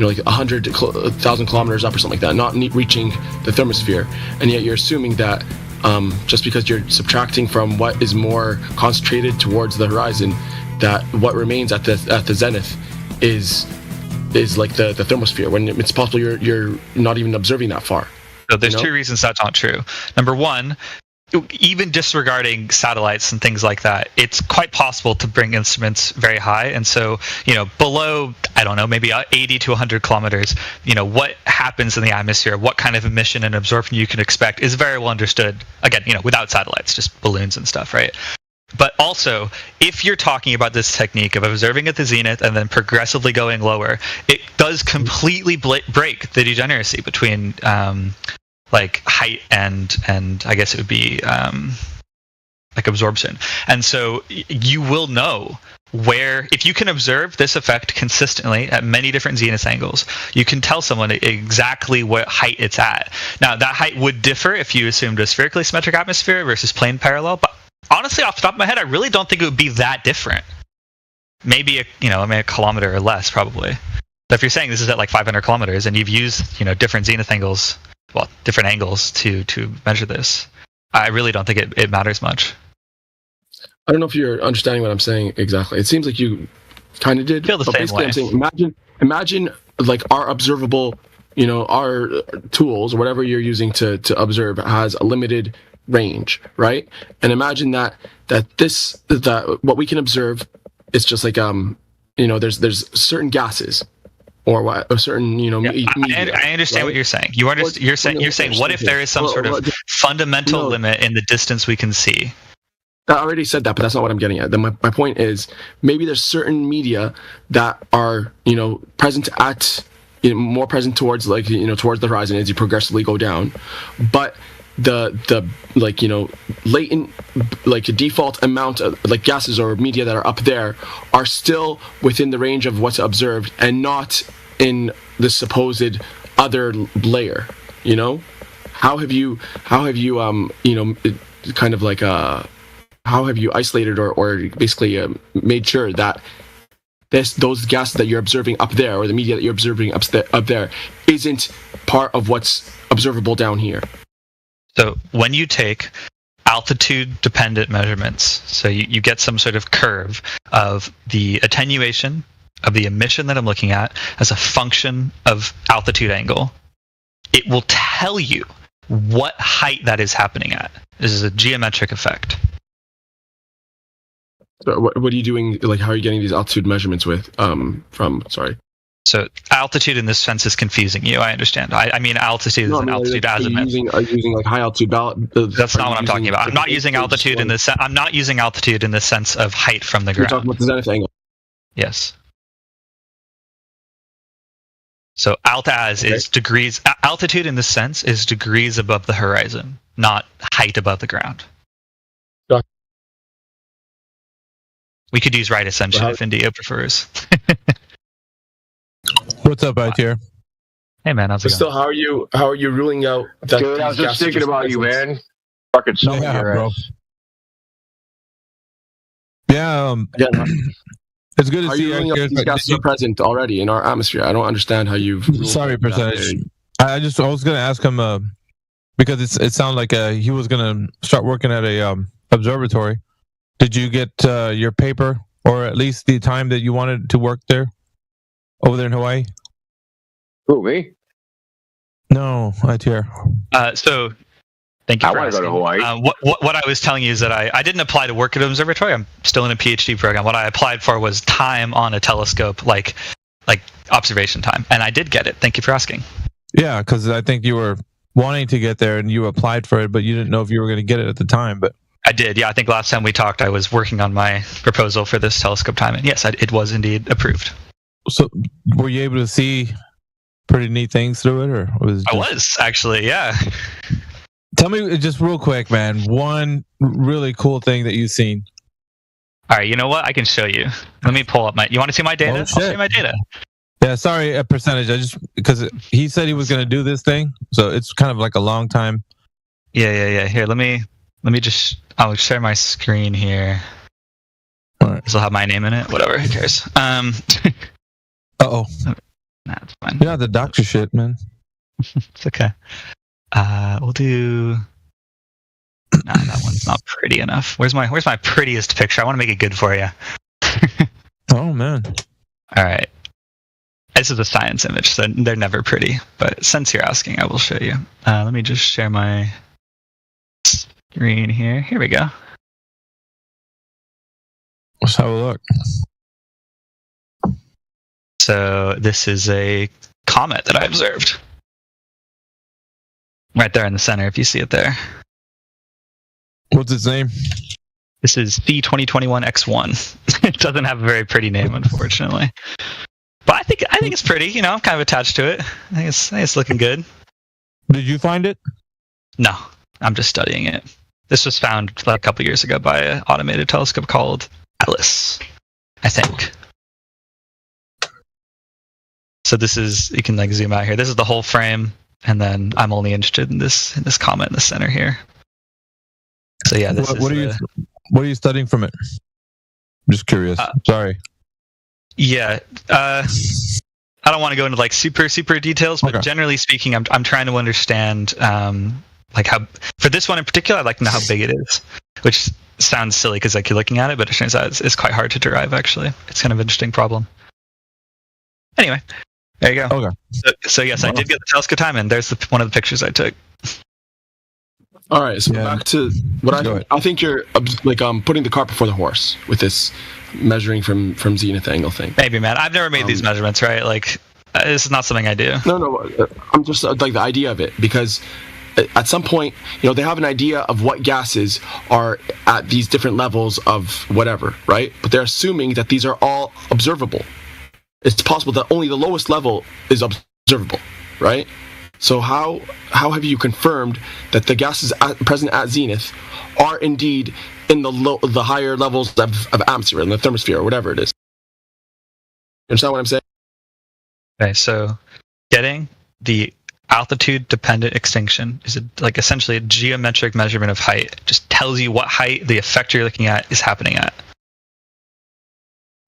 like 1,000 kilometers up or something like that, not reaching the thermosphere, and yet you're assuming that just because you're subtracting from what is more concentrated towards the horizon, that what remains at the zenith is like the thermosphere, when it's possible you're not even observing that far. So there's two reasons that's not true. Number one, even disregarding satellites and things like that, it's quite possible to bring instruments very high. And so, below, I don't know, maybe 80 to 100 kilometers, what happens in the atmosphere, what kind of emission and absorption you can expect is very well understood. Again, without satellites, just balloons and stuff, right? But also, if you're talking about this technique of observing at the zenith and then progressively going lower, it does completely break the degeneracy between like height and I guess it would be like absorption. And so you will know where, if you can observe this effect consistently at many different zenith angles, you can tell someone exactly what height it's at. Now, that height would differ if you assumed a spherically symmetric atmosphere versus plane parallel, but honestly, off the top of my head, I really don't think it would be that different. Maybe a kilometer or less, probably. So if you're saying this is at like 500 kilometers and you've used different zenith angles, different angles to measure this, I really don't think it matters much. I don't know if you're understanding what I'm saying exactly. It seems like you kind of did. Feel the same basically way. I'm saying, imagine like our observable, our tools or whatever you're using to observe has a limited range, right? And imagine that what we can observe is just like there's certain gases or what a certain media, I understand, right? What you're saying. You're saying what if there is some sort of fundamental limit in the distance we can see? I already said that, but that's not what I'm getting at. My point is, maybe there's certain media that are present at more present towards towards the horizon as you progressively go down, but the latent default amount of gases or media that are up there are still within the range of what's observed and not in the supposed other layer. How have you how have you isolated or basically made sure that those gases that you're observing up there, or the media that you're observing up there, isn't part of what's observable down here? So when you take altitude-dependent measurements, so you get some sort of curve of the attenuation of the emission that I'm looking at as a function of altitude angle, it will tell you what height that is happening at. This is a geometric effect. So what are you doing? How are you getting these altitude measurements So altitude in this sense is confusing you. I understand. I mean altitude is an altitude azimuth. Are you using high altitude? That's not what I'm talking about. I'm not using altitude in this. I'm not using altitude in the sense of height from the ground. You're talking about the zenith angle. Yes. So alt-az is degrees. Altitude in this sense is degrees above the horizon, not height above the ground. Gotcha. We could use right ascension if Indio prefers. What's up, ITR? Hey man, how's it going? Still, how are you ruling out that? Dude, I was just thinking about you, man. Fucking something bro. Yeah, it's good to see you. These gases are present already in our atmosphere. I don't understand how you've. Sorry, percentage. I was going to ask him because it sounded like he was going to start working at a observatory. Did you get your paper, or at least the time that you wanted to work there, over there in Hawaii? Who, me? No, ITR. So, thank you for asking. I want to go to Hawaii. What I was telling you is that I didn't apply to work at an observatory. I'm still in a PhD program. What I applied for was time on a telescope, like observation time, and I did get it. Thank you for asking. Yeah, because I think you were wanting to get there and you applied for it, but you didn't know if you were going to get it at the time. But I did. Yeah, I think last time we talked, I was working on my proposal for this telescope time, and yes, it was indeed approved. So, were you able to see pretty neat things through it, or was it just... I was actually, yeah. Tell me just real quick, man, one really cool thing that you've seen. All right, you know what? I can show you. Let me pull up my. You want to see my data? I'll show you my data. Yeah, sorry, a percentage. I just because he said he was going to do this thing, so it's kind of like a long time. Yeah. Here, let me just. I'll share my screen here. All right. This will have my name in it. Whatever. Who cares? Uh-oh. Nah, it's fine. Yeah, the doctor shit, man. It's okay. We'll do. Nah, that one's not pretty enough. Where's my prettiest picture? I want to make it good for you. Oh man. All right. This is a science image, so they're never pretty. But since you're asking, I will show you. Let me just share my screen here. Here we go. Let's have a look. So this is a comet that I observed. Right there in the center, if you see it there. What's its name? This is C2021X1. It doesn't have a very pretty name, unfortunately. But I think it's pretty. You know, I'm kind of attached to it. I think it's looking good. Did you find it? No, I'm just studying it. This was found like a couple years ago by an automated telescope called Atlas, I think. So this is, you can like zoom out here. This is the whole frame, and then I'm only interested in this comet in the center here. So yeah, this what are you studying from it? Just curious. Sorry. Yeah, I don't want to go into like super details, but generally speaking, I'm trying to understand like how, for this one in particular, I'd like to know how big it is, which sounds silly because like you're looking at it, but it turns out it's quite hard to derive. Actually, it's kind of an interesting problem. Anyway, there you go. Okay. So yes, I did get the telescope time, and there's one of the pictures I took. All right, so back to what I think you're like putting the cart before the horse with this measuring from zenith angle thing. Maybe, man. I've never made these measurements, right? Like, this is not something I do. No. I'm just like the idea of it, because at some point, you know, they have an idea of what gases are at these different levels of whatever, right? But they're assuming that these are all observable. It's possible that only the lowest level is observable, right? So how have you confirmed that the gases present at zenith are indeed in the higher levels of atmosphere, in the thermosphere, or whatever it is? You understand what I'm saying? Okay, so getting the altitude-dependent extinction is like essentially a geometric measurement of height. It just tells you what height the effect you're looking at is happening at.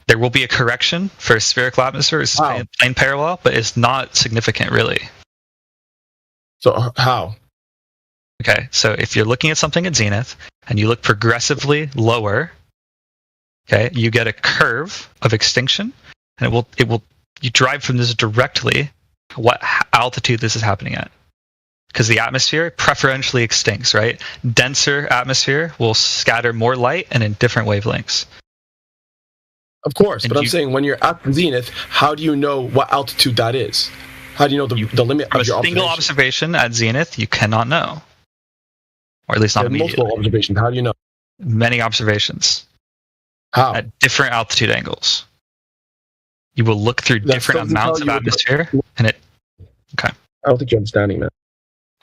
There will be a correction for a spherical atmosphere. It's plane parallel, but it's not significant, really. So how? Okay, so if you're looking at something at zenith and you look progressively lower, okay, you get a curve of extinction, and it will you derive from this directly what altitude this is happening at. Because the atmosphere preferentially extincts, right? Denser atmosphere will scatter more light and in different wavelengths. Of course, but I'm saying when you're at zenith, how do you know what altitude that is? How do you know the limit of your observation? A single observation at zenith, you cannot know. Or at least not immediately. Multiple observations, how do you know? Many observations. How? At different altitude angles. You will look through different amounts of atmosphere, and it... Okay. I don't think you're understanding that.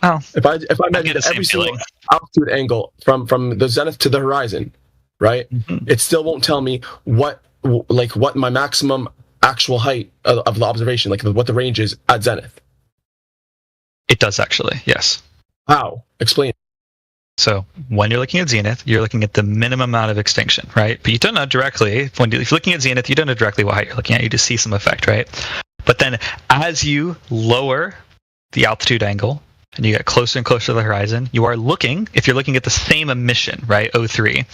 Well, if I measure every single altitude angle from the zenith to the horizon, right? Mm-hmm. It still won't tell me what my maximum actual height of the observation, like what the range is at zenith. It does actually, yes. How? Explain. So when you're looking at zenith, you're looking at the minimum amount of extinction, right? But you don't know directly, if you're looking at zenith, you don't know directly what height you're looking at, you just see some effect, right? But then as you lower the altitude angle, and you get closer and closer to the horizon, you are looking, if you're looking at the same emission, right, O3,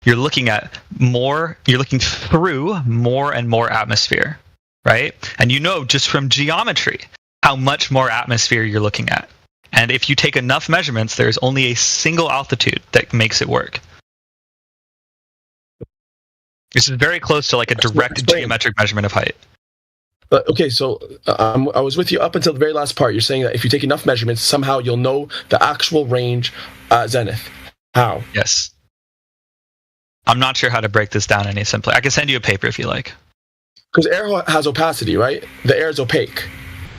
you're looking through more and more atmosphere, right? And you know just from geometry how much more atmosphere you're looking at. And if you take enough measurements, there's only a single altitude that makes it work. This is very close to like a direct geometric measurement of height. Okay, so I was with you up until the very last part. You're saying that if you take enough measurements, somehow you'll know the actual range at zenith. How? Yes. I'm not sure how to break this down any simpler. I can send you a paper if you like. Because air has opacity, right? The air is opaque.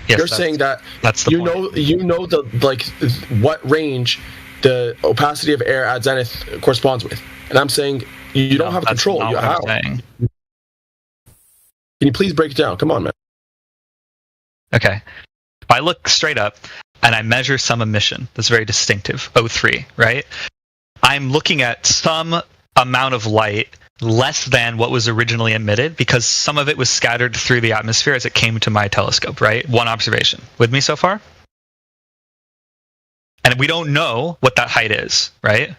Yes, you're saying that that's the point. You know the what range the opacity of air at zenith corresponds with, and I'm saying you don't have control. Not what I'm saying. Can you please break it down? Come on, man. Okay. If I look straight up and I measure some emission that's very distinctive, O3, right? I'm looking at some amount of light less than what was originally emitted because some of it was scattered through the atmosphere as it came to my telescope, right? One observation. With me so far? And we don't know what that height is, right?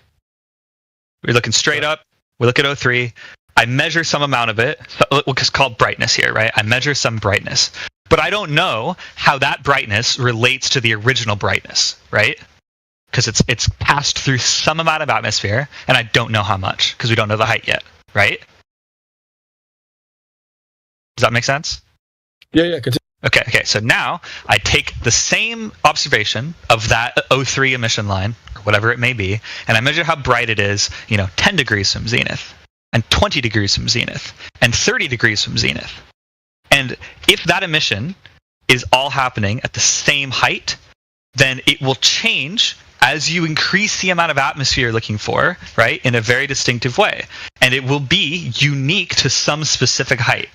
We're looking straight up. We look at O3. I measure some amount of it, which is called brightness here, right? I measure some brightness. But I don't know how that brightness relates to the original brightness, right? Because it's passed through some amount of atmosphere, and I don't know how much, because we don't know the height yet, right? Does that make sense? Yeah, continue. Okay, so now I take the same observation of that O3 emission line, or whatever it may be, and I measure how bright it is, 10 degrees from zenith, and 20 degrees from zenith, and 30 degrees from zenith. And if that emission is all happening at the same height, then it will change as you increase the amount of atmosphere you're looking for, right, in a very distinctive way. And it will be unique to some specific height,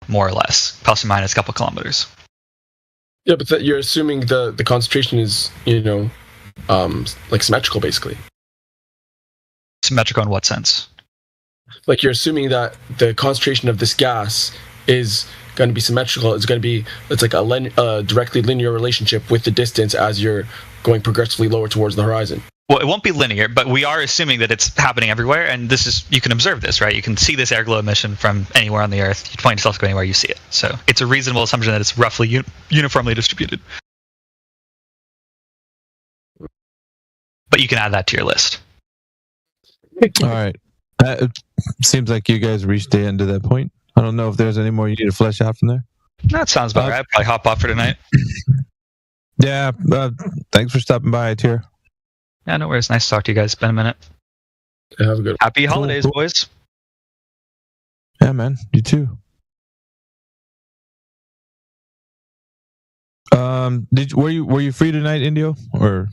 more or less, plus or minus a couple kilometers. Yeah, but you're assuming the concentration is, like symmetrical, basically. Symmetrical in what sense? Like you're assuming that the concentration of this gas is going to be symmetrical. It's like a directly linear relationship with the distance as you're going progressively lower towards the horizon. Well, it won't be linear, but we are assuming that it's happening everywhere, and you can observe this, right? You can see this air glow emission from anywhere on the Earth. You point your telescope anywhere, you see it. So it's a reasonable assumption that it's roughly uniformly distributed. But you can add that to your list. All right. It seems like you guys reached the end of that point. I don't know if there's any more you need to flesh out from there. That sounds about right. I'll probably hop off for tonight. Yeah. Thanks for stopping by, Tier. Yeah, no worries. Nice to talk to you guys. It's been a minute. Yeah, have a good one. Happy holidays, cool. boys. Yeah, man. You too. Were you free tonight, Indio? Or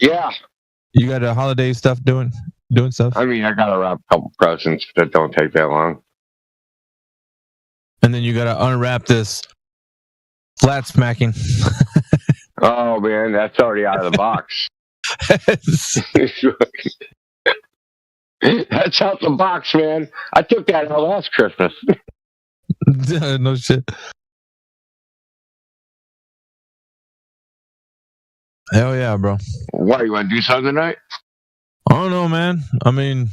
Yeah. You got a holiday stuff doing stuff? I mean, I got to wrap a couple presents that don't take that long. And then you got to unwrap this flat smacking. Oh, man, that's already out of the box. That's out the box, man. I took that out last Christmas. No shit. Hell yeah, bro. Why, you want to do something tonight? I don't know, man. I mean,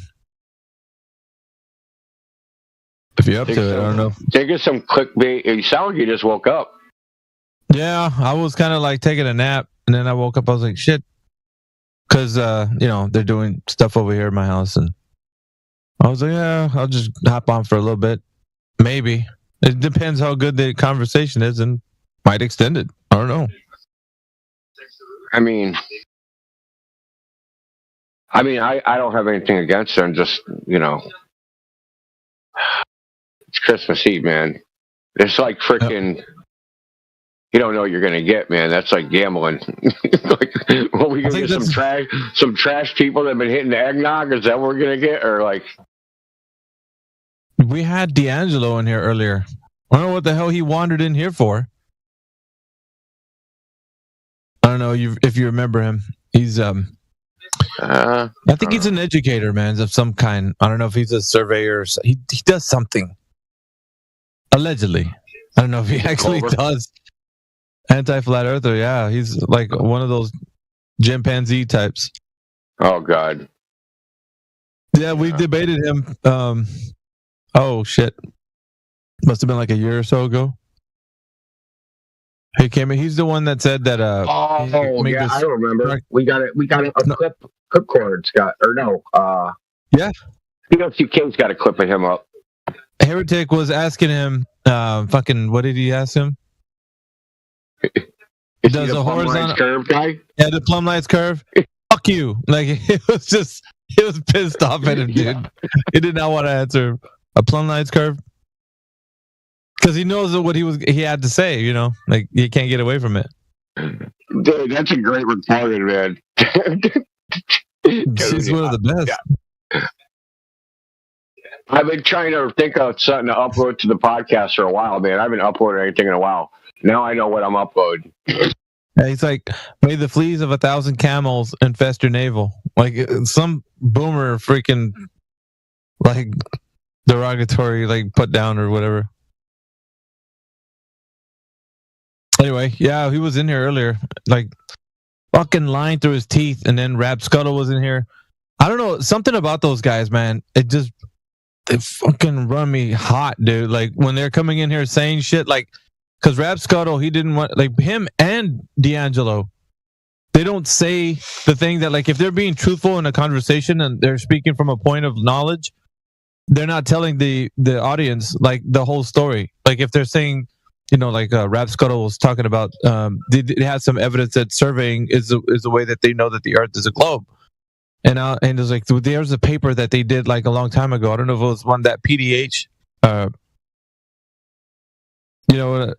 if you're up to it, I don't know. Think of some clickbait. You sound like you just woke up. Yeah, I was kind of like taking a nap, and then I woke up. I was like, shit. Because, they're doing stuff over here at my house, and I was like, yeah, I'll just hop on for a little bit. Maybe. It depends how good the conversation is, and might extend it. I don't know. I mean, I don't have anything against her. And just, it's Christmas Eve, man. It's like freaking, you don't know what you're going to get, man. That's like gambling. Like, what we going to get? Some trash people that have been hitting the eggnog? Is that what we're going to get? Or like, we had D'Angelo in here earlier. I don't know what the hell he wandered in here for. I don't know if you remember him. He's I think he's an educator, man, of some kind. I don't know if he's a surveyor. He does something. Allegedly. I don't know if he actually does. Anti-flat earther, yeah. He's like one of those chimpanzee types. Oh, God. Yeah, we debated him. Oh, shit. Must have been like a year or so ago. Hey, Cameron, he's the one that said that. Yeah, I remember. We got a clip cord, Scott. Or no. Yeah. POCK's got a clip of him up. Heretic was asking him, what did he ask him? Does a horizontal curve guy? Yeah, the plumb lights curve. Fuck you. Like, he was pissed off at him, dude. Yeah. He did not want to answer a plumb lights curve. Because he knows what he had to say, like he can't get away from it. Dude, that's a great recording, man. She's one of the best. Yeah. I've been trying to think of something to upload to the podcast for a while, man. I haven't uploaded anything in a while. Now I know what I'm uploading. Yeah, he's like, may the fleas of 1,000 camels infest your navel. Like some boomer freaking like derogatory like put down or whatever. Anyway, yeah, he was in here earlier, like fucking lying through his teeth, and then Rap Scuttle was in here. I don't know, something about those guys, man. They fucking run me hot, dude. Like when they're coming in here saying shit, like, because Rap Scuttle, he didn't want, like, him and D'Angelo, they don't say the thing that, like, if they're being truthful in a conversation and they're speaking from a point of knowledge, they're not telling the audience like the whole story. Like if they're saying, you know, like Rap Scuttle was talking about, they had some evidence that surveying is the way that they know that the Earth is a globe. And it was like, there's a paper that they did like a long time ago. I don't know if it was one that PDH, you know,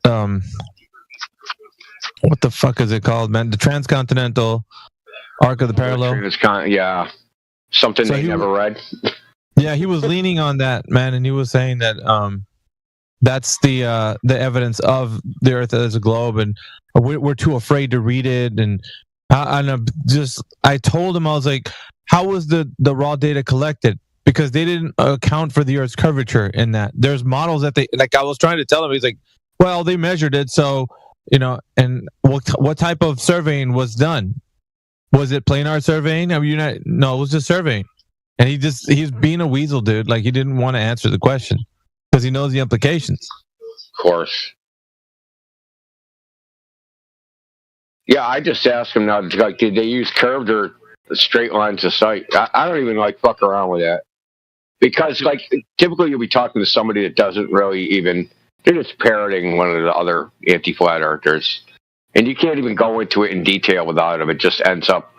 what the fuck is it called, man? The Transcontinental Arc of the Parallel. Yeah, something so they never read. Yeah, he was leaning on that, man, and he was saying that that's the evidence of the Earth as a globe, and we're too afraid to read it. And I told him, I was like, how was the raw data collected? Because they didn't account for the Earth's curvature in that. There's models that they, like, I was trying to tell him, he's like, well, they measured it, so, you know, and what type of surveying was done? Was it planar surveying? No, it was just surveying. And he's being a weasel, dude. Like, he didn't want to answer the question because he knows the implications. Of course. Yeah, I just asked him now, like, did they use curved or straight lines of sight? I don't even, like, fuck around with that. Because, like, typically you'll be talking to somebody that doesn't really even, they're just parroting one of the other anti-flat earthers. And you can't even go into it in detail without them. It just ends up,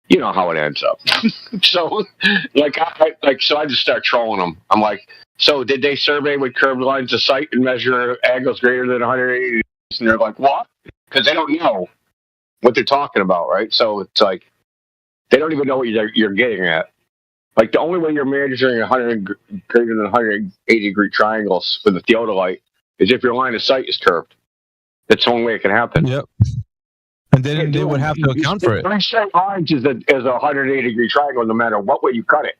you know how it ends up. So, like, so I just start trolling them. I'm like, so did they survey with curved lines of sight and measure angles greater than 180 degrees? And they're like, what? Because they don't know what they're talking about, right? So it's like, they don't even know what you're getting at. Like, the only way you're measuring 100 greater than 180 degree triangles with a theodolite is if your line of sight is curved. That's the only way it can happen. Yep. And then they would have to account for it. Three straight lines is a 180 degree triangle no matter what way you cut it.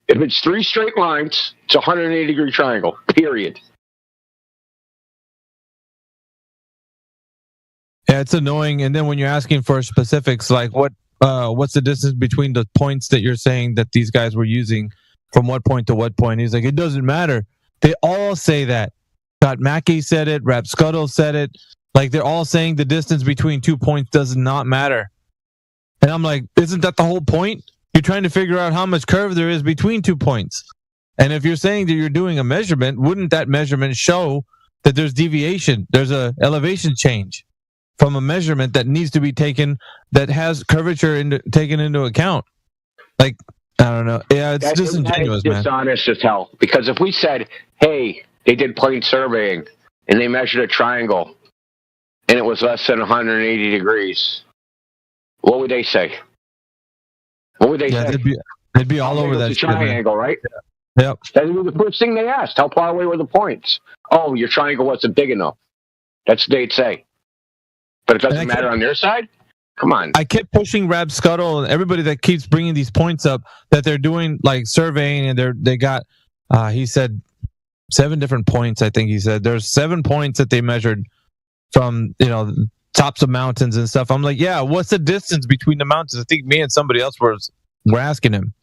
If it's three straight lines, it's a 180 degree triangle, period. Yeah, it's annoying. And then when you're asking for specifics, like what's the distance between the points that you're saying that these guys were using from what point to what point? He's like, it doesn't matter. They all say that. Scott Mackey said it. Rap Scuttle said it. Like, they're all saying the distance between 2 points does not matter. And I'm like, isn't that the whole point? You're trying to figure out how much curve there is between 2 points. And if you're saying that you're doing a measurement, wouldn't that measurement show that there's deviation? There's a elevation change from a measurement that needs to be taken, that has curvature taken into account. Like, I don't know. Yeah, it's disingenuous, man. It's dishonest as hell. Because if we said, hey, they did plane surveying and they measured a triangle and it was less than 180 degrees, what would they say? What would they say? They'd be all over that shit. Triangle, right? Yep. That was the first thing they asked. How far away were the points? Oh, your triangle wasn't big enough. That's what they'd say. But it doesn't matter on their side? Come on. I kept pushing Rap Scuttle and everybody that keeps bringing these points up that they're doing, like, surveying, and they got, he said, 7 different points. I think he said there's 7 points that they measured from, you know, tops of mountains and stuff. I'm like, yeah, what's the distance between the mountains? I think me and somebody else were asking him.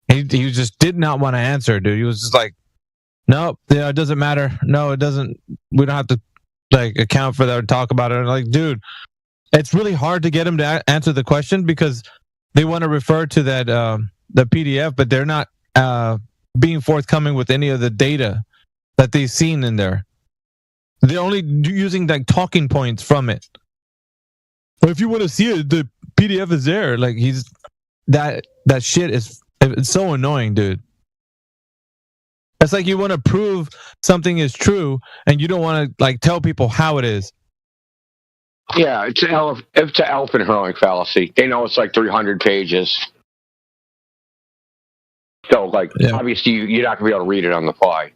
He just did not want to answer, dude. He was just like, nope, yeah, it doesn't matter. No, it doesn't. We don't have to, like, account for that or talk about it. And I'm like, dude, it's really hard to get him to answer the question because they want to refer to that the PDF, but they're not being forthcoming with any of the data that they've seen in there. They're only using, like, talking points from it. But if you want to see it, the PDF is there. Like, that shit is, it's so annoying, dude. It's like you want to prove something is true and you don't want to, like, tell people how it is. Yeah, it's an elephant hurling fallacy. They know it's like 300 pages. So, like, obviously you're not going to be able to read it on the fly.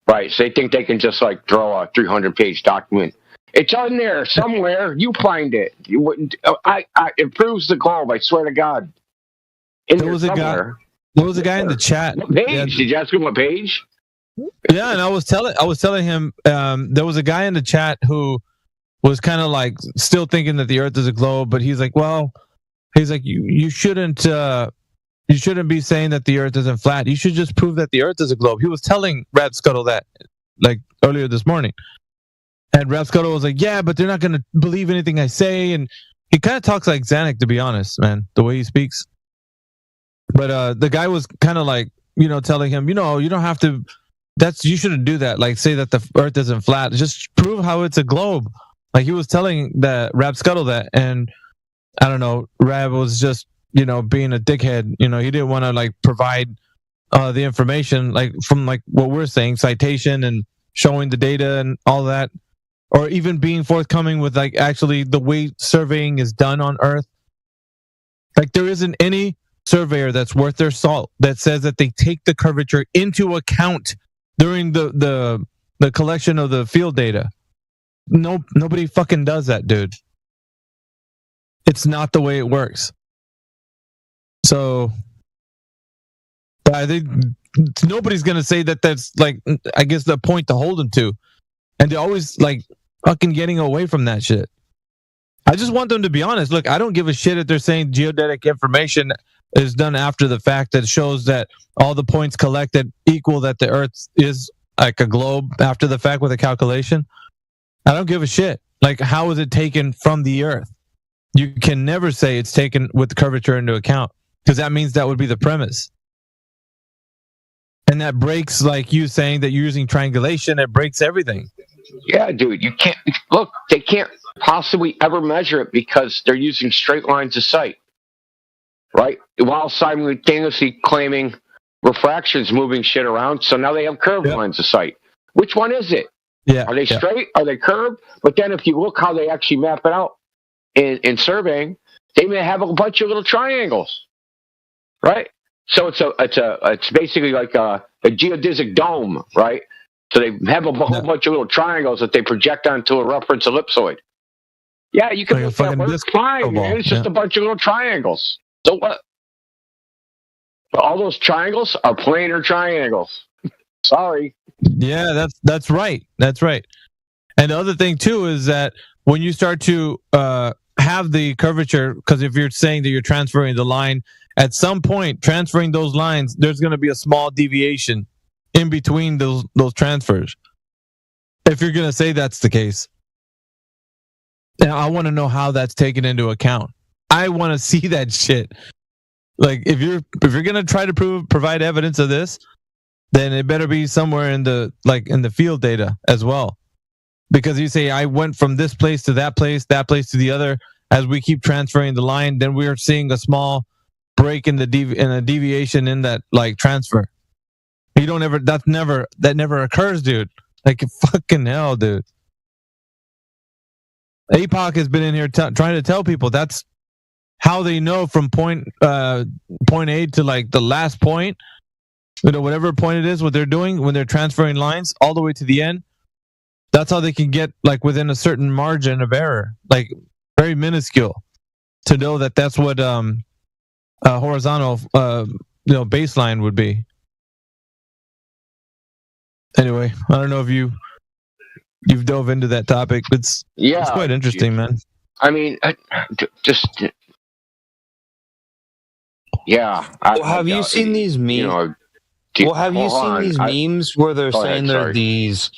Right, so they think they can just, like, draw a 300-page document It's on there somewhere. You find it. You wouldn't. It proves the globe. I swear to God. There was a guy in the chat. What page? Did you ask him what page? Yeah, and I was telling him there was a guy in the chat who was kind of like still thinking that the Earth is a globe, but he's like, you shouldn't be saying that the Earth isn't flat. You should just prove that the Earth is a globe. He was telling Rat Scuttle that like earlier this morning, and Rat Scuttle was like, yeah, but they're not gonna believe anything I say, and he kind of talks like Zanuck, to be honest, man, the way he speaks. But the guy was kind of like, telling him, you don't have to. You shouldn't do that. Like, say that the Earth isn't flat. Just prove how it's a globe. Like, he was telling the Rab Scuttle that, and I don't know, Rab was just, being a dickhead. He didn't want to like provide the information like from like what we're saying, citation and showing the data and all that, or even being forthcoming with like actually the way surveying is done on Earth. Like, there isn't any surveyor that's worth their salt that says that they take the curvature into account during the collection of the field data. Nobody fucking does that, dude. It's not the way it works. So I think nobody's gonna say that that's like, I guess, the point to hold them to, and they're always like fucking getting away from that shit. I just want them to be honest. Look, I don't give a shit if they're saying geodetic information is done after the fact that shows that all the points collected equal that the Earth is like a globe after the fact with a calculation. I don't give a shit. Like, how is it taken from the Earth? You can never say it's taken with curvature into account, because that means that would be the premise. And that breaks, like you saying that you're using triangulation, it breaks everything. Yeah, dude, you can't look. They can't possibly ever measure it because they're using straight lines of sight, right? While simultaneously claiming refraction's moving shit around, so now they have curved lines of sight. Which one is it? Yeah, are they straight? Are they curved? But then if you look how they actually map it out in surveying, they may have a bunch of little triangles, right? So it's basically like a geodesic dome, right? So they have a whole bunch of little triangles that they project onto a reference ellipsoid. Yeah, you can like look that works fine, man. It's just a bunch of little triangles. So what? But all those triangles are planar triangles. Sorry. Yeah, that's right. That's right. And the other thing too is that when you start to have the curvature, because if you're saying that you're transferring the line, at some point transferring those lines, there's going to be a small deviation in between those transfers. If you're going to say that's the case, now I want to know how that's taken into account. I want to see that shit. Like, if you're going to try to provide evidence of this, then it better be somewhere in the field data as well. Because you say, I went from this place to that place to the other. As we keep transferring the line, then we are seeing a small break in a deviation in that like transfer. That never occurs, dude. Like, fucking hell, dude. APOC has been in here trying to tell people that's how they know from point A to like the last point, whatever point it is, what they're doing when they're transferring lines all the way to the end. That's how they can get like within a certain margin of error, like very minuscule, to know that that's what horizontal baseline would be. Anyway, I don't know if you've dove into that topic. It's quite interesting, man. I mean, have you seen these memes? Have you seen these memes where they're saying they're these?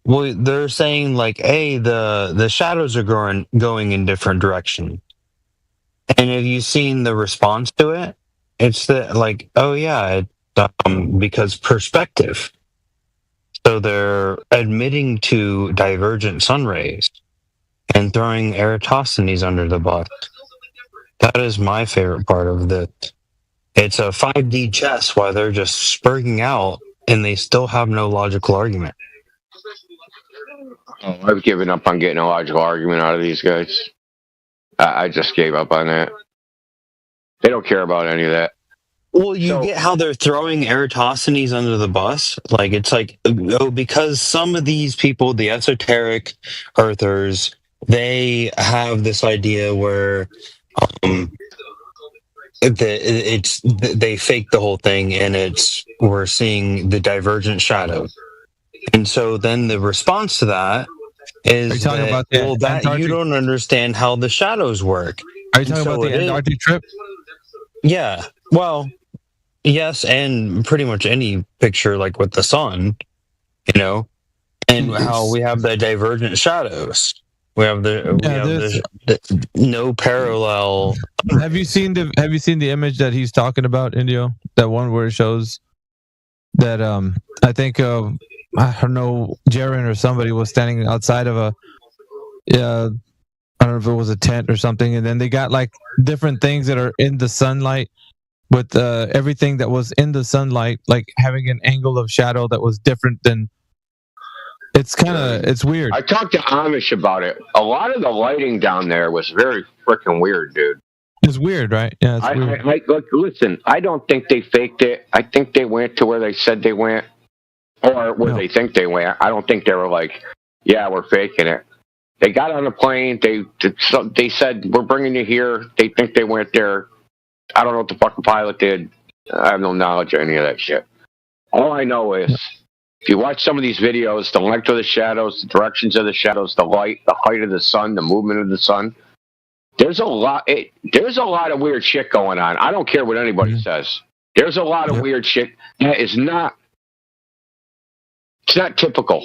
Well, they're saying like, "Hey, the shadows are going in different directions." And have you seen the response to it? It's like, oh yeah, because perspective. So they're admitting to divergent sun rays and throwing Eratosthenes under the bus. That is my favorite part of this. It's a 5D chess while they're just spurting out and they still have no logical argument. Oh, I've given up on getting a logical argument out of these guys. I just gave up on that. They don't care about any of that. Well, you get how they're throwing Eratosthenes under the bus? Like, it's like, oh, because some of these people, the esoteric earthers, they have this idea where they fake the whole thing, and we're seeing the divergent shadow. And so then the response to that is that you don't understand how the shadows work. Are you talking about the Antarctic trip? Yeah. Well, yes, and pretty much any picture like with the sun, and how we have the divergent shadows. We have the no parallel. Have you seen the image that he's talking about, Indio? That one where it shows that I think I don't know, Jaren or somebody was standing outside of I don't know if it was a tent or something, and then they got like different things that are in the sunlight with everything that was in the sunlight, like having an angle of shadow that was different than. It's weird. I talked to Amish about it. A lot of the lighting down there was very freaking weird, dude. It's weird, right? Yeah, it's weird. Look, listen, I don't think they faked it. I think they went to where they said they went, or where they think they went. I don't think they were like, yeah, we're faking it. They got on a plane. They said, we're bringing you here. They think they went there. I don't know what the fucking pilot did. I have no knowledge of any of that shit. All I know is, if you watch some of these videos, the length of the shadows, the directions of the shadows, the light, the height of the sun, the movement of the sun, there's a lot of weird shit going on. I don't care what anybody says. There's a lot of weird shit that is not. It's not typical.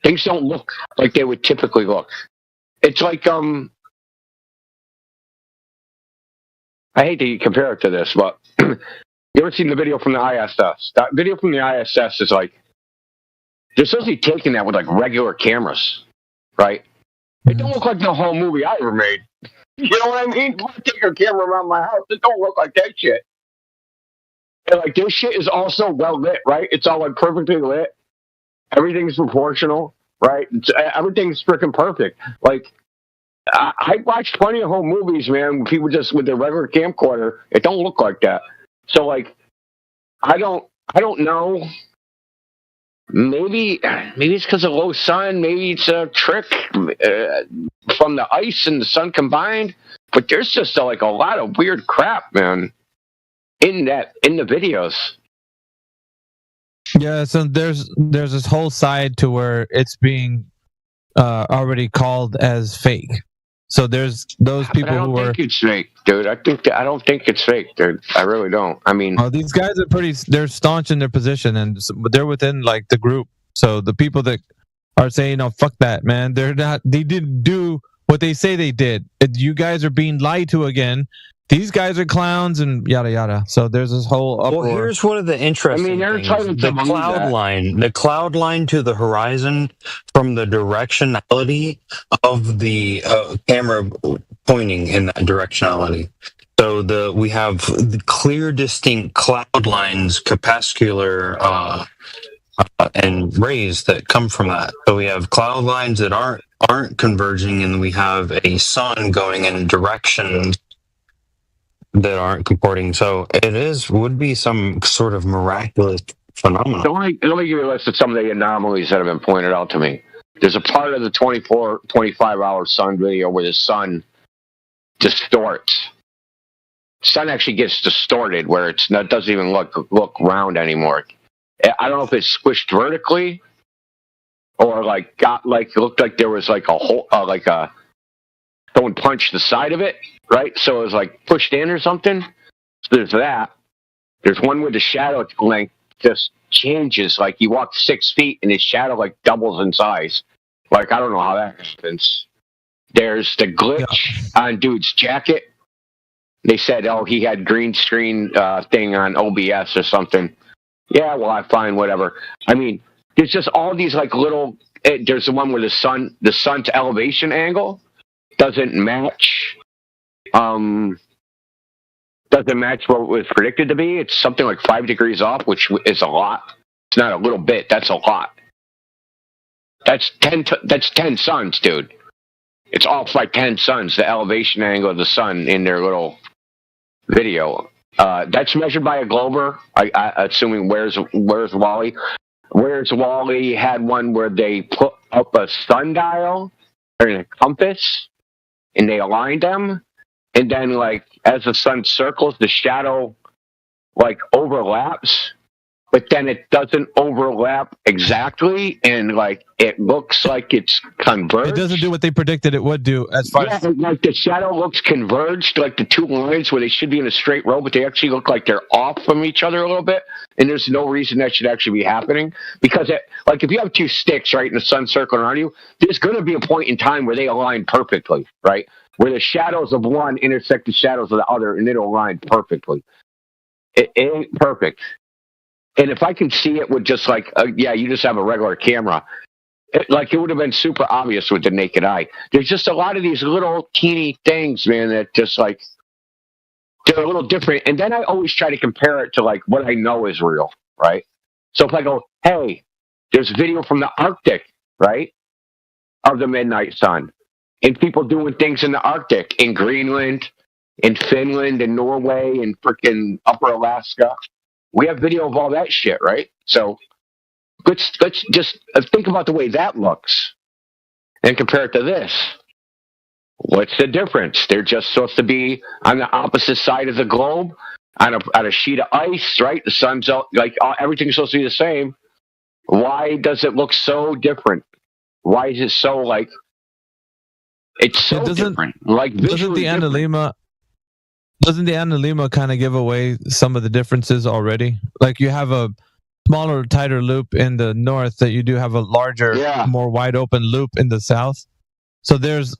Things don't look like they would typically look. It's like I hate to compare it to this, but you ever seen the video from the ISS? That video from the ISS is like, they're supposed to be taking that with like regular cameras, right? It don't look like the whole movie I ever made. You know what I mean? I take a camera around my house. It don't look like that shit. And like, this shit is also well lit, right? It's all like perfectly lit. Everything's proportional, right? Everything's freaking perfect. Like, I watched plenty of home movies, man. People just with their regular camcorder. It don't look like that. So like, I don't know. Maybe it's because of low sun. Maybe it's a trick from the ice and the sun combined. But there's just like a lot of weird crap, man, in the videos. Yeah, so there's this whole side to where it's being already called as fake. So there's those people who are. I don't think it's fake, dude. I don't think it's fake, dude. I really don't. I mean, these guys are they're staunch in their position, and they're within like the group. So the people that are saying, "No, fuck that, man," they're not. They didn't do what they say they did. You guys are being lied to again. These guys are clowns and yada yada. So there's this whole uproar. Well, here's one of the interesting things. The cloud line to the horizon from the directionality of the camera pointing in that directionality. So we have the clear, distinct cloud lines, crepuscular and rays that come from that. So we have cloud lines that aren't converging, and we have a sun going in directions that aren't comporting. So would be some sort of miraculous phenomenon. So let me give you a list of some of the anomalies that have been pointed out to me. There's a part of the 25-hour sun video where the sun distorts. Sun actually gets distorted where it doesn't even look round anymore. I don't know if it's squished vertically or it looked like there was like a hole, someone punched the side of it, right? So it was like pushed in or something. So there's that. There's one where the shadow length just changes. Like you walk 6 feet and his shadow like doubles in size. Like, I don't know how that happens. There's the glitch on dude's jacket. They said, he had green screen thing on OBS or something. Yeah, well, I find whatever. I mean, there's just all these like little. There's the one where the sun's elevation angle doesn't match. Doesn't match what was predicted to be. It's something like 5 degrees off, which is a lot. It's not a little bit. That's a lot. That's 10 suns, dude. It's off by 10 suns. The elevation angle of the sun in their little video. That's measured by a glober. Assuming where's Wally? Where's Wally had one where they put up a sundial or a compass, and they aligned them, and then like as the sun circles, the shadow like overlaps, but then it doesn't overlap exactly, and like it looks like it's converged. It doesn't do what they predicted it would do as far as like the shadow looks converged, like the two lines where they should be in a straight row, but they actually look like they're off from each other a little bit. And there's no reason that should actually be happening, because like if you have two sticks right in the sun circling around you, there's going to be a point in time where they align perfectly, right? Where the shadows of one intersect the shadows of the other, and it'll align perfectly. It ain't perfect. And if I can see it with just like, you just have a regular camera, it would have been super obvious with the naked eye. There's just a lot of these little teeny things, man, that just like, they're a little different. And then I always try to compare it to like what I know is real, right? So if I go, hey, there's video from the Arctic, right, of the midnight sun, and people doing things in the Arctic, in Greenland, in Finland, in Norway, and freaking Upper Alaska. We have video of all that shit, right? So let's just think about the way that looks and compare it to this. What's the difference? They're just supposed to be on the opposite side of the globe, on a sheet of ice, right? The sun's out, like everything's supposed to be the same. Why does it look so different? Why is it so like it's so different? Like doesn't the Analema kind of give away some of the differences already? Like you have a smaller, tighter loop in the north that you do have a larger, more wide open loop in the south. So there's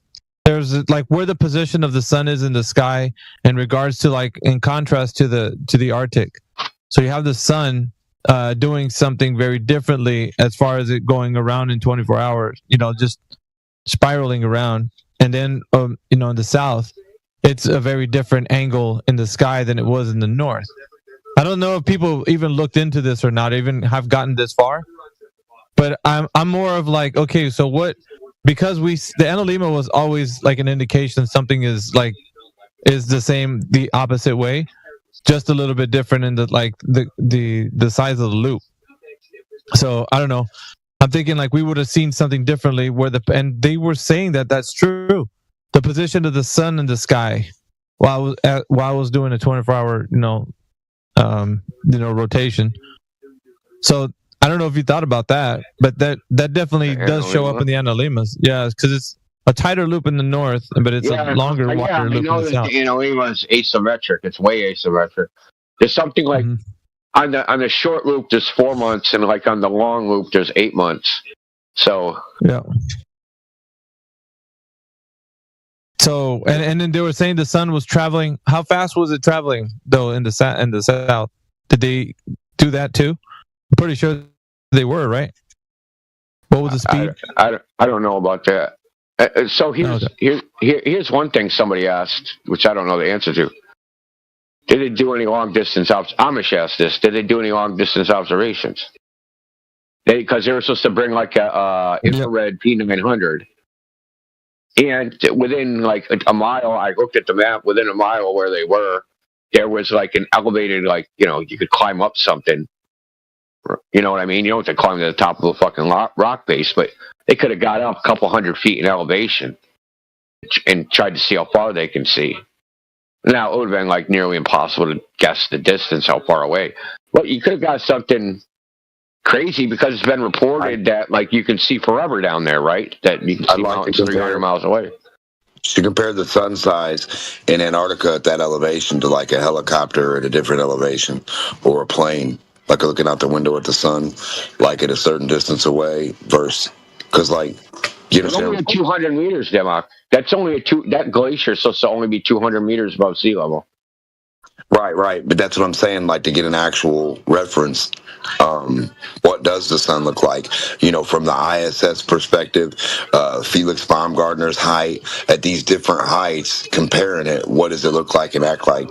like where the position of the sun is in the sky in regards to like in contrast to the Arctic. So you have the sun doing something very differently as far as it going around in 24 hours, just spiraling around. And then, in the south, it's a very different angle in the sky than it was in the north. I don't know if people even looked into this or not, even have gotten this far. But I'm more of like, okay, so what? Because the Analema was always like an indication something is the same, the opposite way, just a little bit different in the size of the loop. So I don't know. I'm thinking like we would have seen something differently and they were saying that that's true. The position of the sun in the sky while I was doing a 24-hour, rotation. So I don't know if you thought about that, but that definitely does show up in the Analemas. Yeah, because it's a tighter loop in the north, but it's a longer, wider loop in the south. The Analemas asymmetric. It's way asymmetric. There's something like on the short loop there's 4 months, and like on the long loop there's 8 months. So yeah. So and then they were saying the sun was traveling. How fast was it traveling though in the south? Did they do that too? I'm pretty sure they were, right? What was the speed? I don't know about that. So here's one thing somebody asked, which I don't know the answer to. Did they do any long distance Amish asked this. Did they do any long distance observations? Because they were supposed to bring like a infrared P900. And within like a mile, I looked at the map, within a mile where they were, there was like an elevated, like, you could climb up something. You know what I mean? You don't have to climb to the top of a fucking rock base, but they could have got up a couple 100 feet in elevation and tried to see how far they can see. Now, it would have been like nearly impossible to guess the distance, how far away. But you could have got something crazy because it's been reported that like you can see forever down there, right? That you can see mountains 300 miles away. To compare the sun size in Antarctica at that elevation to like a helicopter at a different elevation or a plane, like looking out the window at the sun, like at a certain distance away versus, because like, it's only 200 meters, Demok. That's only that glacier is supposed to only be 200 meters above sea level. Right. But that's what I'm saying, like to get an actual reference. What does the sun look like? From the ISS perspective, Felix Baumgartner's height at these different heights, comparing it, what does it look like and act like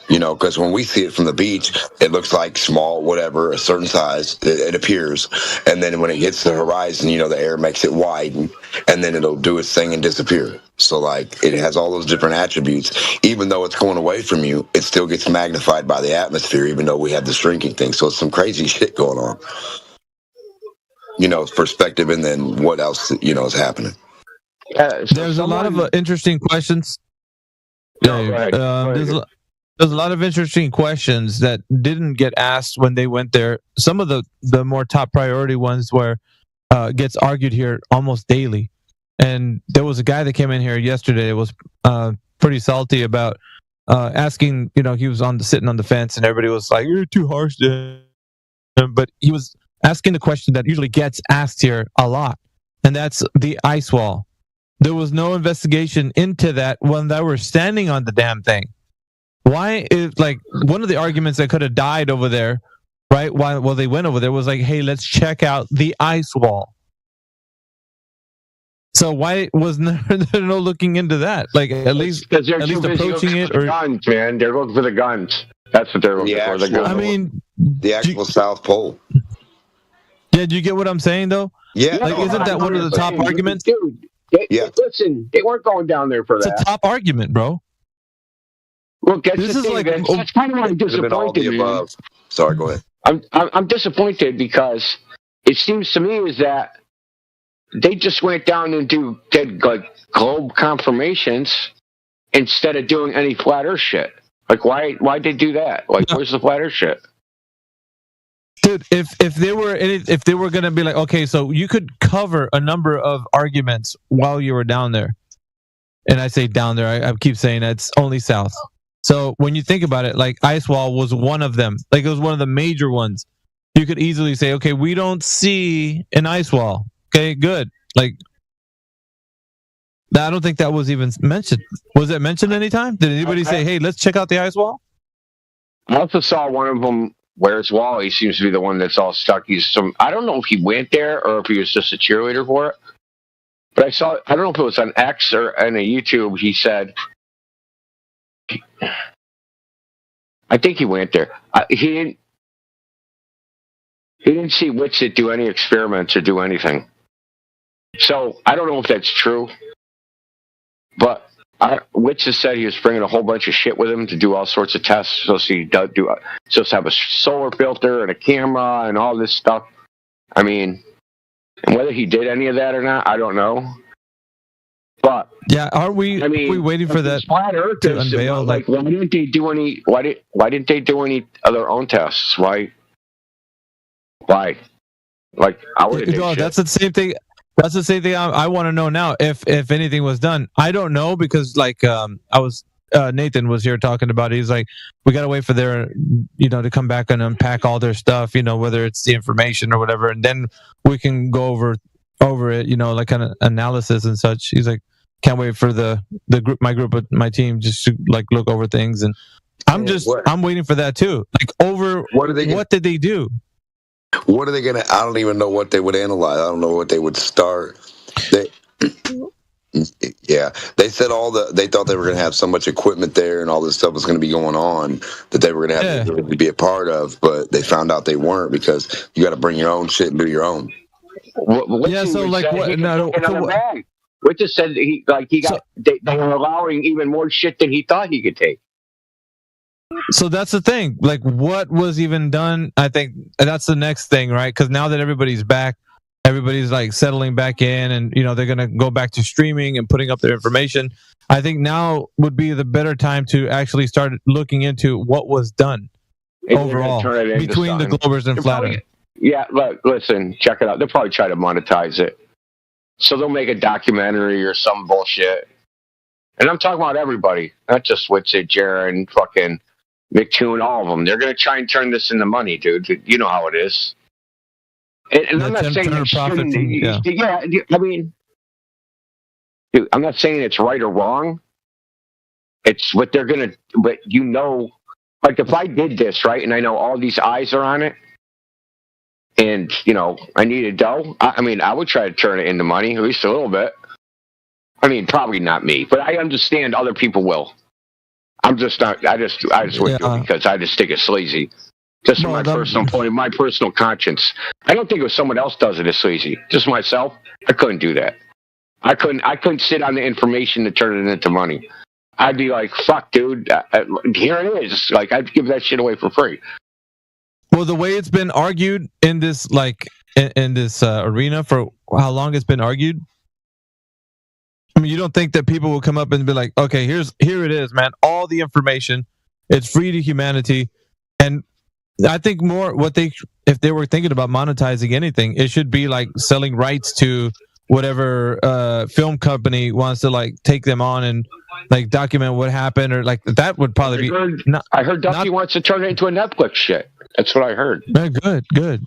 Because when we see it from the beach, it looks like small, whatever, a certain size, it appears. And then when it hits the horizon, the air makes it widen, and then it'll do its thing and disappear. So, it has all those different attributes. Even though it's going away from you, it still gets magnified by the atmosphere, even though we have the shrinking thing. So it's some crazy shit going on. Perspective, and then what else, is happening. There's a lot of interesting questions. There's a lot of interesting questions that didn't get asked when they went there. Some of the more top priority ones where gets argued here almost daily. And there was a guy that came in here yesterday. It was pretty salty about asking. He was sitting on the fence, and everybody was like, "You're too harsh to him." But he was asking the question that usually gets asked here a lot, and that's the ice wall. There was no investigation into that when they were standing on the damn thing. Why is one of the arguments that could have died over there, right? While they went over there was like, hey, let's check out the ice wall. So why was there no looking into that? At least approaching it, or guns, man. They're looking for the guns. That's what they're looking for. The guns. I mean, the actual South Pole. Yeah, do you get what I'm saying though? Yeah. Isn't that one of the top arguments? Dude, listen, they weren't going down there for that. It's a top argument, bro. Look, that's kind of why I'm disappointed, man. Sorry, go ahead. I'm disappointed because it seems to me is that they just went down and did globe confirmations instead of doing any flat Earth shit. Why did they do that? Where's the flat Earth shit? Dude, if they were gonna be like, okay, so you could cover a number of arguments while you were down there, and I say down there, I keep saying it's only south. So when you think about it, ice wall was one of them. It was one of the major ones. You could easily say, okay, we don't see an ice wall. Okay, good. I don't think that was even mentioned. Was it mentioned anytime? Did anybody say, hey, let's check out the ice wall? I also saw one of them. Where's Wally? Seems to be the one that's all stuck. I don't know if he went there or if he was just a cheerleader for it. But I don't know if it was on X or on a YouTube. He said, I think he went there. He didn't see Witsit do any experiments or do anything. So I don't know if that's true. But Witsit said he was bringing a whole bunch of shit with him to do all sorts of tests. So supposed to have a solar filter and a camera and all this stuff. I mean, and whether he did any of that or not, I don't know. But yeah, are we waiting for that to unveil? Why didn't they do any? Why didn't they do any of their own tests? Why? I would. That's the same thing. That's the same thing I want to know now. If anything was done, I don't know because Nathan was here talking about it. He's like, we got to wait for their to come back and unpack all their stuff. Whether it's the information or whatever, and then we can go over it. Kind of analysis and such. He's like, can't wait for the group, my team, just to look over things. And I'm waiting for that too. What did they do? What are they gonna? I don't even know what they would analyze. I don't know what they would start. They said they thought they were gonna have so much equipment there and all this stuff was gonna be going on that they were gonna have to be a part of, but they found out they weren't because you got to bring your own shit and do your own. What just said they were allowing even more shit than he thought he could take. So that's the thing. What was even done? I think that's the next thing, right? Because now that everybody's back, everybody's settling back in, and they're gonna go back to streaming and putting up their information. I think now would be the better time to actually start looking into what was done overall between the Globers and Flat Earth. Yeah, listen, check it out. They'll probably try to monetize it, so they'll make a documentary or some bullshit. And I'm talking about everybody, not just Witsit, Jaron, fucking McToon, all of them. They're going to try and turn this into money, dude. You know how it is. And I'm not saying it shouldn't. I mean, dude, I'm not saying it's right or wrong. It's what they're going to, but if I did this, right, and I know all these eyes are on it, and, I needed dough, I would try to turn it into money, at least a little bit. I mean, probably not me, but I understand other people will. I'm just not. I just wouldn't do it because I just think it's sleazy. Just from my personal point, my personal conscience. I don't think if someone else does it, it's sleazy. Just myself, I couldn't do that. I couldn't sit on the information to turn it into money. I'd be like, fuck, dude, here it is. Like, I'd give that shit away for free. Well, the way it's been argued in this, in this arena for how long it's been argued, I mean, you don't think that people will come up and be like, okay, here it is, man. All the information, it's free to humanity. And I think more if they were thinking about monetizing anything, it should be like selling rights to whatever film company wants to like take them on and like document what happened, or like that would probably I heard Ducky wants to turn it into a Netflix shit. That's what I heard. Good.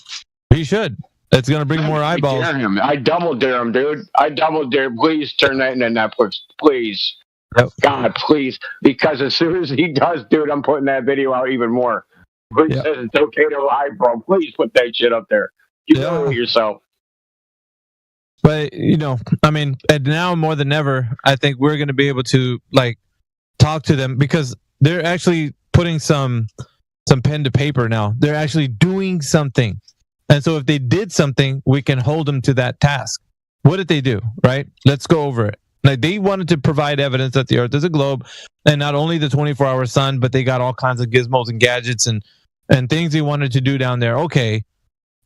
He should. It's gonna bring more eyeballs. I double dare him, dude. I double dare. Please turn that into Netflix, please. Yep. God, please, because as soon as he does, dude, I'm putting that video out even more. Please says it's okay to lie, bro. Please put that shit up there. You know it yourself. But I mean, and now more than ever, I think we're going to be able to like talk to them because they're actually putting some pen to paper now. They're actually doing something, and so if they did something, we can hold them to that task. What did they do? Right? Let's go over it. Like they wanted to provide evidence that the Earth is a globe, and not only the 24-hour sun, but they got all kinds of gizmos and gadgets and things they wanted to do down there. Okay,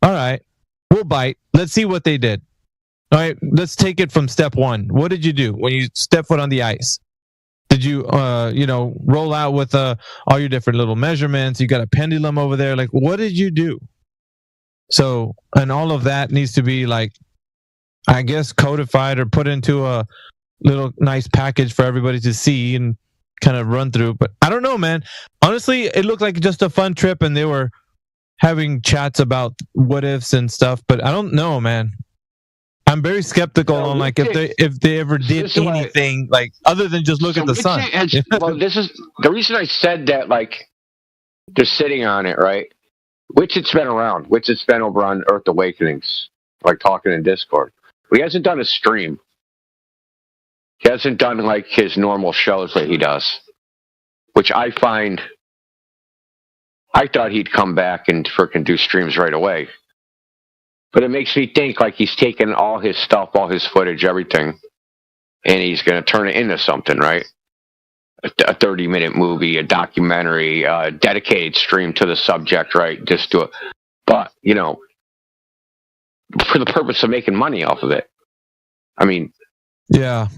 all right, we'll bite. Let's see what they did. All right, let's take it from step one. What did you do when you step foot on the ice? Did you, roll out with all your different little measurements? You got a pendulum over there. Like, what did you do? So, and all of that needs to be like, I guess, codified or put into a little nice package for everybody to see and kind of run through. But I don't know, man. Honestly, it looked like just a fun trip, and they were having chats about what ifs and stuff. But I don't know, man. I'm very skeptical on like if they ever did anything like other than just look at the sun. Well, this is the reason I said that. Like they're sitting on it, right? Which it's been around. Which it's been over on Earth Awakenings, like talking in Discord. But he hasn't done a stream. He hasn't done like his normal shows that he does, which I find. I thought he'd come back and frickin' do streams right away. But it makes me think like he's taken all his stuff, all his footage, everything, and he's going to turn it into something, right? A 30-minute movie, a documentary, a dedicated stream to the subject, right? Just do it. But, for the purpose of making money off of it. I mean, yeah.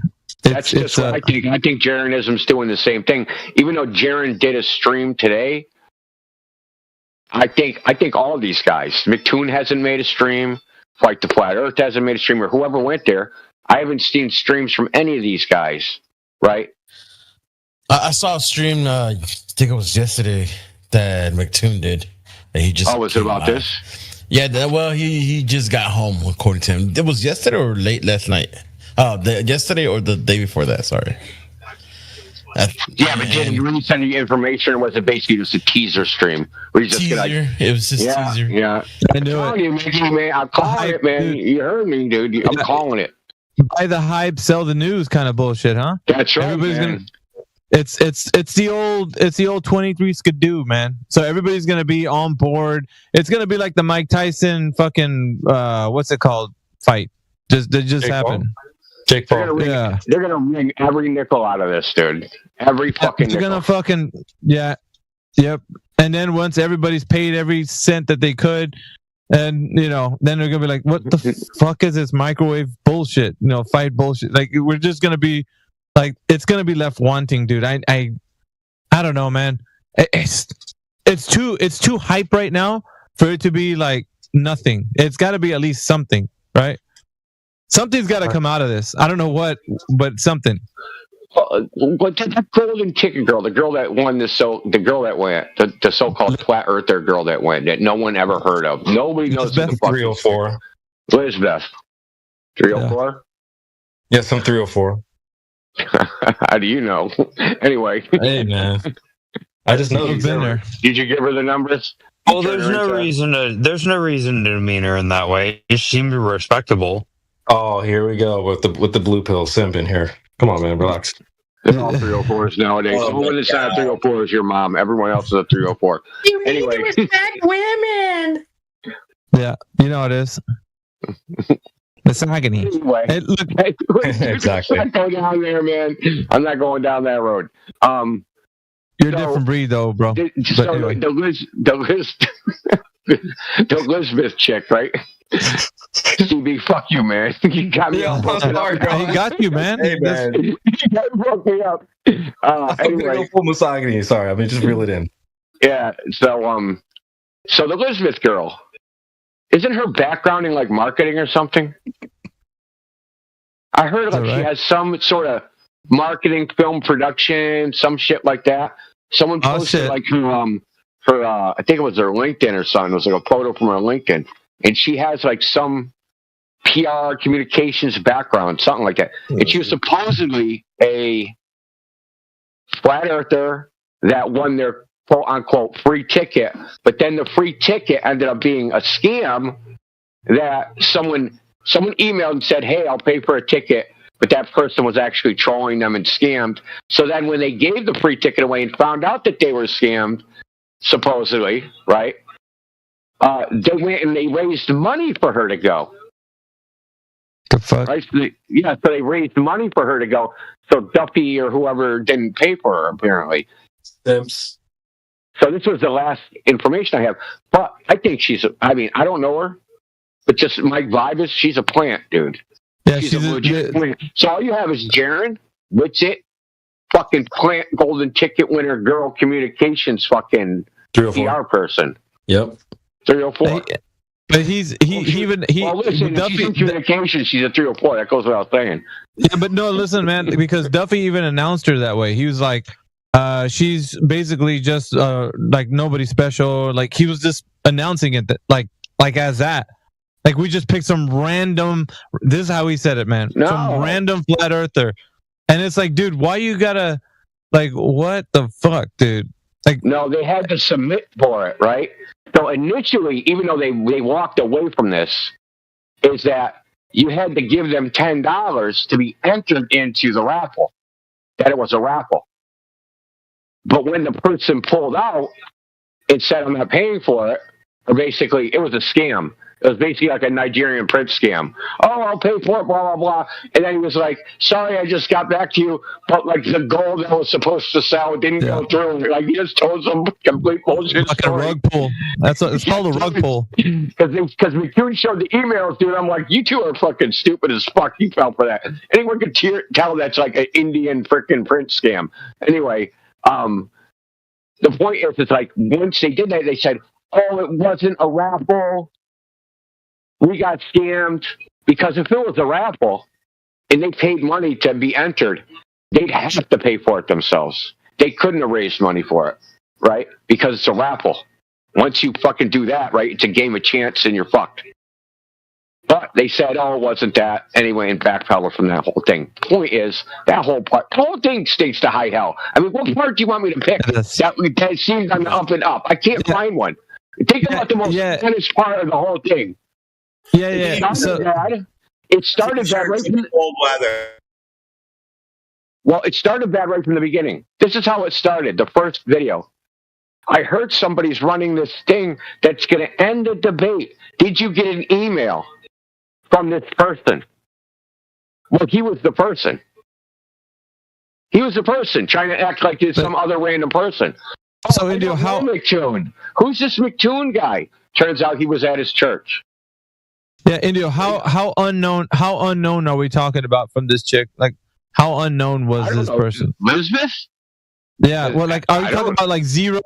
That's just what I think. I think Jaronism's doing the same thing. Even though Jaron did a stream today, I think all of these guys, McToon hasn't made a stream, Fight the Flat Earth hasn't made a stream, or whoever went there. I haven't seen streams from any of these guys, right? I saw a stream, I think it was yesterday, that McToon did. That he just was it about this? Yeah, well, he just got home, according to him. It was yesterday or late last night? Yesterday or the day before that, sorry. But did you really send you information, or was it basically just a teaser stream? Where you just teaser. It was just teaser. Yeah. I knew it. Man. I'm calling it, man. You heard me, dude. I'm calling it. Buy the hype, sell the news kind of bullshit, huh? That's right. Everybody's gonna. It's the old 23 skidoo, man. So everybody's gonna be on board. It's gonna be like the Mike Tyson fucking what's it called fight. Just happened. Jake Paul. They're gonna wring every nickel out of this, dude. Every fucking nickel. They're gonna fucking yep. And then once everybody's paid every cent that they could, and then they're gonna be like, "What the fuck is this microwave bullshit? Fight bullshit." Like we're just gonna be like, it's gonna be left wanting, dude. I don't know, man. It's too hype right now for it to be like nothing. It's got to be at least something, right? Something's got to come out of this. I don't know what, but something. But that golden ticket girl, the girl that won the girl that went, the so-called flat earther girl that went, that no one ever heard of. Nobody knows who the fuck. 304. Elizabeth. 304? Yeah, some 304. How do you know? Anyway. Hey, man. I just know you've been there. Did you give her the numbers? Well, there's no reason to demean her in that way. She seemed respectable. Oh, here we go with the blue pill simp in here. Come on, man, relax. They're all 304s nowadays. The one that's not a 304 is your mom. Everyone else is a 304. You need to respect women. Yeah, you know it is. Misogyny. Anyway, hey, look, exactly. I'm not going down there, man. I'm not going down that road. You're a different breed, though, bro. Anyway. The Elizabeth chick, right? CB, fuck you, man. You got me all broken up. He got you, man. Hey, man. You broke me up. Anyway, full misogyny. Sorry, I mean, just reel it in. Yeah. So the Elizabeth girl, isn't her background in like marketing or something? I heard like she has some sort of marketing, film production, some shit like that. Someone posted like her I think it was her LinkedIn or something. It was like a photo from her LinkedIn, and she has like some PR communications background, something like that. And she was supposedly a flat earther that won their quote unquote free ticket, but then the free ticket ended up being a scam that someone emailed and said, "Hey, I'll pay for a ticket," but that person was actually trolling them and scammed. So then when they gave the free ticket away and found out that they were scammed, supposedly, right, they went and they raised money for her to go. The fuck? Right? So they raised money for her to go. So Duffy or whoever didn't pay for her, apparently. Simps. So this was the last information I have. But I think I don't know her, but just my vibe is she's a plant, dude. Yeah, she's a legit plant. So all you have is Jaren, Witsit, fucking plant golden ticket winner girl communications fucking PR person. Yep. 304. But he's listen, Duffy, she's in communications, she's a 304. That goes without saying. Yeah, but no, listen, man, because Duffy even announced her that way. He was like, she's basically just like nobody special. Like he was just announcing it like as that. Like we just picked some random. This is how he said it, man. No. Some random flat earther, and it's like, dude, why you gotta like what the fuck, dude? Like no, they had to submit for it, right? So initially, even though they walked away from this, is that you had to give them $10 to be entered into the raffle. That it was a raffle. But when the person pulled out and said, "I'm not paying for it," or basically, it was a scam. It was basically like a Nigerian prince scam. "Oh, I'll pay for it, blah, blah, blah." And then he was like, "Sorry, I just got back to you, but like the gold that was supposed to sell didn't go through." Like he just told some complete bullshit like story. a rug pull. It's called a rug pull. Because McCune showed the emails, dude. I'm like, you two are fucking stupid as fuck. You fell for that. Anyone could tell that's like an Indian freaking prince scam. Anyway, the point is, it's like once they did that, they said, "Oh, it wasn't a raffle. We got scammed." Because if it was a raffle and they paid money to be entered, they'd have to pay for it themselves. They couldn't have raised money for it, right? Because it's a raffle. Once you fucking do that, right, it's a game of chance and you're fucked. But they said, "Oh, it wasn't that." Anyway, and backpedal from that whole thing. Point is, the whole thing stinks to high hell. I mean, what part do you want me to pick? That seems on the up and up. I can't find one. Think about the most honest part of the whole thing. It started bad right from cold weather. Well, it started bad right from the beginning. This is how it started. The first video. I heard somebody's running this thing that's going to end the debate. Did you get an email from this person? Well, he was the person. He was the person trying to act like it's some other random person. So, Indio, how McToon? Who's this McToon guy? Turns out he was at his church. Yeah, Indio, how unknown are we talking about from this chick? Like, how unknown was this person? Elizabeth? Yeah, well, like, are you talking about like zero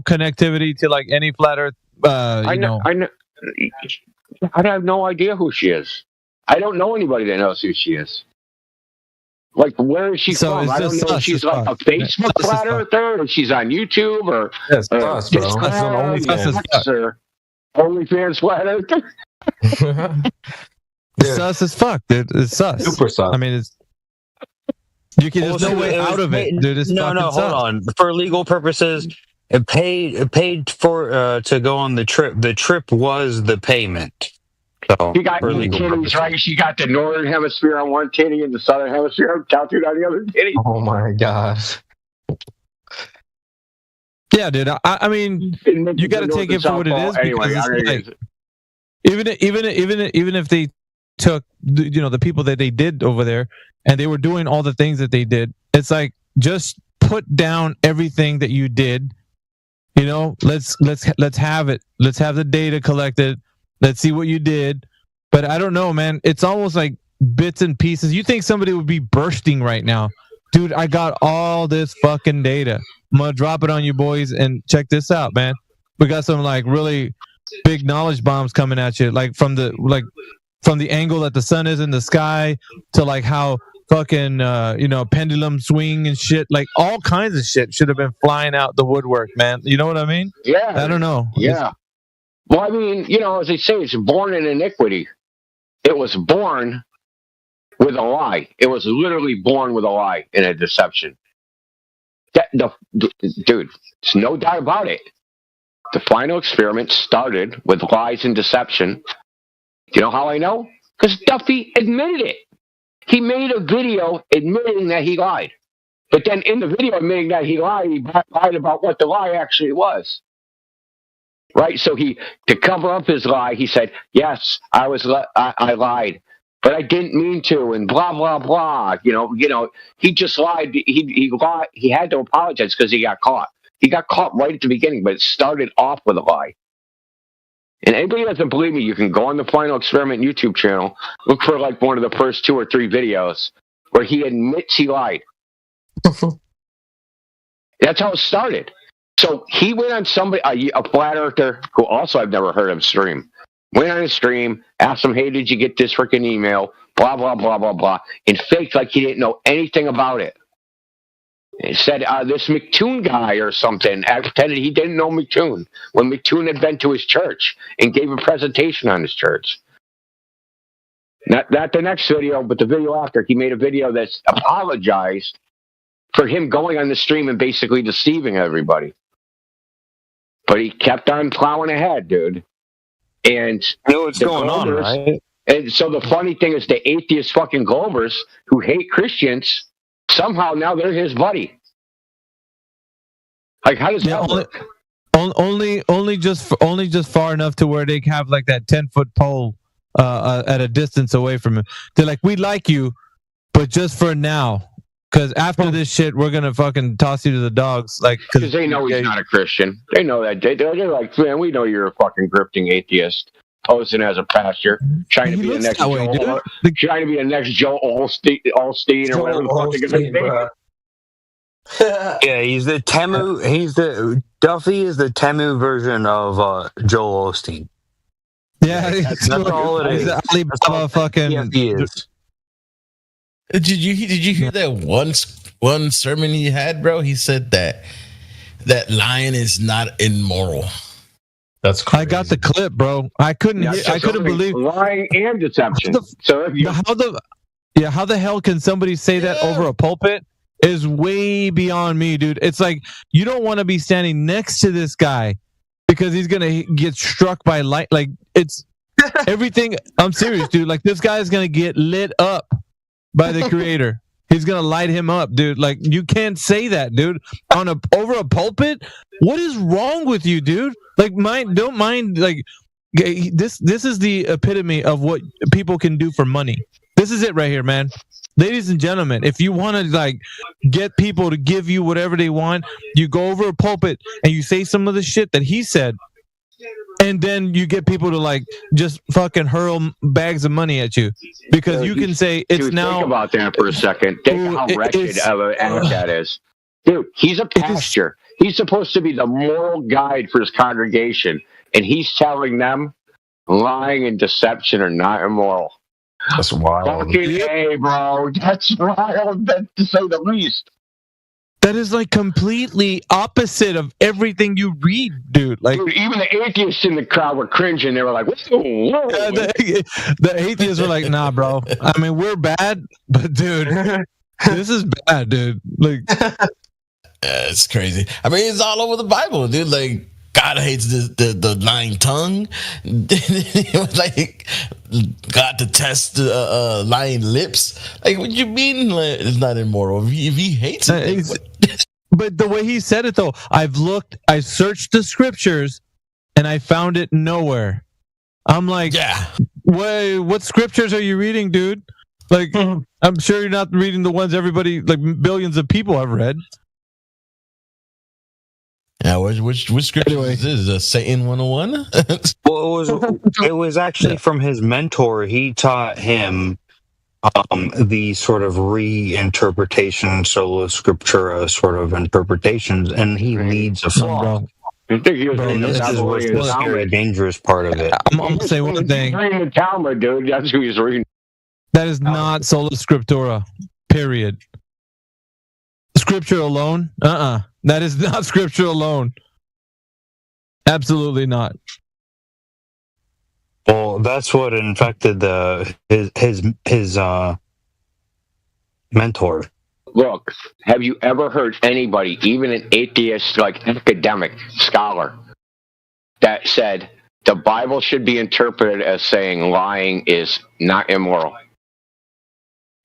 connectivity to like any flat Earth? I know. I have no idea who she is. I don't know anybody that knows who she is. Like, where is she from? I don't know if she's like a Facebook flat earther, or she's on YouTube, or yes, us, bro. That's on OnlyFans. Or OnlyFans flat earther. It's sus as fuck, dude. It's sus. Super sus. I mean, it's there's no way out of it, dude. It's hold on. For legal purposes, it paid for to go on the trip. The trip was the payment. So you got titties, right? She got the northern hemisphere on one titty and the southern hemisphere tattooed on the other titty. Oh my gosh. Yeah, dude. I mean, you got to take it for what it is. Anyway, like, even if they took the people that they did over there and they were doing all the things that they did, it's like just put down everything that you did. Let's have it. Let's have the data collected. Let's see what you did. But I don't know, man. It's almost like bits and pieces. You think somebody would be bursting right now? Dude, I got all this fucking data. I'm gonna drop it on you boys and check this out, man. We got some like really big knowledge bombs coming at you, like from the angle that the sun is in the sky to like how fucking pendulum swing and shit, like all kinds of shit should have been flying out the woodwork, man. You know what I mean? Yeah. I don't know. Yeah. Well, I mean, as they say, it's born in iniquity. It was born with a lie. It was literally born with a lie and a deception. Dude, there's no doubt about it. The final experiment started with lies and deception. Do you know how I know? Because Duffy admitted it. He made a video admitting that he lied. But then in the video admitting that he lied about what the lie actually was. Right? So to cover up his lie, he said, yes, I lied. But I didn't mean to, and blah blah blah. He just lied. He lied. He had to apologize because he got caught. He got caught right at the beginning, but it started off with a lie. And anybody that doesn't believe me, you can go on the Final Experiment YouTube channel, look for like one of the first 2 or 3 videos where he admits he lied. That's how it started. So he went on a flat earther who also I've never heard him stream. Went on his stream, asked him, hey, did you get this freaking email? Blah, blah, blah, blah, blah. And faked like he didn't know anything about it. He said this McToon guy or something pretended he didn't know McToon when McToon had been to his church and gave a presentation on his church. Not the next video, but the video after. He made a video that's apologized for him going on the stream and basically deceiving everybody. But he kept on plowing ahead, dude. And you know what's going on, right? And so the funny thing is the atheist fucking Glovers who hate Christians, somehow now they're his buddy. Like, how does that work? Only just far enough to where they have like that 10-foot pole at a distance away from him. They're like, we like you, but just for now. Because after this shit, we're gonna fucking toss you to the dogs, like because they know he's not a Christian. They know that. They're like, man, we know you're a fucking grifting atheist, posing as a pastor, trying to be the next Joe Osteen or whatever the fuck. Yeah, he's the Temu. Duffy is the Temu version of Joel Osteen. Yeah, that's all it is. Alibaba fucking. He is. Did you hear that one sermon he had, bro? He said that lying is not immoral. That's crazy. I got the clip, bro. I couldn't believe lying and deception. How the hell can somebody say that over a pulpit? Is way beyond me, dude. It's like you don't want to be standing next to this guy because he's gonna get struck by light. Like it's everything. I'm serious, dude. Like this guy is gonna get lit up by the creator. He's gonna light him up, dude. Like you can't say that, dude, over a pulpit. What is wrong with you, dude? Like don't mind. Like this is the epitome of what people can do for money. This is it right here, man. Ladies and gentlemen, if you want to like get people to give you whatever they want, you go over a pulpit and you say some of the shit that he said. And then you get people to like just fucking hurl bags of money at you because you can say it's now. Think about that for a second. Think how wretched of an act that is. Dude, he's a pastor. He's supposed to be the moral guide for his congregation, and he's telling them lying and deception are not immoral. That's wild. Fucking A, bro. That's wild, to say the least. That is like completely opposite of everything you read, dude. Like dude, even the atheists in the crowd were cringing. They were like, whoa. The atheists were like, nah, bro. I mean, we're bad, but dude, this is bad, dude. Like it's crazy. I mean, it's all over the Bible, dude. Like God hates the lying tongue. It was like God detests lying lips. Like, what you mean? It's not immoral. If he hates it, but the way he said it though, I searched the scriptures, and I found it nowhere. I'm like, yeah. What scriptures are you reading, dude? Like, I'm sure you're not reading the ones everybody, like billions of people have read. Yeah, which scripture is this? Satan 101? Well, it was actually from his mentor. He taught him the sort of reinterpretation, sola scriptura sort of interpretations, and he leads a flock. This is what's the scary, dangerous part of it. I'm gonna say one thing. He's reading the Talmud, dude. That's who he's reading. That is not sola scriptura. Period. Scripture alone? That is not scripture alone. Absolutely not. Well, that's what infected his mentor. Look, have you ever heard anybody, even an atheist, like academic scholar, that said the Bible should be interpreted as saying lying is not immoral?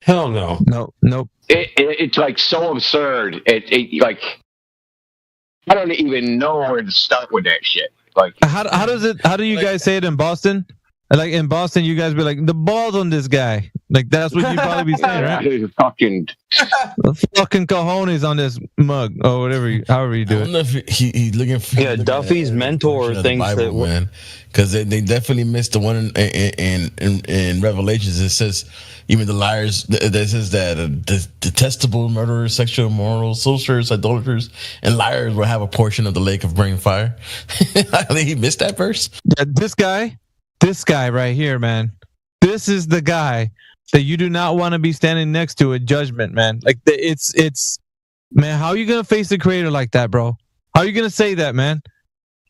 Hell no. Nope. It's like so absurd. It like I don't even know where to start with that shit. Like how do you guys say it in Boston? Like in Boston, you guys be like, the balls on this guy. Like that's what you probably be saying, right? The fucking cojones on this mug or whatever, however you do it. I don't know if he's looking for. Yeah, Duffy's mentor thinks Bible, that man, because they definitely missed the one in Revelations. It says even the liars. That says that detestable murderers, sexual immoral, sorcerers, idolaters, and liars will have a portion of the lake of burning fire. I think he missed that verse. Yeah, this guy right here, man. This is the guy that you do not want to be standing next to at judgment, man. Like it's man, how are you gonna face the creator like that, bro? How are you gonna say that, man?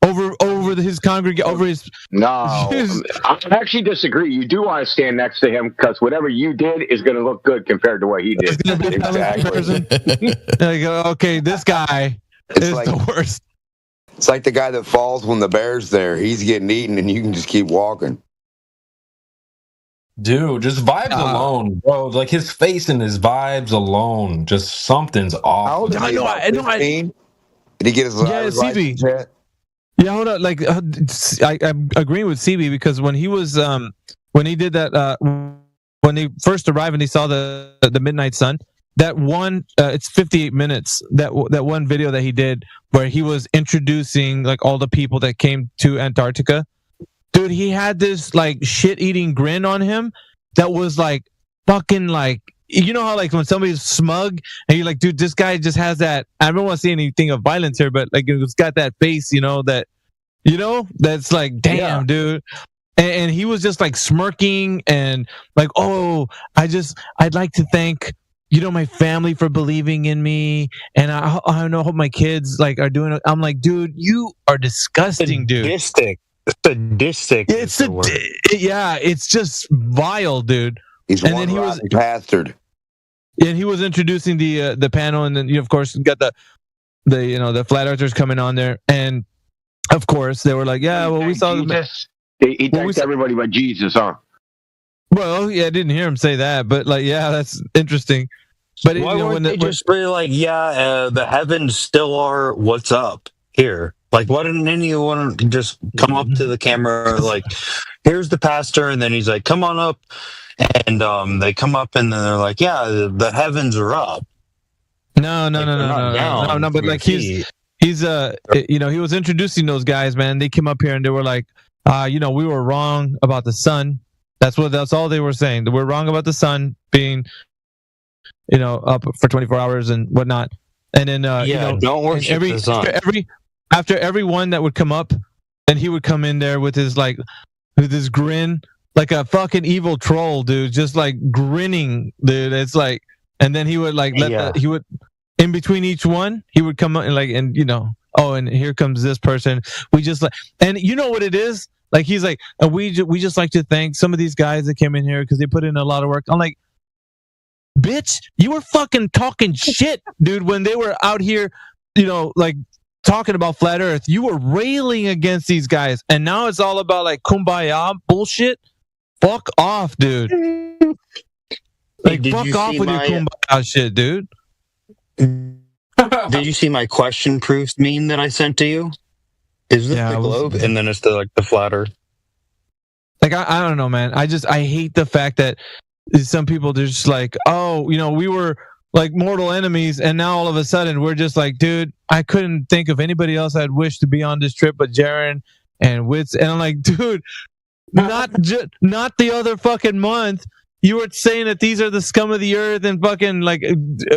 Over his congregation, over his. No, I actually disagree. You do want to stand next to him because whatever you did is going to look good compared to what he did. Exactly. Like, okay, this guy is like the worst. It's like the guy that falls when the bear's there. He's getting eaten, and you can just keep walking. Dude, just vibes alone, bro. Like his face and his vibes alone, just something's off. I know. Did he get his license yet? Yeah, hold on. Like, I'm agreeing with CB because when he was, when he did that, when he first arrived and he saw the Midnight Sun, that one, it's 58 minutes. That one video that he did where he was introducing like all the people that came to Antarctica. Dude, he had this like shit-eating grin on him that was like fucking like, you know how like when somebody's smug and you're like, dude, this guy just has that. I don't want to say anything of violence here, but like it's got that face, that's like, damn, dude. And he was just like smirking and like, oh, I'd like to thank, my family for believing in me, and I hope my kids like are doing. I'm like, dude, you are disgusting, dude. Sadistic. It's just vile, dude. He's and then he was bastard. And he was introducing the panel, and then you of course got the flat earthers coming on there, and of course they were like, yeah, well we saw Jesus. He thanked everybody but Jesus, huh? Well, yeah, I didn't hear him say that, but like, yeah, that's interesting. But why weren't they just really like, the heavens still are what's up here? Like, why didn't anyone just come up to the camera like, here's the pastor, and then he's like, come on up, and they come up and then they're like, yeah, the heavens are up. No. But like he's he was introducing those guys, man. They came up here and they were like, we were wrong about the sun. That's all they were saying. We're wrong about the sun being, up for 24 hours and whatnot. And then, don't worship the sun. After every one that would come up, then he would come in there with his grin, like a fucking evil troll, dude, just like grinning, dude. It's like, and then he would like he would in between each one, he would come up and like, and and here comes this person. We just like, and you know what it is? Like he's like, we just like to thank some of these guys that came in here because they put in a lot of work. I'm like, bitch, you were fucking talking shit, dude, when they were out here, like talking about flat Earth. You were railing against these guys, and now it's all about like kumbaya bullshit. Fuck off, dude. Like, Did fuck you off see with your my- kumbaya shit, dude. Did you see my question proofs meme that I sent to you? Is this Yeah, the it was- globe? And then it's the flat Earth. Like, I don't know, man. I hate the fact that some people, they're just like, oh, you know, we were like mortal enemies, and now all of a sudden we're just like, dude, I couldn't think of anybody else I'd wish to be on this trip but Jaren and Wits. And I'm like, dude, not the other fucking month. You were saying that these are the scum of the earth and fucking like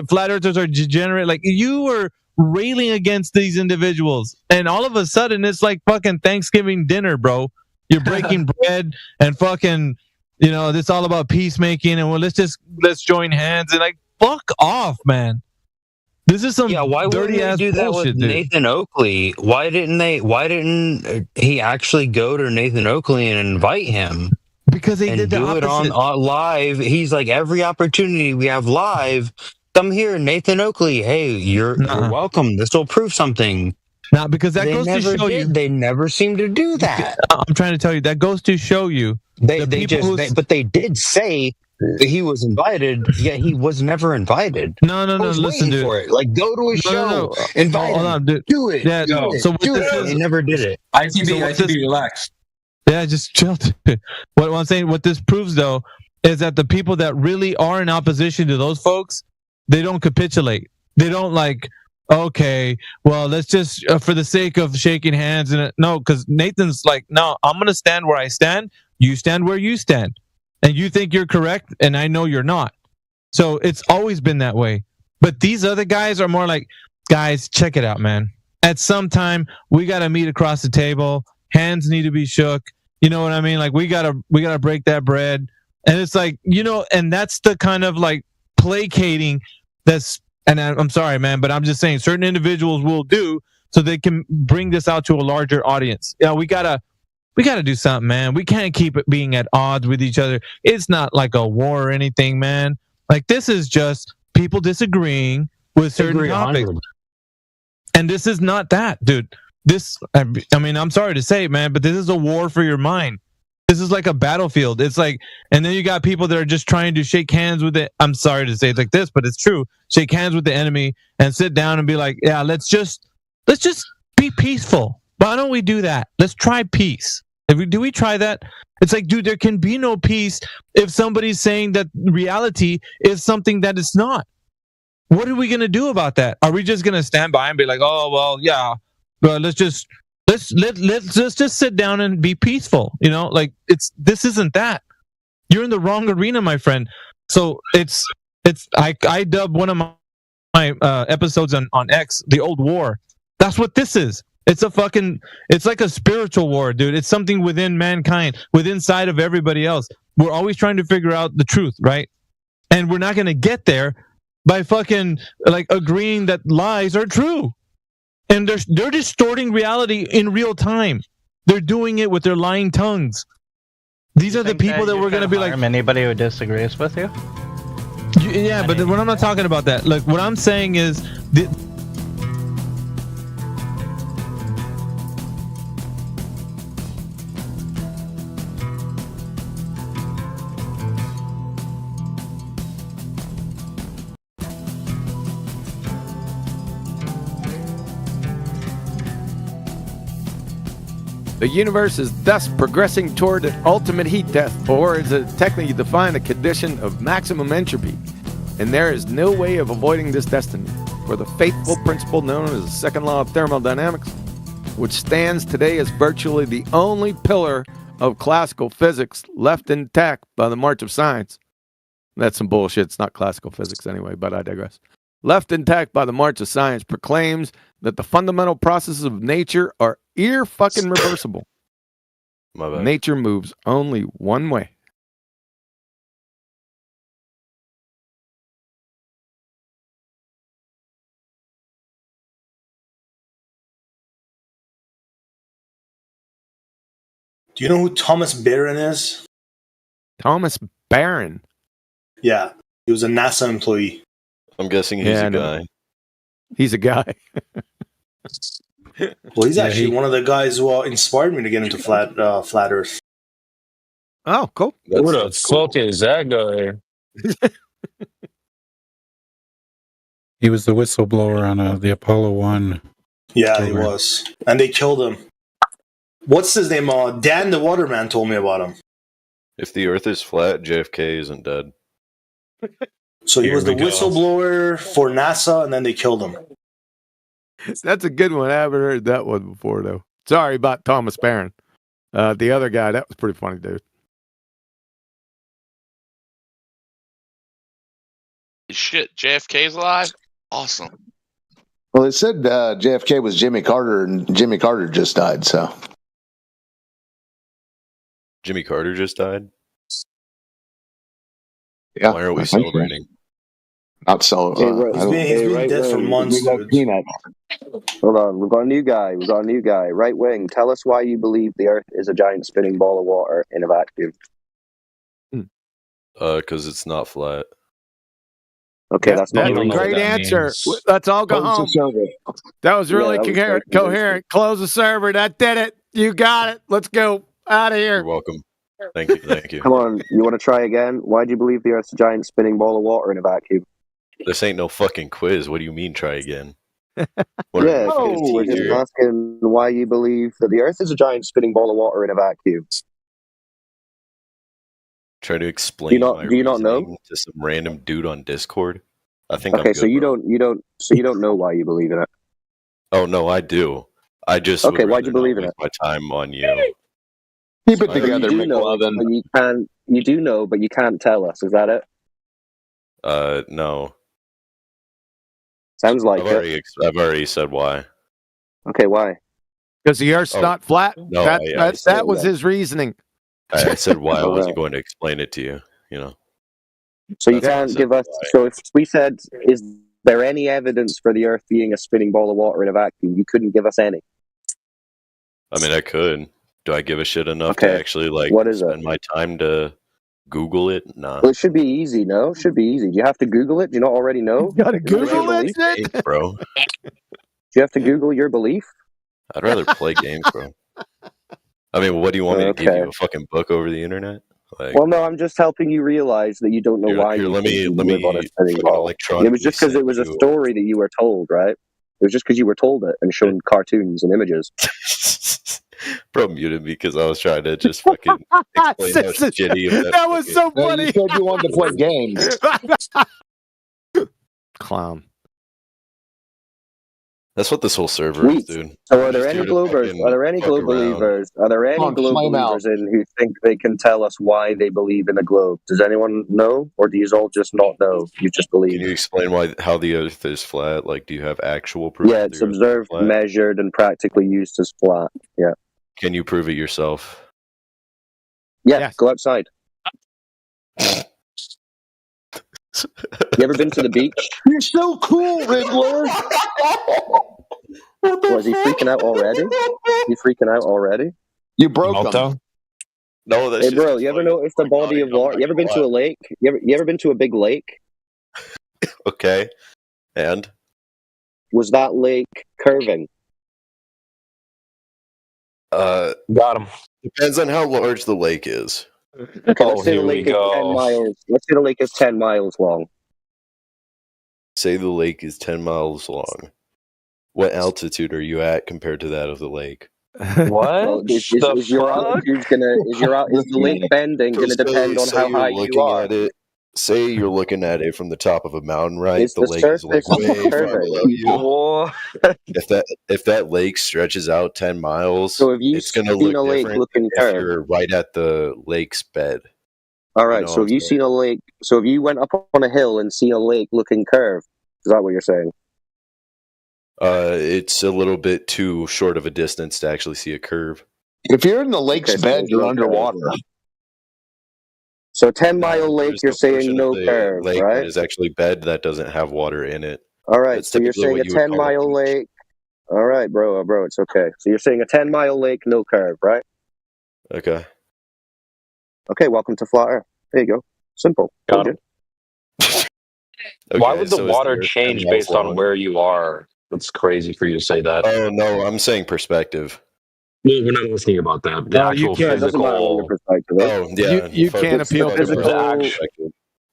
flat earthers are degenerate. Like, you were railing against these individuals, and all of a sudden it's like fucking Thanksgiving dinner, bro. You're breaking bread and fucking, you know, this all about peacemaking and well, let's join hands and like, fuck off, man. This is some Why dirty wouldn't ass they do that bullshit, with dude. Nathan Oakley? Why didn't he actually go to Nathan Oakley and invite him? Because they and did the do it opposite. on live. He's like, every opportunity we have live, come here, Nathan Oakley. Hey, you're welcome. This will prove something. Now, because that goes to show you, they never seem to do that. I'm trying to tell you, that goes to show you. But they did say he was invited, yet he was never invited. No. Listen, dude. For it. Like, go to a show, invite him, on, dude. do it. Yeah, do so it. Do it. He never did it. ITB, relax. Yeah, just chill. What I'm saying, what this proves though, is that the people that really are in opposition to those folks, they don't capitulate. They don't like, okay, well, let's just for the sake of shaking hands and no, because Nathan's like, no, I'm gonna stand where I stand. You stand where you stand, and you think you're correct, and I know you're not. So it's always been that way. But these other guys are more like, guys, check it out, man. At some time, we gotta meet across the table. Hands need to be shook. You know what I mean? Like, we gotta break that bread. And it's like, you know, and that's the kind of like placating that's, and I'm sorry, man, but I'm just saying certain individuals will do so they can bring this out to a larger audience. Yeah, we gotta do something, man. We can't keep it being at odds with each other. It's not like a war or anything, man. Like, this is just people disagreeing with certain topics. And this is not that, dude. This, I mean, I'm sorry to say it, man, but this is a war for your mind. This is like a battlefield. It's like, and then you got people that are just trying to shake hands with it. I'm sorry to say it like this, but it's true. Shake hands with the enemy and sit down and be like, yeah, let's just be peaceful. Why don't we do that? Let's try peace. Do we try that? It's like, dude, there can be no peace if somebody's saying that reality is something that it's not. What are we going to do about that? Are we just going to stand by and be like, oh, well, yeah, but let's just sit down and be peaceful, you know? Like, this isn't that. You're in the wrong arena, my friend. So I dubbed one of my episodes on X the Old War. That's what this is. It's like a spiritual war, dude. It's something within mankind, within inside of everybody else. We're always trying to figure out the truth, right? And we're not going to get there by fucking like agreeing that lies are true. And they're distorting reality in real time. They're doing it with their lying tongues. These are the people that we're going to be like... Anybody who disagrees with you? Yeah, but when I'm not talking about that. Like, what I'm saying is... The universe is thus progressing toward an ultimate heat death, or as it technically defined, a condition of maximum entropy. And there is no way of avoiding this destiny, for the faithful principle known as the second law of thermodynamics, which stands today as virtually the only pillar of classical physics left intact by the march of science. That's some bullshit. It's not classical physics anyway, but I digress. Left intact by the march of science proclaims that the fundamental processes of nature are fucking reversible. Nature moves only one way. Do you know who Thomas Barron is? Thomas Barron? Yeah, he was a NASA employee. I'm guessing he's a guy. He's a guy. Well, he's actually one of the guys who inspired me to get into flat Earth. Oh, cool. Who the fuck is that guy? He was the whistleblower on the Apollo 1. Yeah, program. he was. And they killed him. What's his name? Dan the Waterman told me about him. If the Earth is flat, JFK isn't dead. So he was the whistleblower for NASA, and then they killed him. That's a good one. I haven't heard that one before, though. Sorry about Thomas Barron. The other guy, that was pretty funny, dude. Shit, JFK's alive? Awesome. Well, it said JFK was Jimmy Carter, and Jimmy Carter just died, so. Jimmy Carter just died? Yeah. Why are we celebrating? Not so. He's been dead for months, dude. Hold on, we've got a new guy. Right wing, tell us why you believe the Earth is a giant spinning ball of water in a vacuum. Because it's not flat. Okay, that's not a great answer. Means. Let's all go home. That was really coherent. Close the server. That did it. You got it. Let's go out of here. You're welcome. Thank you. Come on, you want to try again? Why do you believe the Earth's a giant spinning ball of water in a vacuum? This ain't no fucking quiz. What do you mean, try again? We're just asking why you believe that the Earth is a giant spinning ball of water in a vacuum. Try to explain. Do you not know to some random dude on Discord? I think. Okay, I'm good, so you don't know why you believe in it. Oh no, I do. I just okay. Why'd you believe in it? My time on you. Keep it together, you do know, but you can't tell us. Is that it? No. Sounds like I've already said why. Okay, why? Because the Earth's not flat. No, that was his reasoning. I said why. I wasn't going to explain it to you. You know. So you can't give us. So if we said, "Is there any evidence for the Earth being a spinning ball of water in a vacuum?" You couldn't give us any. I mean, I could. Do I give a shit enough to actually spend my time to Google it? Nah. Well, it should be easy. No, it should be easy. Do you have to Google it? Do you not already know? You gotta Google it, bro. Do you have to Google your belief? I'd rather play games, bro. I mean, what do you want me to give you? A fucking book over the internet? Well, no, I'm just helping you realize that you don't know why. Let me on a spinning ball. It was just because it was a story that you were told, right? It was just because you were told it and shown cartoons and images. Bro muted me because I was trying to just fucking explain how shitty that was so funny. You said you wanted to play games. Clown. That's what this whole server is, dude. So are there any Globers? Are there any globe believers? Are there any globe believers in who think they can tell us why they believe in a globe? Does anyone know, or do you all just not know? You just believe. Can you explain how the Earth is flat? Like, do you have actual proof? Yeah, it's observed, measured, and practically used as flat. Yeah. Can you prove it yourself? Yeah, go outside. You ever been to the beach? You're so cool, Riddler. Was he freaking out already? You broke him. No, that's hey, bro, you ever noticed a body of water? You ever been to a lake? You ever been to a big lake? Okay. And? Was that lake curving? Got him. Depends on how large the lake is. Okay, let's say the lake is 10 miles. Let's say the lake is 10 miles long. Say the lake is 10 miles long. What altitude are you at compared to that of the lake? What? Is the lake bending going to depend on how high you are? At it, say you're looking at it from the top of a mountain, right? The lake is like way far below you. If that lake stretches out 10 miles, so it's going to look different if you're right at the lake's bed. All right, so have you seen a lake? So if you went up on a hill and seen a lake looking curved, is that what you're saying? It's a little bit too short of a distance to actually see a curve. If you're in the lake's bed, you're underwater. So 10-mile lake, you're saying no curve, lake right? That is actually bed that doesn't have water in it. All right, so you're saying a 10-mile lake. All right, bro, it's okay. So you're saying a 10-mile lake, no curve, right? Okay. Okay, welcome to Flat Earth. There you go. Simple. Got him. Why would the water change based on where you are? That's crazy for you to say that. Oh no, I'm saying perspective. Well, we're not listening about that. The actual physical. Oh yeah, You can't appeal to physical.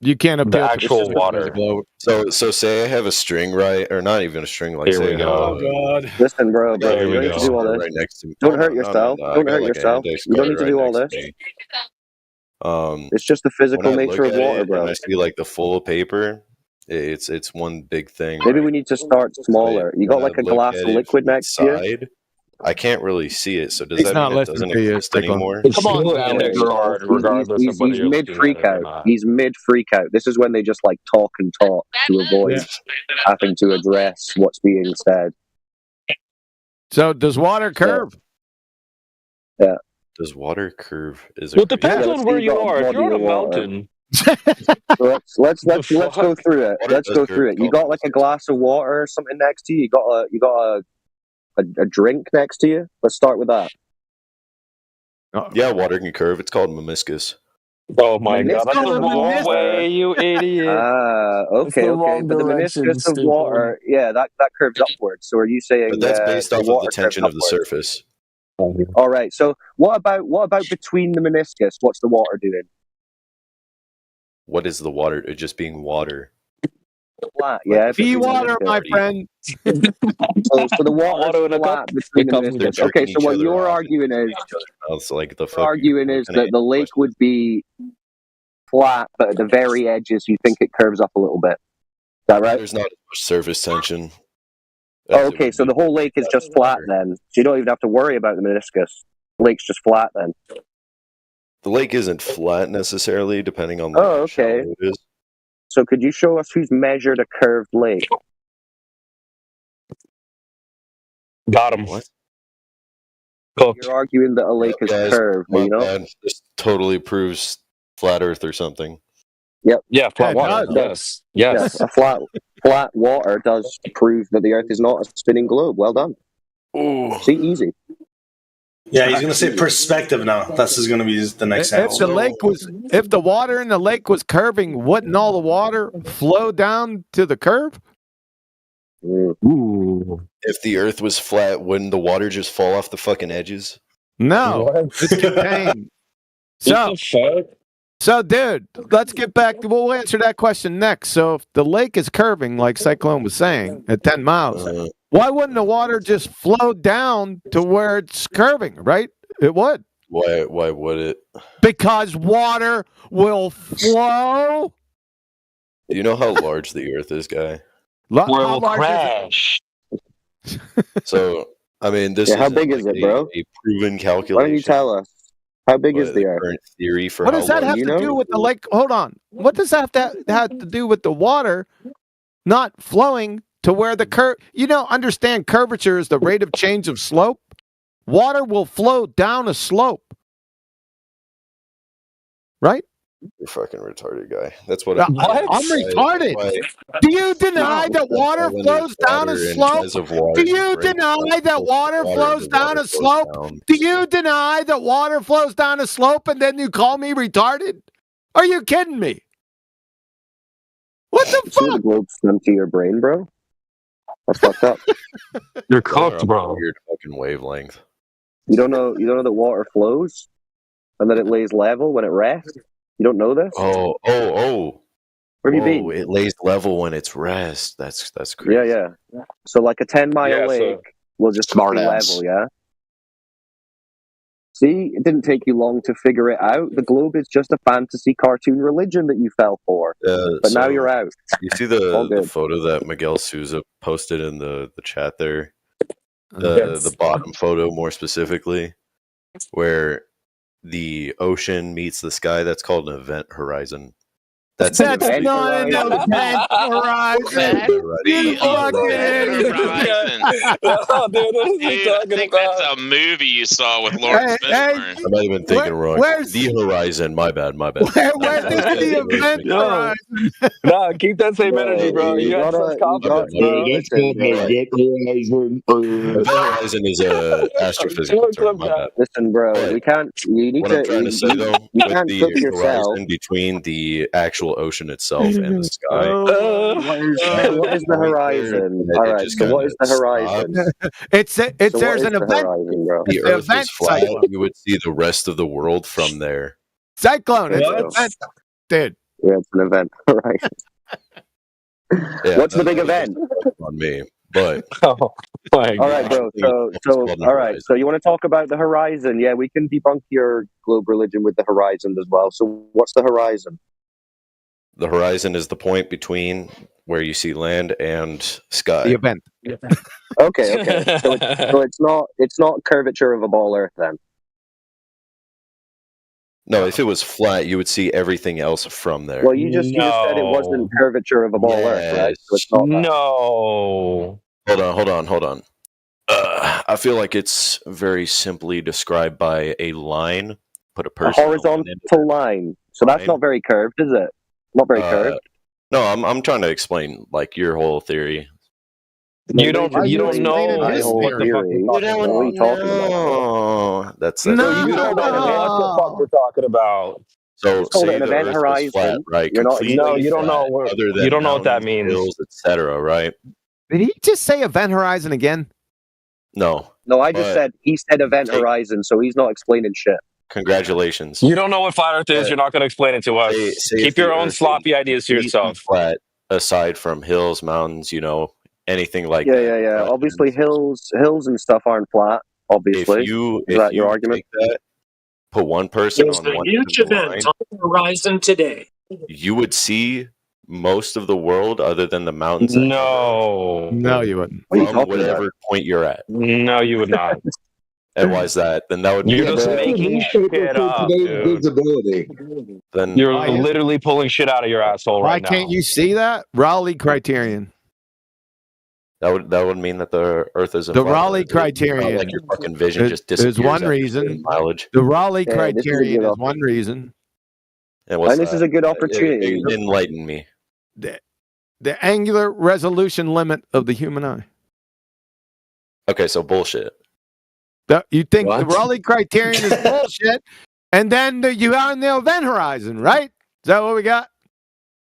You can't appeal the to actual water. So say I have a string, right, or not even a string. Like Here say we go. God. Listen, bro, you There we don't need to do all go. this. right next to me. Don't No, hurt no, yourself. no, no. I Don't got hurt like an yourself. index You don't card need to right do all next this. to me. It's just the physical When I nature look of at water, it bro. and I see like the full paper, it's one big thing. Maybe right? we need to start smaller. You got When I like a look glass at of it liquid from next to you? side, I can't really see it. So does He's that not mean it listening doesn't to you, exist Cyclone. anymore? It's Come on, still man. index card, regardless of whether He's you're mid looking freak at it or out. not. He's mid freak out. This is when they just like talk and talk to avoid having to address what's being said. So does water curve? Yeah. Does water curve? Is Well, it? it depends on where you are. If you're on a mountain, So let's go through it. Let's go through it. You got like a glass of water or something next to you. You got a drink next to you. Let's start with that. Yeah, water can curve. It's called meniscus. oh my god, that's the wrong way, you idiot. Okay. But the meniscus of water, yeah, that curves upwards. So are you saying But that's based off of the water tension curves of the upwards? surface. All right. So what about between the meniscus? What's the water doing? What is the water? It just being water. Flat, yeah. Be water, my friend. So the water is flat between the meniscus. Okay, so what you're arguing is like the that the lake would be flat, but at the very edges you think it curves up a little bit. Is that right? There's not as much surface tension. Okay, so the whole lake is just flat then. So you don't even have to worry about the meniscus. The lake's just flat then. The lake isn't flat necessarily, depending on how shallow it is. So could you show us who's measured a curved lake? Got him. What? You're arguing that a lake is curved, you know? Bad. This totally proves flat Earth or something. Yep. Yeah, flat water. Yes. Yes. A flat water does prove that the Earth is not a spinning globe. Well done. Ooh. See, easy. Yeah, he's going to say perspective now. This is going to be the next If the water in the lake was curving, wouldn't all the water flow down to the curve? Ooh. If the Earth was flat, wouldn't the water just fall off the fucking edges? No, it's contained. So, dude, let's get back. We'll answer that question next. So, if the lake is curving, like Cyclone was saying, at 10 miles, why wouldn't the water just flow down to where it's curving, right? It would. Why would it? Because water will flow. Do you know how large the Earth is, guy? Will crash. So, I mean, this how big is it, bro? A proven calculation. Why don't you tell us? How big is the Earth? Current theory for what does that have to do with the lake? Hold on. What does that have to do with the water not flowing to where the curve? Understand curvature is the rate of change of slope. Water will flow down a slope. Right? You're fucking retarded, guy. That's what I'm retarded. Do you deny that water flows down a slope? Do you deny that water flows down a slope? Do you deny that water flows down a slope and then you call me retarded? Are you kidding me? What the fuck? The globe's empty your brain, bro. That's fucked up. You're cooked, bro. Weird fucking wavelength. You don't know that water flows and that it lays level when it rests? You don't know this? Oh. Where have you been? It lays level when it's rest. That's crazy. Yeah. So like a 10-mile lake will just be level, yeah? See, it didn't take you long to figure it out. The globe is just a fantasy cartoon religion that you fell for. But now you're out. You see the photo that Miguel Souza posted in the chat there? The bottom photo, more specifically, where the ocean meets the sky. That's called an event horizon. That's not an event horizon. The event horizon. I think that's a movie you saw with Lawrence Fishburne. I might have been thinking wrong. The horizon. My bad. Where's the event horizon? No, keep that same energy, bro. You got such confidence, bro. The horizon is a astrophysical term. My bad. Listen, bro, you need what I'm trying to say though, with the horizon between the actual actual ocean itself and the sky. What is the horizon? All right, so what is the horizon? There's an event. The Earth is flat. You would see the rest of the world from there. Cyclone. It's an event, dude. Yeah, it's an event. Horizon. What's the big event? On me, but all right, bro. So all right. So you want to talk about the horizon? Yeah, we can debunk your globe religion with the horizon as well. So what's the horizon? The horizon is the point between where you see land and sky. The event. Okay. So it's not curvature of a ball Earth then. No, if it was flat, you would see everything else from there. Well, you just said it wasn't curvature of a ball Earth, right? So it's not that. No. Hold on. I feel like it's very simply described by a line. Put a person. A horizontal line. So that's not very curved, is it? Not very curved. No, I'm trying to explain like your whole theory. You don't know what the fuck you're talking about. That's you don't know what the fuck we're talking about. So say an the event Earth horizon. was flat, right? You don't know You don't know what that means, etc. Right? Did he just say event horizon again? No. No, I just said he said event horizon, so he's not explaining shit. Congratulations. You don't know what flat Earth is. You're not going to explain it to us. Keep your own sloppy ideas to yourself. Flat, aside from hills, mountains, anything like that. Yeah. Obviously, hills and stuff aren't flat. Obviously, is that your argument? Put one person There's on a one huge event line, on the horizon today. you would see most of the world other than the mountains. No, you wouldn't. From whatever point you're at. No, you would not. And why is that? Then that would be You're just making shit up, dude. Visibility. Then you're literally pulling shit out of your asshole right now. Why can't you see that? Raleigh criterion. That would mean that the Earth is the Raleigh criterion. Like your fucking vision just disappears. There's one reason. Mileage. The Raleigh criterion is one reason. And this is a good opportunity. Enlighten me. The angular resolution limit of the human eye. Okay, so bullshit. You think the Raleigh criterion is bullshit, and then you are in the event horizon, right? Is that what we got?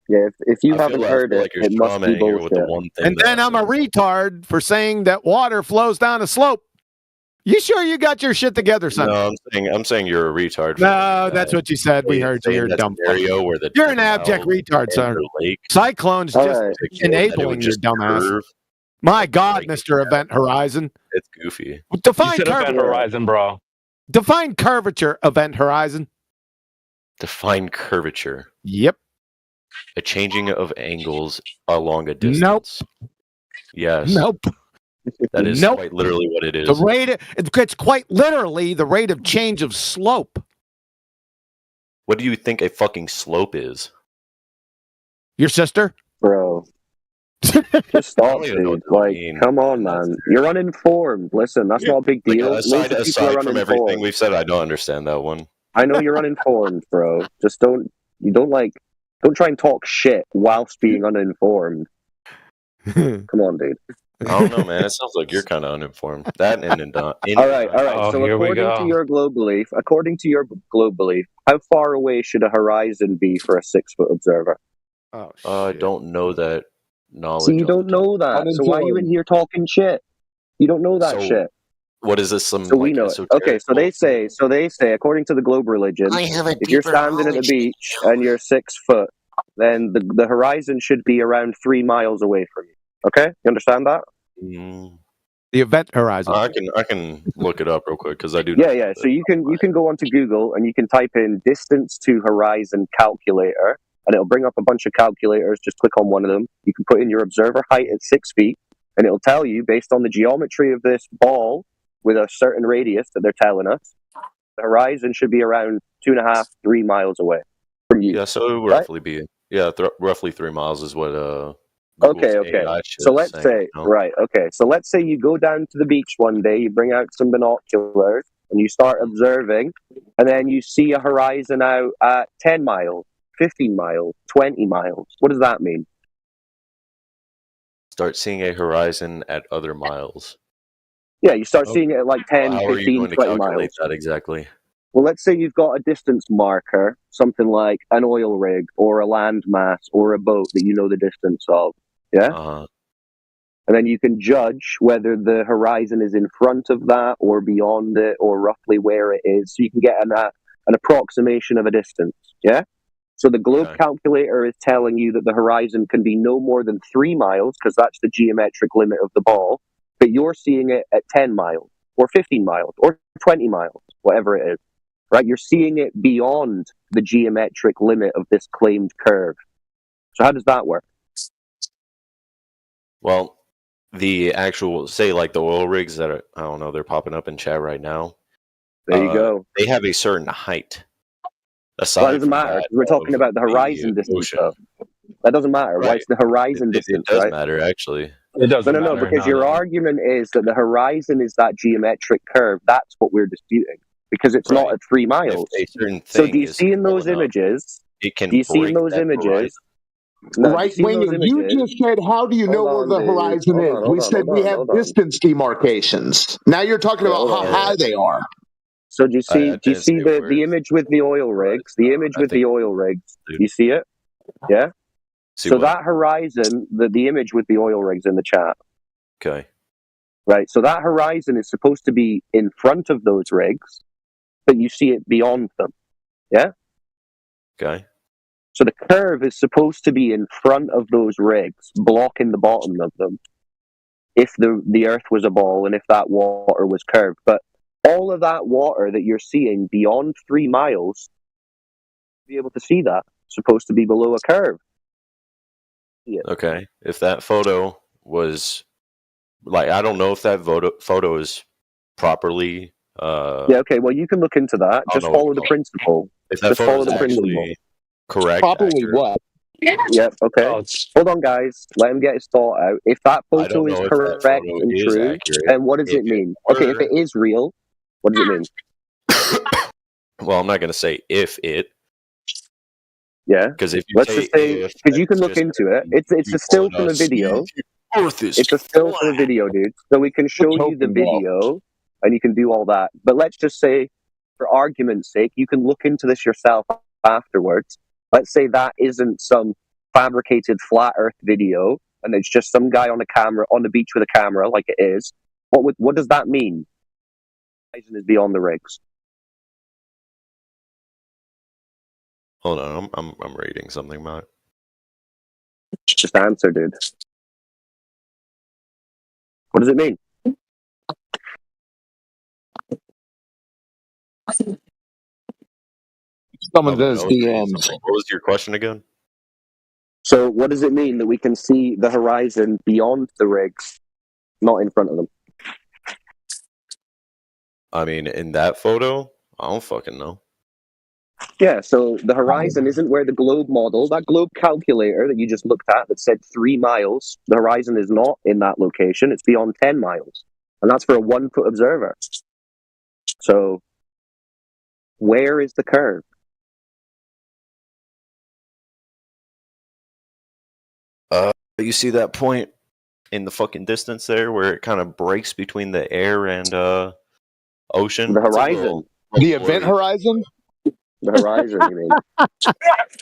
Yeah, if you haven't heard it, it must be bullshit. And then I'm a retard for saying that water flows down a slope. You sure you got your shit together, son? No, I'm saying you're a retard. No, that's what you said. We heard you. You're dumb. You're an abject retard, son. Cyclone's just enabling your dumbass. My God, Mr. Event Horizon. It's goofy. Define Event Horizon, bro. Define curvature, Event Horizon. Define curvature. Yep. A changing of angles along a distance. Nope. Yes. Nope. That is quite literally what it is. It's quite literally the rate of change of slope. What do you think a fucking slope is? Your sister? Bro. Just stop, dude. Like, come on, man. You're uninformed. Listen, that's not a big deal. Aside from everything we've said, I don't understand that one. I know you're uninformed, bro. Just don't try and talk shit whilst being uninformed. Come on, dude. I don't know, man. It sounds like you're kind of uninformed. That and all right. So according to your globe belief, how far away should a horizon be for a 6-foot observer? I don't know that knowledge. So you don't know that. So why are you in here talking shit? You don't know that shit. What is this? So we know. Okay, so they say, according to the globe religion, if you're standing at the beach and you're 6 foot, then the horizon should be around 3 miles away from you. Okay, you understand that? The event horizon. I can look it up real quick because I do. Yeah. So you can go onto Google and you can type in distance to horizon calculator, and it'll bring up a bunch of calculators. Just click on one of them. You can put in your observer height at 6 feet, and it'll tell you based on the geometry of this ball with a certain radius that they're telling us, the horizon should be around 2.5, 3 miles away from you. Yeah, so it would roughly be roughly 3 miles is what. Okay. So let's say So let's say you go down to the beach one day, you bring out some binoculars, and you start observing, and then you see a horizon out at 10 miles, 15 miles, 20 miles. What does that mean? Start seeing a horizon at other miles. Yeah, you start seeing it at like 10, How 15, are you going to 20 calculate miles. that exactly? Well, let's say you've got a distance marker, something like an oil rig or a landmass or a boat that you know the distance of. Yeah? And then you can judge whether the horizon is in front of that or beyond it or roughly where it is. So you can get an approximation of a distance. Yeah? So the globe calculator is telling you that the horizon can be no more than 3 miles because that's the geometric limit of the ball. But you're seeing it at 10 miles or 15 miles or 20 miles, whatever it is. Right? You're seeing it beyond the geometric limit of this claimed curve. So how does that work? Well, the actual, say, like the oil rigs that are, I don't know, they're popping up in chat right now. There you go. They have a certain height. Well, that doesn't matter. We're talking about the horizon distance. That doesn't matter. Right. Why it's the horizon distance, it does matter, actually. It doesn't matter. No, because your argument is that the horizon is that geometric curve. That's what we're disputing. Because it's not at 3 miles. So do you see in those images? Do you see in those images? No, right, Wayne, you just said, how do you know where the horizon is? We said we have distance demarcations. Now you're talking about how high they are. So do you see the image with the oil rigs? The image with the oil rigs. You see it? Yeah? So that horizon, the image with the oil rigs in the chat. Okay. Right, so that horizon is supposed to be in front of those rigs, but you see it beyond them. Yeah? Okay. So the curve is supposed to be in front of those rigs, blocking the bottom of them, if the Earth was a ball and if that water was curved. But all of that water that you're seeing beyond 3 miles, be able to see that. It's supposed to be below a curve. Okay. If that photo was, like, I don't know if that photo is properly... yeah, okay, well, you can look into that. Just follow the principle. If that just photo follow is the principle. actually correct. Properly what? Yep, okay. Hold on, guys. Let him get his thought out. If that photo is correct and true, then what does it mean? Okay, if it is real, what does it mean? Well, I'm not going to say if it. Yeah. Because if you let's just say, because you can look into it. It's a still from the video. It's a still from the video, dude. So we can show you the video, and you can do all that. But let's just say, for argument's sake, you can look into this yourself afterwards. Let's say that isn't some fabricated flat Earth video, and it's just some guy on the beach with a camera, like it is. What does that mean? Horizon is beyond the rigs. Hold on, I'm reading something, Matt. Just answer, dude. What does it mean? Someone does DMs. What was your question again? So what does it mean that we can see the horizon beyond the rigs, not in front of them? I mean, in that photo, I don't fucking know. Yeah, so the horizon isn't where the globe model, that globe calculator that you just looked at that said 3 miles, the horizon is not in that location, it's beyond 10 miles. And that's for a 1-foot observer. So, where is the curve? You see that point in the fucking distance there where it kind of breaks between the air and ocean? The horizon. The event horizon? The horizon, you mean?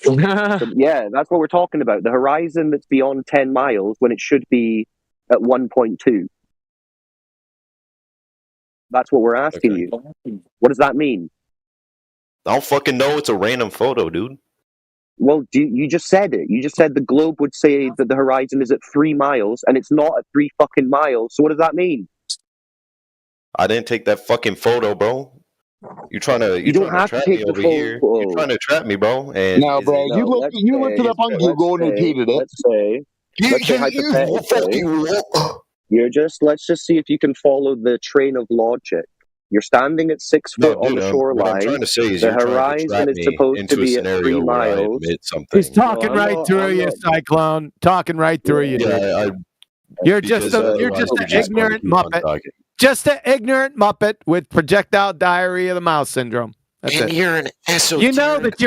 So, yeah, that's what we're talking about. The horizon that's beyond 10 miles when it should be at 1.2. That's what we're asking you. What does that mean? I don't fucking know. It's a random photo, dude. Well, you just said it. You just said the globe would say that the horizon is at 3 miles, and it's not at 3 fucking miles. So what does that mean? I didn't take that fucking photo, bro. You trying to trap me over here? You're trying to trap me, bro. And no, bro. You looked it up on Google and repeated it. Let's say hypothetically, let's just see if you can follow the train of logic. You're standing at 6 foot on the shoreline. What I'm trying to say is the horizon is supposed to be at 3 miles. He's talking right through you, Cyclone. Talking right through you, dude. You're just an ignorant muppet. Just an ignorant muppet with projectile diarrhea of the mouse syndrome. That's it. You're an esoteric. You know that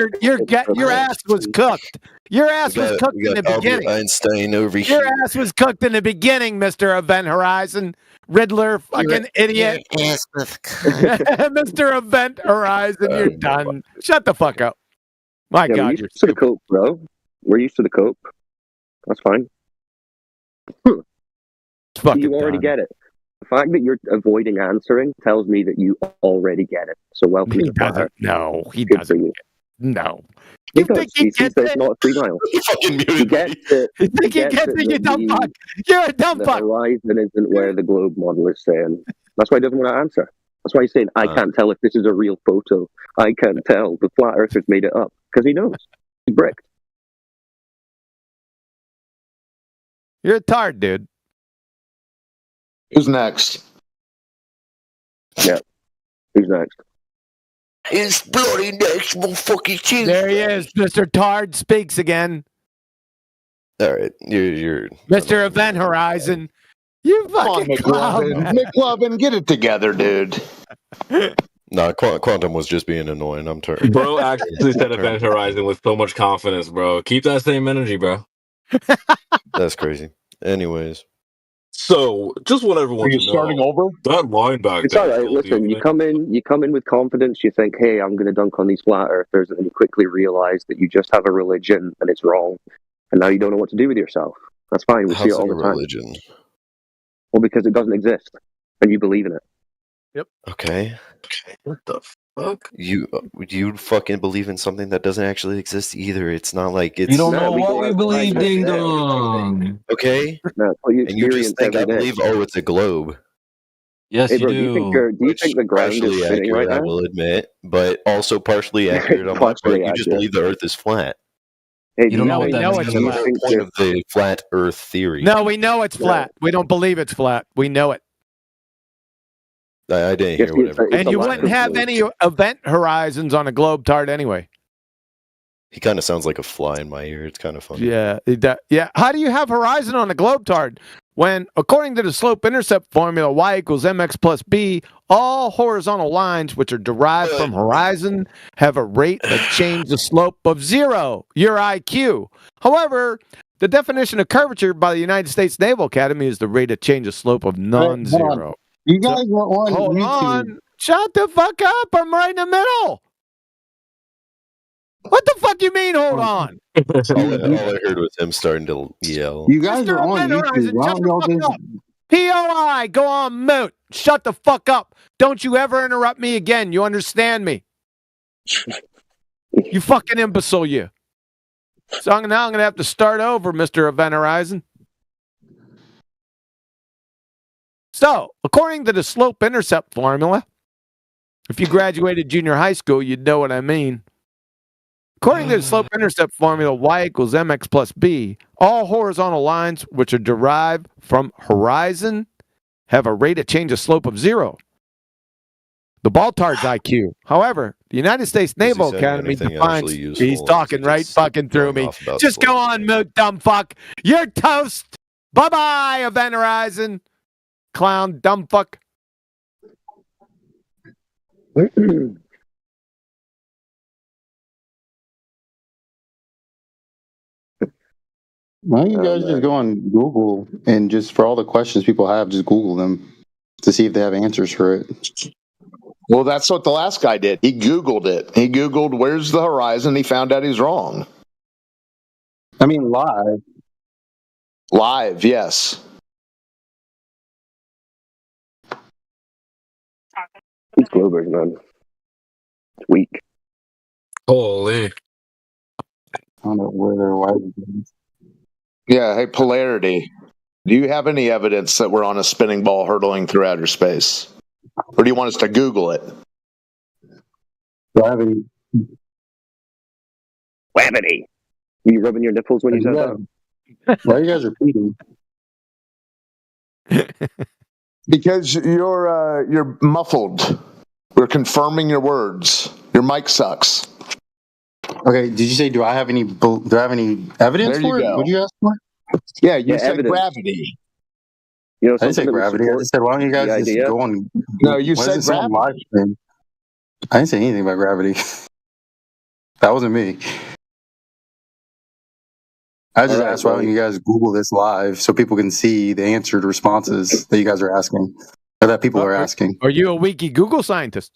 your ass was cooked. Your ass was cooked in the beginning. Einstein over here. Your ass was cooked in the beginning, Mr. Event Horizon. Riddler, fucking idiot. Mr. Event Horizon, you're done. Shut the fuck up. My Yeah, God, we're you're used to the cope, bro. We're used to the cope. That's fine. You already get it. The fact that you're avoiding answering tells me that you already get it. So welcome He to the flat doesn't. Earth. No, he Good doesn't. for you. No. He does. He sees that it's not 3 miles. He gets it. You think he gets it, you dumb fuck? You're a dumb The fuck. horizon isn't where the globe model is saying. That's why he doesn't want to answer. That's why he's saying, I can't tell if this is a real photo. I can't tell. The flat earthers made it up. Because he knows. He's bricked. You're a tard, dude. Who's next? Yeah. Who's next? It's bloody next, motherfucking cheese. There he is. Mr. Tard speaks again. All right, you're Mr. Event Horizon. You Come on, fucking McLovin. McLovin, get it together, dude. No, Quantum was just being annoying. I'm turning. Bro actually said Event Horizon with so much confidence, bro. Keep that same energy, bro. That's crazy. Anyways. So, just want everyone to know. Starting over? That line back It's there. all right. Listen, you come in with confidence. You think, hey, I'm going to dunk on these flat earthers. And then you quickly realize that you just have a religion and it's wrong. And now you don't know what to do with yourself. That's fine. We see it all the time. Religion? Well, because it doesn't exist. And you believe in it. Yep. Okay. What the fuck? You fucking believe in something that doesn't actually exist either. It's not like it's. You don't know what we believe, ding dong. Okay. No, well, you And you just think I believe, it's a globe. Yes, hey, you bro, do. Do you think the ground is Partially spinning accurate, right I now? will admit, but also partially accurate on my part. Partially You just accurate. believe the Earth is flat. Hey, You don't know what that know means. it's That's flat. the point of the flat Earth theory. No, we know it's flat. We don't believe it's flat. We know it. I didn't hear whatever. And you wouldn't have any event horizons on a globe tard anyway. He kind of sounds like a fly in my ear. It's kind of funny. Yeah. Yeah. How do you have horizon on a globe tard when, according to the slope intercept formula, y equals mx plus b, all horizontal lines which are derived from horizon have a rate that change the slope of 0, your IQ. However, the definition of curvature by the United States Naval Academy is the rate of change of slope of non-zero. You guys were on Hold YouTube. on. Shut the fuck up. I'm right in the middle. What the fuck you mean, hold on? all I heard was him starting to yell. You guys are on YouTube. Why don't y'all just... POI, go on mute. Shut the fuck up. Don't you ever interrupt me again. You understand me? You fucking imbecile, you. So now I'm going to have to start over, Mr. Event Horizon. So, according to the slope intercept formula, if you graduated junior high school, you'd know what I mean. According to the slope intercept formula, y equals mx plus b, all horizontal lines which are derived from horizon have a rate of change of slope of 0. The ball tard's IQ. However, the United States Naval Academy defines... He's talking right fucking through me. Just go on, mute, dumb fuck. You're toast. Bye-bye, Event Horizon. Clown, dumb fuck. Why don't you guys just go on Google and just for all the questions people have, just Google them to see if they have answers for it. Well, that's what the last guy did. He Googled it. He Googled, where's the horizon? He found out he's wrong. I mean, live. Live, yes. These Globers, man. It's weak. Holy. I don't know where they're live. Yeah, hey, Polarity. Do you have any evidence that we're on a spinning ball hurtling through outer space? Or do you want us to Google it? Gravity. Gravity. Were you rubbing your nipples when you said that? Why are you guys repeating? Because you're muffled. We're confirming your words. Your mic sucks. Okay, did you say do I have any evidence for it? What did you ask for? Yeah, you said evidence. gravity. You know, I didn't say gravity. I just said why don't you guys just go on? No, you why said is this on gravity. live stream? I didn't say anything about gravity. That wasn't me. I just asked, why don't you guys Google this live so people can see the answered responses that you guys are asking, or that people are asking? Are you a wiki Google scientist?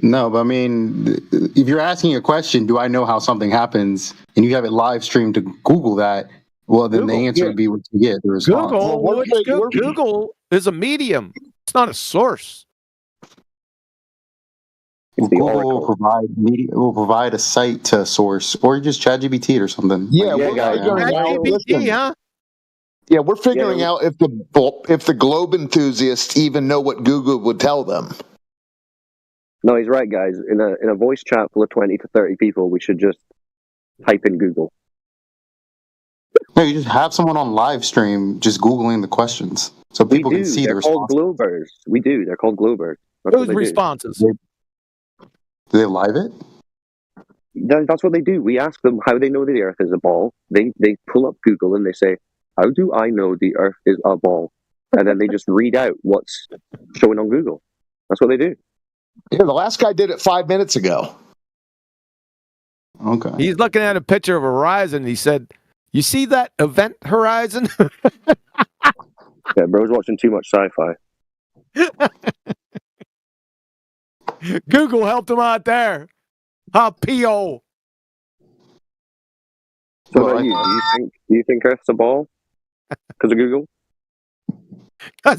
No, but I mean, if you're asking a question, do I know how something happens, and you have it live streamed to Google that, well, then the answer would be what you get, the response. Google is a medium. It's not a source. Well, Google will provide a site to a source, or just ChatGPT or something. Yeah, we're figuring out. Listen, yeah, we're figuring out if the globe enthusiasts even know what Google would tell them. No, he's right, guys. In a voice chat full of 20 to 30 people, we should just type in Google. No, you just have someone on live stream just Googling the questions so people can see the responses. They're called Globers. We do. They're called Globers. Those responses. Do they live it? That's what they do. We ask them how they know the Earth is a ball. They pull up Google and they say, "How do I know the Earth is a ball?" And then they just read out what's showing on Google. That's what they do. Yeah, the last guy did it 5 minutes ago. Okay. He's looking at a picture of Horizon. He said, "You see that event horizon?" Yeah, bro's watching too much sci-fi. Google helped him out there. P.O. So what about you? Do you think Earth's a ball? Because of Google? I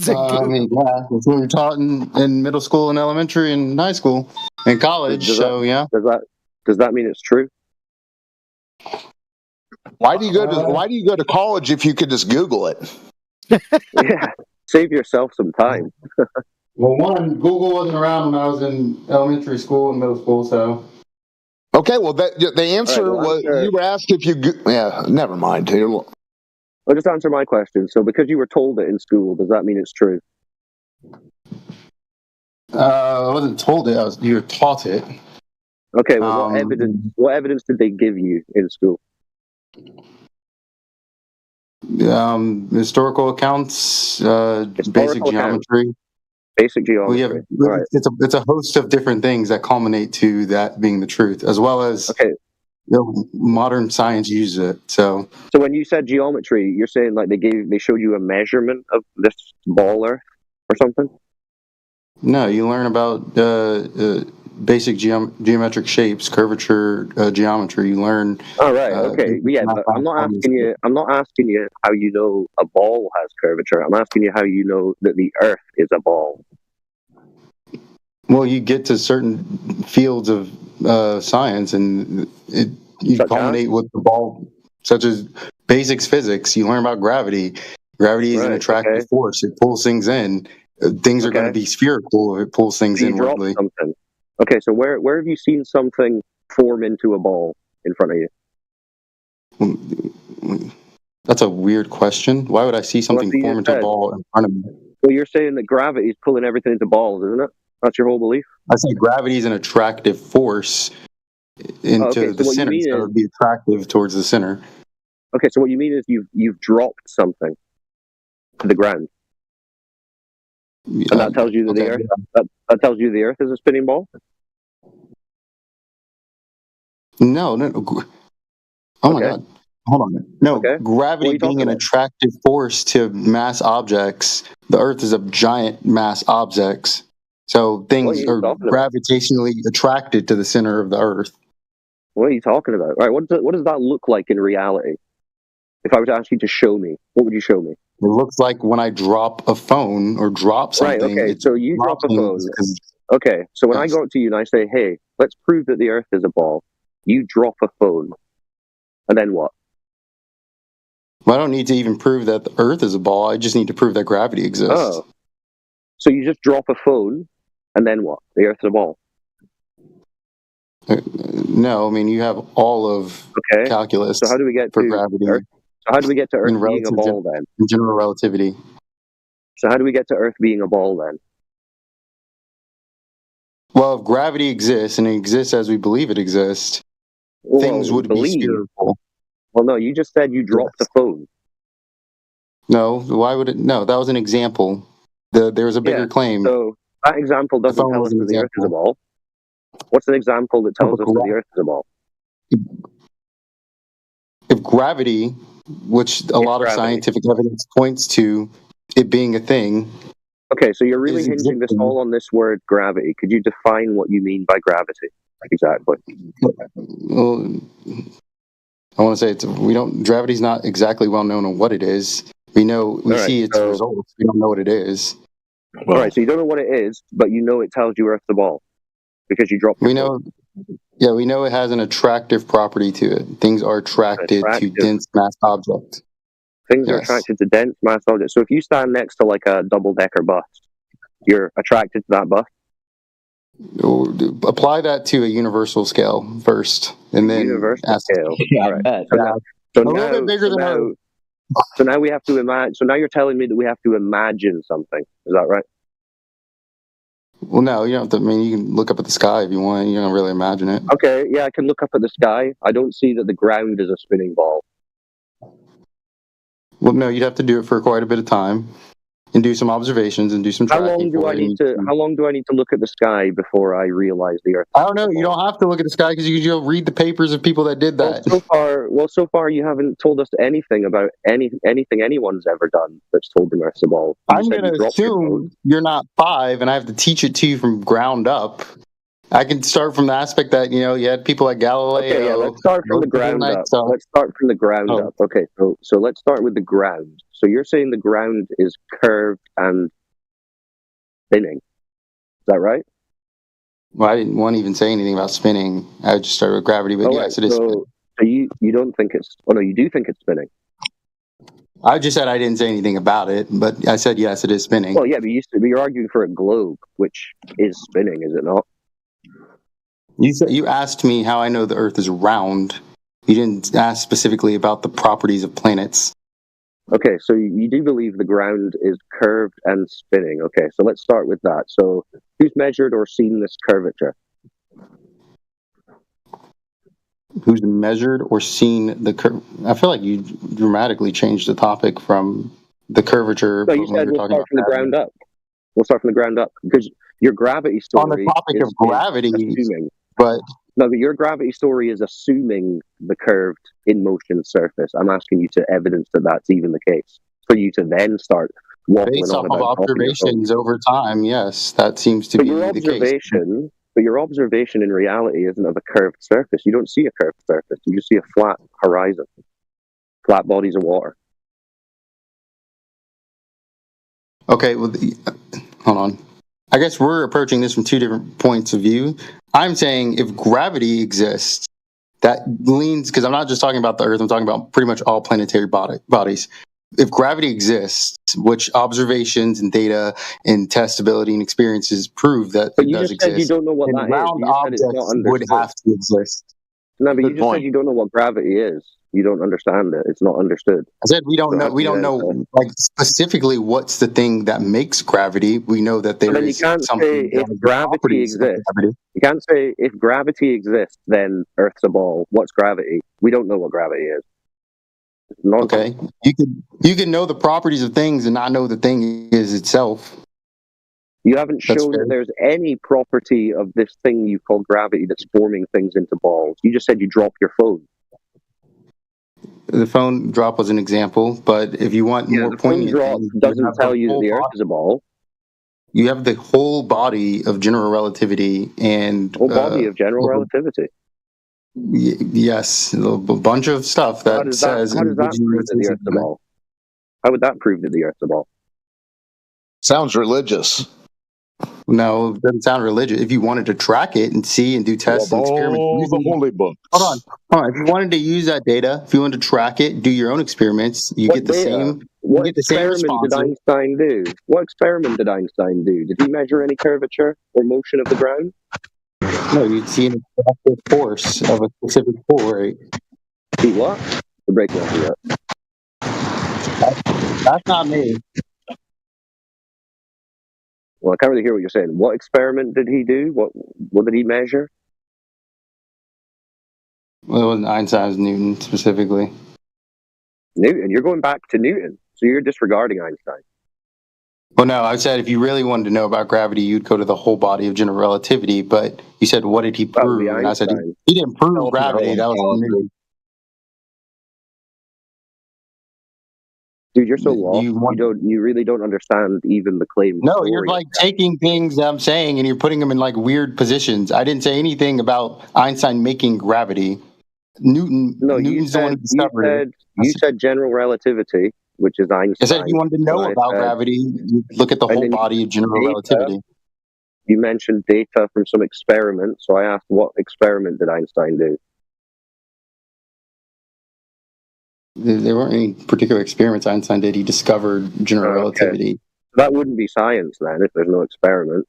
mean, yeah, that's what we're taught in middle school and elementary and high school and college. Does that mean it's true? Why do you go to college if you could just Google it? Yeah, save yourself some time. Well, one, Google wasn't around when I was in elementary school and middle school, so. Okay, well, the answer was you were asked if you. Yeah, never mind. Well, just answer my question. So, because you were told it in school, does that mean it's true? I wasn't told it. You were taught it. Okay. Well, what evidence did they give you in school? Historical accounts, basic geometry. Basic geometry. Right. It's a host of different things that culminate to that being the truth, as well as modern science uses it. So when you said geometry, you're saying like they showed you a measurement of this ball Earth or something? No, you learn about basic geometric shapes, curvature, geometry. You learn. Oh right, okay, yeah. But I'm not asking you how you know a ball has curvature. I'm asking you how you know that the Earth is a ball. Well, you get to certain fields of science, and you culminate with the ball, such as basics physics. You learn about gravity. Gravity is an attractive force; it pulls things in. Things are going to be spherical if it pulls things inwardly. Something. Okay, so where have you seen something form into a ball in front of you? That's a weird question. Why would I see something form into a ball in front of me? Well, you're saying that gravity is pulling everything into balls, isn't it? That's your whole belief? I say gravity is an attractive force into the center, so it would be attractive towards the center. Okay, so what you mean is you've dropped something to the ground. And that tells you that the Earth that tells you the Earth is a spinning ball? No. Oh my God. Hold on. No, gravity being an attractive force to mass objects, the Earth is a giant mass objects. So things are gravitationally attracted to the center of the Earth. What are you talking about? All right, what does that look like in reality? If I were to ask you to show me, what would you show me? It looks like when I drop a phone or drop something. Right, okay, so you drop a phone. Okay, so when I go up to you and I say, hey, let's prove that the Earth is a ball, you drop a phone. And then what? Well, I don't need to even prove that the Earth is a ball. I just need to prove that gravity exists. Oh. So you just drop a phone, and then what? The Earth is a ball? No, I mean, you have all of calculus so how do we get for to gravity. Earth? So how do we get to Earth being a ball then? In general relativity. So how do we get to Earth being a ball then? Well, if gravity exists, and it exists as we believe it exists, things would be spherical. Well, no, you just said you dropped a phone. No, why would it? No, that was an example. There's a bigger claim. So that example doesn't tell us that the Earth is a ball. What's an example that tells us that the Earth is a ball? gravity, which a lot of scientific evidence points to it being a thing. Okay, so you're really hinging this all on this word gravity. Could you define what you mean by gravity? Exactly. Well, I want to say gravity's not exactly well known on what it is. We see its results. We don't know what it is. All right, so you don't know what it is, but you know it tells you Earth's a ball because you dropped. We know it has an attractive property to it. Things are attracted to dense mass objects. Things are attracted to dense mass objects. So if you stand next to like a double-decker bus, you're attracted to that bus. Apply that to a universal scale first, and then universal scale. Yeah, all right. So now, a little bit bigger than Earth. So now we have to imagine. So now you're telling me that we have to imagine something. Is that right? Well, no, you don't have to. I mean, you can look up at the sky if you want. You don't really imagine it. Okay, yeah, I can look up at the sky. I don't see that the ground is a spinning ball. Well, no, you'd have to do it for quite a bit of time, and do some observations and do some tracking. How long do I need to look at the sky before I realize the Earth? I don't know. You don't have to look at the sky because you can go read the papers of people that did that. So far, you haven't told us anything about anything anyone's ever done that's told them Earth's a ball. I'm going to assume you're not 5, and I have to teach it to you from ground up. I can start from the aspect that you had people like Galileo. Okay, yeah, let's start from the ground up. Let's start from the ground up. Okay, so let's start with the ground. So you're saying the ground is curved and spinning. Is that right? Well, I didn't want to even say anything about spinning. I just started with gravity, but yes, it is spinning. So you don't think it's... Oh, no, you do think it's spinning. I just said I didn't say anything about it, but I said, yes, it is spinning. Well, yeah, but you're arguing for a globe, which is spinning, is it not? You asked me how I know the Earth is round. You didn't ask specifically about the properties of planets. Okay, so you do believe the ground is curved and spinning. Okay, so let's start with that. So who's measured or seen this curvature? Who's measured or seen the curve? I feel like you dramatically changed the topic from the curvature. No, you said we'll start from the ground up. We'll start from the ground up because your gravity story on the topic of gravity, but your gravity story is assuming the curved in motion surface. I'm asking you to evidence that that's even the case for you to then start waffling based on off of observations over time. Yes, that seems to be the case. But your observation in reality isn't of a curved surface. You don't see a curved surface. You just see a flat horizon, flat bodies of water. Okay, well, hold on. I guess we're approaching this from two different points of view. I'm saying if gravity exists, that leans, because I'm not just talking about the Earth, I'm talking about pretty much all planetary bodies. If gravity exists, which observations and data and testability and experiences prove that but it does exist, said you don't know what that round objects would have to exist. No, but you just said you don't know what gravity is. You don't understand it. It's not understood. I said we don't know. We don't know like specifically what's the thing that makes gravity. We know that there is something. If gravity exists, you can't say if gravity exists, then Earth's a ball. What's gravity? We don't know what gravity is. Okay, you can know the properties of things and not know the thing is itself. You haven't shown that there's any property of this thing you call gravity that's forming things into balls. You just said you drop your phone. The phone drop was an example, but if you want more poignant, the phone drop doesn't tell you that the Earth is a ball. You have the whole body of general relativity and whole body of general relativity. Yes, a bunch of stuff that says. How does that prove that the Earth's a ball? How would that prove that the Earth's a ball? Sounds religious. No, it doesn't sound religious. If you wanted to track it and see and do tests and experiments, the holy books. Hold on. If you wanted to use that data, if you wanted to track it, do your own experiments, you get the same. What experiment did Einstein do? What experiment did Einstein do? Did he measure any curvature or motion of the ground? No, you'd see an attractive force of a specific pull rate. See what? The breaking up of that. That's not me. Well, I can't really hear what you're saying. What experiment did he do? What did he measure? Well, it wasn't Einstein, it was Newton specifically. Newton? You're going back to Newton, so you're disregarding Einstein. Well, no, I said if you really wanted to know about gravity, you'd go to the whole body of general relativity. But you said, what did he prove? And I said, he didn't prove gravity. That was Newton. Dude, you're so lost. You really don't understand even the claim. No, you're like taking things that I'm saying and you're putting them in like weird positions. I didn't say anything about Einstein making gravity. Newton's the one who discovered it. You said general relativity, which is Einstein. I said if you wanted to know about gravity, you look at the whole body of general relativity. You mentioned data from some experiment, so I asked what experiment did Einstein do? There weren't any particular experiments Einstein did. He discovered general relativity. That wouldn't be science then, if there's no experiment.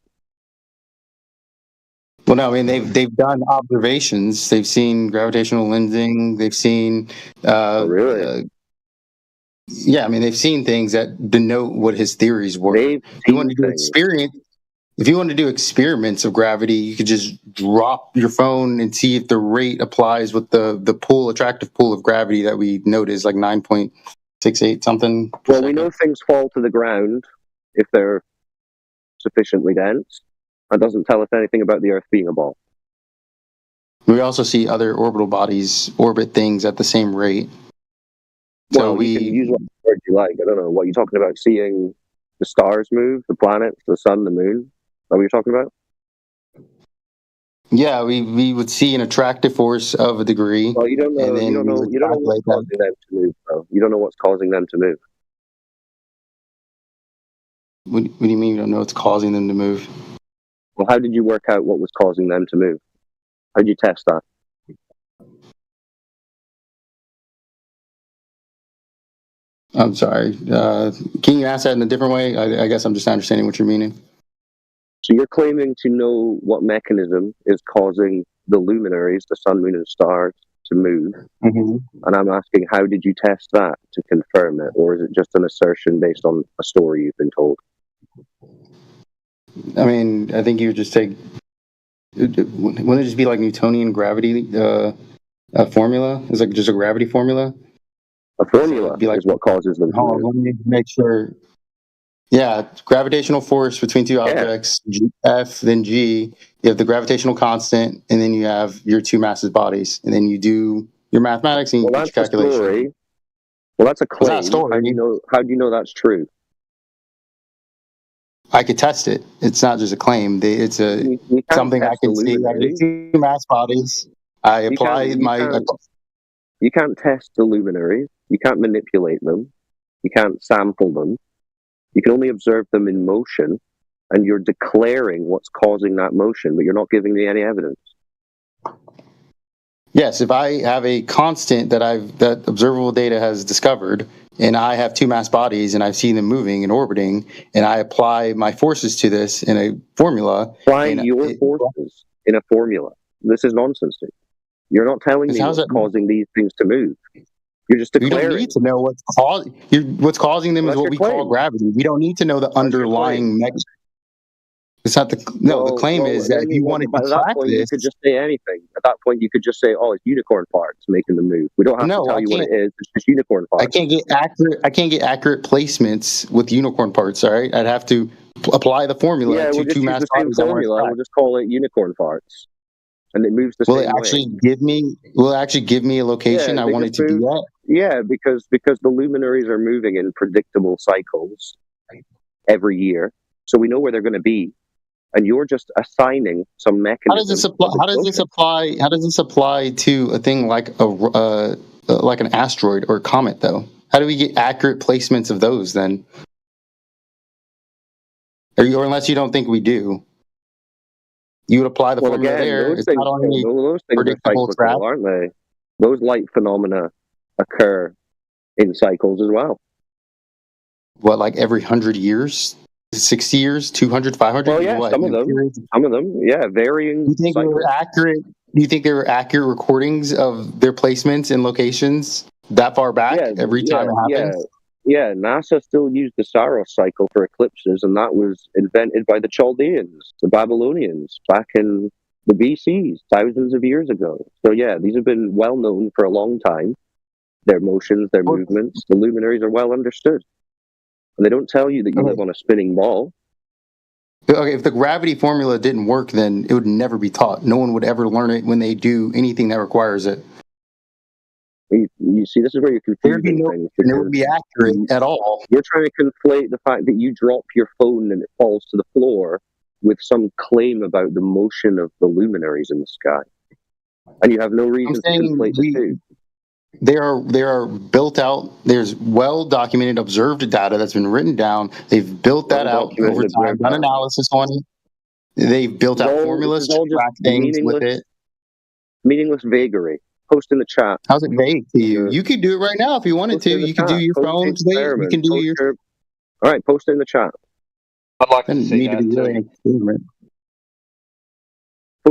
Well, no, I mean they've done observations. They've seen gravitational lensing. They've seen. Really? Yeah, I mean they've seen things that denote what his theories were. If you want to do experiments of gravity, you could just drop your phone and see if the rate applies with the attractive pull of gravity that we notice, like 9.68 something. Well, we know things fall to the ground if they're sufficiently dense. That doesn't tell us anything about the Earth being a ball. We also see other orbital bodies orbit things at the same rate. Well, you can use what word you like. I don't know. What you're talking about, seeing the stars move, the planets, the sun, the moon? Is that what you're talking about? Yeah, we would see an attractive force of a degree. Well, you don't know. You don't know what's causing them to move, though. You don't know what's causing them to move. What do you mean you don't know what's causing them to move? Well, how did you work out what was causing them to move? How did you test that? I'm sorry. Can you ask that in a different way? I guess I'm just not understanding what you're meaning. So you're claiming to know what mechanism is causing the luminaries, the sun, moon, and stars, to move. Mm-hmm. And I'm asking, how did you test that to confirm it? Or is it just an assertion based on a story you've been told? I mean, I think you would just take... Wouldn't it just be like Newtonian gravity formula? Is it just a gravity formula? A formula is what causes them to move. Let me make sure. Yeah, gravitational force between two objects, F, then G. You have the gravitational constant, and then you have your two massive bodies. And then you do your mathematics and you get your calculation. Well, that's a claim. Well, that's a story. How do you know that's true? I could test it. It's not just a claim. It's something I can see. I get two mass bodies. I apply my... You can't test the luminaries. You can't manipulate them. You can't sample them. You can only observe them in motion, and you're declaring what's causing that motion, but you're not giving me any evidence. Yes, if I have a constant that observable data has discovered, and I have two mass bodies, and I've seen them moving and orbiting, and I apply my forces to this in a formula. Applying your forces in a formula. This is nonsense, dude. You're not telling me what's causing these things to move. You're just declaring. We don't need to know what's causing them is what we call gravity. We don't need to know the underlying mechanism. It's not the claim is that if you wanted to track this, you could just say anything. At that point, you could just say, "Oh, it's unicorn parts making the move." We don't have to tell you what it is. It's just unicorn parts. I can't get accurate placements with unicorn parts. All right, I'd have to apply the formula to two mass bodies. We'll just call it unicorn parts. And it moves the same way. Will it actually give me a location I wanted to do that? Yeah, because the luminaries are moving in predictable cycles every year, so we know where they're going to be, and you're just assigning some mechanism. How does this apply to a thing like like an asteroid or a comet, though? How do we get accurate placements of those then? Or unless you don't think we do. You would apply the formula there. Those things are cyclical, aren't they? Those light phenomena occur in cycles as well. What, like every 100 years? 60 years? 200, 500? Well, yeah, some of them, yeah, varying. Do you think they were accurate recordings of their placements and locations that far back every time it happens? Yeah, NASA still used the Saros cycle for eclipses, and that was invented by the Chaldeans, the Babylonians, back in the BCs, thousands of years ago. So yeah, these have been well known for a long time. Their motions, their movements, the luminaries are well understood. And they don't tell you that you live on a spinning ball. Okay, if the gravity formula didn't work, then it would never be taught. No one would ever learn it when they do anything that requires it. You see, this is where you're confusing things. And it would be accurate at all. You're trying to conflate the fact that you drop your phone and it falls to the floor with some claim about the motion of the luminaries in the sky, and you have no reason to conflate the two. They are built out. There's well documented, observed data that's been written down. They've built that out over time, done analysis on it. They've built out formulas to track things with it. Meaningless vagary. Post in the chat. How's it vague to you? You could do it right now if you wanted to. You could do your phone today. You can do your. All right, post it in the chat. I'd like to see that too.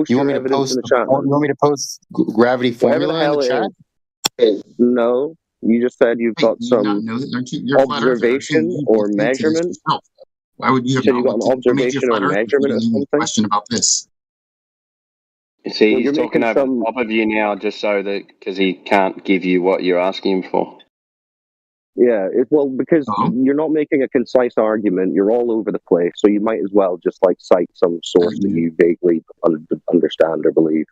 You want me to post? You want me to post gravity formula in the chat? No, you just said you've got some observation or measurement. Why would you have an observation or measurement or something? Question about this. You see, he's talking over the top of you now, just so that because he can't give you what you're asking him for. Yeah, because you're not making a concise argument. You're all over the place, so you might as well just cite some source that you vaguely understand or believe.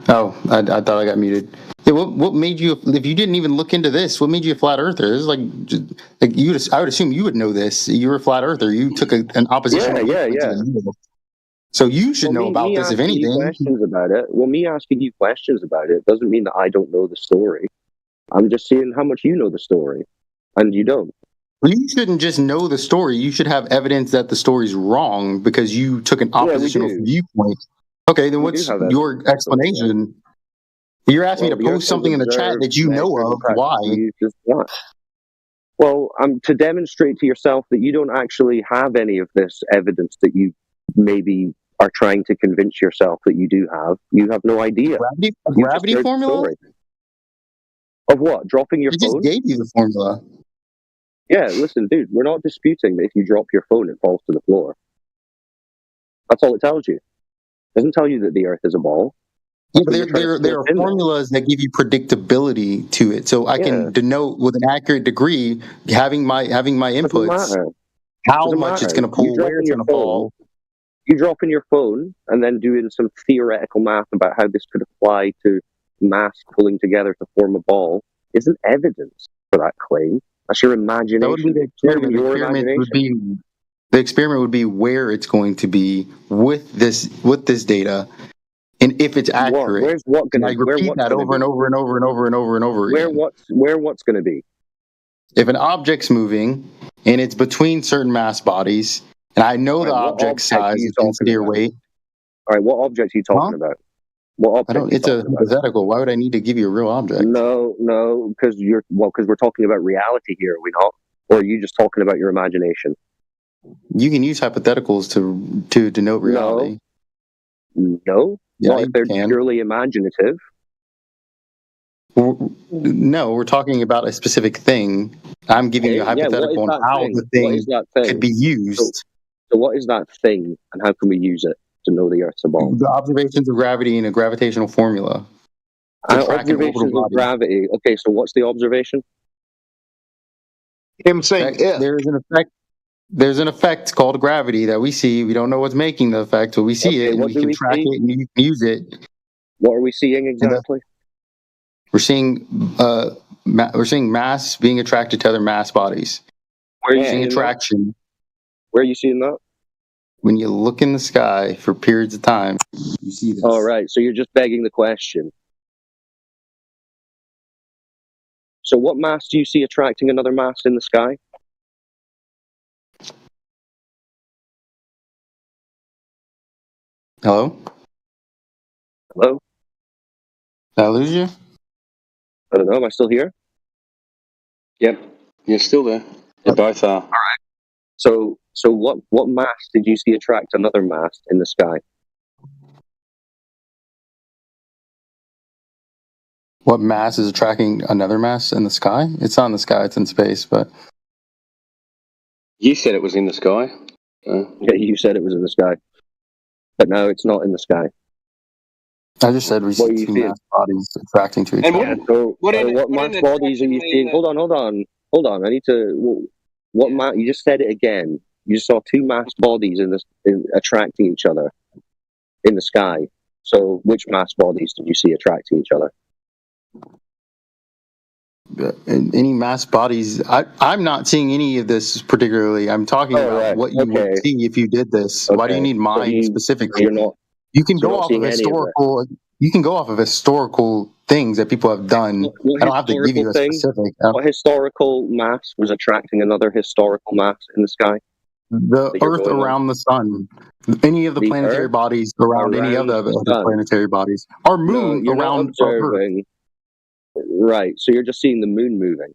Oh, I thought I got muted. Yeah, what made you? If you didn't even look into this, what made you a flat earther? This is like you. I would assume you would know this. You were a flat earther. You took an opposition. Yeah. So you should know about this, if anything. Questions about it. Well, me asking you questions about it doesn't mean that I don't know the story. I'm just seeing how much you know the story, and you don't. Well, you shouldn't just know the story. You should have evidence that the story's wrong because you took an oppositional viewpoint. Okay, then what's your explanation? You're asking me to post something in the chat that you know of. Why? Well, to demonstrate to yourself that you don't actually have any of this evidence that you maybe are trying to convince yourself that you do have. You have no idea. Gravity formula? Of what? Dropping your phone? I just gave you the formula. Yeah, listen, dude, we're not disputing that if you drop your phone, it falls to the floor. That's all it tells you. It doesn't tell you that the Earth is a ball. Yeah, but there are formulas that give you predictability to it, so I can denote with an accurate degree having my inputs how much it's going to pull, where it's going to fall. You dropping your phone and then doing some theoretical math about how this could apply to mass pulling together to form a ball isn't evidence for that claim. That's your imagination. That would be the experiment. The experiment would be where it's going to be with this data. And if it's accurate, where's what going to repeat that over and over and over and over and over and over again. Where what's going to be? If an object's moving and it's between certain mass bodies, and I know the object size, density, or weight. All right, what object are you talking about? What object? It's a hypothetical. Why would I need to give you a real object? No, because we're talking about reality here, are we not? Or are you just talking about your imagination? You can use hypotheticals to denote reality. No. Yeah, not if they're purely imaginative. No, we're talking about a specific thing. I'm giving you a hypothetical on how the thing could be used. So what is that thing, and how can we use it to know the Earth's a ball? The observations of gravity and a gravitational formula. Observations of gravity. Okay, so what's the observation? Him saying there's an effect called gravity that we see. We don't know what's making the effect, but we see it, and we can track it, and you can use it. What are we seeing exactly? We're seeing mass being attracted to other mass bodies. Where are you seeing attraction? Where are you seeing that? When you look in the sky for periods of time, you see this. All right, so you're just begging the question. So what mass do you see attracting another mass in the sky? Hello? Hello? Did I lose you? I don't know. Am I still here? Yep, you're still there. You both are. All right. So what mass did you see attract another mass in the sky? What mass is attracting another mass in the sky? It's not in the sky. It's in space, but... You said it was in the sky. Yeah, you said it was in the sky. But no, it's not in the sky. I just said we see two mass bodies attracting to each other. What mass bodies are you seeing? Hold on. I need to... You just said it again. You saw two mass bodies attracting each other in the sky. So which mass bodies did you see attracting each other? any mass bodies. I'm not seeing any of this particularly. I'm talking about what you would see if you did this. Why do you need mine specifically? You can go off of historical. You can go off of historical things that people have done. I don't have to give you a specific. What historical mass was attracting another historical mass in the sky? The Earth around the sun. Any of the planetary bodies around any of the other planetary bodies. Our moon around our Earth. Right, so you're just seeing the moon moving.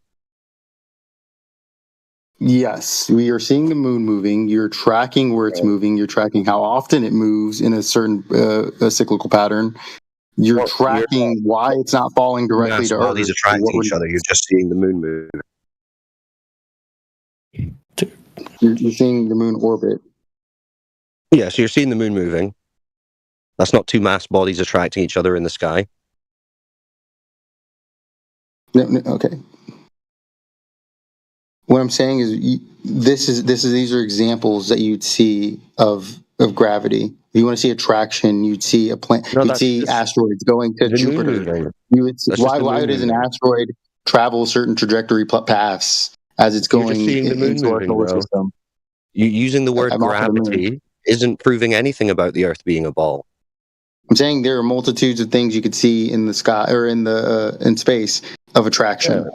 Yes, we are seeing the moon moving. You're tracking where it's moving. You're tracking how often it moves in a certain a cyclical pattern. You're tracking why it's not falling directly to Earth. These attracting each other. You're just seeing the moon move. You're seeing the moon orbit. Yeah, so you're seeing the moon moving. That's not two mass bodies attracting each other in the sky. No, okay. What I'm saying is, these are examples that you'd see of gravity. If you want to see attraction, you'd see a planet. You'd see asteroids going to Jupiter. You would see, why does an asteroid travel certain trajectory paths as it's going into our solar system? Using the word gravity isn't proving anything about the Earth being a ball. I'm saying there are multitudes of things you could see in the sky or in space of attraction. Yeah.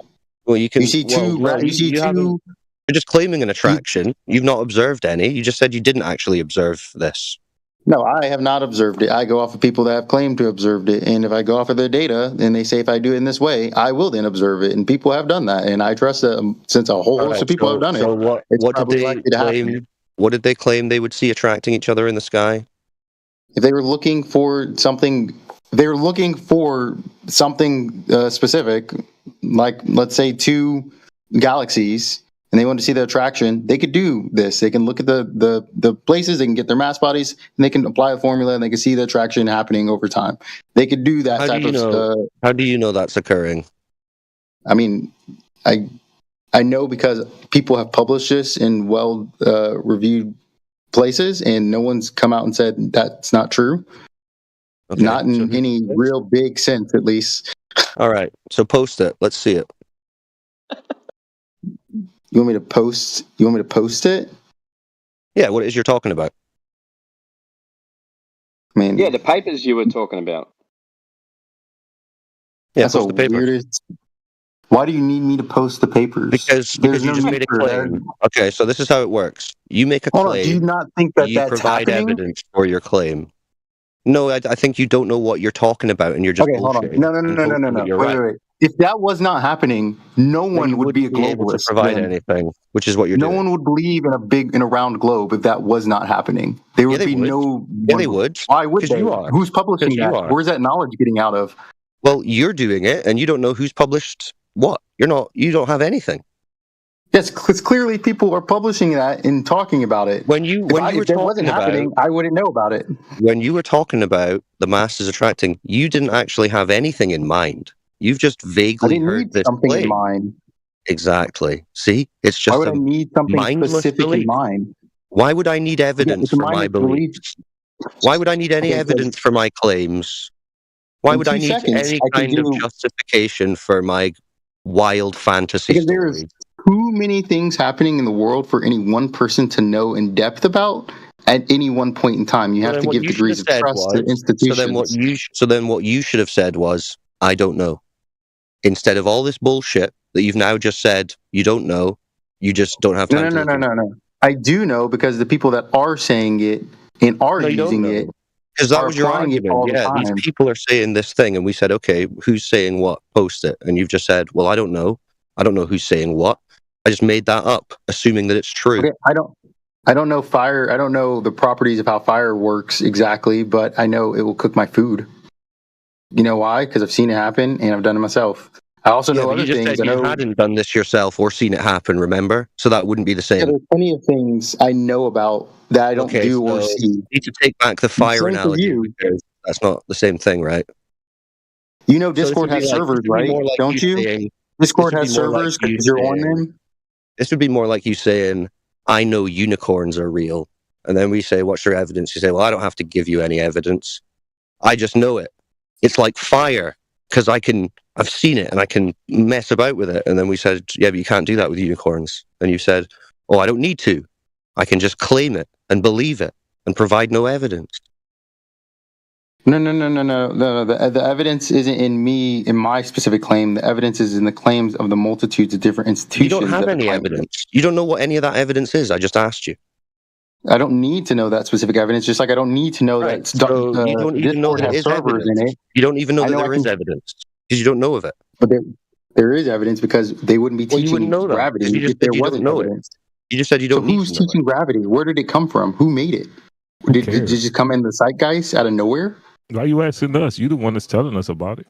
Well, you see two. You're just claiming an attraction. You've not observed any. You just said you didn't actually observe this. No, I have not observed it. I go off of people that have claimed to have observed it, and if I go off of their data, and they say if I do it in this way, I will then observe it. And people have done that, and I trust that since a whole host of people have done it. So what did they claim? What did they claim they would see attracting each other in the sky? If they were looking for something, specific, like let's say two galaxies, and they want to see the attraction, they could do this. They can look at the places, they can get their mass bodies, and they can apply a formula, and they can see the attraction happening over time. They could do that type of stuff. How do you know that's occurring? I mean, I know because people have published this in reviewed places, and no one's come out and said that's not true. Okay, not in any real big sense, at least. All right, so post it. Let's see it. You want me to post? You want me to post it? Yeah, what it is you're talking about? I mean, yeah, the papers you were talking about. Yeah, that's the paper. Why do you need me to post the papers? Because you just made a claim. Okay, so this is how it works. You make a claim. Do you not think that that's provide happening? Evidence for your claim. No, I think you don't know what you're talking about, and you're just bullshitting. Hold on. No. Wait. If that was not happening, no one would be a globalist. Able to provide anything, which is what you're doing. No one would believe in a round globe if that was not happening. There would be no. Yeah, they would. Why would they? Who's publishing that? Where's that knowledge getting out of? Well, you're doing it, and you don't know who's published what. You don't have anything. Yes, because clearly people are publishing that and talking about it. If that wasn't happening, I wouldn't know about it. When you were talking about the masses attracting, you didn't actually have anything in mind. You've just vaguely heard this something in mind. Exactly. See, it's just. Why would I need something specific in mind? Why would I need evidence for my beliefs? Why would I need any evidence for my claims? Why would I need any kind of justification for my wild fantasy because there's too many things happening in the world for any one person to know in depth about at any one point in time. You have to give degrees of trust to institutions. So then what you should have said was, I don't know. Instead of all this bullshit that you've now just said, you don't know, you just don't have time No. I do know because the people that are saying it and are using it. Because that was your argument. Yeah, these people are saying this thing, and we said, okay, who's saying what? Post it. And you've just said, well, I don't know. I don't know who's saying what. I just made that up, assuming that it's true. Okay, I don't know fire. I don't know the properties of how fire works exactly, but I know it will cook my food. You know why? Because I've seen it happen, and I've done it myself. I also know other things. Said you hadn't done this yourself or seen it happen, remember? So that wouldn't be the same. Yeah, there's plenty of things I know about that I don't do or see. You need to take back the fire analogy. Because that's not the same thing, right? You know Discord has servers, right? Don't you? Discord has servers because you're on them. This would be more like you saying, I know unicorns are real. And then we say, what's your evidence? You say, well, I don't have to give you any evidence. I just know it. It's like fire. Because I can I've seen it and I can mess about with it. And then we said, yeah, but you can't do that with unicorns. And you said, oh, I don't need to. I can just claim it and believe it and provide no evidence. No. The evidence isn't in me, in my specific claim. The evidence is in the claims of the multitudes of different institutions. You don't have any evidence. You don't know what any of that evidence is. I just asked you. I don't need to know that specific evidence, just like I don't need to know that so you don't even know that servers in it. You don't even know that there is evidence because you don't know of it. But there is evidence because they wouldn't be teaching gravity if there wasn't evidence. You just said you don't need to know. Who's teaching gravity? Where did it come from? Who made it? Did it just come in the zeitgeist out of nowhere? Why are you asking us? You're the one that's telling us about it.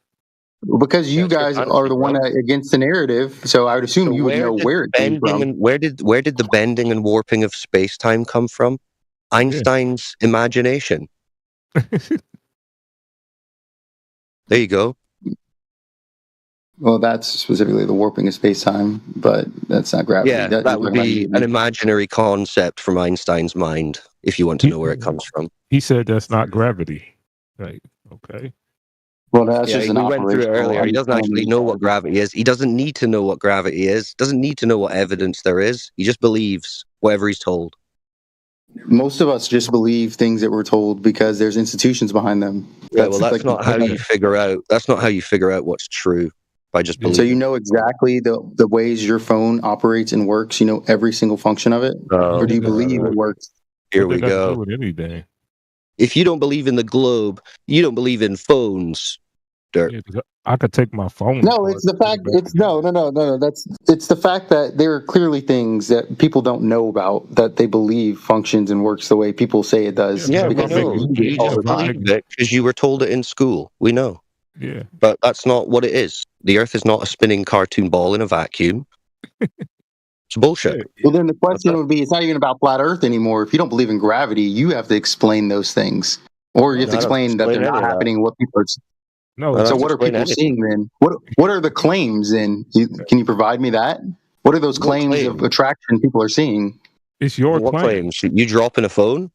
Because you guys are the one against the narrative, so I would assume you would know where it came from. Where did the bending and warping of space-time come from? Einstein's imagination. There you go. Well, that's specifically the warping of space-time, but that's not gravity. Yeah, that would be an imaginary concept from Einstein's mind, if you want to know where it comes from. He said that's not gravity. Right. Okay. Well, that's just we went through it earlier. He doesn't actually know what gravity is. He doesn't need to know what gravity is. Doesn't need to know what evidence there is. He just believes whatever he's told. Most of us just believe things that we're told because there's institutions behind them. That's not how you figure out. That's not how you figure out what's true. By just believing. So you know exactly the ways your phone operates and works. You know every single function of it, or do you believe it works? Here we go. If you don't believe in the globe, you don't believe in phones. Dirt. Yeah, I could take my phone. No, it's the fact. It's no. It's the fact that there are clearly things that people don't know about that they believe functions and works the way people say it does. Yeah, because we know. You just believe it because you were told it in school. We know. Yeah. But that's not what it is. The Earth is not a spinning cartoon ball in a vacuum. It's bullshit. Well, then the question would be, it's not even about flat Earth anymore. If you don't believe in gravity, you have to explain those things. Or you have to explain that they're not happening, what people are seeing. No, so what are people seeing then? What are the claims then? Can you provide me that? What are those claims of attraction people are seeing? It's your claims. You dropping a phone?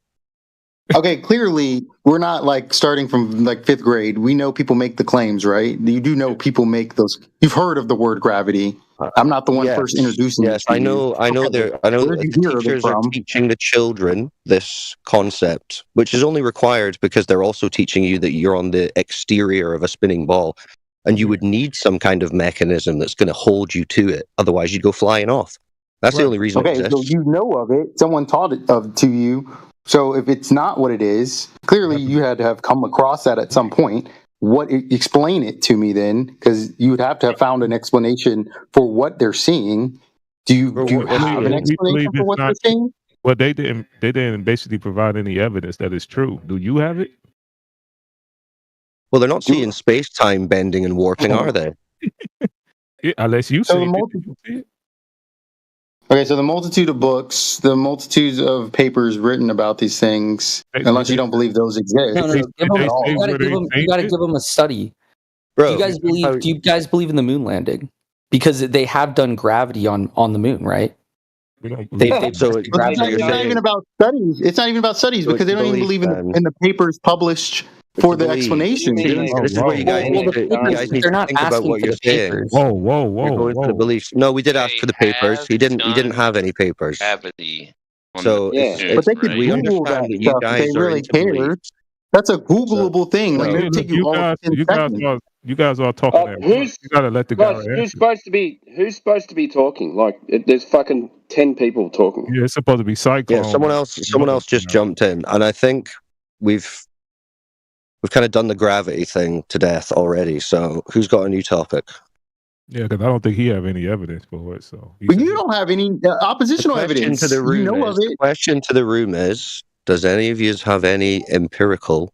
Okay, clearly we're not like starting from like 5th grade. We know people make the claims, right? You do know people make those. You've heard of the word gravity. I'm not the one first introducing. Yes, I know. I know. I know that teachers are teaching the children this concept, which is only required because they're also teaching you that you're on the exterior of a spinning ball, and you would need some kind of mechanism that's going to hold you to it. Otherwise, you'd go flying off. That's the only reason. Okay, so you know of it. Someone taught it to you. So if it's not what it is, clearly you had to have come across that at some point. Explain it to me then, because you would have to have found an explanation for what they're seeing. Do you have an explanation for what they're seeing? Well, they didn't basically provide any evidence that it's true. Do you have it? Well, they're not seeing space-time bending and warping, are they? Yeah, unless you see it. Okay, so the multitude of books, the multitudes of papers written about these things, unless you don't believe those exist. No. You gotta give them a study. Bro, do you guys believe in the moon landing? Because they have done gravity on the moon, right? It's not even about studies. It's not even about studies because they don't even believe in the papers published for the explanation. This is where you guys need to think about what you're saying. Whoa. For the beliefs. No, we did ask for the papers. He didn't have any papers. Gravity. So but they could Google that stuff if they really care. That's a Googleable thing. Like, you guys are talking. You gotta let the guy. Who's supposed to be talking? Like, there's fucking 10 people talking. Yeah, it's supposed to be Cyclone. Yeah, someone else just jumped in, and I think we've kind of done the gravity thing to death already. So who's got a new topic? Yeah, because I don't think he have any evidence for it. So, but you don't have any oppositional evidence. The question to the room is: does any of you have any empirical?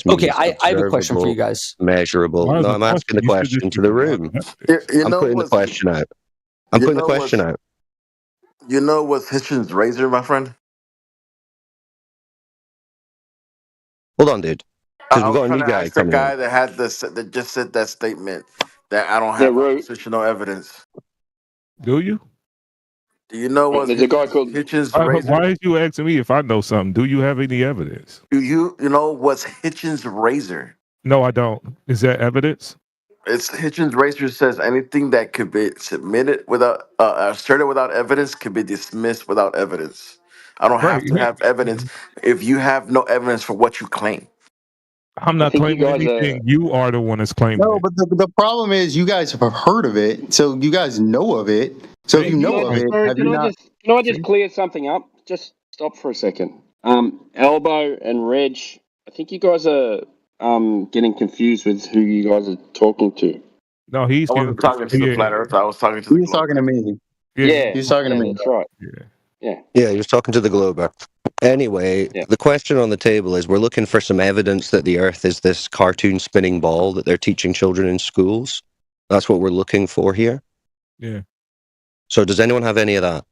Okay, I have a question for you guys. Measurable. No, I'm asking the question to the room. I'm putting the question out. I'm putting the question out. You know what's Hitchens' razor, my friend? Hold on, dude. Because we've got a new guy coming. The guy that had that just said that statement that I don't have oppositional evidence. Do you? Do you know what? There's a guy called Hitchens' razor. Why are you asking me if I know something? Do you have any evidence? Do you know what's Hitchens' razor? No, I don't. Is that evidence? it's Hitchens Racer says anything that could be submitted without asserted without evidence could be dismissed without evidence. I don't have to have evidence if you have no evidence for what you claim. I'm not claiming anything. You are the one that's claiming. No, but the problem is you guys have heard of it, so you guys know of it. So if you know of it, have you not? Can I just clear something up? Just stop for a second. Elbow and Reg, I think you guys are getting confused with who you guys are talking to. No, he's I wasn't talking to the flat earth. I was talking to the He was talking to me. Yeah, he was talking to me. That's right. Yeah, he was talking to the Glober. Anyway, the question on the table is we're looking for some evidence that the Earth is this cartoon spinning ball that they're teaching children in schools. That's what we're looking for here. Yeah. So does anyone have any of that?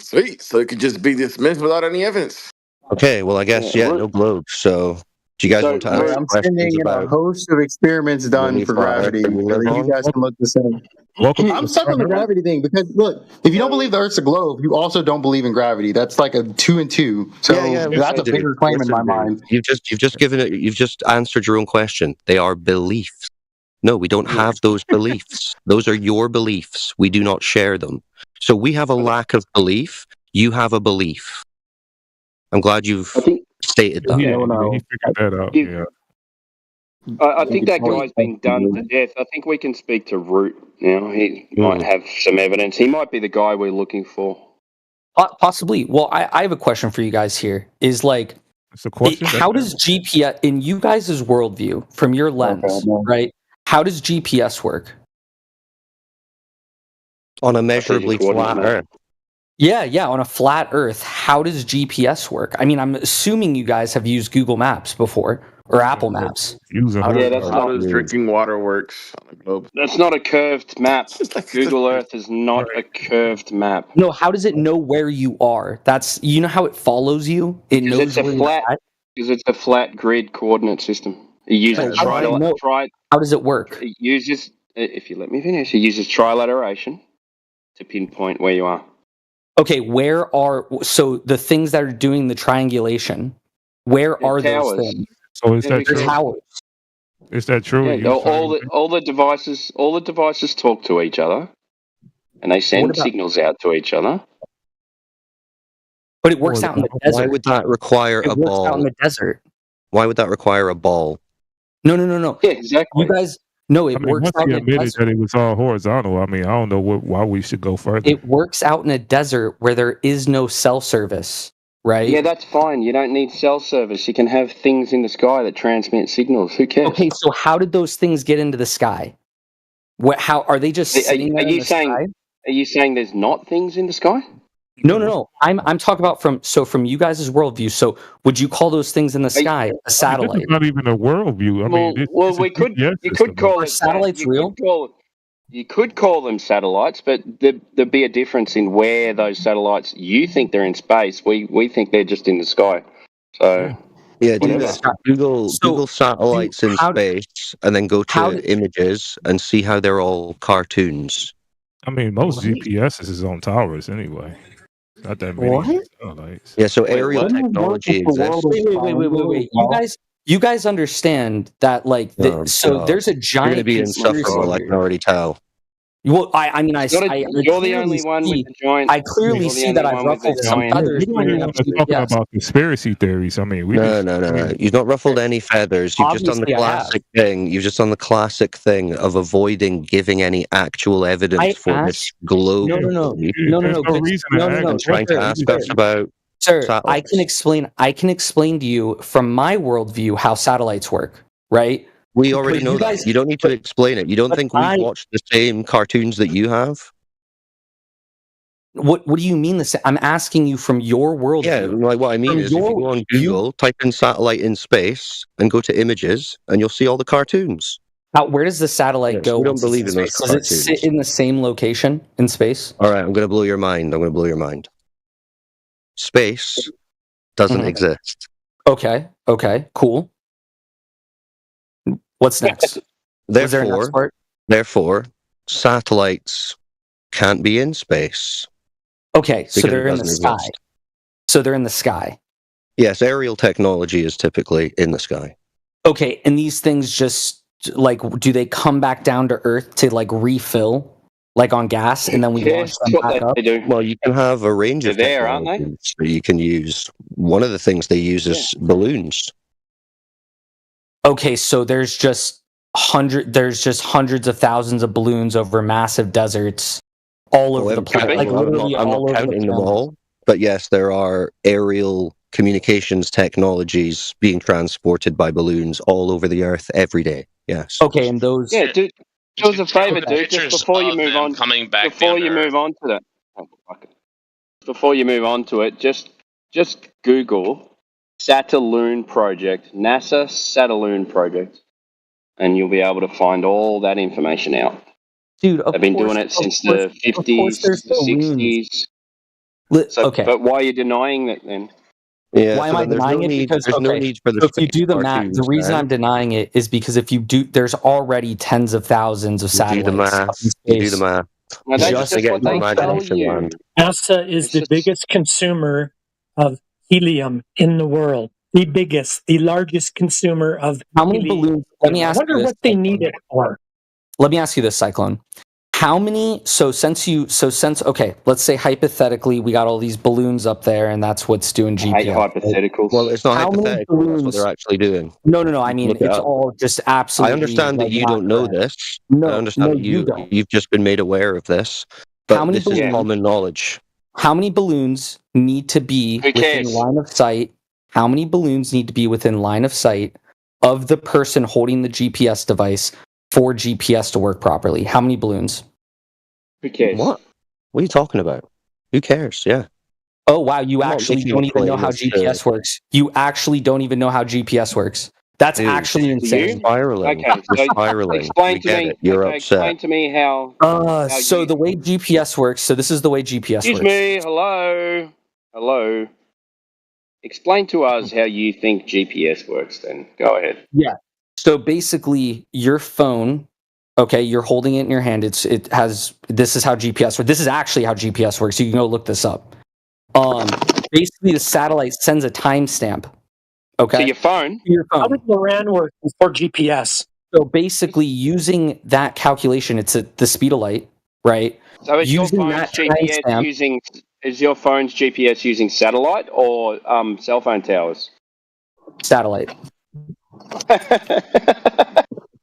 Sweet. So it could just be dismissed without any evidence. Okay, well, I guess, no globes. So do you guys want to ask I'm questions sending in a host of experiments done for gravity. So you guys can look this up. I'm stuck on the gravity thing because look, if you don't believe the Earth's a globe, you also don't believe in gravity. That's like a 2 and 2. So that's a bigger claim in my mind. You've just answered your own question. They are beliefs. No, we don't have those beliefs. Those are your beliefs. We do not share them. So we have a lack of belief. You have a belief. I'm glad you've stated that. He figured that out. Yeah. I think that guy's been done to death. I think we can speak to Root now. He might have some evidence. He might be the guy we're looking for. Possibly. Well, I have a question for you guys here. Is like, how does GPS, in you guys' worldview, from your lens, right? How does GPS work? On a measurably flat Earth. Yeah, on a flat Earth, how does GPS work? I mean, I'm assuming you guys have used Google Maps before, or Apple Maps. How does drinking water works on a globe? That's not a curved map. Google Earth is not a curved map. No, how does it know where you are? That's, you know how it follows you? It knows it's because it's a flat grid coordinate system. It uses How does it work? It uses, if you let me finish, it uses trilateration to pinpoint where you are. Okay, so the things that are doing the triangulation, where are those things? So is that true? Towers. Is that true? Yeah, all the devices talk to each other, and they send signals out to each other. But it works out in the desert. Why would that require a ball? It works out in the desert. Why would that require a ball? No. Yeah, exactly. You guys, no, it works out in the desert. That it was all horizontal. I mean, I don't know why we should go further. It works out in a desert where there is no cell service, right? Yeah, that's fine. You don't need cell service. You can have things in the sky that transmit signals. Who cares? Okay, so how did those things get into the sky? How are they just sitting there in the sky? Are you saying there's not things in the sky? No. I'm talking about from you guys' worldview. So would you call those things in the sky a satellite? It's not even a worldview. I mean, you could call it satellites real. You could call them satellites, but there'd be a difference in where those satellites. You think they're in space. We think they're just in the sky. So Google satellites in space, and then go to images and see how they're all cartoons. I mean, most GPSs is on towers anyway. Not that many. Yeah, so aerial technology exists. Wait. You guys understand that, like, there's a giant. You're going to be insufferable, I can already tell. Well, I mean, you're the only one with the giant. I clearly see that I've ruffled some feathers. Talking about conspiracy theories. I mean, no. You've not ruffled any feathers. You've just done the classic thing. You've just done the classic thing of avoiding giving any actual evidence for this globe. No. Trying to ask us about. Sir, satellites. I can explain to you from my worldview how satellites work, right? We already know that. You don't need to explain it. You don't think we've watched the same cartoons that you have? What do you mean? I'm asking you from your worldview. Yeah, like what I mean is if you go on Google, type in satellite in space, and go to images, and you'll see all the cartoons. Where does the satellite go? We don't believe in those cartoons. Does it sit in the same location in space? All right, I'm going to blow your mind. Space doesn't exist. Okay, cool. What's next? Therefore, satellites can't be in space. Okay, so they're in the sky. So they're in the sky. Yes, aerial technology is typically in the sky. Okay, and these things just like, do they come back down to Earth to like refill, like on gas, and then we launch them back up? Well, you can have a range of technologies that you can use. One of the things they use is balloons. Okay, so there's just hundreds of thousands of balloons over massive deserts all over the planet. Like literally I'm all not over counting the them planet. all, but yes, there are aerial communications technologies being transported by balloons all over the Earth every day. Yes. Okay, and those. Yeah, do us a favor, dude. Just before you move on, coming back before you move on to that, before you move on to it, just Google Satelloon Project, NASA Satelloon Project, and you'll be able to find all that information out. Dude, they've been doing it since the 50s, the 60s. So, okay. But why are you denying that then? Yeah, Why am I denying it? Because there's no need for the if you do the math, the reason I'm denying it is because if you do, there's already tens of thousands of satellites. You do the math. Well, that's just what they tell you. NASA is the biggest consumer of helium in the world. The biggest, the largest consumer of how many balloons? Let me ask I wonder you this, what they need it for. Let me ask you this, Cyclone. How many? Okay, let's say hypothetically we got all these balloons up there, and that's what's doing GPS. Hypotheticals. Well, it's not hypothetical. That's what they're actually doing. No. I mean, it's all just absolutely. I understand that you don't know this. No, I understand that you've just been made aware of this. But this is common knowledge. How many balloons need to be within line of sight? How many balloons need to be within line of sight of the person holding the GPS device for GPS to work properly? How many balloons? Who cares? What are you talking about? Who cares? Yeah. Oh, wow. You actually don't even know how GPS works. You actually don't even know how GPS works. That's actually insane. You're spiraling. Okay, You're spiraling. Explain to me. You're upset. Explain to me how. So the way GPS works. So this is the way GPS Excuse works. me. Hello. Explain to us how you think GPS works. Then go ahead. Yeah. So basically, your phone. Okay, you're holding it in your hand. This is how GPS works. This is actually how GPS works. You can go look this up. Basically, the satellite sends a timestamp. Okay. To your phone. How does Loran work for GPS? So basically, using that calculation, it's the speed of light, right? So is your phone's GPS using satellite or cell phone towers? Satellite.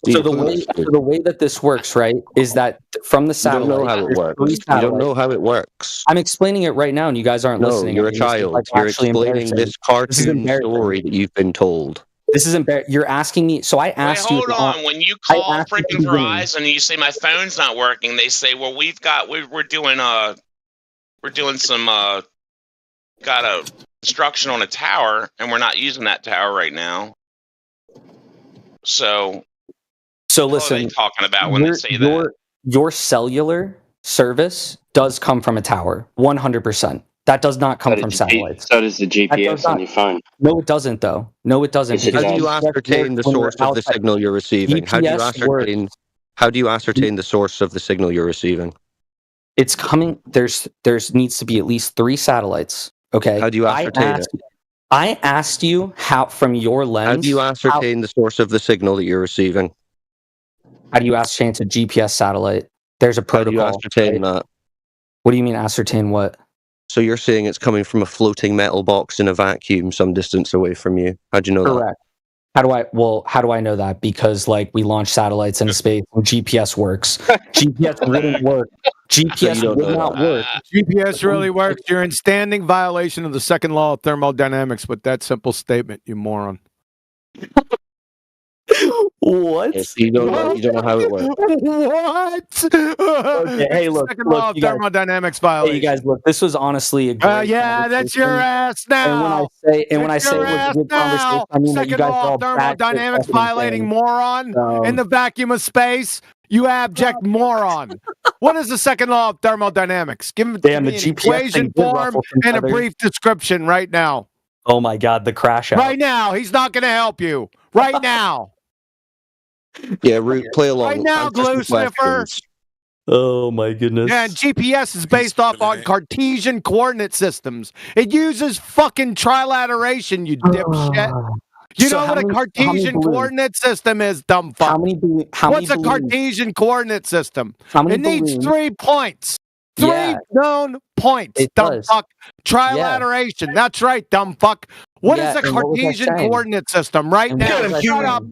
So the way that this works, right, is that from the satellite. You don't know how it works. You don't know how it works. I'm explaining it right now, and you guys aren't listening. No, you're a child. You're explaining this cartoon story that you've been told. This is embarrassing. You're asking me. So I asked you. Hold on. When you call freaking Verizon and you say my phone's not working, they say, "Well, we're doing some got a construction on a tower, and we're not using that tower right now." So listen. What are they talking about when they say that? Your cellular service does come from a tower, 100%. That does not come from satellites. So does the GPS on your phone. No, it doesn't, though. No, it doesn't. How do you ascertain the source of the signal you're receiving? How do you ascertain the source of the signal you're receiving? It's coming. There's needs to be at least 3 satellites. Okay. How do you ascertain it? I asked you how, from your lens. How do you ascertain the source of the signal that you're receiving? How do you ascertain it's a GPS satellite? There's a protocol. How do you ascertain that? What do you mean ascertain what? So you're saying it's coming from a floating metal box in a vacuum some distance away from you. How do you know that? Correct. How do I know that? Because we launch satellites into space and GPS works. GPS wouldn't work. GPS would not work. GPS really works. You're in standing violation of the second law of thermodynamics with that simple statement, you moron. What? You don't know how it works. What? Okay, hey, look. Second law of thermodynamics violation. Hey, you guys, look. This was honestly a great that's your ass now. And when I say it was a good conversation, I mean that you guys are all thermodynamics violating moron in the vacuum of space. You abject moron. What is the second law of thermodynamics? Give me an equation form and a brief description right now. Oh my God, the crash out. Right now. He's not going to help you. Right now. Yeah, Root, play along. Right now, glue sniffer. Oh my goodness. Yeah, and GPS is based off on Cartesian coordinate systems. It uses fucking trilateration, you dipshit. You know what a Cartesian coordinate system is, dumb fuck? What's a Cartesian coordinate system? It needs 3 points. Three known points, dumb fuck. Trilateration. That's right, dumb fuck. What is a Cartesian coordinate system right now? Shut up.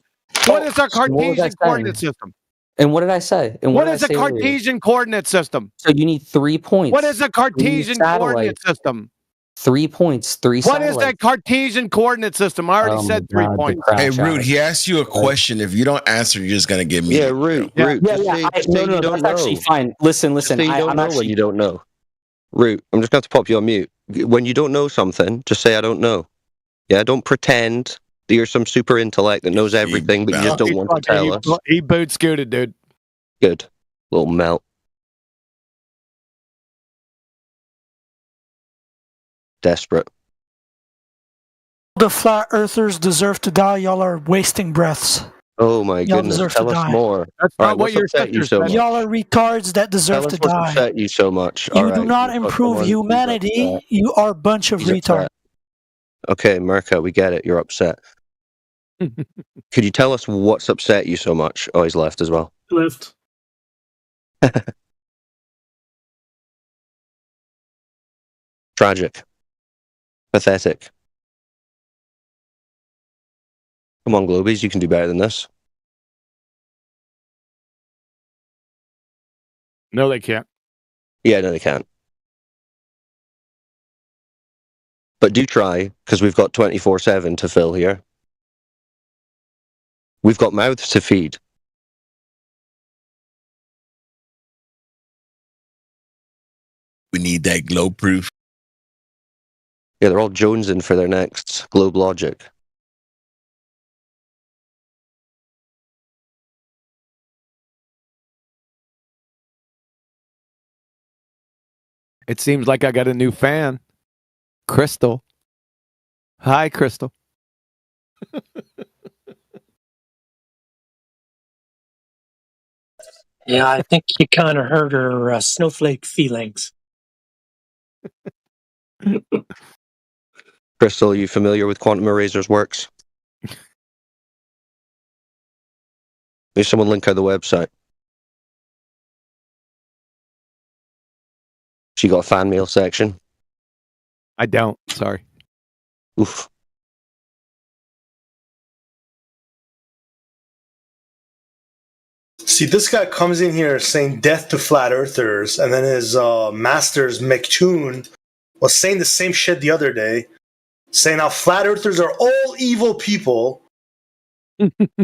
What is a Cartesian coordinate system? And what did I say? And what is a Cartesian coordinate system? So you need 3 points. What is a Cartesian coordinate system? 3 points, three What is that Cartesian coordinate system? I already said 3 points. Hey, Root, he asked you a question. If you don't answer, you're just going to give me. Yeah, Root. No, that's actually fine. Listen. Just say you don't know when you don't know. Root, I'm just going to pop you on mute. When you don't know something, just say, I don't know. Yeah, don't pretend that you're some super intellect that knows everything, but you just don't want to tell us. He boot scooted, dude. Good. Little melt. Desperate. The flat earthers deserve to die. Y'all are wasting breaths. Oh my Y'all goodness! deserve Tell to us die. more. That's All not right, what your upset you so much? Y'all are retards that deserve Tell to us what's die. upset you so much. You All do right, not you've got improve someone who's humanity. upset. You are a bunch of He's retards. upset. Okay, Mirka, we get it. You're upset. Could you tell us what's upset you so much? Oh, he's left as well. Left. Tragic. Pathetic. Come on, Globies, you can do better than this. No, they can't. Yeah, no, they can't. But do try, because we've got 24/7 to fill here. We've got mouths to feed. We need that glow proof. Yeah, they're all jonesing for their next Globe Logic. It seems like I got a new fan. Crystal. Hi, Crystal. Yeah, I think you kind of hurt her snowflake feelings. Crystal, are you familiar with Quantum Erasers works? Maybe someone link her the website. She got a fan mail section. I don't. Sorry. Oof. See, this guy comes in here saying death to flat earthers, and then his masters, McToon, was saying the same shit the other day, saying how flat earthers are all evil people.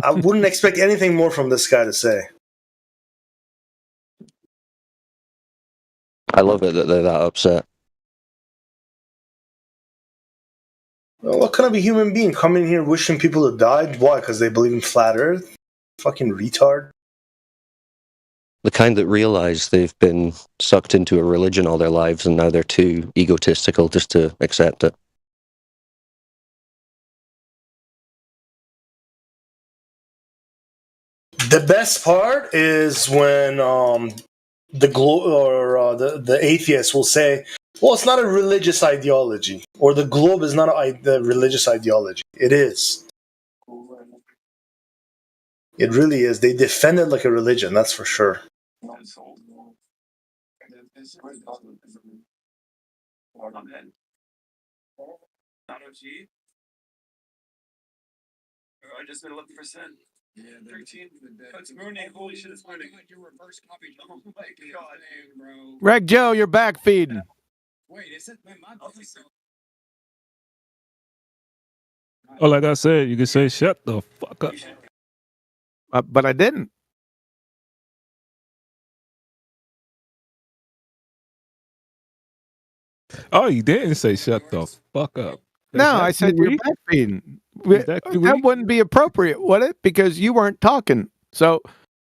I wouldn't expect anything more from this guy to say. I love it that they're that upset. Well, what kind of a human being coming here wishing people to die? Why? Because they believe in flat earth? Fucking retard. The kind that realize they've been sucked into a religion all their lives and now they're too egotistical just to accept it. The best part is when the atheists will say, well, it's not a religious ideology, or the globe is not a religious ideology. It is. It really is. They defend it like a religion, that's for sure. I just been looking for Sin. Yeah, 13. That's Mooney. Holy shit, it's Mooney. Your reverse copy. Oh my god, bro. Reg Joe, you're back feeding. Wait, is it my Oh, like I said, you can say shut the fuck up. But I didn't. Oh, you didn't say shut the fuck up. No, I said you're back feeding. That wouldn't be appropriate, would it? Because you weren't talking. So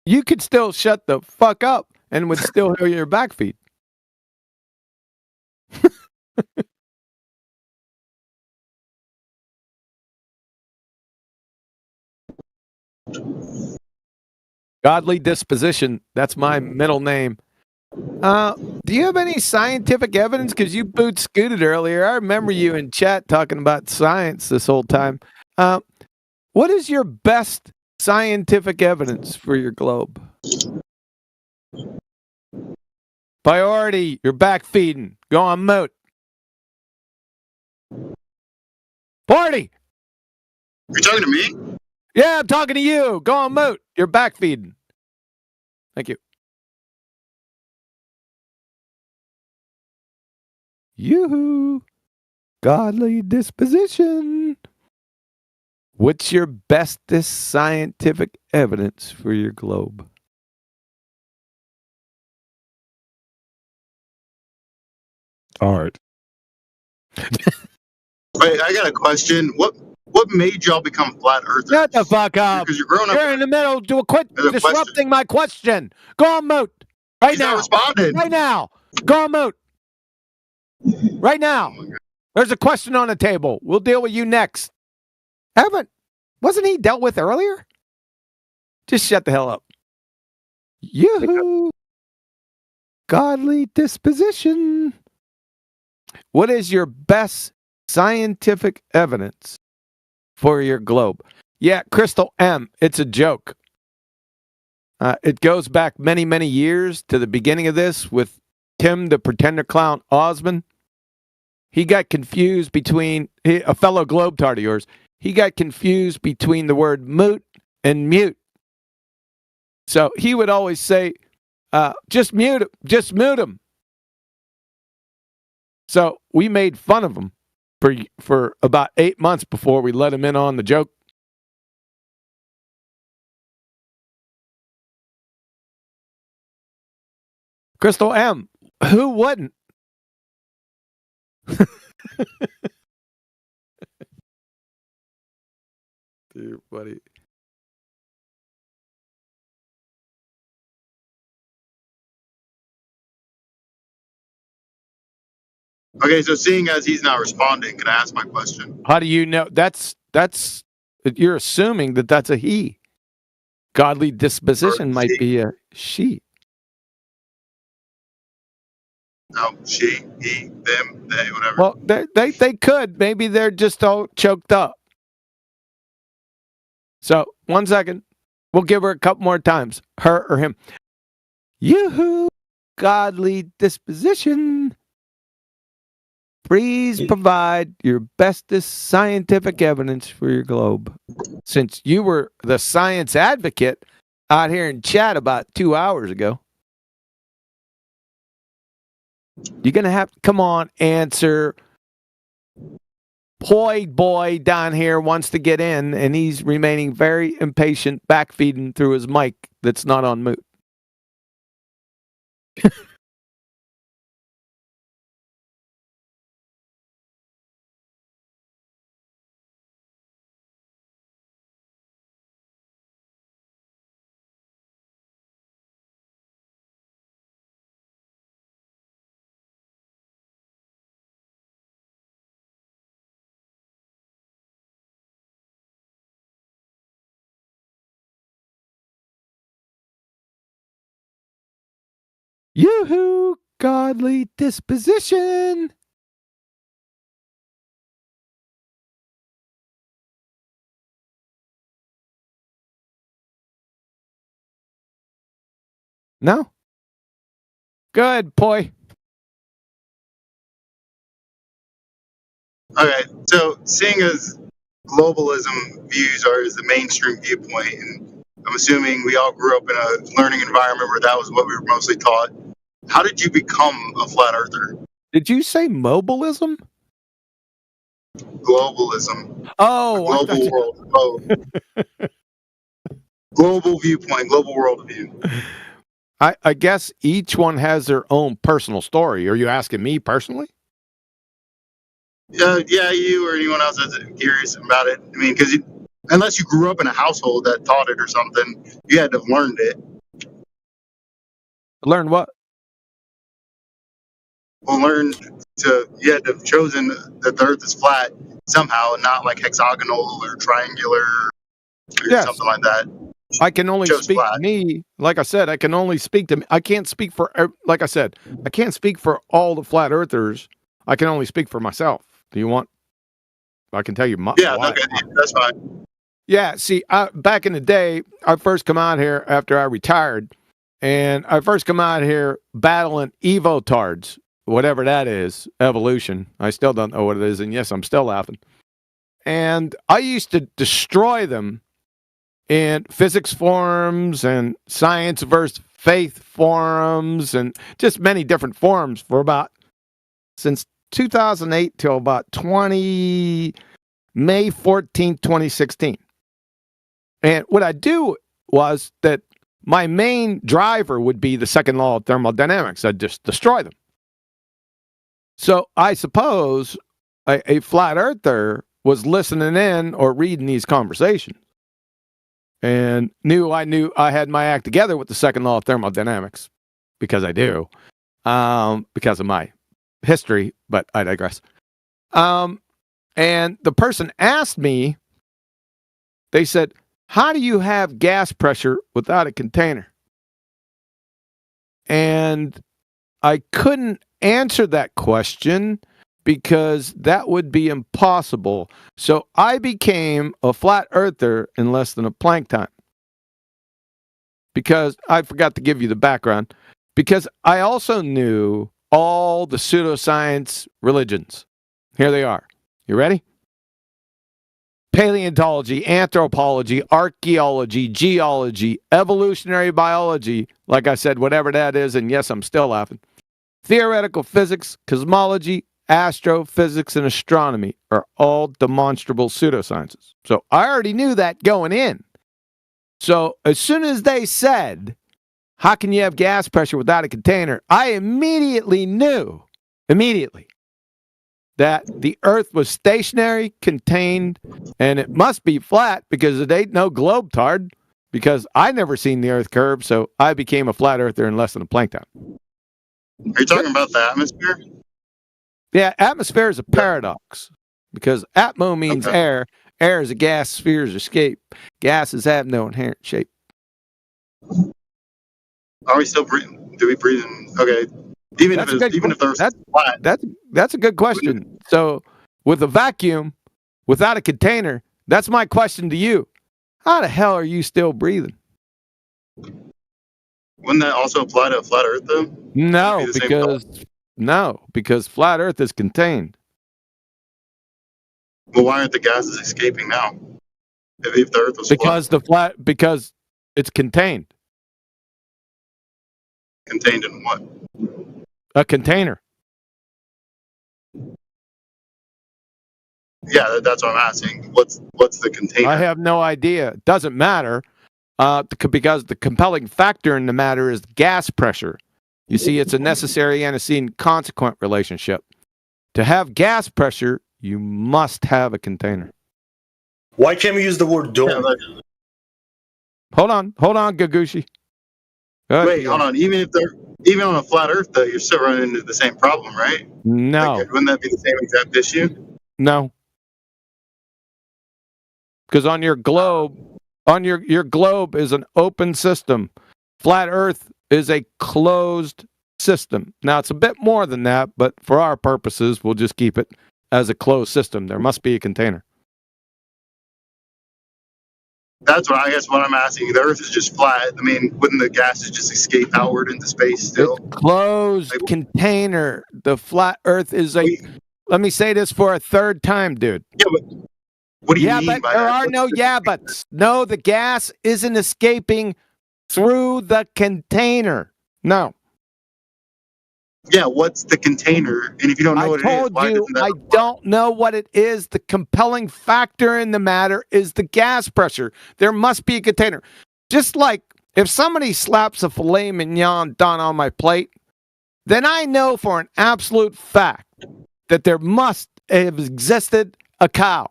you could still shut the fuck up and would still hear your back feed. Godly disposition. That's my middle name. Do you have any scientific evidence? Because you boot scooted earlier. I remember you in chat talking about science this whole time. What is your best scientific evidence for your globe? Priority, you're back feeding. Go on mute. Party! Are you talking to me? Yeah, I'm talking to you. Go on mute. You're back feeding. Thank you. Yoo-hoo. Godly disposition. What's your bestest scientific evidence for your globe? Art. Wait, I got a question. What made y'all become flat earthers? Shut the fuck up. Because you're growing up. You're in the middle. Quit disrupting my question. Go on mute. Right He's now. not responding. Right now. Go on mute. Right now. There's a question on the table. We'll deal with you next. Wasn't he dealt with earlier? Just shut the hell up. Yoo-hoo. Godly disposition. What is your best scientific evidence for your globe? Yeah, Crystal M, it's a joke. It goes back many, many years to the beginning of this with Tim the Pretender Clown Osmond. He got confused between a fellow Globetrotter of yours. He got confused between the word moot and mute. So he would always say, just mute him. So we made fun of him for about 8 months before we let him in on the joke. Crystal M, who wouldn't? Dude, buddy. Okay, so seeing as he's not responding, can I ask my question? How do you know? That's you're assuming that that's a he. Godly disposition might be a she. No, she, he, them, they, whatever. Well, they could. Maybe they're just all choked up. So 1 second. We'll give her a couple more times. Her or him. Yoo-hoo. Godly disposition. Please provide your bestest scientific evidence for your globe. Since you were the science advocate out here in chat about 2 hours ago. You're going to have to come on, answer. Poi boy down here wants to get in, and he's remaining very impatient, backfeeding through his mic that's not on mute. Yoo-hoo! Godly disposition! No? Good, Poi. Okay, so seeing as globalism views are as the mainstream viewpoint, and I'm assuming we all grew up in a learning environment where that was what we were mostly taught. How did you become a flat earther? Did you say mobilism? Globalism. Oh, global world. Oh. Global viewpoint, global worldview. I guess each one has their own personal story. Are you asking me personally? Yeah, you or anyone else that's curious about it. I mean, because unless you grew up in a household that taught it or something, you had to have learned it. Learn what? Well, you had to have chosen that the Earth is flat somehow, and not like hexagonal or triangular or something like that. I can only speak to me. Like I said, I can only speak to me. I can't speak for, like I said, I can't speak for all the flat earthers. I can only speak for myself. Do you want? I can tell you my. Yeah, okay, that's fine. Yeah, see, back in the day, I first come out here after I retired, and I first come out here battling evotards, whatever that is, evolution. I still don't know what it is, and yes, I'm still laughing. And I used to destroy them in physics forums and science versus faith forums and just many different forums for about, since 2008 till about May 14th, 2016. And what I do was that my main driver would be the second law of thermodynamics. I'd just destroy them. So I suppose a flat earther was listening in or reading these conversations and knew I had my act together with the second law of thermodynamics, because I do, because of my history, but I digress. And the person asked me, they said, how do you have gas pressure without a container? And I couldn't answer that question because that would be impossible. So I became a flat earther in less than a Planck time. Because I forgot to give you the background. Because I also knew all the pseudoscience religions. Here they are. You ready? Paleontology, anthropology, archaeology, geology, evolutionary biology, like I said, whatever that is, and yes, I'm still laughing. Theoretical physics, cosmology, astrophysics, and astronomy are all demonstrable pseudosciences. So I already knew that going in. So as soon as they said, how can you have gas pressure without a container? I immediately knew, that the Earth was stationary, contained, and it must be flat because it ain't no globetard, because I never seen the Earth curve, so I became a flat earther in less than a Planck time. Are you talking about the atmosphere? Yeah, atmosphere is a paradox because atmo means air. Air is a gas sphere's escape. Gases have no inherent shape. Are we still breathing? Do we breathe in? Okay. Even if the Earth is flat. That's a good question. So with a vacuum, without a container, that's my question to you. How the hell are you still breathing? Wouldn't that also apply to a flat Earth, though? No, because flat Earth is contained. Well, why aren't the gases escaping now? If the Earth was flat? Because it's contained. Contained in what? A container. Yeah, that's what I'm asking. What's the container? I have no idea. It doesn't matter because the compelling factor in the matter is gas pressure. You see, it's a necessary antecedent consequent relationship. To have gas pressure, you must have a container. Why can't we use the word dome? Hold on, Gagushi. Wait, hold on. Even on a flat Earth, though, you're still running into the same problem, right? No. Like, wouldn't that be the same exact issue? No. Because on your globe, your globe is an open system. Flat Earth is a closed system. Now, it's a bit more than that, but for our purposes, we'll just keep it as a closed system. There must be a container. That's what I'm asking. The Earth is just flat. I mean, wouldn't the gases just escape outward into space still? It's closed container. The flat Earth is a. Let me say this for a third time, dude. Yeah, but what do you mean by that? There are no buts. No, the gas isn't escaping through the container. No. Yeah, what's the container? And if you don't know what it is, why doesn't that? I don't know what it is. The compelling factor in the matter is the gas pressure. There must be a container. Just like if somebody slaps a filet mignon done on my plate, then I know for an absolute fact that there must have existed a cow.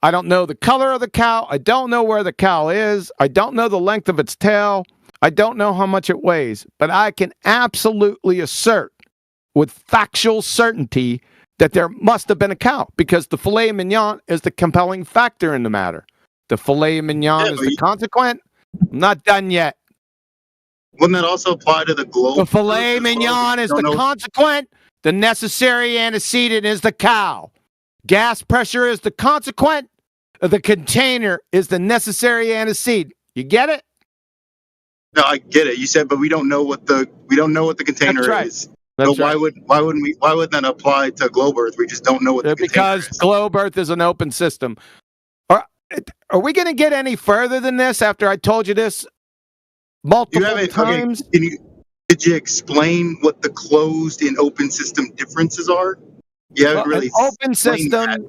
I don't know the color of the cow. I don't know where the cow is. I don't know the length of its tail. I don't know how much it weighs, but I can absolutely assert with factual certainty that there must have been a cow because the filet mignon is the compelling factor in the matter. The filet mignon is the consequent, I'm not done yet. Wouldn't that also apply to the globe? The filet mignon is the consequent. The necessary antecedent is the cow. Gas pressure is the consequent. The container is the necessary antecedent. You get it? No, I get it. You said, but we don't know what the container is. That's so why wouldn't that apply to Globe Earth? We just don't know what the container is. Because Globe Earth is an open system. Are we going to get any further than this after I told you this multiple times? Okay, did you explain what the closed and open system differences are? You haven't really explained that.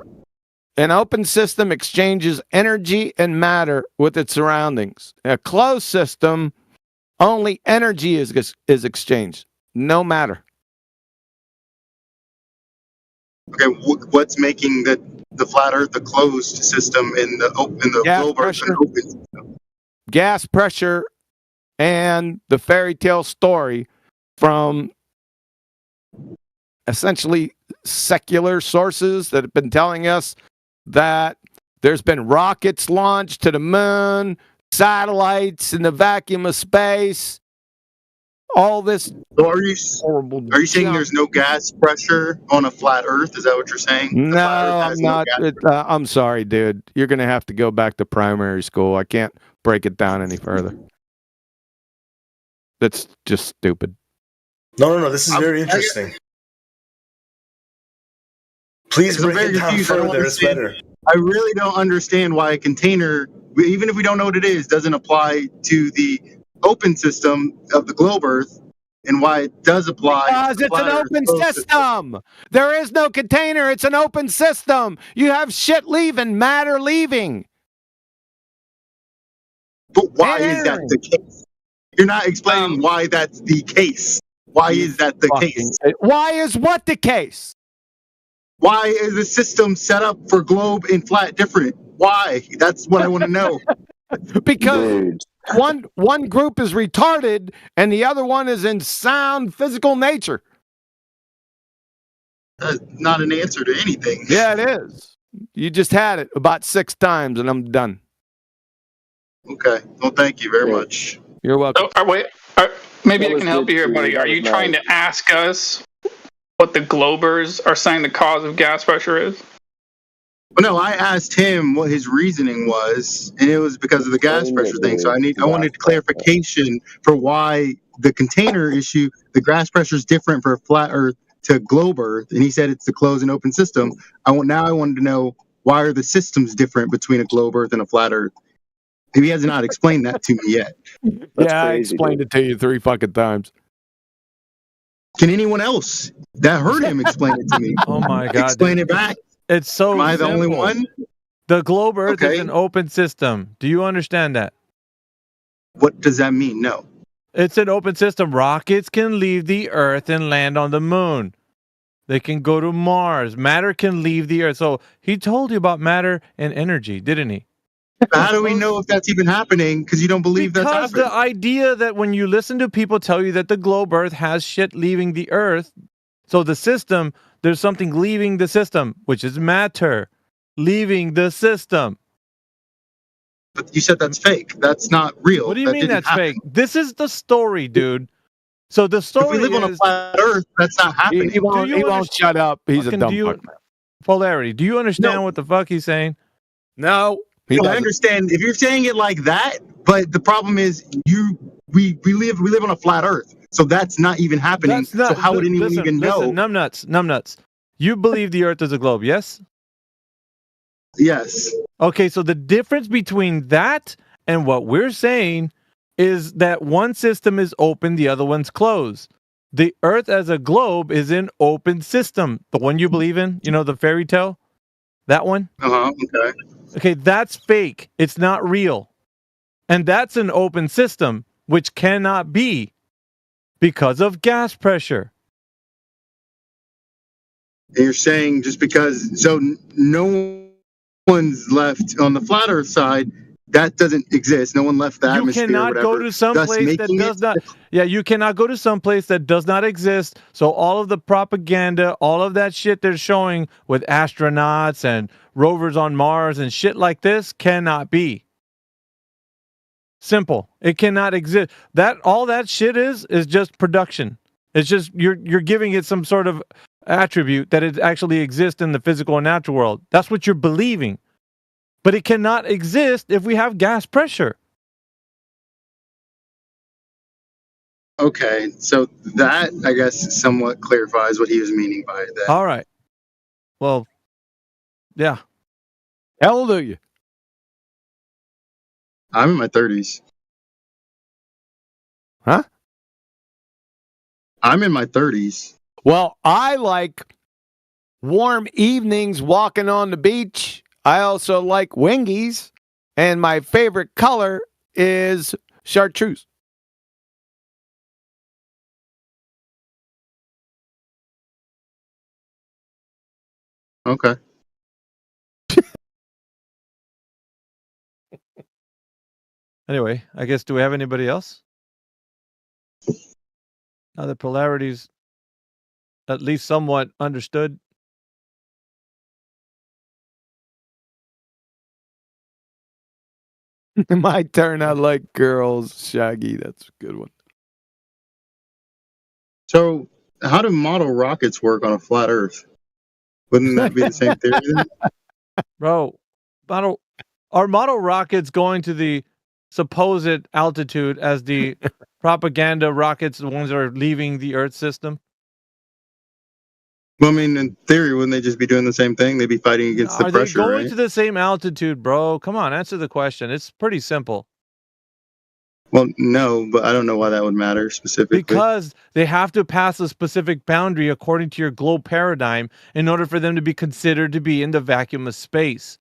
An open system exchanges energy and matter with its surroundings. A closed system, only energy is exchanged, no matter. Okay, what's making the flat Earth a closed system in the Globe Earth an open system? Gas pressure and the fairy tale story from essentially secular sources that have been telling us that there's been rockets launched to the moon, satellites in the vacuum of space, all this. So are you saying there's no gas pressure on a flat Earth? Is that what you're saying? No, I'm not. I'm sorry, dude. You're going to have to go back to primary school. I can't break it down any further. That's just stupid. No. This is very interesting. Please break it down further. It's better. I really don't understand why a container, even if we don't know what it is, doesn't apply to the open system of the Globe Earth, and why it does apply. Because it's an open system. There is no container. It's an open system. You have shit leaving, matter leaving. But why is that the case? You're not explaining why that's the case. Why is that the case? Why is what the case? Why is the system set up for globe and flat different? Why? That's what I want to know. Because one group is retarded and the other one is in sound physical nature. That's not an answer to anything. Yeah, it is. You just had it about 6 times and I'm done. Okay. Well, thank you very much. You're welcome. Maybe I can help you here, buddy. Are you trying to ask us what the Globers are saying the cause of gas pressure is? Well, no, I asked him what his reasoning was, and it was because of the gas pressure thing. So I wanted clarification for why the container issue, the gas pressure is different for flat Earth to globe Earth, and he said it's the closed and open system. I wanted to know, why are the systems different between a globe Earth and a flat Earth? He has not explained that to me yet. I explained it to you 3 fucking times. Can anyone else that heard him explain it to me? Oh my God! Explain it back. It's so Am I the simple. only one? The globe Earth is an open system. Do you understand that? What does that mean? No. It's an open system. Rockets can leave the Earth and land on the moon. They can go to Mars. Matter can leave the Earth. So he told you about matter and energy, didn't he? How do we know if that's even happening? Because you don't believe that's happening. Because the idea that when you listen to people tell you that the globe Earth has shit leaving the Earth, so the system, there's something leaving the system, which is matter leaving the system. But you said that's fake. That's not real. What do you mean that's fake? This is the story, dude. So the story if we live on a flat Earth, that's not happening. He won't shut up. He's a dumb fuck. Polarity. Do you understand what the fuck he's saying? No. I understand if you're saying it like that, but the problem is we live on a flat Earth, so that's not even happening. So how would anyone even know? Numbnuts. You believe the Earth is a globe, yes? Yes. Okay, so the difference between that and what we're saying is that one system is open, the other one's closed. The Earth as a globe is an open system. The one you believe in, the fairy tale? That one? Okay. Okay, that's fake. It's not real. And that's an open system, which cannot be because of gas pressure. And you're saying just because, so no one's left on the flat Earth side, that doesn't exist. No one left the atmosphere. You cannot go to some place that does not. Yeah, you cannot go to some place that does not exist. So all of the propaganda, all of that shit they're showing with astronauts and rovers on Mars and shit like this cannot be. Simple. It cannot exist. That all that shit is just production. It's just you're giving it some sort of attribute that it actually exists in the physical and natural world. That's what you're believing. But it cannot exist if we have gas pressure. Okay, so that I guess somewhat clarifies what he was meaning by that. All right. Well, yeah. How old are you? I'm in my 30s. Huh? I'm in my 30s. Well, I like warm evenings walking on the beach. I also like wingies, and my favorite color is chartreuse. Okay. Anyway, I guess do we have anybody else? Now the polarities at least somewhat understood. My turn. I like girls. Shaggy. That's a good one. So, how do model rockets work on a flat Earth? Wouldn't that be the same theory then? Bro, are model rockets going to the supposed altitude as the propaganda rockets, the ones that are leaving the Earth system? Well, I mean, in theory, wouldn't they just be doing the same thing? They'd be fighting against the Are pressure, they going right? to the same altitude, bro? Come on, answer the question. It's pretty simple. Well, no, but I don't know why that would matter specifically. Because they have to pass a specific boundary according to your globe paradigm in order for them to be considered to be in the vacuum of space.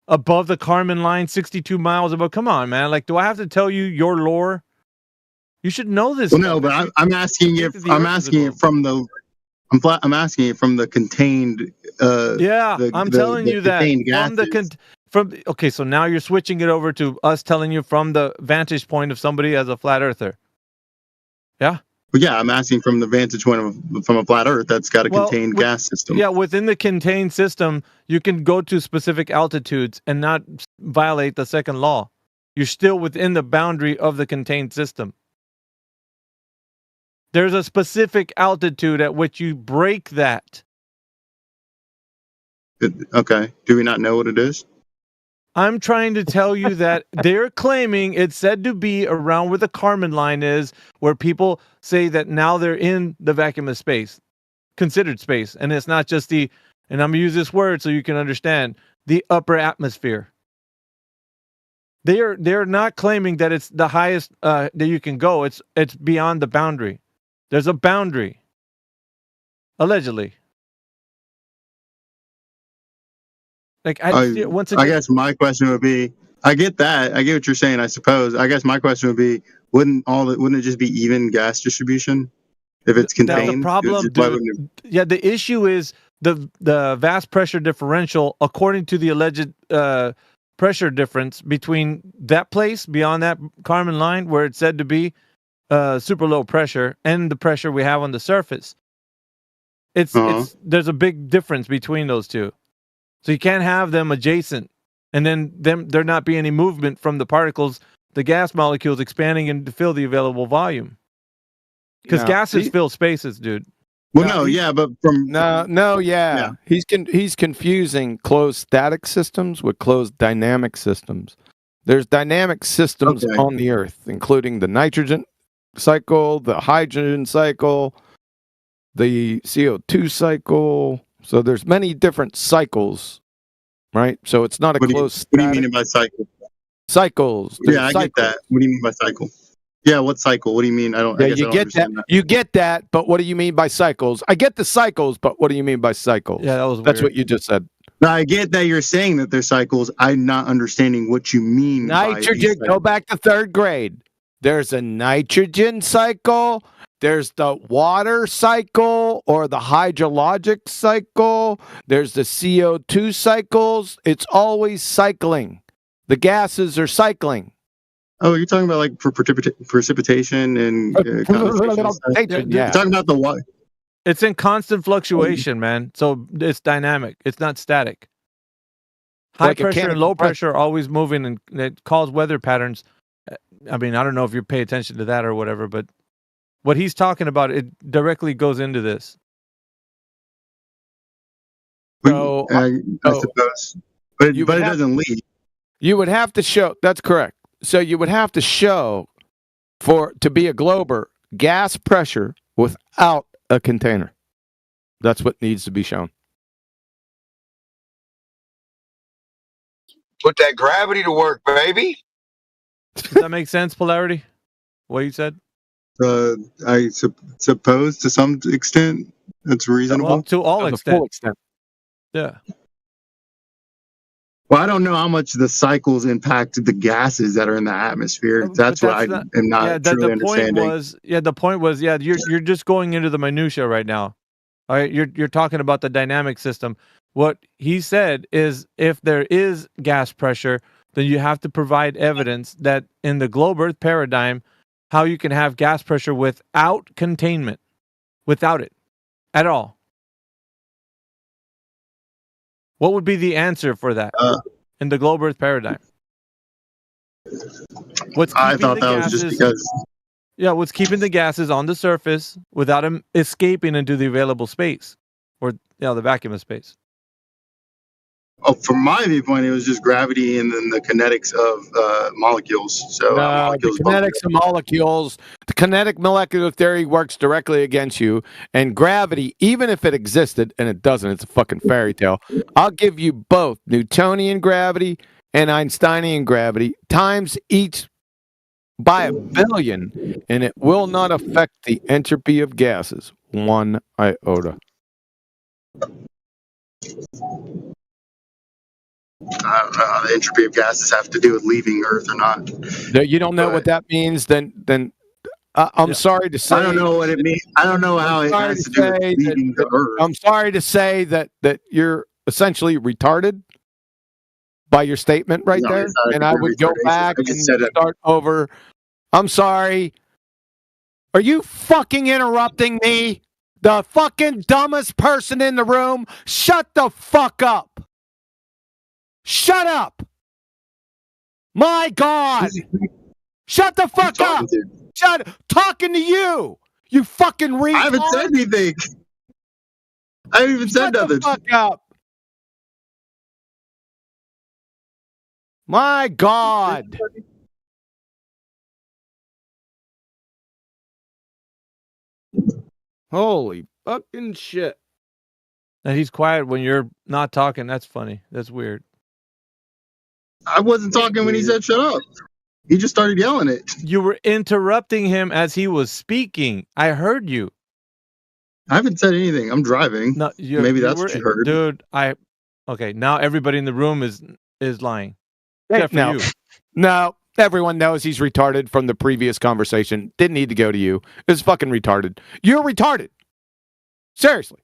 Above the Kármán line, 62 miles above. Come on, man. Like, do I have to tell you your lore? You should know this. Well, no, but I'm asking if I'm asking it from the I'm asking it from the contained. Yeah, I'm telling you that from the okay, so now you're switching it over to us telling you from the vantage point of somebody as a flat earther. Yeah. Well, yeah, I'm asking from the vantage point from a flat Earth that's got a contained gas system. Yeah, within the contained system, you can go to specific altitudes and not violate the second law. You're still within the boundary of the contained system. There's a specific altitude at which you break that. Okay. Do we not know what it is? I'm trying to tell you that they're claiming it's said to be around where the Kármán line is, where people say that now they're in the vacuum of space, considered space. And it's not just and I'm going to use this word so you can understand, the upper atmosphere. They're not claiming that it's the highest that you can go. It's beyond the boundary. There's a boundary. Allegedly. Like once again, I guess my question would be, I get that. I get what you're saying, I suppose. I guess my question would be, wouldn't it just be even gas distribution if it's contained? The problem, dude, the issue is the vast pressure differential according to the alleged pressure difference between that place beyond that Kármán line where it's said to be super low pressure and the pressure we have on the surface. It's there's a big difference between those two. So you can't have them adjacent and then there not be any movement from the particles, the gas molecules expanding and to fill the available volume. Because gases fill spaces, dude. Well, but from yeah. He's confusing closed static systems with closed dynamic systems. There's dynamic systems on the Earth, including the nitrogen cycle, the hydrogen cycle, the CO2 cycle. So there's many different cycles, right? So it's not a closed. What do you mean by cycle? Cycles. Yeah, I get that. What do you mean by cycle? Yeah, what cycle? What do you mean? I don't. Yeah, I guess you I don't get understand that. You get that, but what do you mean by cycles? I get the cycles, but what do you mean by cycles? Yeah, that's what you just said. No, I get that you're saying that they're cycles. I'm not understanding what you mean. Nitrogen. Go back to third grade. There's a nitrogen cycle. There's the water cycle or the hydrologic cycle. There's the CO2 cycles. It's always cycling. The gases are cycling. Oh, you're talking about like for precipitation and condensation. Yeah. You're talking about the water. It's in constant fluctuation, man. So it's dynamic. It's not static. High pressure and low pressure are always moving, and it causes weather patterns I mean, I don't know if you pay attention to that or whatever, but what he's talking about, it directly goes into this. So, I suppose, but it doesn't lead. You would have to show. That's correct. So you would have to show to be a glober gas pressure without a container. That's what needs to be shown. Put that gravity to work, baby. Does that make sense, Polarity? What you said? I suppose to some extent that's reasonable. Well, to all extent. Full extent. Yeah. Well, I don't know how much the cycles impact the gases that are in the atmosphere. That's what I am not truly understanding. The point was, you're just going into the minutia right now. All right, you're talking about the dynamic system. What he said is, if there is gas pressure, then you have to provide evidence that in the globe Earth paradigm, how you can have gas pressure without containment, without it at all. What would be the answer for that in the globe Earth paradigm? I thought that was just because. Yeah, what's keeping the gases on the surface without them escaping into the available space, or the vacuum of space? Oh, from my viewpoint, it was just gravity and then the kinetics of molecules. So molecules the kinetics of molecules, the kinetic molecular theory works directly against you, and gravity, even if it existed, and it doesn't, it's a fucking fairy tale. I'll give you both Newtonian gravity and Einsteinian gravity times each by 1 billion, and it will not affect the entropy of gases 1 iota. I don't know how the entropy of gases have to do with leaving Earth or not. You don't know what that means? Then I'm sorry to say. I don't know what it means. I don't know how it has to do with leaving the Earth. I'm sorry to say that you're essentially retarded by your statement right there, and I would go back and start over. I'm sorry. Are you fucking interrupting me? The fucking dumbest person in the room? Shut the fuck up. Shut up. My God. Shut the fuck up. Talking to you. You fucking retard. I haven't said anything. I haven't even said nothing. Shut the fuck up. My God. Holy fucking shit. And he's quiet when you're not talking. That's funny. That's weird. I wasn't talking when he said shut up. He just started yelling it. You were interrupting him as he was speaking. I heard you. I haven't said anything. I'm driving. No, maybe that's what you heard. Dude, okay, now everybody in the room is lying. Except for you. No, everyone knows he's retarded from the previous conversation. Didn't need to go to you. It's fucking retarded. You're retarded. Seriously.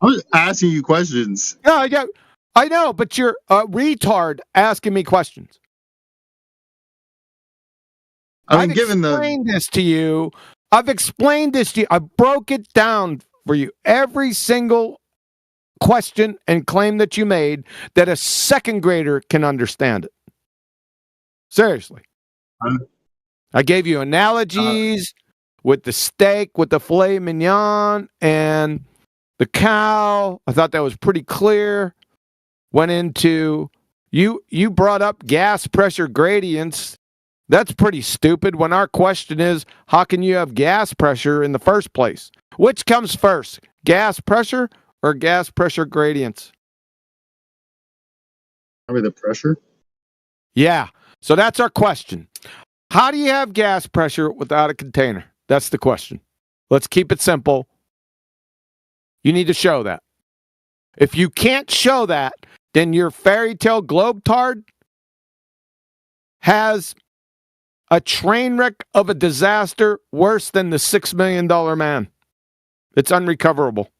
I was asking you questions. No, yeah, I know, but you're a retard asking me questions. I've explained this to you. I broke it down for you. Every single question and claim that you made that a second grader can understand it. Seriously. I gave you analogies with the steak, with the filet mignon, and the cow. I thought that was pretty clear. Went into, you brought up gas pressure gradients. That's pretty stupid when our question is, how can you have gas pressure in the first place? Which comes first, gas pressure or gas pressure gradients? Probably the pressure. Yeah. So that's our question. How do you have gas pressure without a container? That's the question. Let's keep it simple. You need to show that. If you can't show that, then your fairy tale globetard has a train wreck of a disaster worse than the $6 million man. It's unrecoverable.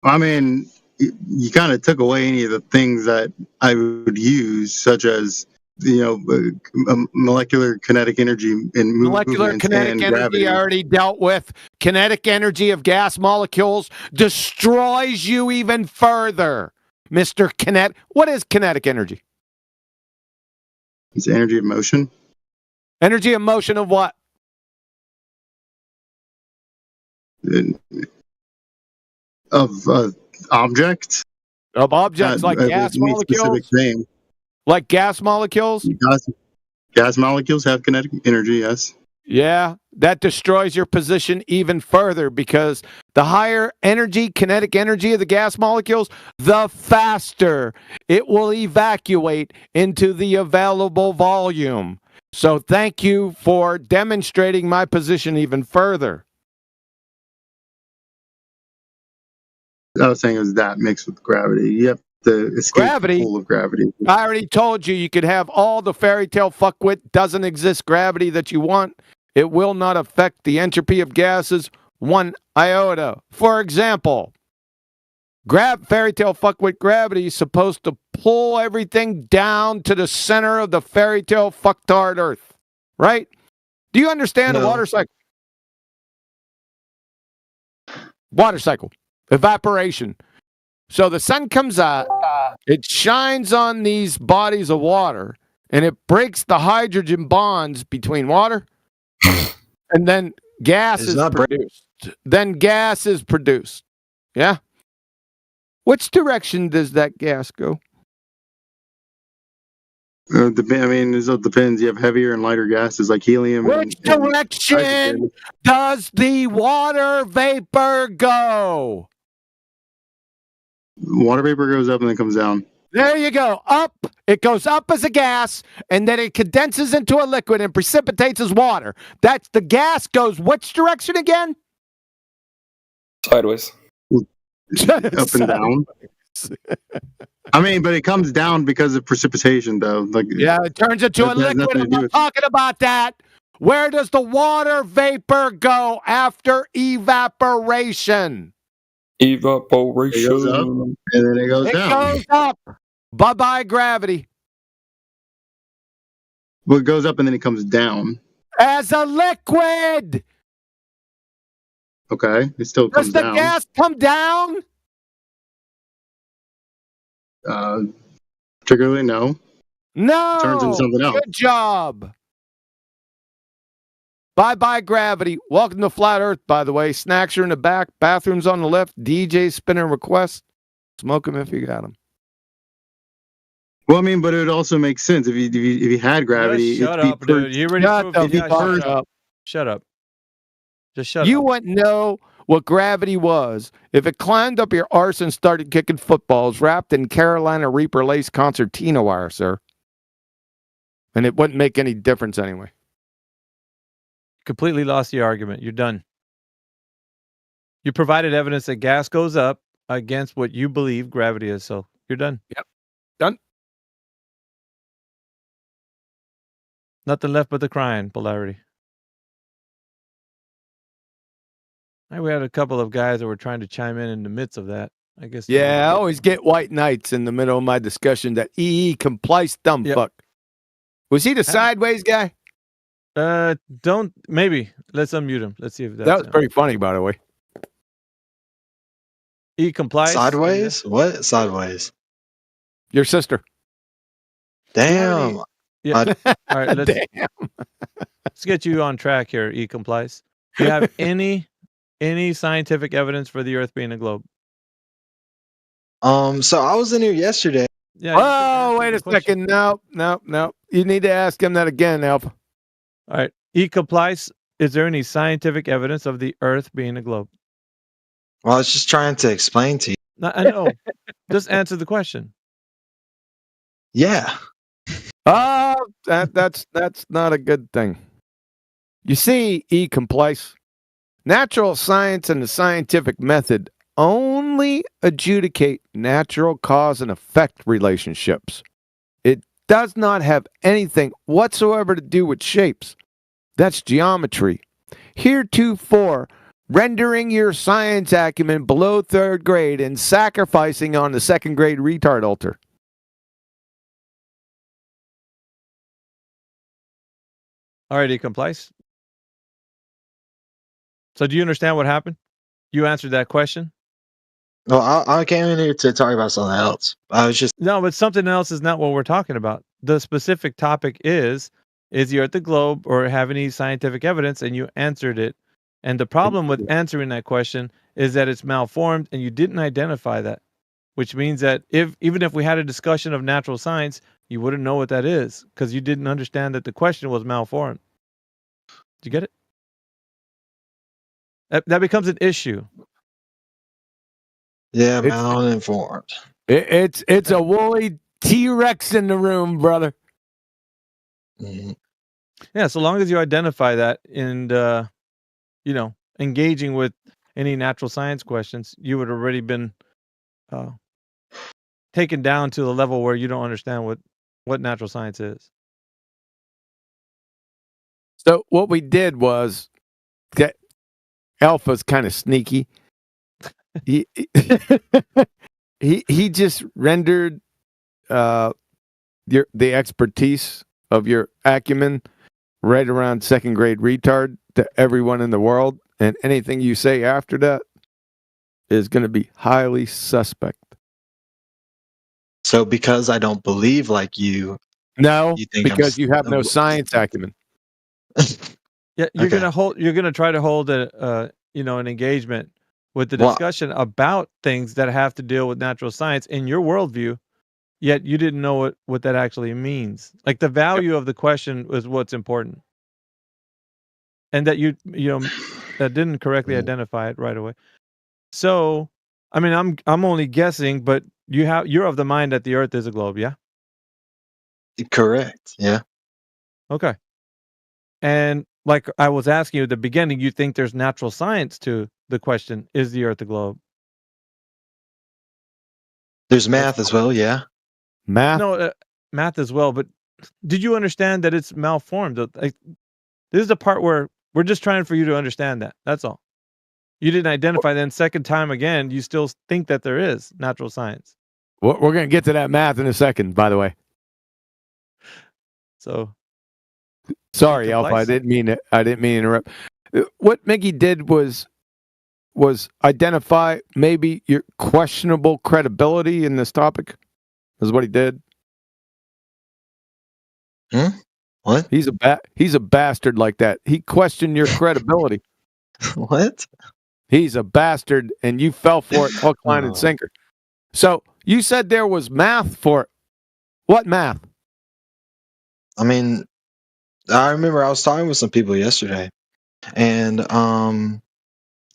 I mean, you kind of took away any of the things that I would use, such as, molecular kinetic energy and molecular kinetic energy gravity. I already dealt with. Kinetic energy of gas molecules destroys you even further, Mr. Kinetic. What is kinetic energy? It's energy of motion. Energy of motion of what? Of object. Of objects like gas molecules? Name. Like gas molecules? Gas molecules have kinetic energy, yes. Yeah, that destroys your position even further because the higher energy, kinetic energy of the gas molecules, the faster it will evacuate into the available volume. So thank you for demonstrating my position even further. I was saying it was that mixed with gravity. You have to escape the pull of gravity. I already told you could have all the fairy tale fuckwit doesn't exist gravity that you want. It will not affect the entropy of gases 1 iota. For example, fairy tale fuckwit gravity is supposed to pull everything down to the center of the fairy tale fucktard Earth, right? Do you understand the water cycle? Water cycle. Evaporation. So the sun comes out, it shines on these bodies of water, and it breaks the hydrogen bonds between water, and then gas is produced. Then gas is produced. Yeah? Which direction does that gas go? I mean, it depends. You have heavier and lighter gases like helium. Which direction does the water vapor go? Water vapor goes up and then comes down. There you go. Up. It goes up as a gas, and then it condenses into a liquid and precipitates as water. That's the gas goes which direction again? Sideways. Up and down. I mean, but it comes down because of precipitation, though. Yeah, it turns into a liquid. I'm not talking about that. Where does the water vapor go after evaporation? Evaporation. It goes up, and then it goes down. It goes up. Bye-bye gravity. Well, it goes up and then it comes down. As a liquid. Okay, it still comes down. Does the gas come down? Particularly, no. No. It turns into something else. Good job. Bye-bye gravity. Welcome to Flat Earth, by the way. Snacks are in the back. Bathrooms on the left. DJ spinning requests. Smoke them if you got them. Well, I mean, but it would also make sense if you had gravity. Shut up, dude. You already shut up. Shut up. Just shut up. You wouldn't know what gravity was if it climbed up your arse and started kicking footballs wrapped in Carolina Reaper lace concertina wire, sir. And it wouldn't make any difference anyway. Completely lost the argument. You're done. You provided evidence that gas goes up against what you believe gravity is, so you're done. Yep. Done. Nothing left but the crying, polarity. We had a couple of guys that were trying to chime in the midst of that. I guess. Yeah, I always get white knights in the middle of my discussion. That complice dumb fuck. Was he the sideways guy? Don't maybe. Let's unmute him. Let's see if that was pretty funny, by the way. Complies. Sideways? What? Sideways. Your sister. Damn. Yeah. All right. Let's get you on track here. Complies. Do you have any scientific evidence for the Earth being a globe? So I was in here yesterday. Yeah. Oh, wait a second. No. You need to ask him that again, Alpha. All right. Complies. Is there any scientific evidence of the Earth being a globe? Well, I was just trying to explain to you. I know. Just answer the question. Yeah. That's not a good thing. You see, complies. Natural science and the scientific method only adjudicate natural cause and effect relationships. It does not have anything whatsoever to do with shapes. That's geometry. Heretofore, rendering your science acumen below third grade and sacrificing on the second grade retard altar. All right, complies. So do you understand what happened? You answered that question? Well, I came in here to talk about something else. I was just... No, but something else is not what we're talking about. The specific topic is is the Earth a globe or have any scientific evidence? And you answered it. And the problem with answering that question is that it's malformed and you didn't identify that, which means that even if we had a discussion of natural science, you wouldn't know what that is because you didn't understand that the question was malformed. Did you get it? That becomes an issue. Yeah, malinformed. It's a woolly T-Rex in the room, brother. Mm-hmm. Yeah, so long as you identify that and engaging with any natural science questions, you would have already been taken down to the level where you don't understand what natural science is. So what we did was that Alpha's kind of sneaky. He just rendered the expertise of your acumen right around second grade retard to everyone in the world, and anything you say after that is going to be highly suspect. So because I don't believe like you, no, you think because you have no science acumen. Yeah, you're gonna try to hold an engagement with the discussion about things that have to deal with natural science in your worldview, yet you didn't know what that actually means. Like the value of the question is what's important, and that that didn't correctly identify it right away. So, I mean, I'm only guessing, but you're of the mind that the Earth is a globe, yeah? Correct. Yeah. Okay. And like I was asking you at the beginning, you think there's natural science to the question, is the Earth a globe? There's math as well, yeah. Math? No, math as well, but did you understand that it's malformed? Like, this is the part where we're just trying for you to understand that. That's all. You didn't identify. Then second time again, you still think that there is natural science. We're going to get to that math in a second, by the way. So, sorry, Alpha. I didn't mean to interrupt. What Mickey did was identify maybe your questionable credibility in this topic. Is what he did. What? He's a bastard like that. He questioned your credibility. What? He's a bastard, and you fell for it, hook, line, and sinker. So you said there was math for it. What math? I mean, I remember I was talking with some people yesterday, and one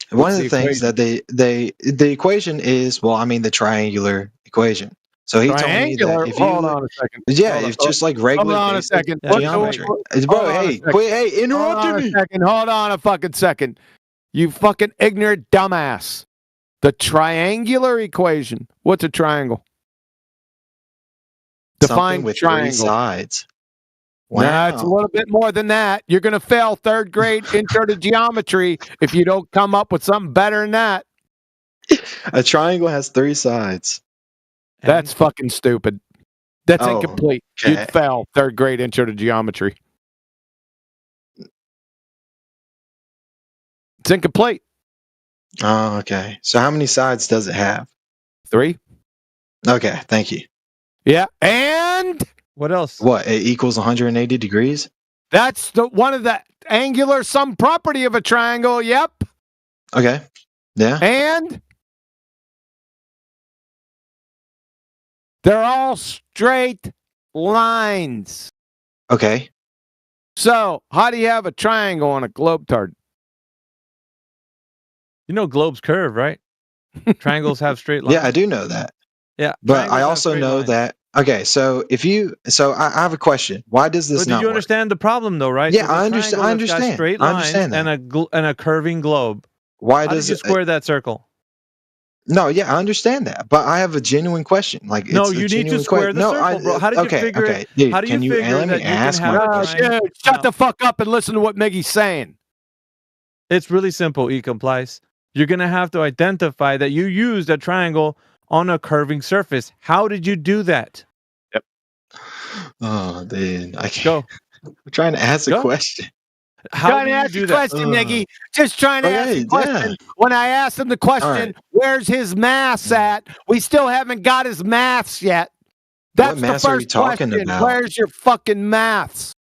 of the things that the equation is, well, I mean, the triangular equation. So he told me that if you hold on a second. Yeah, it's just like regular. Hold on a second. Geometry. Bro, hey, quit, hey, interrupting me. Hold on a fucking second. You fucking ignorant dumbass. The triangular equation. What's a triangle? Define with triangle. 3 sides. Wow. Nah, it's a little bit more than that. You're going to fail third grade intro to geometry if you don't come up with something better than that. A triangle has 3 sides. That's fucking stupid. That's incomplete. Okay. You'd fail third grade intro to geometry. It's incomplete. Oh, okay. So how many sides does it have? 3. Okay, thank you. Yeah, and what else? What, it equals 180 degrees? That's one of the angular sum property of a triangle. Yep. Okay. Yeah. And they're all straight lines. Okay. So, how do you have a triangle on a globetard? You know globes curve, right? Triangles have straight lines. Yeah, I do know that. Yeah. But I also know that. Okay, so I have a question. Why does this not Did you work? understand the problem though, right? Yeah, So I understand. Straight I lines understand that. and a curving globe. Why How does did you square that circle? No, yeah, I understand that, but I have a genuine question. Like, No, it's a you need to genuine square the no, circle, bro. How did you figure it? Dude, How do you figure let that me you ask can my have a question? triangle? Dude, shut the fuck up and listen to what Miggy's saying. It's really simple, E-Complies. You're going to have to identify that you used a triangle on a curving surface. How did you do that? Yep. Oh, dude, I can't. Go. I'm trying to ask a question. How trying do to you ask do a that? question, Miggy. Just trying to ask a question. When I asked him the question, where's his maths at? We still haven't got his maths yet. That's What maths the are you first talking question. about? Where's your fucking maths?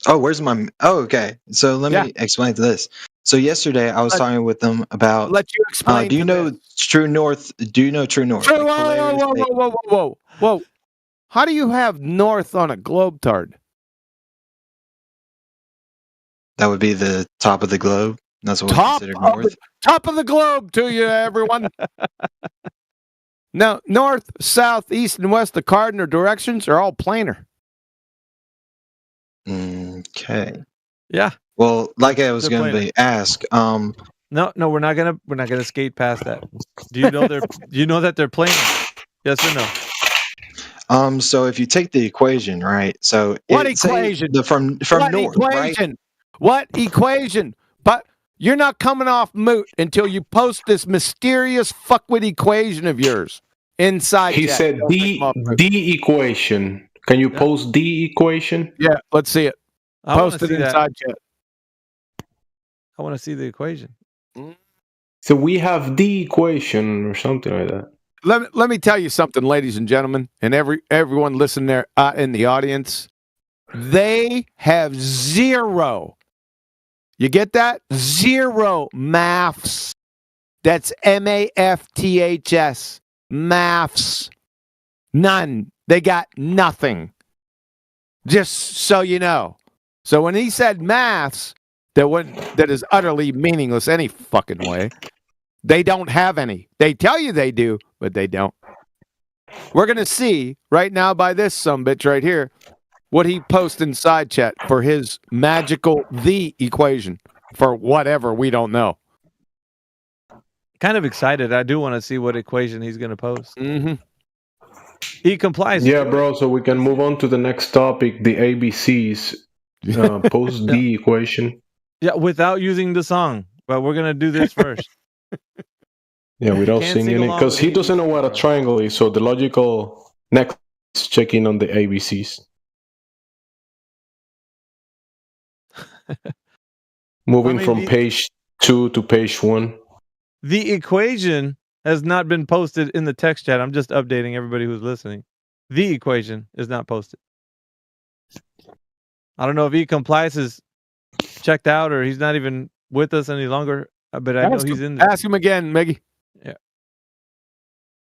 Oh, where's my? Oh, okay. So let me explain to this. So yesterday I was talking with them about. Let you explain. Do you know True North? Do you know True North? True, whoa. How do you have north on a globe tard? That would be the top of the globe. That's what we consider north. Top of the globe to you, everyone. Now, north, south, east, and west, the cardinal directions are all planar. Okay. Yeah. Well, like I was going to ask, No, we're not gonna skate past that. Do you know that they're planar? Yes or no? So if you take the equation, right? So what equation? From what north, equation? Right? What equation? But you're not coming off moot until you post this mysterious fuckwit equation of yours inside. He said the equation. Can you post the equation? Yeah, let's see it. Post it inside chat. I want to see the equation. So we have the equation or something like that. Let me tell you something, ladies and gentlemen, and everyone listening there in the audience. They have zero. You get that? Zero maths. That's MAFTHS. Maths. None. They got nothing. Just so you know. So when he said maths, that is utterly meaningless any fucking way. They don't have any. They tell you they do, but they don't. We're going to see right now by this sumbitch right here what he posts in side chat for his magical the equation for whatever we don't know. Kind of excited. I do want to see what equation he's going to post. Mm-hmm. He complies. Yeah, bro. So we can move on to the next topic, the ABCs. Post the equation. Yeah, without using the song. But we're going to do this first. Yeah, without singing it. Because he doesn't know what a triangle is. So the logical next is checking on the ABCs. Moving from page 2 to page 1. The equation has not been posted in the text chat. I'm just updating everybody who's listening. The equation is not posted. I don't know if he complies is checked out or he's not even with us any longer, but I know he's in there. Ask him again, Meggy. Yeah.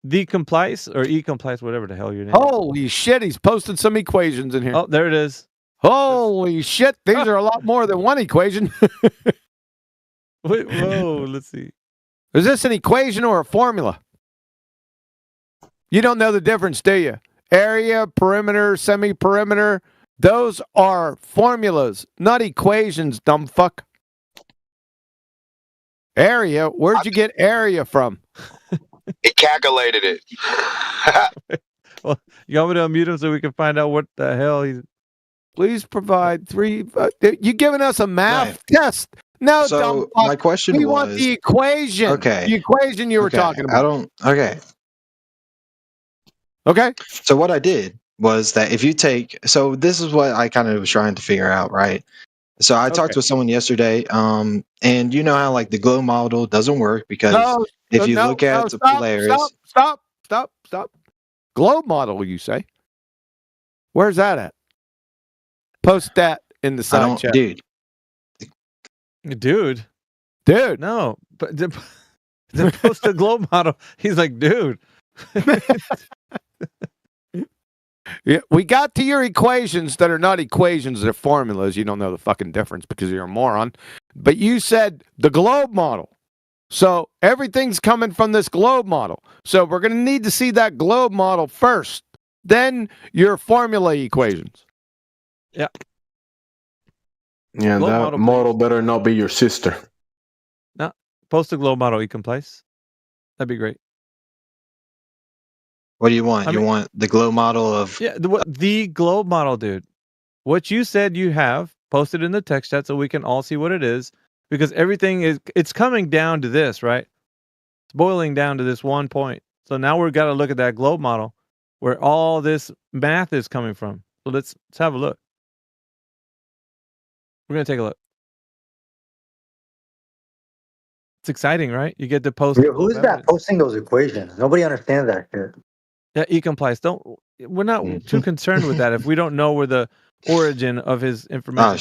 The complies or e-complies, whatever the hell your name. Holy shit, he's posted some equations in here. Oh, there it is. Holy shit, these are a lot more than one equation. Wait, whoa, let's see. Is this an equation or a formula? You don't know the difference, do you? Area, perimeter, semi-perimeter, those are formulas, not equations, dumb fuck. Area? Where'd you get area from? He calculated it. Well, you want me to unmute him so we can find out what the hell he's... Please provide 3... you giving us a math test? No, so dumb fuck. My question we was... want the equation. Okay. The equation you were talking about. Okay. Okay. So what I did was that if you take... So this is what I kind of was trying to figure out, right? So I talked with someone yesterday, and you know how like the glow model doesn't work because if you look at the Polaris... Stop. Globe model, you say? Where's that at? Post that in the side chat. Dude. No. But the post a globe model. He's like, dude. Yeah, we got to your equations that are not equations, they're formulas. You don't know the fucking difference because you're a moron. But you said the globe model. So everything's coming from this globe model. So we're going to need to see that globe model first. Then your formula equations. Yeah. Yeah, globe that model better not be your sister. No, post a globe model you can place. That'd be great. What do you want? You want the globe model of... Yeah, the globe model, dude. What you said you have, posted in the text chat so we can all see what it is. Because everything it's coming down to this, right? It's boiling down to this one point. So now we've got to look at that globe model where all this math is coming from. So let's have a look. We're going to take a look. It's exciting, right? You get to post. Who's that posting those equations? Nobody understands that shit. Yeah, e-complies. We're not too concerned with that if we don't know where the origin of his information.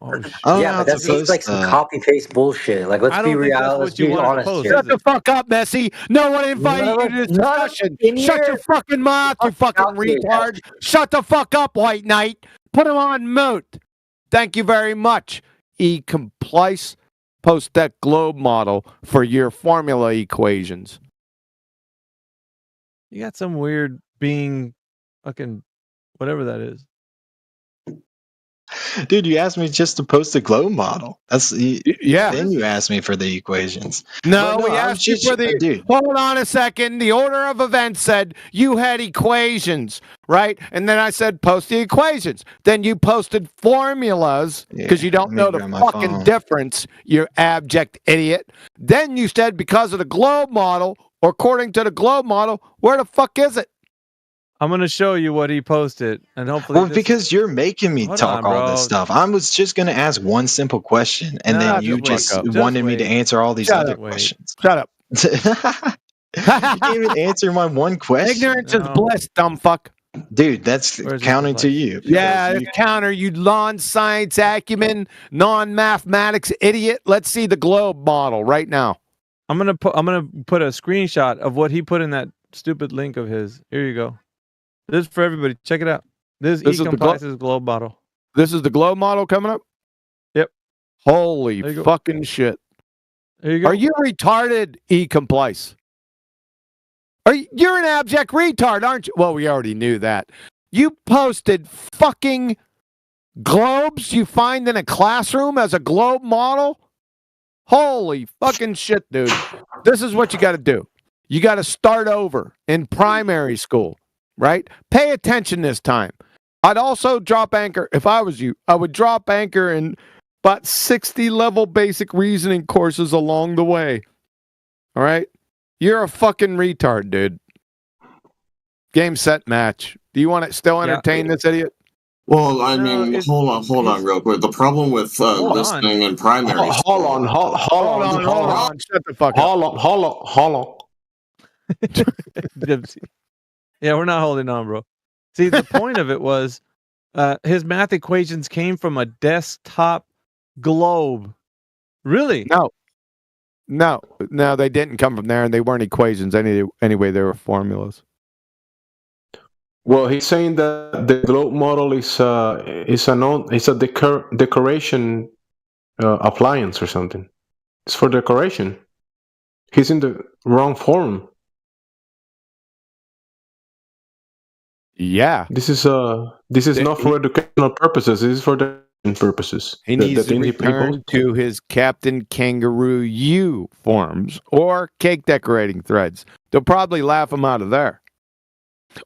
Oh shit! Yeah, but that's just like some copy paste bullshit. Like, let's be real. Let's be honest here. Shut the fuck up, Messi. No one invited you to this discussion. Shut your fucking mouth, you fucking retard. Shut the fuck up, White Knight. Put him on mute. Thank you very much. Complice. Post that globe model for your formula equations. You got some weird being, fucking, whatever that is. Dude, you asked me just to post a globe model. Yeah. Then you asked me for the equations. No, But we asked you for the. dude. Hold on a second. The order of events said you had equations, right? And then I said post the equations. Then you posted formulas because you don't know the fucking difference, you abject idiot. Then you said because of the globe model, or according to the globe model, where the fuck is it? I'm gonna show you what he posted, and hopefully. Well, because you're making me talk all this stuff. I was just gonna ask one simple question, and then you just wanted me to answer all these other questions. Shut up. You can't even answer my one question. Ignorance is bliss, dumb fuck. Dude, that's counting to you. Yeah, it's counter, you non-science acumen, non-mathematics idiot. Let's see the globe model right now. I'm gonna put a screenshot of what he put in that stupid link of his. Here you go. This is for everybody. Check it out. This is Ecomplice's globe model. This is the globe model coming up? Yep. Holy fucking shit. There you go. Are you retarded, Ecomplice? You're an abject retard, aren't you? Well, we already knew that. You posted fucking globes you find in a classroom as a globe model? Holy fucking shit, dude. This is what you got to do. You got to start over in primary school. Right? Pay attention this time. I'd also drop anchor. If I was you, I would drop anchor in about 60 level basic reasoning courses along the way. All right? You're a fucking retard, dude. Game, set, match. Do you want to still entertain this idiot? Well, I mean, hold on real quick. The problem with listening in primary Hold on. Shut the fuck up. Hold on. Yeah, we're not holding on, bro. See, the point of it was his math equations came from a desktop globe. Really? No, they didn't come from there, and they weren't equations anyway. They were formulas. Well, he's saying that the globe model is a decoration appliance or something. It's for decoration. He's in the wrong forum. Yeah. This is not for educational purposes. This is for the purposes. He needs to return to his Captain Kangaroo U forums or cake decorating threads. They'll probably laugh him out of there.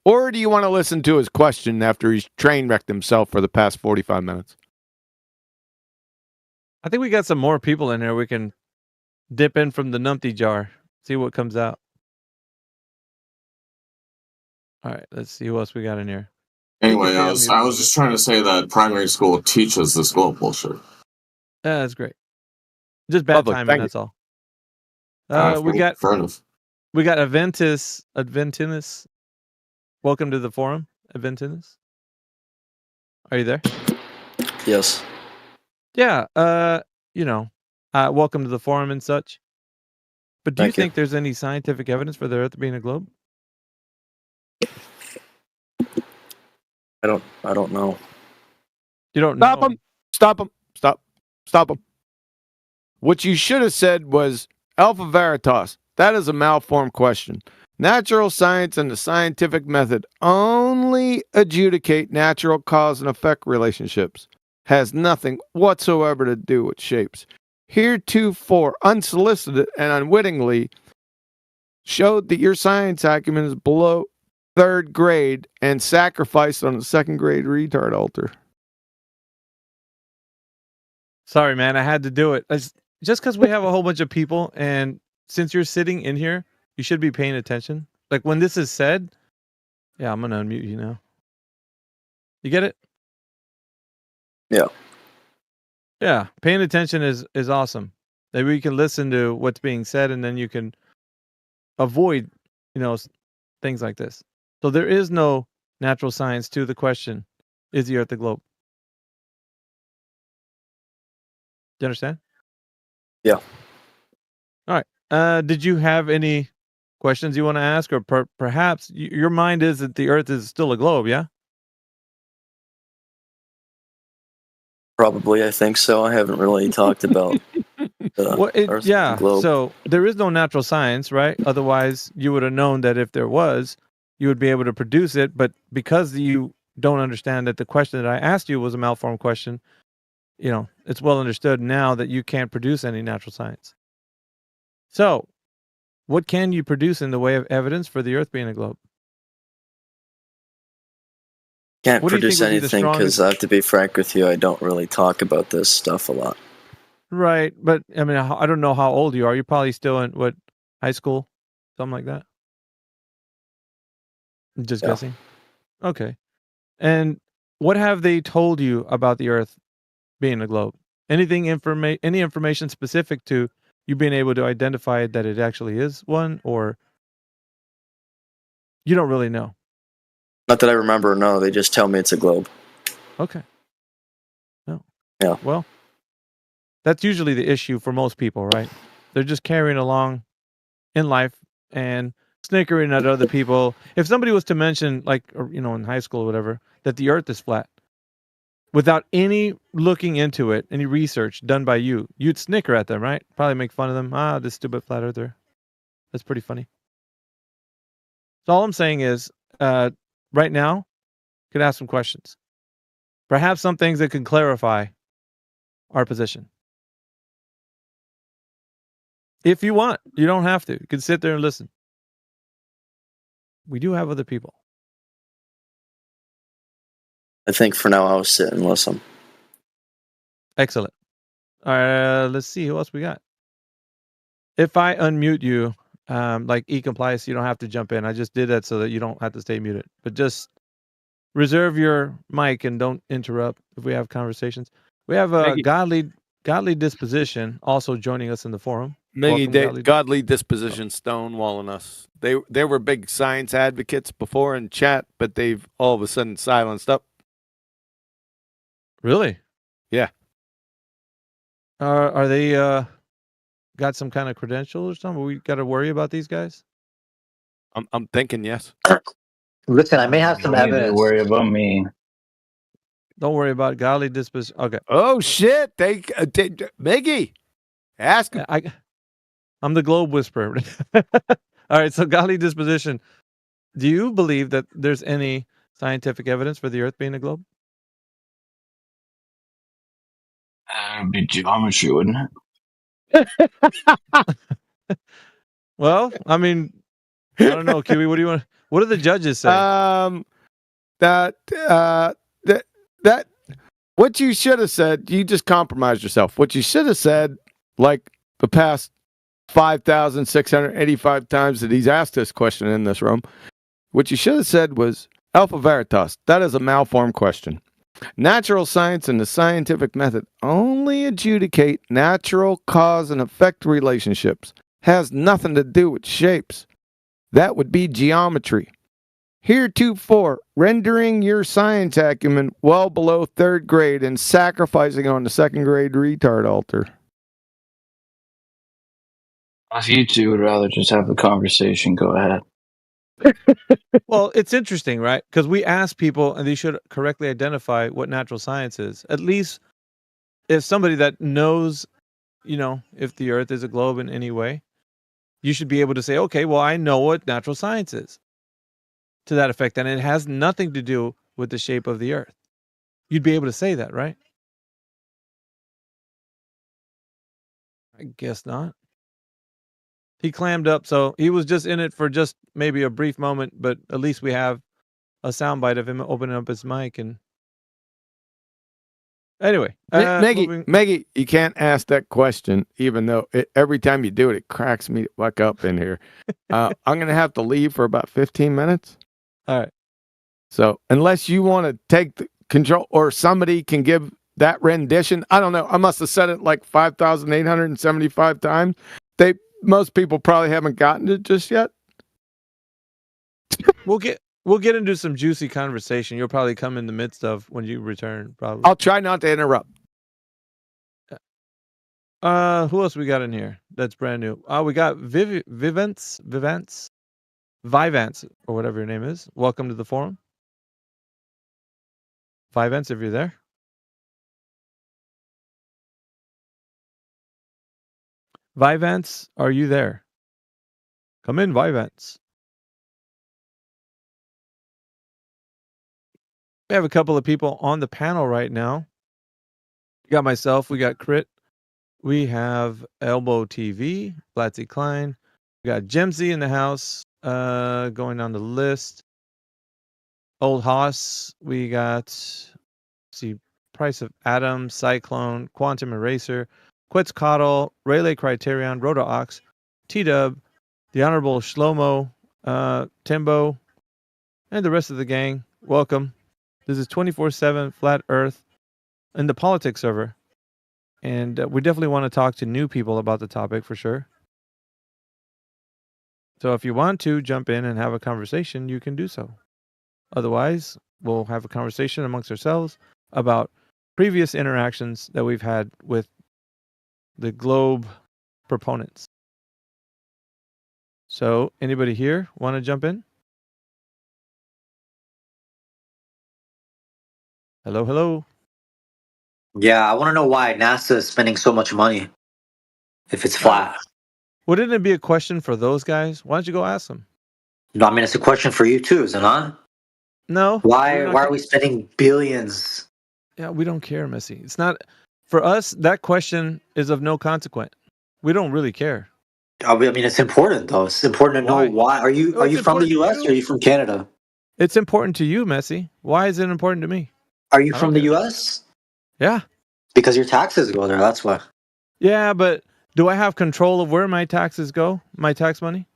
Or do you want to listen to his question after he's train wrecked himself for the past 45 minutes? I think we got some more people in here. We can dip in from the numpty jar, see what comes out. All right, let's see who else we got in here. Anyway, I was just trying to say that primary school teaches this globe bullshit. Yeah, that's great. Just bad timing, that's all. We got Aventinus. Welcome to the forum, Aventinus. Are you there? Yes. Yeah, welcome to the forum and such. But do you think there's any scientific evidence for the Earth being a globe? I don't know. You don't know? Stop him. What you should have said was Alpha Veritas. That is a malformed question. Natural science and the scientific method only adjudicate natural cause and effect relationships. Has nothing whatsoever to do with shapes. Heretofore, unsolicited and unwittingly, showed that your science acumen is below 3rd grade and sacrificed on the 2nd grade retard altar. Sorry, man. I had to do it. Just because we have a whole bunch of people, and since you're sitting in here, you should be paying attention. Like when this is said, yeah, I'm going to unmute you now. You get it? Yeah. Yeah. Paying attention is awesome. Maybe we can listen to what's being said, and then you can avoid, things like this. So there is no natural science to the question, is the Earth a globe? you understand? Yeah. All right. Did you have any questions you want to ask, or perhaps your mind is that the Earth is still a globe? Yeah. Probably, I think so. I haven't really talked about the Earth yeah. globe. So there is no natural science, right? Otherwise, you would have known that if there was, you would be able to produce it. But because you don't understand that the question that I asked you was a malformed question, it's well understood now that you can't produce any natural science. So, what can you produce in the way of evidence for the Earth being a globe? Can't produce anything because I have to be frank with you. I don't really talk about this stuff a lot. Right, but I mean, I don't know how old you are. You're probably still in high school, something like that. Just guessing. Okay. And what have they told you about the Earth being a globe? Any information specific to you being able to identify that it actually is one, or you don't really know? Not that I remember. No, they just tell me it's a globe. Okay. No. Yeah. Well, that's usually the issue for most people, right? They're just carrying along in life and snickering at other people. If somebody was to mention, in high school or whatever, that the Earth is flat, without any looking into it, any research done by you, you'd snicker at them, right? Probably make fun of them. This stupid flat earther. That's pretty funny. So all I'm saying is, right now, you could ask some questions. Perhaps some things that can clarify our position. If you want, you don't have to. You can sit there and listen. We do have other people. I think for now I'll sit and listen. Excellent. All right, let's see who else we got. If I unmute you, like eCompliance, you don't have to jump in. I just did that so that you don't have to stay muted. But just reserve your mic and don't interrupt if we have conversations. We have a godly disposition also joining us in the forum. Miggy, godly disposition stonewalling us. They were big science advocates before in chat, but they've all of a sudden silenced up. Really? Yeah. Are they got some kind of credential or something? We got to worry about these guys? I'm thinking yes. Listen, I may have some evidence. Don't worry about me. Don't worry about it. Godly disposition. Okay. Oh shit! They Miggy, ask him. I'm the globe whisperer. All right. So godly disposition. Do you believe that there's any scientific evidence for the Earth being a globe? It would be geometry, wouldn't it? Well, I mean, I don't know, Kiwi. What do you want? What do the judges say? That what you should have said. You just compromised yourself. What you should have said, like the past 5,685 times that he's asked this question in this room, what you should have said was Alpha Veritas. That is a malformed question. Natural science and the scientific method only adjudicate natural cause and effect relationships. Has nothing to do with shapes. That would be geometry. Heretofore, rendering your science acumen well below third grade and sacrificing on the second grade retard altar. If you two would rather just have the conversation, go ahead. Well, it's interesting, right? Because we ask people, and they should correctly identify what natural science is. At least if somebody that knows, if the Earth is a globe in any way, you should be able to say, okay, well, I know what natural science is to that effect. And it has nothing to do with the shape of the Earth. You'd be able to say that, right? I guess not. He clammed up, so he was just in it for just maybe a brief moment, but at least we have a soundbite of him opening up his mic. And anyway, Maggie, you can't ask that question, even though every time you do it, it cracks me the fuck up in here. I'm going to have to leave for about 15 minutes. All right. So unless you want to take the control or somebody can give that rendition, I don't know. I must have said it like 5,875 times. Most people probably haven't gotten it just yet. We'll get into some juicy conversation. You'll probably come in the midst of when you return. Probably. I'll try not to interrupt. Who else we got in here that's brand new? We got Vivance, or whatever your name is. Welcome to the forum. Vivance, if you're there. Vivance, are you there? Come in, Vivance. We have a couple of people on the panel right now. We got myself, we got Crit, we have Elbow TV, Blatzy Klein, we got Jemsy in the house, going down the list. Old Haas, we got, see, Price of Atom, Cyclone, Quantum Eraser, Quetzalcoatl, Rayleigh Criterion, Roto Ox, T-Dub, the Honorable Shlomo, Timbo, and the rest of the gang. Welcome. This is 24/7 Flat Earth in the politics server. And we definitely want to talk to new people about the topic for sure. So if you want to jump in and have a conversation, you can do so. Otherwise, we'll have a conversation amongst ourselves about previous interactions that we've had with the globe proponents. So anybody here want to jump in? Hello, hello. Yeah, I want to know why NASA is spending so much money if it's flat. Wouldn't it be a question for those guys? Why don't you go ask them? No, I mean, it's a question for you too, is it not? No. Why are we spending billions? Yeah, we don't care, Missy. It's not, for us, that question is of no consequence. We don't really care. I mean, it's important though. It's important to know why. Are you from the U.S. or are you from Canada? It's important to you, Messi. Why is it important to me? Are you from the U.S.? Yeah. Because your taxes go there. That's why. Yeah, but do I have control of where my taxes go? My tax money?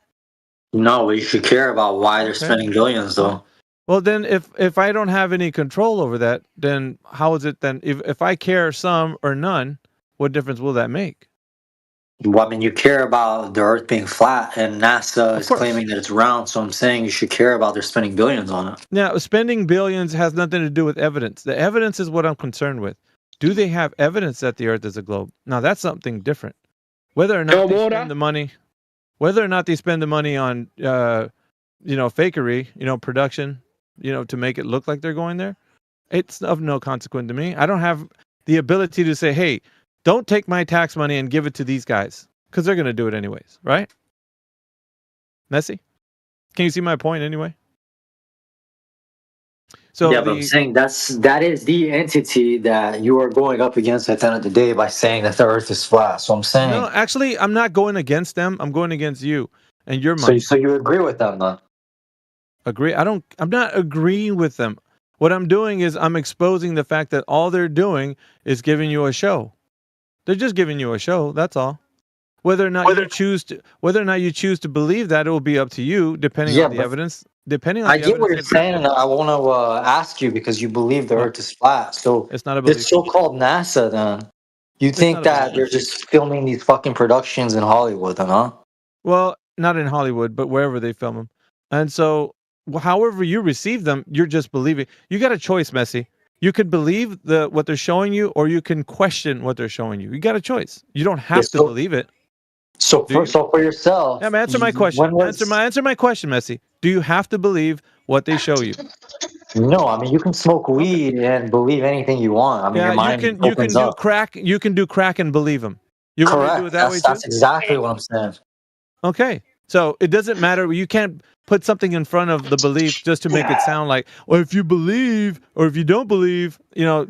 No, but you should care about why they're spending billions, though. Well, then, if I don't have any control over that, then how is it then? If I care some or none, what difference will that make? Well, I mean, you care about the Earth being flat, and NASA is claiming that it's round. So I'm saying you should care about they're spending billions on it. Now, spending billions has nothing to do with evidence. The evidence is what I'm concerned with. Do they have evidence that the Earth is a globe? Now, that's something different. Whether or not they spend the money, on, fakery, production, to make it look like they're going there, it's of no consequence to me. I don't have the ability to say, hey, don't take my tax money and give it to these guys, because they're going to do it anyways, right? Messi? Can you see my point anyway? So yeah, but I'm saying that is the entity that you are going up against at the end of the day by saying that the Earth is flat. So I'm saying no, actually, I'm not going against them. I'm going against you and your money. So you agree with them, then? Agree? I'm not agreeing with them. What I'm doing is I'm exposing the fact that all they're doing is giving you a show. They're just giving you a show. That's all. Whether or not you choose to believe that, it will be up to you, depending on the evidence. I get what you're saying, and I want to ask you because you believe the Earth is flat. So it's not a belief. This so-called NASA, then you think that they're just filming these fucking productions in Hollywood, then, huh? Well, not in Hollywood, but wherever they film them. And so, however you receive them, you're just believing. You got a choice, Messi. You could believe what they're showing you, or you can question what they're showing you. You got a choice. You don't have to believe it. So for yourself, answer my question. Answer my question, Messi. Do you have to believe what they show you? No, I mean you can smoke weed and believe anything you want. I mean your mind opens up. You can do crack and believe them. You Correct. Want to do it that way too? That's exactly what I'm saying. Okay, so it doesn't matter. You can't put something in front of the belief just to make it sound like, well, if you believe or if you don't believe,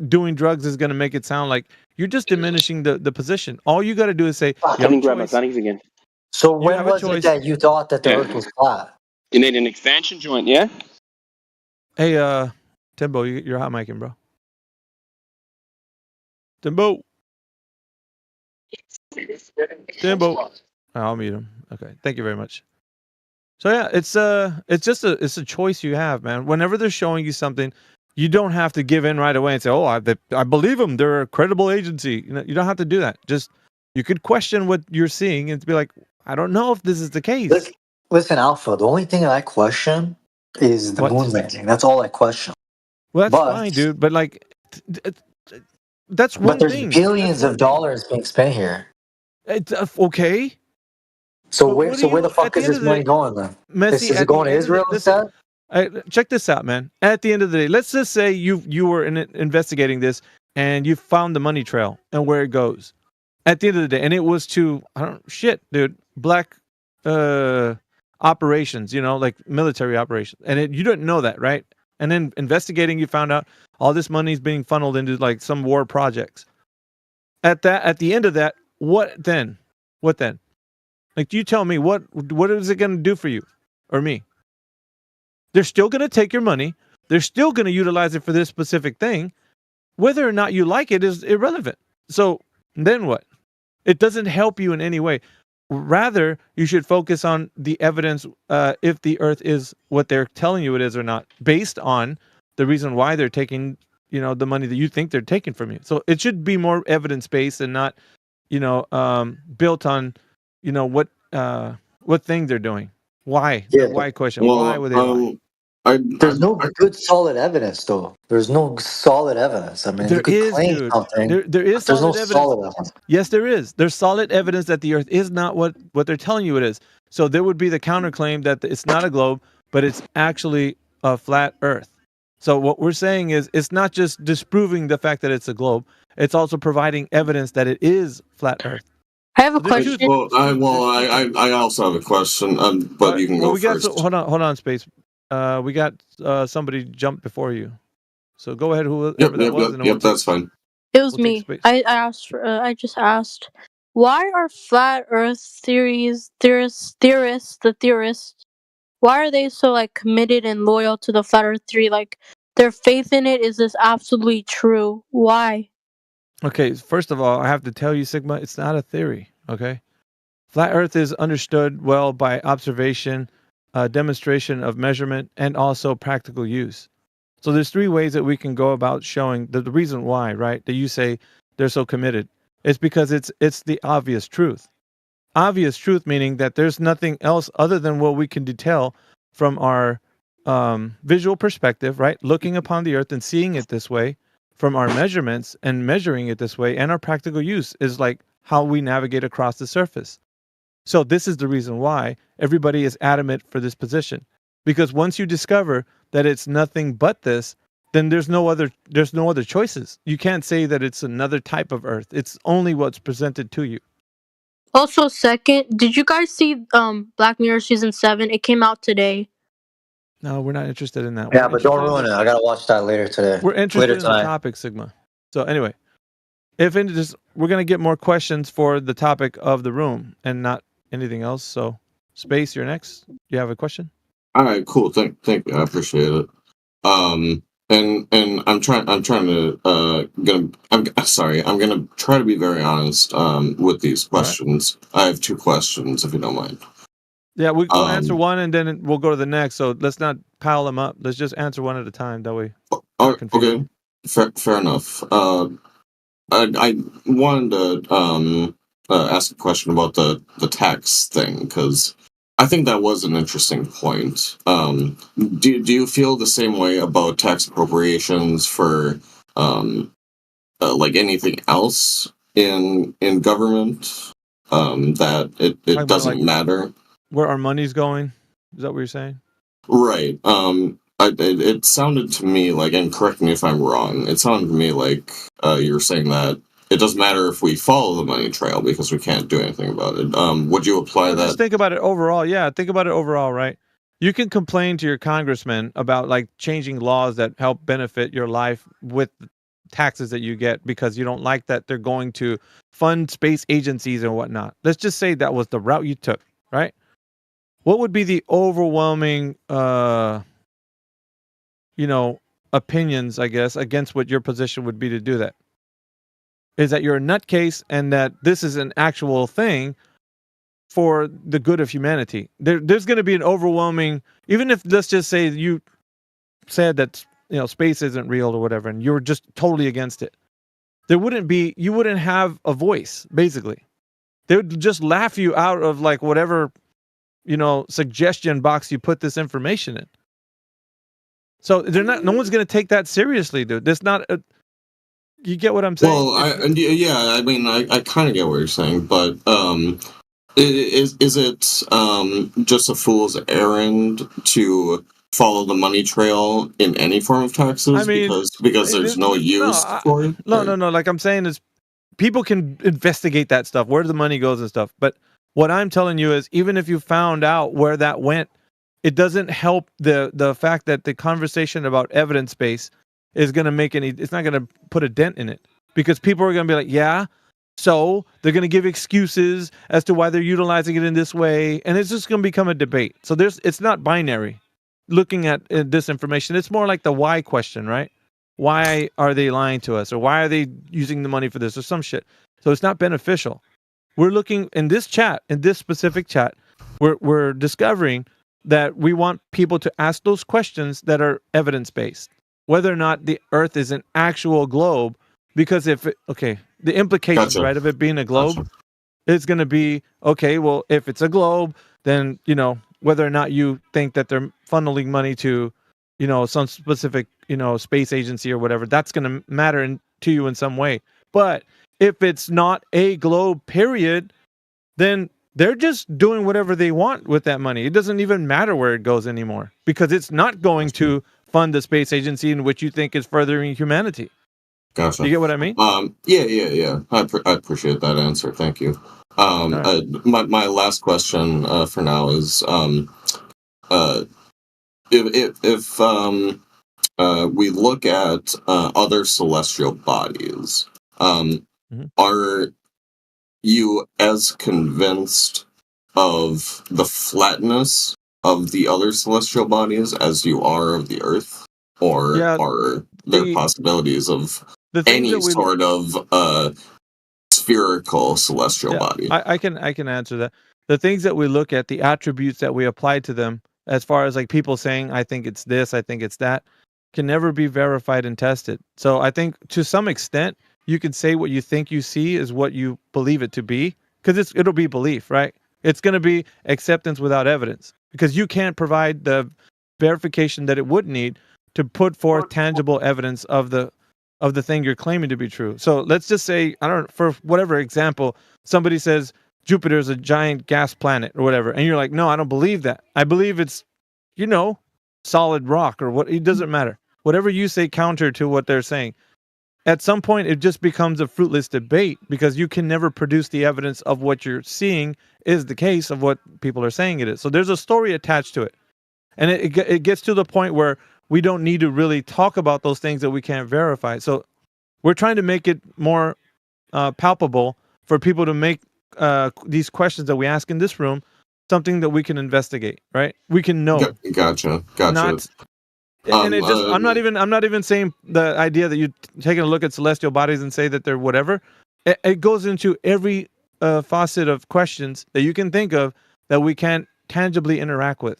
doing drugs is going to make it sound like you're just diminishing the position. All you got to do is say, I didn't grab my panties again. So when was it that you thought that the Earth was flat? You need an expansion joint, yeah? Hey, Timbo, you're hot micing, bro. Timbo. I'll mute him. Okay, thank you very much. So yeah, it's a choice you have, man. Whenever they're showing you something, you don't have to give in right away and say, "Oh, I believe them. They're a credible agency." You don't have to do that. Just you could question what you're seeing and be like, "I don't know if this is the case." Listen, Alpha. The only thing I question is the moon landing. That's all I question. Well, that's fine, dude. But like, that's one thing. But there's billions of dollars being spent here. It's okay. So where the fuck is this money going then? Messi, Is it going to Israel instead? Check this out, man. At the end of the day, let's just say you were investigating this and you found the money trail and where it goes. At the end of the day, and it was to dude, black operations, like military operations, and you didn't know that, right? And then investigating, you found out all this money is being funneled into like some war projects. At the end of that, what then? What then? Like, you tell me what is it going to do for you or me? They're still going to take your money. They're still going to utilize it for this specific thing. Whether or not you like it is irrelevant. So then what? It doesn't help you in any way. Rather, you should focus on the evidence if the earth is what they're telling you it is or not, based on the reason why they're taking, the money that you think they're taking from you. So it should be more evidence-based and not, built on, what thing they're doing. Why? Yeah. The why question. Why would they lie? There's no good solid evidence, though. There's no solid evidence. I mean, you could claim something. There is there's no solid evidence. solid evidence. Yes, there is. There's solid evidence that the Earth is not what they're telling you it is. So there would be the counterclaim that it's not a globe, but it's actually a flat Earth. So what we're saying is it's not just disproving the fact that it's a globe. It's also providing evidence that it is flat Earth. I have a question. I also have a question, but you can go first. Hold on, Space. We got somebody jump before you, so go ahead. Whoever that was. Yep, that's fine. It was me. I just asked, why are flat Earth theorists, why are they so committed and loyal to the flat Earth theory? Like, their faith in it is this absolutely true. Why? Okay, first of all, I have to tell you, Sigma, it's not a theory, okay? Flat Earth is understood well by observation, demonstration of measurement, and also practical use. So there's 3 ways that we can go about showing the reason why, right? That you say they're so committed. It's because it's the obvious truth. Obvious truth meaning that there's nothing else other than what we can detail from our visual perspective, right? Looking upon the Earth and seeing it this way, from our measurements and measuring it this way, and our practical use is like how we navigate across the surface. So this is the reason why everybody is adamant for this position. Because once you discover that it's nothing but this, then there's no other choices. You can't say that it's another type of Earth. It's only what's presented to you. Also, second, did you guys see Black Mirror season 7? It came out today. No, we're not interested in that. Yeah, but don't ruin it. I gotta watch that later today. We're interested in the topic, Sigma. So anyway, we're gonna get more questions for the topic of the room and not anything else. So, Space, you're next. You have a question? All right, cool. Thank you. I appreciate it. And I'm gonna try to be very honest with these questions. Right. I have 2 questions, if you don't mind. Yeah, we'll answer one and then we'll go to the next. So let's not pile them up. Let's just answer one at a time. That way. Okay. Fair enough. I wanted to ask a question about the tax thing, because I think that was an interesting point. Do you feel the same way about tax appropriations for like anything else in government? That it doesn't matter where our money's going? Is that what you're saying? Right. It sounded to me like, and correct me if I'm wrong, it sounded to me like you were saying that it doesn't matter if we follow the money trail because we can't do anything about it. Would you apply that? Just think about it overall. Yeah, think about it overall, right? You can complain to your congressman about changing laws that help benefit your life with taxes that you get because you don't like that they're going to fund space agencies and whatnot. Let's just say that was the route you took, right? What would be the overwhelming, opinions, I guess, against what your position would be to do that? Is that you're a nutcase and that this is an actual thing for the good of humanity? There's going to be an overwhelming, even if, let's just say you said that, space isn't real or whatever, and you're just totally against it. You wouldn't have a voice, basically. They would just laugh you out of whatever, suggestion box you put this information in. So no one's going to take that seriously, dude. There's not You get what I'm saying? Well, I mean, I kind of get what you're saying, but is it just a fool's errand to follow the money trail in any form of taxes? I mean, because there's no use for it. No. Like I'm saying is, people can investigate that stuff, where the money goes and stuff. But what I'm telling you is, even if you found out where that went, it doesn't help the fact that the conversation about evidence base is going to make any. It's not going to put a dent in it, because people are going to be like, yeah. So they're going to give excuses as to why they're utilizing it in this way, and it's just going to become a debate. So it's not binary. Looking at this information, it's more like the why question, right? Why are they lying to us, or why are they using the money for this, or some shit? So it's not beneficial. We're looking in this chat, in this specific chat, we're discovering that we want people to ask those questions that are evidence based, whether or not the Earth is an actual globe. Because the implications, right, of it being a globe, it's going to be, okay, well, if it's a globe, then, whether or not you think that they're funneling money to, some specific, space agency or whatever, that's going to matter to you in some way. But if it's not a globe, period, then they're just doing whatever they want with that money. It doesn't even matter where it goes anymore, because it's not going to fund the space agency in which you think is furthering humanity. Gotcha. You get what I mean? Yeah. I appreciate that answer. Thank you. My last question for now is, if we look at other celestial bodies, are you as convinced of the flatness of the other celestial bodies as you are of the Earth, or are there possibilities of any sort of spherical celestial body? I can answer that. The things that we look at, the attributes that we apply to them, as far as like people saying, I think it's this, I think it's that, can never be verified and tested. So I think to some extent, you can say what you think you see is what you believe it to be, because it'll be belief, right? It's going to be acceptance without evidence, because you can't provide the verification that it would need to put forth tangible evidence of the thing you're claiming to be true. So let's just say, for whatever example, somebody says Jupiter is a giant gas planet or whatever, and you're like, no, I don't believe that. I believe it's, solid rock or what. It doesn't matter. Whatever you say counter to what they're saying. At some point, it just becomes a fruitless debate, because you can never produce the evidence of what you're seeing is the case of what people are saying it is. So there's a story attached to it. And it gets to the point where we don't need to really talk about those things that we can't verify. So we're trying to make it more palpable for people to make these questions that we ask in this room something that we can investigate, right? We can know. Gotcha. And it just, I'm not even saying the idea that you're taking a look at celestial bodies and say that they're whatever. It goes into every facet of questions that you can think of that we can't tangibly interact with.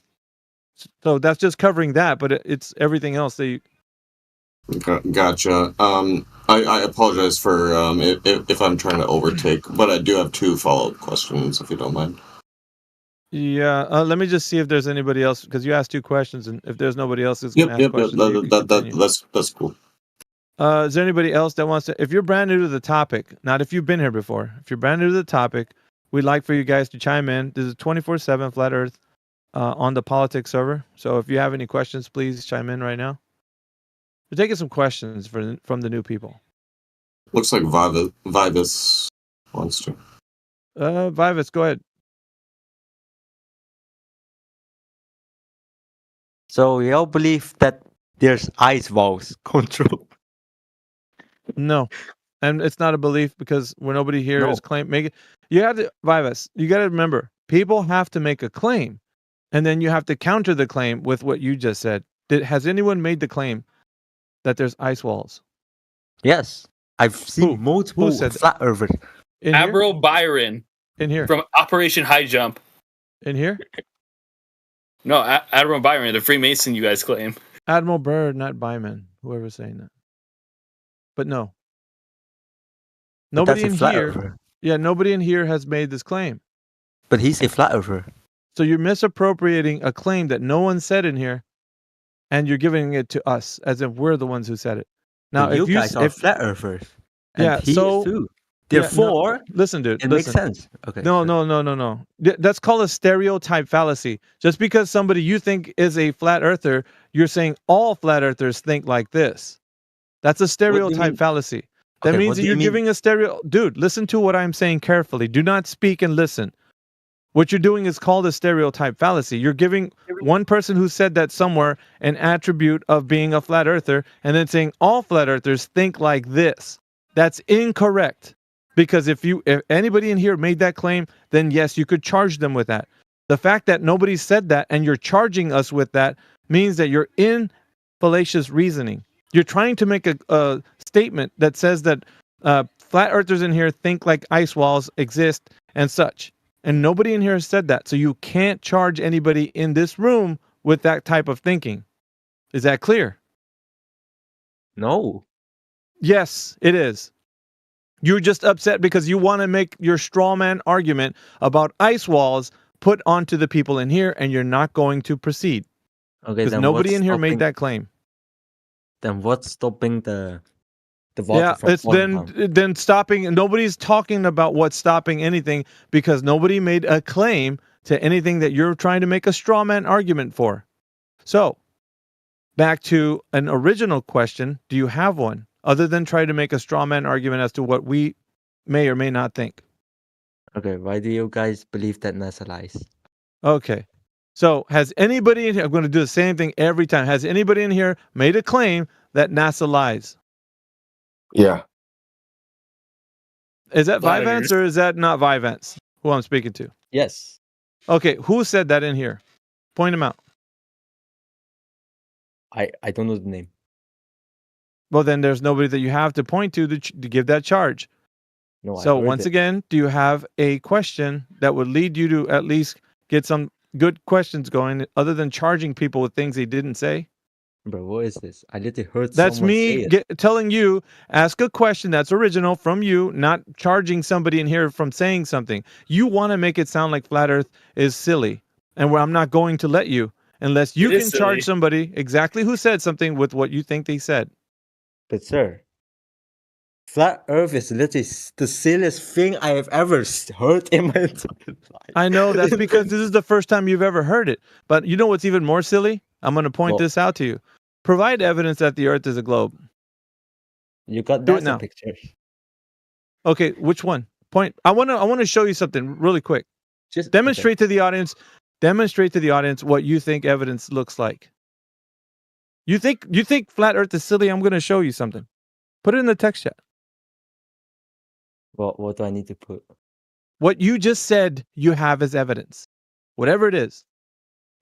So that's just covering that, but it's everything else that you. Gotcha. I apologize for if I'm trying to overtake, but I do have 2 follow-up questions, if you don't mind. Yeah, let me just see if there's anybody else, because you asked 2 questions, and if there's nobody else who's going to ask questions, that's cool. Is there anybody else that wants to? If you're brand new to the topic, not if you've been here before, if you're brand new to the topic, we'd like for you guys to chime in. This is 24/7 Flat Earth on the politics server. So if you have any questions, please chime in right now. We're taking some questions from the new people. Looks like Vivus wants to. Vivus, go ahead. So you all believe that there's ice walls control? No, and it's not a belief, because when nobody here is you have to, Vivus, you got to remember, people have to make a claim, and then you have to counter the claim with what you just said. Has anyone made the claim that there's ice walls? Yes, I've seen multiple flat earthers. Admiral Byron. In here. From Operation High Jump. In here? No, Admiral Byron, the Freemason you guys claim. Admiral Byrd, not Byman, whoever's saying that. But no. Nobody in here. Yeah, nobody in here has made this claim. But he's a flat earther. So you're misappropriating a claim that no one said in here, and you're giving it to us as if we're the ones who said it. Now, But you if you guys are flat earthers, and yeah, he so is too. yeah, Therefore, listen, dude, it listen. makes sense. Okay. No, no, no, no, no. That's called a stereotype fallacy. Just because somebody you think is a flat earther, you're saying all flat earthers think like this. That's a What do you stereotype mean? fallacy. That Okay, means what that do you you're mean? giving a stereo. Dude, listen to what I'm saying carefully. Do not speak and listen. What you're doing is called a stereotype fallacy. You're giving one person who said that somewhere an attribute of being a flat earther and then saying all flat earthers think like this. That's incorrect. Because if anybody in here made that claim, then yes, you could charge them with that. The fact that nobody said that and you're charging us with that means that you're in fallacious reasoning. You're trying to make a statement that says that flat earthers in here think like ice walls exist and such. And nobody in here has said that. So you can't charge anybody in this room with that type of thinking. Is that clear? No. Yes, it is. You're just upset because you want to make your straw man argument about ice walls put onto the people in here, and you're not going to proceed. Okay, Because then nobody what's in here made stopping? that claim. Then what's stopping the vodka Yeah, from it's falling down? then stopping. Nobody's talking about what's stopping anything because nobody made a claim to anything that you're trying to make a straw man argument for. So, back to an original question: do you have one other than try to make a straw man argument as to what we may or may not think? Okay, why do you guys believe that NASA lies? Okay. So, has anybody in here? I'm going to do the same thing every time. Has anybody in here made a claim that NASA lies? Yeah. Is that Flat Vivance earthers. or is that not Vivance? Who I'm speaking to? Yes. Okay, who said that in here? Point him out. I don't know the name. Well, then there's nobody that you have to point to give that charge. No, I So heard once it. again, do you have a question that would lead you to at least get some good questions going, other than charging people with things they didn't say? Bro, what is this? I literally heard That's someone say me it. telling you, ask a question that's original from you, not charging somebody in here from saying something. You want to make it sound like flat Earth is silly, and where I'm not going to let you unless you It is can charge silly. somebody exactly who said something with what you think they said. But sir, flat Earth is literally the silliest thing I have ever heard in my entire life. I know that's because this is the first time you've ever heard it. But you know what's even more silly? I'm going to point What? this out to you. Provide evidence that the Earth is a globe. You got Do it NASA now. pictures. Okay, which one? Point. I want to show you something really quick. Just Demonstrate to the audience. Demonstrate to the audience what you think evidence looks like. You think flat Earth is silly? I'm going to show you something. Put it in the text chat. What do I need to put? What you just said you have as evidence. Whatever it is.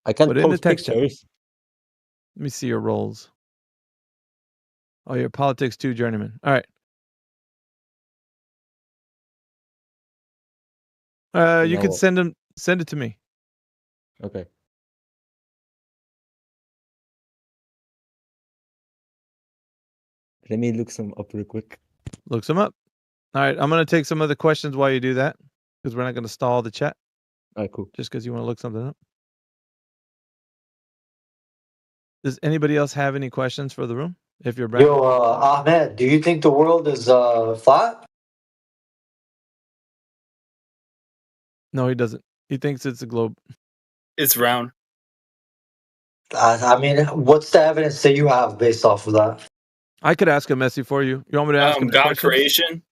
I can't Put it in the post text chat. pictures. Let me see your roles. Oh, you're politics 2 journeyman. All right. You Now can what? send it to me. Okay. Let me look some up real quick. Look some up. All right, I'm going to take some other questions while you do that because we're not going to stall the chat. All right, cool. Just because you want to look something up. Does anybody else have any questions for the room? If you're Brad? Yo, Ahmed, do you think the world is flat? No, he doesn't. He thinks it's a globe. It's round. I mean, what's the evidence that you have based off of that? I could ask him Messi for you. You want me to ask him God questions? creation.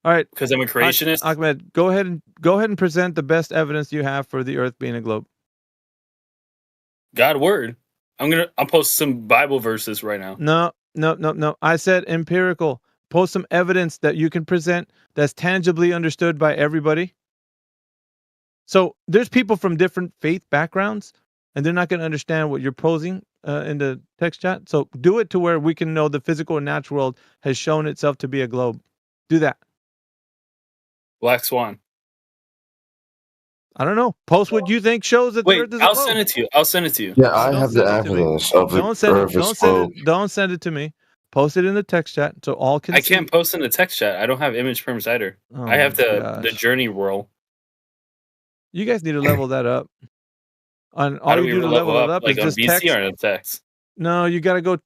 All right. Because I'm a creationist. Ahmed, go ahead and present the best evidence you have for the Earth being a globe. God word. I'll post some Bible verses right now. No. I said empirical. Post some evidence that you can present that's tangibly understood by everybody. So there's people from different faith backgrounds, and they're not going to understand what you're posing in the text chat. So do it to where we can know the physical and natural world has shown itself to be a globe. Do that. Black Swan. I don't know. Post what you think shows that the Wait, Earth is a I'll globe. send it to you. I'll send it to you. Yeah, I have the evidence of the Earth is globe. Don't send it to me. Post it in the text chat so all can I see. can't post in the text chat. I don't have image perms either. Oh I have my the gosh. journey roll. You guys need to level that up. And How all do you we do to level level it up? up Like is on just BC text. or on text? No, you got to go.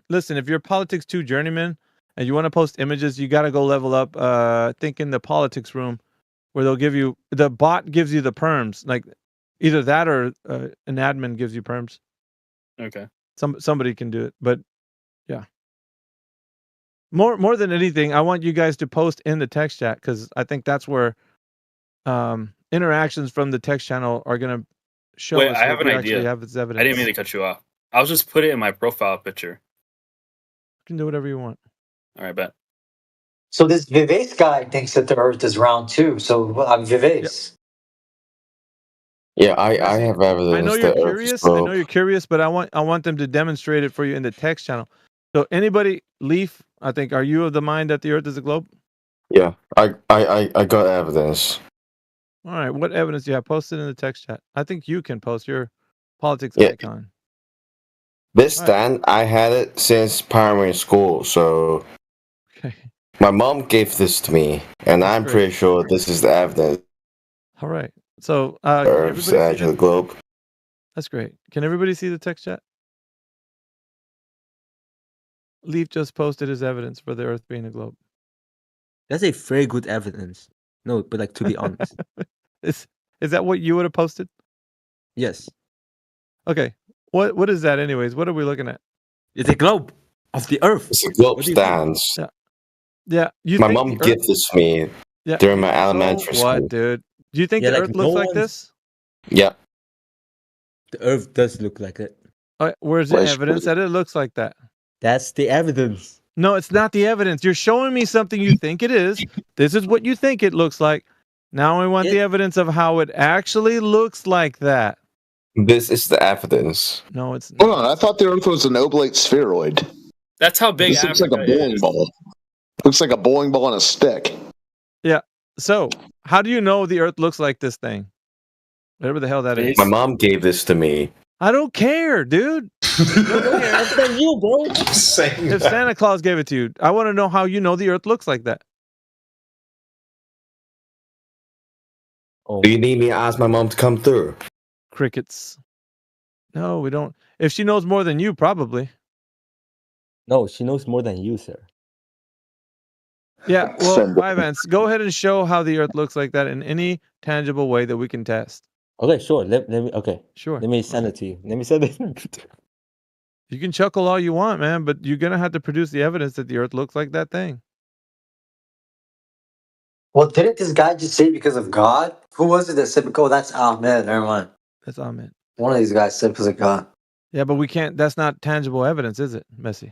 listen, if you're a Politics 2 journeyman and you want to post images, you got to go level up. I think in the politics room where they'll give you, the bot gives you the perms. Like either that or an admin gives you perms. Okay. Somebody can do it, but yeah. More than anything, I want you guys to post in the text chat because I think that's where interactions from the text channel are going to show Wait, us I have what an we actually idea. have as evidence. I didn't mean to cut you off. I'll just put it in my profile picture. You can do whatever you want. All right, bet. So this Vives guy thinks that the Earth is round too. So I'm Vives. Yeah, I have evidence. I know you're that Earth is curious. I know globe. you're curious, but I want them to demonstrate it for you in the text channel. So anybody, Leaf, I think, are you of the mind that the Earth is a globe? Yeah, I got evidence. All right. What evidence do you have? Posted in the text chat. I think you can post your politics Yeah. icon. This All right. stand, I had it since primary school, so Okay. my mom gave this to me, and I'm great. pretty sure this is the evidence. All right. So The can Earth's everybody see actually the, the globe. that's great. Can everybody see the text chat? Leaf just posted his evidence for the Earth being a globe. That's a very good evidence. No, but like to be honest. Is that what you would have posted? Yes. Okay. What is that anyways? What are we looking at? It's a globe of the Earth. It's a globe What do you think? stands. Yeah. Yeah. You My think mom the gave Earth, this to me yeah. during my So elementary school. what, dude? Do you think Yeah, the like Earth no looks like one's this? Yeah. The Earth does look like it. Where's the Let's evidence that it looks like that? That's the evidence. No, it's not the evidence. You're showing me something you think it is. This is what you think it looks like. Now we want the evidence of how it actually looks like that. This is the evidence. No, it's Hold on, I thought the Earth was an oblate spheroid. That's how big This looks like a Africa bowling is. ball. Looks like a bowling ball on a stick. Yeah. So how do you know the Earth looks like this thing? Whatever the hell that is. My mom gave this to me. I don't care, dude. That's not you, bro. If Santa Claus gave it to you, I want to know how you know the Earth looks like that. Do you need me to ask my mom to come through? Crickets. No, we don't. If she knows more than you, probably. No, she knows more than you, sir. Yeah, well, Vyvance, go ahead and show how the Earth looks like that in any tangible way that we can test. Okay, sure. Let me. Okay, sure. Let me send it to you. Let me send it. You can chuckle all you want, man, but you're gonna have to produce the evidence that the Earth looks like that thing. Well, didn't this guy just say because of God? Who was it that said, "Oh, that's Ahmed"? Never mind. That's Ahmed. One of these guys said because of God. Yeah, but we can't. That's not tangible evidence, is it, Messi?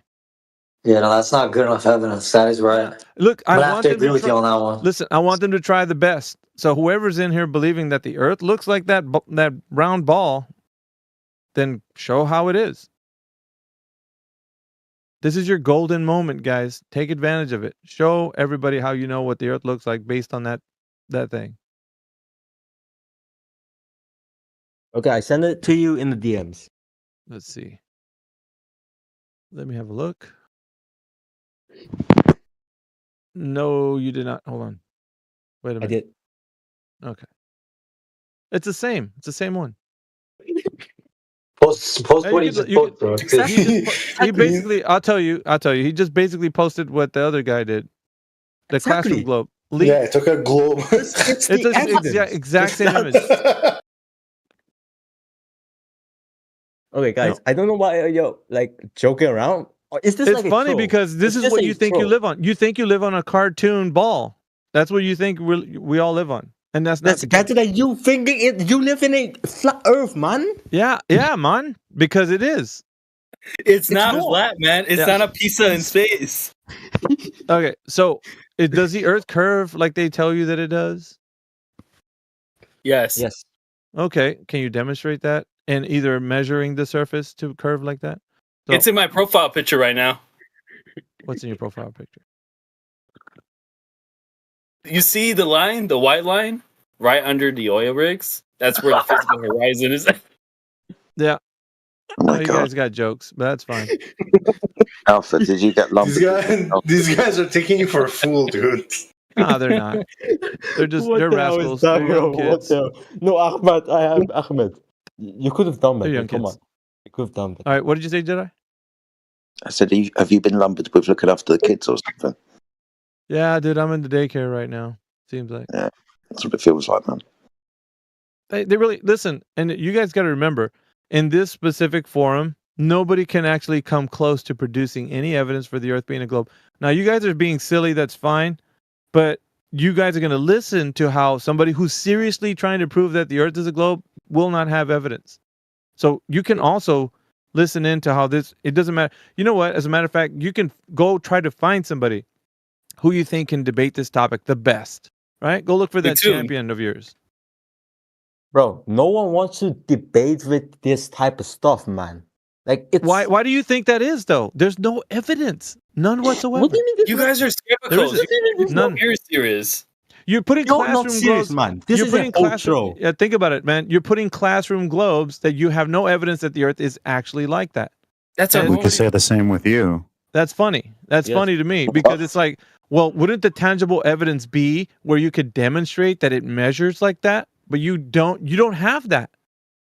Yeah, no, that's not good enough evidence. That is right. Look, I'm I gonna have want to them agree to with you on that one. Listen, I want them to try the best. So whoever's in here believing that the Earth looks like that round ball, then show how it is. This is your golden moment, guys. Take advantage of it. Show everybody how you know what the Earth looks like based on that thing. Okay, I send it to you in the DMs. Let's see. Let me have a look. No, you did not. Hold on. Wait a minute. I did. Okay. It's the same. It's the same one. Post what he You could- just you posted, could- bro. He basically, I'll tell you, he just basically posted what the other guy did. The classroom globe. Yeah, it took a globe. It's the exact same image. Okay, guys, I don't know why you're like joking around. Or is this It's like a funny troll? because this It's is just what a you think you troll. live on. You think you live on a cartoon ball. That's what you think we all live on. And that's not That's better than you thinking it. You live in a flat Earth, man. Yeah, man. Because it is. It's not flat, man. It's Yeah. not a pizza in space. Okay, so does the Earth curve like they tell you that it does? Yes. Yes. Okay, can you demonstrate that? And either measuring the surface to curve like that? So, It's in my profile picture right now. what's in your profile picture? You see the line, the white line, right under the oil rigs? That's where the physical horizon is. Yeah. Oh my you God. guys got jokes, but that's fine. Alpha, did you get lumped? These guys are taking you for a fool, dude. No, they're not. They're just What they're the hell is rascals. that, They're bro? young What kids. the? No, Ahmed. I have Ahmed. You could have done that. They're young man. Come kids. on. You could have done that. All right, what did you say, Jedi? I said, have you been lumbered with looking after the kids or something? Yeah, dude, I'm in the daycare right now. Seems like. Yeah, that's what it feels like, man. They really listen, and you guys got to remember, in this specific forum, nobody can actually come close to producing any evidence for the Earth being a globe. Now, you guys are being silly. That's fine, but you guys are going to listen to how somebody who's seriously trying to prove that the Earth is a globe will not have evidence. So you can also listen into how this. It doesn't matter. You know what? As a matter of fact, you can go try to find somebody who you think can debate this topic the best. Right? Go look for that champion of yours. Bro, no one wants to debate with this type of stuff, man. Like, it's Why do you think that is, though? There's no evidence, none whatsoever. What do you mean? You guys are skeptical. None. Here is. You're putting You're classroom not serious, globes, man. This you're is a putting whole classroom. show. Yeah, think about it, man. You're putting classroom globes that you have no evidence that the Earth is actually like that. That's And We could say the same with you. that's funny. That's Yes. funny to me because it's like, well, wouldn't the tangible evidence be where you could demonstrate that it measures like that? But you don't. You don't have that.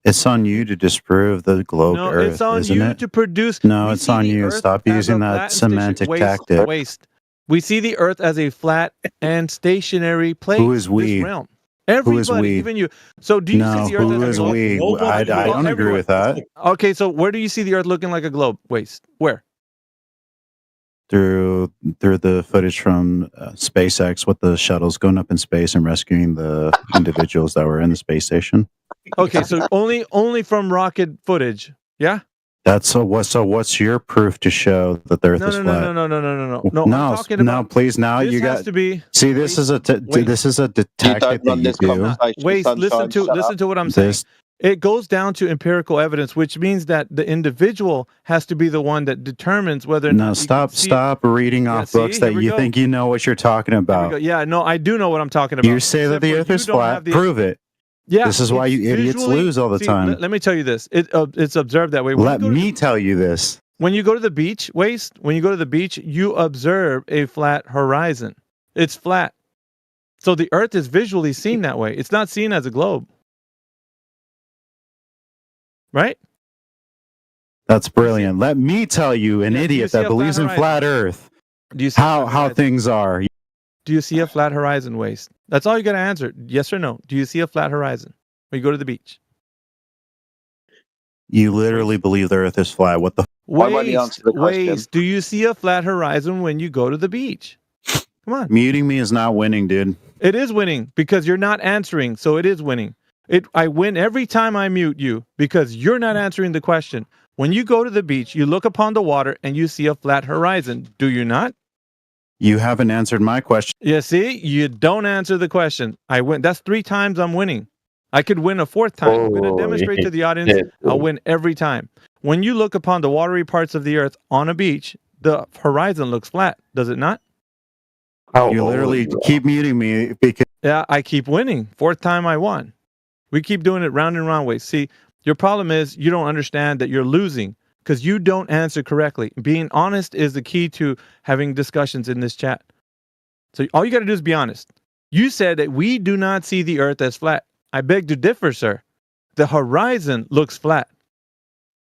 It's on you to disprove the globe No, Earth, it's on isn't you it? to produce. No, we it's see on the you. Earth Stop as using a that flat and semantic waste. tactic. Waste. We see the Earth as a flat and stationary place. Who is we? This realm. Who is Everybody, we? even you. So do you No, see the Earth who as is a globe? we? I don't agree with that. Okay, so where do you see the Earth looking like a globe? Waste. Where? Through the footage from SpaceX with the shuttles going up in space and rescuing the individuals that were in the space station. Okay, so only from rocket footage. Yeah. That's so. What's your proof to show that the Earth is flat? No. Please. Now This you has got to be. See, this is a tactic that you do. Waste. Listen to what I'm saying. It goes down to empirical evidence, which means that the individual has to be the one that determines whether or No, not. stop reading off books that you think you know what you're talking about. Yeah, no, I do know what I'm talking about. You say that the Earth is flat. Prove it. Yeah, this is why you idiots lose all the time. Let me tell you this. It's observed that way. Let me tell you this. When you go to the beach, when you go to the beach, you observe a flat horizon. It's flat. So the Earth is visually seen that way. It's not seen as a globe. Right? That's brilliant. Let me tell you, an idiot that believes in flat Earth, do you see how things are. Do you see a flat horizon, Waste? That's all you got to answer. Yes or no. Do you see a flat horizon when you go to the beach? You literally believe the Earth is flat. What the? Waste. Do you see a flat horizon when you go to the beach? Come on. Muting me is not winning, dude. It is winning because you're not answering, so it is winning. I win every time I mute you because you're not answering the question. When you go to the beach, you look upon the water and you see a flat horizon. Do you not? You haven't answered my question. Yeah, see? You don't answer the question. I win. That's 3 times I'm winning. I could win a 4th time. I'm going to demonstrate to the audience I'll win every time. When you look upon the watery parts of the Earth on a beach, the horizon looks flat, does it not? You literally keep muting me because... Yeah, I keep winning. 4th time I won. We keep doing it round and round ways. See, your problem is you don't understand that you're losing because you don't answer correctly. Being honest is the key to having discussions in this chat. So all you got to do is be honest. You said that we do not see the Earth as flat. I beg to differ, sir. The horizon looks flat.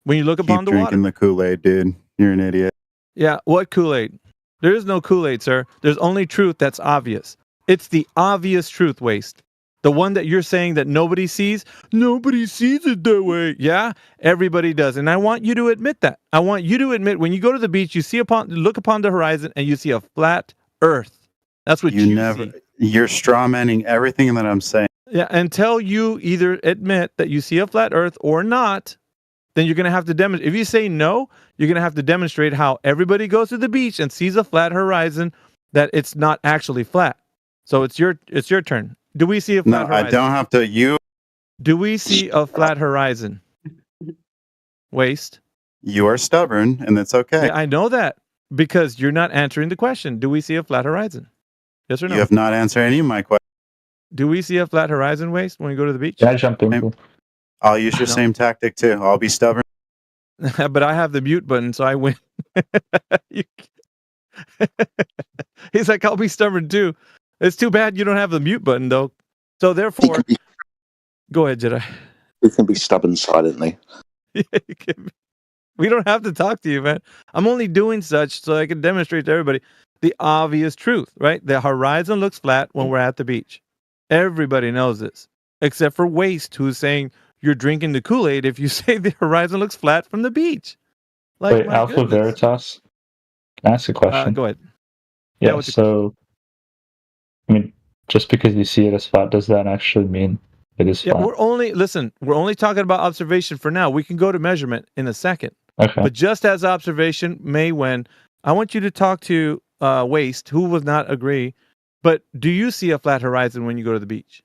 When you look upon the water. Keep drinking the Kool-Aid, dude. You're an idiot. Yeah, what Kool-Aid? There is no Kool-Aid, sir. There's only truth that's obvious. It's the obvious truth, Waste. The one that you're saying that nobody sees it that way. Yeah, everybody does. And I want you to admit that. I want you to admit when you go to the beach, you look upon the horizon and you see a flat Earth. That's what you see. You're strawmanning everything that I'm saying. Yeah, until you either admit that you see a flat Earth or not, then you're going to have to demonstrate. If you say no, you're going to have to demonstrate how everybody goes to the beach and sees a flat horizon, that it's not actually flat. So it's your turn. Do we see a flat horizon? I don't have to. Do we see a flat horizon? Waste. You are stubborn, and that's okay. Yeah, I know that because you're not answering the question. Do we see a flat horizon? Yes or no? You have not answered any of my questions. Do we see a flat horizon, Waste, when we go to the beach? I'll use your same tactic too. I'll be stubborn. But I have the mute button, so I win. He's like, I'll be stubborn too. It's too bad you don't have the mute button, though. So therefore, go ahead, Jedi. We can be stubborn silently. Yeah, you can be. We don't have to talk to you, man. I'm only doing such so I can demonstrate to everybody the obvious truth, right? The horizon looks flat when we're at the beach. Everybody knows this, except for Waste, who's saying you're drinking the Kool-Aid if you say the horizon looks flat from the beach. Like, Wait, Alpha Veritas? Can I ask a question? Go ahead. Yeah, what's your so, I mean, just because you see it as flat, does that actually mean it is Yeah, flat? we're only talking about observation for now. We can go to measurement in a second. Okay. But just as observation, I want you to talk to Waste, who will not agree. But do you see a flat horizon when you go to the beach?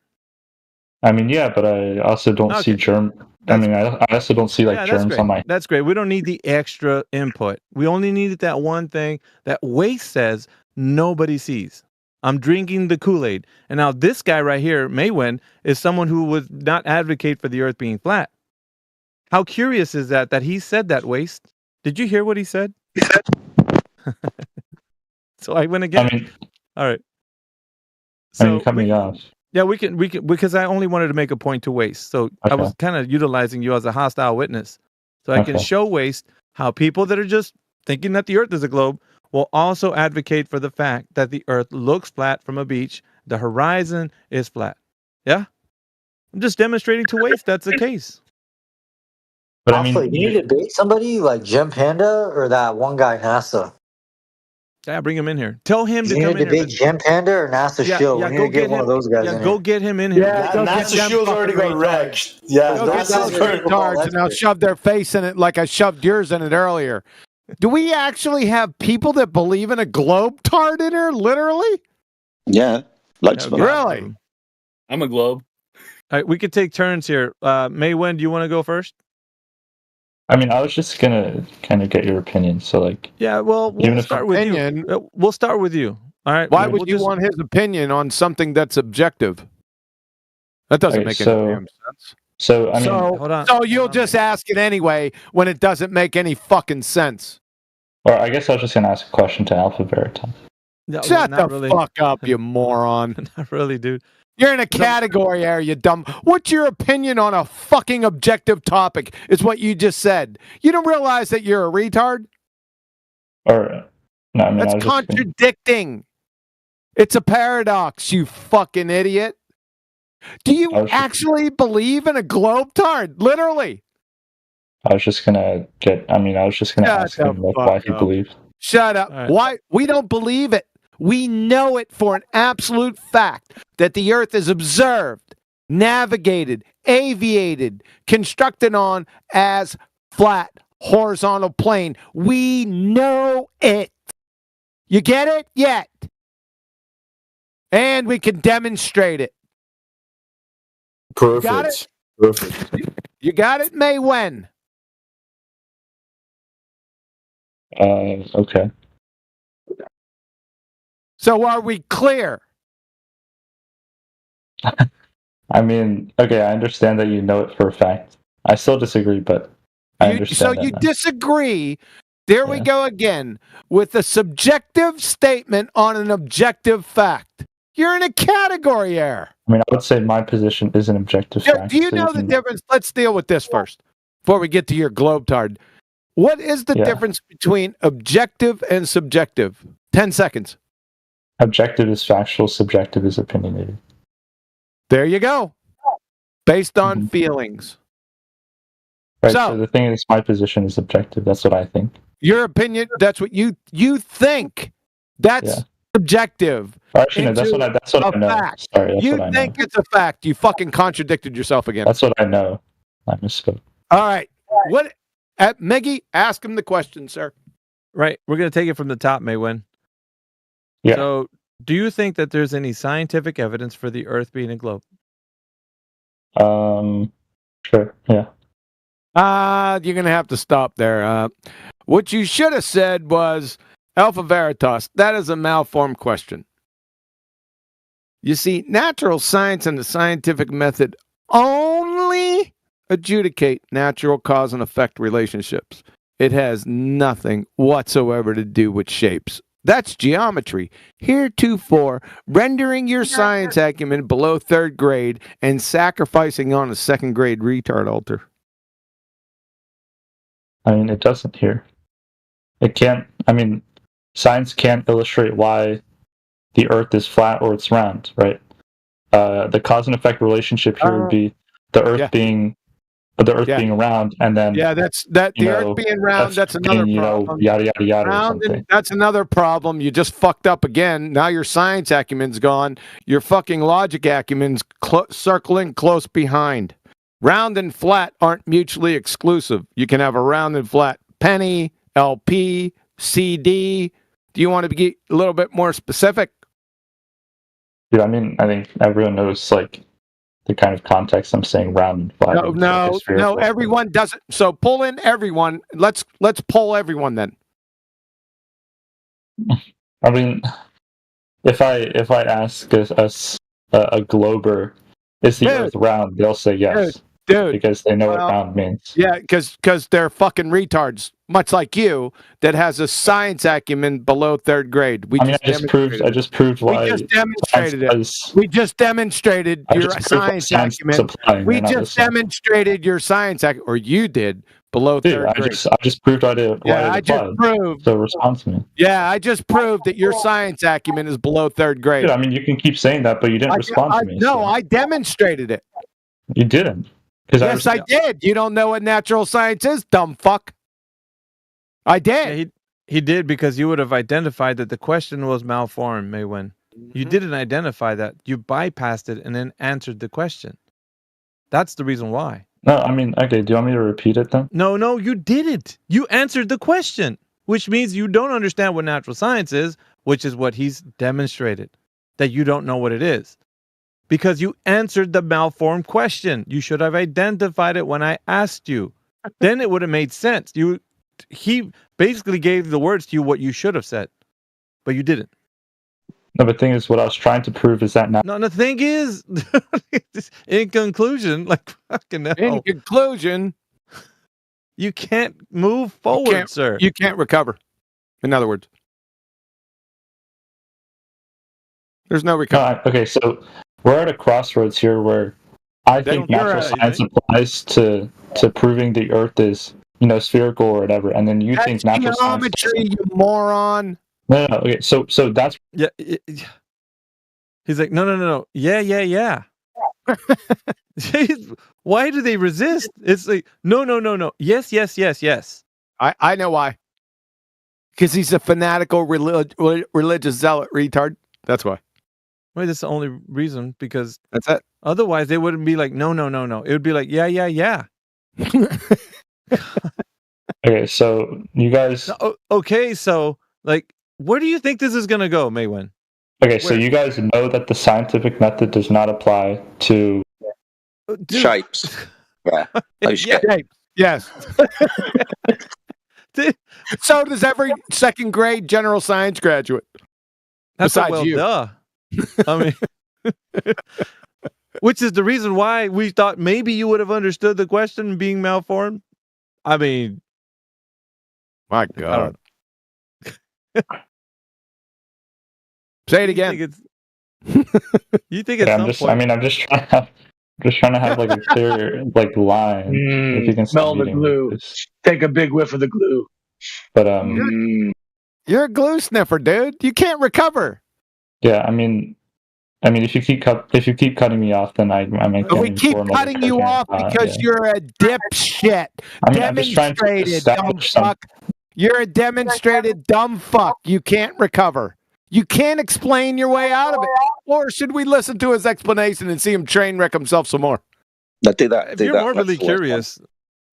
I mean, yeah, but I also don't see germ. I also don't see Yeah, that's germs great. on my. That's great. We don't need the extra input. We only needed that one thing that Waste says nobody sees. I'm drinking the Kool-Aid. And now this guy right here, Maywen, is someone who would not advocate for the earth being flat. How curious is that he said that, Waste? Did you hear what he said? So I went again. All right. You cut me off. Yeah, we can because I only wanted to make a point to Waste. So I was kind of utilizing you as a hostile witness. So I can show Waste how people that are just thinking that the earth is a globe will also advocate for the fact that the earth looks flat from a beach. The horizon is flat. Yeah? I'm just demonstrating to Waste that's the case. But Alpha, you need to debate somebody like Jim Panda or that one guy NASA. Yeah, bring him in here. Tell him to You come need in to here. debate Jim Panda or NASA Shield. We need to get one of those guys in go here. get him in here. Yeah, NASA Shield's already got wrecked. Yeah, Go get those retards and I'll shove their face in it like I shoved yours in it earlier. Do we actually have people that believe in a globe tard in here, literally? Yeah, loads of them. Really? I'm a globe. All right, we could take turns here. Maywen, do you want to go first? I mean, I was just gonna kind of get your opinion. So, like, yeah, well, even we'll if start with you. We'll start with you. All right. Why would you want his opinion on something that's objective? That doesn't make any damn sense. So, I mean, so you'll just ask it anyway when it doesn't make any fucking sense. Or I guess I was just gonna ask a question to Alpha Veritas. No, Shut the really. fuck up, you moron. Not really, dude. You're in a category area, you dumb. What's your opinion on a fucking objective topic? Is what you just said. You don't realize that you're a retard? Or no, I mean, that's contradicting. It's a paradox, you fucking idiot. Do you actually believe in a globe tard? Literally. I was just gonna ask him why he believed. Shut up. Right. Why? We don't believe it. We know it for an absolute fact that the earth is observed, navigated, aviated, constructed on as flat, horizontal plane. We know it. You get it? Yet. And we can demonstrate it. Perfect. You got it? Perfect. You got it, Maywen? Okay. So are we clear? I mean, okay, I understand that you know it for a fact. I still disagree, but I understand. So you disagree. There we go again with a subjective statement on an objective fact. You're in a category error. I mean, I would say my position is an objective fact. Do you know the difference? Let's deal with this first before we get to your globetard. What is the difference between objective and subjective? 10 seconds. Objective is factual, subjective is opinionated. There you go. Based on feelings. Right, so the thing is, my position is objective. That's what I think. Your opinion, that's what you think. That's subjective. Actually, no, that's what I know. Fact. Sorry, that's you what I think know. it's a fact. You fucking contradicted yourself again. That's what I know. I misspoke. All right. What? Meggie, ask him the question, sir. Right. We're going to take it from the top, Maywen. Yeah. So, do you think that there's any scientific evidence for the Earth being a globe? Sure. Yeah. You're going to have to stop there. What you should have said was, Alpha Veritas, that is a malformed question. You see, natural science and the scientific method only adjudicate natural cause and effect relationships. It has nothing whatsoever to do with shapes. That's geometry. Heretofore, rendering your science acumen below third grade and sacrificing on a second grade retard altar. I mean, it doesn't here. It can't. I mean, science can't illustrate why the Earth is flat or it's round, right? The cause and effect relationship here would be the Earth being being round, and then the Earth being round. That's another problem. Yada yada yada or Round, something. and that's another problem. You just fucked up again. Now your science acumen's gone. Your fucking logic acumen's circling close behind. Round and flat aren't mutually exclusive. You can have a round and flat penny, LP, CD. Do you want to be a little bit more specific? Dude, I mean, I think everyone knows like the kind of context I'm saying round and flat. No, everyone doesn't. So pull in everyone. Let's pull everyone then. I mean, if I ask a glober, is the Earth round? They'll say yes, dude, because they know what round means. Yeah, because they're fucking retards, much like you, that has a science acumen below third grade. I just proved why. We just demonstrated it. We just demonstrated your science acumen. We just demonstrated your science acumen, or you did below third grade. I just proved why it I just proved. So respond to me. Yeah, I just proved that your science acumen is below third grade. Dude, I mean, you can keep saying that, but you didn't respond to me. No, I demonstrated it. You didn't. Yes, I did. You don't know what natural science is, dumb fuck. I did. Yeah, he did, because you would have identified that the question was malformed, Maywin. You didn't identify that. You bypassed it and then answered the question. That's the reason why. No, I mean, okay, do you want me to repeat it then? No, you didn't. You answered the question, which means you don't understand what natural science is, which is what he's demonstrated, that you don't know what it is. Because you answered the malformed question. You should have identified it when I asked you. Then it would have made sense. He basically gave the words to you what you should have said, but you didn't. No, but the thing is, what I was trying to prove is that now. No, the thing is, in conclusion, like fucking hell. In conclusion, you can't move forward, sir. You can't recover. In other words, there's no recovery. Okay, so we're at a crossroads here where I think natural science applies to proving the Earth is, spherical or whatever, and then you think natural geometry, science. You moron. No, okay, so that's yeah. He's like, no. Yeah. Why do they resist? It's like, no. Yes. I know why. Because he's a fanatical religious zealot retard. That's why. Wait, that's the only reason, because that's it. Otherwise, they wouldn't be like, no. It would be like, yeah. Okay, so you guys. Okay, so like, where do you think this is gonna go, Maywin? Okay, so you guys know that the scientific method does not apply to shapes. Yeah. Shapes. Yes. So does every second grade general science graduate. That's besides you. Duh. I mean, which is the reason why we thought maybe you would have understood the question being malformed. I mean, my God. Say it again. You think it's I'm just trying to have like a clear line. If you can smell the glue. Take a big whiff of the glue. But you're a glue sniffer, dude. You can't recover. Yeah, I mean, if you keep cutting me off, then I might. We keep cutting you off because you're a dipshit. I'm just trying to establish dumb fuck. You're a demonstrated dumb fuck. You can't recover. You can't explain your way out of it. Or should we listen to his explanation and see him train wreck himself some more? No, do that. If you're morbidly curious,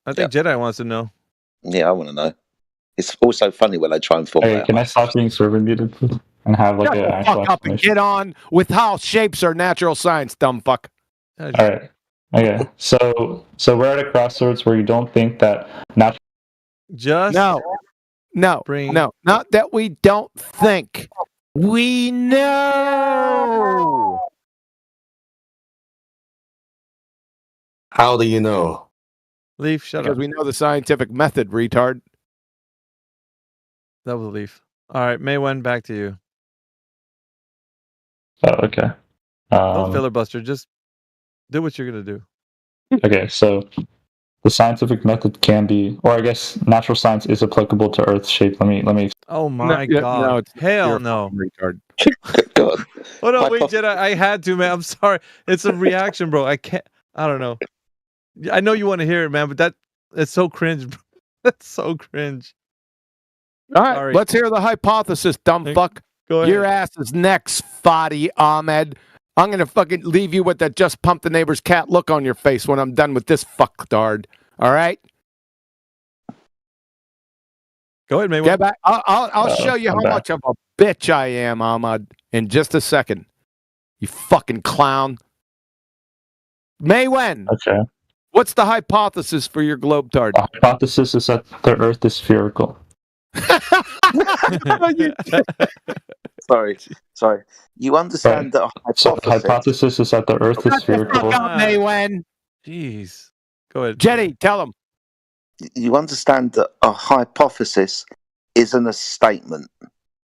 I think Jedi wants to know. Yeah, I want to know. It's also funny when I try and form. Hey, can I stop being server muted and have like an actual fuck up and get on with how shapes are natural science, dumb fuck. All right. Okay. So we're at a crossroads where you don't think that natural. Just no, not that we don't think. We know. How do you know? Leaf, shut up. Because we know the scientific method, retard. That was a Leaf. All right, Maywin, back to you. Oh, okay. Don't filibuster. Just do what you're gonna do. Okay, so the scientific method can be, or I guess natural science is applicable to Earth's shape. Let me. Oh my God! Hell no! Retard. God. Oh no! Wait, Jedi. I had to, man. I'm sorry. It's a reaction, bro. I can't. I don't know. I know you want to hear it, man, but it's so cringe. Bro. That's so cringe. All right, Sorry. let's hear the hypothesis, dumb fuck. Go ahead. Your ass is next, Fadi Ahmed. I'm gonna fucking leave you with that just pump the neighbor's cat look on your face when I'm done with this fucktard. All right? Go ahead, Mayweather. Get back. I'll show you how much of a bitch I am, Ahmed, in just a second. You fucking clown. Maywen. Okay. What's the hypothesis for your globetard? The hypothesis is that the Earth is spherical. Sorry. You understand that a hypothesis... So the hypothesis is that the Earth is spherical. Maywen. Jeez. Go ahead. Jetty, tell him. You understand that a hypothesis isn't a statement,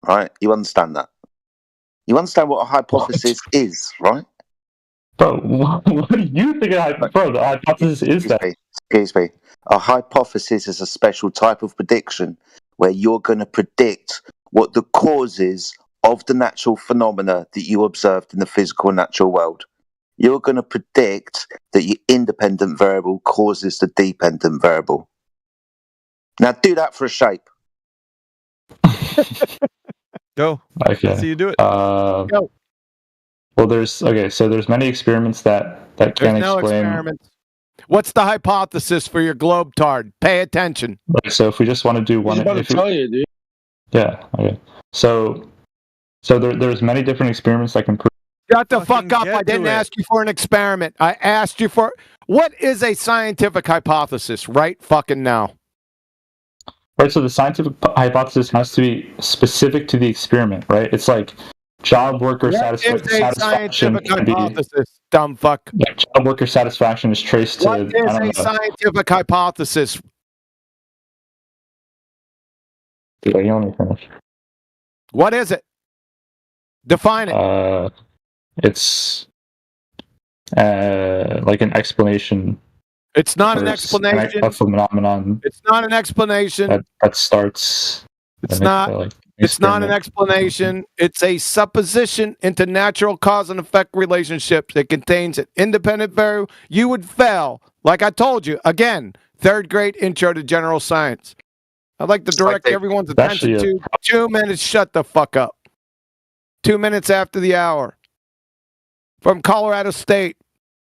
right? You understand that? You understand what a hypothesis is, right? Bro, what do you think bro, the hypothesis is that? Excuse me. A hypothesis is a special type of prediction where you're going to predict what the causes of the natural phenomena that you observed in the physical natural world. You're going to predict that your independent variable causes the dependent variable. Now do that for a shape. Go. Okay. Let's see you do it. Go. Well, there's many experiments that can There's no explain. experiments. What's the hypothesis for your globetard? Pay attention. Like, so if we just want to do one, He's about to tell you, dude. Yeah. Okay. So there's many different experiments that can prove. Shut the fuck up. I didn't ask you for an experiment. I asked you for... What is a scientific hypothesis right fucking now? Right, so the scientific hypothesis has to be specific to the experiment, right? It's like job worker satisfaction. Scientific hypothesis, dumb fuck. Yeah, job worker satisfaction is traced to... What is a scientific hypothesis? Dude, you only finish. What is it? Define it. It's like an explanation. It's not an explanation. Of a phenomenon. It's not an explanation. That starts. It's not. It's not an explanation. It's a supposition into natural cause and effect relationships. It contains an independent variable. You would fail, like I told you again. 3rd grade intro to general science. I'd like to direct everyone's attention to 2 minutes. Shut the fuck up. 2 minutes after the hour. From Colorado State,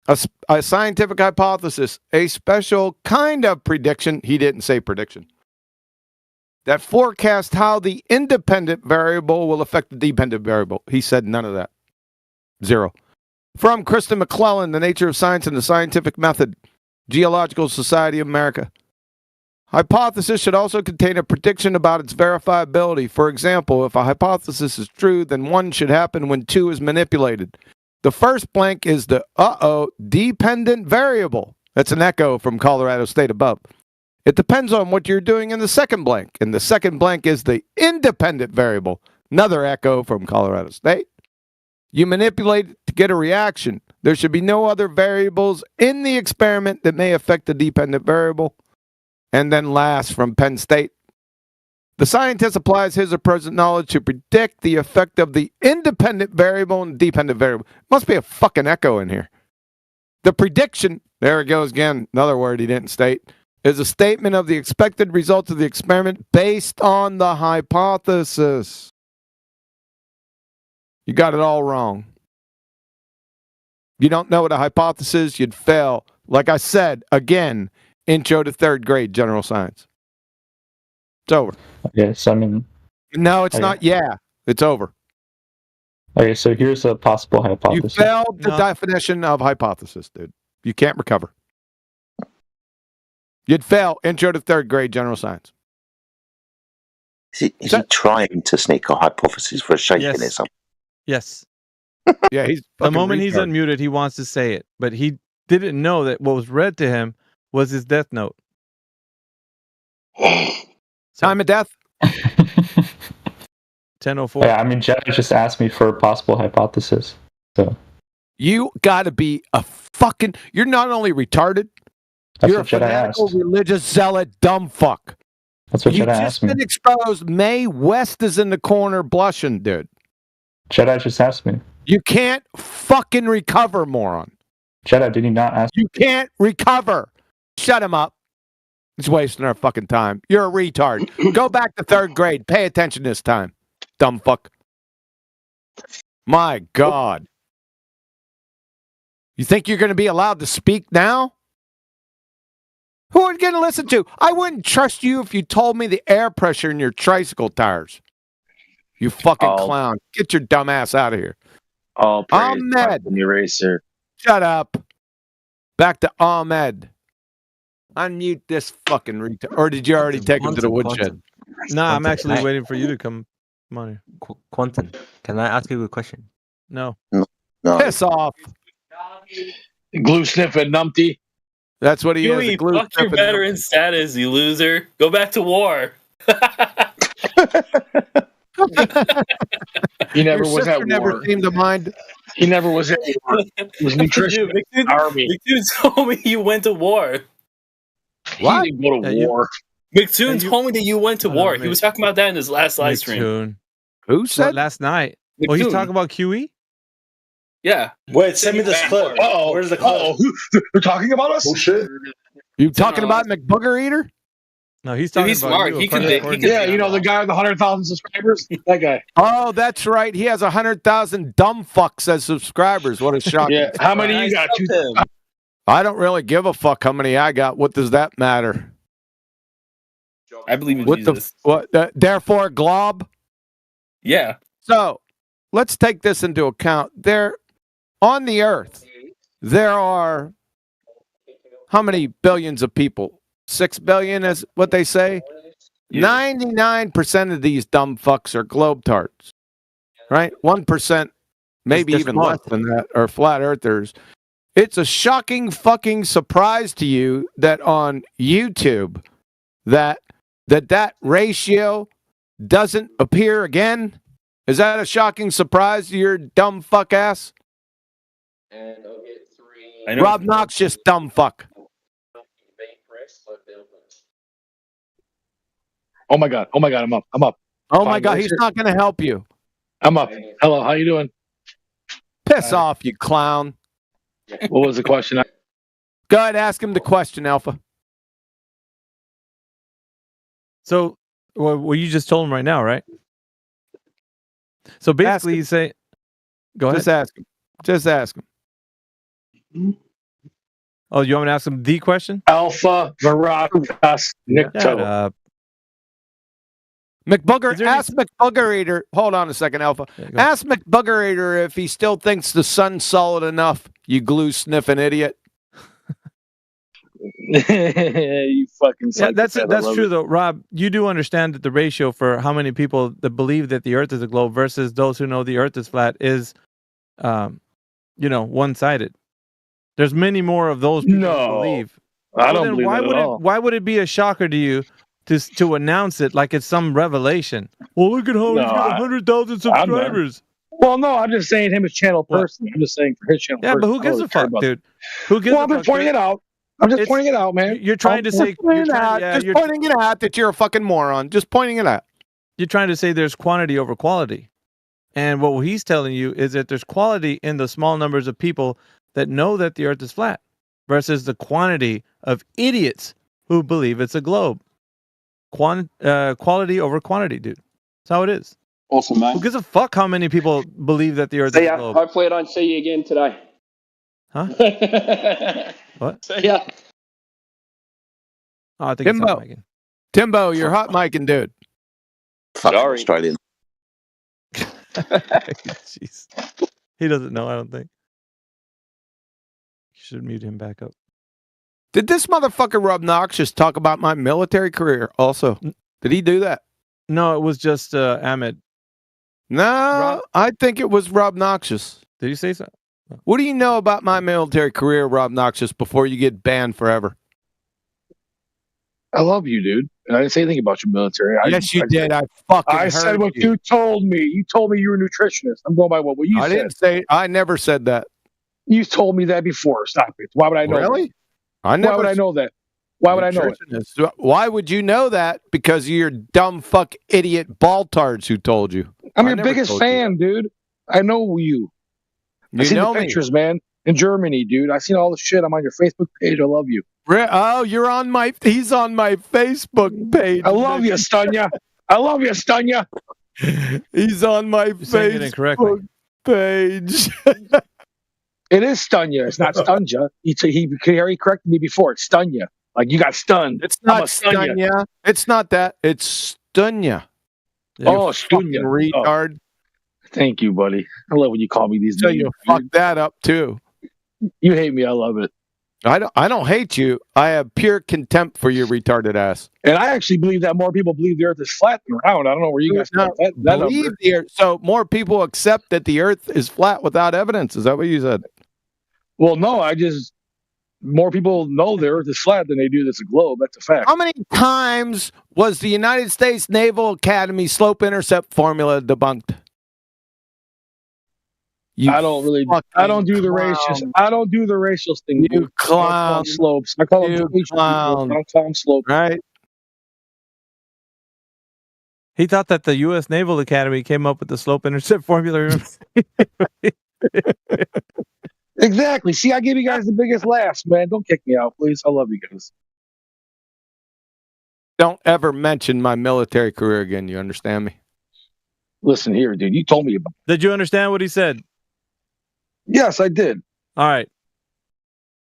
a scientific hypothesis, a special kind of prediction. He didn't say prediction. That forecast how the independent variable will affect the dependent variable. He said none of that. 0. From Kristen McClellan, The Nature of Science and the Scientific Method, Geological Society of America. Hypothesis should also contain a prediction about its verifiability. For example, if a hypothesis is true, then 1 should happen when 2 is manipulated. The first blank is the dependent variable. That's an echo from Colorado State above. It depends on what you're doing in the second blank. And the second blank is the independent variable. Another echo from Colorado State. You manipulate it to get a reaction. There should be no other variables in the experiment that may affect the dependent variable. And then last, from Penn State. The scientist applies his or present knowledge to predict the effect of the independent variable and dependent variable. Must be a fucking echo in here. The prediction, there it goes again, another word he didn't state, is a statement of the expected results of the experiment based on the hypothesis. You got it all wrong. You don't know what a hypothesis is, you'd fail. Like I said, again, intro to 3rd grade general science. It's over. Okay, so I mean... No, it's not. Yeah, it's over. Okay, so here's a possible hypothesis. You failed the definition of hypothesis, dude. You can't recover. You'd fail intro to 3rd grade general science. Is he trying to sneak a hypothesis for a shakeism? Yes. Yeah, he's the moment he's unmuted, he wants to say it, but he didn't know that what was read to him was his death note. Time of death? 10:04. Yeah, I mean, Jenna just asked me for a possible hypothesis. So you gotta be a fucking... You're not only retarded, That's You're a what Jedi fanatical asked. religious zealot, dumb fuck. That's what You Jedi just asked me. been exposed. Mae West is in the corner blushing, dude. Jedi just asked me. You can't fucking recover, moron. Jedi, did he not ask? You can't recover. Shut him up. He's wasting our fucking time. You're a retard. Go back to 3rd grade. Pay attention this time, dumb fuck. My God. You think you're going to be allowed to speak now? Who are you going to listen to? I wouldn't trust you if you told me the air pressure in your tricycle tires. You fucking clown. Get your dumb ass out of here. All praise Ahmed. the eraser. Shut up. Back to Ahmed. Unmute this fucking retard. Or did you already take him to the woodshed? Nah, I'm Quantum, actually can I- waiting for you to come on here. Quantum, can I ask you a question? No. Piss off. Glue sniffing numpty. That's what he Huey, is. a glue fuck your sniffing veteran status, you loser. Go back to war. He never Your was sister at war. never seemed to mind. He never was at war. He was nutrition. Dude, Army. McToon told me you went to war. What? He didn't go to war. McToon told me that you went to war. He was talking about that in his last live stream. Tune. Who said last night? Oh, he's McToon. talking about QE? Yeah. Wait, send me this clip. Uh-oh. Where's the clip? They're talking about us? Oh shit. You talking about McBooger Eater? No, he's Dude, talking he's about smart. you. He can according- think- he according can to- Yeah, you know the guy with 100,000 subscribers? That guy. Oh, that's right. He has 100,000 dumb fucks as subscribers. What a shocking. Yeah. How many you got? I don't really give a fuck how many I got. What does that matter? I believe in What Jesus. therefore, glob? Yeah. So, let's take this into account. There, on the earth, there are how many billions of people? 6 billion is what they say. 99% of these dumb fucks are globetards, right? 1%, maybe Just even one. less than that, are flat earthers. It's a shocking fucking surprise to you that on YouTube that ratio doesn't appear again. Is that a shocking surprise to your dumb fuck ass? I know. Rob Knox, just dumb fuck. Oh my god, I'm up. Oh my Fine, God, no he's shit. not going to help you. I'm up. Hello, how you doing? Piss off, you clown. What was the question? Go ahead, ask him the question, Alpha. So, well, you just told him right now, right? So basically, you say, go ahead. Just ask him. Just ask him. Oh, you want me to ask him the question? Alpha Veratas Shut Nicto. up. McBooger, ask McBooger Eater. Hold on a second, Alpha. go. Ask McBooger Eater if he still thinks the sun's solid enough, you glue sniffing idiot. You fucking Yeah, that's psychopath. I love true it. though, Rob. You do understand that the ratio for how many people that believe that the Earth is a globe versus those who know the Earth is flat is, one-sided. There's many more of those people who No, believe. I Well, don't then believe why that would at it? all. Why would it be a shocker to you to announce it like it's some revelation? Well, look at how No, he's got 100,000 subscribers. Well, no, I'm just saying him as channel person. I'm just saying for his channel. Yeah, but who gives a fuck, dude? Who gives Well, a I'm fuck? just pointing it out. I'm just pointing it out, man. You're trying to say Pointing it out, just pointing it out that you're a fucking moron. Just pointing it out. You're trying to say there's quantity over quality. And what he's telling you is that there's quality in the small numbers of people that know that the Earth is flat versus the quantity of idiots who believe it's a globe. Quality over quantity, dude. That's how it is. Awesome, mate. Who gives a fuck how many people believe that the Earth See is a ya. globe? Hopefully I don't see you again today. Huh? What? See ya. Oh, I think it's Timbo. hot micing. Timbo, you're hot micing, dude. Fucking Sorry. Australian. Jeez. He doesn't know, I don't think. You should mute him back up. Did this motherfucker Rob Knox just talk about my military career also? Did he do that? No, it was just Ahmed. No, I think it was Rob Noxious. Did you say so? What do you know about my military career, Rob Noxious, before you get banned forever? I love you, dude. And I didn't say anything about your military. Yes, you did. I fucking I said heard what you. you told me. You told me you were a nutritionist. I'm going by what you I said. didn't say. I never said that. You told me that before. Stop it. Why would I know? Really? I never. Why would I know that? Why would I know it? Nutritionist. Why would you know that? Because you're dumb fuck idiot baltards who told you. I'm I your never biggest told you fan, dude. I know you. I You seen know the me. pictures, man. In Germany, dude. I seen all the shit. I'm on your Facebook page. I love you. Oh, you're on my. He's on my Facebook page. I love you, Stunya. I love you, Stunya. He's on my saying it incorrectly. Facebook page. It is Stunya. It's not Stunja. He corrected me before. It's Stunya. Like you got stunned. It's I'm not a Stunya. Stunya. It's not that. It's Stunya. Oh, Fucking Stunya. retard. Thank you, buddy. I love when you call me these So names. you fucked that up too. You hate me. I love it. I don't hate you. I have pure contempt for your retarded ass. And I actually believe that more people believe the Earth is flat than round. I don't know where you guys got that Believe number. the Earth. So more people accept that the Earth is flat without evidence. Is that what you said? Well, no, more people know the Earth is flat than they do that it's a globe. That's a fact. How many times was the United States Naval Academy slope intercept formula debunked? I don't do the ratios. I don't do the ratios thing. You clown. I call them slopes. I call them clown. I don't call them slopes. Right. He thought that the U.S. Naval Academy came up with the slope intercept formula. Exactly. See, I give you guys the biggest laughs, man. Don't kick me out, please. I love you guys. Don't ever mention my military career again. You understand me? Listen here, dude. You told me about. Did you understand what he said? Yes, I did. All right.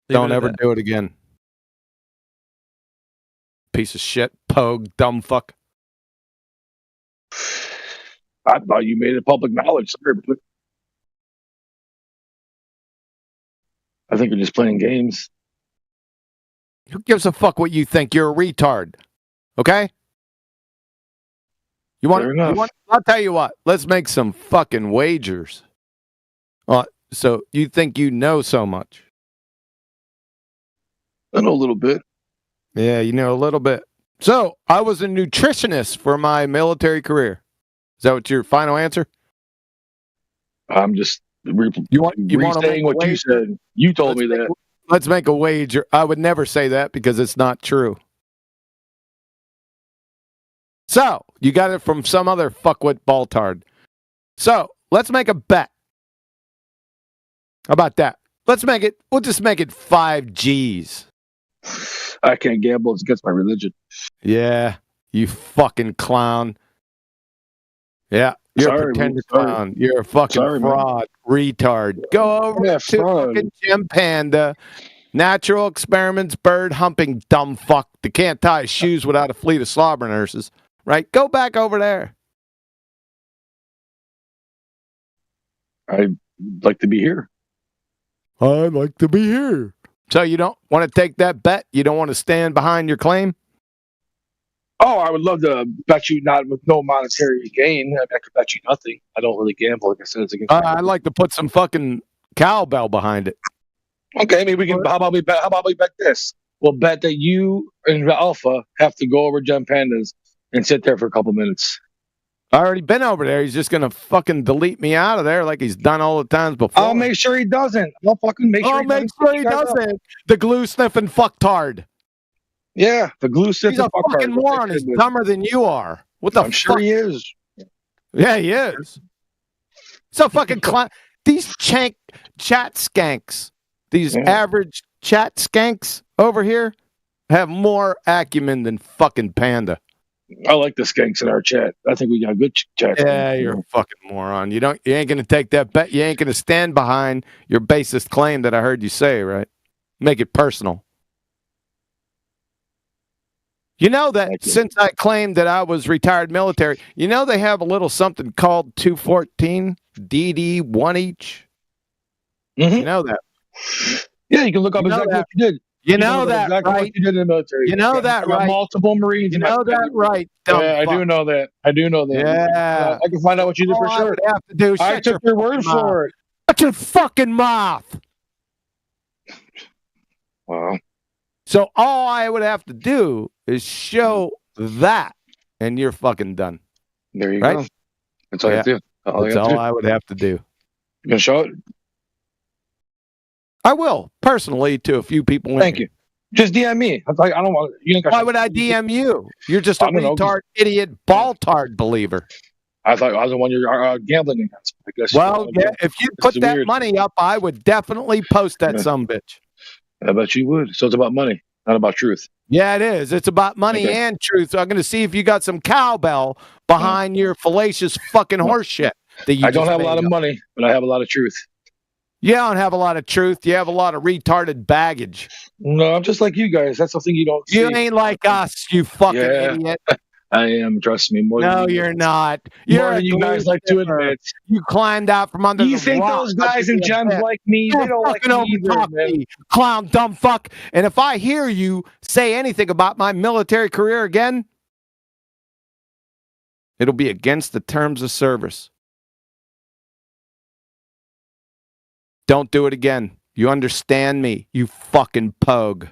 Don't ever do it again. Piece of shit, pogue, dumb fuck. I thought you made it public knowledge. Sorry, but I think you're just playing games. Who gives a fuck what you think? You're a retard. Okay? Fair enough. I'll tell you what. Let's make some fucking wagers. So you think you know so much? I know a little bit. Yeah, you know a little bit. So I was a nutritionist for my military career. Is that what your final answer? I'm just you want to saying what you said. You told me that. Let's make a wager. I would never say that because it's not true. So you got it from some other fuckwit baltard. So let's make a bet. How about that? We'll just make it 5 G's. I can't gamble. It's against my religion. Yeah, you fucking clown. Yeah, you're a pretender clown. You're a fucking fraud, retard. Go over to fucking Jim Panda. Natural experiments, bird humping, dumb fuck that can't tie his shoes without a fleet of slobber nurses. Right? Go back over there. I'd like to be here. I'd like to be here. So you don't want to take that bet? You don't want to stand behind your claim? Oh, I would love to bet you not with no monetary gain. I could bet you nothing. I don't really gamble. Like I said, it's against. I'd like to put some fucking cowbell behind it. Okay, maybe we can. How about we bet this? We'll bet that you and Alpha have to go over Jim Pandas and sit there for a couple minutes. I already been over there. He's just gonna fucking delete me out of there like he's done all the times before. I'll make sure he doesn't. I'll fucking make sure. I'll make sure he doesn't. The glue sniffing fucktard. Yeah, the glue sniffing fucktard. He's a fucking moron. He's dumber than you are. What the fuck? I'm sure he is. Yeah, he is. So fucking these chat skanks, these average chat skanks over here have more acumen than fucking Panda. I like the skanks in our chat. I think we got a good chat. Yeah, you're a fucking moron. You ain't gonna take that bet. You ain't gonna stand behind your basest claim that I heard you say, right? Make it personal. You know that since I claimed that I was retired military, you know they have a little something called 214 DD1 each. Mm-hmm. You know that? Yeah, you can look up exactly what you did. You know that, exactly right? What you did in the military. You know that, right? Multiple Marines. You know that, right? Yeah, I do know that. I do know that. Yeah. I can find out what you did for sure. I have to do. I took your word for it. Shut your fucking mouth. Wow. So all I would have to do is show that, and you're fucking done. There you right? go. That's all you have to do. That's all I would have to do. You gonna show it? I will personally to a few people. Thank you. Just DM me. I don't want. You ain't got Why would I DM you? You're just a retard, idiot, ball-tard believer. I thought I was the one you're gambling against. I guess. Well, yeah, if you put that money up, I would definitely post that sumbitch. I bet you would. So it's about money, not about truth. Yeah, it is. It's about money and truth. So I'm going to see if you got some cowbell behind your fallacious fucking horse shit. That you I don't just have a made lot of up. money, but I have a lot of truth. You don't have a lot of truth. You have a lot of retarded baggage. No, I'm just like you guys. That's the thing you don't see. You ain't like us, you fucking idiot. I am. Trust me. No, you're not. You're more than you guys like to admit. You climbed out from under You the think rock. those guys in gems like me? They don't like me either, man. Clown, dumb fuck. And if I hear you say anything about my military career again, it'll be against the terms of service. Don't do it again. You understand me, you fucking pogue.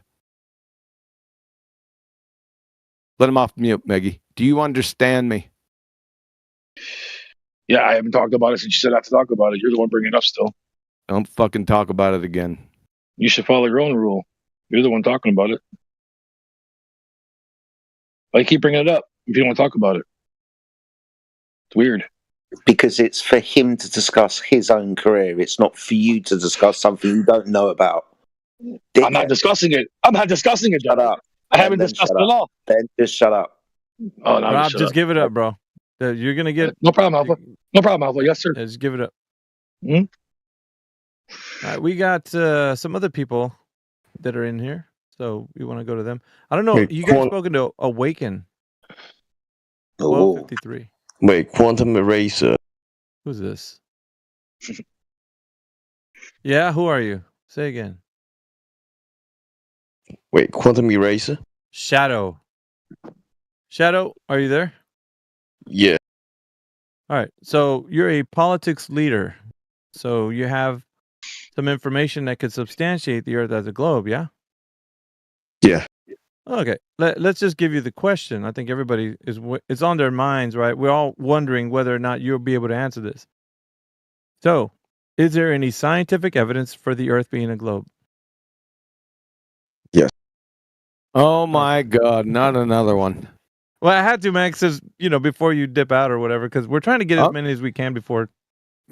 Let him off mute, Meggie. Do you understand me? Yeah, I haven't talked about it since you said I have to talk about it. You're the one bringing it up still. Don't fucking talk about it again. You should follow your own rule. You're the one talking about it. Why keep bringing it up if you don't want to talk about it? It's weird. Because it's for him to discuss his own career. It's not for you to discuss something you don't know about. I'm not discussing it. I'm not discussing it. Shut up. I haven't discussed it at all. Then just shut up. Oh, no, Rob, just give it up, bro. You're gonna get no problem, Alpha. No problem, Alpha. Yes, sir. Just give it up. Hmm? All right, we got some other people that are in here, so we want to go to them. I don't know. Wait, You guys spoken to Awaken? 1253. Wait, Quantum Eraser. Who's this? Yeah, who are you? Say again. Wait, Quantum Eraser? Shadow. Shadow, are you there? Yeah. All right. So you're a politics leader. So you have some information that could substantiate the Earth as a globe, yeah? Yeah. Okay. Let's just give you the question. I think everybody it's on their minds, right? We're all wondering whether or not you'll be able to answer this. So, is there any scientific evidence for the Earth being a globe? Yes. Oh my God, not another one. Well, I had to, man, because, before you dip out or whatever, because we're trying to get as many as we can before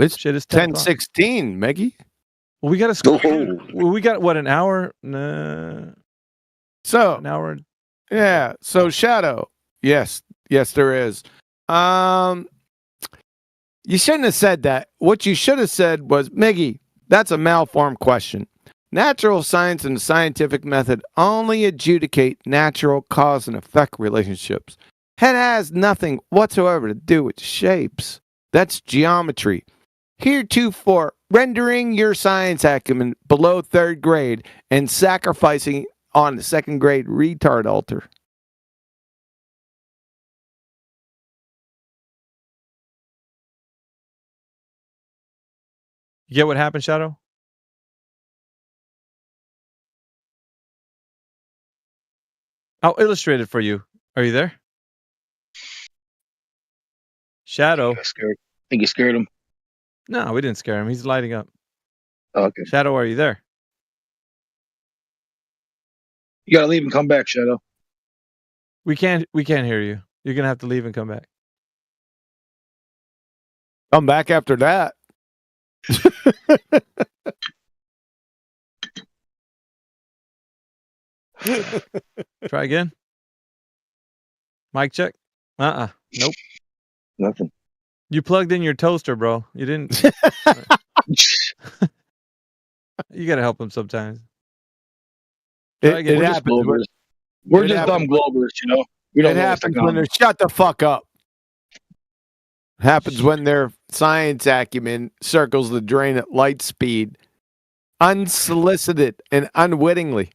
shit is 10:16, Meggie. Well, we got to we got, what, an hour? Nah. So, an hour. Yeah. So, Shadow. Yes, there is. You shouldn't have said that. What you should have said was, Miggy, that's a malformed question. Natural science and the scientific method only adjudicate natural cause and effect relationships. It has nothing whatsoever to do with shapes. That's geometry. Heretofore, rendering your science acumen below third grade and sacrificing on the second grade retard altar. You get what happened, Shadow? I'll illustrate it for you. Are you there? Shadow. I think you scared him. No, we didn't scare him. He's lighting up. Oh, okay. Shadow, are you there? You gotta leave and come back, Shadow. We can't hear you. You're gonna have to leave and come back. Come back after that. Try again. Mic check. Nope. Nothing. You plugged in your toaster, bro. You didn't. You gotta help him sometimes. It happens. We're just dumb globers, We don't it know happens when they're shut the fuck up. It happens when their science acumen circles the drain at light speed, unsolicited and unwittingly.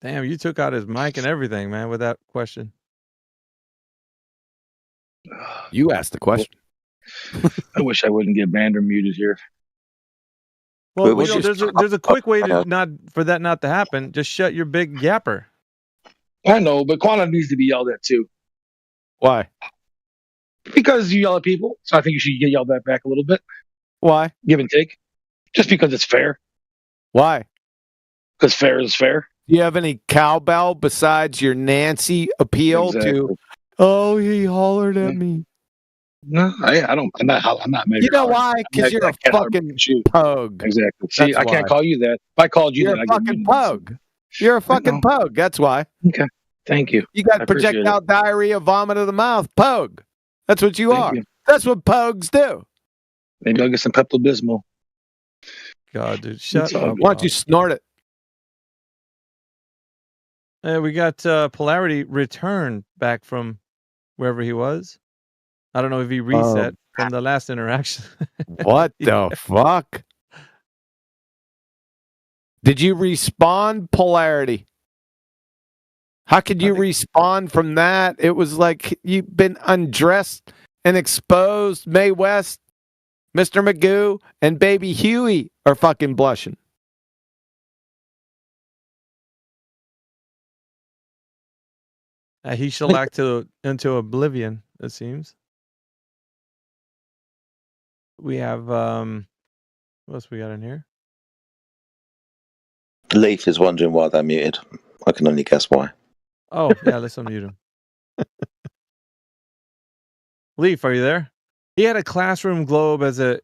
Damn, you took out his mic and everything, man, with that question. You asked the question. I wish I wouldn't get banned or muted here. Well, there's a quick way to for that not to happen. Just shut your big yapper. I know, but Quantum needs to be yelled at too. Why? Because you yell at people, so I think you should get yelled at back a little bit. Why? Give and take. Just because it's fair. Why? Because fair is fair. Do you have any cowbell besides your Nancy appeal to? Oh, he hollered at me. No, I don't. I'm not measuring. You know why? Because you're a fucking pug. Exactly. See, That's I can't why. call you that. If I called you You're that, a I'd get fucking mean. pug. You're a fucking pug. That's why. Okay. Thank you. You got I appreciate projectile diarrhea, vomit of the mouth, pug. That's what you Thank are. you. That's what pugs do. Maybe I'll get some Pepto Bismol. God, dude, shut It's all up. good. Why don't you snort it? We got Polarity returned back from wherever he was. I don't know if he reset from the last interaction. What the fuck? Did you respawn, Polarity? How could you respawn from that? It was like you've been undressed and exposed. Mae West, Mr. Magoo, and Baby Huey are fucking blushing. He shellacked into oblivion, it seems. We have what else we got in here? Leaf is wondering why they're muted. I can only guess why. Oh, yeah, let's unmute him. Leaf, are you there? He had a classroom globe as a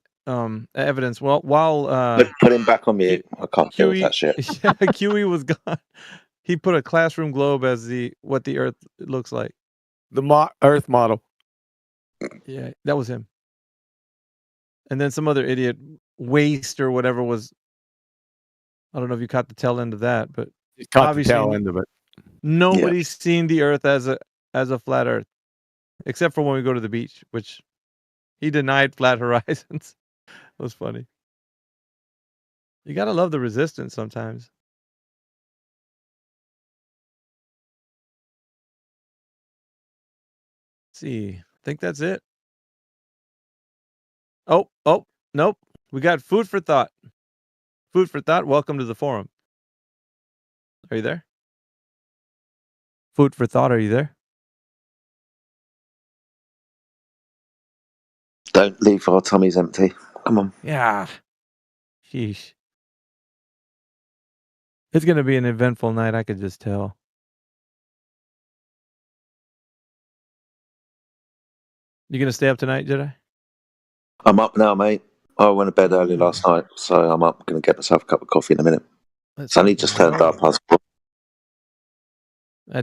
evidence. Well, while Put him back on mute. I can't deal with QE that shit. yeah, QE was gone. He put a classroom globe as what the Earth looks like. The Earth model. Yeah, that was him. And then some other idiot waste or whatever was. I don't know if you caught the tail end of that, but Caught the obviously tail end of it. nobody's seen the Earth as a flat Earth, except for when we go to the beach, which he denied flat horizons. It was funny. You gotta love the resistance sometimes. Let's see, I think that's it. Oh, nope. We got food for thought. Food for thought. Welcome to the forum. Are you there? Food for thought. Are you there? Don't leave our tummies empty. Come on. Yeah. Sheesh. It's gonna be an eventful night. I could just tell. You gonna stay up tonight, Jedi? I'm up now, mate. I went to bed early last night, so I'm up. Going to get myself a cup of coffee in a minute. It's only just turned up.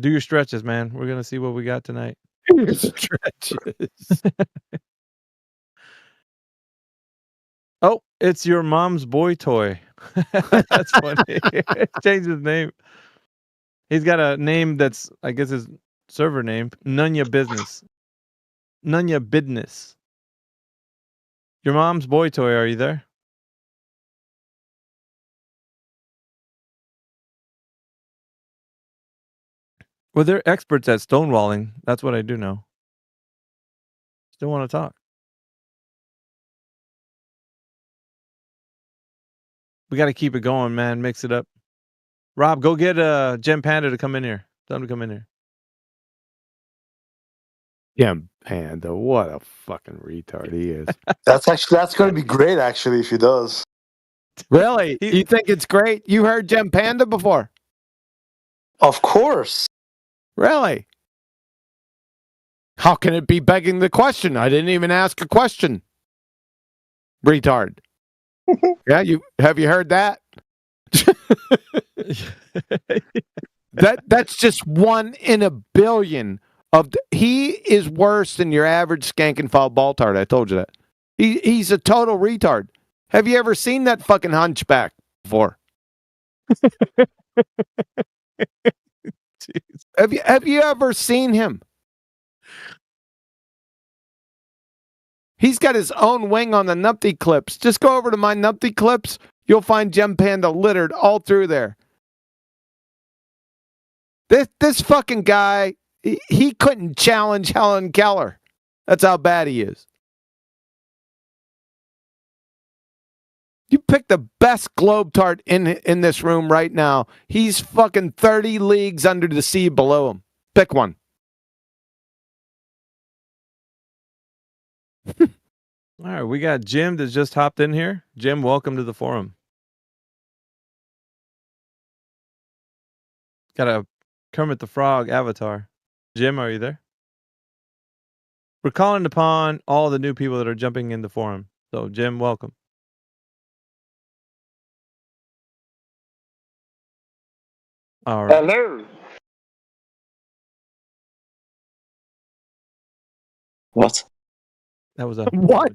Do your stretches, man. We're gonna see what we got tonight. Stretches. Oh, it's your mom's boy toy. That's funny. Changed his name. He's got a name that's, I guess, his server name. Nunya Business. Nunya Business. Your mom's boy toy. Are you there? Well, they're experts at stonewalling. That's what I do know. Still want to talk. We got to keep it going, man. Mix it up. Rob, go get Gem Panda to come in here. Tell him to come in here. Gem Panda, what a fucking retard he is. That's going to be great, actually, if he does. Really? You think it's great? You heard Gem Panda before? Of course. Really? How can it be begging the question? I didn't even ask a question. Retard. Yeah, have you heard that? That's just 1 in a billion of he is worse than your average skank and foul baltard. I told you that. He's a total retard. Have you ever seen that fucking hunchback before? Have you ever seen him? He's got his own wing on the Nupty clips. Just go over to my Nupty clips. You'll find Gem Panda littered all through there. This fucking guy, he couldn't challenge Helen Keller. That's how bad he is. You pick the best Globetard in this room right now. He's fucking 30 leagues under the sea below him. Pick one. All right, we got Jim that just hopped in here. Jim, welcome to the forum. got a Kermit the Frog avatar. Jim, are you there? We're calling upon all the new people that are jumping in the forum. So, Jim, welcome. All right. Hello. What? That was a poor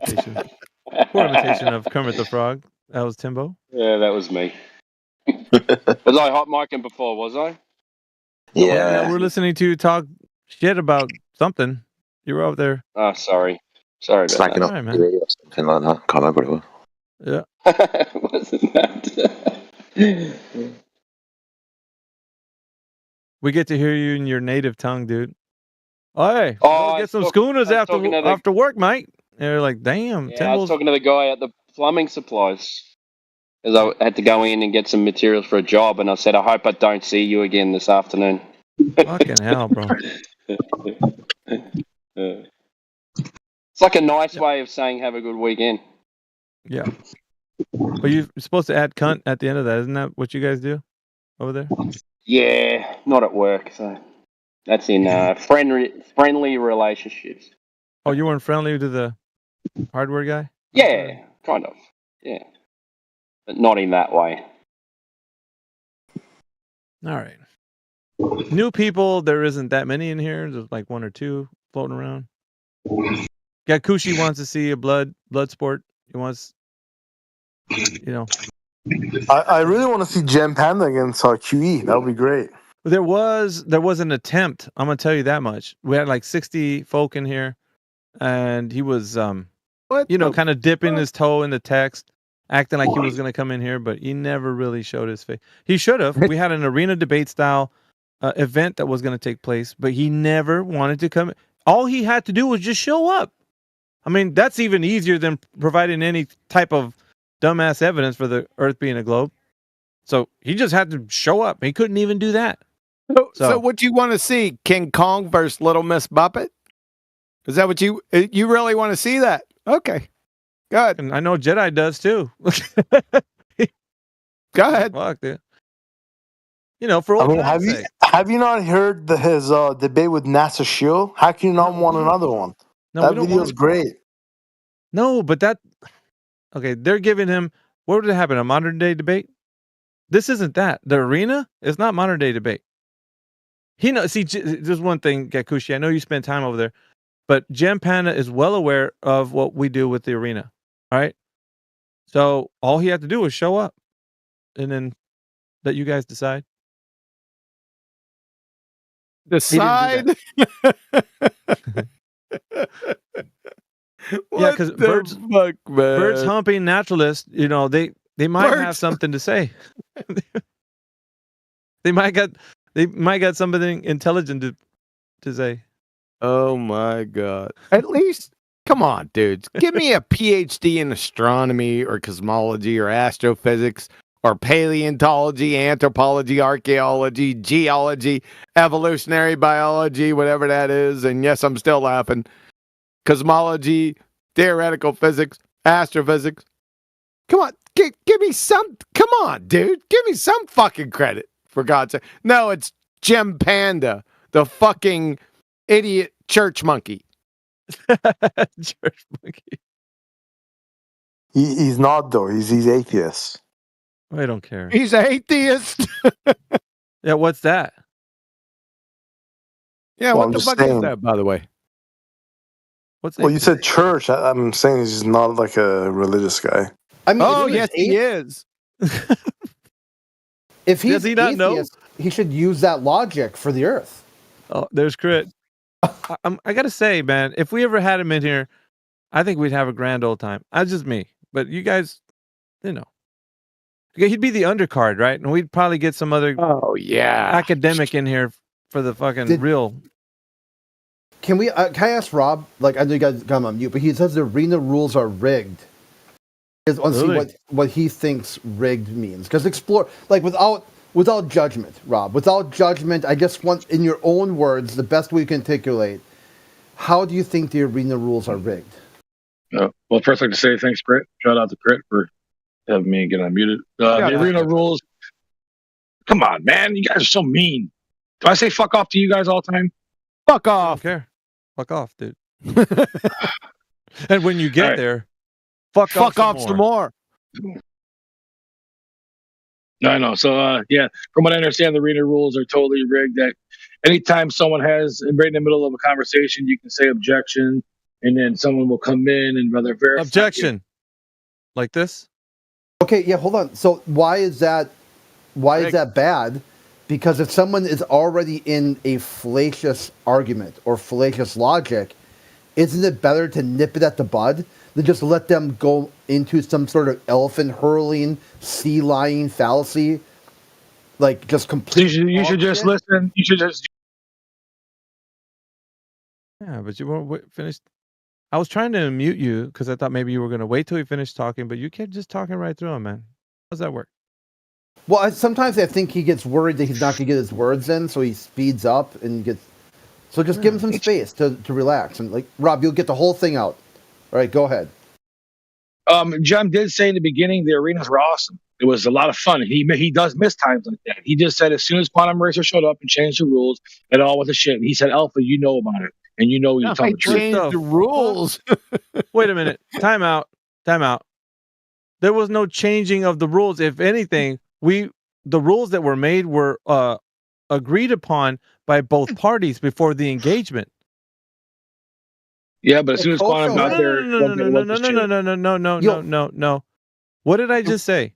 imitation of Kermit the Frog. That was Timbo. Yeah, that was me. Was I hot micing before, was I? Yeah, we're listening to you talk shit about something. You were out there. Oh, sorry. Sorry about Slacking that. off All right, man. or something like that. Can't remember what it was. Yeah. Wasn't that? We get to hear you in your native tongue, dude. Hey, Oh, go I get some was schooners after talking to the- after work, mate. And they're like, damn, Yeah, I was Timbo's. talking to the guy at the plumbing supplies because I had to go in and get some materials for a job, and I said, I hope I don't see you again this afternoon. Fucking hell, bro. It's like a nice way of saying have a good weekend. Yeah. But you're supposed to add cunt at the end of that. Isn't that what you guys do over there? Yeah, not at work, so that's in friendly relationships. Oh, you weren't friendly to the hardware guy? Yeah, kind of. Yeah, but not in that way. All right. New people, there isn't that many in here. There's like one or two floating around. Gakushi wants to see a blood sport. He wants, I really want to see Gem Panda against QE. That would be great. There was an attempt. I'm gonna tell you that much. We had like 60 folk in here, and he was kind of dipping his toe in the text, acting like he was gonna come in here, but he never really showed his face. He should have. We had an arena debate style event that was gonna take place, but he never wanted to come. All he had to do was just show up. I mean, that's even easier than providing any type of dumbass evidence for the Earth being a globe. So he just had to show up. He couldn't even do that. So what you want to see? King Kong versus Little Miss Muppet? Is that what you really want to see? That? Okay, good. And I know Jedi does too. Go ahead. Fuck, dude. For old time's sake. Have you not heard his debate with NASA Shield? How can you not want another one? No, that we don't video is want- great. No, but they're giving him. What would it happen? A modern day debate? This isn't that. The arena is not modern day debate. See, there's one thing, Gakushi. I know you spend time over there, but Gem Panda is well aware of what we do with the arena. All right. So all he had to do was show up, and then let you guys decide. Decide. Yeah, because birds humping naturalists, they might have something to say. They might got something intelligent to say. Oh my God! At least, come on, dudes. Give me a PhD in astronomy or cosmology or astrophysics or paleontology, anthropology, archaeology, geology, evolutionary biology, whatever that is. And yes, I'm still laughing. Cosmology, theoretical physics, astrophysics. Come on, give me some. Come on, dude. Give me some fucking credit, for God's sake. No, it's Gem Panda, the fucking idiot church monkey. Church monkey. He's not, though. He's atheist. I don't care. He's an atheist. Yeah, what's that? Yeah, Well, what the I'm fuck just is saying. that, by the way? Well, you said church. I'm saying he's not like a religious guy. I mean, Oh, if he was yes, he is. If he's Does he not know? atheist, he should use that logic for the Earth. Oh, there's Crit. I gotta say, man, if we ever had him in here, I think we'd have a grand old time. That's just me. But you guys, he'd be the undercard, right? And we'd probably get some other academic in here for the fucking real. Can we? Can I ask Rob? Like, I know you guys got him on mute, but he says the arena rules are rigged. I want to see what he thinks rigged means. Because explore, like, without judgment, Rob. Without judgment, I just want, in your own words, the best way you can articulate. How do you think the arena rules are rigged? Well, first I'd like to say thanks, Crit. Shout out to Crit for having me get unmuted. The arena rules. Come on, man! You guys are so mean. Do I say fuck off to you guys all the time? Fuck I off. don't care. Fuck off, dude. And when you get there, fuck off some more. I know. So, yeah, from what I understand, the arena rules are totally rigged. That anytime someone has, right in the middle of a conversation, you can say objection, and then someone will come in and rather verify. Objection. Like this? Okay, yeah, hold on. So why is that bad? Because if someone is already in a fallacious argument or fallacious logic, isn't it better to nip it at the bud than just let them go into some sort of elephant hurling, sea lion fallacy? Like just completely. You should just listen. You should just. Yeah, but you weren't finished. I was trying to unmute you because I thought maybe you were going to wait till he finished talking, but you kept just talking right through him, man. How does that work? Well, sometimes I think he gets worried that he's not going to get his words in, so he speeds up and gets. So just give him some space to relax. And like, Rob, you'll get the whole thing out. All right, go ahead. John did say in the beginning the arenas were awesome. It was a lot of fun. He does miss times like that. He just said as soon as Quantum Racer showed up and changed the rules, it all went to shit. And he said, Alpha, you know about it. And you know you're telling the truth. Changed the rules. Wait a minute. Time out. There was no changing of the rules. If anything, the rules that were made were agreed upon by both parties before the engagement. Yeah, but as soon as Quantum got there, no. What did I just say?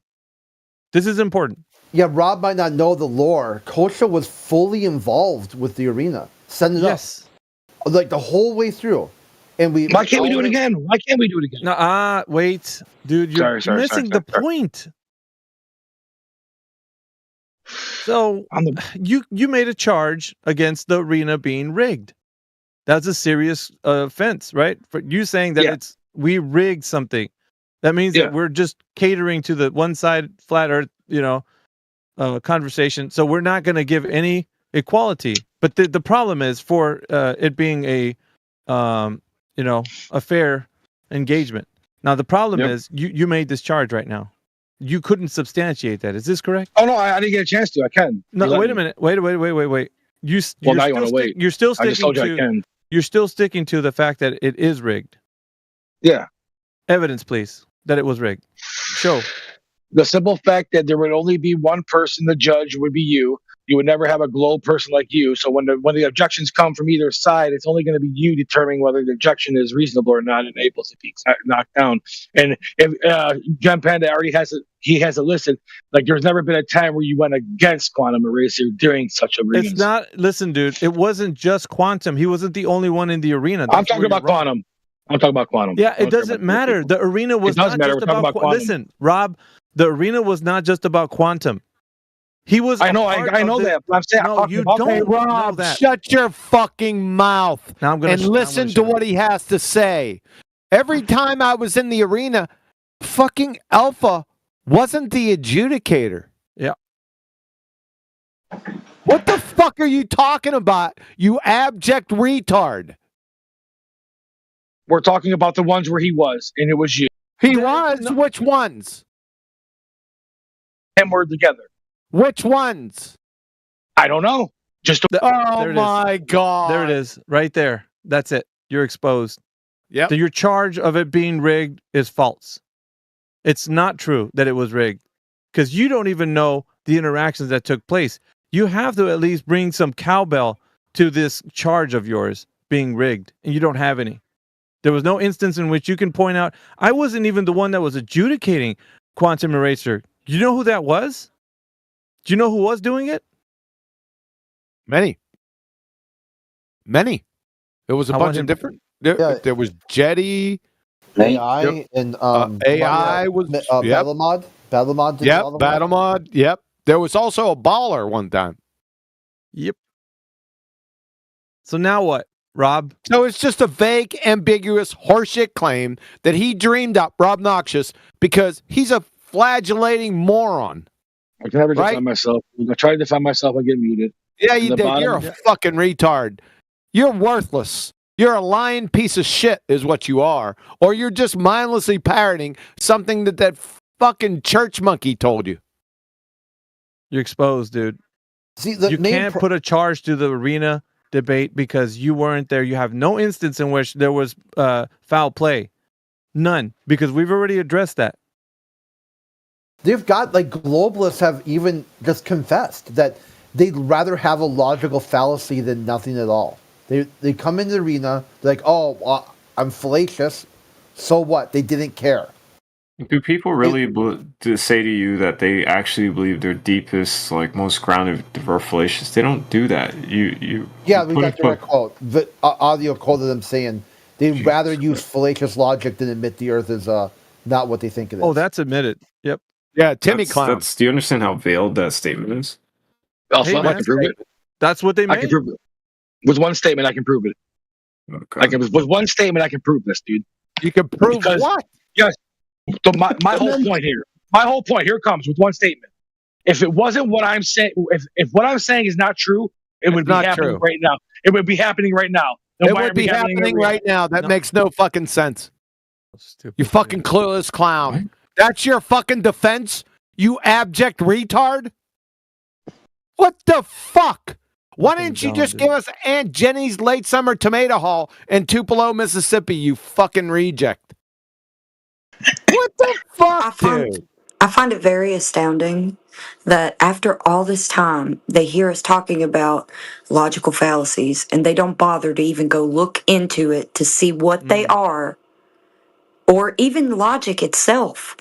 This is important. Yeah, Rob might not know the lore. Kosha was fully involved with the arena, setting it up, like the whole way through. And why can't we do it again? Why can't we do it again? Wait, dude, you're missing the point. So you made a charge against the arena being rigged. That's a serious offense, right? For you saying that we rigged something. That means that we're just catering to the one side flat earth, conversation. So we're not going to give any equality. But the problem is for it being a fair engagement. Now the problem is you made this charge right now. You couldn't substantiate that. Is this correct? Oh no, I didn't get a chance to. I can. No, wait a minute. Wait. You're still sticking to the fact that it is rigged. Yeah. Evidence, please, that it was rigged. Show. The simple fact that there would only be one person, the judge would be you. You would never have a globe person like you. So when the objections come from either side, it's only going to be you determining whether the objection is reasonable or not and able to be knocked down. And if John Panda already has it listed, like there's never been a time where you went against Quantum Eraser during such arenas. It's not. Listen, dude. It wasn't just Quantum. He wasn't the only one in the arena. I'm talking about Quantum. Yeah, it doesn't matter. The arena was not just about Quantum. Listen, Rob, the arena was not just about Quantum. He was. I know that. But I'm saying, no, you don't know that. Shut your fucking mouth and listen to what he has to say. Every time I was in the arena, fucking Alpha wasn't the adjudicator. Yeah. What the fuck are you talking about, you abject retard? We're talking about the ones where he was, and it was you. He was? Which ones? And we're together. Which ones? I don't know. Oh my God. There it is. Right there. That's it. You're exposed. Yeah. So your charge of it being rigged is false. It's not true that it was rigged because you don't even know the interactions that took place. You have to at least bring some cowbell to this charge of yours being rigged, and you don't have any. There was no instance in which you can point out, I wasn't even the one that was adjudicating Quantum Eraser. Do you know who that was? Do you know who was doing it? Many. It was a bunch of different. There was Jetty. AI and AI was Battlemod. Battlemod did all the work. Battlemod. Yep. There was also a baller one time. Yep. So now what, Rob? So it's just a vague, ambiguous horseshit claim that he dreamed up, Rob Noxious, because he's a flagellating moron. I can never defend myself. I try to defend myself, I get muted. Yeah, you did. You're a fucking retard. You're worthless. You're a lying piece of shit is what you are. Or you're just mindlessly parroting something that fucking church monkey told you. You're exposed, dude. See, the you main can't put a charge to the arena debate because you weren't there. You have no instance in which there was foul play. None, because we've already addressed that. They've got, like, globalists have even just confessed that they'd rather have a logical fallacy than nothing at all. They come in the arena, they're like, oh, I'm fallacious. So what? They didn't care. Do people really to say to you that they actually believe their deepest, like most grounded, were fallacious? They don't do that. Yeah, we got direct quote, the audio quote of them saying they'd rather use fallacious logic than admit the Earth is not what they think it is. Oh, that's admitted. Yep. Yeah, Timmy Clown. Do you understand how veiled that statement is? Also, I can prove it. That's what they I meant. can prove it. With one statement, I can prove it. Okay. With one statement, I can prove this, dude. You can prove what? Yes. So my whole point here comes with one statement. If it wasn't what I'm saying, if what I'm saying is not true, it would be happening right now. It would be happening right now. It would be happening right now. That makes no fucking sense. You fucking clueless clown. That's your fucking defense, you abject retard? What the fuck? Why didn't you just give us Aunt Jenny's Late Summer Tomato Hall in Tupelo, Mississippi, you fucking reject? What the fuck, dude? I find it very astounding that after all this time, they hear us talking about logical fallacies and they don't bother to even go look into it to see what they are, or even logic itself,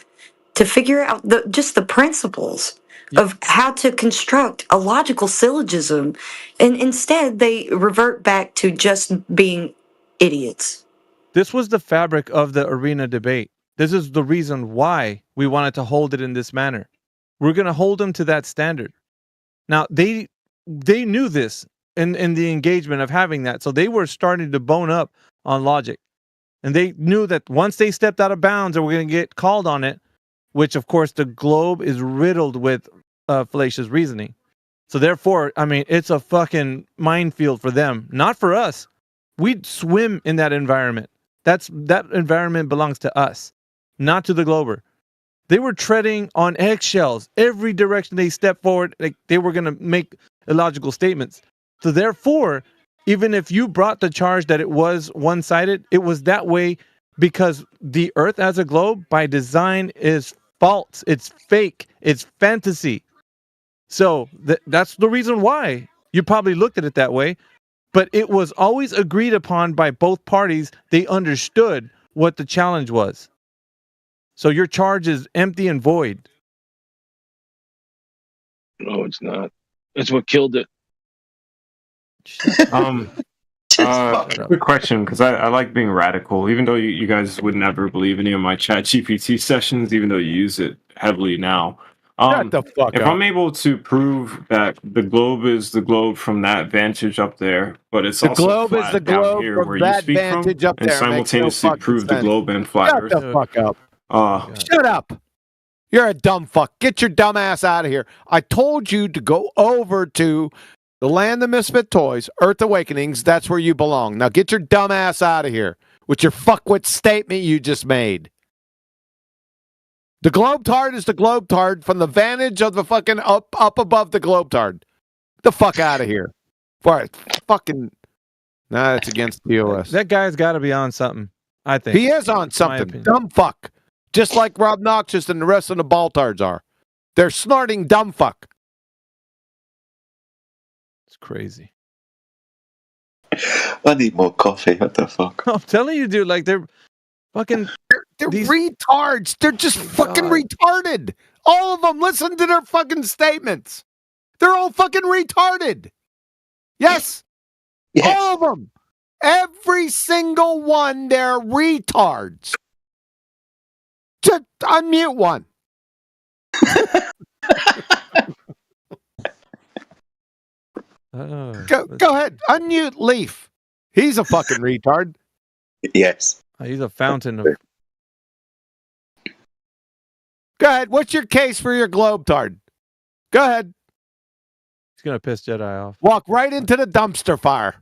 to figure out just the principles of how to construct a logical syllogism. And instead, they revert back to just being idiots. This was the fabric of the arena debate. This is the reason why we wanted to hold it in this manner. We're going to hold them to that standard. Now, they knew this in the engagement of having that. So they were starting to bone up on logic. And they knew that once they stepped out of bounds, they were going to get called on it, which, of course, the globe is riddled with fallacious reasoning. So therefore, I mean, it's a fucking minefield for them, not for us. We'd swim in that environment. That environment belongs to us, not to the glober. They were treading on eggshells. Every direction they stepped forward, like they were going to make illogical statements. So therefore, even if you brought the charge that it was one-sided, it was that way because the Earth as a globe, by design, is false. It's fake. It's fantasy. So that's the reason why you probably looked at it that way. But it was always agreed upon by both parties. They understood what the challenge was. So your charge is empty and void. No, it's not. It's what killed it. Quick question, because I like being radical, even though you guys would never believe any of my chat GPT sessions, even though you use it heavily now. Shut the fuck if up. I'm able to prove that the globe is the globe from that vantage up there, but it's The also globe is flat the down globe here from where you that speak from, vantage up and there. Makes no simultaneously fucking prove the sense. globe and flat Shut Earth. the fuck up. Shut up. You're a dumb fuck. Get your dumb ass out of here. I told you to go over to the Land of Misfit Toys, Earth Awakenings. That's where you belong. Now get your dumb ass out of here with your fuckwit statement you just made. The globetard is the globetard from the vantage of the fucking up above the globetard. Get the fuck out of here. For fucking... Nah, it's against POS. That guy's got to be on something, I think. He is on something. Dumb fuck. Just like Rob Noxious and the rest of the Baltards are. They're snorting dumb fuck. It's crazy. I need more coffee. What the fuck? I'm telling you, dude, like they're fucking... They're retards. They're just fucking retarded. All of them. Listen to their fucking statements. They're all fucking retarded. Yes. All of them. Every single one, they're retards. Just unmute one. Go ahead. Unmute Leaf. He's a fucking retard. Yes. He's a fountain of... Go ahead. What's your case for your globetard? Go ahead. He's going to piss Jedi off. Walk right into the dumpster fire.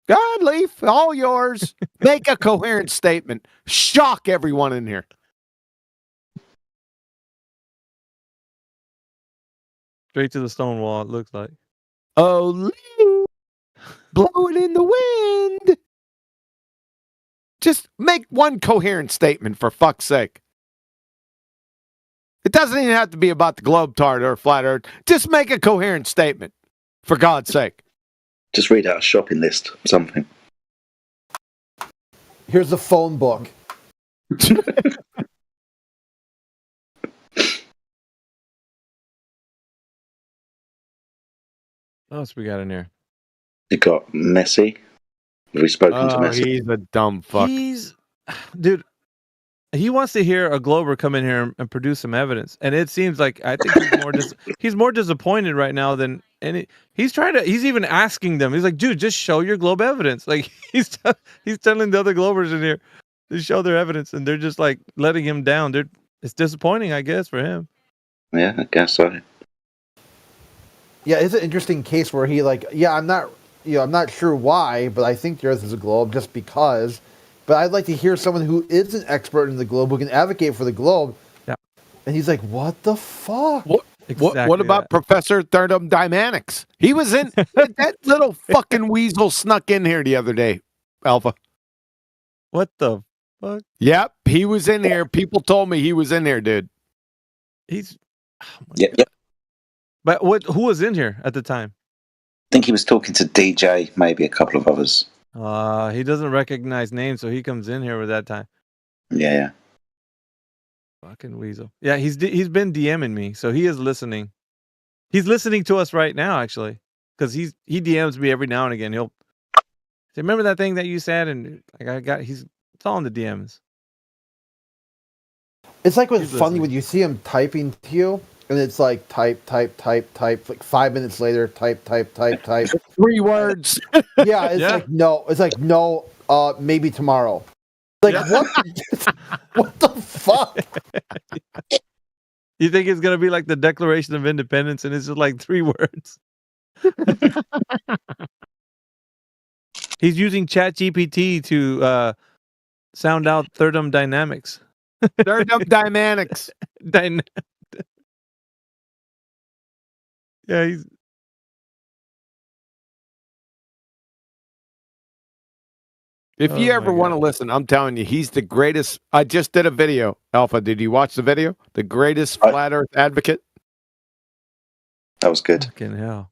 Go ahead, Leaf. All yours. Make a coherent statement. Shock everyone in here. Straight to the stone wall, it looks like. Oh, blowing in the wind. Just make one coherent statement, for fuck's sake. It doesn't even have to be about the globe tart or flat earth. Just make a coherent statement, for God's sake. Just read out a shopping list, something. Here's the phone book. What else we got in here? You got Messi. Have we spoken to Messi? He's a dumb fuck. Dude, he wants to hear a Glober come in here and produce some evidence, and it seems like I think he's more disappointed right now than any. He's even asking them. He's like, dude, just show your globe evidence. Like he's telling the other Globers in here to show their evidence, and they're just like letting him down. It's disappointing, I guess, for him. Yeah, I guess so. Yeah, it's an interesting case where he I'm not sure why, but I think the Earth is a globe just because. But I'd like to hear someone who is an expert in the globe who can advocate for the globe. Yeah. And he's like, what the fuck? What about Professor Thermodynamics? He was in that little fucking weasel snuck in here the other day, Alpha. What the fuck? Yep, he was in here. People told me he was in here, dude. He's Yep. But who was in here at the time? I think he was talking to DJ, maybe a couple of others. He doesn't recognize names, so he comes in here with that time. Yeah. Fucking weasel. Yeah, he's been DMing me, so he is listening. He's listening to us right now, actually, because he DMs me every now and again. He'll say, "Remember that thing that you said?" And it's all in the DMs. It's like what's funny when you see him typing to you, and it's like type. Like 5 minutes later, type. 3 words. Yeah, it's like no. Maybe tomorrow. Like what the fuck? You think it's gonna be like the Declaration of Independence, and it's just like 3 words? He's using ChatGPT to sound out thermodynamics. Thermodynamics. Yeah, he's. If you ever want to listen, I'm telling you, he's the greatest. I just did a video, Alpha. Did you watch the video? The greatest flat Earth advocate. That was good. Fucking hell.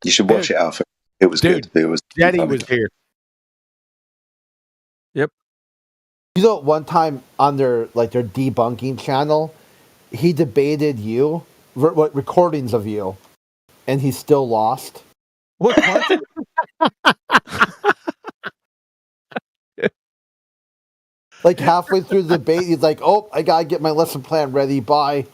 You should watch it, Alpha. It was good. It was. Jetty was here. Yep. You know, one time on their debunking channel, he debated you, recordings of you, and he still lost. What? Like halfway through the debate, he's like, "Oh, I gotta get my lesson plan ready. Bye."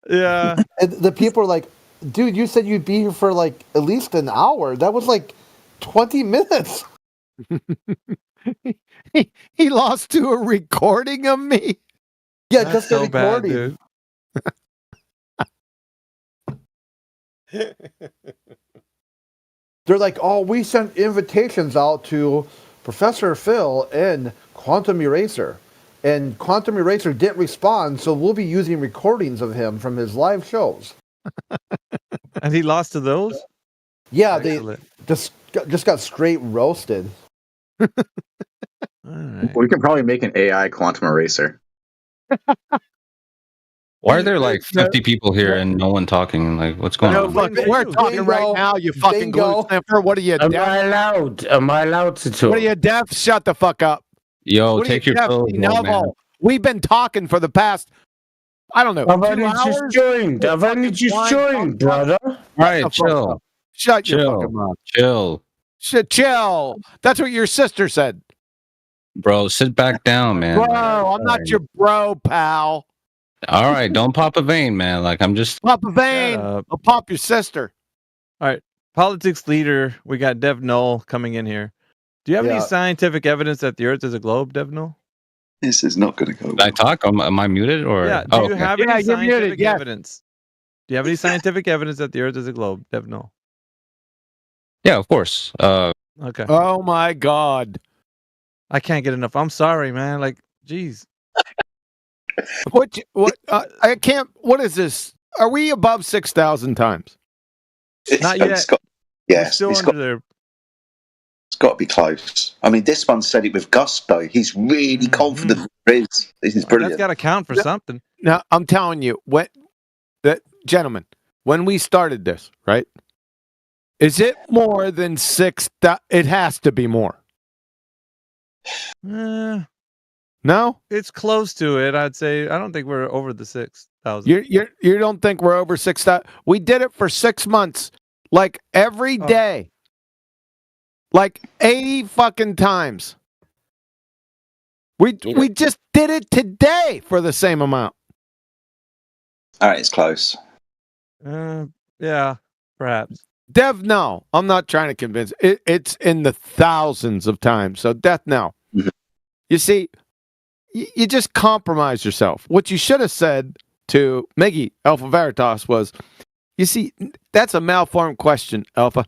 Yeah. And the people are like, "Dude, you said you'd be here for like at least an hour. That was like 20 minutes." He lost to a recording of me. Yeah, just a recording. They're like, "Oh, we sent invitations out to Professor Phil and Quantum Eraser. And Quantum Eraser didn't respond, so we'll be using recordings of him from his live shows." And he lost to those? Yeah, Excellent. they just got straight roasted. We can probably make an AI Quantum Eraser. Why are there like 50 people here and no one talking? Like, what's going on? We're talking right now, you fucking glue sniffer. What are you, deaf? Am I allowed to talk? What are you, deaf? Shut the fuck up. Yo, take your pills, man. We've been talking for the past, I don't know, I've only just joined. Brother. All right, chill. Shut your fucking mouth. Chill. Chill. That's what your sister said. Bro, sit back down, man. Bro, I'm not your bro, pal. All right, don't pop a vein, man. Like, I'm just... Pop a vein. I'll pop your sister. All right. Politics leader, we got Dev Null coming in here. Do you have any scientific evidence that the Earth is a globe, Dev Null? This is not going to go. Did I talk? Am I muted? Or... Yeah, do you have any scientific evidence? Do you have any scientific evidence that the Earth is a globe, Dev Null? Yeah, of course. Okay. Oh, my God. I can't get enough. I'm sorry, man. Like, geez. What? I can't. What is this? Are we above 6,000 times? Not yet. Yes, still it's under got, there. it's got to be close. I mean, this one said it with gusto. He's really confident there is. This is brilliant. That's got to count for something. Now, I'm telling you, gentlemen, when we started this, right? Is it more than 6? It has to be more. No? It's close to it, I'd say. I don't think we're over the 6,000. You don't think we're over 6,000? We did it for 6 months, like every day, like 80 fucking times. We just did it today for the same amount. All right, it's close. Yeah, perhaps. Dev, no. I'm not trying to convince. It's in the thousands of times. So, Death, no. You see, you just compromise yourself. What you should have said to Miggy, Alpha Veritas, was, you see, that's a malformed question, Alpha.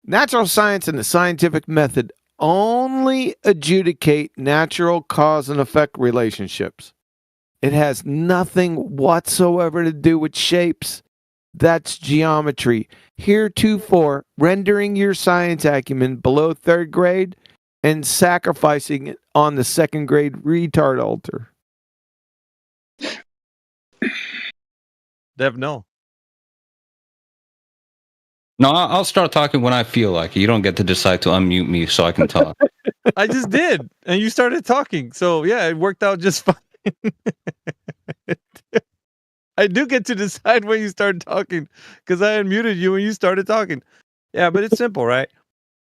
Natural science and the scientific method only adjudicate natural cause and effect relationships. It has nothing whatsoever to do with shapes. That's geometry. Heretofore, rendering your science acumen below 3rd grade and sacrificing it on the 2nd grade retard altar. Dev, no. No, I'll start talking when I feel like it. You don't get to decide to unmute me so I can talk. I just did, and you started talking. So, yeah, it worked out just fine. I do get to decide when you start talking because I unmuted you when you started talking. Yeah, but it's simple, right?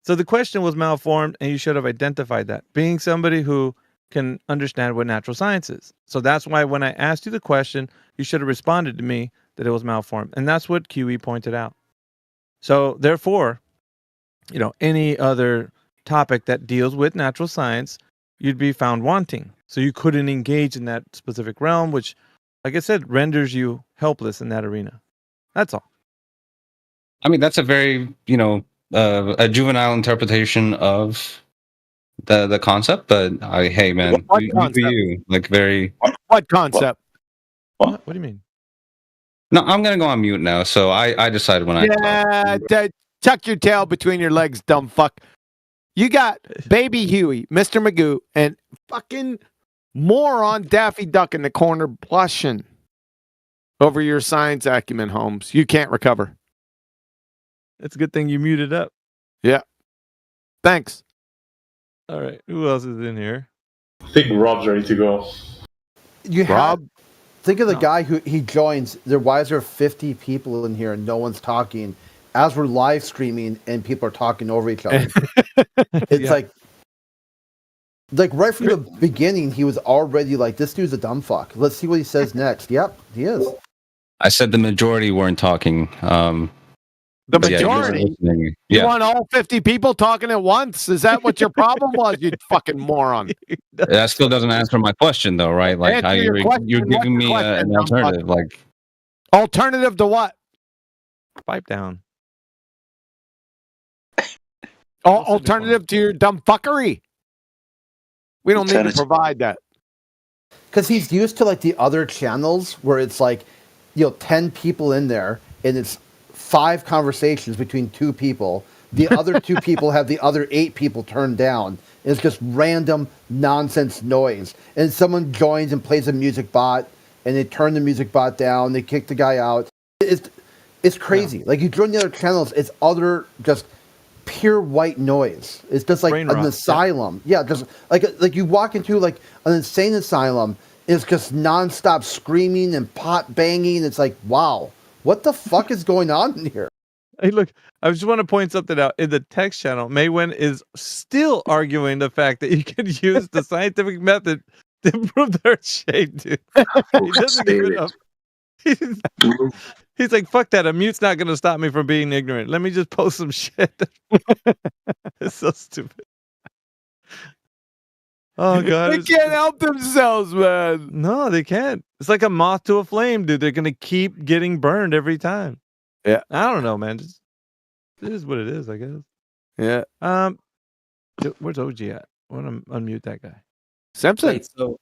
So the question was malformed, and you should have identified that, being somebody who can understand what natural science is. So that's why when I asked you the question, you should have responded to me that it was malformed. And that's what QE pointed out. So therefore, any other topic that deals with natural science, you'd be found wanting. So you couldn't engage in that specific realm, which, like I said, renders you helpless in that arena. That's all. I mean, that's a very, a juvenile interpretation of the concept, but hey, man, What you concept? do you. Like, very... What concept? What do you mean? No, I'm going to go on mute now, so I decide when I talk. Tuck your tail between your legs, dumb fuck. You got Baby Huey, Mr. Magoo, and fucking moron Daffy Duck in the corner blushing over your science acumen, Holmes. You can't recover. It's a good thing you muted up. Yeah. Thanks. All right. Who else is in here? I think Rob's ready to go. Rob? Think of the guy who he joins. Why is there 50 people in here and no one's talking as we're live streaming and people are talking over each other? It's like right from the beginning, he was already like, this dude's a dumb fuck. Let's see what he says next. Yep, he is. I said the majority weren't talking. The majority? You want all 50 people talking at once? Is that what your problem was, you fucking moron? That still doesn't answer my question, though, right? Like, how you're giving me an alternative. Like, alternative to what? Pipe down. Alternative to your dumb fuckery. We don't need to provide that. Because he's used to like the other channels where it's like, 10 people in there and it's 5 conversations between 2 people. The other 2 people have the other 8 people turned down. It's just random nonsense noise. And someone joins and plays a music bot and they turn the music bot down. They kick the guy out. It's crazy. Yeah. Like you join the other channels, it's other just pure white noise. It's just like an asylum. Yeah, just like you walk into like an insane asylum. It's just nonstop screaming and pot banging. It's like, wow, what the fuck is going on in here? Hey, look, I just want to point something out. In the text channel, Maywen is still arguing the fact that you can use the scientific method to prove the Earth shape, dude. He doesn't give it up. He's like, fuck that. A mute's not going to stop me from being ignorant. Let me just post some shit. It's so stupid. Oh, God. They can't help themselves, man. No, they can't. It's like a moth to a flame, dude. They're going to keep getting burned every time. Yeah. I don't know, man. It is what it is, I guess. Yeah. Where's OG at? I want to unmute that guy. Simpson. Wait, so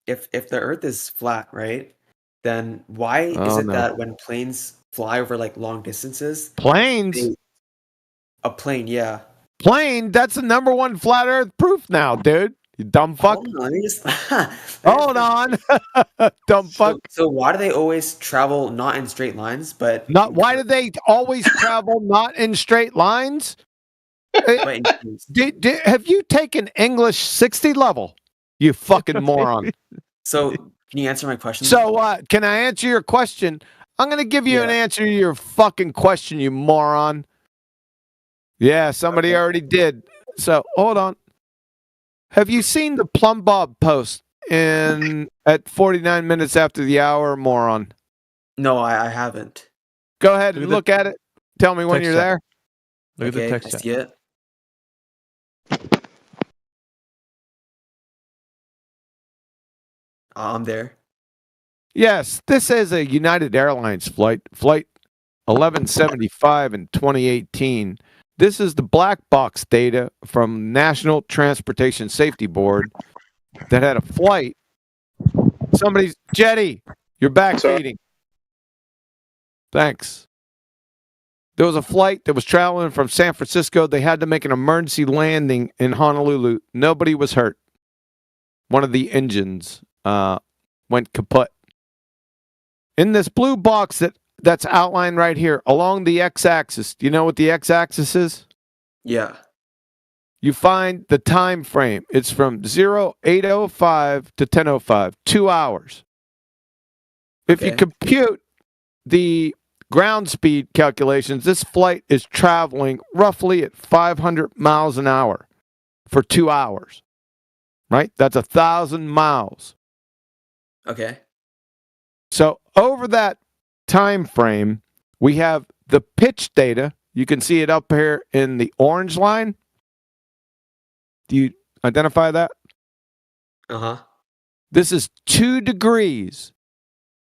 if the Earth is flat, right? Then why is it that when planes fly over like long distances. Planes? A plane, yeah. Plane? That's the number one flat Earth proof now, dude. You dumb fuck. Hold on, Hold on. Dumb fuck. So why do they always travel not in straight lines, but why do they always travel not in straight lines? Have you taken English 60 level? You fucking moron. So can you answer my question? So can I answer your question? I'm going to give you an answer to your fucking question, you moron. Yeah, somebody already did. So hold on. Have you seen the Plumb Bob post at 49 minutes after the hour, moron? No, I haven't. Go ahead and look at it. Tell me when you're there. Look at the text I chat. see it. I'm there. Yes, this is a United Airlines flight 1175 in 2018. This is the black box data from National Transportation Safety Board that had a flight. Jetty, you're backfeeding. Thanks. There was a flight that was traveling from San Francisco. They had to make an emergency landing in Honolulu. Nobody was hurt. One of the engines went kaput. In this blue box that's outlined right here along the x-axis, do you know what the x-axis is? Yeah. You find the time frame. It's from 0805 to 1005, 2 hours. If you compute the ground speed calculations, this flight is traveling roughly at 500 miles an hour for 2 hours. Right? That's 1,000 miles. Okay. So over that time frame, we have the pitch data. You can see it up here in the orange line. Do you identify that? Uh-huh. This is 2 degrees,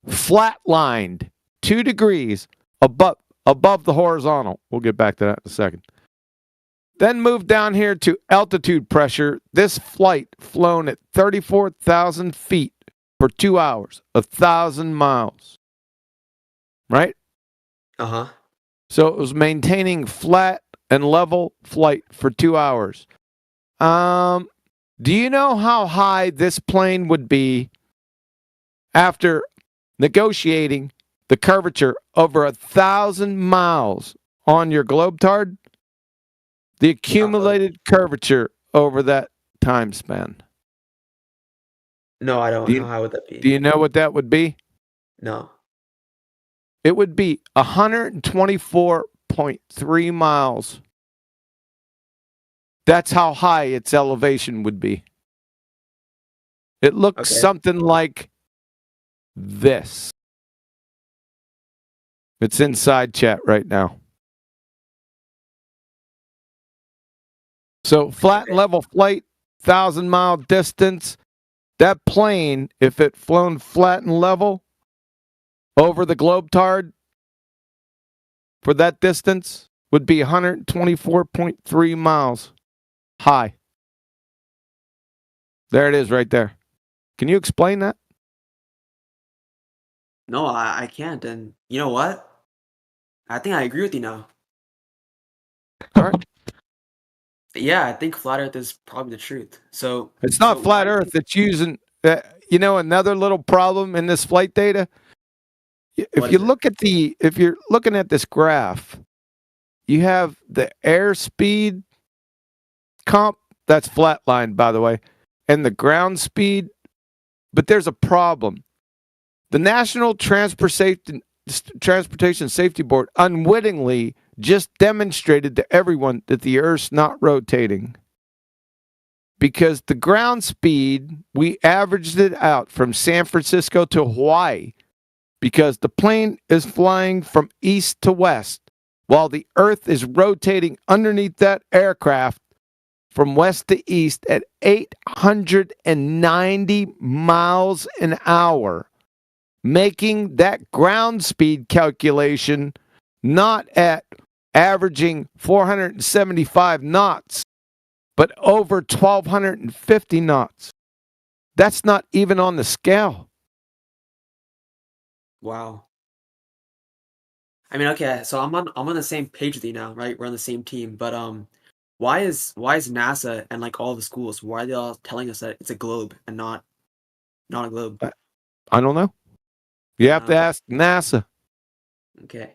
flatlined, 2 degrees above the horizontal. We'll get back to that in a second. Then move down here to altitude pressure. This flight flown at 34,000 feet for 2 hours, 1,000 miles. Right? Uh-huh. So it was maintaining flat and level flight for 2 hours. Do you know how high this plane would be after negotiating the curvature over 1,000 miles on your Globetard? The accumulated curvature over that time span. No, I don't know. How would that be? Do you know what that would be? No. It would be 124.3 miles. That's how high its elevation would be. It looks something like this. It's inside chat right now. So flat and level flight, 1,000-mile distance. That plane, if it flown flat and level over the Globetard for that distance, would be 124.3 miles high. There it is right there. Can you explain that? No, I can't. And you know what? I think I agree with you now. All right. Yeah, I think flat Earth is probably the truth. So it's not flat Earth. It's using, another little problem in this flight data. If you're looking at this graph, you have the airspeed comp, that's flatlined, by the way, and the ground speed. But there's a problem. The National Transportation Safety Board unwittingly just demonstrated to everyone that the Earth's not rotating. Because the ground speed, we averaged it out from San Francisco to Hawaii. Because the plane is flying from east to west, while the Earth is rotating underneath that aircraft from west to east at 890 miles an hour, making that ground speed calculation not at averaging 475 knots, but over 1,250 knots. That's not even on the scale. Wow. I mean, okay, so I'm on the same page with you now, right? We're on the same team, but why is NASA and like all the schools, why are they all telling us that it's a globe and not a globe? I don't know. You have to ask NASA. Okay,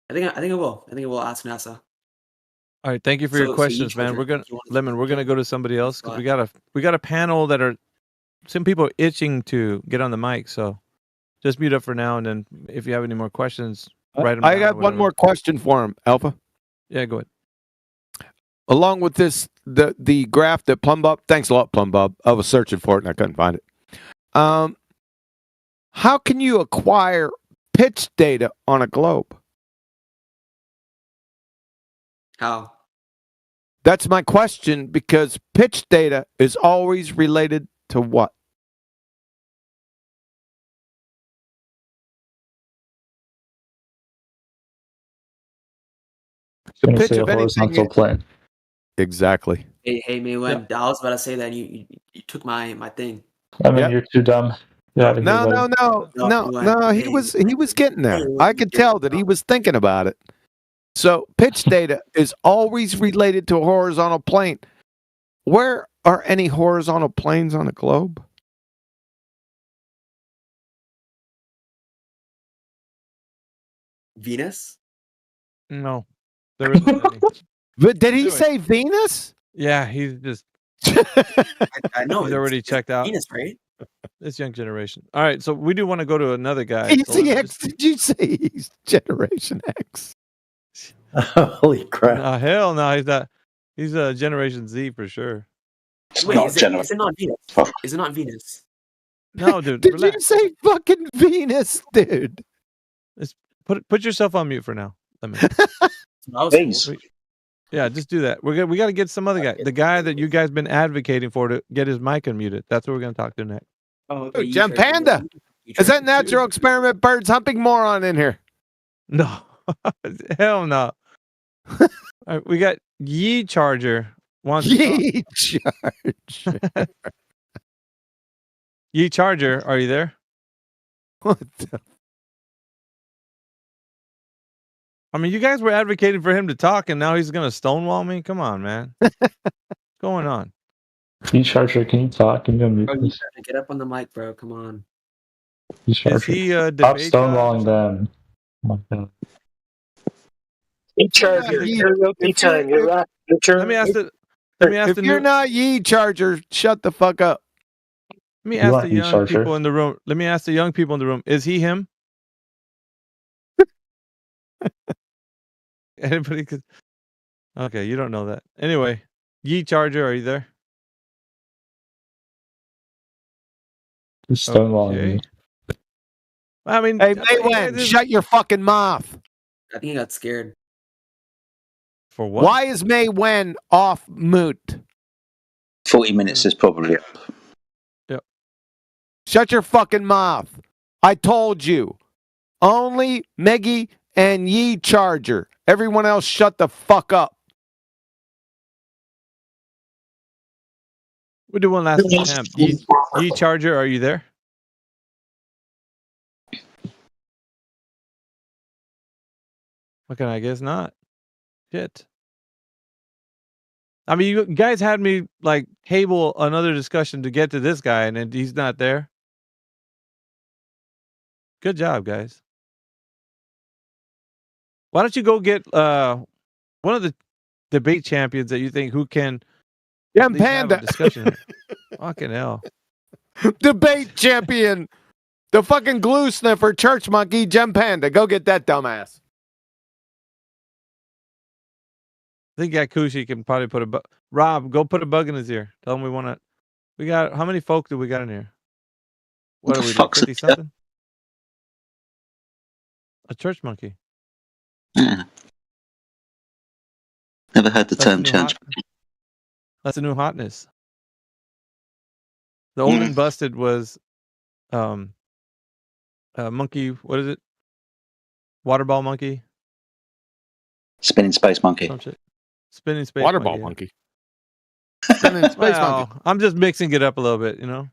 I think I will. I think I will ask NASA. All right, thank you for your questions, man. We're gonna We're gonna go to somebody else because we got a panel that are some people are itching to get on the mic. So just mute up for now, and then if you have any more questions, write them. I got one more question for him, Alpha. Yeah, go ahead. Along with this, the graph that Plumbob. Thanks a lot, Plumbob. I was searching for it and I couldn't find it. How can you acquire pitch data on a globe? How? That's my question, because pitch data is always related to what? The pitch of anything. Plane. Exactly. Hey, Maywen, I was about to say that you took my thing. I mean, you're too dumb. No. He was getting there. I could tell that he was thinking about it. So pitch data is always related to a horizontal plane. Where are any horizontal planes on a globe? Venus? No, there isn't any. But did he say Venus? Yeah, he's just. I know. He's already checked out. Venus, right? This young generation. All right, so we do want to go to another guy. He's the X. Did you say he's Generation X? Holy crap! Hell no, he's not. He's a Generation Z for sure. Wait, is it not Venus? Is it not Venus? No, dude. Did you say fucking Venus, dude? Put yourself on mute for now. Let me. Yeah, just do that. We got to get some other guy. The guy that you guys been advocating for to get his mic unmuted. That's what we're going to talk to next. Oh, Jim Panda. Is that natural experiment birds humping moron in here? No. Hell no. All right, we got Yi Charger. Yi Charger. Yi Charger, are you there? What the? I mean, you guys were advocating for him to talk, and now he's going to stonewall me? Come on, man. What's going on? Yi Charger, can you talk? Can you unmute, Bro, you please? gotta get up on the mic, bro. Come on. Yi Charger. Is he a Stop debate stonewalling them. Oh my God. Yi Charger, karaoke time. You're right. Let me ask the. Let me ask If the you're not Yi Charger, shut the fuck up. Let me ask the young people in the room. Let me ask the young people in the room. Is he him? Anybody could. Okay, you don't know that. Anyway, Yi Charger, are you there? He's stonewalling me. I mean, Hey, Maywen, shut your fucking mouth. I think he got scared. For what? Why is Maywen off mute? 40 minutes is probably up. Yep. Shut your fucking mouth. I told you. Only Meggie and Yi Charger. Everyone else shut the fuck up. We'll do one last attempt. Yi Charger, are you there? Okay, I guess not. Shit. I mean, you guys had me like table another discussion to get to this guy, and then he's not there. Good job, guys. Why don't you go get one of the debate champions that you think who can Jim Panda discussion? Fucking hell. Debate champion. The fucking glue sniffer church monkey Jim Panda. Go get that dumbass. I think Yakushi can probably put a bug. Rob, go put a bug in his ear. Tell him we want to. We got how many folk do we got in here? What are we? 50 something? A church monkey. Yeah. Never heard the term church. That's a new hotness. The old and busted was monkey. What is it? Waterball monkey. Spinning space monkey. Spinning space Waterball monkey. Spinning space monkey. I'm just mixing it up a little bit, you know.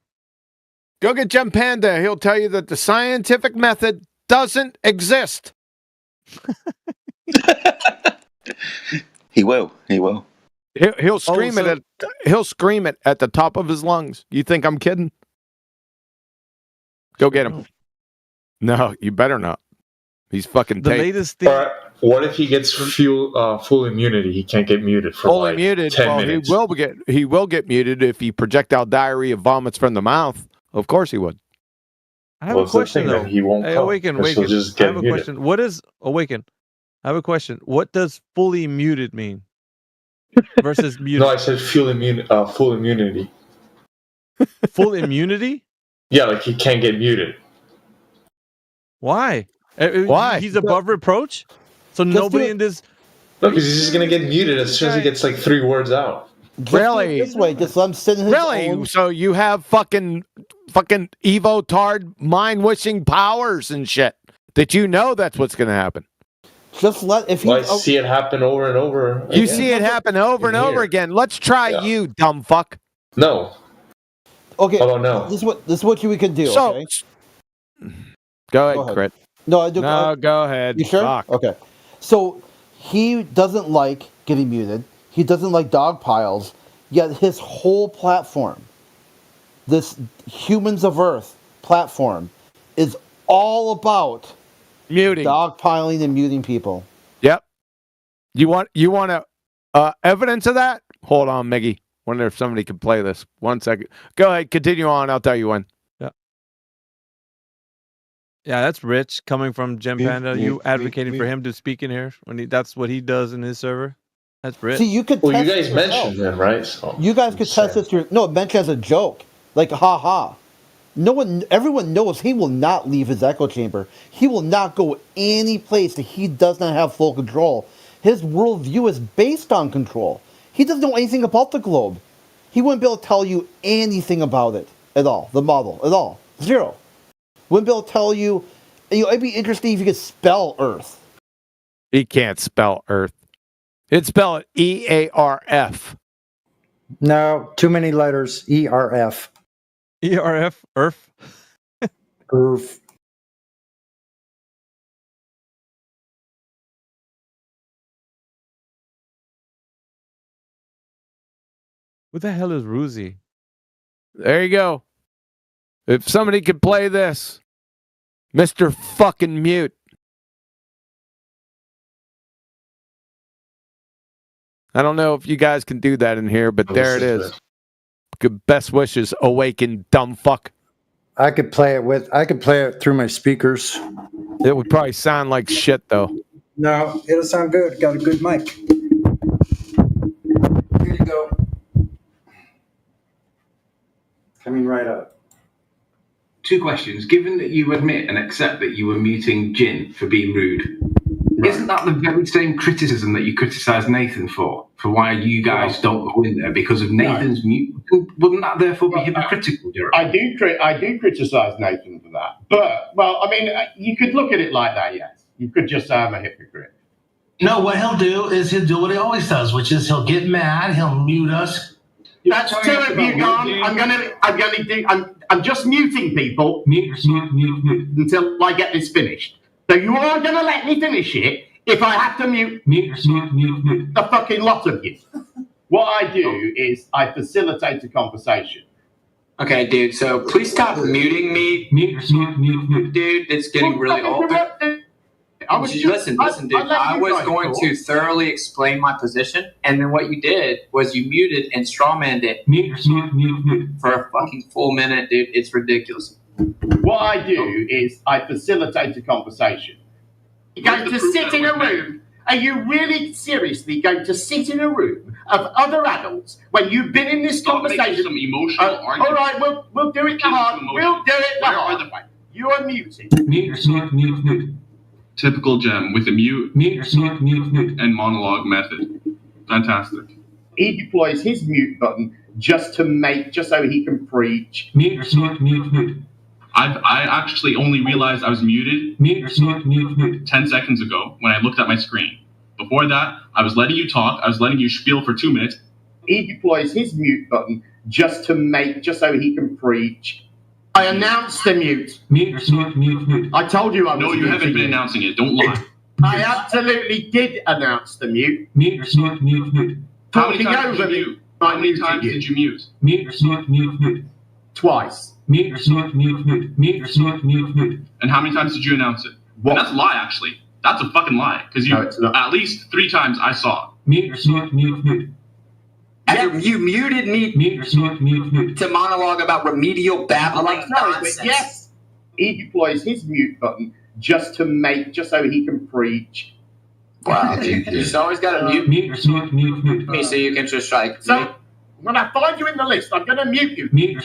Go get Jim Panda. He'll tell you that the scientific method doesn't exist. He will. He will. He'll scream it. He'll scream it at the top of his lungs. You think I'm kidding? Go get him. No, you better not. He's fucking The taped. latest thing. What if he gets full immunity? He can't get muted for Fully like muted. 10 Well, minutes. he will get muted if he projectile diarrhea vomits from the mouth. Of course he would. I have a question though. He won't come, Awaken. 'cause he'll just I get have a muted. question. What is Awaken? I have a question. What does fully muted mean? Versus muted. No, I said full immunity. Full immunity? Yeah, like he can't get muted. Why? Why? He's above reproach? So nobody in this... No, because he's just going to get muted as soon as he gets like 3 words out. Really? This way, just let him sit in his Really? own... So you have fucking Evo-tard mind-wishing powers and shit that you know that's what's going to happen. Just let... if he... Well, I see it happen over and over. You again. see it happen over and over again. Let's try you, dumb fuck. No. Okay. Oh, no. This is what we can do, So- okay? Go ahead, Crit. No, I do. No, go ahead. You sure? Fuck. Okay. So he doesn't like getting muted. He doesn't like dog piles. Yet his whole platform, this Humans of Earth platform, is all about muting, dog piling, and muting people. Yep. You want evidence of that? Hold on, Miggy. Wonder if somebody can play this. 1 second. Go ahead. Continue on. I'll tell you when. Yeah, that's rich coming from Gem Panda. You advocating for him to speak in here when that's what he does in his server. That's rich. See, you could. Well, you test guys it mentioned yourself. him, right? So, You guys could test this. No, mention as a joke, like ha ha. No one, everyone knows he will not leave his echo chamber. He will not go any place that he does not have full control. His worldview is based on control. He doesn't know anything about the globe. He wouldn't be able to tell you anything about it at all. The model at all, zero. Wouldn't be able to tell you. It'd be interesting if you could spell Earth. He can't spell Earth. He'd spell it EARF. No, too many letters. ERF. ERF? Earth? Earth. What the hell is Ruzi? There you go. If somebody could play this, Mr. Fucking Mute. I don't know if you guys can do that in here, but there it is. Good best wishes, Awaken, dumb fuck. I could play it through my speakers. It would probably sound like shit though. No, it'll sound good. Got a good mic. Here you go. Coming right up. 2 questions. Given that you admit and accept that you were muting Jin for being rude, isn't that the very same criticism that you criticised Nathan for why you guys don't go in there because of Nathan's mute? Wouldn't that therefore be hypocritical, Derek? I do criticise Nathan for that. But, well, I mean, you could look at it like that, yes. You could just say I'm a hypocrite. No, what he'll do is he'll do what he always does, which is he'll get mad, he'll mute us. That's 2 of you gone. I'm just muting people until I get this finished. So you are going to let me finish it if I have to mute the fucking lot of you. What I do is I facilitate a conversation. Okay, dude, so please stop muting me. Dude, it's getting really old. Listen, dude. I was going to thoroughly explain my position, and then what you did was you muted and strawmanned it for a fucking full minute, dude. It's ridiculous. What I do is I facilitate a conversation. You're going to sit in a room. Are you really seriously going to sit in a room of other adults when you've been in this conversation? Some emotional argument. All right, we'll do it the hard. We'll do it the hard way. You are muted. Typical Gem with the mute and monologue method. Fantastic. He deploys his mute button just so he can preach. I actually only realized I was muted 10 seconds ago when I looked at my screen. Before that, I was letting you talk. I was letting you spiel for 2 minutes. He deploys his mute button just so he can preach. I announced the mute. Mute. I told you I was No, you haven't been muting announcing it. Don't lie. I absolutely did announce the mute. Mute. Talking over me. How many times did you mute? Mute. Twice. Mute. And how many times did you announce it? And that's a lie, actually. That's a fucking lie. Because No, it's not. at least 3 times I saw it. Mute. You muted me to monologue about remedial babbling nonsense. But yes, he deploys his mute button just so he can preach. Wow, you just always got to mute me so you can just like. So when I find you in the list, I'm going to mute you. You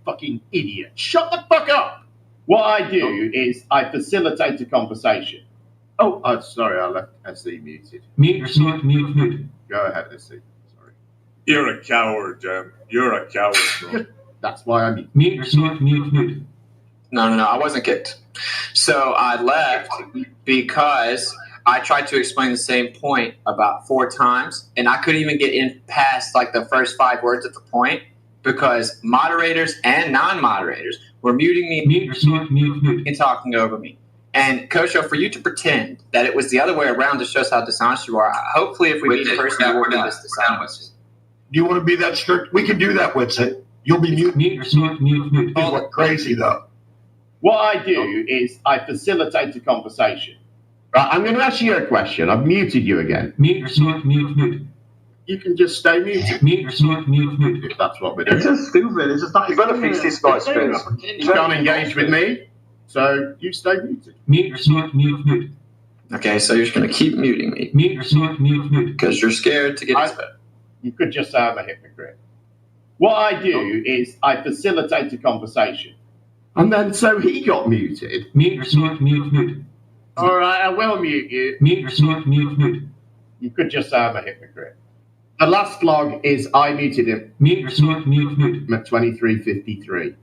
fucking idiot! Shut the fuck up. What I do is I facilitate a conversation. Oh, sorry, I left SE muted. Go ahead, SE. Sorry. You're a coward, Jim. You're a coward, bro. That's why I'm No, I wasn't kicked. So I left because I tried to explain the same point about 4 times, and I couldn't even get in past like the first 5 words of the point because moderators and non-moderators were muting me and talking over me. And Kosho, for you to pretend that it was the other way around just shows how dishonest you are. Hopefully, if we meet in person, you will be this dishonest. Do you want to be that strict? We can do that, Witsit. You'll be mute. People are crazy, though. What I do is I facilitate a conversation. Right, I'm going to ask you a question. I've muted you again. You can just stay muted. If that's what we're doing. It's just stupid. It's just not. You've got to fix this guy's face. You can't engage with me, so you stay muted. Okay, so you're just going to keep muting me because you're scared to get into it. You could just say I'm a hypocrite. What I do is I facilitate a conversation. And then so he got muted. All right, I will mute you. You could just say I'm a hypocrite. The last log is I muted him. At 23:53.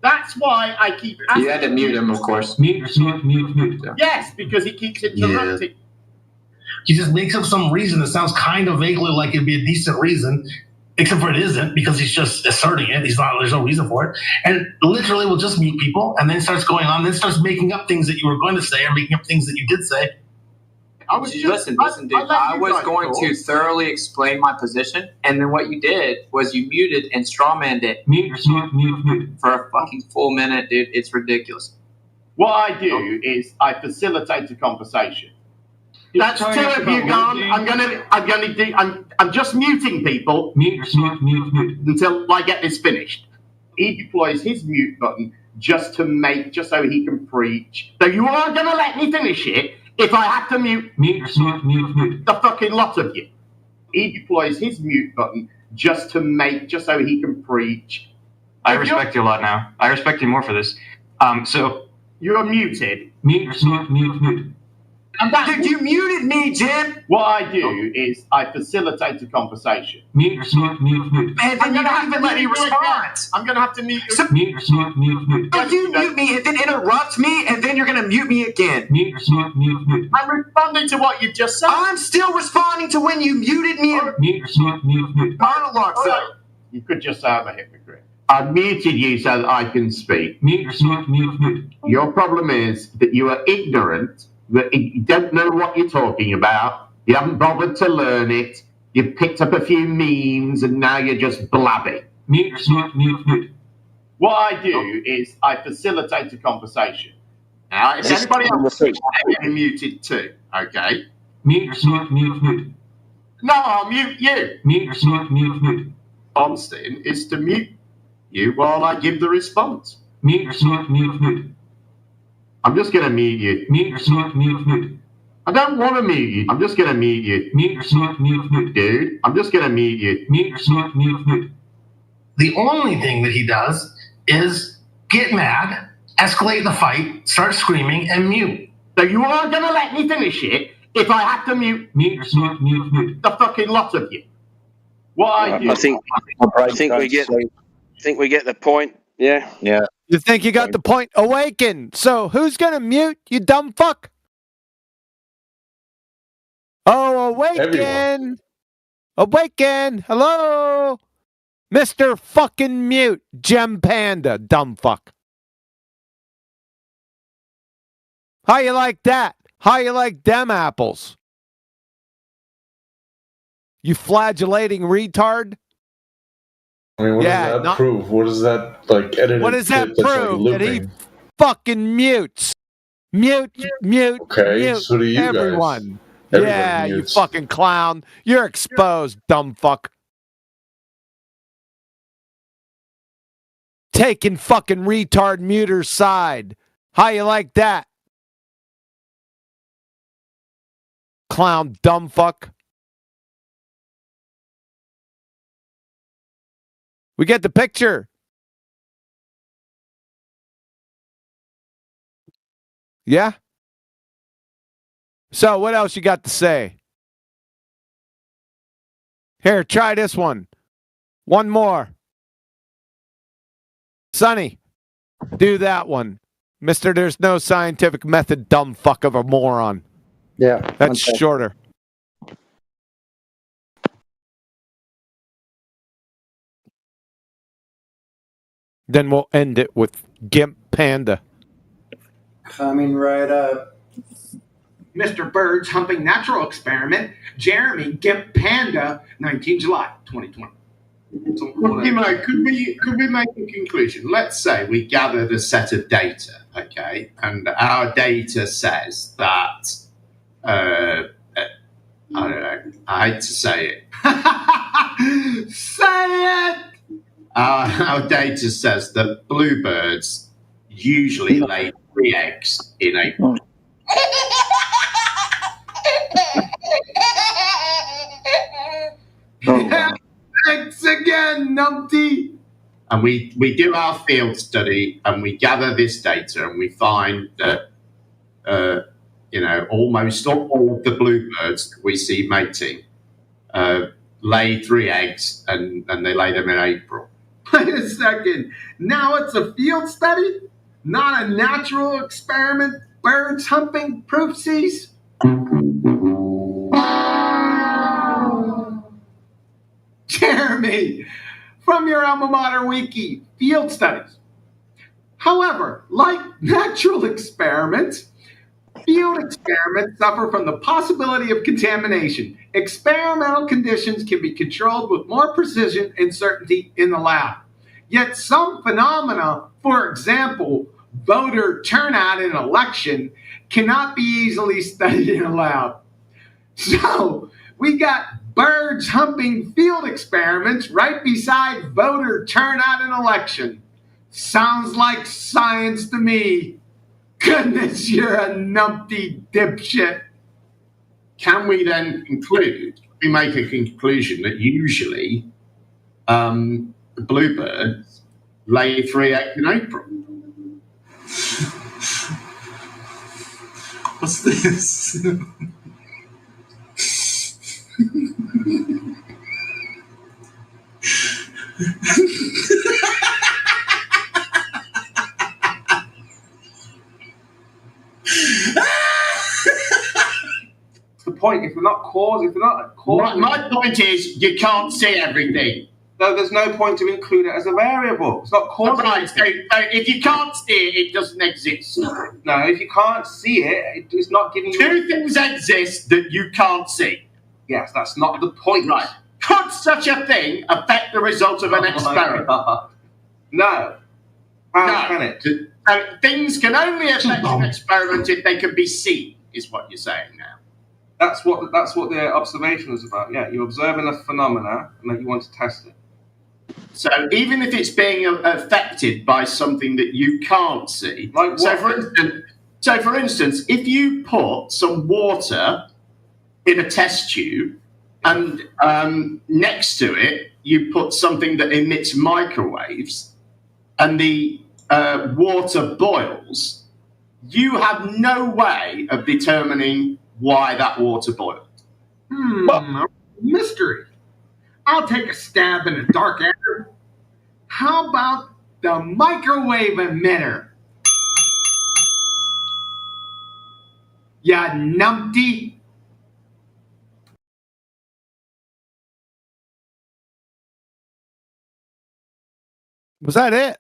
That's why I keep asking. You had to mute him, of course. Yes, because he keeps interrupting. He just makes up some reason that sounds kind of vaguely like it'd be a decent reason, except for it isn't because he's just asserting it. There's no reason for it. And literally will just mute people and then starts going on, then starts making up things that you were going to say or making up things that you did say. Listen, dude. I was going to thoroughly explain my position, and then what you did was you muted and strawmanned it for a fucking full minute, dude. It's ridiculous. What I do is I facilitate a conversation. That's 2 of you gone. I'm just muting people until I get this finished. He deploys his mute button just so he can preach. So you aren't going to let me finish it if I have to mute the fucking lot of you. He deploys his mute button just so he can preach. I respect you a lot now. I respect you more for this. So you're muted. Dude, you muted me, Jim. What I do is I facilitate a conversation. Man, then you don't even let me respond. I'm going to have to mute you. You mute me and then interrupt me, and then you're going to mute me again. I'm responding to what you just said. I'm still responding to when you muted me. Monologue, though. You could just say I'm a hypocrite. I've muted you so that I can speak. Your problem is that you are ignorant, that you don't know what you're talking about, you haven't bothered to learn it, you've picked up a few memes, and now you're just blabbing. What I do is I facilitate a conversation. Now, if anybody else is muted too, okay? No, I'll mute you. Constant is to mute you while I give the response. I'm just going to mute you. I don't want to mute you. I'm just going to mute you. Dude, I'm just going to mute you. The only thing that he does is get mad, escalate the fight, start screaming, and mute. So you aren't going to let me finish it if I have to mute the fucking lot of you. What I do. I think we get the point. Yeah. You think you got the point? Awaken. So who's gonna mute, you dumb fuck? Oh, awaken. Everyone. Awaken. Hello. Mr. fucking mute. Gem Panda. Dumb fuck. How you like that? How you like them apples? You flagellating retard? I mean, what does that prove? What does that like edited? What does that clip that's, like, prove? That he looping? fucking mutes. Mute. Okay, mute so do you guys. everyone. Everybody Yeah, mutes. you fucking clown. You're exposed, dumb fuck. Taking fucking retard muter's side. How you like that? Clown, dumb fuck. We get the picture. Yeah? So, what else you got to say? Here, try this one. One more. Sonny, do that one. Mister, there's no scientific method, dumb fuck of a moron. Yeah. That's shorter. Then we'll end it with Gimp Panda. Coming right up. Mr. Bird's Humping Natural Experiment, Jeremy Gimp Panda, 19 July 2020. Could we make a conclusion? Let's say we gathered a set of data, okay, and our data says that I don't know. I hate to say it. Say it. Our data says that bluebirds usually lay 3 eggs in April. Thanks again, Numpty. And we do our field study and we gather this data and we find that almost all of the bluebirds that we see mating lay 3 eggs and they lay them in April. Wait a second. Now it's a field study, not a natural experiment. Birds humping proofsies. Jeremy, from your alma mater wiki, field studies. However, like natural experiments, field experiments suffer from the possibility of contamination. Experimental conditions can be controlled with more precision and certainty in the lab. Yet some phenomena, for example, voter turnout in an election, cannot be easily studied in a lab. So we got birds humping field experiments right beside voter turnout in election. Sounds like science to me. Goodness, you're a numpty dipshit. Can we then conclude, we make a conclusion that usually the bluebirds lay 3 eggs in April? What's this? The point, if we're not causing. My point is, you can't see everything. No, there's no point to include it as a variable. It's not causing. Right, so if you can't see it, it doesn't exist. No, if you can't see it, it's not giving you. 2 things exist that you can't see. Yes, that's not the point. Right. Could such a thing affect the result of an experiment? No. How can it? Things can only affect an experiment if they can be seen, is what you're saying now. That's what the observation is about. Yeah, you're observing a phenomena and then you want to test it. So even if it's being affected by something that you can't see, like so for instance, if you put some water in a test tube and next to it you put something that emits microwaves and the water boils, you have no way of determining why that water boiled. Mystery. I'll take a stab in the dark answer. How about the microwave emitter? Ya numpty. Was that it?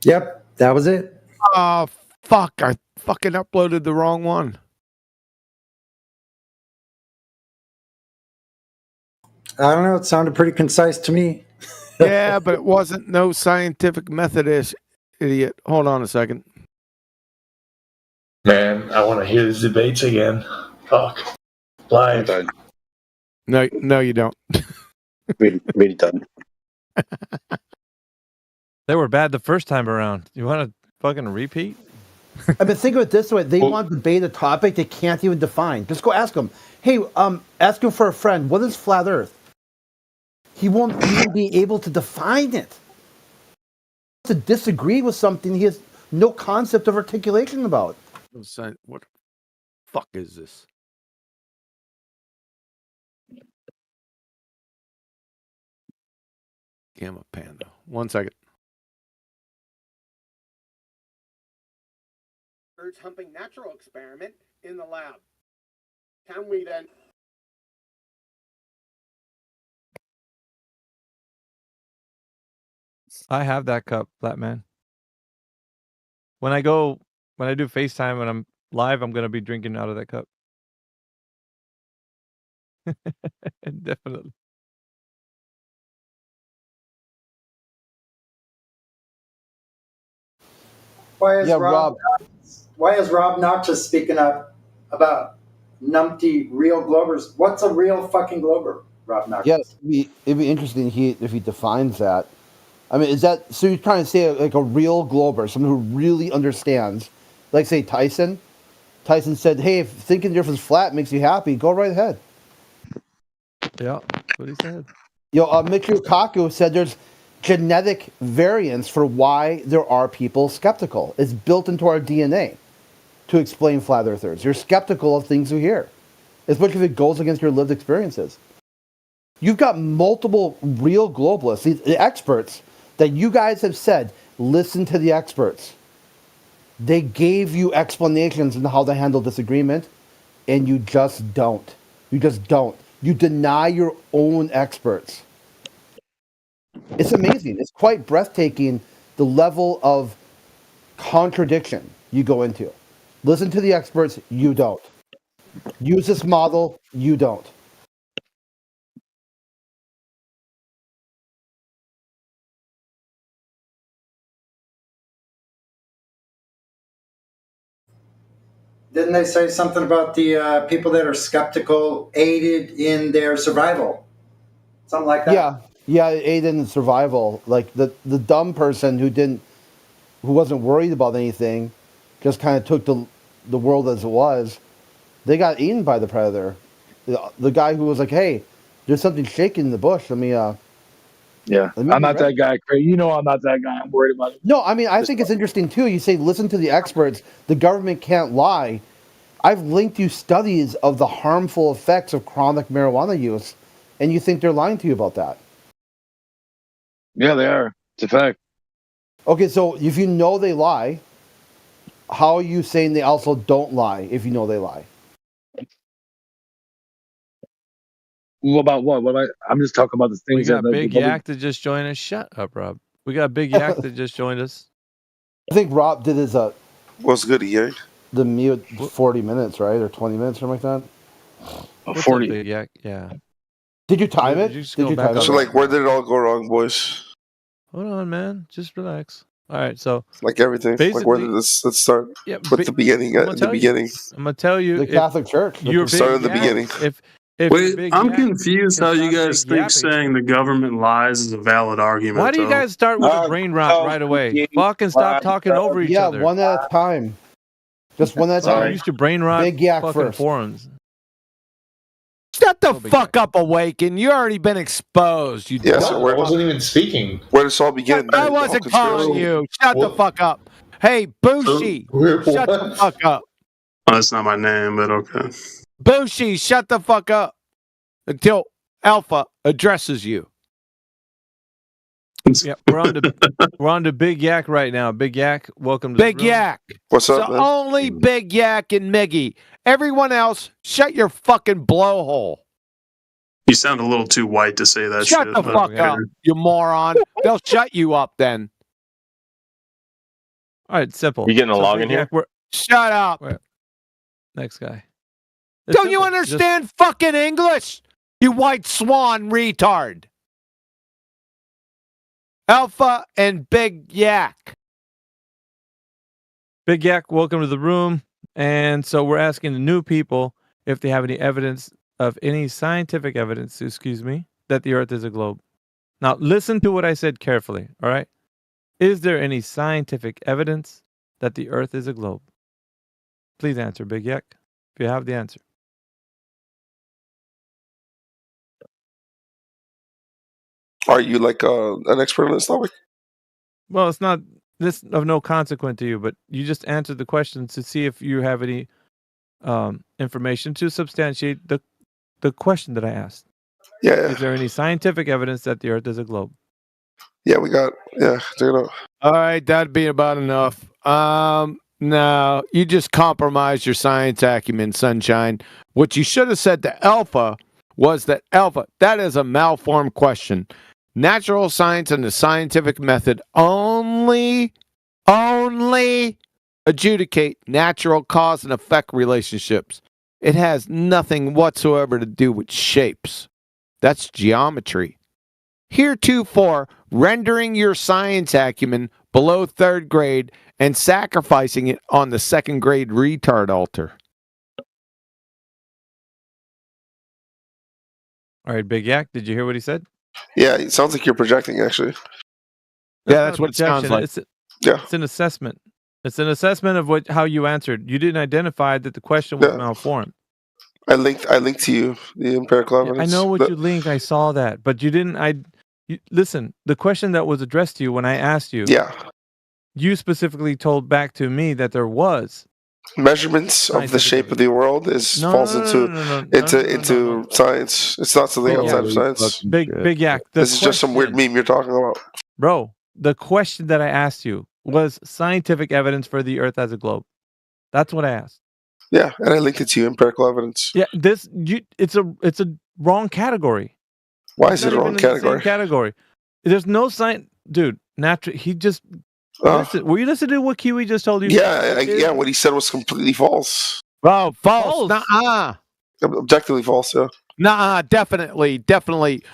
Yep, that was it. Oh, Fuck, I fucking uploaded the wrong one. I don't know. It sounded pretty concise to me. Yeah, but it wasn't no scientific method, idiot. Hold on a second. Man, I want to hear these debates again. Fuck. Live. No, you don't. really don't. They were bad the first time around. You want to fucking repeat? I mean, think of it this way: they want to debate a topic they can't even define. Just go ask them. Hey, ask him for a friend. What is flat Earth? He won't even be able to define it. To disagree with something he has no concept of articulation about. What the fuck is this? Gamma Panda. 1 second. Birds humping natural experiment in the lab. Can we then? I have that cup, Flatman. When I do FaceTime when I'm live, I'm gonna be drinking out of that cup. Definitely. Why is Yeah, Rob? Why is Rob not just speaking up about numpty real globers? What's a real fucking glober, Rob Knox? Yeah, it'd be interesting if he defines that. I mean, is that so? You're trying to say like a real glober, someone who really understands, like say Tyson. Tyson said, "Hey, if thinking the Earth is flat makes you happy, go right ahead." Yeah, what he said. Michio Kaku said there's genetic variants for why there are people skeptical. It's built into our DNA to explain flat earthers. You're skeptical of things you hear, especially if it goes against your lived experiences. You've got multiple real globalists, the experts, that you guys have said, listen to the experts. They gave you explanations on how to handle disagreement, and you just don't. You just don't. You deny your own experts. It's amazing. It's quite breathtaking, the level of contradiction you go into. Listen to the experts, you don't. Use this model, you don't. Didn't they say something about the people that are skeptical aided in their survival? Something like that. Yeah, aided in survival. Like the dumb person who wasn't worried about anything, just kind of took the world as it was. They got eaten by the predator. The guy who was like, "Hey, there's something shaking in the bush. Let me." Yeah, I'm not that guy, Craig. You know I'm not that guy. I'm worried about it. No, I mean, I think it's interesting too. You say, listen to the experts. The government can't lie. I've linked you studies of the harmful effects of chronic marijuana use, and you think they're lying to you about that. Yeah, they are. It's a fact. Okay, so if you know they lie, how are you saying they also don't lie if you know they lie? What about what? What about? I'm just talking about the We things got that Big Yak that just joined us. Shut up, Rob. We got Big Yak that just joined us. I think Rob did his What's good, EA? the mute 40 minutes, right? Or 20 minutes, something like that. What's 40. up, Big Yak? Yeah. Did you time it? Did you just Did go you back time up? So, like, where did it all go wrong, boys? Hold on, man. Just relax. All right, so Like everything. Like, where did basically, let's start yeah, with the beginning. I'm gonna At the tell you. beginning. I'm gonna tell you. The if Catholic Church. You're Start Big at the Yak, beginning. if Wait, you're Big I'm Yak confused can how you stop guys big think yapping. saying the government lies is a valid argument. Why do you though. guys start with a brain rot right away? Fucking stop talking over each other. One at a time. Just one at a Well, time. I'm used to brain rot Big Yak fucking first. forums. Shut the fuck up, Awaken. You already been exposed. You Yeah, dumb so where, fuck. wasn't even speaking. Where does all begin? I wasn't calling you. Shut the fuck up. Hey, Bushi, shut the fuck up. Oh, that's not my name, but okay. Bushi, shut the fuck up until Alpha addresses you. Yeah, we're on to Big Yak right now. Big Yak, welcome to Big the room. Yak. What's So up, man? only Big Yak and Miggy. Everyone else, shut your fucking blowhole. You sound a little too white to say that Shut shit. the but fuck okay. up, you moron. They'll shut you up then. All right, simple. You getting along Big in here? Yak, Shut up. Next guy. Don't you understand fucking English? You white swan retard. Alpha and Big Yak. Big Yak, welcome to the room. And so we're asking the new people if they have any evidence of any scientific evidence, that the Earth is a globe. Now, listen to what I said carefully, all right? Is there any scientific evidence that the Earth is a globe? Please answer, Big Yak, if you have the answer. Are you like an expert on this topic? Well, it's not this of no consequence to you, but you just answered the question to see if you have any information to substantiate the question that I asked. Yeah. Is there any scientific evidence that the Earth is a globe? Yeah, we got. Yeah, check it out. All right, that'd be about enough. No, you just compromised your science acumen, Sunshine. What you should have said to Alpha was that Alpha, that is a malformed question. Natural science and the scientific method only adjudicate natural cause and effect relationships. It has nothing whatsoever to do with shapes. That's geometry. Heretofore, rendering your science acumen below 3rd grade and sacrificing it on the 2nd grade retard altar. All right, Big Yak, did you hear what he said? Yeah, it sounds like you're projecting, actually. Yeah, that's what it sounds like. It's an assessment. It's an assessment of how you answered. You didn't identify that the question was malformed. I linked to you the empirical evidence. I know what you linked. I saw that, but you didn't. Listen. The question that was addressed to you when I asked you. Yeah. You specifically told back to me that there was measurements of the shape of the world falls into science. It's not something outside of science. Big Yak. This is just some weird meme you're talking about, bro. The question that I asked you was scientific evidence for the Earth as a globe. That's what I asked. Yeah, and I linked it to you, empirical evidence. Yeah, it's a wrong category. Why is it a wrong category? There's no science, dude. He just. Were you listening to what Kiwi just told you? Yeah, what he said was completely false. Oh, false. Nuh-uh. Objectively false, yeah. Nuh-uh, definitely.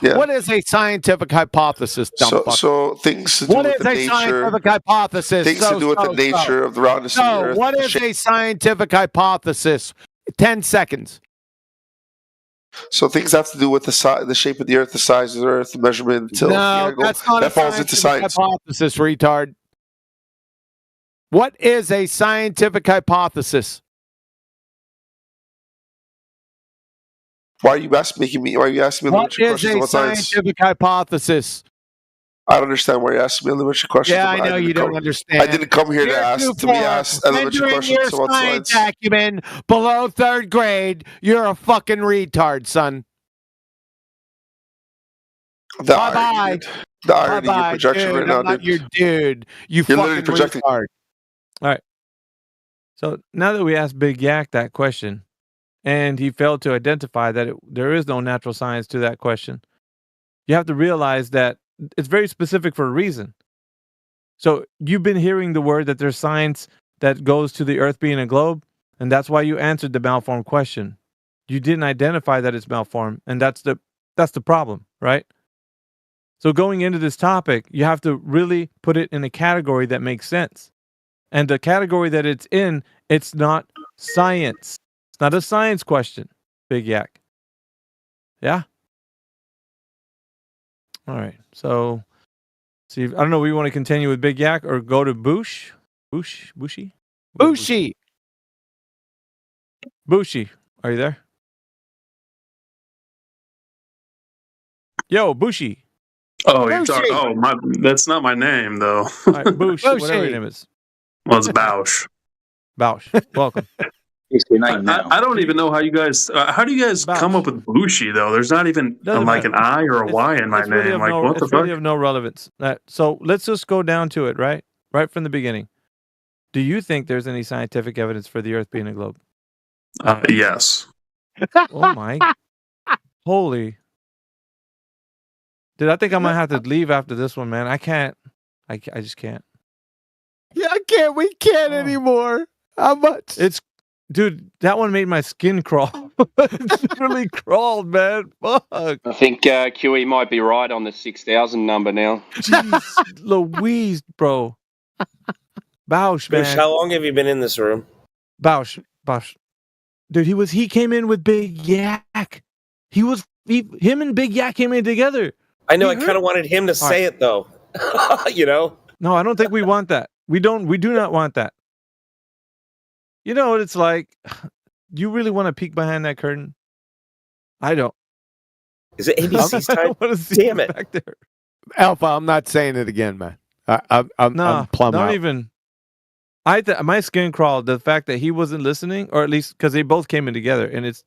Yeah. What is a scientific hypothesis, dumb fuck? So things to do with the nature. What is a scientific hypothesis? Things to do with the nature of the roundness of the Earth. What is a scientific hypothesis? 10 seconds. So things have to do with the shape of the Earth, the size of the Earth, the measurement, the tilt, the angle. That's not that falls into science. Hypothesis, retard. What is a scientific hypothesis? Why are you asking me? Why are you asking me? What is a scientific hypothesis? I don't understand why you're asking me elementary questions. Yeah, I know you don't understand. I didn't come here to be asked elementary questions about science. Acumen below 3rd grade, you're a fucking retard, son. The irony of your projection right now, I'm not your dude. You're literally projecting. Retard. All right. So now that we asked Big Yak that question, and he failed to identify that there is no natural science to that question, you have to realize that it's very specific for a reason. So you've been hearing the word that there's science that goes to the Earth being a globe, and that's why you answered the malformed question. You didn't identify that it's malformed, and that's the problem, right? So going into this topic, you have to really put it in a category that makes sense. And the category that it's in, it's not science. It's not a science question, Big Yak. Yeah? All right. So, see, I don't know, we want to continue with Big Yak or go to Bushi? Bushi, are you there? Yo, Bushi. Oh, you're talking. Oh, that's not my name though. All right, Bushi, whatever your name is. Well, it's Bausch. Bausch, welcome. I don't even know how you guys. How do you guys come up with Bushi though? There's not even like an I or a Y in my name. Really like what the it's fuck? really of no relevance. So let's just go down to it, right from the beginning. Do you think there's any scientific evidence for the Earth being a globe? Yes. Oh my! Holy! Dude, I think I'm gonna have to leave after this one, man. I can't. I just can't. Yeah, I can't. We can't anymore. How much? Dude, that one made my skin crawl. It really crawled, man. Fuck. I think QE might be right on the 6,000 number now. Jeez Louise, bro. Bausch, Kush, man. how long have you been in this room? Bausch. Dude, he came in with Big Yak. Him and Big Yak came in together. I know. I kind of wanted him to say it though. You know? No, I don't think we want that. We do not want that. You know what it's like? You really want to peek behind that curtain? I don't. Is it ABC's time? Damn it. Back there. Alpha, I'm not saying it again, man. I'm plumb don't out. even. My skin crawled. The fact that he wasn't listening, or at least because they both came in together, and it's.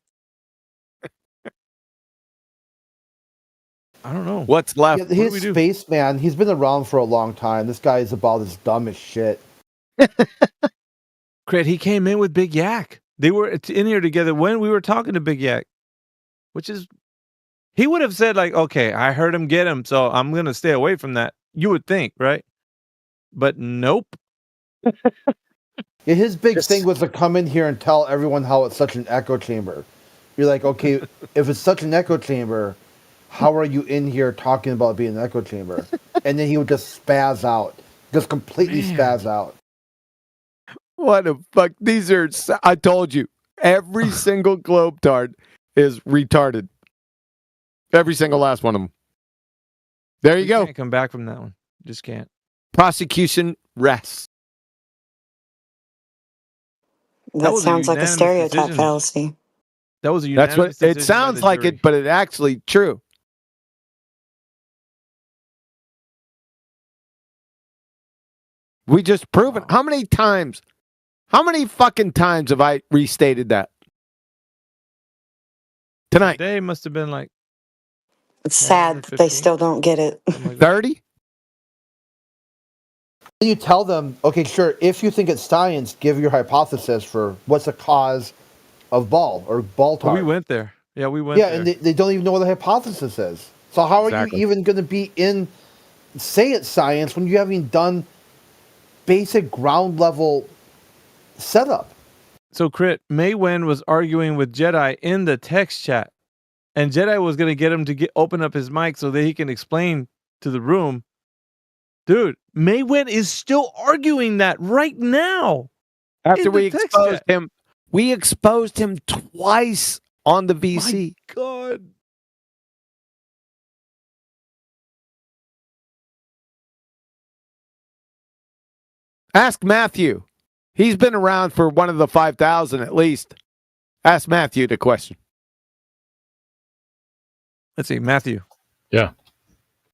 I don't know what's left. Yeah, his spaceman. He's been around for a long time. This guy is about as dumb as shit. Crit, he came in with Big Yak. They were in here together when we were talking to Big Yak, which is, he would have said like, okay, I heard him get him, so I'm going to stay away from that. You would think, right? But nope. Yeah, his big thing was to come in here and tell everyone how it's such an echo chamber. You're like, okay, if it's such an echo chamber, how are you in here talking about being an echo chamber? And then he would just spaz out, just completely spaz out. What the fuck? These are, I told you, every single Globetard is retarded. Every single last one of them. There you go. Can't come back from that one. Just can't. Prosecution rests. That sounds like a stereotype decision. fallacy. That was a That's what unanimous decision it sounds by the like jury. it, but it's actually true. We just proven. How many times? How many fucking times have I restated that? Tonight. Today must have been like It's sad that they still don't get it. 30? You tell them, okay, sure, if you think it's science, give your hypothesis for what's the cause of ball or ball Well, we tart. went there. Yeah, we went there. And they don't even know what the hypothesis is. So how are you even going to be say it's science when you haven't even done basic ground level setup? So Crit, Maywen was arguing with Jedi in the text chat, and Jedi was going to get him to open up his mic so that he can explain to the room. Dude, Maywen is still arguing that right now. After we exposed him, we exposed him twice on the VC. My God. Ask Matthew. He's been around for one of the 5,000 at least. Ask Matthew the question. Let's see, Matthew. Yeah.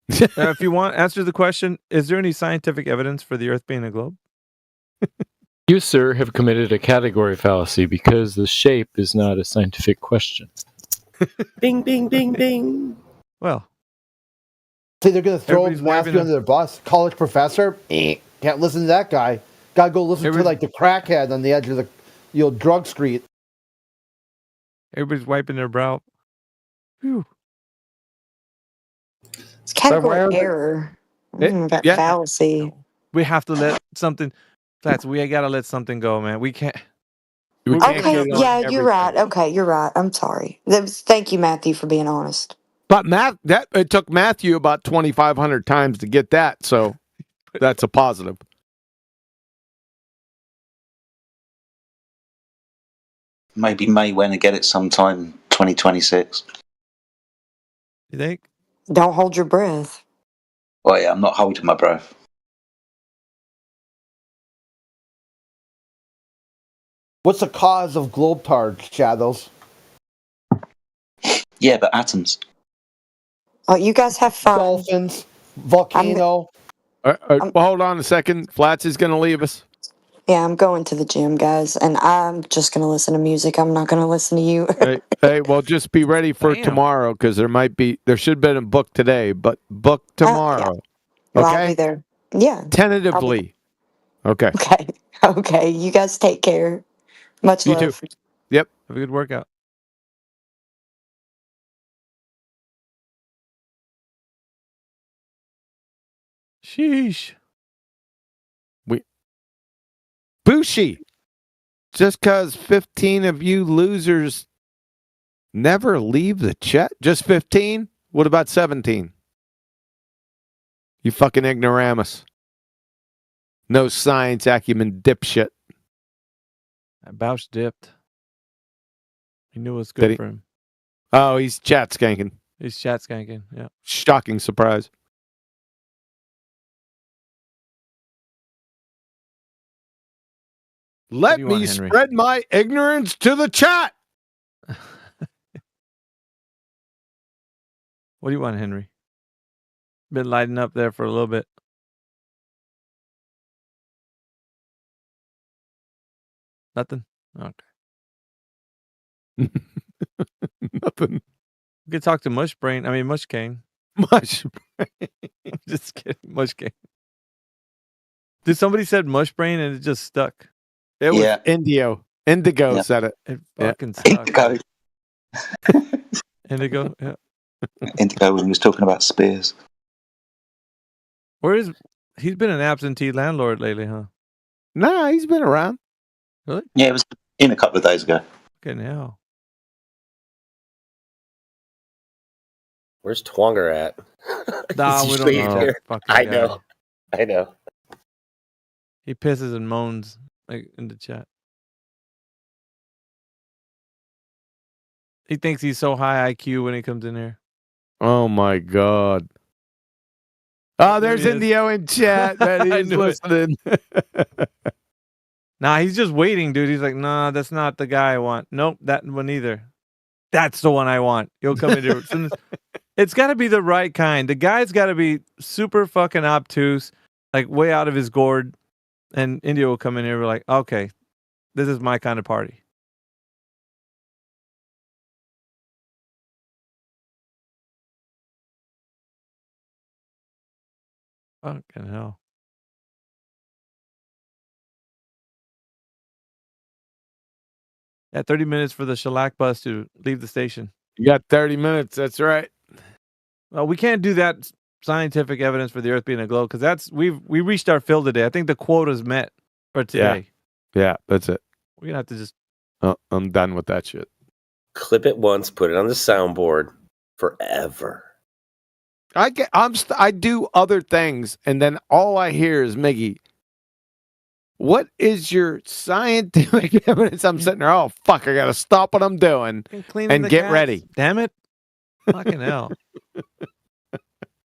If you want, answer the question, is there any scientific evidence for the Earth being a globe? You, sir, have committed a category fallacy because the shape is not a scientific question. Bing, bing, bing, bing. Well. See, they're going to throw Matthew under the bus. College professor? Can't listen to that guy. Got to go listen to like the crackhead on the edge of the drug street. Everybody's wiping their brow. Whew. It's category error. That fallacy. We have to let something. We got to let something go, man. We can't. Okay, yeah, you're right. Okay, you're right. I'm sorry. Thank you, Matthew, for being honest. But it took Matthew about 2,500 times to get that, so that's a positive. Maybe Maywen will get it sometime 2026. You think? Don't hold your breath. Well, yeah, I'm not holding my breath. What's the cause of Globetard, Shadows? Yeah, but atoms. Oh, you guys have fun. Dolphins, volcano. Hold on a second. Flats is going to leave us. Yeah, I'm going to the gym, guys, and I'm just going to listen to music. I'm not going to listen to you. hey, well, just be ready for tomorrow because there should have been a book today, but book tomorrow. Well, Okay? I'll be there. Yeah. Tentatively. Okay. Okay. You guys take care. Much You love. too. Yep. Have a good workout. Sheesh. Bushi. Just because 15 of you losers never leave the chat? Just 15? What about 17? You fucking ignoramus. No science acumen dipshit. Bausch dipped. He knew it was good for him. Oh, he's chat skanking. He's chat skanking, yeah. Shocking surprise. Let me want, Henry? spread my ignorance to the chat. What do you want, Henry? Been lighting up there for a little bit. Nothing? Okay. Nothing. We could talk to Mushbrain. I mean, Mushkane. Mushbrain. Just kidding. Mushkane. Did somebody said Mushbrain and it just stuck? It was Indigo said it. It fucking stuck. Indigo? Yeah. Indigo when he was talking about spears. He's been an absentee landlord lately, huh? Nah, he's been around. Really? Yeah, it was in a couple of days ago. Fucking hell. Where's Twonger at? Nah, He's we don't usually know. here. Fucking I guy. know. I know. He pisses and moans in the chat. He thinks he's so high IQ when he comes in here. Oh my God. Oh, there's There he is. Indio in chat. Man, I he's knew it. listening. Nah, he's just waiting, dude. He's like, nah, that's not the guy I want. Nope, that one either. That's the one I want. He'll come in here. As soon as- It's got to be the right kind. The guy's got to be super fucking obtuse, like way out of his gourd. And India will come in here and be like, okay, this is my kind of party. Fucking hell. Yeah, 30 minutes for the shellac bus to leave the station. You got 30 minutes. That's right. Well, we can't do that scientific evidence for the Earth being a globe because we reached our fill today. I think the quota's met for today. Yeah, that's it. We're gonna have to just. I'm done with that shit. Clip it once, put it on the soundboard forever. I do other things, and then all I hear is Miggy. What is your scientific evidence? I'm sitting there. Oh fuck! I gotta stop what I'm doing Cleaning and the get cats. ready. Damn it! Fucking hell!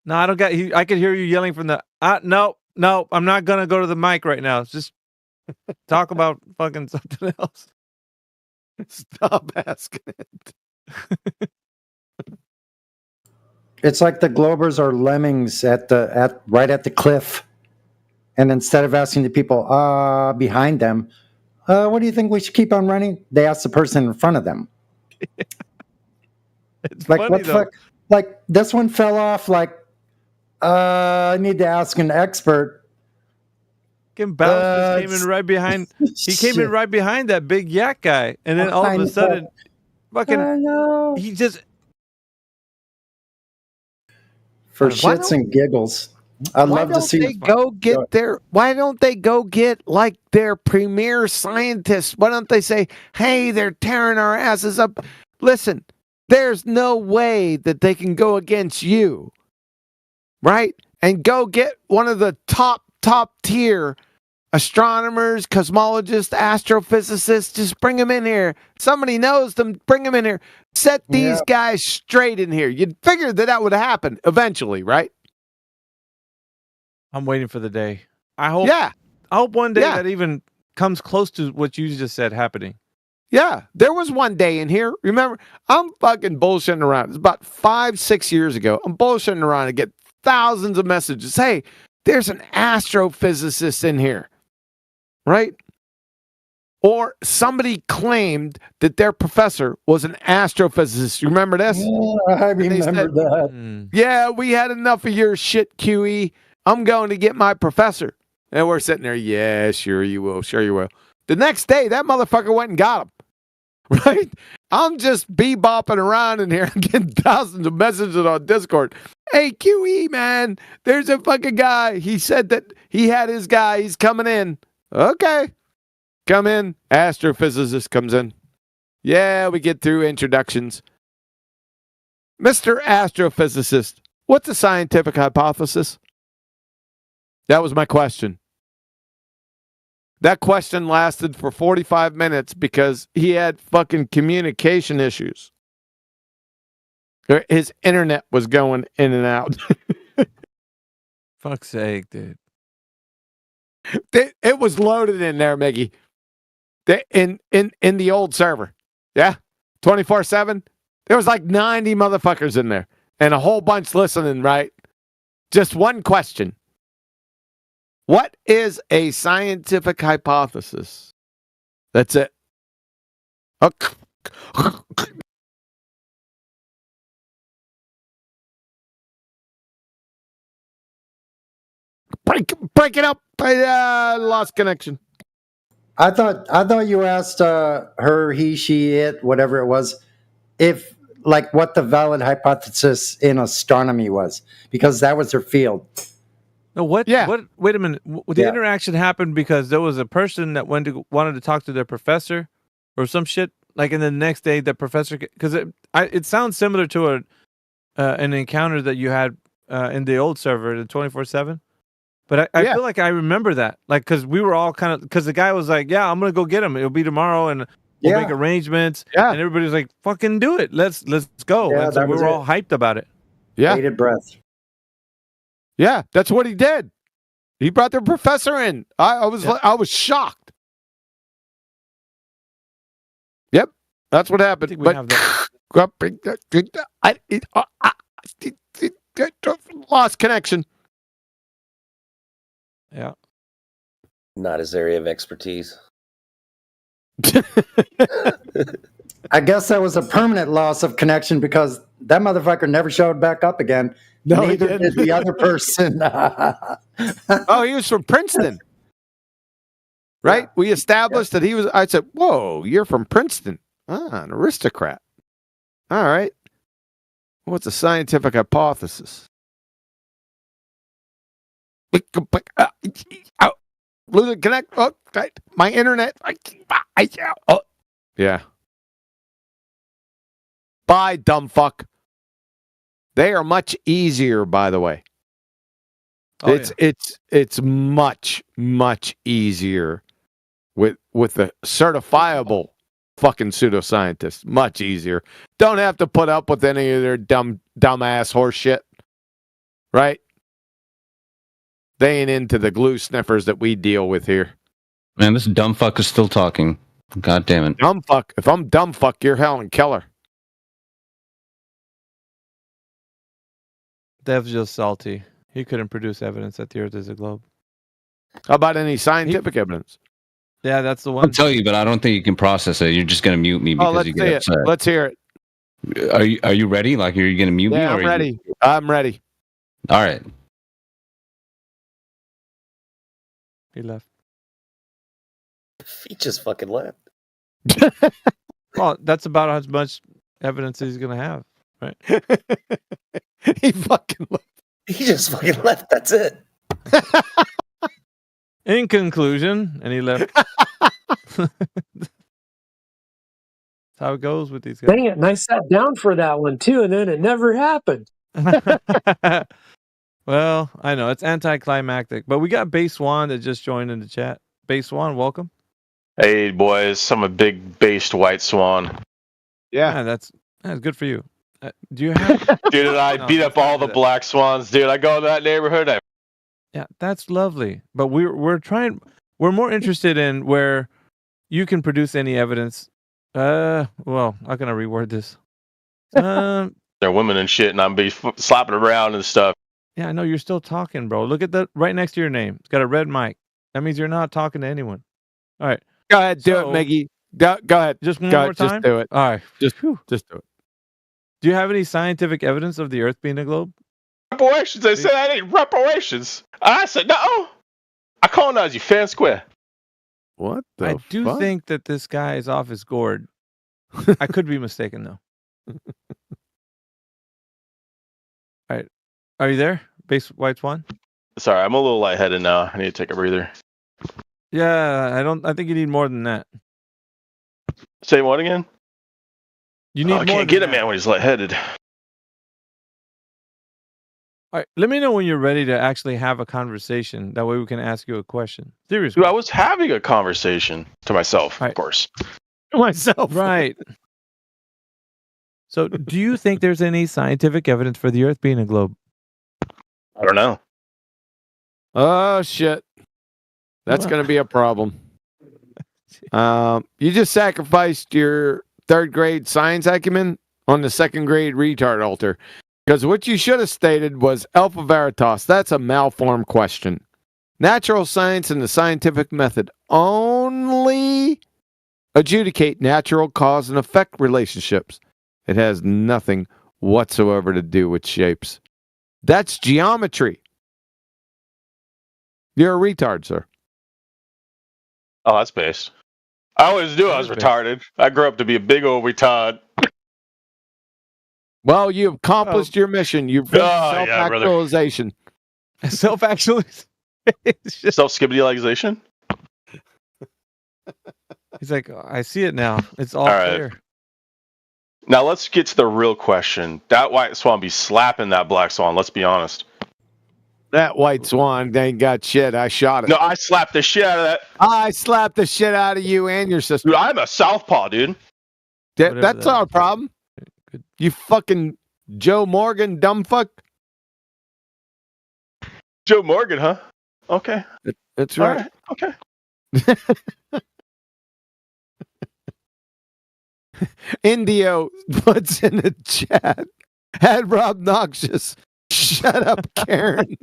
No, I don't got. I could hear you yelling from the. No, I'm not gonna go to the mic right now. Just talk about fucking something else. Stop asking it. It's like the Globers are lemmings right at the cliff, and instead of asking the people behind them, what do you think we should keep on running? They ask the person in front of them. It's like funny, what the though. fuck? Like this one fell off. Like I need to ask an expert. Fucking Bounce just came in right behind. He came in right behind that big yak guy, and then all of a sudden, fucking, he just. For Why shits don't- and giggles. I'd Why love to don't see. they go get their? Why don't they go get like their premier scientists? Why don't they say, "Hey, they're tearing our asses up"? Listen, there's no way that they can go against you, right? And go get one of the top tier astronomers, cosmologists, astrophysicists. Just bring them in here. Somebody knows them. Bring them in here. Set these guys straight in here. You'd figure that would happen eventually, right? I'm waiting for the day. I hope. Yeah. I hope one day Yeah. that even comes close to what you just said happening. Yeah, there was one day in here. Remember, I'm fucking bullshitting around. It's about 5-6 years ago. I'm bullshitting around and get thousands of messages. Hey, there's an astrophysicist in here, right? Or somebody claimed that their professor was an astrophysicist. You remember this? I remember that. Yeah, we had enough of your shit, QE. I'm going to get my professor. And we're sitting there, yeah, sure you will. Sure you will. The next day, that motherfucker went and got him. Right? I'm just bebopping around in here getting thousands of messages on Discord. Hey, QE, man, there's a fucking guy. He said that he had his guy. He's coming in. Okay. come in. Astrophysicist comes in. Yeah, we get through introductions. Mr. Astrophysicist, what's a scientific hypothesis? That was my question. That question lasted for 45 minutes because he had fucking communication issues. His internet was going in and out. Fuck's sake, dude. It was loaded in there, Miggy. In the old server. Yeah? 24/7. There was like 90 motherfuckers in there. And a whole bunch listening, right? Just one question. What is a scientific hypothesis? That's it. Okay. Break it up. I lost connection. I thought you asked her, he, she, it, whatever it was, if like what the valid hypothesis in astronomy was, because that was her field. No, what? Yeah. What? Wait a minute. The interaction happened because there was a person that wanted to talk to their professor, or some shit. Like, and the next day, the professor, because it sounds similar to an encounter that you had in the old server, the 24/7. But I feel like I remember that, like, because we were all kind of, because the guy was like, "Yeah, I'm gonna go get him. It'll be tomorrow, and we'll make arrangements." Yeah. And everybody's like, "Fucking do it. Let's go." Yeah, and so that we was were it. all hyped about it. Yeah. Bated breath. Yeah, that's what he did. He brought the professor in. I was shocked. Yep, that's what happened. we have Lost connection. Yeah. Not his area of expertise. I guess that was a permanent loss of connection because that motherfucker never showed back up again. No, Neither did the other person. Oh, he was from Princeton. Right? We established that he was. I said, "Whoa, you're from Princeton. Ah, an aristocrat." All right. What's a scientific hypothesis? Losing connect. Oh, my internet. Oh. Yeah. Bye, dumb fuck. They are much easier, by the way. Oh, it's much easier with the certifiable fucking pseudoscientists. Much easier. Don't have to put up with any of their dumbass horse shit. Right? They ain't into the glue sniffers that we deal with here. Man, this dumb fuck is still talking. God damn it. Dumb fuck. If I'm dumb fuck, you're Helen Keller. Dev's just salty. He couldn't produce evidence that the Earth is a globe. How about any scientific evidence? Yeah, that's the one. I'll tell you, but I don't think you can process it. You're just going to mute me because let's you see get it. upset. Let's hear it. Are you ready? Like, are you going to mute me? Yeah, or I'm ready. I'm ready. All right. He left. He just fucking left. Well, that's about as much evidence as he's going to have, right? He fucking left. He just fucking left. That's it. In conclusion, and he left. That's how it goes with these guys. Dang it, and I sat down for that one too, and then it never happened. Well, I know it's anticlimactic, but we got Base Swan that just joined in the chat. Base Swan, welcome. Hey boys, I'm a big based white swan. Yeah, that's good for you. Do you have? Dude, I beat up all the black swans, dude. I go to that neighborhood. Yeah, that's lovely. But we're more interested in where you can produce any evidence. Well, how can I reword this? They're women and shit, and I'm be slapping around and stuff. Yeah, I know you're still talking, bro. Look at that right next to your name. It's got a red mic. That means you're not talking to anyone. All right. Go ahead, do it, Miggy. Go ahead. Just one Go more ahead, time. Just do it. All right. Just do it. Do you have any scientific evidence of the Earth being a globe? Reparations. They said I need reparations. I said no. I colonized you fair and square. What the I do fuck? think that this guy is off his gourd. I could be mistaken though. All right. Are you there? Base White Swan? Sorry, I'm a little lightheaded now. I need to take a breather. Yeah, I think you need more than that. Say what again? You need I more can't than get that. it, man, when he's lightheaded. All right, let me know when you're ready to actually have a conversation. That way we can ask you a question. Seriously. Dude, I was having a conversation to myself, Right. of course. Myself. Right. So, do you think there's any scientific evidence for the Earth being a globe? I don't know. Oh shit. That's going to be a problem. You just sacrificed your 3rd grade science acumen on the 2nd grade retard altar. Because what you should have stated was Alpha Veritas. That's a malformed question. Natural science and the scientific method only adjudicate natural cause and effect relationships. It has nothing whatsoever to do with shapes. That's geometry. You're a retard, sir. Oh, that's based. I always knew I was retarded. I grew up to be a big old retard. Well, you've accomplished your mission. You've reached self-actualization. Self-actualization? Self-skibbity-legalization? He's like, I see it now. It's all right. clear. Now let's get to the real question. That white swan be slapping that black swan, let's be honest. That white swan ain't got shit. I shot it. No, I slapped the shit out of that. I slapped the shit out of you and your sister. Dude, I'm a southpaw, dude. That's our problem. You fucking Joe Morgan dumb fuck. Joe Morgan, huh? Okay. That's All right. Okay. Indio puts in the chat. Had Rob Noxious. Shut up, Karen.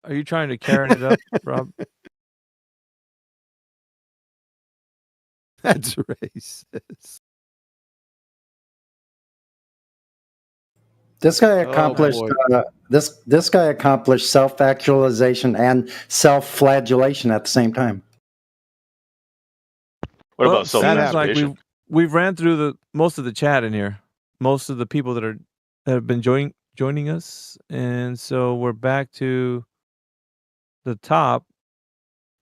Are you trying to Karen it up, Rob? That's racist. This guy accomplished this guy accomplished self-actualization and self-flagellation at the same time. What about seems like we've ran through most of the chat in here, most of the people that have been joining us, and so we're back to the top.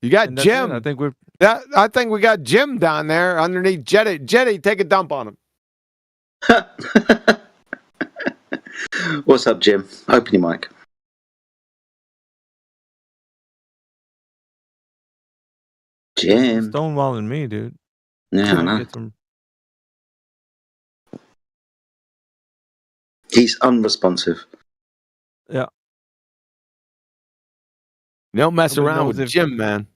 You got Jim. I think I think we got Jim down there underneath Jetty. Jetty, take a dump on him. What's up, Jim? Open your mic. Jim. Stonewalling me, dude. Yeah, I know. He's unresponsive. Yeah. You don't mess Nobody around knows with Jim, man.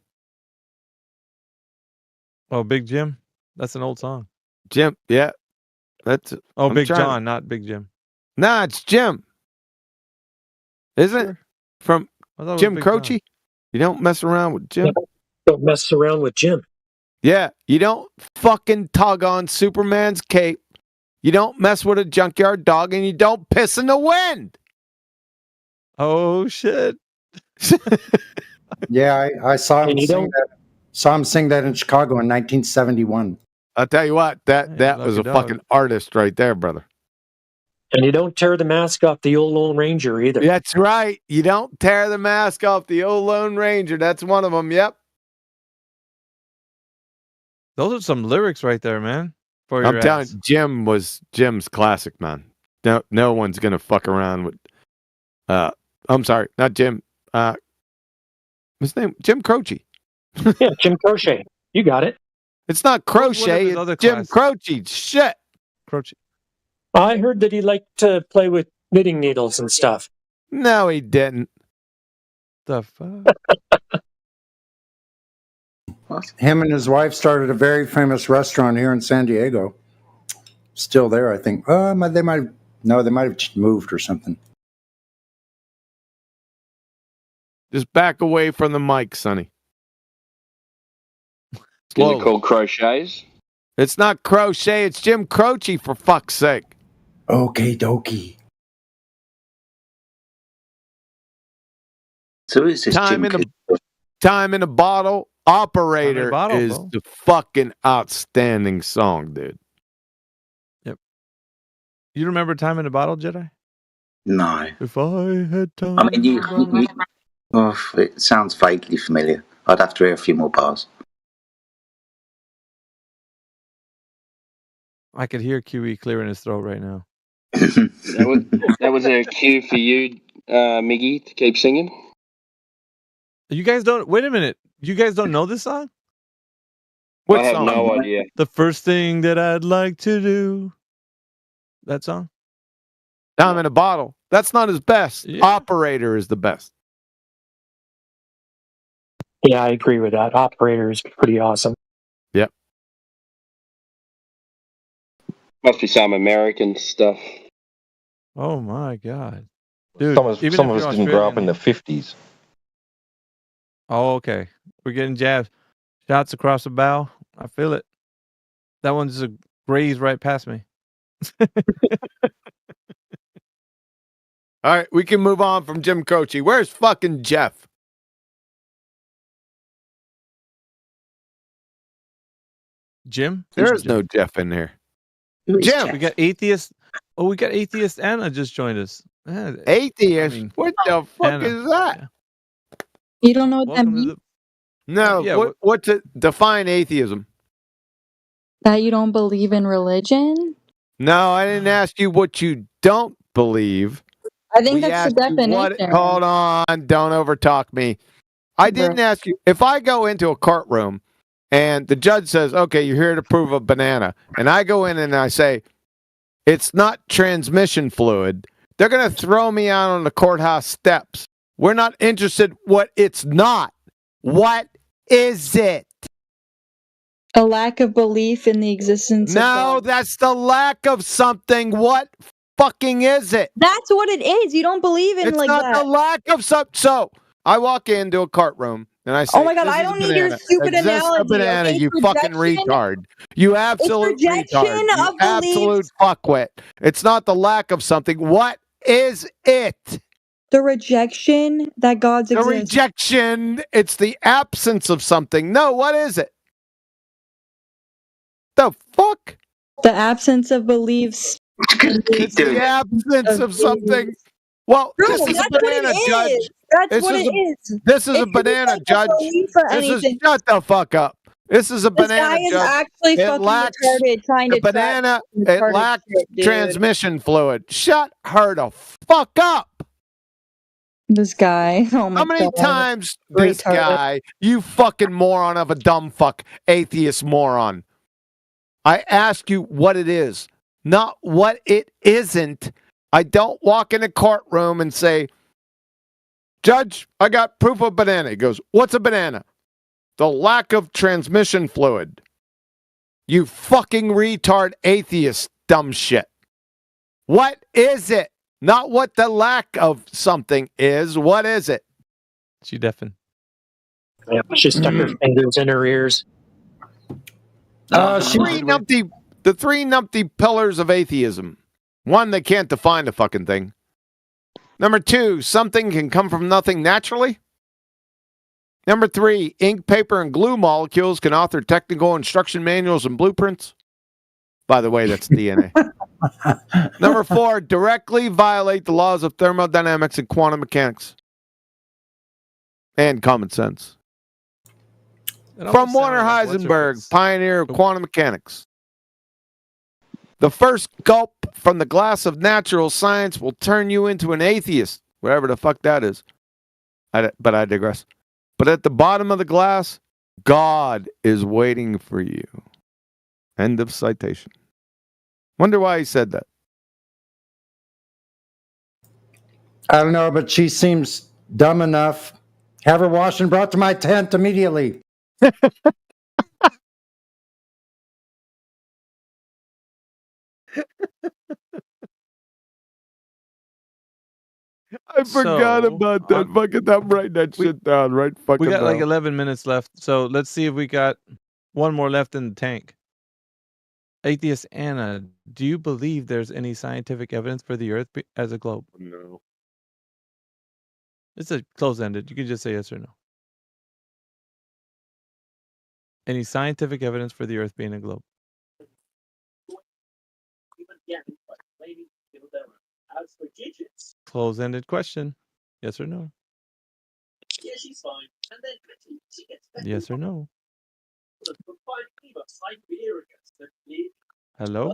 Oh, Big Jim? That's an old song. Jim, yeah. That's Big John, not Big Jim. Nah, it's Jim. Isn't it? From Jim Croce? You don't mess around with Jim? Don't mess around with Jim. Yeah, you don't fucking tug on Superman's cape. You don't mess with a junkyard dog, and you don't piss in the wind. Oh, shit. Yeah, I saw him sing that. Saw him sing that in Chicago in 1971. I'll tell you what, that was a fucking artist right there, brother. And you don't tear the mask off the old Lone Ranger either. That's right. You don't tear the mask off the old Lone Ranger. That's one of them. Yep. Those are some lyrics right there, man. I'm telling you, Jim's classic, man. No one's gonna fuck around with. I'm sorry, not Jim. His name Jim Croce. Yeah, Jim Croce. You got it. It's not Crochet. It's Jim Croce. Shit. Croce. I heard that he liked to play with knitting needles and stuff. No, he didn't. The fuck? Him and his wife started a very famous restaurant here in San Diego. Still there, I think. They might have just moved or something. Just back away from the mic, Sonny. Is it called crochets? It's not Crochet. It's Jim Croce, for fuck's sake. Okay, dokie. So is this Time in a Bottle. Operator is the fucking outstanding song, dude. Yep. You remember Time in a Bottle, Jedi? No. If I had time. I mean, Oh, it sounds vaguely familiar. I'd have to hear a few more bars. I could hear QE clearing his throat right now. That was a cue for you, Miggy, to keep singing. You guys don't. Wait a minute. You guys don't know this song? I have no idea. The first thing that I'd like to do. That song? Time in a Bottle. That's not his best. Yeah. Operator is the best. Yeah, I agree with that. Operator is pretty awesome. Yep. Must be some American stuff. Oh my god, dude! Some of us didn't grow up in the 50s. Oh, okay. We're getting jabs, shots across the bow. I feel it. That one's just grazed right past me. All right, we can move on from Jim Croce. Where's fucking Jeff? Jim? There's no Jeff in here. Jim! We got Atheist. Oh, we got Atheist Anna just joined us. Atheist? I mean, what the fuck Anna. is that? You don't know what that means? No, Yeah, what's it? Define atheism. That you don't believe in religion? No, I didn't ask you what you don't believe. I think We that's the asked you definition. Hold on, don't overtalk me. I didn't ask you. If I go into a courtroom and the judge says, okay, you're here to prove a banana, and I go in and I say, it's not transmission fluid, they're going to throw me out on the courthouse steps. We're not interested what it's not. What is it? A lack of belief in the existence of No, God. that's the lack of something. What fucking is it? That's what it is. You don't believe in It's like not that. the lack of something. So I walk into a cart room and I say, Oh my God, "This I is a don't need your banana. stupid Is this a analogy, banana, okay? you It's fucking rejection. retard. You absolute rejection retard. You of absolute beliefs. fuckwit. It's not the lack of something. What is it? The rejection that God's The exists. rejection. It's the absence of something. No, what is it? The fuck? The absence of beliefs. It's the absence of something. Well, Bro, this is a that's what banana, it Judge. is. That's This what is it a- is. This is It a could be banana, like a Judge. belief or This is anything. shut the fuck up. This is a This banana, guy is Judge. actually It fucking lacks retarded trying the to track banana. some It retarded lacks shit, dude. transmission fluid. Shut her the fuck up. This guy. Oh my How many God. times this Retarded. guy, you fucking moron of a dumb fuck, atheist moron? I ask you what it is, not what it isn't. I don't walk in a courtroom and say, Judge, I got proof of banana. He goes, what's a banana? The lack of transmission fluid. You fucking retard atheist dumb shit. What is it? Not what the lack of something is. What is it? She deafened. Yeah, she stuck her fingers in her ears. The three numpty pillars of atheism. One, they can't define the fucking thing. Number two, something can come from nothing naturally. Number three, ink, paper, and glue molecules can author technical instruction manuals and blueprints. By the way, that's DNA. Number four, directly violate the laws of thermodynamics and quantum mechanics. And common sense. From Werner Heisenberg, pioneer of quantum mechanics. The first gulp from the glass of natural science will turn you into an atheist, whatever the fuck that is. But I digress. But at the bottom of the glass, God is waiting for you. End of citation. Wonder why he said that. I don't know, but she seems dumb enough. Have her washed and brought to my tent immediately. I forgot about that. Fucking, I'm writing that shit down right fucking We got like now. 11 minutes left, so let's see if we got one more left in the tank. Atheist Anna, do you believe there's any scientific evidence for the Earth as a globe? No. It's a close-ended. You can just say yes or no. Any scientific evidence for the Earth being a globe? Close-ended question. Yes or no? Yes or no? Hello?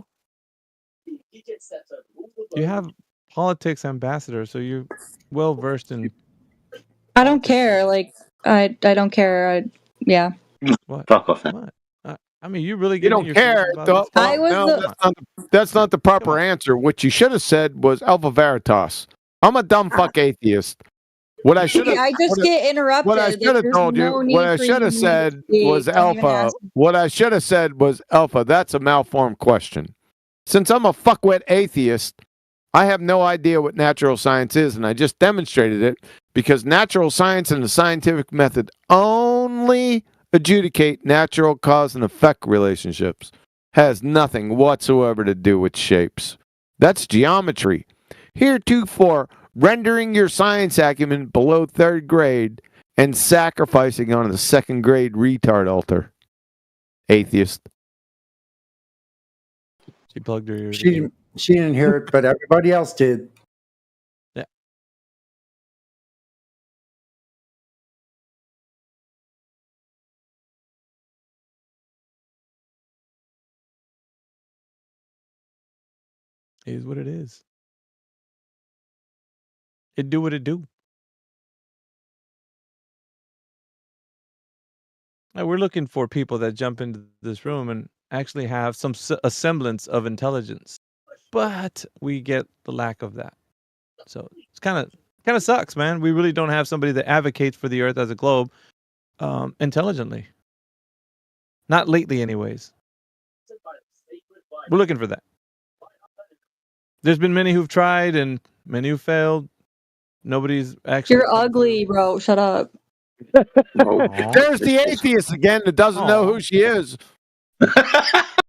You have politics ambassador, so you're well versed in. I don't care. Like, I don't care. Yeah. What? Fuck off then. What? I mean, you really You getting don't your care. feelings about this? I was the- That's not the proper answer. What you should have said was Alpha Veritas. I'm a dumb fuck atheist. What I should have. I just get interrupted. What I should have There's told no you. need What I for should you have to said speak. was Don't even Alpha. ask. What I should have said was Alpha. That's a malformed question. Since I'm a fuckwit atheist, I have no idea what natural science is, and I just demonstrated it because natural science and the scientific method only adjudicate natural cause and effect relationships. Has nothing whatsoever to do with shapes. That's geometry. Heretofore, rendering your science acumen below 3rd grade and sacrificing on the 2nd grade retard altar. Atheist. She plugged her ears. She didn't hear it, but everybody else did. Yeah. It is what it is. It do what it do. Now, we're looking for people that jump into this room and actually have a semblance of intelligence, but we get the lack of that. So it's kind of sucks, man. We really don't have somebody that advocates for the Earth as a globe intelligently. Not lately, anyways. We're looking for that. There's been many who've tried and many who failed. Nobody's actually. You're ugly, bro. Shut up. There's the atheist again that doesn't know who she is.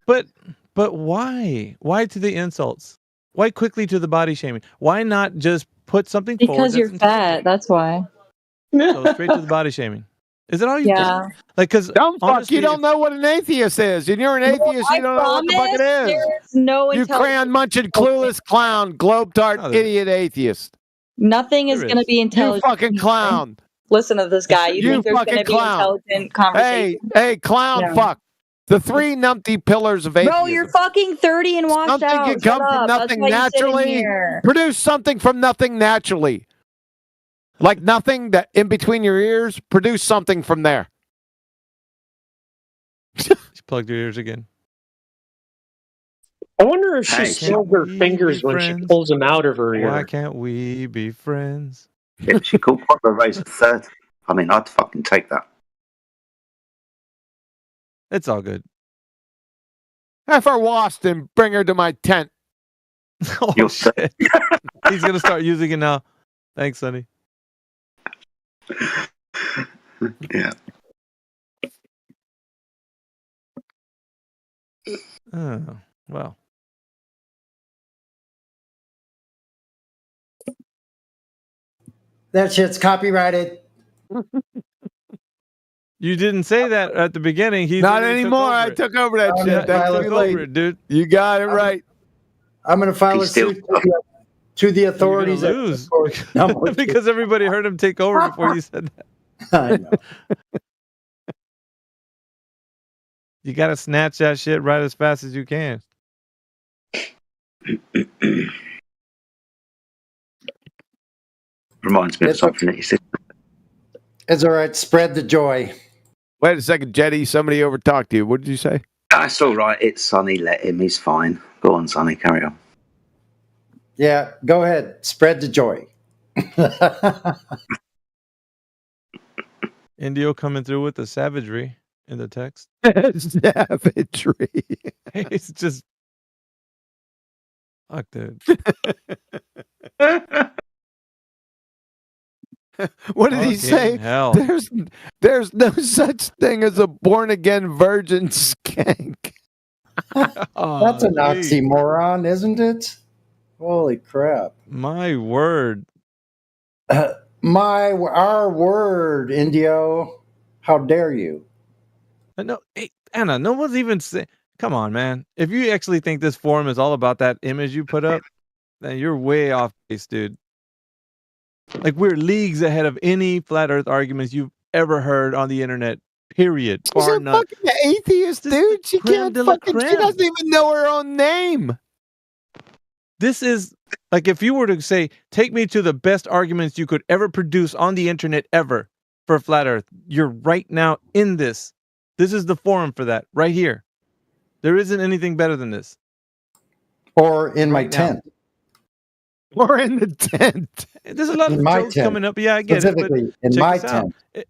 But why? Why to the insults? Why quickly to the body shaming? Why not just put something forward? Because you're fat. That's why. So straight to the body shaming. Is that all you Yeah. do? Like, because Dumb fuck, you don't know what an atheist is, and you're an atheist. You don't know what the fuck it is. There's no You crayon munching, clueless clown, globe-tart, idiot atheist. Nothing is going to be intelligent. You fucking clown. Listen to this guy. You think there's going fucking to be clown. intelligent conversation? Hey, clown, No. fuck. The 3 numpty pillars of atheism. Bro, you're fucking 30 and washed Something out. can come Shut from up. That's nothing why you sit in naturally. here. Produce something from nothing naturally. Like nothing that in between your ears, produce something from there. She plugged her ears again. I wonder if she Hey, smells her fingers when she pulls them out of her ear. Why can't we be friends? If she called Papa Rose a 30, I mean, I'd fucking take that. It's all good. Have her washed and bring her to my tent. Oh, shit. He's going to start using it now. Thanks, Sonny. Yeah. Oh, well. That shit's copyrighted. You didn't say that at the beginning. He Not literally anymore. I it. took over that I'm shit. gonna That's file too a late. Over it, dude. You got it right. I'm going to file a He's still- suit to the authorities. You're gonna lose because everybody heard him take over before you said that. I know. You got to snatch that shit right as fast as you can. Reminds me of something that you said. It's all right. Spread the joy. Wait a second, Jetty. Somebody overtalked you. What did you say? That's all right. It's Sonny. Let him. He's fine. Go on, Sonny. Carry on. Yeah, go ahead. Spread the joy. Indio coming through with the savagery in the text. Savagery. It's just. Fuck, dude. What did he Fucking say? hell. There's no such thing as a born again virgin skank. That's an oxymoron, isn't it? Holy crap. My word. Our word, Indio. How dare you? No, hey, Anna, no one's even saying. Come on, man. If you actually think this forum is all about that image you put up, then you're way off base, dude. Like we're leagues ahead of any flat Earth arguments you've ever heard on the internet. Period. She's Bar a none. fucking atheist, dude. She can't de la fucking. She creme. doesn't even know her own name. This is like if you were to say, take me to the best arguments you could ever produce on the internet ever for flat Earth. You're right now in this. This is the forum for that right here. There isn't anything better than this. Or in my Right now. tent. Or in the tent. There's a lot In of my jokes tent. coming up. Yeah, I get it. But Specifically, in check my this out. tent.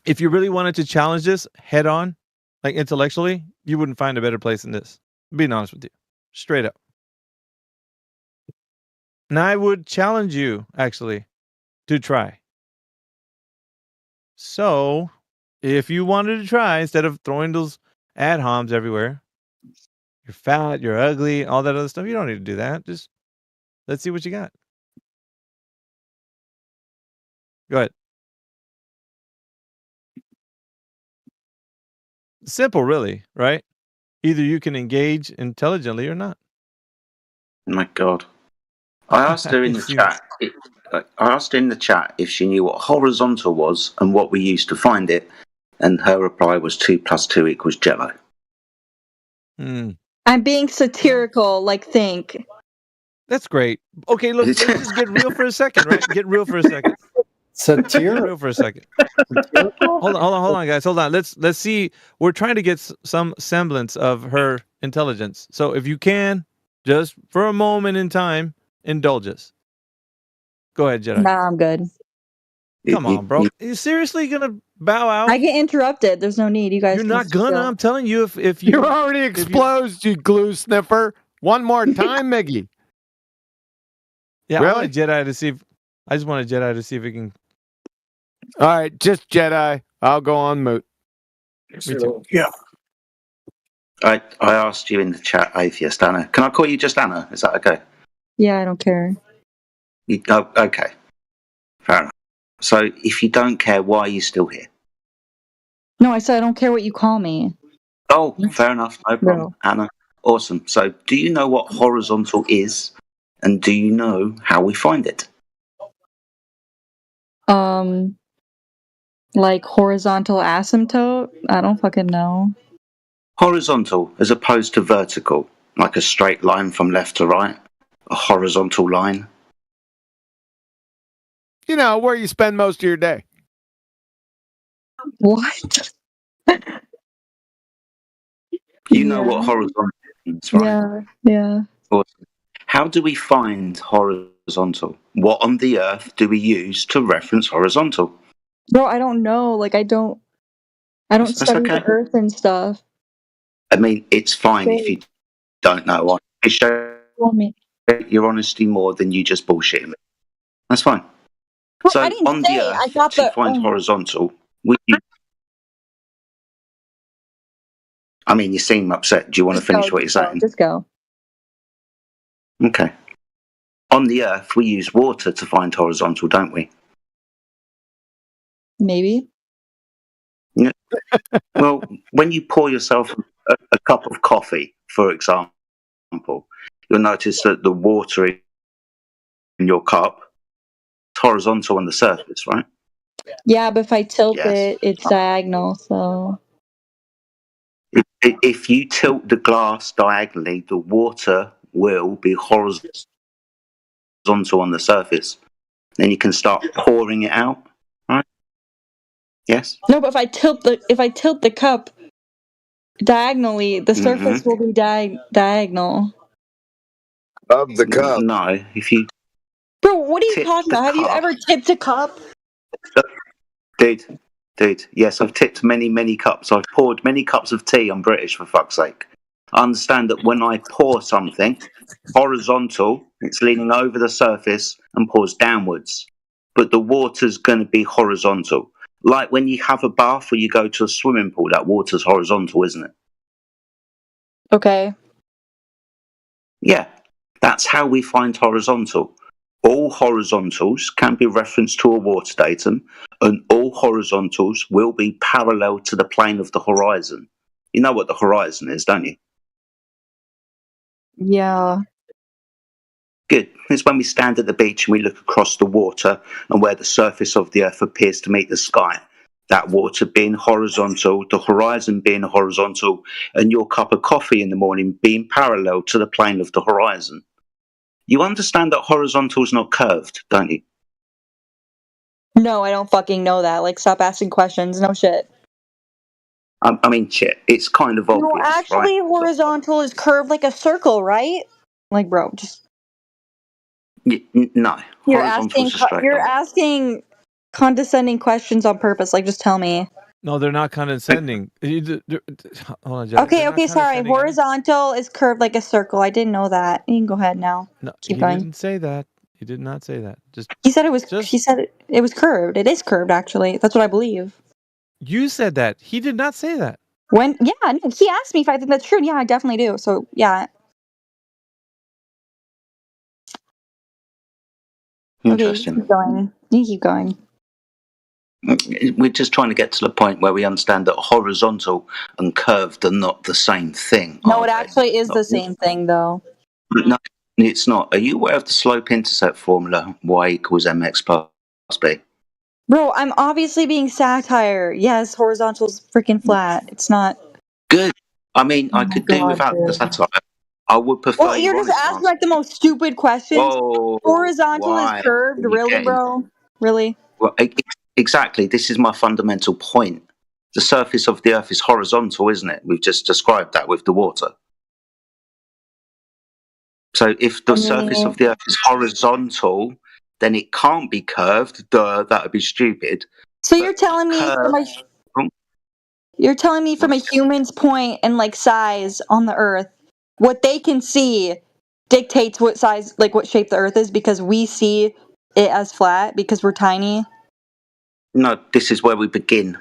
If you really wanted to challenge this head on, like intellectually, you wouldn't find a better place than this. Being honest with you. Straight up. And I would challenge you, actually, to try. So, if you wanted to try, instead of throwing those ad homs everywhere, you're fat, you're ugly, all that other stuff, you don't need to do that. Just let's see what you got. Go ahead. Simple, really, right? Either you can engage intelligently or not. My God. I asked her in the chat. I asked her in the chat if she knew what horizontal was and what we used to find it, and her reply was 2 + 2 = Jello. I'm being satirical, like think. That's great. Okay, look, let's just get real for a second, right? Get real for a second. Satirical. Real for a second. Hold on, guys. Hold on. Let's see. We're trying to get some semblance of her intelligence. So if you can, just for a moment in time, indulge us. Go ahead, Jedi. Nah, I'm good. Come on, bro. Are you seriously gonna bow out? I get interrupted. There's no need. You guys. You're can not gonna. chill. I'm telling you, if you You already exposed, you glue sniffer. One more time, Miggy. Yeah, Really? I want a Jedi to see if. I just want a Jedi to see if it can. All right, just Jedi. I'll go on mute. Me too. Yeah. I asked you in the chat, atheist Anna. Can I call you just Anna? Is that okay? Yeah, I don't care. Okay. Fair enough. So if you don't care, why are you still here? No, I said I don't care what you call me. Oh, fair enough. No problem. Anna. Awesome. So do you know what horizontal is? And do you know how we find it? Like horizontal asymptote? I don't fucking know. Horizontal as opposed to vertical, like a straight line from left to right. A horizontal line. You know, where you spend most of your day. What? You know what horizontal is, right? Yeah. Awesome. How do we find horizontal? What on the earth do we use to reference horizontal? Bro, I don't know. Like I don't That's study okay. the earth and stuff. I mean, it's fine if you don't know. I show your honesty more than you just bullshitting me. That's fine. Well, So I didn't on say, the I earth, got to the- find horizontal, we use... I mean, you seem upset. Do you want to finish what you're saying? Just go. Okay. On the earth, we use water to find horizontal, don't we? Maybe. Yeah. Well, when you pour yourself a cup of coffee, for example, you'll notice that the water in your cup is horizontal on the surface, right? Yeah, but if I tilt Yes. it, it's diagonal, so If you tilt the glass diagonally, the water will be horizontal on the surface. Then you can start pouring it out, right? Yes. no, but if I tilt the cup diagonally, the surface will be diagonal. Of the cup. No, if you Bro, what are you tip talking the about? Have you cup. ever tipped a cup? Dude, yes, I've tipped many cups. I've poured many cups of tea. I'm British, for fuck's sake. I understand that when I pour something horizontal, it's leaning over the surface and pours downwards. But the water's going to be horizontal. Like when you have a bath or you go to a swimming pool, that water's horizontal, isn't it? Okay. Yeah, that's how we find horizontal. All horizontals can be referenced to a water datum, and all horizontals will be parallel to the plane of the horizon. You know what the horizon is, don't you? Yeah. Good. It's when we stand at the beach and we look across the water and where the surface of the earth appears to meet the sky. That water being horizontal, the horizon being horizontal, and your cup of coffee in the morning being parallel to the plane of the horizon. You understand that horizontal is not curved, don't you? No, I don't fucking know that. Like, stop asking questions. No shit. I mean, shit, it's kind of obvious, No, actually, right? horizontal is curved like a circle, right? Like, bro, just No, you're horizontal asking. is a straight You're line. asking condescending questions on purpose. Like, just tell me. No, they're not condescending. Hold on, Jack. Okay, They're not okay, sorry. condescending. Horizontal is curved like a circle. I didn't know that. You can go ahead now. No, Keep he going. didn't say that. He did not say that. He said it was. He said it was curved. It is curved, actually. That's what I believe. You said that. He did not say that. When? Yeah, no, he asked me if I think that's true. And yeah, I definitely do. So yeah. Interesting. Okay, keep going. You keep going. We're just trying to get to the point where we understand that horizontal and curved are not the same thing. No, it actually is the same thing, though. No, it's not. Are you aware of the slope-intercept formula? Y equals mx plus b. Bro, I'm obviously being satire. Yes, horizontal's freaking flat. It's not. Good. I mean, I could do without the satire. I would prefer. Well, you're just asking like the most stupid questions. Whoa, Horizontal why is curved, are you really, getting- bro? Really? Well, exactly. This is my fundamental point. The surface of the Earth is horizontal, isn't it? We've just described that with the water. So if the surface of the Earth is horizontal, then it can't be curved. Duh, that would be stupid. So you're telling me from a human's point and like size on the Earth, what they can see dictates what size, like what shape the Earth is, because we see it as flat because we're tiny. No, this is where we begin.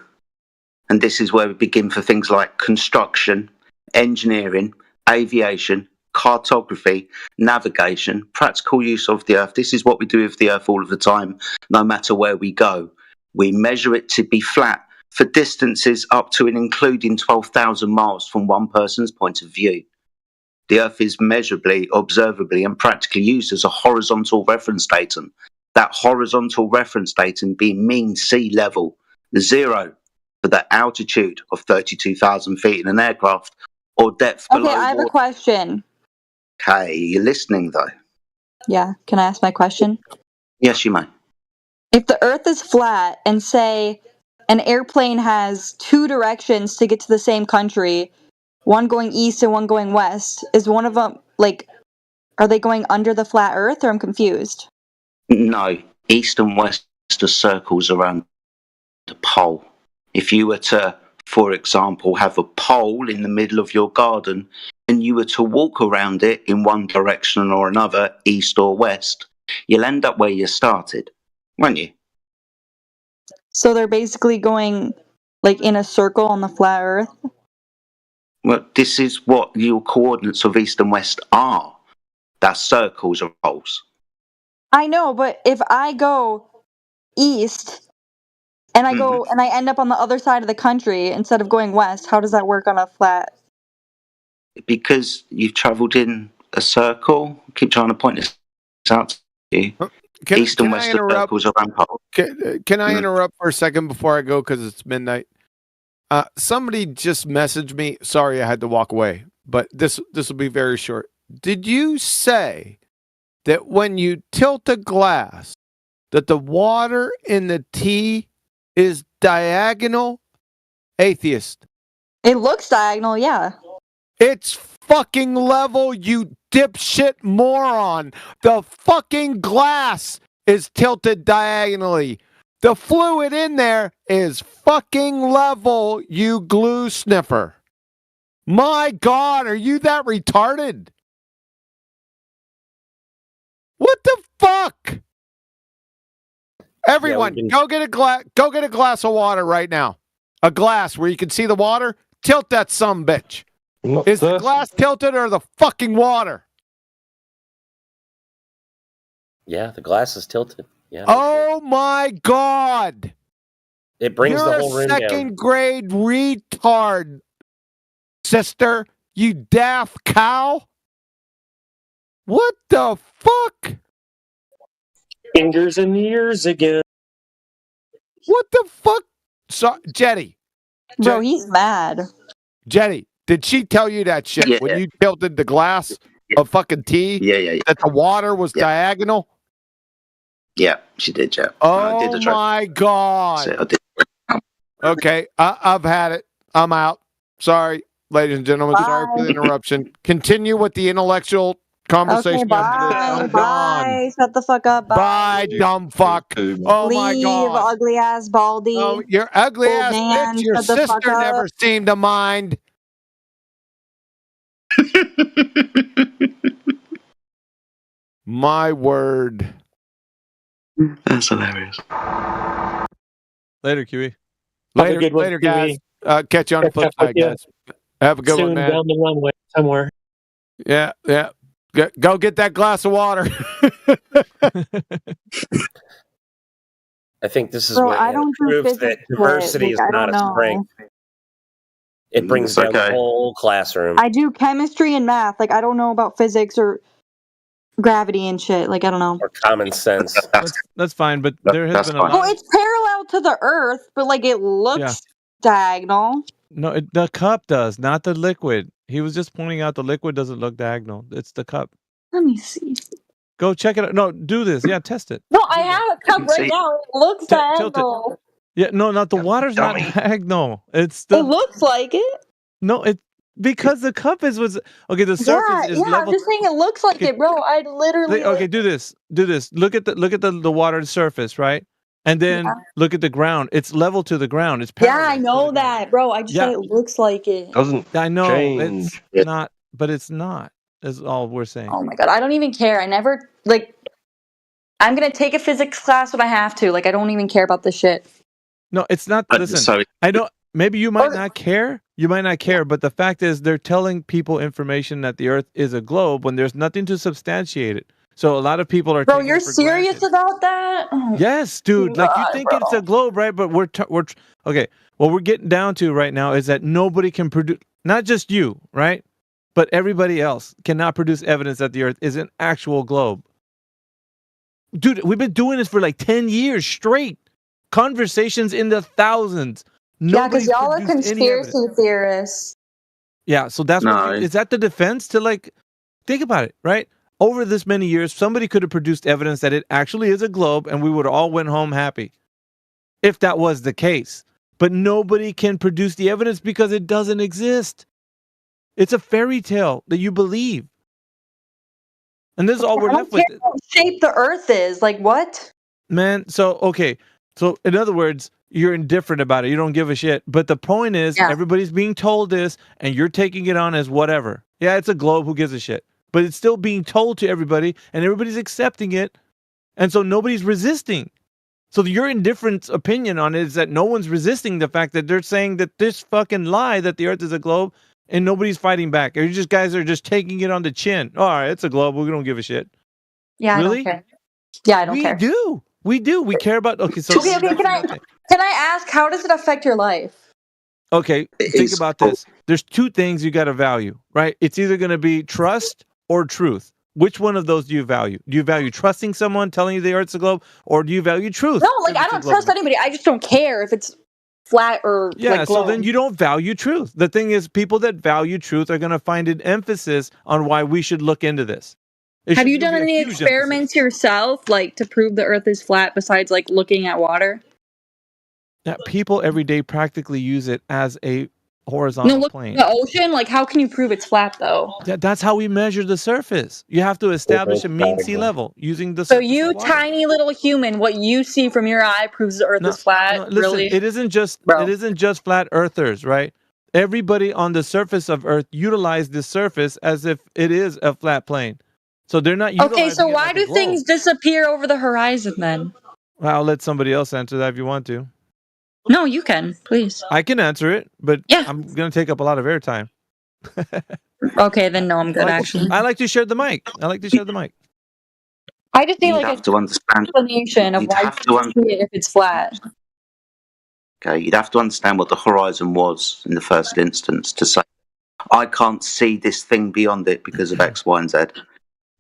And this is where we begin for things like construction, engineering, aviation, cartography, navigation, practical use of the Earth. This is what we do with the Earth all of the time, no matter where we go. We measure it to be flat for distances up to and including 12,000 miles from one person's point of view. The Earth is measurably, observably, and practically used as a horizontal reference datum. That horizontal reference datum being mean sea level, 0 for the altitude of 32,000 feet in an aircraft, or depth below. Okay, I have a question. Okay, you're listening though. Yeah, can I ask my question? Yes, you may. If the Earth is flat and say an airplane has two directions to get to the same country, one going east and one going west, is one of them, like, are they going under the flat Earth, or I'm confused? No, east and west are circles around the pole. If you were to, for example, have a pole in the middle of your garden and you were to walk around it in one direction or another, east or west, you'll end up where you started, won't you? So they're basically going like in a circle on the flat Earth? Well, this is what your coordinates of east and west are. That's circles or poles. I know, but if I go east and I go and I end up on the other side of the country instead of going west, how does that work on a flat? Because you've travelled in a circle. I keep trying to point this out to you. East and west are circles around poles. Can I interrupt for a second before I go because it's midnight? Somebody just messaged me. Sorry, I had to walk away, but this will be very short. Did you say that when you tilt a glass, that the water in the tea is diagonal? Atheist. It looks diagonal, yeah. It's fucking level, you dipshit moron. The fucking glass is tilted diagonally. The fluid in there is fucking level, you glue sniffer. My God, are you that retarded? What the fuck? Everyone, go get a glass of water right now. A glass where you can see the water. Tilt that sumbitch. Is the glass tilted or the fucking water? Yeah, the glass is tilted. Yeah. Oh my God! It brings You're the whole rim down. a second grade retard, sister. You daft cow. What the fuck? Fingers in the ears again. What the fuck? So, Jetty. Bro, he's mad. Jetty, did she tell you that shit when you tilted the glass of fucking tea? Yeah. That the water was diagonal? Yeah, she did, yeah. Oh my God. So I did. Okay, I've had it. I'm out. Sorry, ladies and gentlemen. Bye. Sorry for the interruption. Continue with the intellectual conversation. Okay, bye. Shut the fuck up. Bye, dumb fuck. Oh my Leave, God. ugly ass baldy. Oh, your ugly Old ass man, bitch. Your shut the fuck sister up. never seemed to mind. My word. That's hilarious. Later, QE. Later, guys. Catch you on the flip side, guys. Have a good one, man. Down the runway somewhere. Yeah. Go get that glass of water. I think this is Bro, what I don't do proves that physics, diversity like, is I not don't a know. strength. It brings down the whole classroom. I do chemistry and math. Like, I don't know about physics or gravity and shit. Like, I don't know. Or common sense. That's fine, but there has been a lot. Well, it's parallel to the Earth, but like it looks diagonal. No, the cup does, not the liquid. He was just pointing out the liquid doesn't look diagonal. It's the cup. Let me see. Go check it out. No, do this. Yeah, test it. No, I have a cup right now. It looks Tilt it. diagonal. Yeah, no, not the water's not diagonal. It's the. It looks like it. No, it because the cup was okay. The surface is yeah. level. I'm just saying it looks like it, bro. I literally. Okay, do this. Look at the water surface, right? And then look at the ground. It's level to the ground. It's parallel. Yeah, I know that, bro. I just said it looks like it. I know change. it's not, but it's not. Is all we're saying. Oh my god, I don't even care. I never like. I'm gonna take a physics class when I have to. Like, I don't even care about this shit. No, it's not. Listen, I don't. Maybe you might not care. You might not care, but the fact is, they're telling people information that the Earth is a globe when there's nothing to substantiate it. So a lot of people are. Bro, you're serious about that? Oh, yes, dude. Like you God, think bro. it's a globe, right? But we're okay. What we're getting down to right now is that nobody can produce. Not just you, right? But everybody else cannot produce evidence that the Earth is an actual globe. Dude, we've been doing this for like 10 years straight. Conversations in the thousands. Yeah, because Nobody's y'all are produced any evidence. conspiracy theorists. Yeah, so that's is that the defense to like think about it, right? Over this many years, somebody could have produced evidence that it actually is a globe and we would have all went home happy. If that was the case. But nobody can produce the evidence because it doesn't exist. It's a fairy tale that you believe. And this is all we're left with. I don't care what shape the Earth is. Like, what? Man, so in other words, you're indifferent about it. You don't give a shit. But the point is, everybody's being told this, and you're taking it on as whatever. Yeah, it's a globe. Who gives a shit? But it's still being told to everybody, and everybody's accepting it, and so nobody's resisting. So your indifferent opinion on it is that no one's resisting the fact that they're saying that this fucking lie that the Earth is a globe, and nobody's fighting back. Or you just guys are just taking it on the chin. All right, it's a globe. We don't give a shit. Yeah, really? I don't care. Yeah, I don't care. We do. We care about. Okay, so okay. Can I ask, how does it affect your life? Okay, think about this. There's two things you got to value, right? It's either going to be trust or truth. Which one of those do you value? Do you value trusting someone telling you the Earth's a globe, or do you value truth? No, like I don't trust anybody. I just don't care if it's flat or like so then you don't value truth. The thing is, people that value truth are going to find an emphasis on why we should look into this. Have you done any experiments yourself, like to prove the Earth is flat, besides like looking at water? Yeah, people every day practically use it as a horizontal plane. The ocean, like how can you prove it's flat though? That's how we measure the surface. You have to establish a mean sea level using the. So you, tiny little human, what you see from your eye proves the Earth is flat. No, listen, really? It isn't just flat earthers, right? Everybody on the surface of Earth utilize this surface as if it is a flat plane. So they're not. Okay, so why do things disappear over the horizon then? Well, I'll let somebody else answer that if you want to. No, you can, please. I can answer it, but I'm going to take up a lot of airtime. Okay, then no, I'm good, actually. I like to share the mic. I just need like have to understand explanation of why you see it if it's flat. Okay, you'd have to understand what the horizon was in the first instance to say, I can't see this thing beyond it because of X, Y, and Z.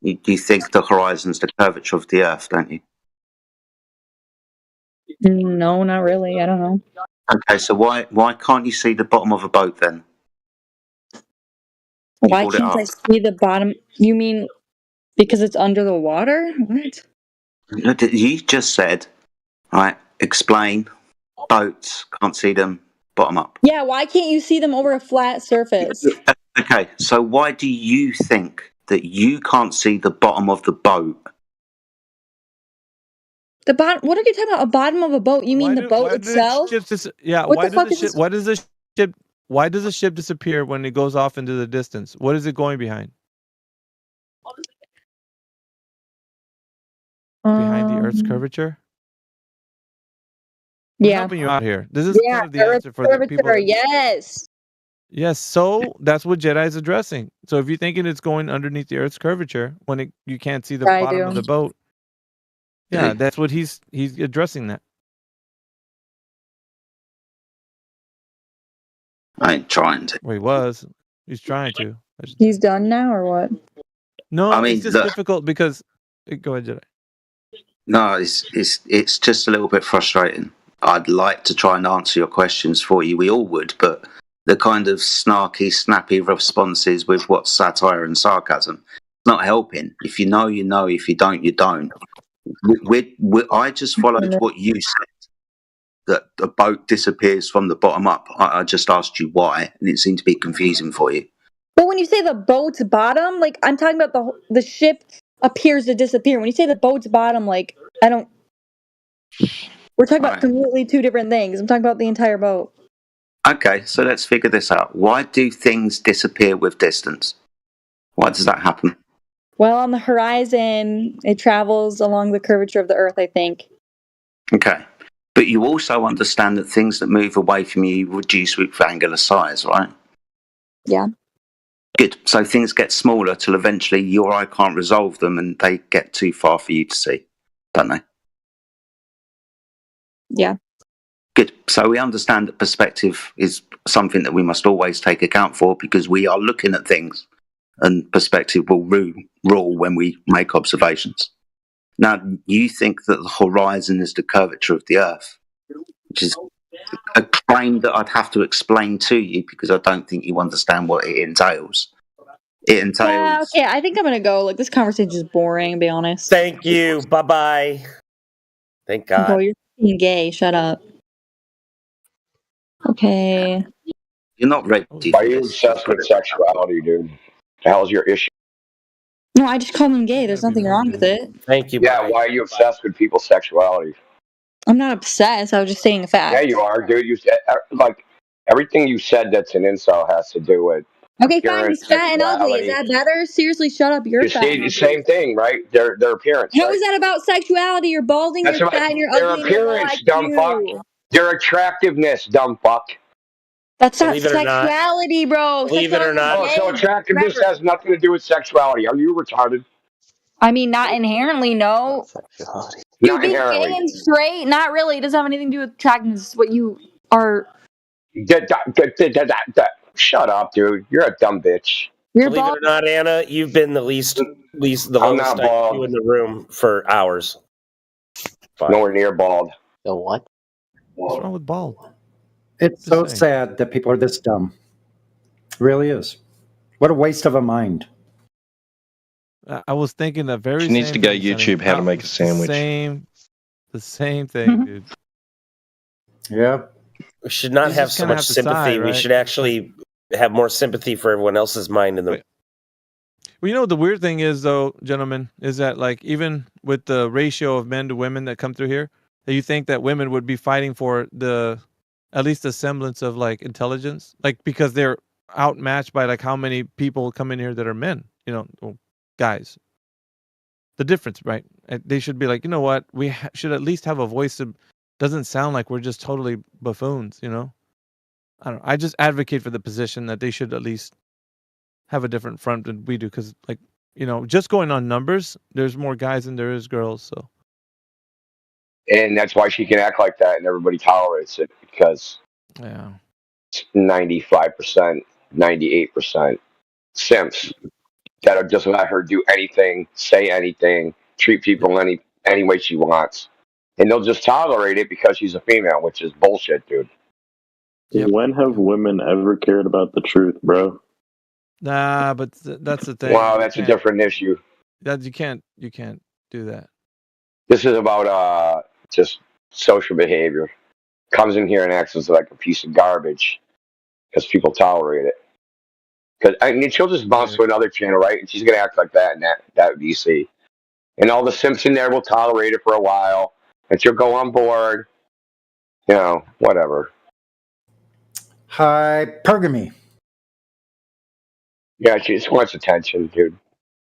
You think the horizon's the curvature of the Earth, don't you? No, not really. I don't know. Okay, so why can't you see the bottom of a boat then? Why can't I see the bottom? You mean because it's under the water? What? You just said, right, explain, boats, can't see them, bottom up. Yeah, why can't you see them over a flat surface? Okay, so why do you think that you can't see the bottom of the boat? The bottom? What are you talking about? A bottom of a boat? You mean the boat itself? Why does a ship disappear when it goes off into the distance? What is it going behind? Behind the Earth's curvature? I'm helping you out here. This is kind of the answer for the people. Yes. Yes, so that's what Jedi is addressing. So if you're thinking it's going underneath the Earth's curvature when you can't see the bottom of the boat, yeah, that's what he's addressing that. I ain't trying to. Well, he's trying to. He's done now, or what? No, I mean, it's just difficult because. Go ahead, Jedi. No, it's just a little bit frustrating. I'd like to try and answer your questions for you. We all would, but the kind of snarky, snappy responses with what's satire and sarcasm, not helping. If you know, you know. If you don't, you don't. I just followed what you said, that the boat disappears from the bottom up. I just asked you why, and it seemed to be confusing for you. But when you say the boat's bottom, like, I'm talking about the ship appears to disappear. When you say the boat's bottom, like, I don't... We're talking about completely two different things. I'm talking about the entire boat. Okay, so let's figure this out. Why do things disappear with distance? Why does that happen? Well, on the horizon, it travels along the curvature of the Earth, I think. Okay. But you also understand that things that move away from you reduce with angular size, right? Yeah. Good. So things get smaller till eventually your eye can't resolve them and they get too far for you to see, don't they? Yeah. Good. So we understand that perspective is something that we must always take account for because we are looking at things and perspective will rule when we make observations. Now, you think that the horizon is the curvature of the Earth, which is a claim that I'd have to explain to you because I don't think you understand what it entails. It entails... Yeah, okay, I think I'm going to go. Like, this conversation is boring, to be honest. Thank you. Bye-bye. Thank God. Bro, you're fucking gay. Shut up. Okay. You're not ready. Why are you obsessed with sexuality, dude? The hell's your issue? No, I just call him gay. There's nothing wrong with it. Thank you. Yeah, why are you obsessed with people's sexuality? I'm not obsessed. I was just stating a fact. Yeah, you are, dude. You like everything you said that's an incel has to do with. Okay, fine. He's fat and ugly. Is that better? Seriously, shut up. You're fat. The same thing, right? Their appearance. How is that about sexuality? You're balding, you're fat, and you're ugly. Their appearance, dumb fuck. Their attractiveness, dumb fuck. That's not sexuality, bro. Believe it or not. Oh, so attractiveness has nothing to do with sexuality. Are you retarded? I mean, not inherently, no. Dude, being gay and straight, not really. It doesn't have anything to do with attractiveness. What you are. Shut up, dude. You're a dumb bitch. Believe it or not, Anna, you've been the least the longest IQ in the room for hours. Fine. Nowhere near bald. The what? What's wrong with bald? It's so sad that people are this dumb. It really is. What a waste of a mind. I was thinking the very She needs to go YouTube how to make a sandwich. The same thing, dude. Yeah. We should not have so much sympathy. We should actually have more sympathy for everyone else's mind in the. Well, you know, the weird thing is, though, gentlemen, is that, like, even with the ratio of men to women that come through here, that you think that women would be fighting for at least a semblance of, like, intelligence, like, because they're outmatched by, like, how many people come in here that are men, you know, guys. The difference, right? They should be like, you know what? We should at least have a voice that doesn't sound like we're just totally buffoons, you know? I don't know. I just advocate for the position that they should at least have a different front than we do, because, like, you know, just going on numbers, there's more guys than there is girls, so. And that's why she can act like that and everybody tolerates it, because 95%, 98% simps that are just let her do anything, say anything, treat people any way she wants. and they'll just tolerate it because she's a female, which is bullshit, dude. When have women ever cared about the truth, bro? Nah, but that's the thing. Well, that's a different issue. That you can't do that. This is about just social behavior. Comes in here and acts as like a piece of garbage because people tolerate it. Because I mean, she'll just bounce to another channel, right? And she's gonna act like that and that VC. And all the Simpson there will tolerate it for a while, and she'll go on board. You know, whatever. Hypergamy. Yeah, she just wants attention, dude.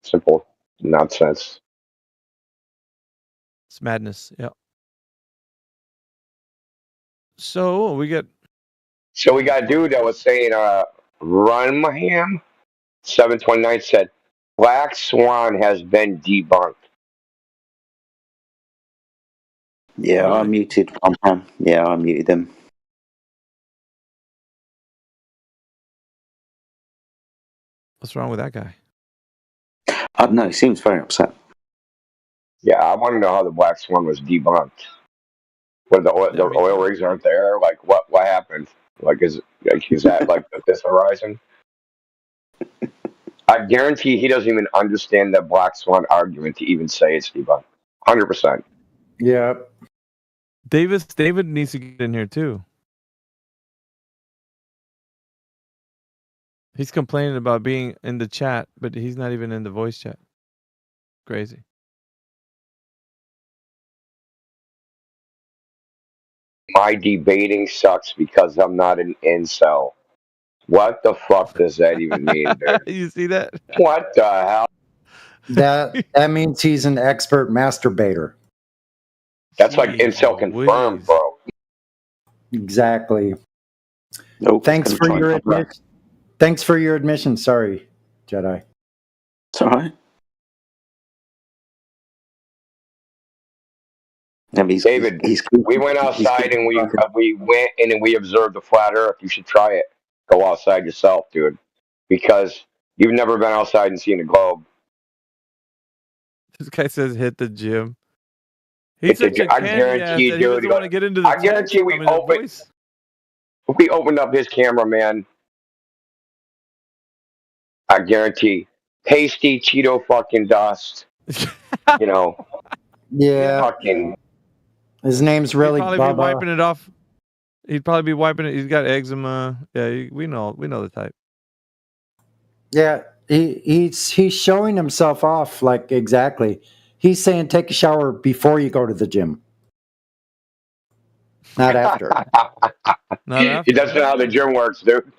Simple nonsense. It's madness. Yeah. So we got a dude that was saying, Runham 729 said, Black Swan has been debunked. Yeah, I muted Runham. Yeah, I muted him. What's wrong with that guy? I don't know. He seems very upset. Yeah, I want to know how the Black Swan was debunked. What the oil rigs aren't there? Like what happened? Like is that like this horizon? I guarantee he doesn't even understand the Black Swan argument to even say it's debunked. 100%. Yeah. David needs to get in here too. He's complaining about being in the chat, but he's not even in the voice chat. Crazy. My debating sucks because I'm not an incel. What the fuck does that even mean, dude? You see that? What the hell? That means he's an expert masturbator. That's like incel confirmed, bro. Exactly. Nope, Thanks for your admission. Thanks for your admission. Sorry, Jedi. It's all right. David, we went outside and we went in and we observed the flat Earth. You should try it. Go outside yourself, dude, because you've never been outside and seen a globe. This guy says hit the gym. He's such a I candy guarantee, ass that dude. he doesn't want to get into the I guarantee we opened up his camera, man. I guarantee pasty Cheeto fucking dust. You know. Yeah. Fucking. His name's really He'd probably be wiping it off. He'd probably be wiping it. He's got eczema. Yeah, we know the type. Yeah, he's showing himself off like exactly. He's saying take a shower before you go to the gym. Not after. Not after. He doesn't know how the gym works, dude.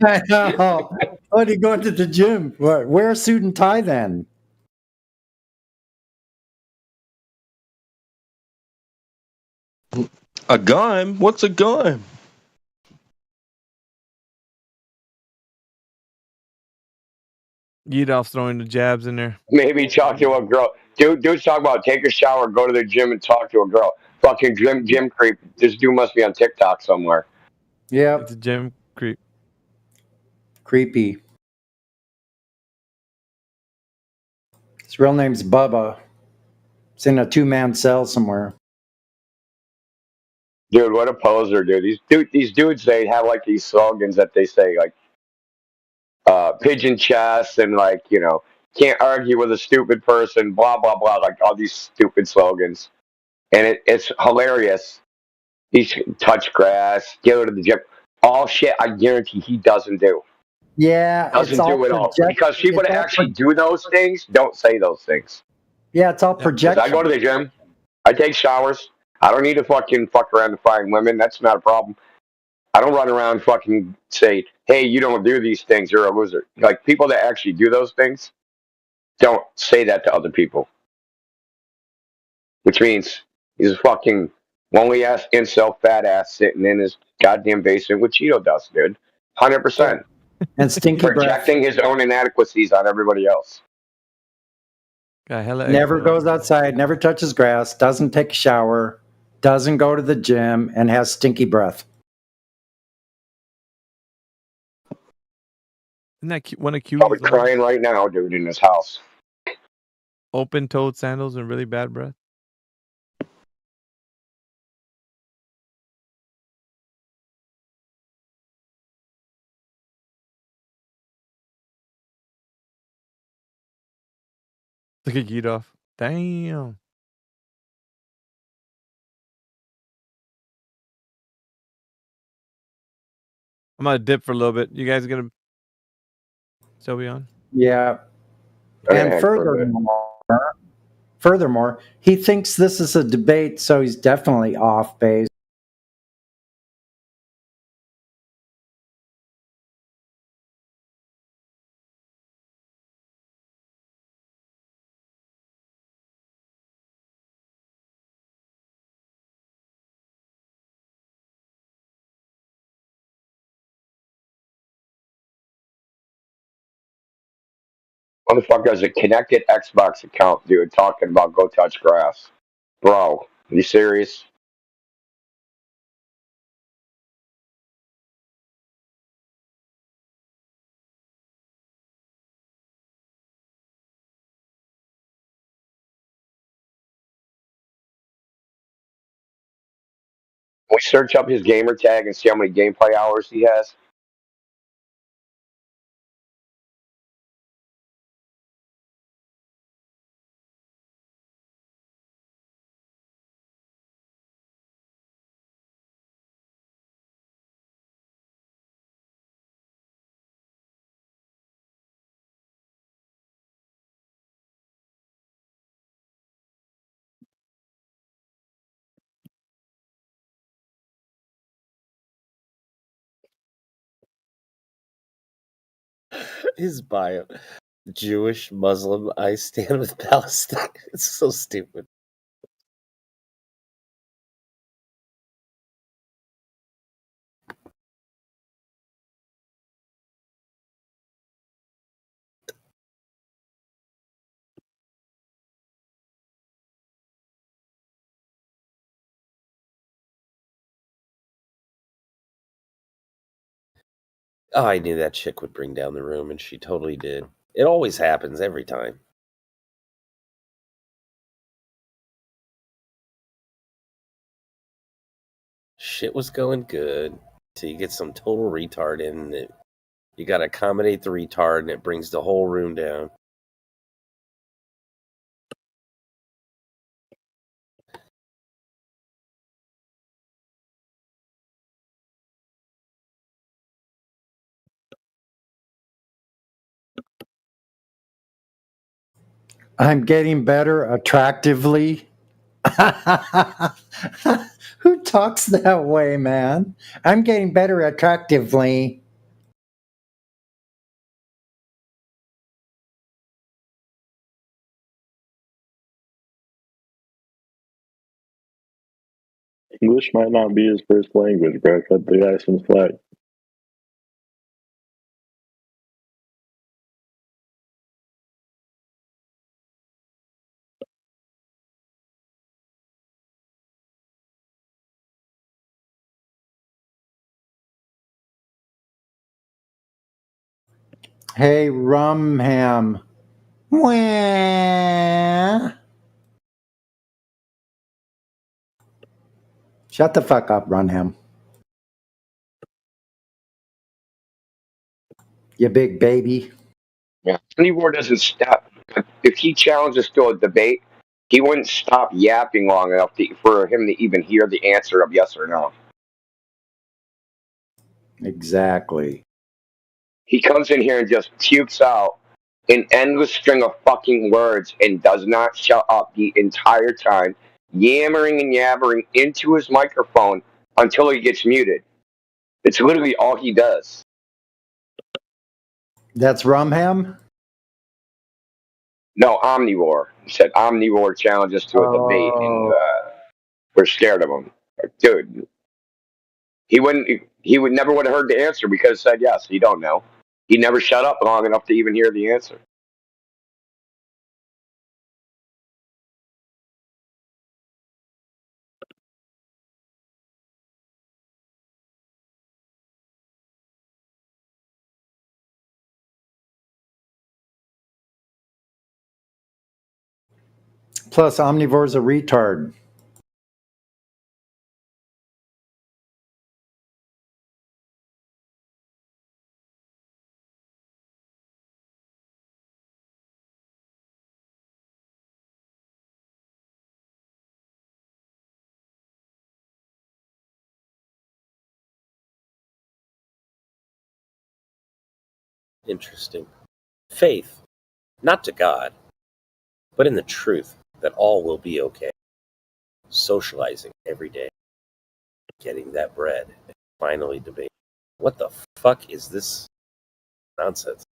I know. What are you going to the gym? Wear a suit and tie then. A gun? What's a gun? Yedoff's throwing the jabs in there. Maybe talk to a girl. Dude's talking about take a shower, go to the gym, and talk to a girl. Fucking gym creep. This dude must be on TikTok somewhere. Yeah. It's a gym creep. Creepy. His real name's Bubba. It's in a 2-man cell somewhere. Dude, what a poser, dude. These dudes, they have like these slogans that they say, like, pigeon chest and like, you know, can't argue with a stupid person, blah, blah, blah, like all these stupid slogans. And it's hilarious. He's touch grass, go to the gym. All shit I guarantee he doesn't do. Yeah. Doesn't do it all. Because people that actually do those things don't say those things. Yeah, it's all projection. I go to the gym. I take showers. I don't need to fucking fuck around to find women. That's not a problem. I don't run around and fucking say, hey, you don't do these things, you're a loser. Like, people that actually do those things don't say that to other people. Which means he's a fucking lonely ass, incel, fat ass sitting in his goddamn basement with Cheeto dust, dude. 100%. And stinky breath. Projecting his own inadequacies on everybody else. Never goes outside, never touches grass, doesn't take a shower, doesn't go to the gym, and has stinky breath. Isn't that one of Probably crying right now, dude, in his house. Open-toed sandals and really bad breath. Look at Geet off. Damn. I'm gonna dip for a little bit. You guys gonna still be on? Yeah. And furthermore, he thinks this is a debate, so he's definitely off base. Motherfucker has a connected Xbox account, dude, talking about go touch grass. Bro, are you serious? Can we search up his gamer tag and see how many gameplay hours he has? His bio. Jewish, Muslim, I stand with Palestine. It's so stupid. Oh, I knew that chick would bring down the room, and she totally did. It always happens every time. Shit was going good till you get some total retard in. And you got to accommodate the retard, and it brings the whole room down. I'm getting better attractively. Who talks that way, man? I'm getting better attractively. English might not be his first language, bro. Cut the guy some slack. Hey, Rumham. Wah. Shut the fuck up, Rumham. You big baby. Yeah. Omnivore doesn't stop. If he challenges to a debate, he wouldn't stop yapping long enough for him to even hear the answer of yes or no. Exactly. He comes in here and just pukes out an endless string of fucking words and does not shut up the entire time, yammering and yabbering into his microphone until he gets muted. It's literally all he does. That's Rumham? No, Omnivore. He said Omnivore challenges to a debate, and we're scared of him. Like, dude, he would never would have heard the answer because it said yes. He don't know. He never shut up long enough to even hear the answer. Plus, Omnivore's a retard. Interesting. Faith, not to God, but in the truth that all will be okay. Socializing every day, getting that bread, and finally debating. What the fuck is this nonsense?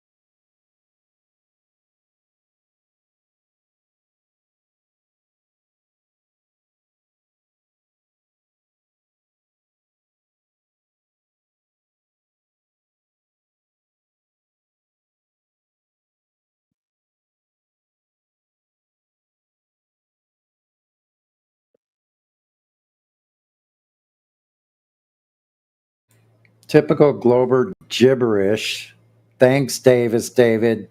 Typical Glober gibberish. Thanks, Davis David.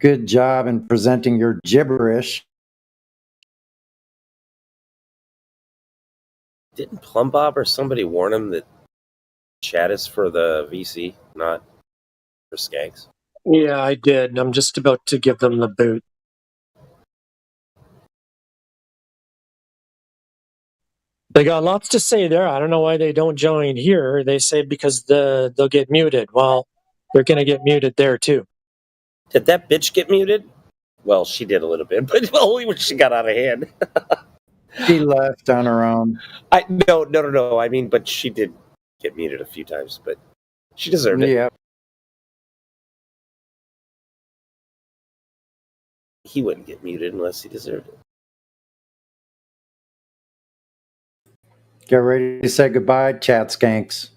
Good job in presenting your gibberish. Didn't Plum Bob or somebody warn him that chat is for the VC, not for skanks? Yeah, I did. I'm just about to give them the boot. They got lots to say there. I don't know why they don't join here. They say because they'll get muted. Well, they're going to get muted there too. Did that bitch get muted? Well, she did a little bit, but only when she got out of hand. She left on her own. No. I mean, but she did get muted a few times, but she deserved it. Yeah. He wouldn't get muted unless he deserved it. Get ready to say goodbye, chat skanks.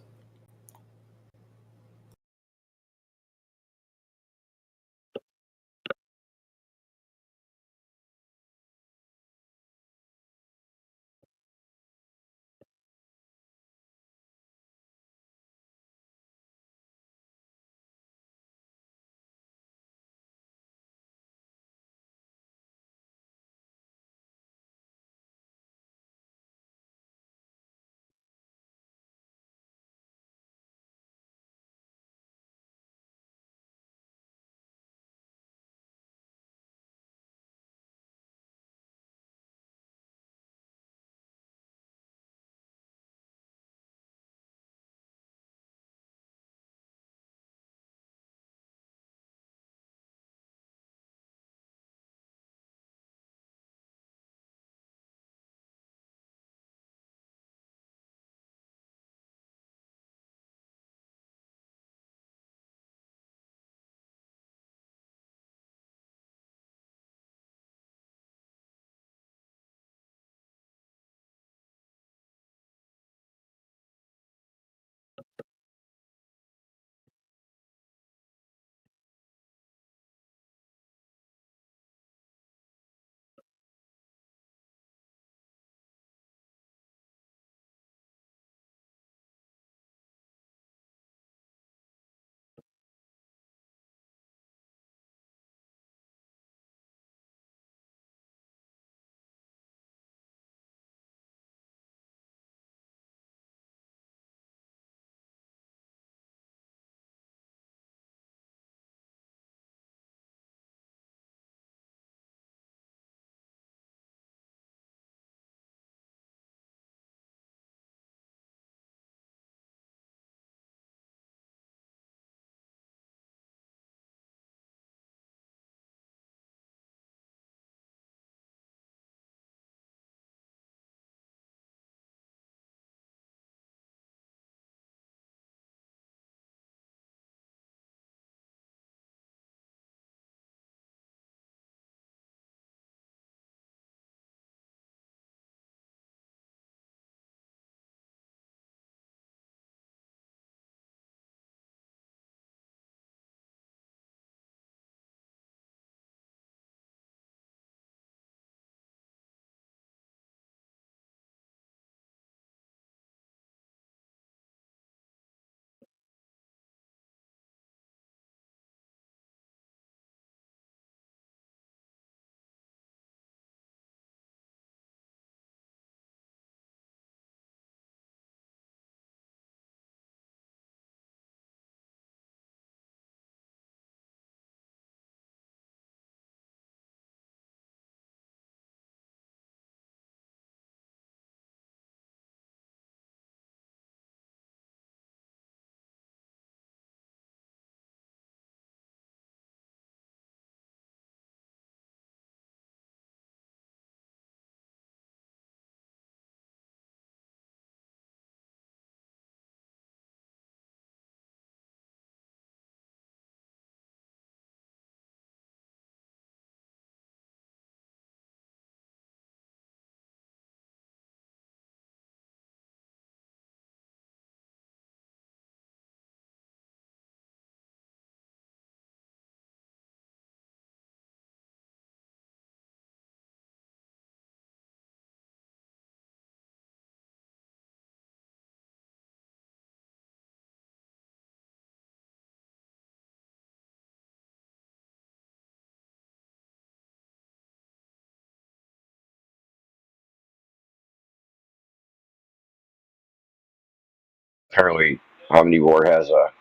Apparently, Omnivore has a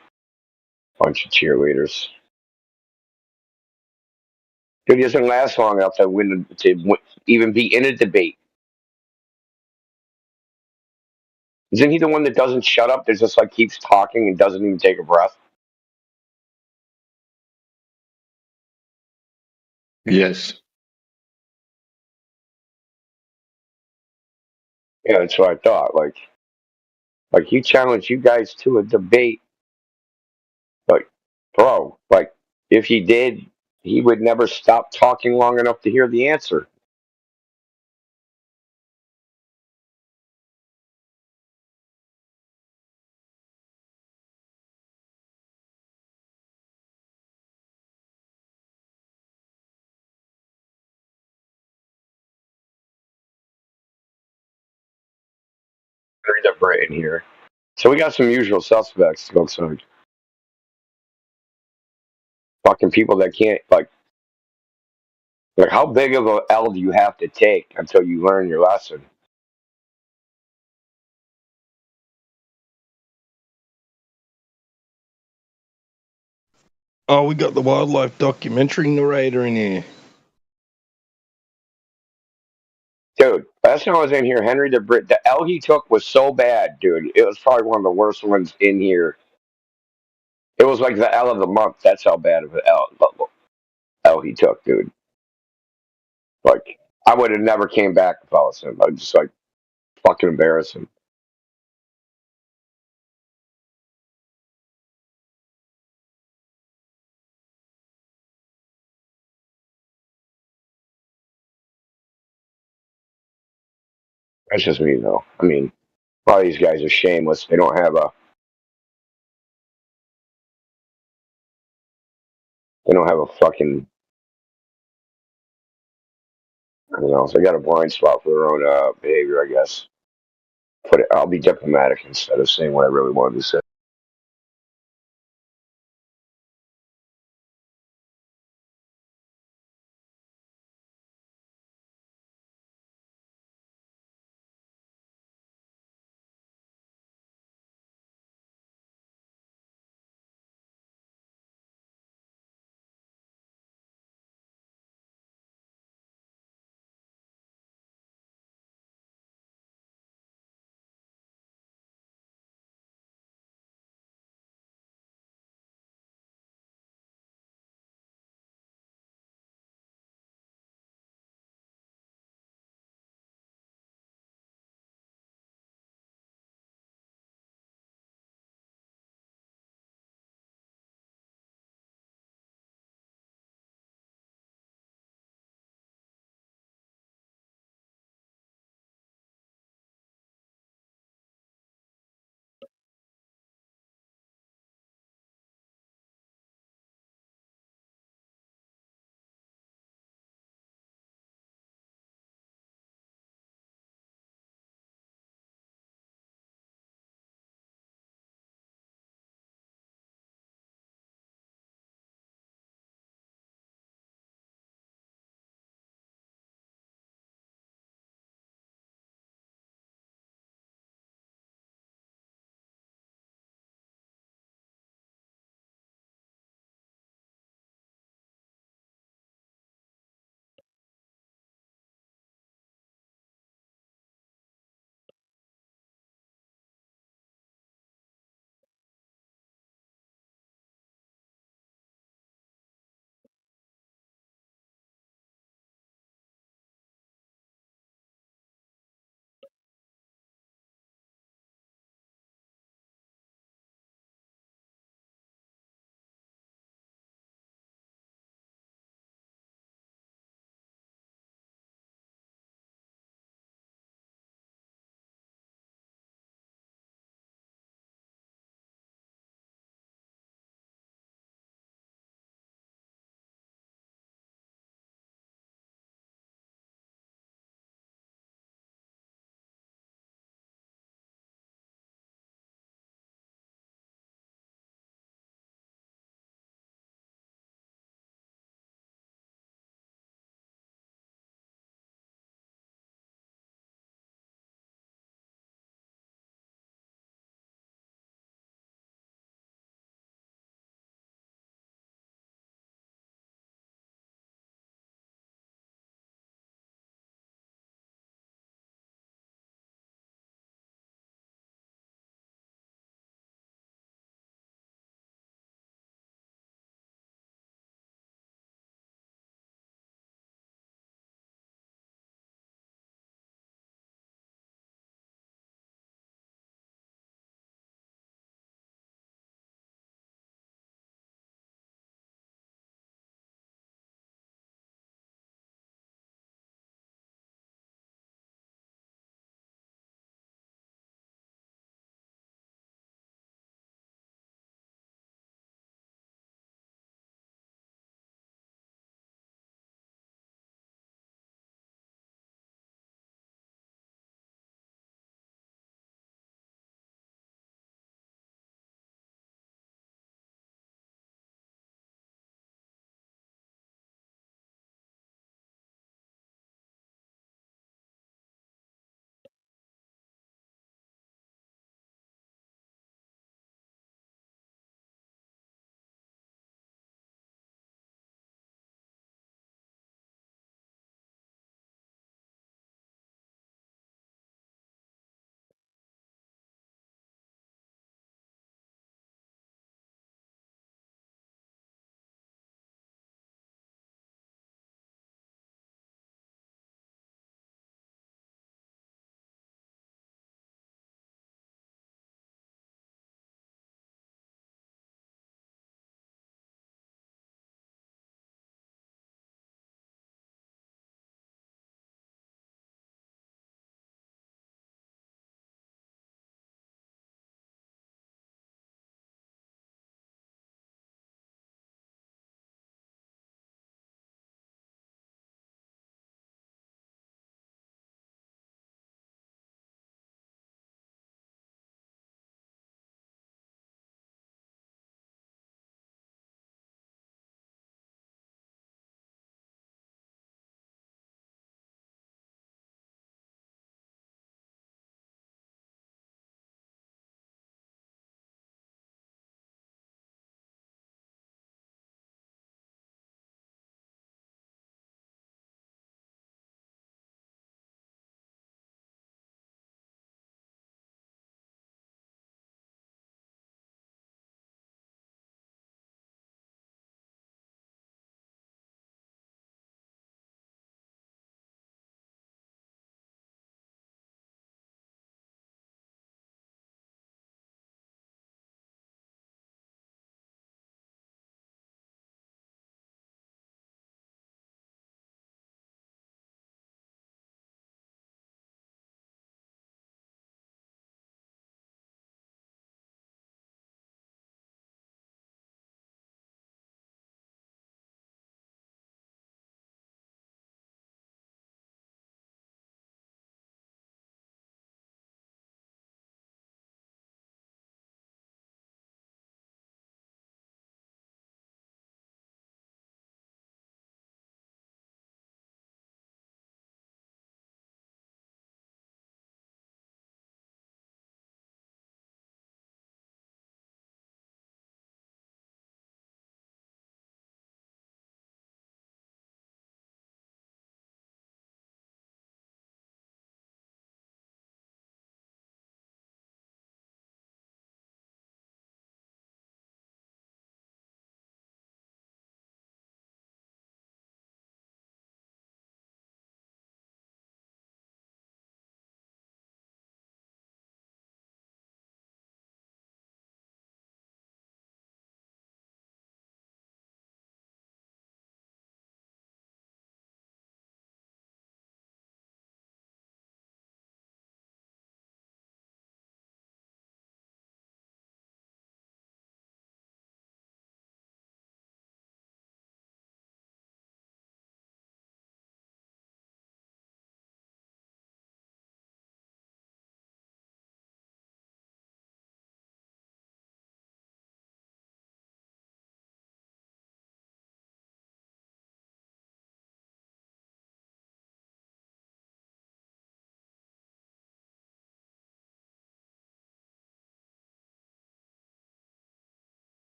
bunch of cheerleaders. Dude, he doesn't last long enough to even be in a debate. Isn't he the one that doesn't shut up? That just like keeps talking and doesn't even take a breath? Yes. Yeah, that's what I thought. Like he challenged you guys to a debate. Like, bro, like if he did, he would never stop talking long enough to hear the answer. Read up right in here. So we got some usual suspects. Looks like fucking people that can't like how big of a L do you have to take until you learn your lesson? Oh, we got the wildlife documentary narrator in here. Dude, last time I was in here, Henry the L he took was so bad, dude. It was probably one of the worst ones in here. It was like the L of the month. That's how bad of an L he took, dude. Like, I would have never came back if I was him. I just like fucking embarrassing. That's just me, though. I mean, a lot of these guys are shameless. They don't have a fucking. I don't know. So they got a blind spot for their own behavior, I guess. I'll be diplomatic instead of saying what I really wanted to say.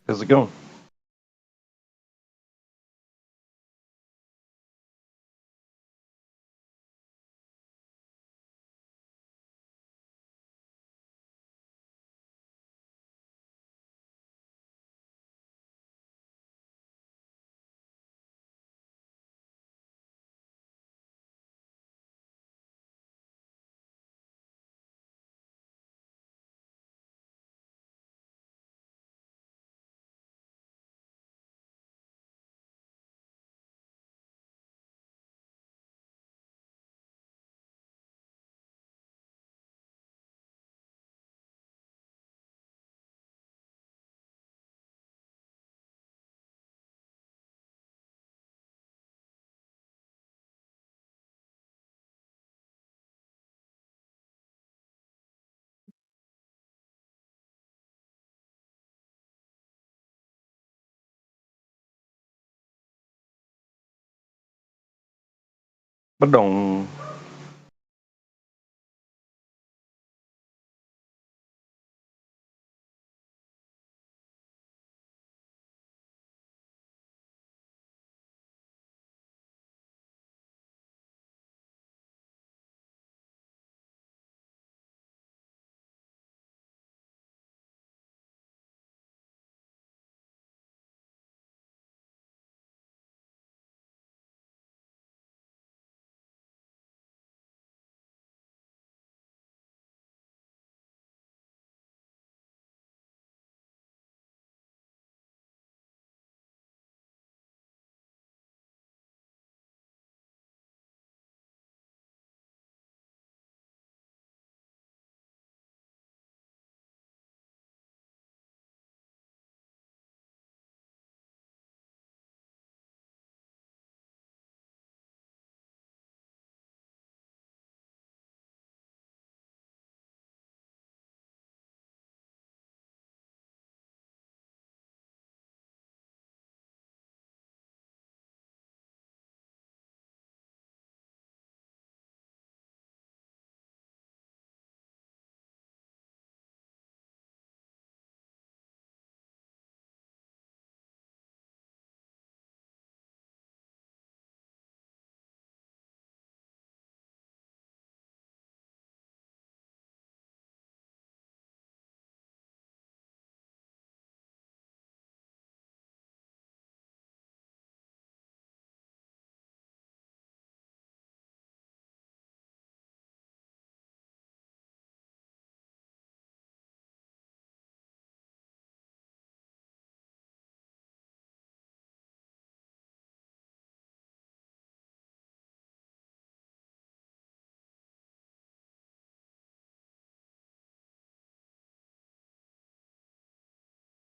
How's it going? Badong.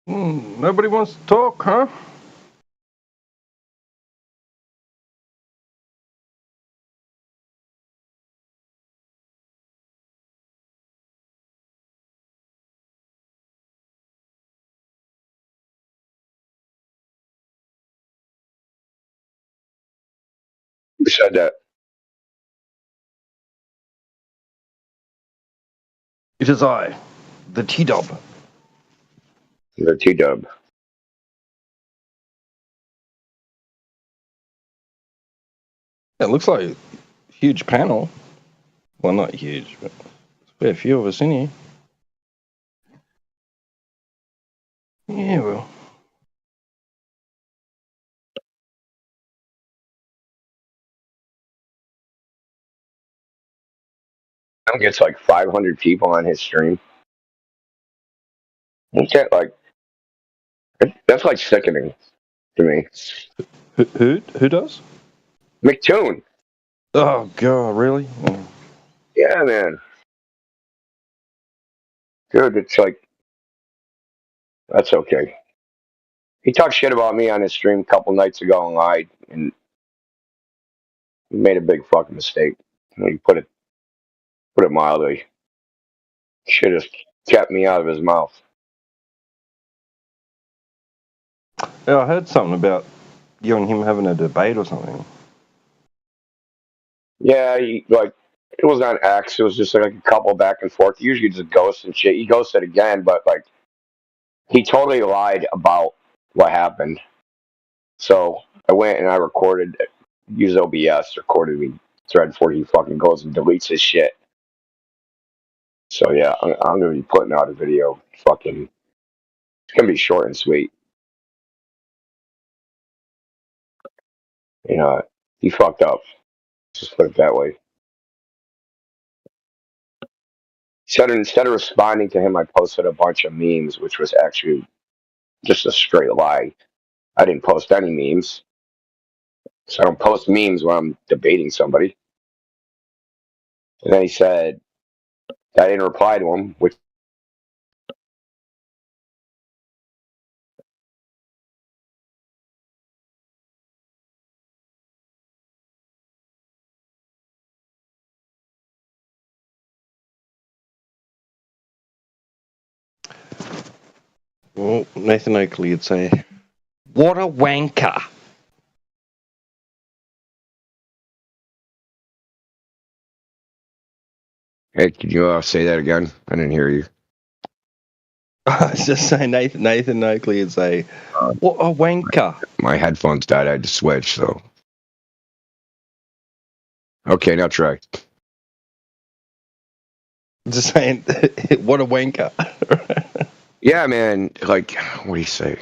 Nobody wants to talk, huh? Who said that? It is I, the T-Dub. The T-Dub. It looks like a huge panel. Well, not huge, but there's a few of us in here. Yeah, well. He gets like 500 people on his stream. That's like sickening to me. Who does? McToon. Oh god, really? Yeah, man. Dude, it's like, that's okay. He talked shit about me on his stream a couple nights ago and lied, and he made a big fucking mistake. He put it mildly. Should have kept me out of his mouth. Yeah, I heard something about you and him having a debate or something. Yeah, it was on X. It was just like a couple back and forth. He usually just ghosts and shit. He ghosted again, but like he totally lied about what happened. So I went and I recorded, used OBS, recorded me thread before he fucking goes and deletes his shit. So yeah, I'm gonna be putting out a video. Fucking, it's gonna be short and sweet. You know, he fucked up. Just put it that way. Said instead of responding to him, I posted a bunch of memes, which was actually just a straight lie. I didn't post any memes. So I don't post memes when I'm debating somebody. And then he said, I didn't reply to him, which Well, Nathan Oakley would say, "What a wanker." Hey, could you say that again? I didn't hear you. I was just saying, Nathan Oakley would say, "What a wanker." My headphones died. I had to switch, so. Okay, now try. Just saying, what a wanker. Yeah, man. Like, what do you say?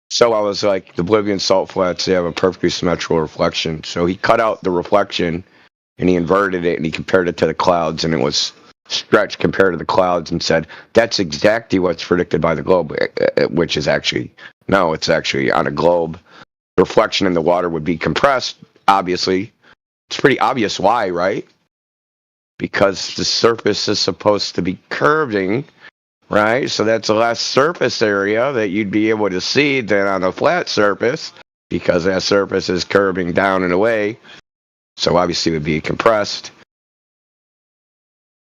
So I was like, the Bolivian salt flats, they have a perfectly symmetrical reflection. So he cut out the reflection and he inverted it and he compared it to the clouds, and it was stretched compared to the clouds, and said, that's exactly what's predicted by the globe, which is actually, no, it's actually on a globe. The reflection in the water would be compressed, obviously. It's pretty obvious why, right? Because the surface is supposed to be curving, right? So that's the less surface area that you'd be able to see than on a flat surface, because that surface is curving down and away. So obviously it would be compressed.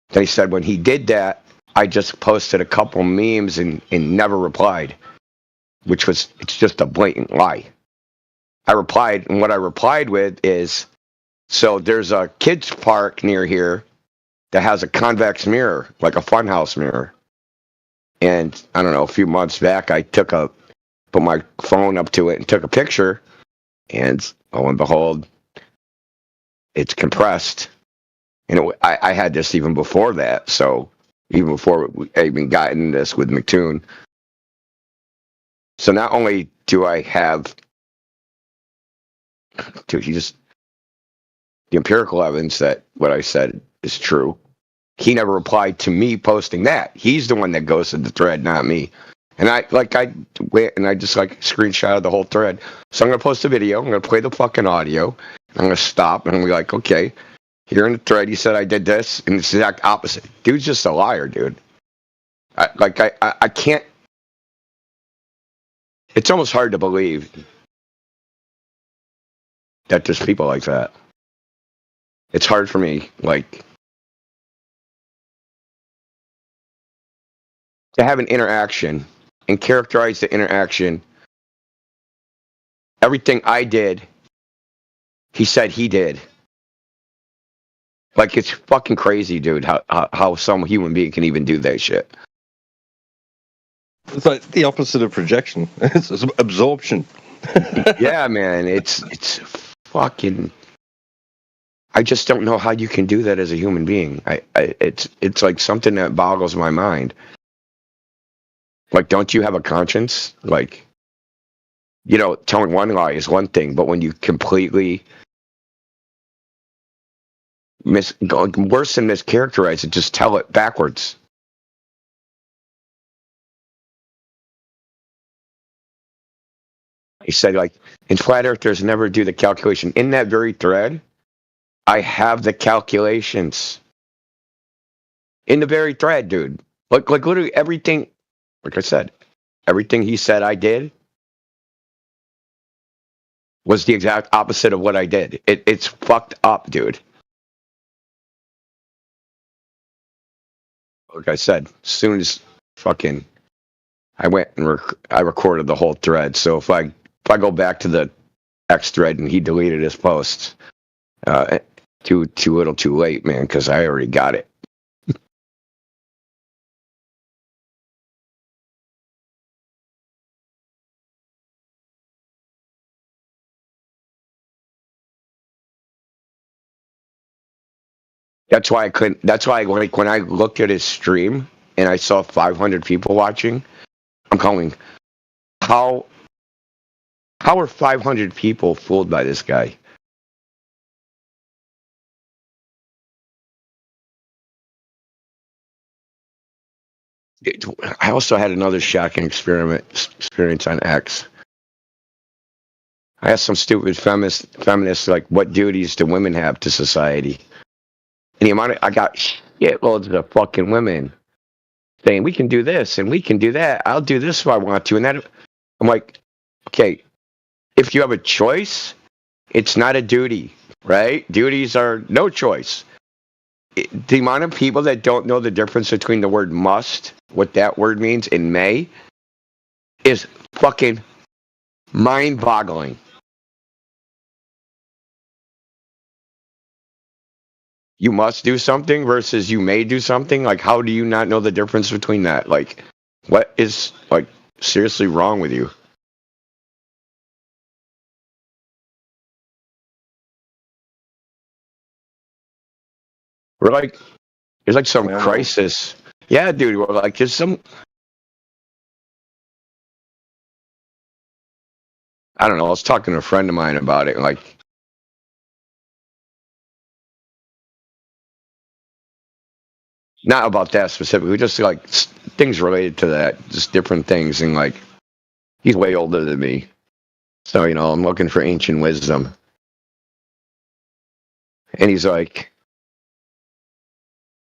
They said when he did that, I just posted a couple memes and never replied, which was, it's just a blatant lie. I replied, and what I replied with is, so there's a kids park near here that has a convex mirror, like a funhouse mirror. And I don't know, a few months back, I put my phone up to it and took a picture, and lo and behold, it's compressed. And I had this even before that, so even before I even got into this with McToon. So not only do I have, the empirical evidence that what I said is true, he never replied to me posting that. He's the one that goes to the thread, not me. And I went and I just screenshotted the whole thread. So I'm gonna post a video. I'm gonna play the fucking audio. I'm gonna stop and I'm gonna be like, okay, here in the thread, you said I did this, and it's the exact opposite. Dude's just a liar, dude. I can't. It's almost hard to believe that there's people like that. It's hard for me, to have an interaction and characterize the interaction. Everything I did, he said he did. It's fucking crazy, dude, how some human being can even do that shit. It's like the opposite of projection. It's absorption. Yeah, man, it's fucking. I just don't know how you can do that as a human being. It's like something that boggles my mind. Don't you have a conscience? Telling one lie is one thing, but when you completely worse than mischaracterize it, just tell it backwards. He said, in flat earthers never do the calculation. In that very thread, I have the calculations. In the very thread, dude. Literally everything, like I said, everything he said I did was the exact opposite of what I did. It's fucked up, dude. Like I said, as soon as I went and I recorded the whole thread. So if I go back to the X thread and he deleted his posts, too little, too late, man, because I already got it. That's why I couldn't. That's why, like, when I looked at his stream and I saw 500 people watching, I'm going, how are 500 people fooled by this guy? I also had another shocking experience on X. I asked some stupid feminists, like, what duties do women have to society? And the amount I got shitloads of fucking women saying, we can do this and we can do that. I'll do this if I want to. And that, I'm like, okay, if you have a choice, it's not a duty, right? Duties are no choice. The amount of people that don't know the difference between the word must, what that word means, and may, is fucking mind-boggling. You must do something versus you may do something. Like, how do you not know the difference between that? Like, what is, like, seriously wrong with you? We're like, there's like some crisis. Yeah, dude, we're like, there's some, I don't know, I was talking to a friend of mine about it, like, not about that specifically, just like things related to that, just different things. And like, he's way older than me. So, you know, I'm looking for ancient wisdom. And he's like,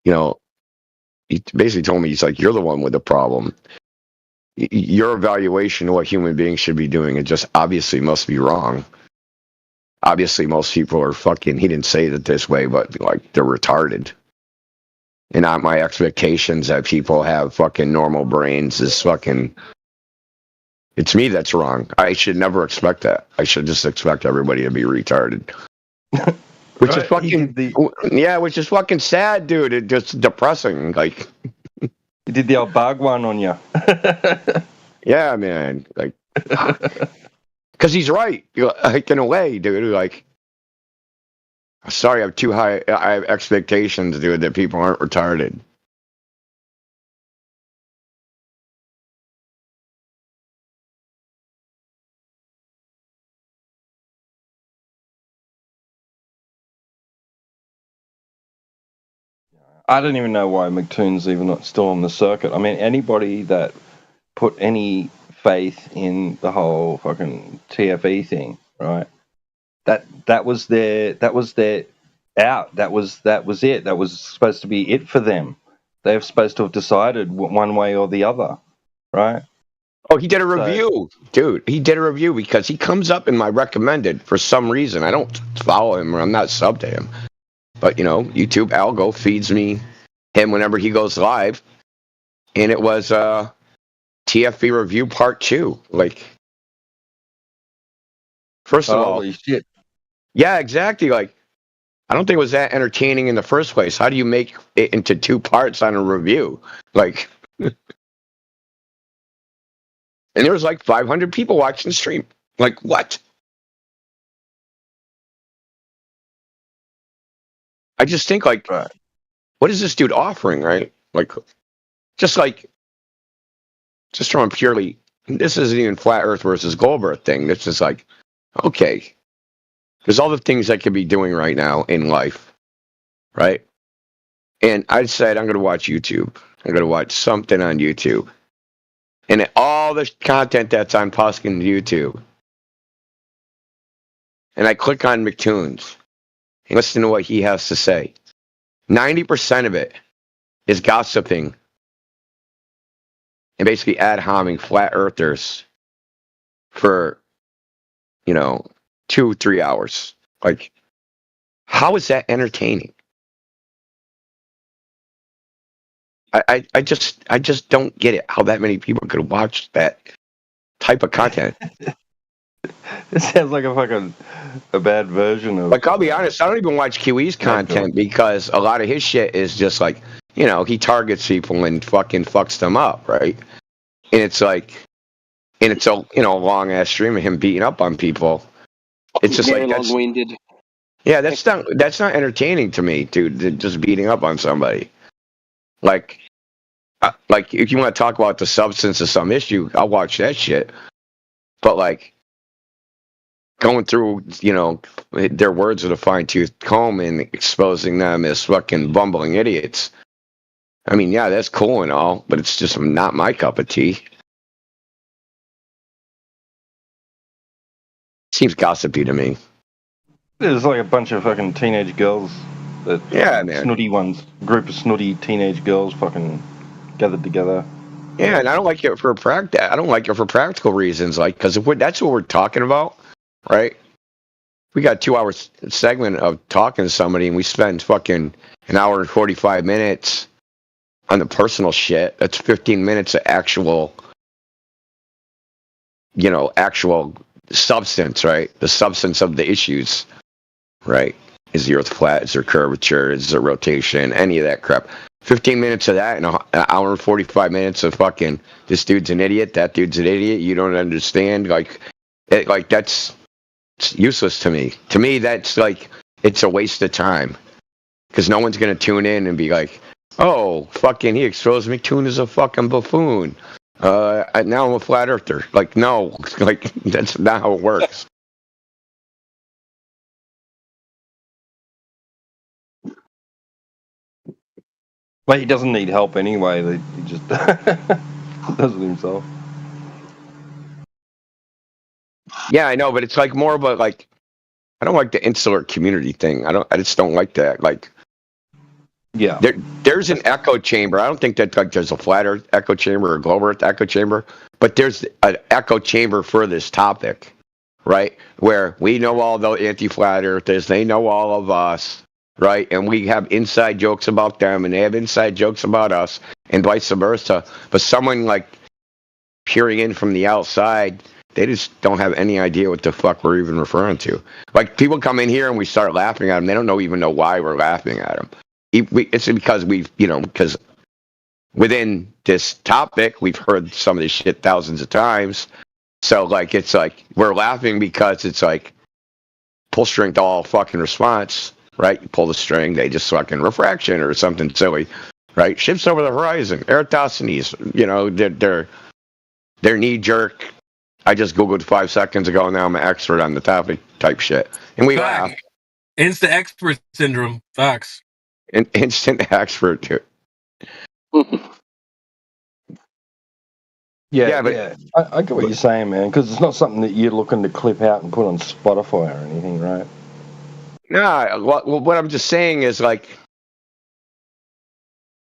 you know, he basically told me, he's like, you're the one with the problem. Your evaluation of what human beings should be doing, it just obviously must be wrong. Obviously, most people are fucking, he didn't say it this way, but like, they're retarded. And not my expectations that people have fucking normal brains is fucking, it's me that's wrong. I should never expect that. I should just expect everybody to be retarded. Which is fucking, which is fucking sad, dude. It's just depressing. Like, he did the old Bhagwan on you. Yeah, man. Like, because he's right. Like, in a way, dude. Like, sorry, I have too high. I have expectations, dude, that people aren't retarded. I don't even know why McToon's even not still on the circuit. I mean, anybody that put any faith in the whole fucking TFE thing, right? That was their out. That was it. That was supposed to be it for them. They're supposed to have decided one way or the other, right? Oh, he did a review, dude. He did a review because he comes up in my recommended for some reason. I don't follow him or I'm not sub to him. But, you know, YouTube algo feeds me him whenever he goes live. And it was TFE review part 2. Like, first of all, holy shit. Yeah, exactly. Like, I don't think it was that entertaining in the first place. How do you make it into 2 parts on a review? Like, and there was like 500 people watching the stream. Like, what? I just think, like, what is this dude offering, right? Like, just from a purely, this isn't even flat Earth versus globe Earth thing. This is like, okay, there's all the things I could be doing right now in life, right? And I decided I'm going to watch YouTube. I'm going to watch something on YouTube. And all the content that's on Puskin YouTube. And I click on McToon's and listen to what he has to say. 90% of it is gossiping and basically ad-homing flat earthers for, 2-3 hours. Like, how is that entertaining? I just don't get it. How that many people could watch that type of content. It sounds like a bad version of. Like, I'll be honest, I don't even watch QE's content because a lot of his shit is just like, he targets people and fucking fucks them up, right? And it's like, a long ass stream of him beating up on people. It's just very like long-winded. Yeah, that's not entertaining to me, dude. Just beating up on somebody. Like if you want to talk about the substance of some issue, I'll watch that shit. But like going through, their words with a fine-tooth comb and exposing them as fucking bumbling idiots. I mean, yeah, that's cool and all, but it's just not my cup of tea. Seems gossipy to me. There's like a bunch of fucking teenage girls man. Snooty ones, group of snooty teenage girls fucking gathered together. Yeah, and I don't like it for practical reasons, like, because that's what we're talking about, right? We got 2 hours segment of talking to somebody, and we spend fucking an hour and 45 minutes on the personal shit. That's 15 minutes of actual substance, right? The substance of the issues, right? Is the Earth flat? Is there curvature? Is there rotation? Any of that crap. 15 minutes of that and an hour and 45 minutes of fucking this dude's an idiot, that dude's an idiot, you don't understand. That's useless to me. To me, that's like, it's a waste of time. Because no one's going to tune in and be like, oh, fucking, he exposed McToon as a fucking buffoon. Now I'm a flat earther. Like, no, like, that's not how it works. Well, he doesn't need help anyway. He just does it himself. Yeah, I know, but it's like more about like, I don't like the insular community thing. I just don't like that. Like, yeah, there's an echo chamber. I don't think that like there's a flat Earth echo chamber or a global Earth echo chamber, but there's an echo chamber for this topic, right? Where we know all the anti-flat Earthers, they know all of us, right? And we have inside jokes about them, and they have inside jokes about us, and vice versa. But someone like peering in from the outside, they just don't have any idea what the fuck we're even referring to. Like, people come in here and we start laughing at them. They don't even know why we're laughing at them. It's because because within this topic, we've heard some of this shit thousands of times. So, like, it's like, we're laughing because it's like, pull string to all fucking response, right? You pull the string, they just fucking refraction or something silly, right? Ships over the horizon, Eratosthenes, they're knee jerk. I just Googled 5 seconds ago, and now I'm an expert on the topic type shit. And we laugh. Instant expert syndrome. Facts. Instant expert, too. Yeah, but I get what you're saying, man, because it's not something that you're looking to clip out and put on Spotify or anything, right? Nah, what I'm just saying is, like,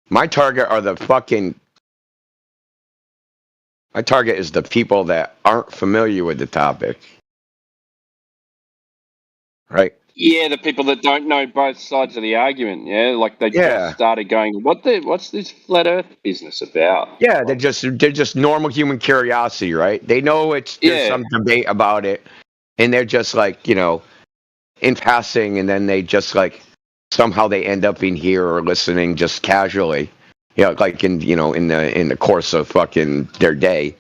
my target is the people that aren't familiar with the topic. Right? Yeah, the people that don't know both sides of the argument, like they just started going, what's this flat Earth business about? Yeah, they're just normal human curiosity, right? They know there's some debate about it, and they're just like, in passing, and then they just like somehow they end up in here or listening just casually, like in the course of fucking their day.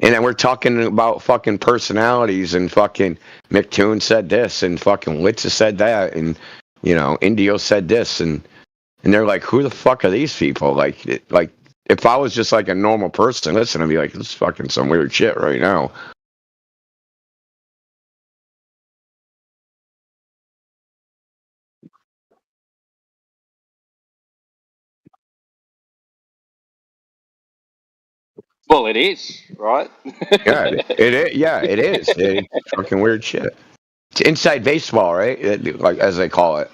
And then we're talking about fucking personalities, and fucking McToon said this, and fucking Litza said that, and Indio said this, and they're like, who the fuck are these people? Like if I was just like a normal person, listen, I'd be like, this is fucking some weird shit right now. Well, it is, right? It is. It's fucking weird shit. It's inside baseball, right? Like, as they call it.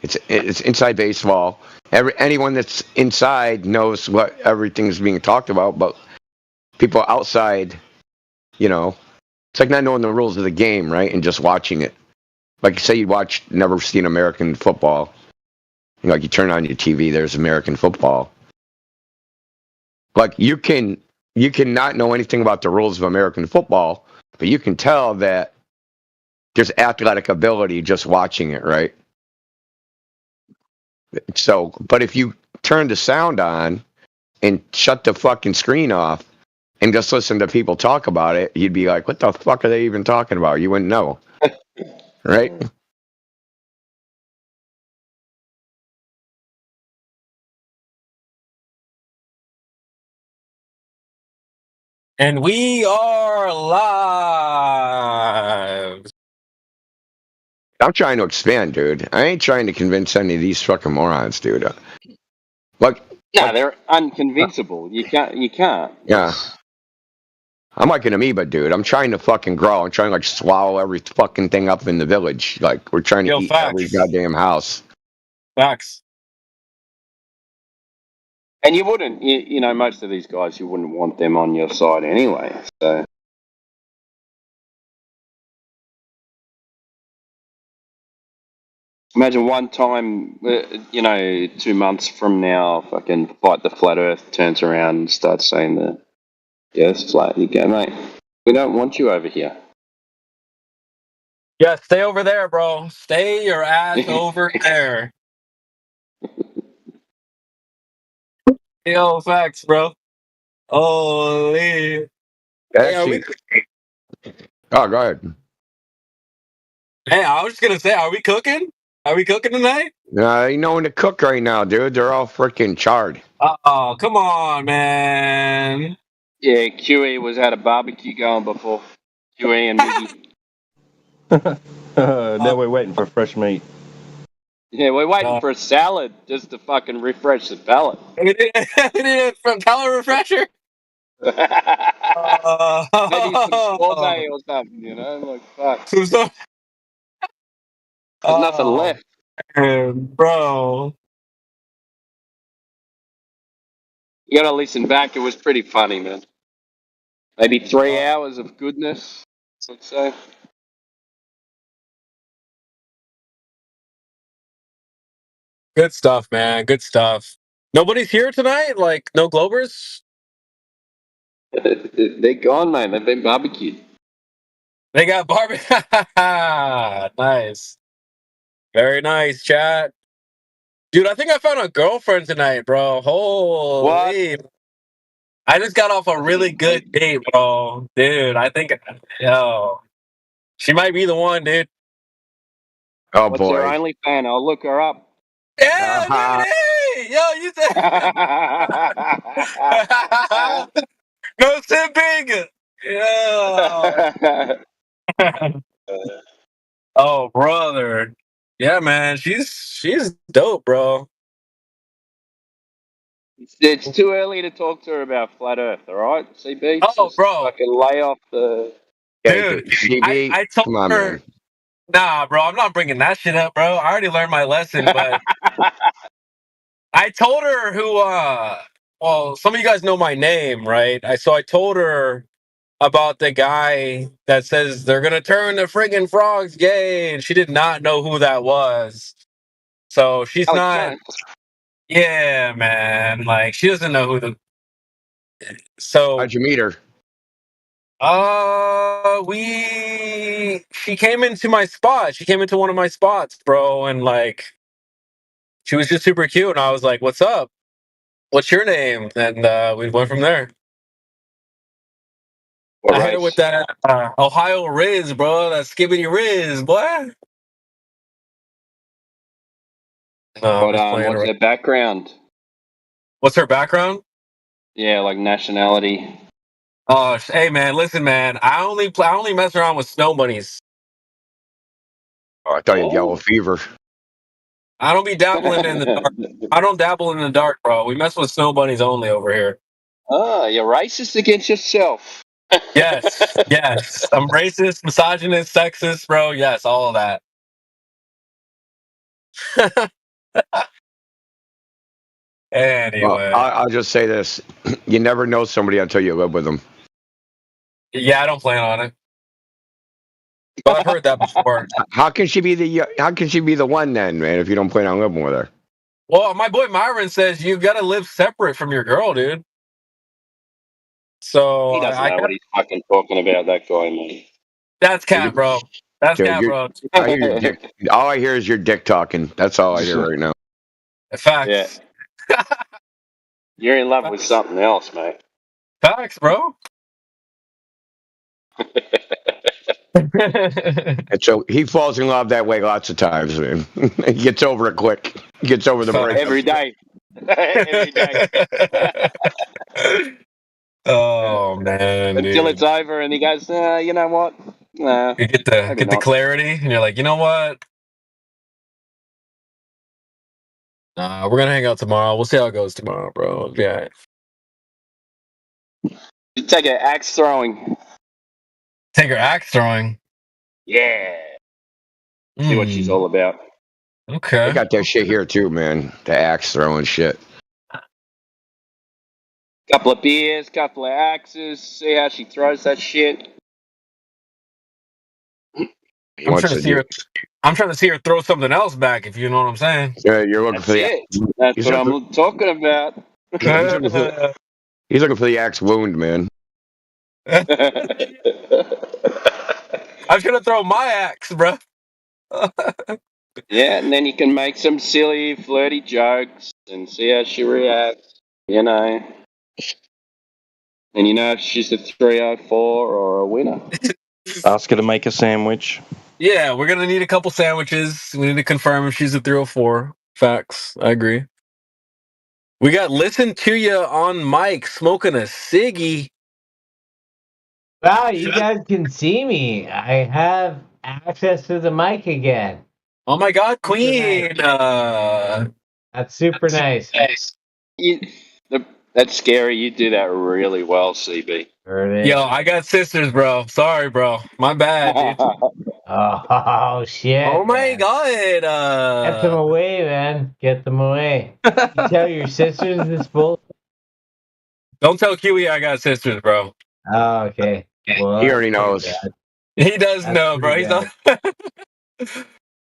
It's inside baseball. Anyone that's inside knows what everything's being talked about, but people outside, it's like not knowing the rules of the game, right? And just watching it. Like, say you never seen American football. Like, you turn on your TV, there's American football. Like, you can not know anything about the rules of American football, but you can tell that there's athletic ability just watching it, right? So, but if you turn the sound on and shut the fucking screen off and just listen to people talk about it, you'd be like, what the fuck are they even talking about? You wouldn't know. Right? And we are live. I'm trying to expand, dude. I ain't trying to convince any of these fucking morons, dude. Look. No, they're unconvincible. You can't. Yeah. I'm like an amoeba, dude. I'm trying to fucking grow. I'm trying to like swallow every fucking thing up in the village. Like we're trying to eat every goddamn house. Facts. And you wouldn't, you know, most of these guys, you wouldn't want them on your side anyway. So. Imagine one time, you know, 2 months from now, fucking Fight the Flat Earth turns around and starts saying that, yeah, it's flat. You go, mate, we don't want you over here. Yeah, stay over there, bro. Stay your ass over there. Yo, facts, bro. Holy. Actually, oh, go ahead. Hey, I was just gonna say, are we cooking? Are we cooking tonight? Ain't no one to cook right now, dude. They're all freaking charred. Oh, come on, man. Yeah, QE was at a barbecue going before. QE and Miggy. Now we're waiting for fresh meat. Yeah, we're waiting for a salad just to fucking refresh the palate. We need a palate refresher. Maybe some sorbet or something, you know? Like, fuck. There's nothing left. Bro. You gotta listen back. It was pretty funny, man. Maybe 3 hours of goodness, let's say. Good stuff, man. Good stuff. Nobody's here tonight? Like, no Globers? They're gone, man. They've been barbecued. They got barbecue. Nice. Very nice, chat. Dude, I think I found a girlfriend tonight, bro. Holy. What? I just got off a really good date, bro. Dude, I think, yo, she might be the one, dude. Oh, What's her only fan? I'll look her up. Yeah, dude, hey! Yo, you said. No simping! Yeah. Oh, brother. Yeah, man, she's dope, bro. It's too early to talk to her about flat Earth, all right, CB? Oh, just bro. fucking lay off the. Dude, CB, I told come on, her. man. Nah, bro, I'm not bringing that shit up, bro. I already learned my lesson, but I told her who. Well, some of you guys know my name, right? So I told her about the guy that says they're gonna turn the friggin' frogs gay, and she did not know who that was. So she's not. Yeah, man. Like she doesn't know who the. So how'd you meet her? She came into my spot. She came into one of my spots, bro, and like, she was just super cute, and I was like, "What's up? What's your name?" And we went from there. I hit her with that Ohio Riz, bro. That Skibbity Riz, boy. No, What's her background? What's her background? Yeah, like nationality. Oh, hey man, listen, man. I only mess around with snow bunnies. Oh, I thought you had yellow fever. I don't be dabbling in the dark. I don't dabble in the dark, bro. We mess with snow bunnies only over here. Oh, you're racist against yourself. Yes, yes. I'm racist, misogynist, sexist, bro. Yes, all of that. Anyway. Well, I'll just say this: you never know somebody until you live with them. Yeah, I don't plan on it. But I've heard that before. How can she be the one then, man? If you don't plan on living with her. Well, my boy Myron says you gotta live separate from your girl, dude. So he doesn't know what he's fucking talking about. That guy, man. That's cat, bro. That's cat, bro. I hear your dick. All I hear is your dick talking. That's all I hear right now. Facts. Yeah. You're in love with something else, mate. Facts, bro. And so he falls in love that way lots of times, man. He gets over it quick. He gets over the breakup. Every day. Every day. Oh man. man, until dude. it's over, and he goes, you know what? Nah, You get the clarity, and you're like, you know what? We're gonna hang out tomorrow. We'll see how it goes tomorrow, bro. Yeah. You take an axe throwing. Take her axe throwing. Yeah. See what she's all about. Okay. I got that shit here too, man. The axe throwing shit. Couple of beers, couple of axes. See how she throws that shit. I'm trying to see her. I'm trying to see her throw something else back. If you know what I'm saying. You're looking That's for the. it. That's what I'm talking about. He's looking for the axe wound, man. I'm gonna throw my axe, bro. Yeah, and then you can make some silly, flirty jokes and see how she reacts. You know. And you know if she's a 304 or a winner. Ask her to make a sandwich. Yeah, we're gonna need a couple sandwiches. We need to confirm if she's a 304. Facts. I agree. We got listen to you on mic smoking a ciggy. Wow, you guys can see me. I have access to the mic again. Oh my God, Queen! That's super nice. That's scary. You do that really well, CB. Yo, I got sisters, bro. Sorry, bro. My bad, dude. Oh shit! Oh my God! Get them away, man. Get them away. You tell your sisters this bull. Don't tell Kiwi I got sisters, bro. Oh, okay. Well, He already knows. He does know, bro. He's not.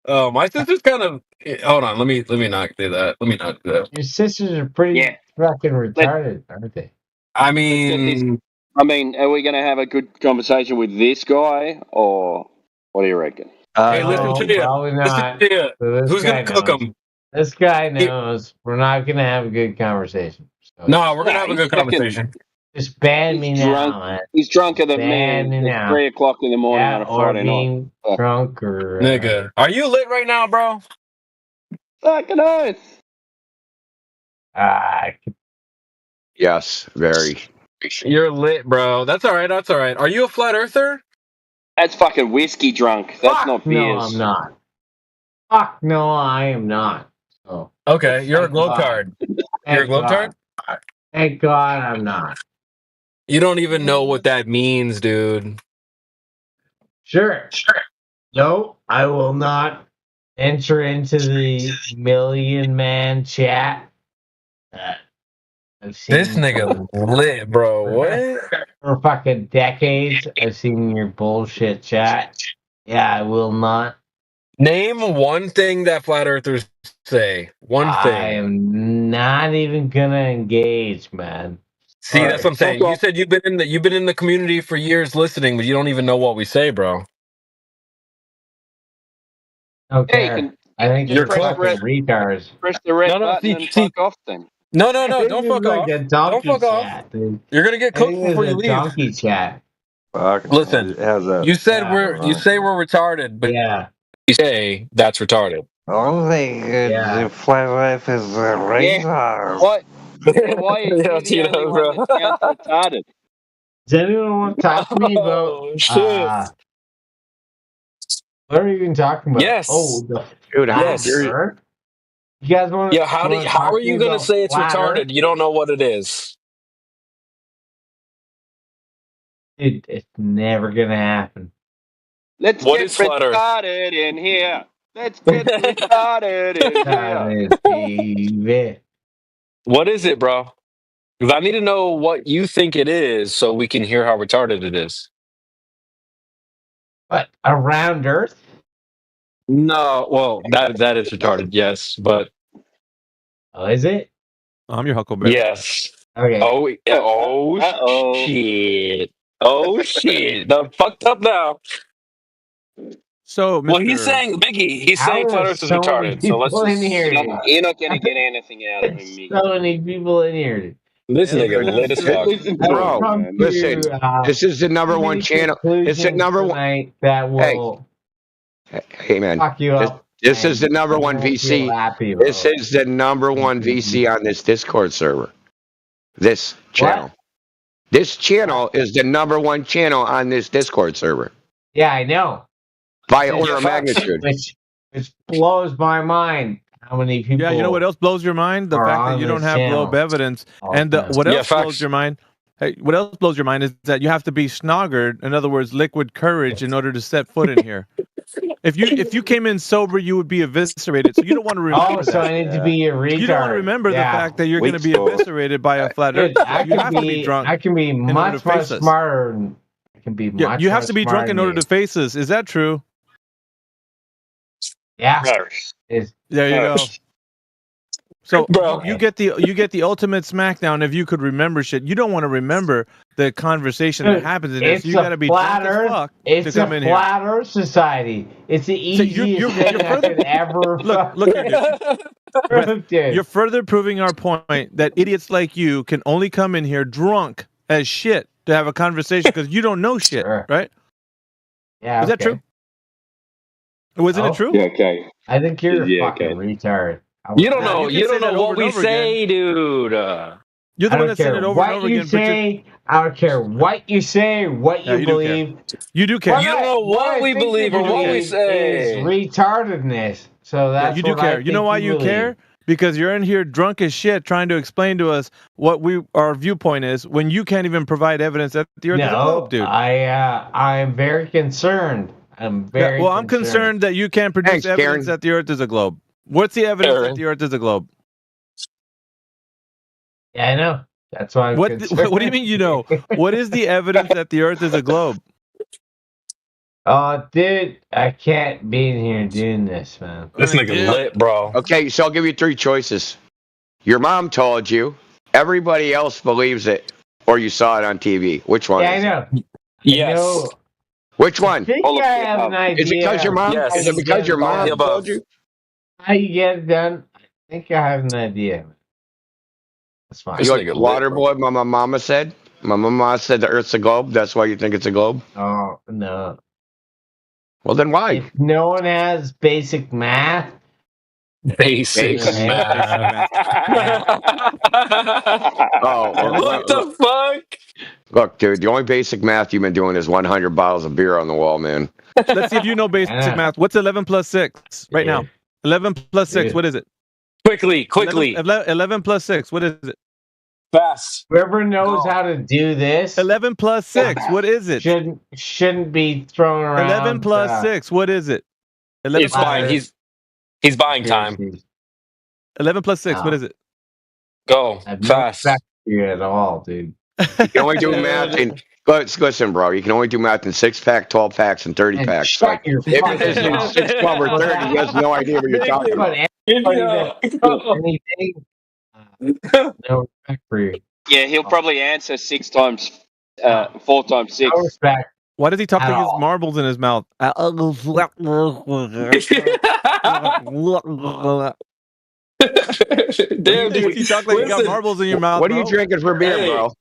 Oh, my sister's kind of. Hold on, let me not do that. Let me not do that. Your sisters are pretty fucking retarded, aren't they? I mean, are we going to have a good conversation with this guy, or what do you reckon? Hey, listen to you. Probably not. Listen to you. So this Who's guy gonna cook knows. them? This guy knows we're not gonna have a good conversation. So No, we're gonna have a good conversation. just ban me now, man. He's drunker than Ban me. me It's now. 3 o'clock in the morning on a or Friday being night. drunk or Nigga, are you lit right now, bro? Fucking oath. Yes, very. You're lit, bro. That's all right. That's all right. Are you a flat earther? That's fucking whiskey drunk. That's not beers. No, I'm not. Fuck no, I am not. So Okay, you're a globe tard. You're a globe tard? Thank God I'm not. You don't even know what that means, dude. Sure. No, I will not enter into the million-man chat. I've seen This nigga lit, bro. What? For fucking decades, I've seen your bullshit chat. Yeah, I will not. Name one thing that flat earthers say. One thing. I am not even gonna engage, man. See, that's what I'm saying. You said you've been in the community for years listening, but you don't even know what we say, bro. Okay. I think you're you're close. fucking retards. Press the red No, button and fuck off then. No, don't fuck off. Don't fuck off. You're gonna get cooked before you leave. Donkey chat. Listen, how's that? you said you say we're retarded, but you say that's retarded. Only the flat earth is a razor. What? Why are you the only one that sounds retarded? Does anyone want to talk to me about what are you even talking about? Yes. Oh, the Dude, yes. Earth? You guys want to? Yeah, how are you gonna say it's retarded? You don't know what it is. Dude, it's never gonna happen. Let's What get is flat Earth? retarded in here. Let's get retarded in here. What is it, bro? Because I need to know what you think it is so we can hear how retarded it is. What, around Earth? No, well, that is retarded, yes, but oh, is it? I'm your Huckleberry. Yes. Okay. Shit. Oh shit. I'm fucked up now. So, well, he's saying Biggie. He's saying flat Earth is retarded. So let's just. You're not gonna get anything out of him, Mickey. So many people in here. This nigga lit as fuck. Bro, listen, this is the number one channel. It's the number one. That will Hey man, fuck you up. This is the number one VC. This is the number one VC on this Discord server. This channel. This channel is the #1 channel on this Discord server. Yeah, I know. By order of magnitude. Which blows my mind. How many people? Yeah, you know what else blows your mind? The fact that you don't have globe evidence. And what else blows your mind? Hey, what else blows your mind is that you have to be snoggered, in other words, liquid courage, in order to set foot in here. If you came in sober, you would be eviscerated. So you don't want to remember. So I need to be a retard. You don't want to remember the fact that you're going to be eviscerated by a flat earth. You have to be drunk. I can be much smarter. I can be much. You have to be drunk in order to face us. Is that true? Yeah. There you go. So you get the ultimate smackdown if you could remember shit. You don't want to remember the conversation that happens in this. You got to be drunk as fuck to come in here. It's a flat Earth society. It's the easiest thing I could ever. Look at this. You're further proving our point that idiots like you can only come in here drunk as shit to have a conversation because you don't know shit, right? Yeah. Is that true? Wasn't it true? Yeah, okay. I think you're a fucking retard. You don't know. You don't know what we say, dude. You're the one that said it over and over again. I don't care what you say, what you believe. You do care. You don't know what we believe or what we say. Is retardedness. So that's you do care. You know why you care? Because you're in here drunk as shit trying to explain to us what our viewpoint is when you can't even provide evidence that the Earth is a globe, dude. I'm very concerned. I'm concerned that you can't produce evidence that the Earth is a globe. What's the evidence that the Earth is a globe? Yeah, I know. That's why I'm concerned. What do you mean you know? What is the evidence that the Earth is a globe? Oh, dude, I can't be in here doing this, man. This nigga lit, bro. Okay, so I'll give you 3 choices. Your mom told you, everybody else believes it, or you saw it on TV. Which one? Yeah, I know. Yes. I know. Which one? I think I have an idea. Is it because your mom? Yes. Is it because your mom told you? How you get it done? I think I have an idea. That's fine. You like water boy? My mama said. My mama said the Earth's a globe. That's why you think it's a globe. Oh no. Well, then why? If no one has basic math. Basic math. What the fuck? Look, dude, the only basic math you've been doing is 100 bottles of beer on the wall, man. Let's see if you know basic math. What's 11 plus 6 right now? 11 plus 6, what is it? Quickly. 11 plus 6, what is it? Fast. Whoever knows how to do this. 11 plus 6, what is it? Shouldn't be thrown around. 11 plus 6, what is it? 11 He's buying time. 11 plus 6, what is it? Go. Fast. Not you at all, dude. You can only do math in. Listen, bro. You can only do math in 6-pack, 12-packs, and 30-packs. Like, if it is in 6, 12, or 30, he has no idea what you're talking about. No respect for you. Yeah, he'll probably answer 4 times 6. No respect. Why does he talk like his marbles in his mouth? Damn, dude. You talk like you got marbles in your mouth. What are you drinking for beer, bro?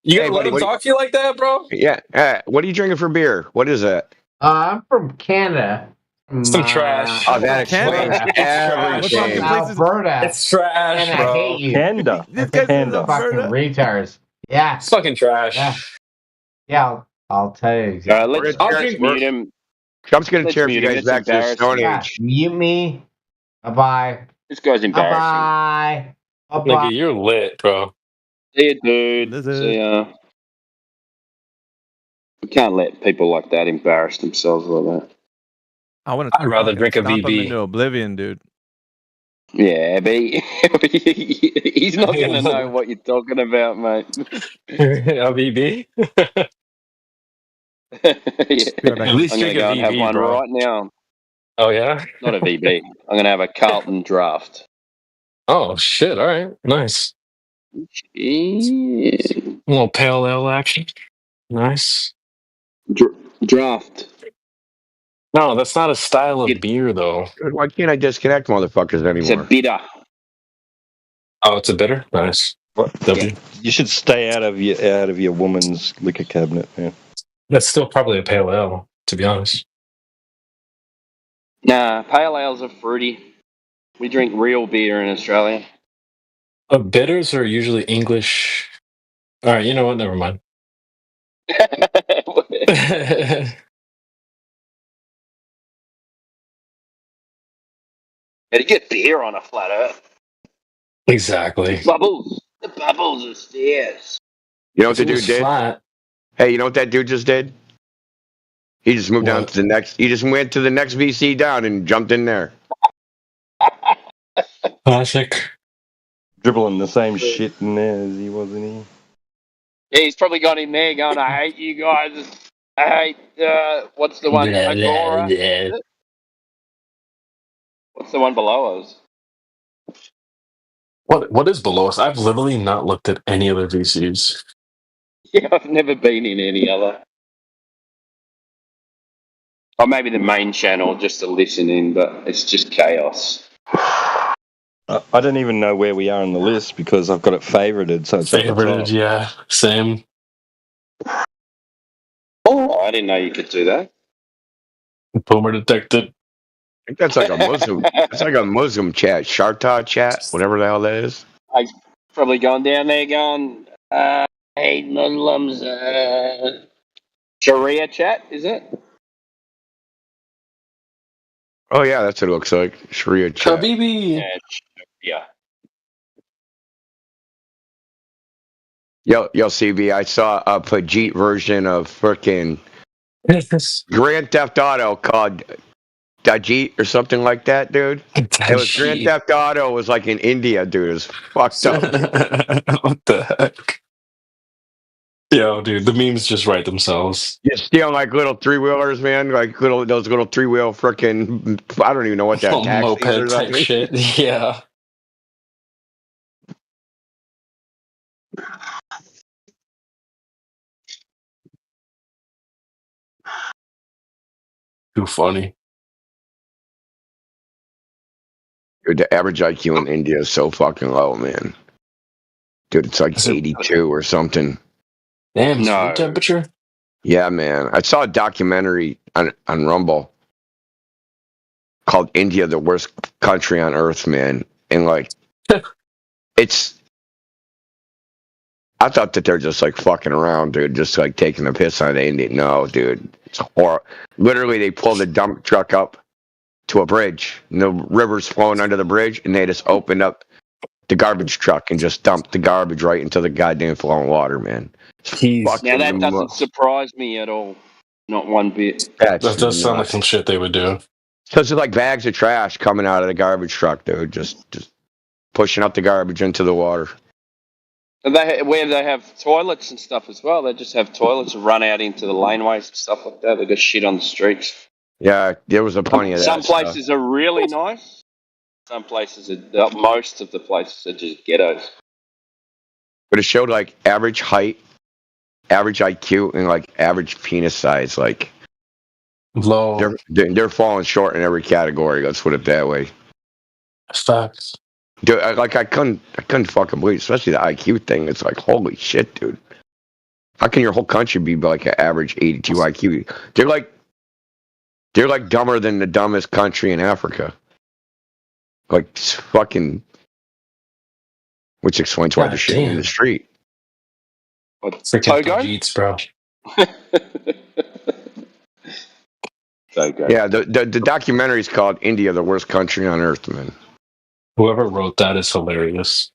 You gonna let him talk to you like that, bro? Yeah. What are you drinking for beer? What is that? I'm from Canada. Some trash. Oh, that explains everything. Alberta. It's trash, and bro. I hate you. Canada. This guy's Canada. Fucking retards. Yeah. It's fucking trash. Yeah. I'll tell you exactly. I'll just mute him. I'm just going to cheer you guys back to the Stone Age. Mute me. Bye-bye. This guy's embarrassing. Bye-bye. Nigga, you're lit, bro. See ya, dude. See ya. We can't let people like that embarrass themselves like that. I'd rather drink a VB. Into oblivion, dude. Yeah, but he's not going to know what you're talking about, mate. A VB? Yeah. At least I'm going to go and have one right now. Oh, yeah? Not a VB. I'm going to have a Carlton draft. Oh, shit. All right. Nice. Yeah. A little pale ale action. Nice. Draft. No, that's not a style of beer, though. Why can't I disconnect motherfuckers anymore? It's a bitter. Oh, it's a bitter? Nice. Yeah. You should stay out of your woman's liquor cabinet, man. That's still probably a pale ale, to be honest. Nah, pale ales are fruity. We drink real beer in Australia. Bitters are usually English. All right, you know what? Never mind. How to get beer on a flat Earth? Exactly. Bubbles. The bubbles are stairs. You know what If the it was dude did? flat, Hey, you know what that dude just did? He just moved down what? to the next. He just went to the next VC down and jumped in there. Classic. Dribbling the same shit in there as he was in here. Yeah, he's probably got in there going, I hate you guys. I hate, what's the one? Blah, blah, Agora? blah. What's the one below us? What is below us? I've literally not looked at any other VCs. Yeah, I've never been in any other. Or maybe the main channel just to listen in, but it's just chaos. I don't even know where we are on the list because I've got it favorited, so it's at the Favorited, top. yeah. Same. Oh, I didn't know you could do that. Boomer detected. I think that's like a Muslim. It's like a Muslim chat, Sharta chat, whatever the hell that is. I've probably gone down there going, hey, Muslims, Sharia chat, is it? Oh yeah, that's what it looks like. Sharia chat. Habibi. Yeah. Yo, CB, I saw a Pajit version of frickin' Grand Theft Auto called Dajit or something like that, dude. It was Grand Theft Auto was like in India, dude. It was fucked up. What the heck? Yo, dude, the memes just write themselves. You're stealing like little 3-wheelers, man. Like those little 3-wheel frickin' I don't even know what that Little taxis moped or type something. shit. Yeah. Too funny. Dude, the average IQ in India is so fucking low, man. Dude, it's like 82 or something. Damn, it's room temperature? Yeah, man. I saw a documentary on Rumble called India, the Worst Country on Earth, man. And like, I thought that they're just like fucking around, dude, just like taking a piss on the Indian. No, dude. It's horrible. Literally, they pulled the dump truck up to a bridge, and the river's flowing under the bridge, and they just opened up the garbage truck and just dumped the garbage right into the goddamn flowing water, man. Now that doesn't surprise me at all. Not one bit. That does sound like some shit they would do. So it's like bags of trash coming out of the garbage truck, dude. Just pushing up the garbage into the water. And where they have toilets and stuff as well. They just have toilets and run out into the laneways and stuff like that. They got shit on the streets. Yeah, there was plenty of that. Some places are really nice. Some places are. Most of the places are just ghettos. But it showed like average height, average IQ, and like average penis size. Like low. They're falling short in every category. Let's put it that way. Facts. Dude, I couldn't fucking believe, especially the IQ thing. It's like, holy shit, dude. How can your whole country be like an average 82 IQ? They're like dumber than the dumbest country in Africa. Like fucking, which explains why they're shitting in the street. Freaking Tajiks, bro. Yeah, the documentary is called India, the Worst Country on Earth, man. Whoever wrote that is hilarious.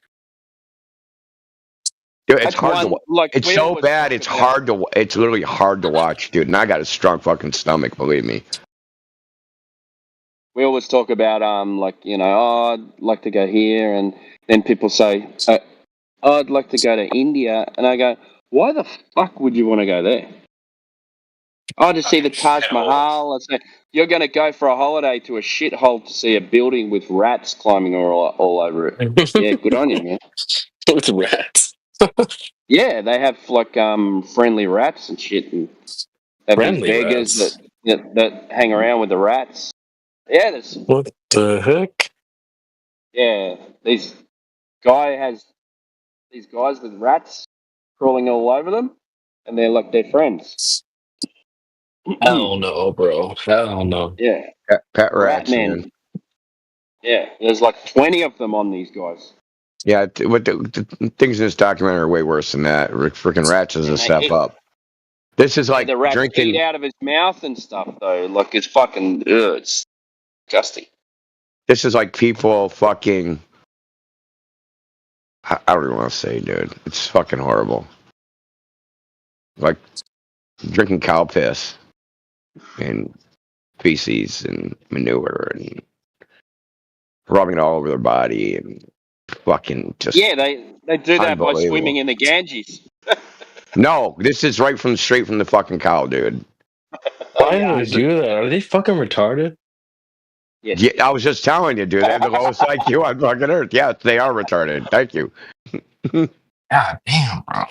Dude, it's hard to watch. It's so bad. It's hard to. It's literally hard to watch, dude. And I got a strong fucking stomach, believe me. We always talk about oh, I'd like to go here, and then people say, oh, I'd like to go to India, and I go, why the fuck would you want to go there? Oh, to see the Taj Mahal. I say, you're going to go for a holiday to a shithole to see a building with rats climbing all over it. Yeah, good on you, man. With rats. Yeah, they have like friendly rats and shit, and they have these beggars that hang around with the rats. Yeah, what the heck? Yeah, these guys with rats crawling all over them, and they're like their friends. Hell no, bro. Hell no. Yeah, pet rats, man. Yeah, there's like 20 of them on these guys. Yeah, what the things in this documentary are way worse than that. Freaking rats is a step up. This is like the rats drinking. eat out of his mouth and stuff, though. Like, it's fucking, it's disgusting. This is like people fucking. I don't even want to say, dude. It's fucking horrible. Like drinking cow piss and feces and manure and rubbing it all over their body and fucking just. Yeah, they do that by unbelievable. swimming in the Ganges. No, this is straight from the fucking cow, dude. Why do they do that? Are they fucking retarded? Yes. Yeah, I was just telling you, dude. They have the lowest IQ on fucking Earth. Yes, they are retarded. Thank you. God damn, bro.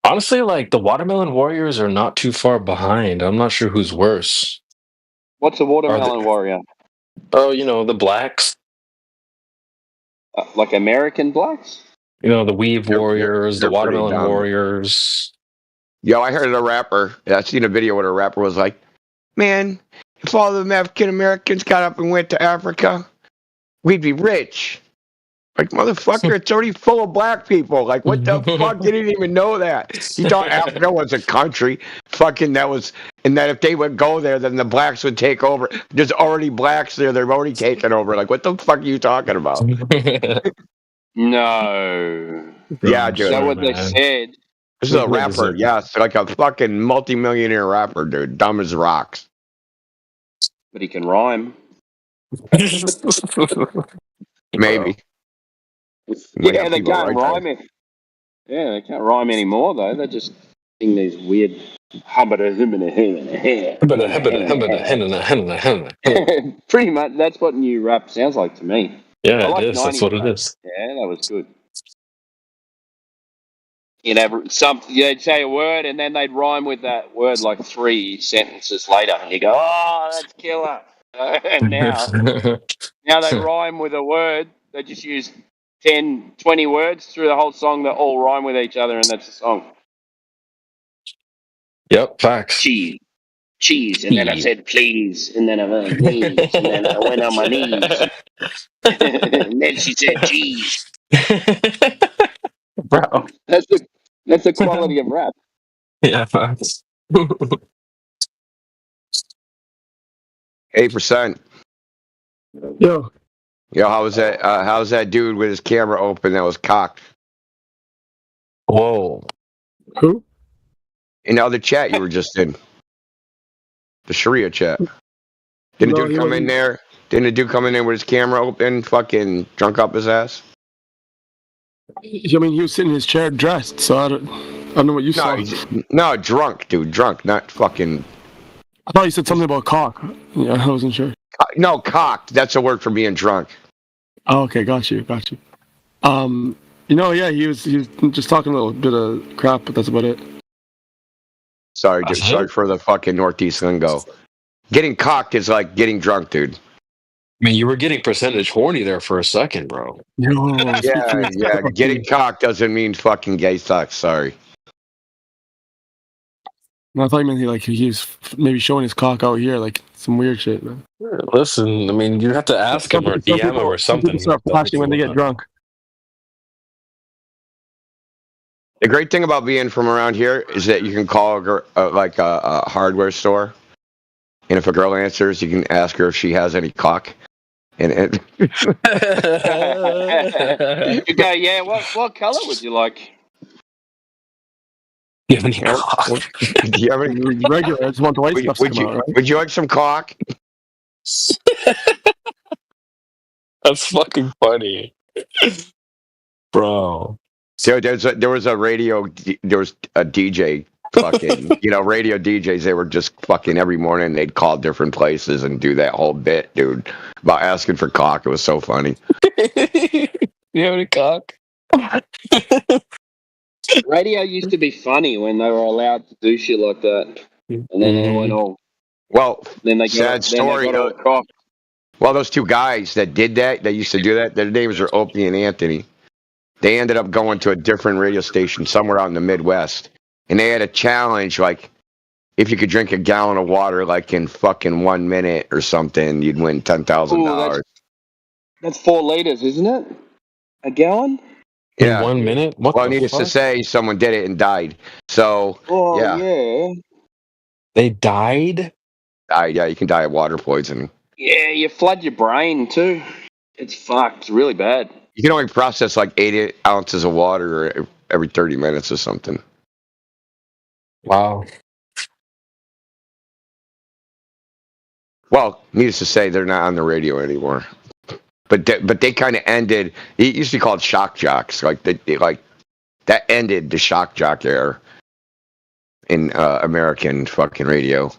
Honestly, like the Watermelon Warriors are not too far behind. I'm not sure who's worse. What's a watermelon warrior? Oh, you know, the blacks. Like American blacks? You know, the Weave Warriors, they're the Watermelon pretty dumb. Warriors. Yo, I heard a rapper. I seen a video where a rapper was like, "Man, if all of them African Americans got up and went to Africa, we'd be rich." Like, motherfucker, it's already full of black people. Like, what the fuck? You didn't even know that. You thought Africa was a country. Fucking that was, and that if they would go there, then the blacks would take over. There's already blacks there. They're already taken over. Like, what the fuck are you talking about? No. Yeah, dude. Is that what they said? This is a rapper. Yes, like a fucking multi-millionaire rapper, dude. Dumb as rocks. But he can rhyme. Maybe. Yeah, they can't rhyme it. Yeah, they can't rhyme anymore though. They just sing these weird Pretty much, that's what new rap sounds like to me. Yeah, I like it is. That's what it rap. is. Yeah, that was good. You know, they'd say a word and then they'd rhyme with that word like 3 sentences later, and you go, "Oh, that's killer." And now they rhyme with a word. They just use 10, 20 words through the whole song that all rhyme with each other, and that's the song. Yep, facts. Cheese, and then I said please, and then I went knees, and then I went on my knees, and then she said cheese. Bro, that's the quality of rap. Yeah, facts. 8%. Yo, how's that dude with his camera open that was cocked? Whoa. Who? In the chat you were just in. The Sharia chat. Didn't a dude come in there? Didn't a dude come in there with his camera open, fucking drunk up his ass? I mean, he was sitting in his chair dressed, so I don't know what you saw. No, drunk, dude. Drunk, not fucking... I thought you said something about cock. Yeah, I wasn't sure. No, cocked. That's a word for being drunk. Oh, okay, got you. Yeah, he was just talking a little bit of crap, but that's about it. Sorry for the fucking Northeast lingo. Getting cocked is like getting drunk, dude. I mean, you were getting percentage horny there for a second, bro. Yeah. Getting cocked doesn't mean fucking gay sex. Sorry. No, I thought you meant he's maybe showing his cock out here, like some weird shit, man. Listen, I mean, you have to ask him or DM him or something. People start flashing when they get drunk. The great thing about being from around here is that you can call a hardware store, and if a girl answers, you can ask her if she has any cock. And you go, yeah. What color would you like? Do you have any cock? Do you have any regular? I just want the white stuff to come out, right? Would you like some cock? That's fucking funny, bro. So there was a DJ fucking, radio DJs. They were just fucking every morning. They'd call different places and do that whole bit, dude, about asking for cock. It was so funny. You have any cock? Radio used to be funny when they were allowed to do shit like that, and then they went all. Well, then they sad story. Well, those two guys that did that, they used to do that. Their names are Opie and Anthony. They ended up going to a different radio station somewhere out in the Midwest, and they had a challenge like, if you could drink a gallon of water like in fucking 1 minute or something, you'd win $10,000. That's 4 liters, isn't it? A gallon? Yeah. 1 minute? What Well, the needless to fuck? say, someone did it and died. So, Oh yeah. yeah. They died? Yeah, you can die of water poisoning. Yeah, you flood your brain too. It's fucked. It's really bad. You can only process like 80 ounces of water every 30 minutes or something. Wow. Well, needless to say, they're not on the radio anymore. But they kind of ended. It used to be called shock jocks. Like that ended the shock jock era in American fucking radio.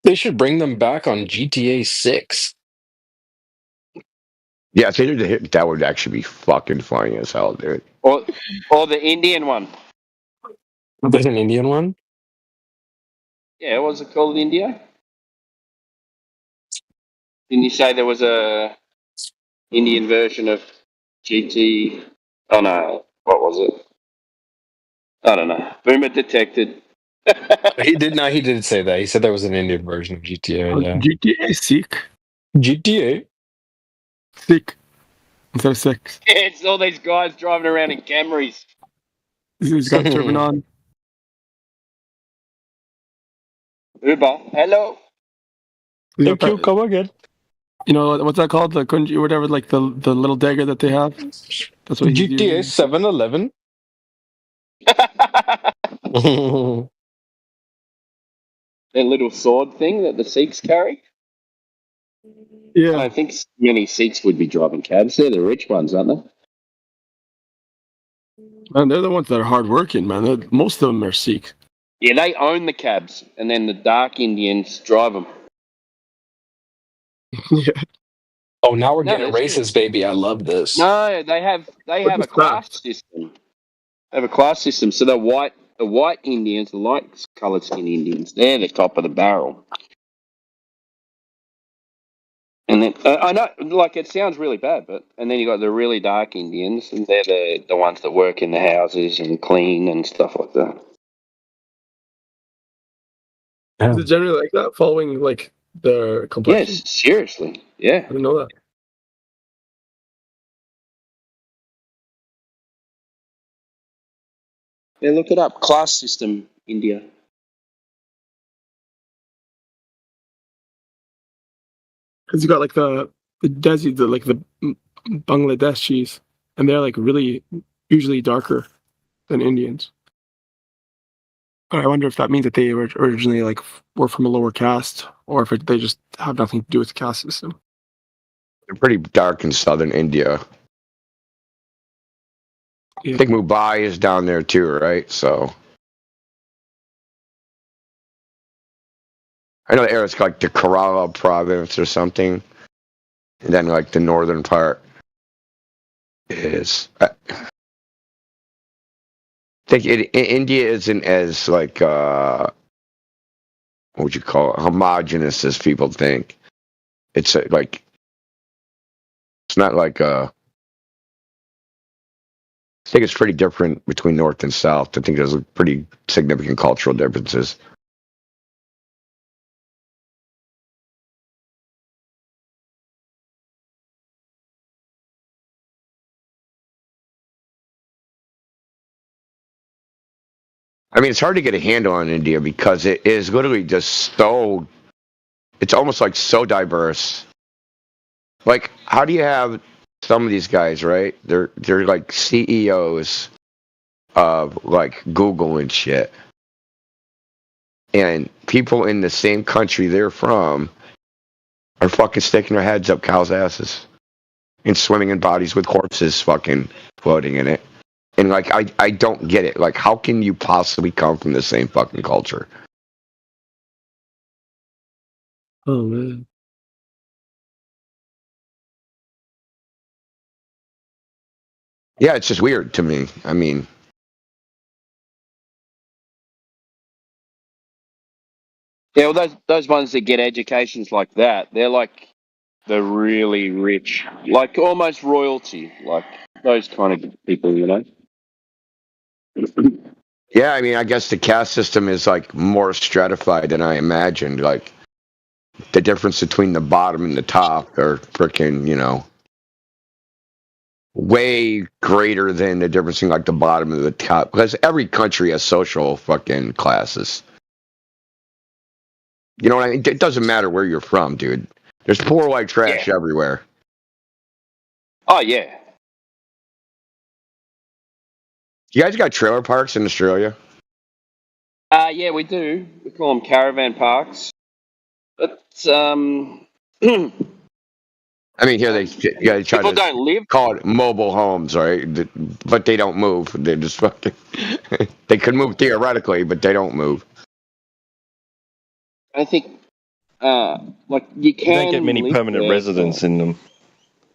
They should bring them back on GTA 6. Yeah, if they did the hit, that would actually be fucking funny as hell, dude. Or the Indian one. There's an Indian one? Yeah, what's it called in India? Didn't you say there was a Indian version of GT? Oh no, what was it? I don't know. Boomer detected. He did say that. He said there was an Indian version of GTA. Yeah. GTA 6. GTA 6. Instead of 6. Yeah, it's all these guys driving around in Camrys. He's got a turban on. Uber, hello. Thank you. Come again. You know what's that called? The kunji, whatever, like the little dagger that they have. That's what he's GTA using. 7-Eleven. That little sword thing that the Sikhs carry. Yeah. I don't think many Sikhs would be driving cabs. They're the rich ones, aren't they? Man, they're the ones that are hardworking, man. Most of them are Sikh. Yeah, they own the cabs, and then the dark Indians drive them. Yeah. Oh, now we're No, getting that's racist, baby. I love this. No, they have a class system. They have a class system. So the white Indians, the light coloured skin Indians, they're the top of the barrel. And then I know, like, it sounds really bad, and then you got the really dark Indians, and they're the ones that work in the houses and clean and stuff like that. Is it generally like that, following like their complexion? Yes, seriously. Yeah. I didn't know that. Yeah, look it up. Class system, India. Because you got like the Desi, the Bangladeshis, and they're like really usually darker than Indians. But I wonder if that means that they were originally like were from a lower caste, or if they just have nothing to do with the caste system. They're pretty dark in southern India. Yeah. I think Mumbai is down there too, right? So I know the area's like the Kerala province or something, and then like the northern part is. I think India isn't as like what would you call it, homogenous as people think. It's like it's not like I think it's pretty different between north and south. I think there's pretty significant cultural differences. I mean, it's hard to get a handle on India because it is literally just so. It's almost like so diverse. Like, how do you have some of these guys, right? They're like CEOs of like Google and shit, and people in the same country they're from are fucking sticking their heads up cows' asses and swimming in bodies with corpses fucking floating in it. And like, I don't get it. Like, how can you possibly come from the same fucking culture? Oh man. Yeah, it's just weird to me. I mean, Yeah, well, those ones that get educations like that, they're like the really rich, like almost royalty, like those kind of people, you know. yeah, I mean, I guess the caste system is like more stratified than I imagined. Like, the difference between the bottom and the top are freaking, you know, way greater than the difference in like the bottom and the top, because every country has social fucking classes. You know what I mean? It doesn't matter where you're from, dude. There's poor white trash everywhere. Oh yeah. You guys got trailer parks in Australia? Yeah, we do. We call them caravan parks. But I mean, here they try people to don't live. call it mobile homes, right? But they don't move. They just fucking. They can move theoretically, but they don't move. I think, like you You can don't get many live permanent there, residents in them.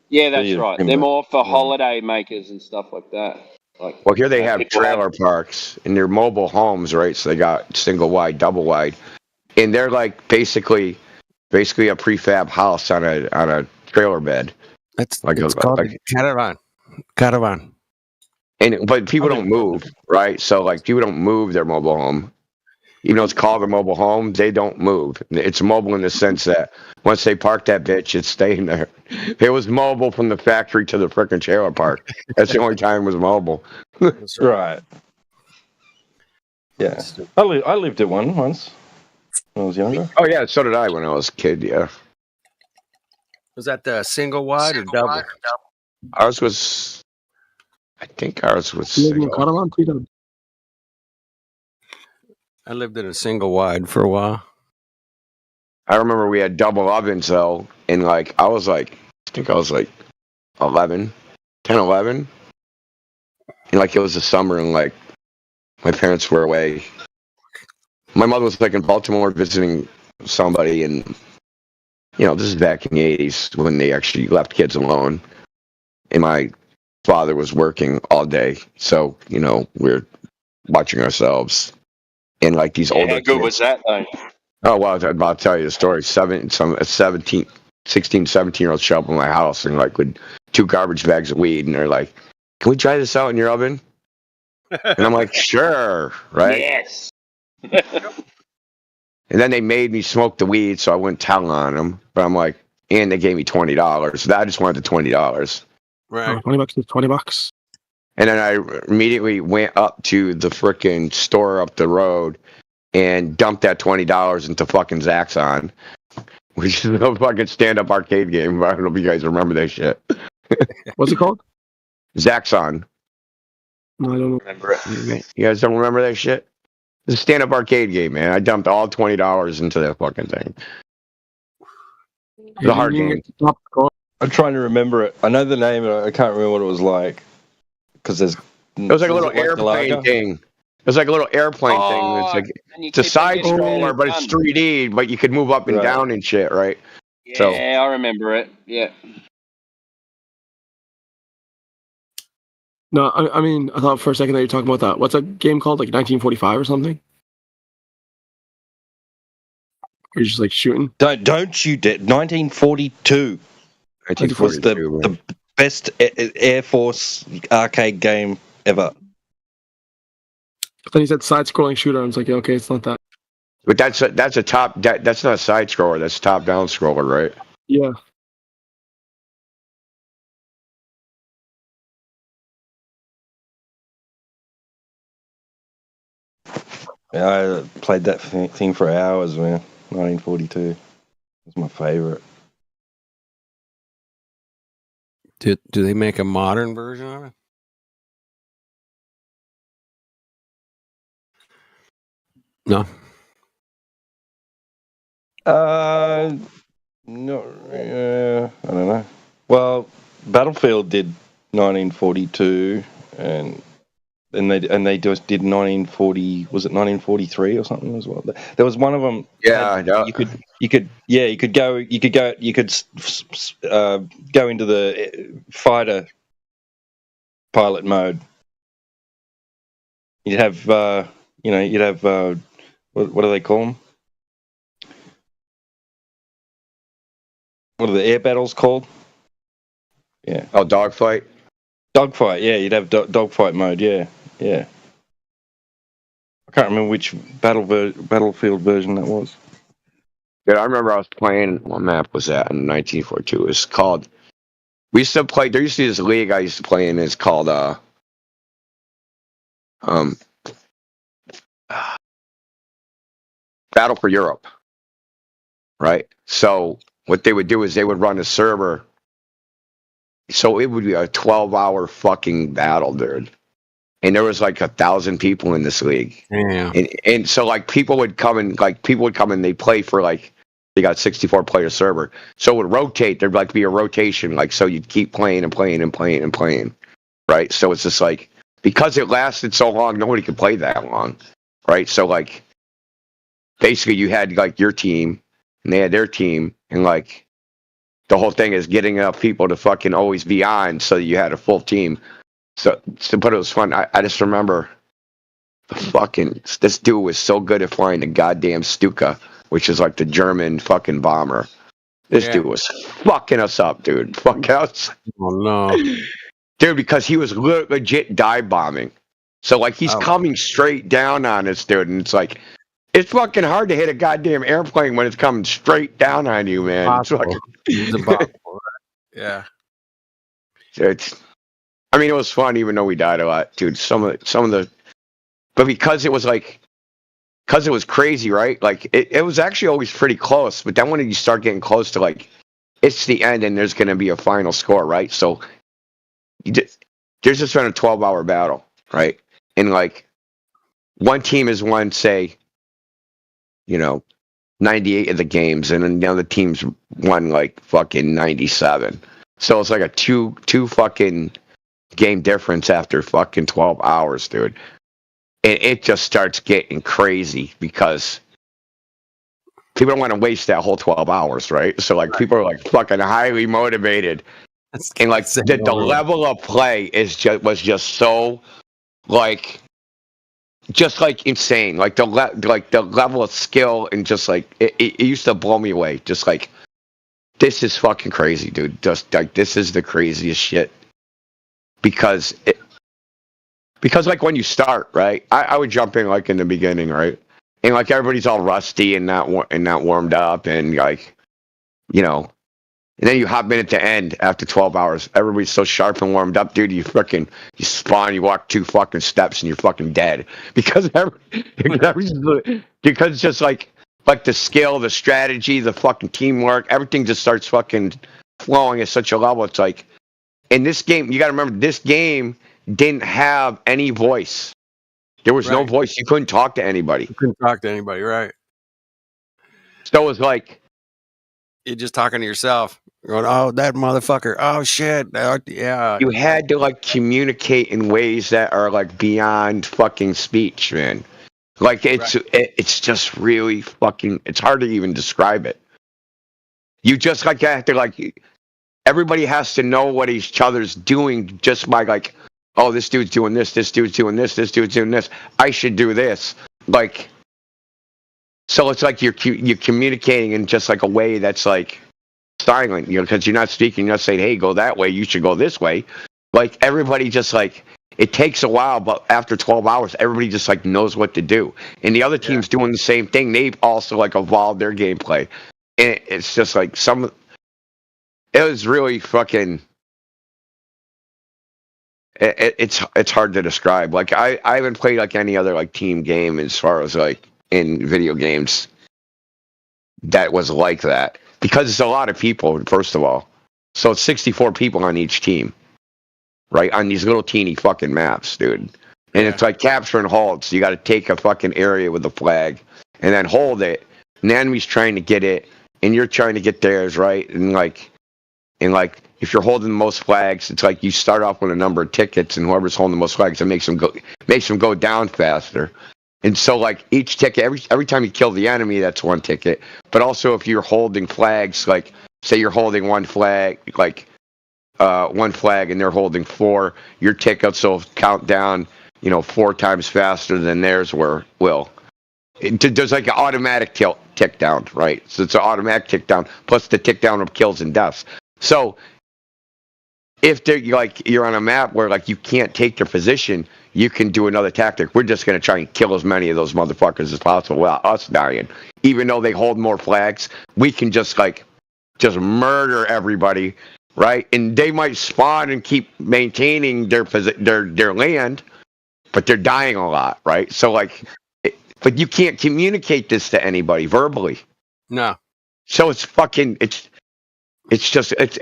Yeah, do that's you, right. Kimber? They're more for Yeah. holiday makers and stuff like that. Like, Well, here they have people trailer parks, and they're mobile homes, right? So they got single wide, double wide, and they're like basically a prefab house on a trailer bed. It's Like called like, caravan. Caravan. but people don't move, right? So like people don't move their mobile home. Even though it's called a mobile home, they don't move. It's mobile in the sense that once they park that bitch, it's staying there. It was mobile from the factory to the frickin' trailer park. That's the only time it was mobile. Right. Yeah. I lived at one once when I was younger. Oh yeah, so did I when I was a kid. Yeah, Was that the single wide or double? ours was. I think ours was You live in single. Caravan, Peter? I lived in a single wide for a while. I remember we had double ovens though, and like I think I was like 11, 10, 11, and like it was the summer, and like my parents were away. My mother was like in Baltimore visiting somebody, and you know this is back in the 80s when they actually left kids alone, and my father was working all day, so you know we're watching ourselves, and like these older how good kids. was that though? Oh, well, I'm about to tell you the story. 16, 17-year-olds show up in my house and like with 2 garbage bags of weed, and they're like, "Can we try this out in your oven?" And I'm like, "Sure, right?" Yes. And then they made me smoke the weed, so I wouldn't tell on them. But I'm like, and they gave me $20. I just wanted the $20. Right. $20 is $20. And then I immediately went up to the frickin' store up the road and dumped that $20 into fucking Zaxxon, which is a fucking stand-up arcade game. I don't know if you guys remember that shit. What's it called? Zaxxon. No, I don't remember it. You guys don't remember that shit? It's a stand-up arcade game, man. I dumped all $20 into that fucking thing. It's a hard game. I'm trying to remember it. I know the name, but I can't remember what it was like. Because there's. It was like a little airplane thing. It was like a little airplane thing. It's like it's a side scroller, but it's 3D, but you could move up and down and shit, right? Yeah, I remember it. Yeah. No, I mean, I thought for a second that you were talking about that. What's a game called? Like 1945 or something? Or you're just like shooting? Don't shoot it. 1942. Was the best Air Force arcade game ever. Then he said side-scrolling shooter. I was like, yeah, okay, it's not that. But that's a top. That's not a side scroller. That's top-down scroller, right? Yeah. Yeah, I played that thing for hours, man. 1942. It was my favorite. Do they make a modern version of it? No. No. I don't know. Well, Battlefield did 1942, and they just did 1940. Was it 1943 or something as well? There was one of them. Yeah, you could go into the fighter pilot mode. You'd have what do they call them? What are the air battles called? Yeah. Oh, dogfight. Dogfight. Yeah, you'd have dogfight mode. Yeah. I can't remember which Battlefield version that was. Yeah, I remember I was playing. What map was that in 1942? It was called We used to play. There used to be this league I used to play in. It's called Battle for Europe, right? So what they would do is they would run a server. So it would be a 12-hour fucking battle, dude. And there was like 1,000 people in this league. Yeah. And so like people would come and they play for like, they got 64 player server. So it would rotate. There'd like be a rotation. Like, so you'd keep playing and playing and playing and playing. Right. So it's just like, because it lasted so long, nobody could play that long. Right. So like, basically you had like your team and they had their team, and like the whole thing is getting enough people to fucking always be on so that you had a full team. But it was fun. I just remember this dude was so good at flying the goddamn Stuka, which is like the German fucking bomber. This dude was fucking us up, dude. Fuck us. Oh no. Dude, because he was legit dive bombing. So like he's coming straight down on us, dude, and it's like, it's fucking hard to hit a goddamn airplane when it's coming straight down on you, man. It's fucking... Yeah. I mean, it was fun, even though we died a lot, dude. Some of the, but because it was crazy, right? Like it was actually always pretty close. But then when you start getting close to like, it's the end and there's going to be a final score, right? So there's just been a 12-hour battle, right? And like, one team has won, say, 98 of the games, and then the other team's won like fucking 97. So it's like a two fucking game difference after fucking 12 hours, dude. And it just starts getting crazy because people don't want to waste that whole 12 hours, right? So like people are like fucking highly motivated. And like the level of play was just so like insane. Like the level of skill, and just like it used to blow me away. Just like, this is fucking crazy, dude. Just like, this is the craziest shit. Because like when you start, right? I would jump in like in the beginning, right? And like everybody's all rusty and not warmed up, and like, and then you hop in at the end after 12 hours. Everybody's so sharp and warmed up, dude. You spawn, you walk 2 fucking steps and you're fucking dead. Because because just like the skill, the strategy, the fucking teamwork, everything just starts fucking flowing at such a level. It's like, in this game, you got to remember, this game didn't have any voice. There was no voice. You couldn't talk to anybody. You couldn't talk to anybody, right? So it was like, you're just talking to yourself. Going, oh, that motherfucker. Oh, shit. Yeah. You had to like communicate in ways that are like beyond fucking speech, man. Like it's just really fucking, it's hard to even describe it. You just like have to like, everybody has to know what each other's doing just by like, oh, this dude's doing this dude's doing this dude's doing this. I should do this. Like, so it's like you're communicating in just like a way that's like silent, because you're not speaking, you're not saying, hey, go that way, you should go this way. Like, everybody just like, it takes a while, but after 12 hours, everybody just like knows what to do. And the other team's doing the same thing. They've also like evolved their gameplay. And it's just like it was really fucking, it's hard to describe. Like I haven't played like any other like team game as far as like in video games that was like that, because it's a lot of people, first of all. So it's 64 people on each team, right? On these little teeny fucking maps, dude. And it's like capture and hold. So you got to take a fucking area with a flag and then hold it. And the enemy's trying to get it, and you're trying to get theirs, right? And like if you're holding the most flags, it's like you start off with a number of tickets, and whoever's holding the most flags, it makes them go down faster. And so like each ticket, every time you kill the enemy, that's 1 ticket. But also if you're holding flags, like say you're holding one flag, like 1 flag, and they're holding 4, your tickets will count down, 4 times faster than theirs will. There's like an automatic tick down, right? So it's an automatic tick down plus the tick down of kills and deaths. So if you're on a map where like you can't take their position, you can do another tactic. We're just going to try and kill as many of those motherfuckers as possible without us dying. Even though they hold more flags, we can just murder everybody right? And they might spawn and keep maintaining their land, but they're dying a lot, right? So like, but you can't communicate this to anybody verbally. No. So it's fucking it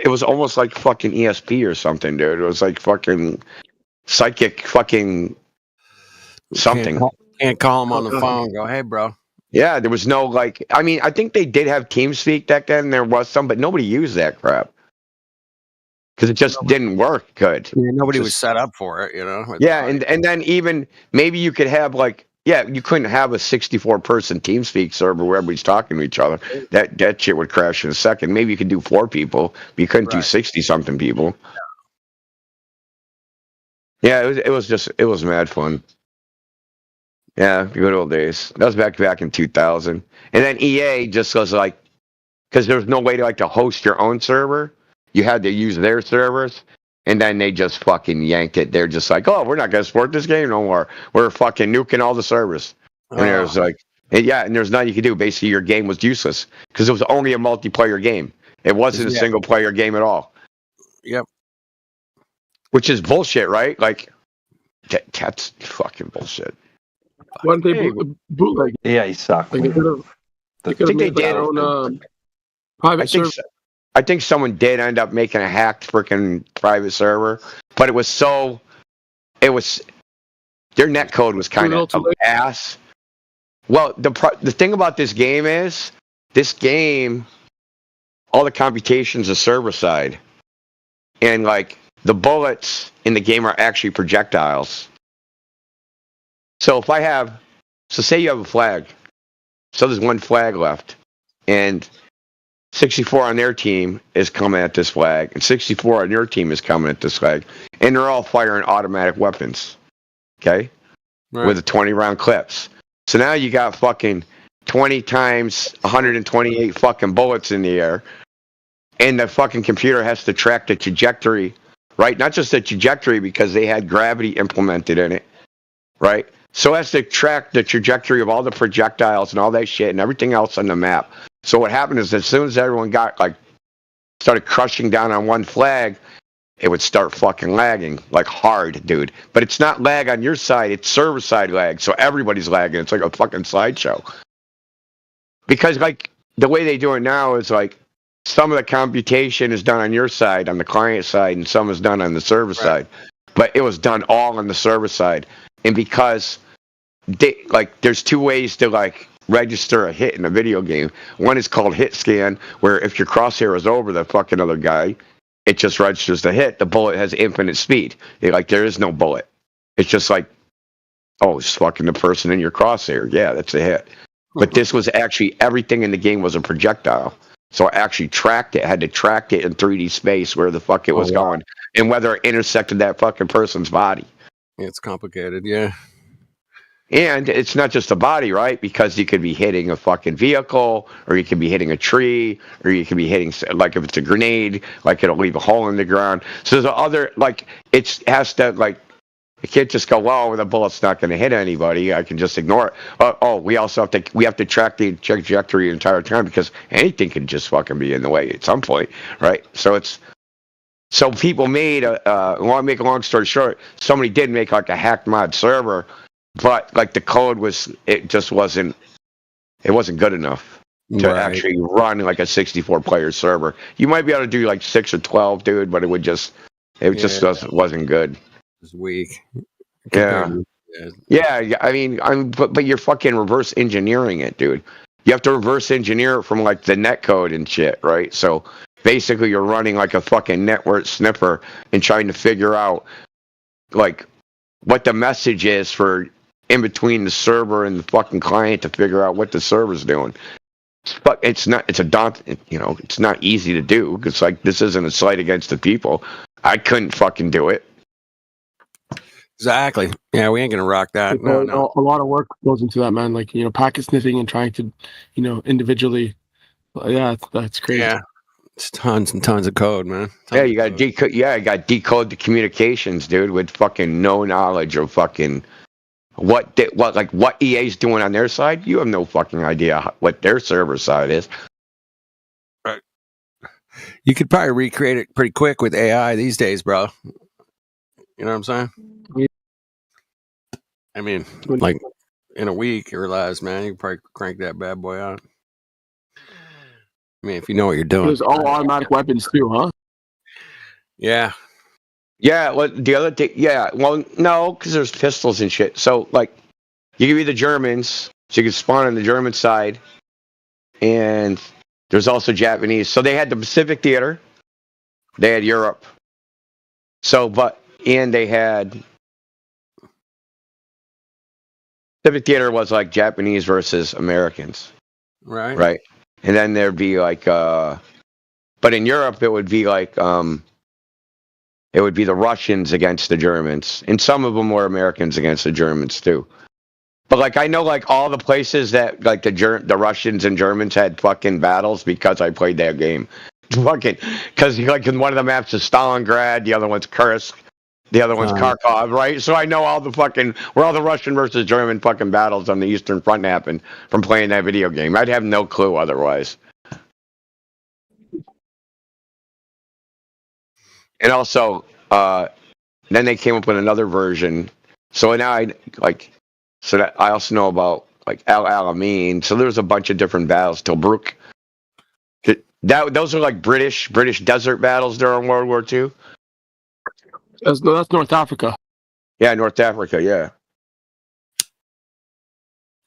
was almost like fucking ESP or something, dude. It was like fucking psychic fucking something. Can't call him on the phone. Go, hey, bro. Yeah, there was no like. I mean, I think they did have TeamSpeak back then. There was some, but nobody used that crap because it just didn't work good. Yeah, nobody was set up for it, you know. Yeah, and then even maybe you could have like, yeah, you couldn't have a 64-person TeamSpeak server where everybody's talking to each other. That shit would crash in a second. Maybe you could do 4 people, but you couldn't do 60-something people. Yeah, it was mad fun. Yeah, good old days. That was back in 2000. And then EA just was like, because there was no way to host your own server. You had to use their servers. And then they just fucking yanked it. They're just like, oh, we're not going to support this game no more. We're fucking nuking all the servers. And it was like, and there's nothing you could do. Basically, your game was useless because it was only a multiplayer game. It wasn't a single player game at all. Yep. Which is bullshit, right? Like, that's fucking bullshit. Why don't they bootleg? Yeah, he sucked. Like, they could have made their own private server. I think someone did end up making a hacked freaking private server, but it was their netcode was kind of ass. Well, the thing about this game is, all the computations are server side, and like the bullets in the game are actually projectiles. So say you have a flag, so there's one flag left, and 64 on their team is coming at this flag, and 64 on your team is coming at this flag, and they're all firing automatic weapons, okay, with the 20-round clips. So now you got fucking 20 times 128 fucking bullets in the air, and the fucking computer has to track the trajectory, right? Not just the trajectory because they had gravity implemented in it, right? So it has to track the trajectory of all the projectiles and all that shit and everything else on the map. So what happened is as soon as everyone started crushing down on one flag, it would start fucking lagging like hard, dude. But it's not lag on your side, it's server side lag. So everybody's lagging. It's like a fucking slideshow. Because like the way they do it now is like some of the computation is done on your side, on the client side, and some is done on the server side. But it was done all on the server side. And because there's 2 ways to register a hit in a video game. One is called hit scan, where if your crosshair is over the fucking other guy, it just registers the hit. The bullet has infinite speed. There is no bullet. It's just like, oh, it's fucking the person in your crosshair. Yeah, that's a hit. But this was actually, everything in the game was a projectile. So I actually had to track it in 3D space where the fuck it was going and whether it intersected that fucking person's body. It's complicated, yeah. And it's not just a body, right? Because you could be hitting a fucking vehicle, or you could be hitting a tree, or you could be hitting, like if it's a grenade, like it'll leave a hole in the ground. So there's other, it has to, you can't just go, well, the bullet's not going to hit anybody. I can just ignore it. We also have to track the trajectory the entire time because anything can just fucking be in the way at some point, right? So people made want to make a long story short, somebody did make a hacked mod server, but the code wasn't good enough to actually run a 64-player server. You might be able to do 6 or 12, dude, but it just wasn't good. It's weak. Yeah. I mean, but you're fucking reverse engineering it, dude. You have to reverse engineer it from the net code and shit, right? So basically, you're running a fucking network sniffer and trying to figure out what the message is for in between the server and the fucking client to figure out what the server's doing. But it's not easy to do because this isn't a slight against the people. I couldn't fucking do it. Exactly. Yeah, we ain't gonna rock that. No. A lot of work goes into that, man. Packet sniffing and trying to, individually. Yeah, that's crazy. Yeah, it's tons and tons of code, man. You got to decode. Yeah, you got to decode the communications, dude, with fucking no knowledge of fucking what EA's doing on their side. You have no fucking idea what their server side is. Right. You could probably recreate it pretty quick with AI these days, bro. You know what I'm saying? I mean, like in a week or less, man, you can probably crank that bad boy out. I mean, if you know what you're doing. There's all automatic weapons too, huh? Yeah. Yeah, well, the other thing, yeah, well, no, because there's pistols and shit. So, like, you can be the Germans, so you can spawn on the German side, and there's also Japanese. So they had the Pacific Theater, they had Europe. So, and they had Pacific Theater was like Japanese versus Americans, Right. right? And then there'd be like, but in Europe it would be like, it would be the Russians against the Germans, and some of them were Americans against the Germans too. But like I know like all the places that like the Russians and Germans had fucking battles because I played that game. Fucking because like in one of the maps is Stalingrad, the other one's Kursk, the other one's Kharkov, right? So I know all the fucking where all the Russian versus German fucking battles on the Eastern Front happened from playing that video game. I'd have no clue otherwise. And also, then they came up with another version. So now I also know about like Al Alamein. So there's a bunch of different battles. Tobruk. Those are like British desert battles during World War II. That's North Africa. Yeah, North Africa. Yeah.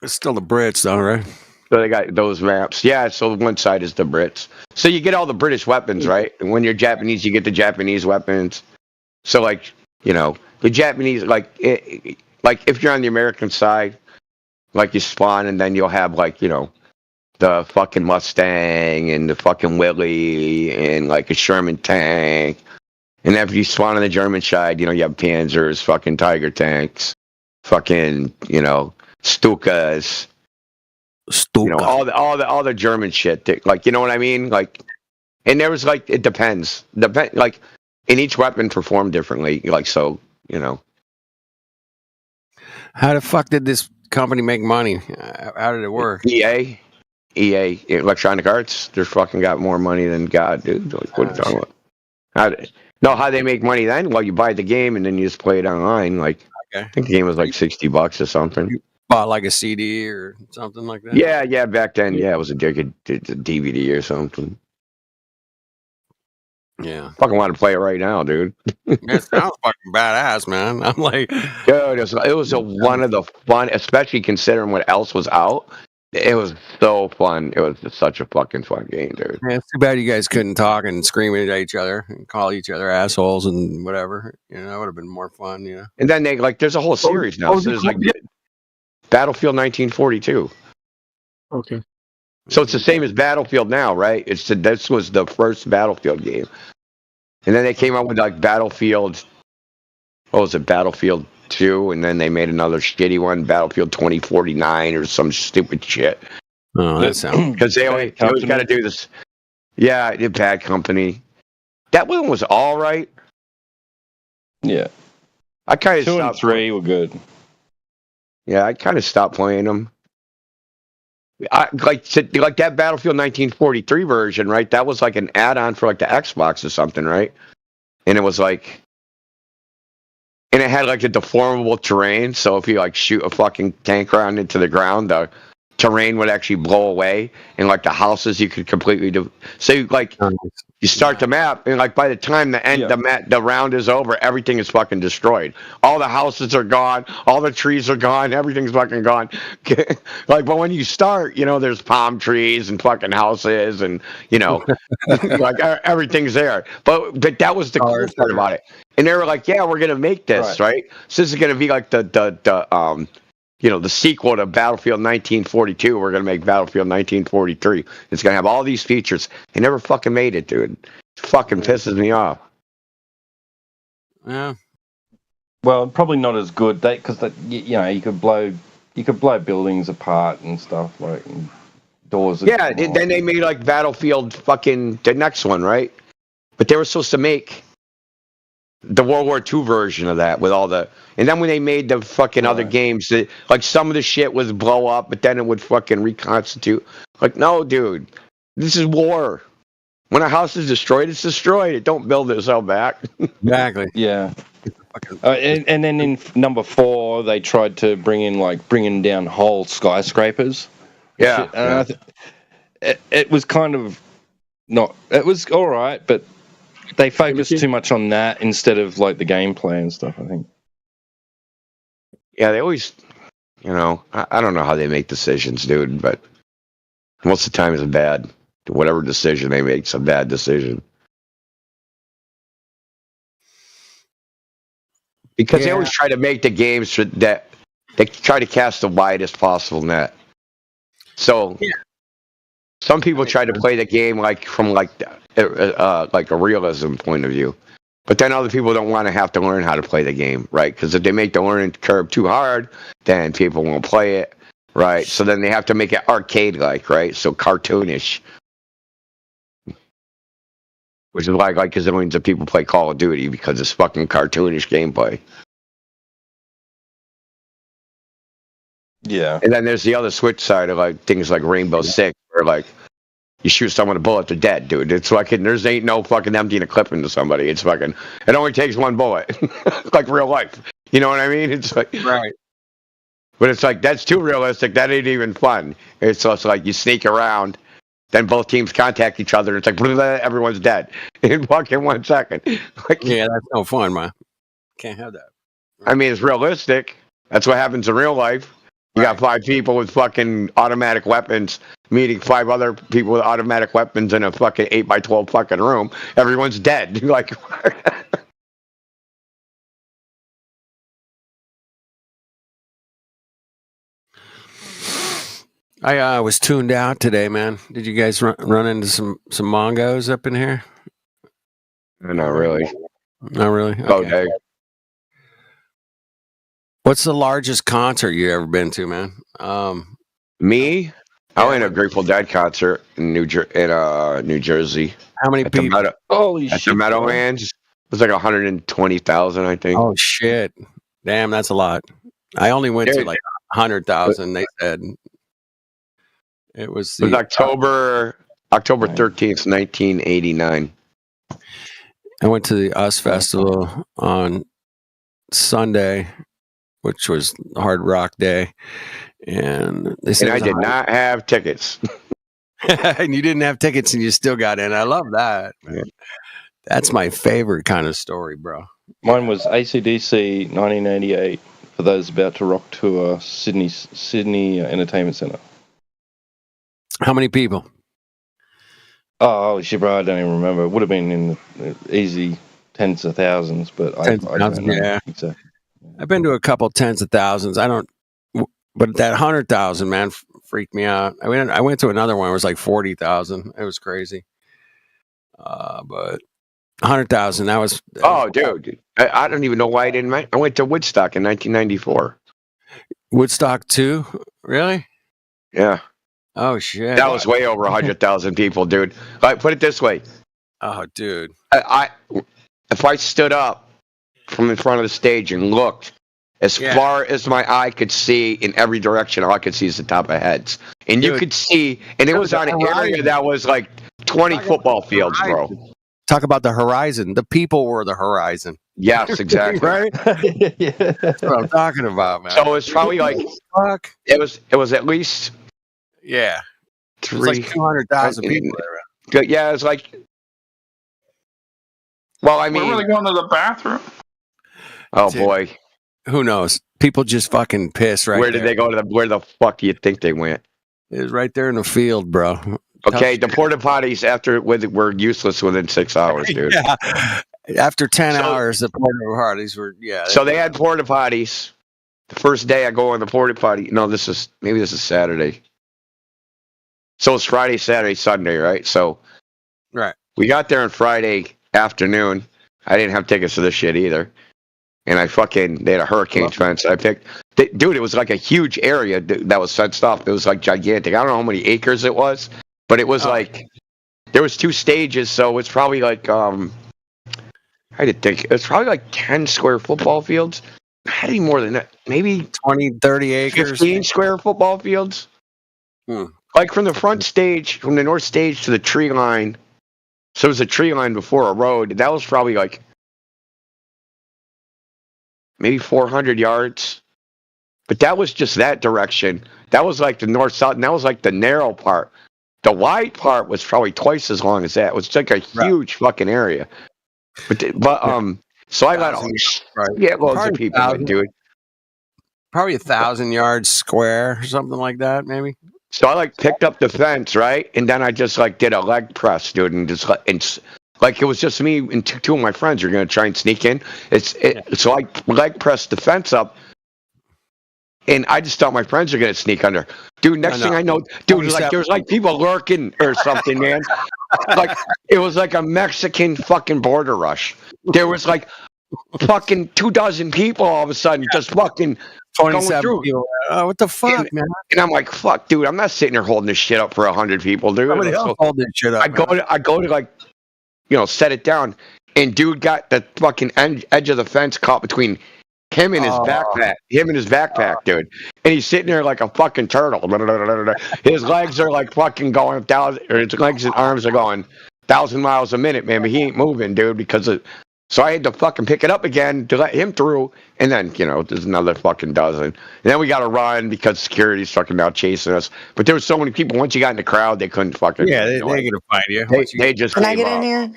It's still the Brits, though, right? So they got those maps. Yeah, so one side is the Brits. So you get all the British weapons, right? And when you're Japanese, you get the Japanese weapons. So, like, you know, the Japanese, like if you're on the American side, like you spawn and then you'll have, like, you know, the fucking Mustang and the fucking Willie and, like, a Sherman tank. And after you spawn on the German side, you know, you have Panzers, fucking Tiger tanks, fucking, you know, Stukas. You know, all the German shit, like, you know what I mean? Like, and there was like, it depends. Like, and each weapon performed differently. Like, so, you know. How the fuck did this company make money? How did it work? EA, Electronic Arts, they're fucking got more money than God, dude. Like, what are you talking about? How they make money then? Well, you buy the game and then you just play it online. Like, I think the game was like $60 or something. Bought like a CD or something like that? Yeah, back then, yeah, it was a DVD or something. Yeah. Fucking want to play it right now, dude. It sounds fucking badass, man. I'm like, dude, it was one of the fun, especially considering what else was out. It was so fun. It was just such a fucking fun game, dude. Yeah, it's too bad you guys couldn't talk and scream at each other and call each other assholes and whatever. You know, that would have been more fun, you know. And then there's a whole series now. So there's like Battlefield 1942. Okay. So it's the same as Battlefield now, right? This was the first Battlefield game. And then they came out with like Battlefield, what was it, Battlefield 2, and then they made another shitty one, Battlefield 2049 or some stupid shit. Oh, that sounds... Because they always got to do this. Yeah, Bad Company. That one was all right. Yeah. I kind of 2 and 3 were good. Yeah, I kind of stopped playing them. Like that Battlefield 1943 version, right? That was like an add-on for like the Xbox or something, right? And it was like, and it had like a deformable terrain. So if you like shoot a fucking tank round into the ground, the terrain would actually blow away, and like the houses you could completely do. So you start the map, and like by the time the round is over, everything is fucking destroyed. All the houses are gone, all the trees are gone, everything's fucking gone. Like, but when you start, you know, there's palm trees and fucking houses, and you know, like everything's there. But that was the cool part about it. And they were like, yeah, we're gonna make this right. So this is gonna be like the you know, the sequel to Battlefield 1942. We're going to make Battlefield 1943. It's going to have all these features. They never fucking made it, dude. It fucking pisses me off. Yeah. Well, probably not as good. Because you know, you could blow buildings apart and stuff, like and doors. Yeah, then they made like Battlefield fucking the next one, right? But they were supposed to make the World War II version of that with all the, and then when they made the fucking other games, like some of the shit was blow up, but then it would fucking reconstitute. Like, no, dude, this is war. When a house is destroyed, it's destroyed. It don't build itself back. Exactly. Yeah. And then in number 4, they tried to bringing down whole skyscrapers. Yeah. Shit. And it was kind of not. It was all right, but they focused too much on that instead of like the gameplay and stuff, I think. Yeah, they always, I don't know how they make decisions, dude, but most of the time it's bad. Whatever decision they make is a bad decision. Because they always try to make the games that they try to cast the widest possible net. So some people try to play the game from a realism point of view. But then other people don't want to have to learn how to play the game, right? Because if they make the learning curve too hard, then people won't play it, right? So then they have to make it arcade-like, right? So cartoonish. Which is like gazillions of people play Call of Duty because it's fucking cartoonish gameplay. Yeah. And then there's the other switch side of things like Rainbow Six, where you shoot someone a bullet, they're dead, dude. It's there's ain't no fucking emptying a clip into somebody. It's it only takes one bullet. Like real life. You know what I mean? It's right. But it's that's too realistic. That ain't even fun. It's just you sneak around, then both teams contact each other. It's everyone's dead in fucking 1 second. Yeah, that's no fun, man. Can't have that. I mean, it's realistic. That's what happens in real life. You got 5 people with fucking automatic weapons meeting 5 other people with automatic weapons in a fucking 8x12 fucking room. Everyone's dead. I was tuned out today, man. Did you guys run into some Mongos up in here? Not really. Not really? Okay. What's the largest concert you ever been to, man? Me? I went to a Grateful Dead concert in New Jersey. How many people? Holy shit! At the bro. Meadowlands. It was 120,000, I think. Oh shit! Damn, that's a lot. I only went to 100,000. They said it was. It was October 13th, 1989. I went to the US Festival on Sunday, which was Hard Rock Day, and they said I did not have tickets. And you didn't have tickets, and you still got in. I love that, man. That's my favorite kind of story, bro. Mine was AC/DC 1988 for those about to rock tour Sydney Entertainment Centre. How many people? Oh shit, bro! I don't even remember. It would have been in the easy tens of thousands, but I don't know. Yeah. Exactly. I've been to a couple tens of thousands. But that 100,000, man, freaked me out. I mean, I went to another one. It was 40,000. It was crazy. But 100,000. That was. Oh, dude! I don't even know why I didn't. I went to Woodstock in 1994. Woodstock 2? Really? Yeah. Oh shit! That was way over 100,000 people, dude. Put it this way. Oh, dude. If I stood up from in front of the stage and looked as far as my eye could see in every direction, all I could see is the top of heads. And dude, you could see, and it was on an area that was 20 football fields, bro. Talk about the horizon. The people were the horizon. Yes, exactly. Right? Yeah. That's what I'm talking about, man. So it's probably it was at least. Yeah. It was 200,000 people there. Yeah, it was well, I mean. Where were they going to the bathroom? Oh, boy. Who knows? People just fucking piss right Where did they go where the fuck do you think they went? It was right there in the field, bro. Okay, the porta potties were useless within 6 hours, dude. Yeah. After 10 hours, the porta potties were, So they had porta potties. The first day I go on the porta potty. No, this is Saturday. So it's Friday, Saturday, Sunday, right? So right. We got there on Friday afternoon. I didn't have tickets to this shit either. And they had a hurricane fence. Dude, it was a huge area that was fenced off. It was gigantic. I don't know how many acres it was, but it was there was 2 stages. So it's probably I didn't think it's probably 10 square football fields. Not any more than that. Maybe 20, 30 acres. 15 square football fields. From the front stage, from the north stage to the tree line, So there's a tree line before a road. That was probably like maybe 400 yards. But that was just that direction. That was like the north-south, and that was like the narrow part. The wide part was probably twice as long as that. It was like a huge fucking area. So I got loads of people that do it. Probably 1,000 yards square or something like that, maybe. So I like picked up the fence, right, and then I just like did a leg press, dude, and just like it was just me and two of my friends are gonna try and sneak in. So I leg pressed the fence up. And I just thought my friends are gonna sneak under, dude. Next thing I know, dude, like there's like people lurking or something, man. Like it was like a Mexican fucking border rush. There was like fucking 24 people all of a sudden just fucking going 27 through. people. Oh, what the fuck, man? And I'm like, fuck, dude. I'm not sitting there holding this shit up for 100 people, dude. Somebody else hold this shit up. I go to like, set it down, and dude got the fucking edge of the fence caught between him and his backpack, dude. And he's sitting there like a fucking turtle. His legs are like fucking going 1,000, or his legs and arms are going 1,000 miles a minute, man. But he ain't moving, dude, so I had to fucking pick it up again to let him through. And then, there's another fucking dozen. And then we got to run because security's fucking now chasing us. But there were so many people. Once you got in the crowd, they couldn't fucking. Yeah, they're going to find you. They just Can I gave get in up. here?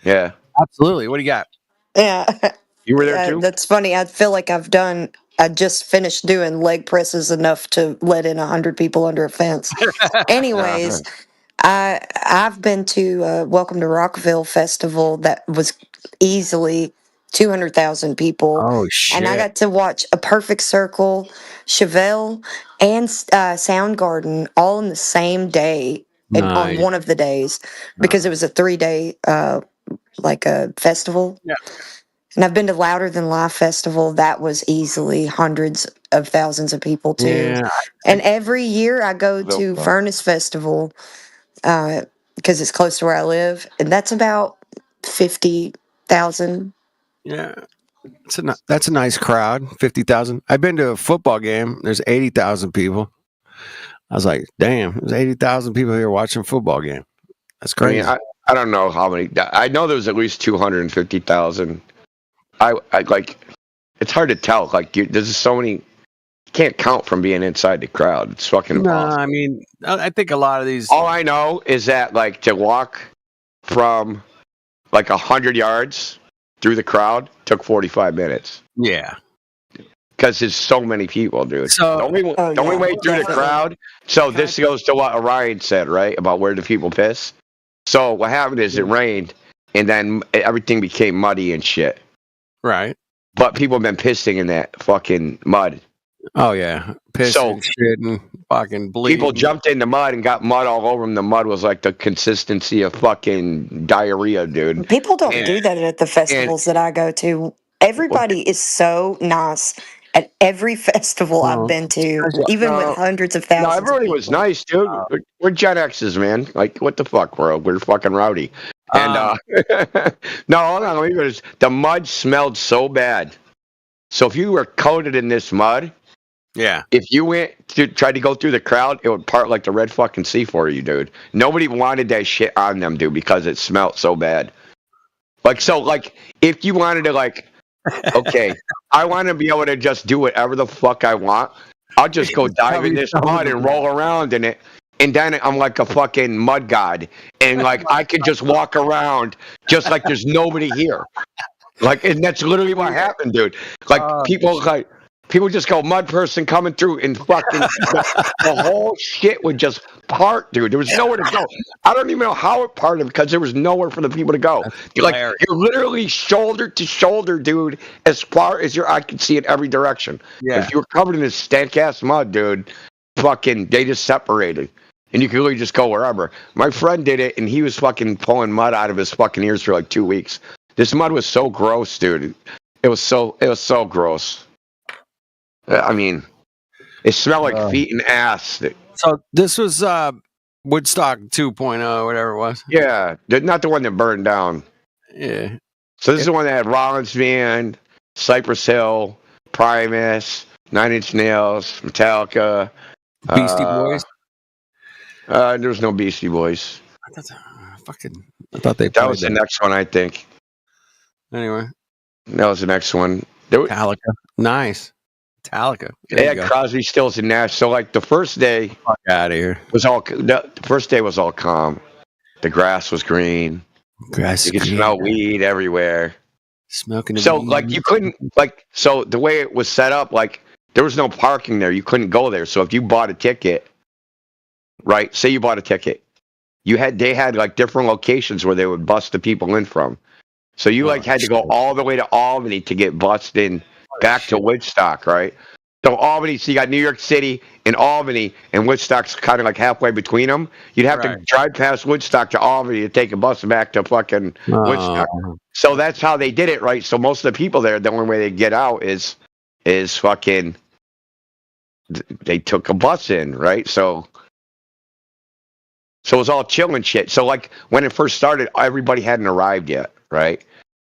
Yeah. Absolutely. What do you got? Yeah. You were there too? That's funny. I feel like I just finished doing leg presses enough to let in 100 people under a fence. Anyways, I've been to Welcome to Rockville Festival that was easily 200,000 people. Oh, shit. And I got to watch A Perfect Circle, Chevelle, and Soundgarden all in the same day. And on Nice. one of the days, because it was a 3-day like a festival. Yeah. And I've been to Louder Than Life Festival. That was easily hundreds of thousands of people too. Yeah. And every year I go to Furnace Festival because it's close to where I live, and that's about 50,000. Yeah. That's a nice crowd, 50,000. I've been to a football game. There's 80,000 people. I was like, damn, there's 80,000 people here watching a football game. That's crazy. I mean, I don't know how many. I know there was at least 250,000. I like. It's hard to tell. Like, there's so many. You can't count from being inside the crowd. It's fucking impossible. I mean, I think a lot of these. All I know is that like to walk from like 100 yards through the crowd took 45 minutes. Yeah. Because there's so many people, dude. So the only way through the crowd. So this goes to what Orion said, right, about where the people piss. So what happened is it rained, and then everything became muddy and shit. Right. But people have been pissing in that fucking mud. Oh yeah, pissing, shitting, fucking bleeding. People jumped in the mud and got mud all over them. The mud was like the consistency of fucking diarrhea, dude. People don't do that at the festivals that I go to. Everybody is so nice at every festival I've been to, even with hundreds of thousands. No, everybody was nice, dude. We're Gen X's, man. Like, what the fuck, bro? We're fucking rowdy. And no, hold on. Let me finish. The mud smelled so bad. So if you were coated in this mud, yeah. If you went to try to go through the crowd, it would part like the Red fucking Sea for you, dude. Nobody wanted that shit on them, dude, because it smelled so bad. Like, so, like, if you wanted to, like, okay, I want to be able to just do whatever the fuck I want. I'll just go dive in this mud and roll around in it. And then I'm like a fucking mud god. And, like, I could just walk around just like there's nobody here. Like, and that's literally what happened, dude. Like, people just go, mud person coming through, and fucking the whole shit would just part, dude. There was nowhere to go. I don't even know how it parted because there was nowhere for the people to go. You're literally shoulder to shoulder, dude, as far as your eye could see in every direction. Yeah. If you were covered in this stank ass mud, dude, fucking, they just separated. And you could really just go wherever. My friend did it, and he was fucking pulling mud out of his fucking ears for like 2 weeks. This mud was so gross, dude. It was so gross. I mean, it smelled like feet and ass. So this was Woodstock 2.0, whatever it was. Yeah, not the one that burned down. Yeah. So this is the one that had Rollins Band, Cypress Hill, Primus, Nine Inch Nails, Metallica, Beastie Boys. There was no Beastie Boys. Fucking I thought they That played was the next one, I think. Anyway, that was the next one. Metallica, nice. Metallica. There They you had go. Crosby, Stills, and Nash. So like the first day Fuck out of here. was all. The first day was all calm. The grass was green. Grass You could green. smell weed everywhere. Smoking. So like you couldn't so the way it was set up, like there was no parking there. You couldn't go there. So if you bought a ticket, right? Say you bought a ticket, they had like different locations where they would bus the people in from. So you like had to go all the way to Albany to get bused in back to Woodstock, right? So Albany, so you got New York City and Albany, and Woodstock's kind of like halfway between them. You'd have to drive past Woodstock to Albany to take a bus back to fucking Woodstock. So that's how they did it, right? So most of the people there, the only way they get out is fucking they took a bus in, right? So it was all chill and shit. So like when it first started, everybody hadn't arrived yet, right?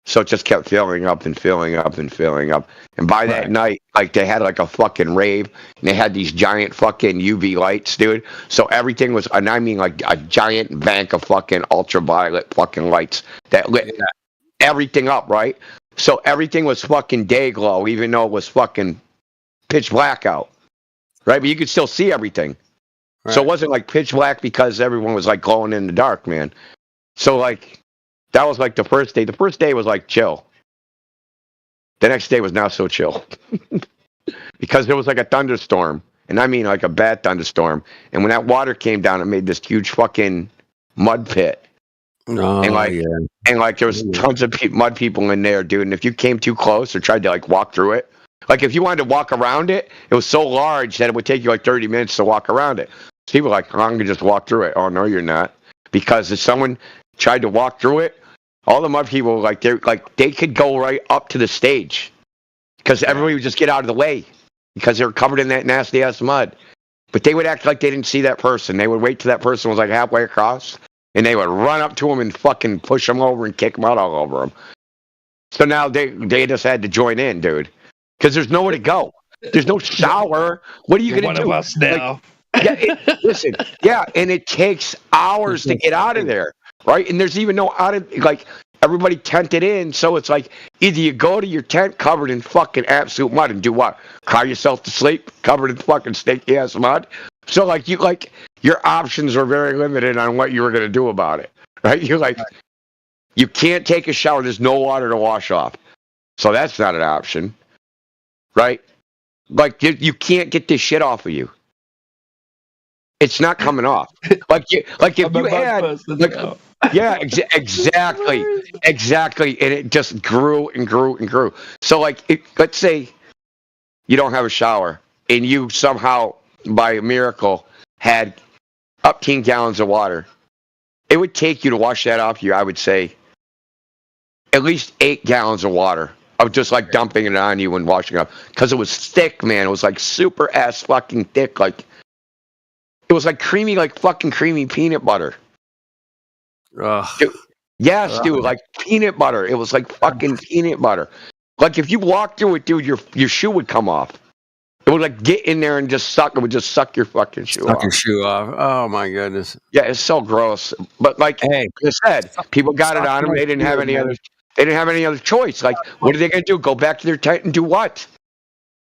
So it just kept filling up and filling up and filling up. And by that night, like they had like a fucking rave, and they had these giant fucking UV lights, dude. So everything was, and I mean like a giant bank of fucking ultraviolet fucking lights that lit everything up, right? So everything was fucking day glow, even though it was fucking pitch black out, right? But you could still see everything. So it wasn't like pitch black because everyone was like glowing in the dark, man. So like that was like the first day. The first day was like chill. The next day was not so chill because there was like a thunderstorm, and I mean like a bad thunderstorm. And when that water came down, it made this huge fucking mud pit. And like there was tons of mud people in there, dude. And if you came too close or tried to like walk through it, like if you wanted to walk around it, it was so large that it would take you like 30 minutes to walk around it. So people were like, I'm gonna just walk through it. Oh no, you're not, because if someone tried to walk through it, all the mud people they could go right up to the stage because everybody would just get out of the way because they were covered in that nasty ass mud. But they would act like they didn't see that person. They would wait till that person was like halfway across, and they would run up to him and fucking push him over and kick mud all over him. So now they just had to join in, dude, because there's nowhere to go. There's no shower. What are you going to do? One of us now. Listen, and it takes hours to get out of there, right? And there's even no everybody tented in, so it's like either you go to your tent covered in fucking absolute mud and do what? Cry yourself to sleep covered in fucking stinky ass mud. So your options are very limited on what you were going to do about it, right? You can't take a shower. There's no water to wash off, so that's not an option, right? Like you can't get this shit off of you. It's not coming off. If you had, exactly, and it just grew and grew and grew. So let's say you don't have a shower, and you somehow, by a miracle, had up 10 gallons of water. It would take you to wash that off you, I would say, at least 8 gallons of water of just like dumping it on you and washing up, because it was thick, man. It was like super ass fucking thick, like. It was like creamy, like fucking creamy peanut butter. Dude, yes, dude, like peanut butter. It was like fucking peanut butter. Like if you walked through it, dude, your shoe would come off. It would like get in there and just suck. It would just suck your fucking shoe off. Suck your shoe off. Oh my goodness. Yeah, it's so gross. But like I said, people got it on them. They didn't have any other. They didn't have any other choice. Like, what are they gonna do? Go back to their tent and do what?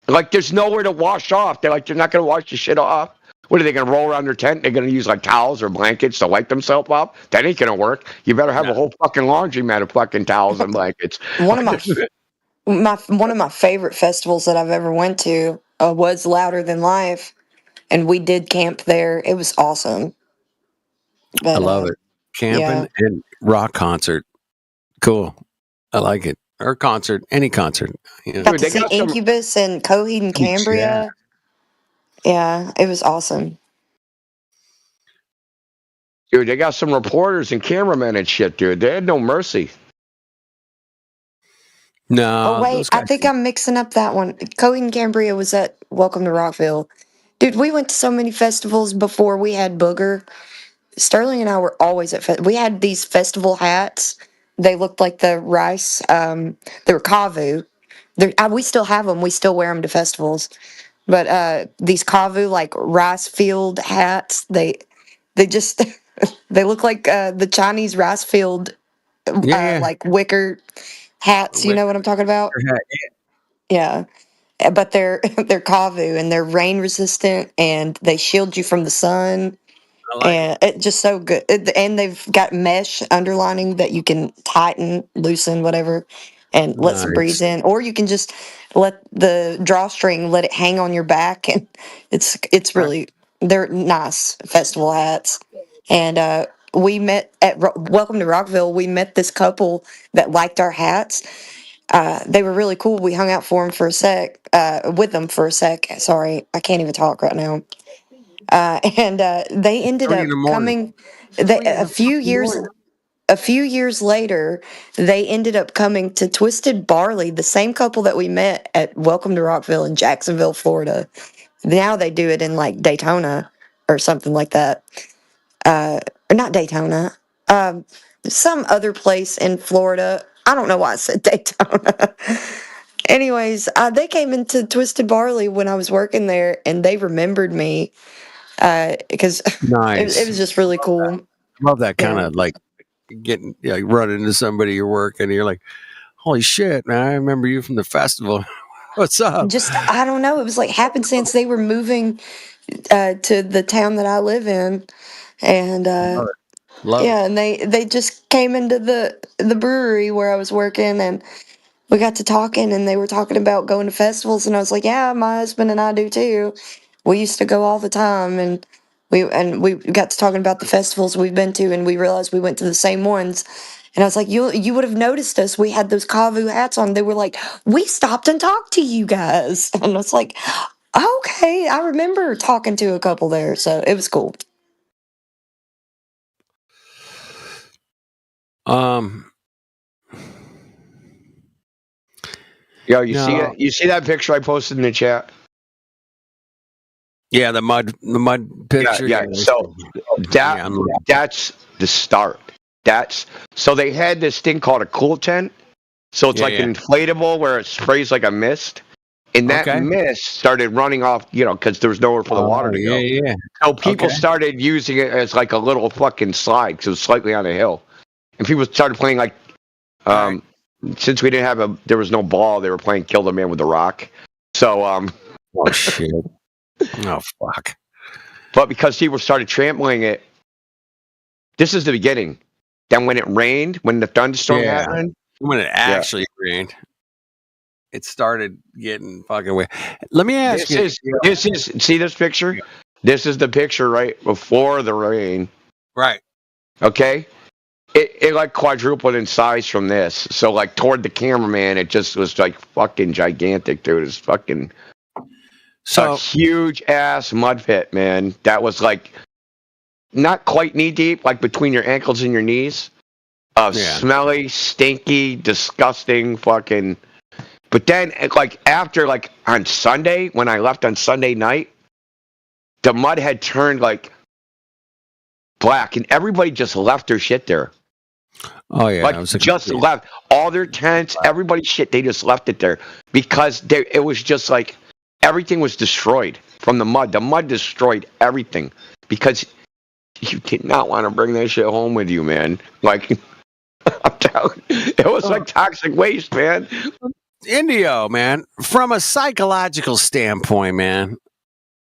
Like, there's nowhere to wash off. They're not gonna wash the shit off. What are they going to roll around their tent? They're going to use like towels or blankets to wipe themselves up? That ain't going to work. You better have a whole fucking laundromat of fucking towels and blankets. One of my favorite festivals that I've ever went to was Louder Than Life, and we did camp there. It was awesome. But, I love it. Camping and rock concert. Cool. I like it. Or concert, any concert. Got to see Incubus and Coheed and Cambria. Yeah, it was awesome. Dude, they got some reporters and cameramen and shit, dude. They had no mercy. No. Oh, wait, I think I'm mixing up that one. Coheed and Cambria was at Welcome to Rockville. Dude, we went to so many festivals before we had Booger. Sterling and I were always at we had these festival hats. They looked like the rice. They were Kavu. We still have them. We still wear them to festivals. But these Kavu, like rice field hats, they just They look like the Chinese rice field, like wicker hats. You know what I'm talking about? Yeah. But they're they're Kavu and they're rain resistant and they shield you from the sun. And it's just so good. And they've got mesh underlining that you can tighten, loosen, whatever, and let some breeze in. Or you can just let the drawstring let it hang on your back, and it's really they're nice festival hats. And we met at Welcome to Rockville. We met this couple that liked our hats. They were really cool. We hung out with them for a sec. Sorry, I can't even talk right now. And they ended up coming. A few years later, they ended up coming to Twisted Barley, the same couple that we met at Welcome to Rockville in Jacksonville, Florida. Now they do it in like Daytona or something like that. Or not Daytona. Some other place in Florida. I don't know why I said Daytona. Anyways, they came into Twisted Barley when I was working there, and they remembered me because it was just really cool. Love that kind of like getting running into somebody you're working and you're like, holy shit, man, I remember you from the festival. What's up? Just I don't know. It was like happenstance. They were moving to the town that I live in, and and they just came into the brewery where I was working, and we got to talking, and they were talking about going to festivals, and I was like, yeah, my husband and I do too. We used to go all the time, and we got to talking about the festivals we've been to, and we realized we went to the same ones. And I was like, you would have noticed us. We had those Kavu hats on. They were like, we stopped and talked to you guys. And I was like, okay, I remember talking to a couple there, so it was cool. Yo, you see that picture I posted in the chat? Yeah, the mud picture. Yeah. So that's the start. So they had this thing called a cool tent. So it's an inflatable where it sprays like a mist. And that mist started running off, because there was nowhere for the water to go. Yeah. So people started using it as like a little fucking slide because it was slightly on a hill. And people started playing like, since we didn't have there was no ball, they were playing Kill the Man with the Rock. So, oh shit. Oh fuck. But because people started trampling it, this is the beginning. Then when it rained, when the thunderstorm happened. When it actually rained, it started getting fucking weird. Let me ask you. This is see this picture? This is the picture right before the rain. Right. Okay. It like quadrupled in size from this. So like toward the cameraman, it just was like fucking gigantic, dude. It's fucking a huge ass mud pit, man. That was like not quite knee deep, like between your ankles and your knees. Smelly, stinky, disgusting, fucking. But then, like after, like on Sunday, when I left on Sunday night, the mud had turned like black, and everybody just left their shit there. Oh yeah, like just left all their tents, everybody's shit. They just left it there because it was just like everything was destroyed from the mud. The mud destroyed everything because you did not want to bring that shit home with you, man. Like. I'm telling you, it was like toxic waste, man. Indio, man, from a psychological standpoint, man,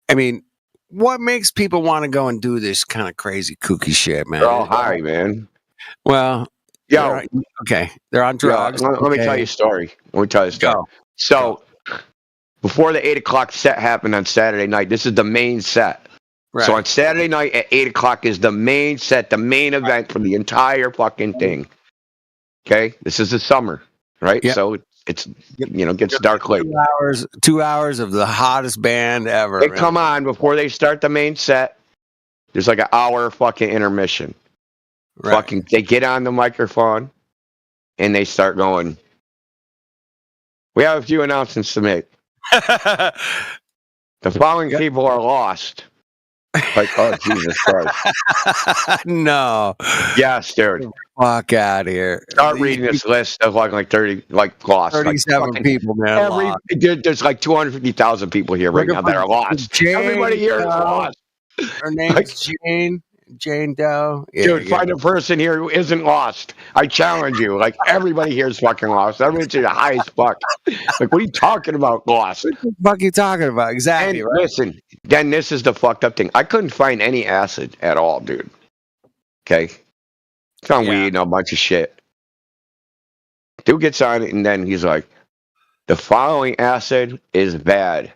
I mean, what makes people want to go and do this kind of crazy kooky shit, man? They're all high, man. Well, they're on drugs. Let me tell you a story. So, before the 8 o'clock set happened on Saturday night, this is the main set. Right. So on Saturday night at 8 o'clock is the main set, the main event for the entire fucking thing. Okay, this is the summer, right? Yep. So it's gets dark late. 2 hours of the hottest band ever. They come on before they start the main set. There's like an hour fucking intermission. Right. Fucking, they get on the microphone and they start going. We have a few announcements to make. The following people are lost. Like, oh Jesus Christ! No. Yes, dude. Fuck out of here. Start reading this list of like 30 lost. 37 people, man. There's like 250,000 people here right now that are lost. Jane, everybody here is lost. Her name's Jane. Jane Doe. Yeah, Dude, you got find a person here who isn't lost. I challenge you. Like, everybody here is fucking lost. Everybody's the high as fuck. Like, what are you talking about, lost? what the fuck you talking about? Exactly, And right? listen, then this is the fucked up thing. I couldn't find any acid at all, dude. Okay? Found Yeah. weed and a bunch of shit. Dude gets on it, and then he's like, the following acid is bad.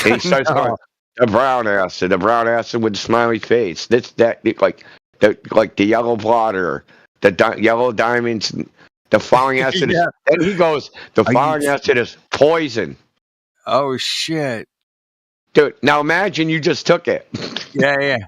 And he starts No. going, the brown acid with the smiley face. This, that, like the yellow blotter, the yellow diamonds. The following acid Yeah. is. Then he goes, the Are you following acid is poison. Oh shit. Dude, now imagine you just took it. Yeah.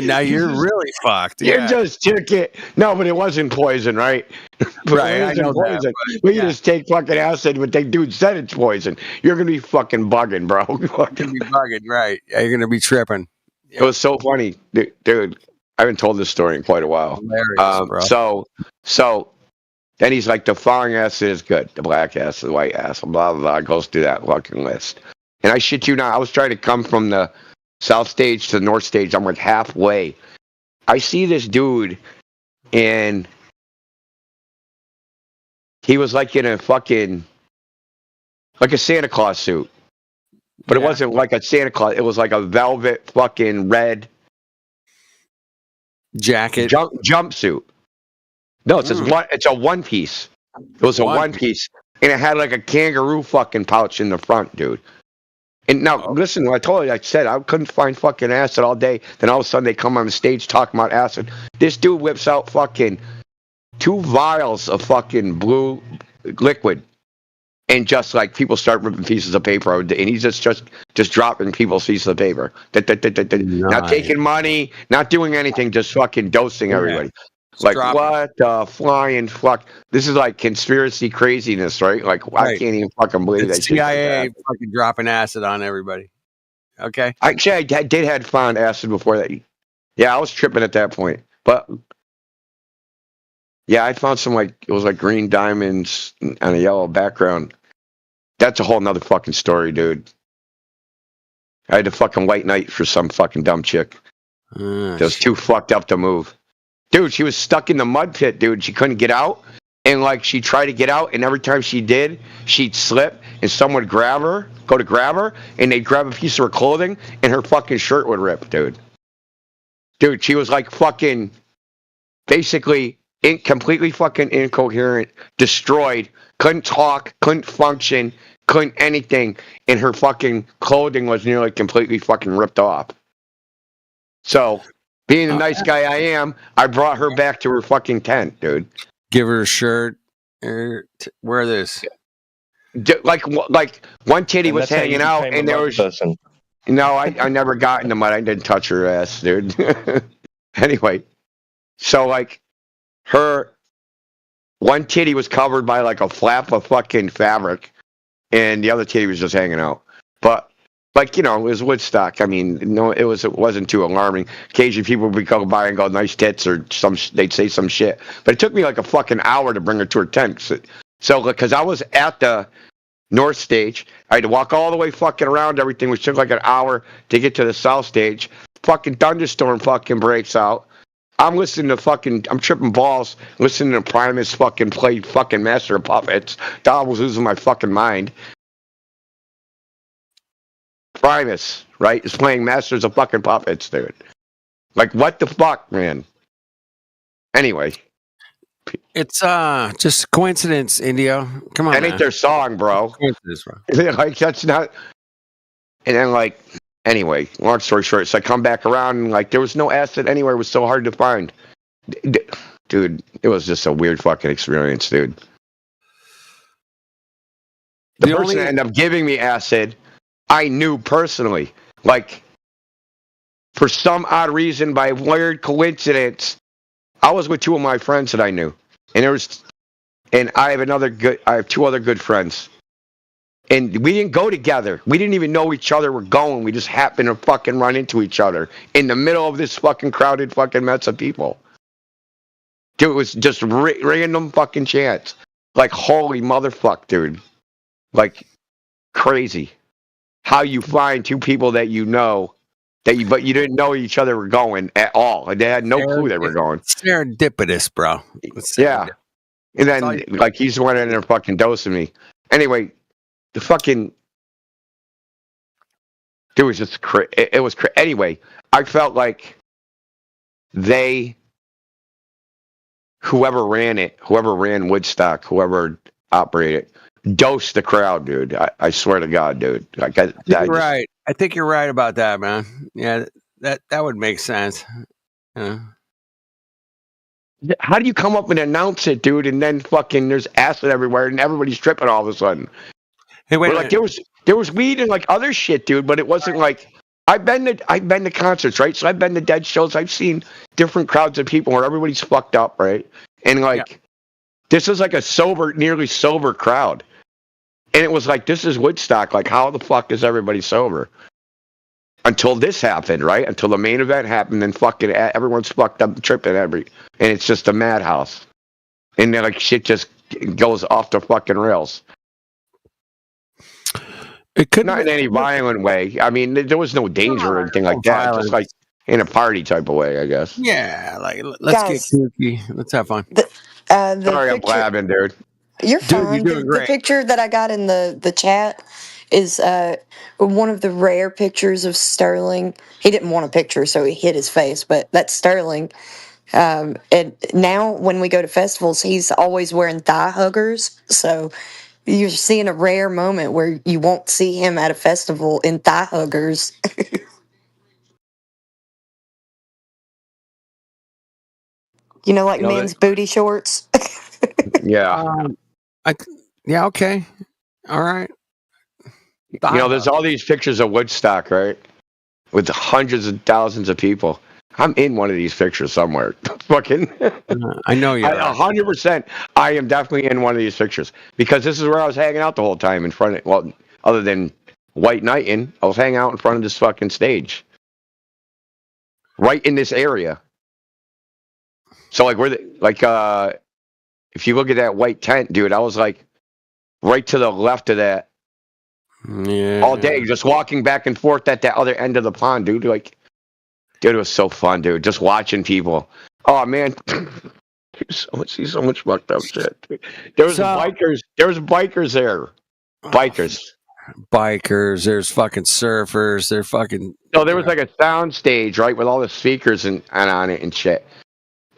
Now you're really fucked. You Yeah. just took it. No, but it wasn't poison, right? But Right, it I wasn't know that, poison. but, We yeah. just take fucking acid, but they dude said it's poison. You're gonna be fucking bugging, bro. You're gonna be bugging, right? Yeah, you're gonna be tripping. It was so funny, dude. I haven't told this story in quite a while. Hilarious, bro. So then he's like, the following acid is good. The black acid, the white acid, blah, blah, blah. Goes through that fucking list. And I shit you not, I was trying to come from the south stage to the north stage. I'm like halfway. I see this dude, and he was like in a fucking, like a Santa Claus suit. But it wasn't like a Santa Claus. It was like a velvet fucking red jacket, jumpsuit. No, it's it's a one piece. It was a one piece, and it had like a kangaroo fucking pouch in the front, dude. And now listen, I told you, I said I couldn't find fucking acid all day. Then all of a sudden they come on the stage talking about acid. This dude whips out fucking 2 vials of fucking blue liquid. And just like people start ripping pieces of paper out, and he's just dropping people's pieces of paper. Not taking money, not doing anything, just fucking dosing everybody. Like, what the flying fuck? This is like conspiracy craziness, right? Like, I can't even fucking believe that It's shit. CIA fucking dropping acid on everybody. Okay. Actually, I did had found acid before that. Yeah, I was tripping at that point, but yeah, I found some like it was like green diamonds on a yellow background. That's a whole nother fucking story, dude. I had to fucking white knight for some fucking dumb chick. That was too fucked up to move. Dude, she was stuck in the mud pit, dude. She couldn't get out. And like she tried to get out, and every time she did, she'd slip and someone would go to grab her, and they'd grab a piece of her clothing and her fucking shirt would rip, dude. Dude, she was like fucking basically completely fucking incoherent, destroyed, couldn't talk, couldn't function, couldn't anything, and her fucking clothing was nearly completely fucking ripped off. So, being the nice guy I am, I brought her back to her fucking tent, dude. Give her a shirt. Wear this. Like one titty And was that's how you hanging out, became a and there mud was. person. No, I never got in the mud. I didn't touch her ass, dude. Anyway, so like her one titty was covered by like a flap of fucking fabric, and the other titty was just hanging out. But like, you know, it was Woodstock. I mean, no, it wasn't too alarming. Occasionally people would come by and go, nice tits, or they'd say some shit. But it took me like a fucking hour to bring her to her tent. So because I was at the north stage, I had to walk all the way fucking around everything, which took like an hour to get to the south stage. Fucking thunderstorm fucking breaks out. I'm tripping balls, listening to Primus fucking play fucking Master of Puppets. I was losing my fucking mind. Primus, right, is playing Masters of fucking Puppets, dude. Like, what the fuck, man? Anyway. It's just coincidence, Indio. Come on, That ain't their song, bro. Coincidence, bro. Like, that's not... And then, like, anyway, long story short, so I come back around, and, like, there was no acid anywhere. It was so hard to find. Dude, it was just a weird fucking experience, dude. The person that ended up giving me acid, I knew personally. Like, for some odd reason, by weird coincidence, I was with 2 of my friends that I knew. And I have 2 other good friends. And we didn't go together. We didn't even know each other were going. We just happened to fucking run into each other in the middle of this fucking crowded fucking mess of people. Dude, it was just random fucking chance. Like, holy motherfuck, dude. Like, crazy. How you find 2 people that you know but you didn't know each other were going at all. They had no clue they were going. Serendipitous, bro. Yeah. And then, like, he just went in there fucking dosing me. Anyway, the fucking dude was just it was anyway. I felt like whoever ran Woodstock, whoever operated, dosed the crowd, dude. I swear to God, dude. Like you're right. I think you're right about that, man. Yeah, that would make sense. Yeah. How do you come up and announce it, dude? And then fucking there's acid everywhere, and everybody's tripping all of a sudden. Hey, wait, like there was weed and like other shit, dude, but it wasn't like I've been to concerts, right? So I've been to dead shows. I've seen different crowds of people where everybody's fucked up, right? And like this is like a nearly sober crowd. And it was like, this is Woodstock. Like, how the fuck is everybody sober? Until this happened, right? Until the main event happened, and fucking everyone's fucked up, tripping and it's just a madhouse. And then like shit just goes off the fucking rails. It could not in any violent way. I mean, there was no danger or anything like that. Just like in a party type of way, I guess. Yeah, like let's get kooky. Let's have fun. Sorry, I'm blabbing, dude. You're fine. The picture that I got in the chat is one of the rare pictures of Sterling. He didn't want a picture, so he hid his face, but that's Sterling. And now when we go to festivals, he's always wearing thigh huggers. So you're seeing a rare moment where you won't see him at a festival in thigh huggers. You know, like men's booty shorts. Yeah. Yeah. Okay. All right. You know, there's all these pictures of Woodstock, right? With hundreds of thousands of people. I'm in one of these pictures somewhere. Fucking. I know you. 100%. I am definitely in one of these pictures because this is where I was hanging out the whole time in front of. Well, other than White Knighting, I was hanging out in front of this fucking stage, right in this area. So like if you look at that white tent, dude, I was like right to the left of that. Yeah. All day, just walking back and forth at that other end of the pond, dude. Like, dude, it was so fun, dude. Just watching people. Oh man, see so much fucked up shit. There was bikers. There was bikers there. Bikers. There's fucking surfers. They're fucking. So there was like a sound stage, right, with all the speakers and on it and shit.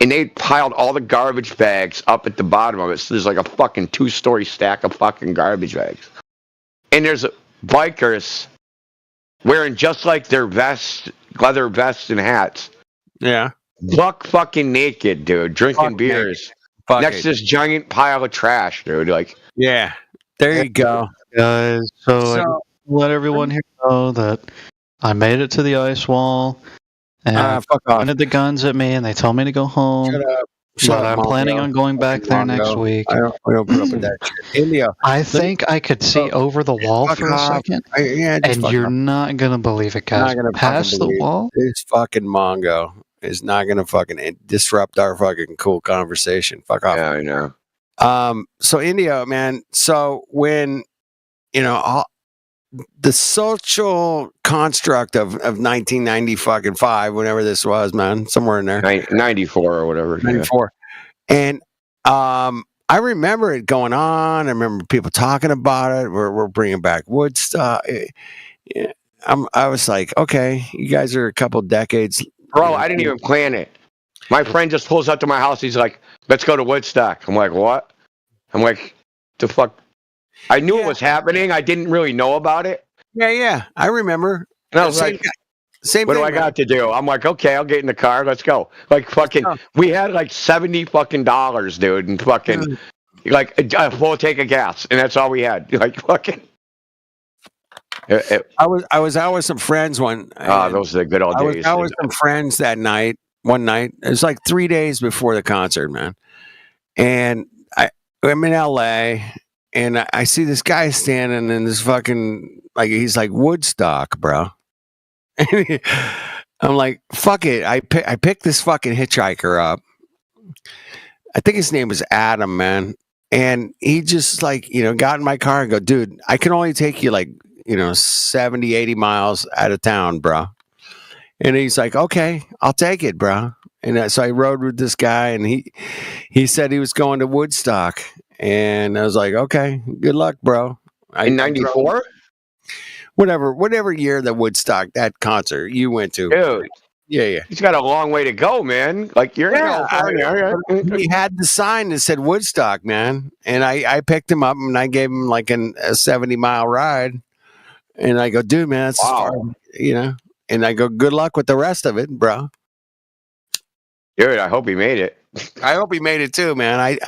And they piled all the garbage bags up at the bottom of it. So there's like a fucking 2-story stack of fucking garbage bags. And there's bikers wearing just like their leather vests and hats. Yeah. Buck fucking naked, dude, drinking beers next to this giant pile of trash, dude. Like, yeah, there you go, guys. So I let everyone here know that I made it to the ice wall, and pointed the guns at me, and they told me to go home. But I'm planning on going back there next week. I don't put up with that shit. India. I think I could see over the wall for a second, and you're not gonna believe it, guys. Past the wall, this fucking Mongo is not gonna fucking disrupt our fucking cool conversation. Fuck off. Yeah, I know. So India, man. So when the social construct of 1995, whenever this was, man, somewhere in there, 94 or whatever, 94, and I remember it going on. I remember people talking about it. We're bringing back Woodstock. I was like, okay, you guys are a couple decades, bro. I didn't even plan it. My friend just pulls up to my house. He's like, "Let's go to Woodstock." I'm like, "What?" I'm like, "The fuck." I knew it was happening. I didn't really know about it. Yeah. I remember. And I was like, same what thing, do I got to do? I'm like, okay, I'll get in the car. Let's go. Like, fucking, we had like $70 fucking, dude. And fucking, like, a full tank of gas. And that's all we had. Like, fucking. I was out with some friends those are the good old days. I was out with some friends one night. It was like 3 days before the concert, man. And I'm in LA. And I see this guy standing in this fucking, like, he's like Woodstock, bro. I'm like, fuck it. I picked this fucking hitchhiker up. I think his name was Adam, man. And he just like, got in my car and go, dude, I can only take you like, 70, 80 miles out of town, bro. And he's like, okay, I'll take it, bro. And so I rode with this guy, and he said he was going to Woodstock, and I was like, okay, good luck, bro. In '94, whatever year that Woodstock, that concert you went to, dude. Yeah. He's got a long way to go, man. Like you're in California. He had the sign that said Woodstock, man, and I picked him up and I gave him like a 70-mile ride, and I go, dude, man, that's far, you know. And I go, good luck with the rest of it, bro. Dude, I hope he made it. I hope he made it too, man. I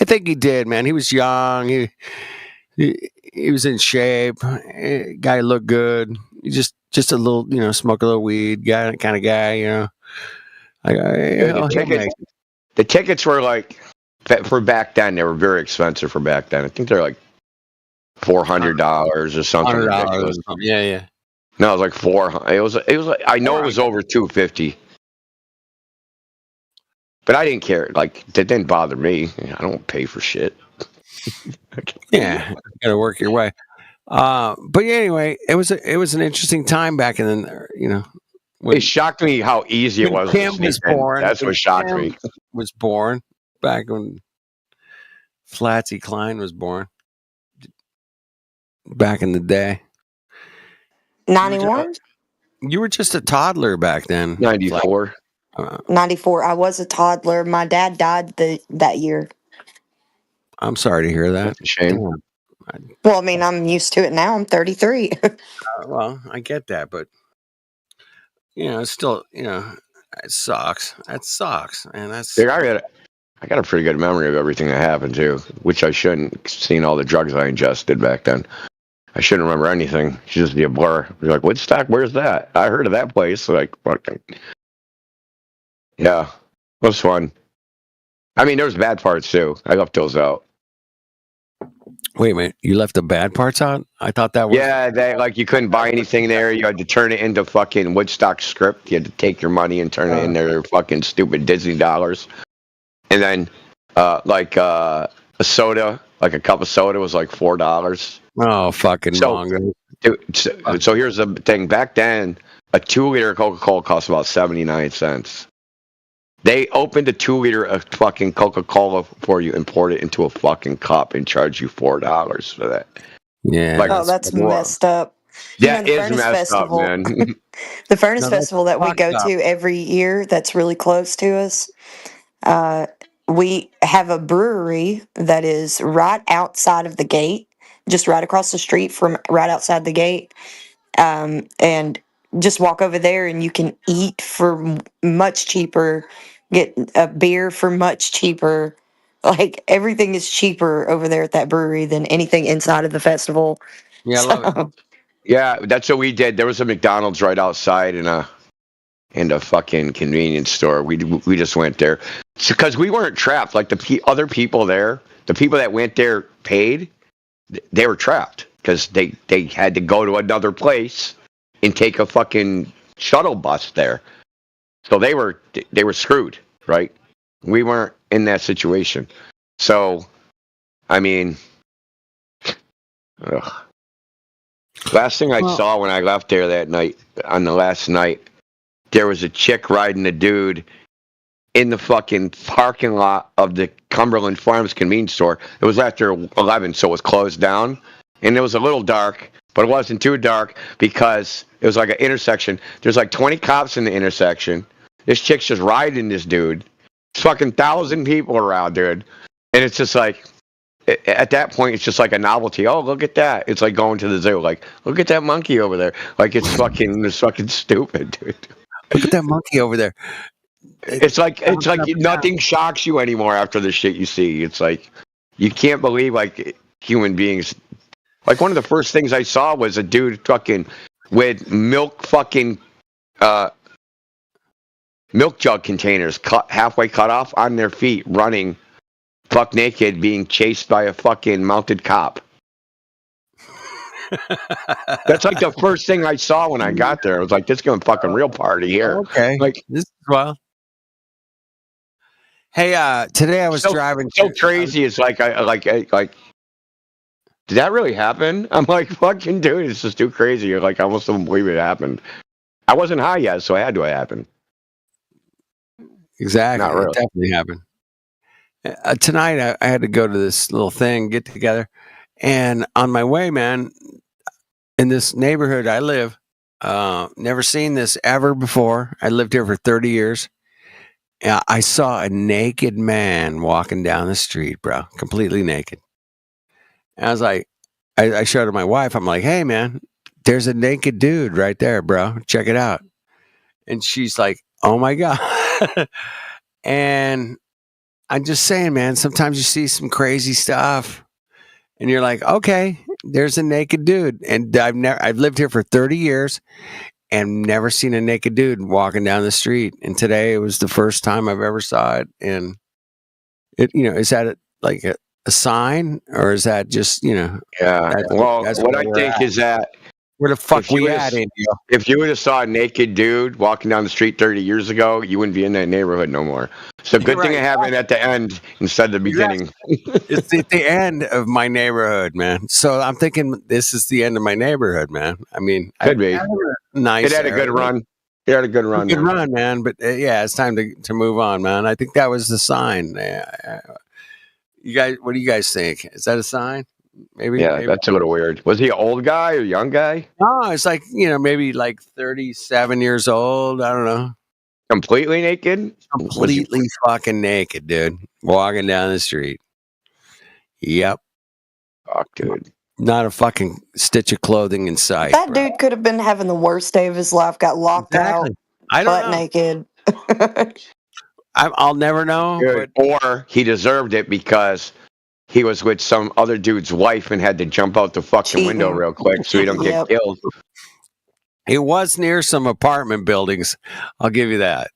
think he did, man. He was young. He was in shape. Guy looked good. He just a little, you know, smoke a little weed guy, kind of guy, you know. The tickets were like for back then. They were very expensive for back then. I think they're like $400 or something ridiculous. Yeah. No, it was like $400. It was like, I know it was over $250. But I didn't care. Like, it didn't bother me. I don't pay for shit. Yeah, you gotta work your way. But anyway, it was an interesting time back in the, you know. It shocked me how easy it was. Kim was born. That's what shocked me. Was born back when Flatsy Klein was born. Back in the day. 91? You were just a toddler back then. 94. 94. I was a toddler. My dad died that year. I'm sorry to hear that. That's a shame. Well, I mean, I'm used to it now. I'm 33. Well, I get that, but you know, it's still, you know, it sucks. That sucks, and that's. Dude, I got a pretty good memory of everything that happened too, which I shouldn't. Seeing all the drugs I ingested back then, I shouldn't remember anything. It should just be a blur. You're like, Woodstock, where's that? I heard of that place. Like, fucking. Yeah, it was fun. I mean, there's bad parts too. I left those out. Wait a minute, you left the bad parts out? I thought that was. Yeah, they like you couldn't buy anything there. You had to turn it into fucking Woodstock script. You had to take your money and turn it in their fucking stupid Disney dollars. And then, a soda, like a cup of soda, was like $4. Oh, fucking mongo. So here's the thing. Back then, a 2-liter Coca-Cola cost about 79 cents. They opened a 2-liter of fucking Coca-Cola for you and poured it into a fucking cup and charged you $4 for that. Yeah. Like, that's messed up. That is messed up, man. The Furnace Festival that we go to every year that's really close to us, we have a brewery that is right outside of the gate, just right across the street from right outside the gate. And just walk over there and you can eat for much cheaper, get a beer for much cheaper. Like, everything is cheaper over there at that brewery than anything inside of the festival. Yeah, I love it. Yeah, that's what we did. There was a McDonald's right outside in a fucking convenience store. We just went there because we weren't trapped. Like the other people there, the people that went there paid. They were trapped because they had to go to another place and take a fucking shuttle bus there. So they were screwed, right? We weren't in that situation. So, I mean, last thing I saw when I left there that night, on the last night, there was a chick riding a dude in the fucking parking lot of the Cumberland Farms convenience store. It was after 11, so it was closed down. And it was a little dark, but it wasn't too dark because it was like an intersection. There's like 20 cops in the intersection. This chick's just riding this dude. It's fucking 1,000 people around, dude. And it's just like, at that point, it's just like a novelty. Oh, look at that. It's like going to the zoo. Like, look at that monkey over there. Like, it's fucking stupid, dude. Look at that monkey over there. It's like nothing shocks you anymore after the shit you see. It's like, you can't believe, like, human beings. Like, one of the first things I saw was a dude fucking with milk jug containers halfway cut off on their feet, running fuck naked, being chased by a fucking mounted cop. That's like the first thing I saw when I got there. I was like, this is going to fucking real party here. Okay. Like, this is wild. Hey, today I was driving. So crazy. It's like, did that really happen? I'm like, fucking dude, it's just too crazy. Like, I almost don't believe it happened. I wasn't high yet, so it had to happen. Exactly. Not really. It definitely happened. Tonight, I had to go to this little thing, get together. And on my way, man, in this neighborhood I live, never seen this ever before. I lived here for 30 years. I saw a naked man walking down the street, bro, completely naked. And I was like, I showed it to my wife. I'm like, hey, man, there's a naked dude right there, bro. Check it out. And she's like, oh, my God. And I'm just saying, man, sometimes you see some crazy stuff and you're like, okay, there's a naked dude. And I've lived here for 30 years and never seen a naked dude walking down the street. And today it was the first time I've ever saw it. And is that like a sign, or is that just, Yeah. Well, what I think is that where the fuck we at, India? If you would have saw a naked dude walking down the street 30 years ago, you wouldn't be in that neighborhood no more. So good thing it happened at the end instead of the beginning. It's at the end of my neighborhood, man. So I'm thinking this is the end of my neighborhood, man. I mean, could be nice. It had a good run. It had a good run. Good run, man. But yeah, it's time to move on, man. I think that was the sign. You guys, what do you guys think? Is that a sign? Maybe. That's a little weird. Was he an old guy or young guy? No, it's like, maybe like 37 years old. I don't know. Completely naked? Completely fucking naked, dude. Walking down the street. Yep. Fuck, dude. Not a fucking stitch of clothing in sight. That dude could have been having the worst day of his life. Got locked out, butt naked. I'll never know. But, or he deserved it because he was with some other dude's wife and had to jump out the fucking window real quick so he don't get killed. It was near some apartment buildings. I'll give you that.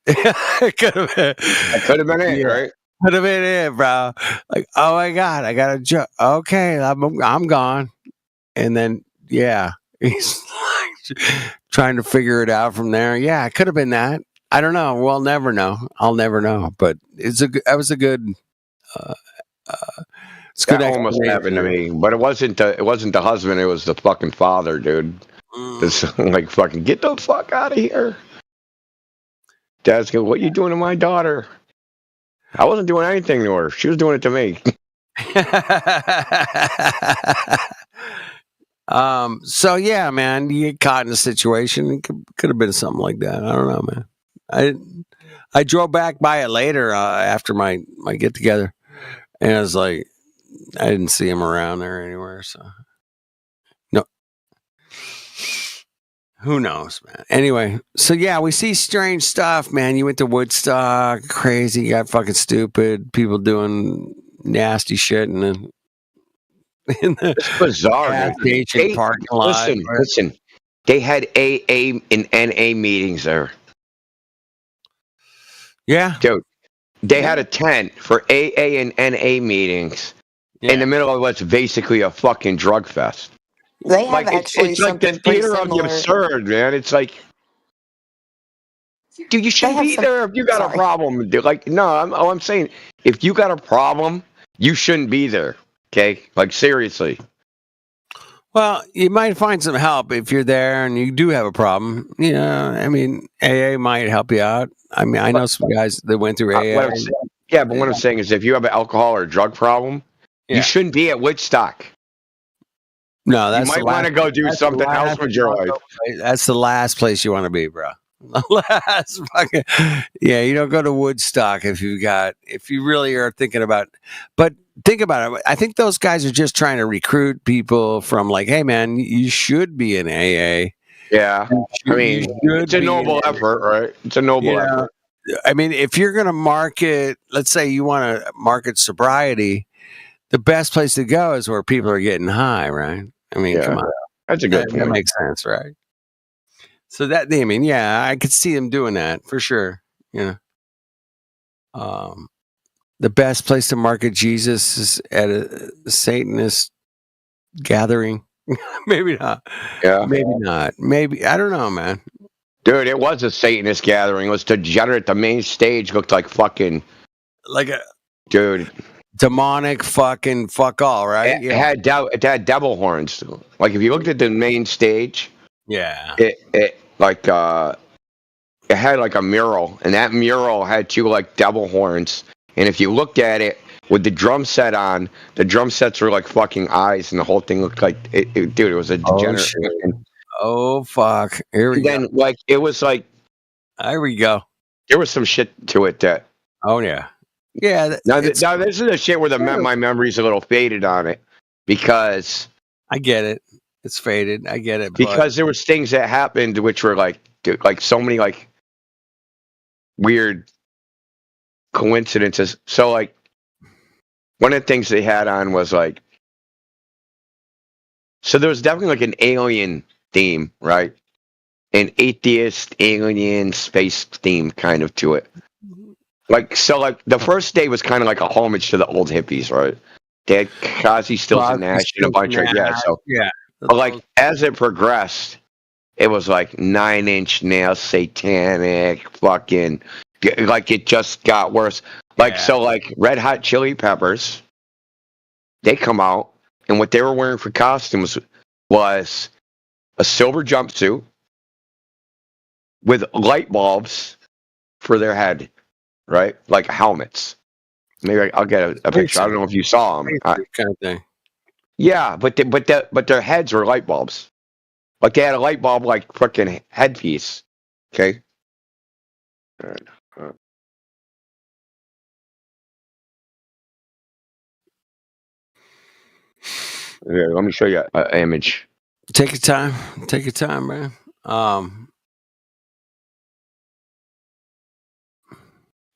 It could have been. That could have been it, right? Could have been it, bro. Like, oh my God, I got to jump. Okay, I'm gone. And then, he's like trying to figure it out from there. Yeah, it could have been that. I don't know. We'll never know. I'll never know. But that was a good. It's good. That almost happened to me, but it wasn't the husband. It was the fucking father, dude. It's like, fucking get the fuck out of here. Dad's going, what are you doing to my daughter? I wasn't doing anything to her. She was doing it to me. So yeah, man, you get caught in a situation. It could have been something like that. I don't know, man. I drove back by it later after my get together, and I was like, I didn't see him around there anywhere. So no, who knows, man. Anyway, so yeah, we see strange stuff, man. You went to Woodstock, crazy, got fucking stupid, people doing nasty shit in the it's bizarre. Gas station parking lot. Listen. They had AA and NA meetings there. Yeah, dude. They had a tent for AA and NA meetings in the middle of what's basically a fucking drug fest. They have actually it's like the theater of the absurd, man. It's like, dude, you shouldn't be there if you got a problem. Dude. Like, no, I'm saying, if you got a problem, you shouldn't be there. Okay, like seriously. Well, you might find some help if you're there and you do have a problem. I mean, AA might help you out. I mean, I know some guys that went through AA. But what I'm saying is, if you have an alcohol or drug problem, you shouldn't be at Woodstock. No, you might want to go do something else with your life. That's the last place you want to be, bro. Last fucking, you don't go to Woodstock if you really are thinking about. But think about it. I think those guys are just trying to recruit people from like, hey man, you should be in AA. Yeah, I mean, it's a noble effort, right? It's a noble effort. I mean, if you're going to market, let's say you want to market sobriety, the best place to go is where people are getting high, right? I mean, come on. That's a good point. That makes sense, right? So I could see them doing that for sure. The best place to market Jesus is at a Satanist gathering. Maybe not. Yeah. Maybe not. Maybe. I don't know, man. Dude, it was a Satanist gathering. It was degenerate. The main stage looked like fucking... Dude. Demonic fucking fuck all, right? It had devil horns. Like, if you looked at the main stage... Yeah. like it had like a mural, and that mural had 2 like devil horns. And if you looked at it with the drum set on, the drum sets were like fucking eyes, and the whole thing looked like dude, it was a degenerate. shit. Oh fuck! Here we And go. then like it was like Here we go. there was some shit to it that. Oh yeah, yeah. Now this is the shit where my memory's a little faded on it, because I get it. It's faded. I get it. Because there was things that happened which were like so many like weird coincidences. So like one of the things they had on was like, so there was definitely like an alien theme, right? An atheist, alien, space theme kind of to it. Like, so like the first day was kind of like a homage to the old hippies, right? They had Kazi, Stills, and Nash and a bunch of, But like as it progressed, it was like 9 Inch Nails, satanic, fucking, like it just got worse. Like, so like Red Hot Chili Peppers, they come out, and what they were wearing for costumes was a silver jumpsuit with light bulbs for their head, right? Like helmets. Maybe I'll get a picture. I don't know if you saw them. kind of thing. Yeah, but their heads were light bulbs. Like they had a light bulb like freaking headpiece. Okay. All right. Here, let me show you an image. Take your time. Take your time, man.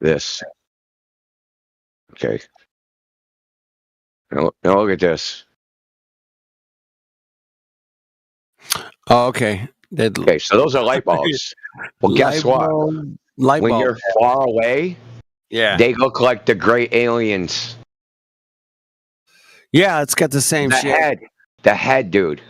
This. Okay. Now look at this. Oh, okay. Okay, so those are light bulbs. Well, guess what? Light when bulb. you're far away, they look like the great aliens. Yeah, it's got the same shit. The head, dude.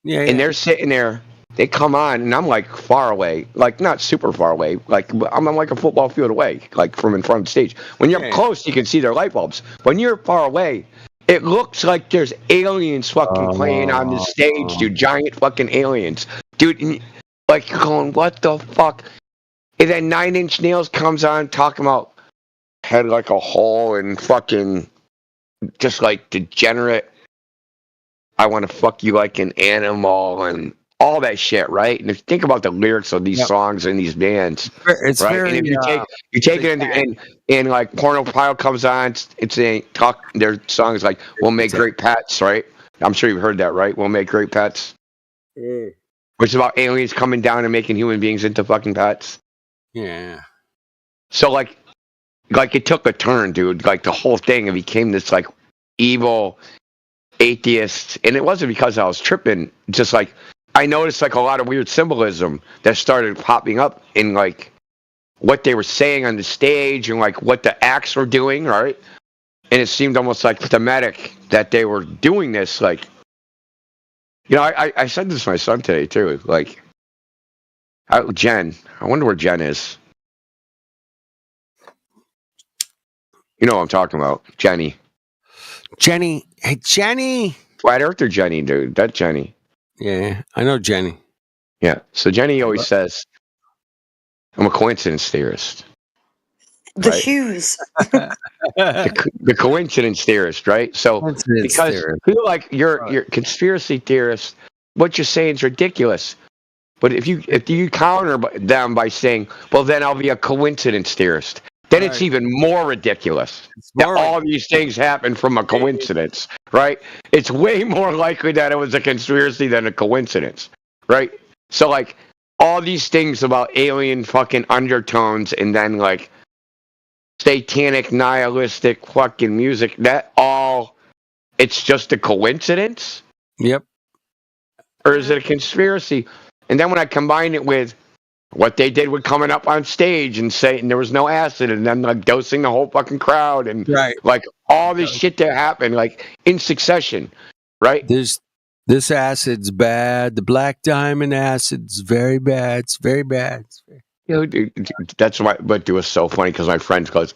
Yeah, and they're sitting there. They come on, and I'm like far away, like not super far away, like I'm like a football field away, like from in front of the stage. When you're up close, you can see their light bulbs. When you're far away, it looks like there's aliens fucking playing on the stage, dude. Giant fucking aliens, dude. Like you're going, what the fuck? And then 9 Inch Nails comes on talking about head like a hole and fucking just like degenerate. I want to fuck you like an animal and all that shit, right? And if you think about the lyrics of these songs and these bands, it's right? very, and if you take it and like Porno Pile comes on, it's saying their songs like "We'll Make Great Pets," right? I'm sure you've heard that, right? "We'll Make Great Pets," which is about aliens coming down and making human beings into fucking pets. Yeah. So like it took a turn, dude. Like the whole thing, it became this like evil atheist, and it wasn't because I was tripping. Just like I noticed like a lot of weird symbolism that started popping up in like what they were saying on the stage and like what the acts were doing, right? And it seemed almost like thematic that they were doing this. Like, you know, I said this to my son today too. Like, Jen, I wonder where Jen is. You know what I'm talking about, Jenny. Hey, Jenny. Flat Earther Jenny, dude. That Jenny. Yeah, I know Jenny. Yeah. So Jenny always says, I'm a coincidence theorist. The shoes. the coincidence theorist, right? So because theorist. feel like you're conspiracy theorist, what you're saying is ridiculous. But if you counter them by saying, well, then I'll be a coincidence theorist, then it's even more ridiculous that all these things happen from a coincidence, right? It's way more likely that it was a conspiracy than a coincidence, right? So, like, all these things about alien fucking undertones and then, like, satanic, nihilistic fucking music, it's just a coincidence? Yep. Or is it a conspiracy? And then when I combine it with what they did with coming up on stage and saying there was no acid and then like dosing the whole fucking crowd and like all this shit that happened like in succession, right? This acid's bad. The Black Diamond acid's very bad. It's very bad. You know, dude, that's why. But it was so funny because my friend goes,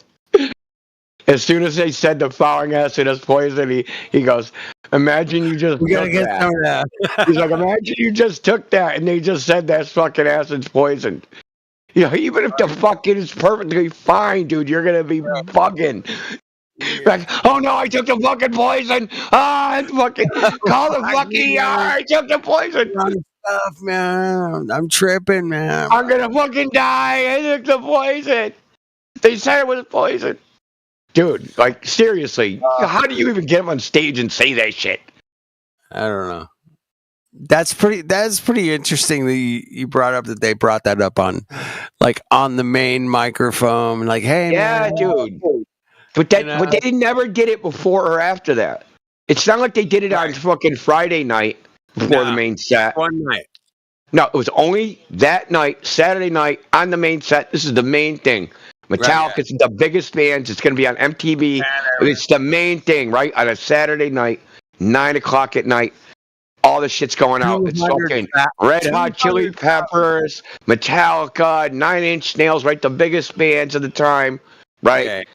As soon as they said the fouling acid is poison, he goes, imagine you just We gotta took get that. some of that. He's like, imagine you just took that and they just said that's fucking acid's poison. You know, even if the fucking is perfectly fine, dude, you're gonna be bugging. Like, oh no, I took the fucking poison. Ah, it's fucking call the fucking ER. I took the poison. Stuff, man. I'm tripping, man. I'm gonna fucking die. I took the poison. They said it was poison. Dude, like seriously, how do you even get him on stage and say that shit? I don't know. That's pretty interesting that you brought up that they brought that up on the main microphone. Like, hey, yeah, man. dude. But they never did it before or after that. It's not like they did it on fucking Friday night before the main set. One night. No, it was only that night, Saturday night on the main set. This is the main thing. Metallica's the biggest bands. It's going to be on MTV. It's the main thing, right? On a Saturday night, 9 o'clock at night. All the shit's going out. It's fucking Red Hot Chili Peppers, Metallica, 9 Inch Nails, right? The biggest bands of the time, right?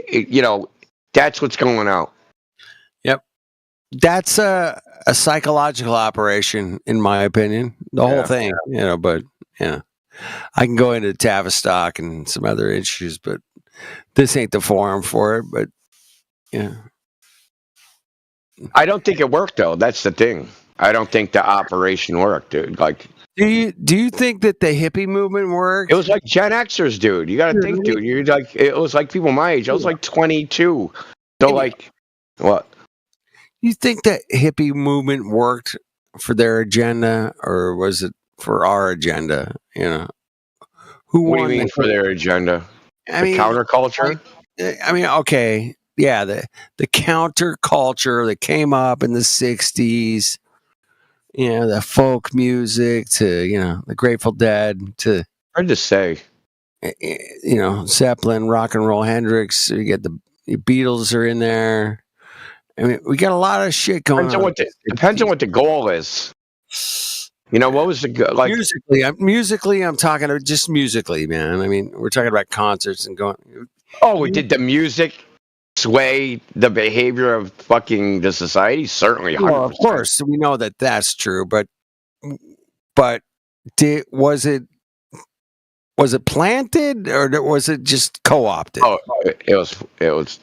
You know, that's what's going out. Yep. That's a psychological operation, in my opinion. The whole thing, but I can go into Tavistock and some other issues, but this ain't the forum for it. But I don't think it worked though. That's the thing. I don't think the operation worked, dude. Like, do you think that the hippie movement worked? It was like Gen Xers, dude. You got to think, dude. You're like, it was like people my age. I was like 22. So like, what? You think that hippie movement worked for their agenda, or was it for our agenda? Who What do you won mean for their agenda? Counterculture? Okay. Yeah, the counterculture that came up in the 60s, the folk music to, the Grateful Dead to... Hard to say. Zeppelin, rock and roll, Hendrix, you get the Beatles are in there. I mean, we got a lot of shit going on. Depends on what the goal is. What was the like? Musically, I'm talking about just musically, man. I mean, we're talking about concerts and going. Oh, did the music sway the behavior of fucking the society? Certainly, 100%. Well, of course, we know that that's true. But was it planted or was it just co-opted? Oh, it was. Was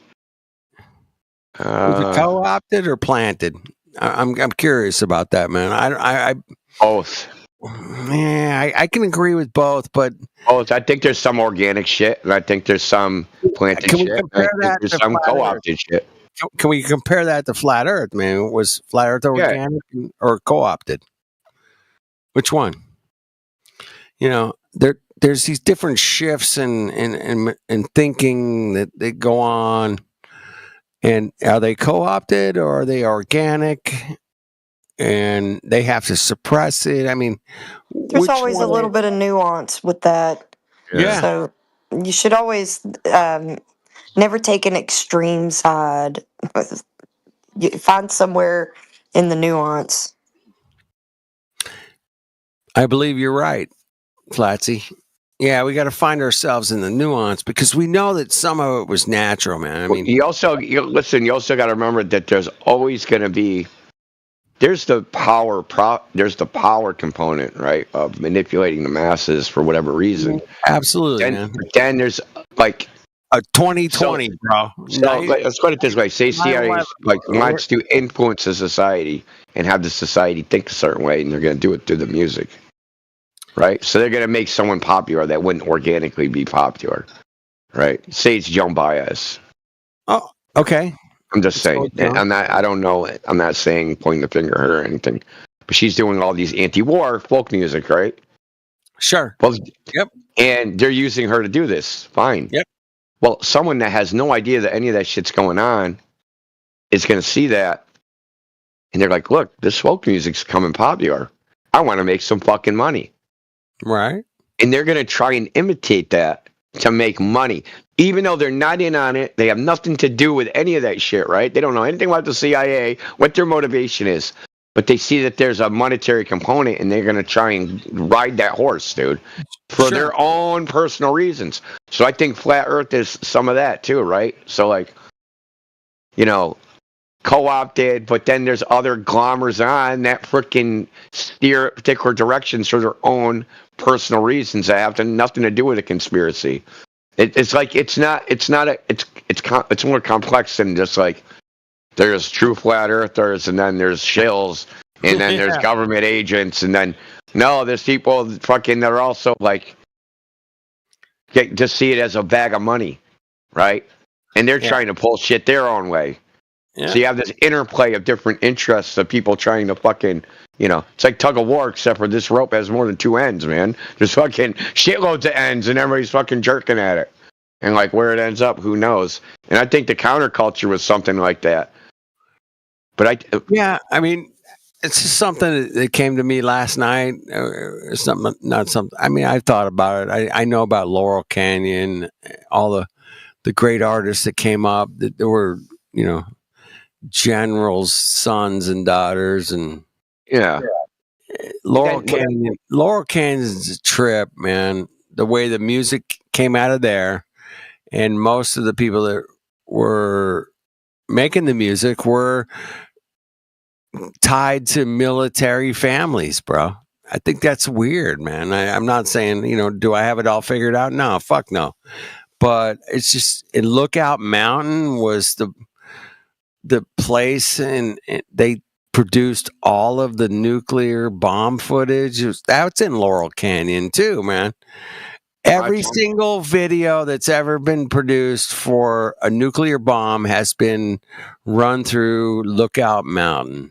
it co-opted or planted? I'm curious about that, man. I both. Yeah, I can agree with both, but both. I think there's some organic shit, and I think there's some planted shit. I think there's some co-opted shit. Can we compare that to Flat Earth, man? Was Flat Earth organic or co-opted? Which one? There's these different shifts in thinking that go on. And are they co-opted or are they organic? And they have to suppress it. I mean, there's always a little bit of nuance with that. Yeah. So you should always never take an extreme side. You find somewhere in the nuance. I believe you're right, Flatsy. Yeah, we got to find ourselves in the nuance because we know that some of it was natural, man. I mean, you also got to remember that there's always going to be. There's the power component, right, of manipulating the masses for whatever reason. Absolutely. Then there's like a 2020, bro. So let's put it this way: say CIA wants to influence the society and have the society think a certain way, and they're going to do it through the music, right? So they're going to make someone popular that wouldn't organically be popular, right? Say it's Joan Baez. Oh, okay. I'm just saying. I don't know. I'm not saying pointing the finger at her or anything. But she's doing all these anti-war folk music, right? Sure. Well, yep. And they're using her to do this. Fine. Yep. Well, someone that has no idea that any of that shit's going on is going to see that. And they're like, look, this folk music's becoming popular. I want to make some fucking money. Right. And they're going to try and imitate that to make money. Even though they're not in on it, they have nothing to do with any of that shit, right? They don't know anything about the CIA, what their motivation is. but they see that there's a monetary component, and they're gonna try and ride that horse, dude, for their own personal reasons. So I think flat Earth is some of that too, right? So like, you know, co-opted, but then there's other glommers on that freaking steer particular directions for their own personal reasons that have nothing to do with a conspiracy. It's like it's more complex than just like there's true flat earthers and then there's shills and then there's government agents and then no, there's people fucking that are also like just see it as a bag of money, right? And they're trying to pull shit their own way. Yeah. So you have this interplay of different interests of people trying to fucking, you know, it's like tug of war, except for this rope has more than two ends, man. There's fucking shitloads of ends, and everybody's fucking jerking at it. And like where it ends up, who knows? And I think the counterculture was something like that. But I mean, it's just something that came to me last night. Something, not something. I mean, I thought about it. I know about Laurel Canyon, all the great artists that came up. That there were, you know, generals' sons and daughters, and Laurel Canyon's a trip, man. The way the music came out of there, and most of the people that were making the music were tied to military families, bro. I think that's weird, man. I'm not saying, you know, do I have it all figured out? No, fuck no. But it's just, Lookout Mountain was the place, and they produced all of the nuclear bomb footage. That's in Laurel Canyon too, man. Every single video that's ever been produced for a nuclear bomb has been run through Lookout Mountain.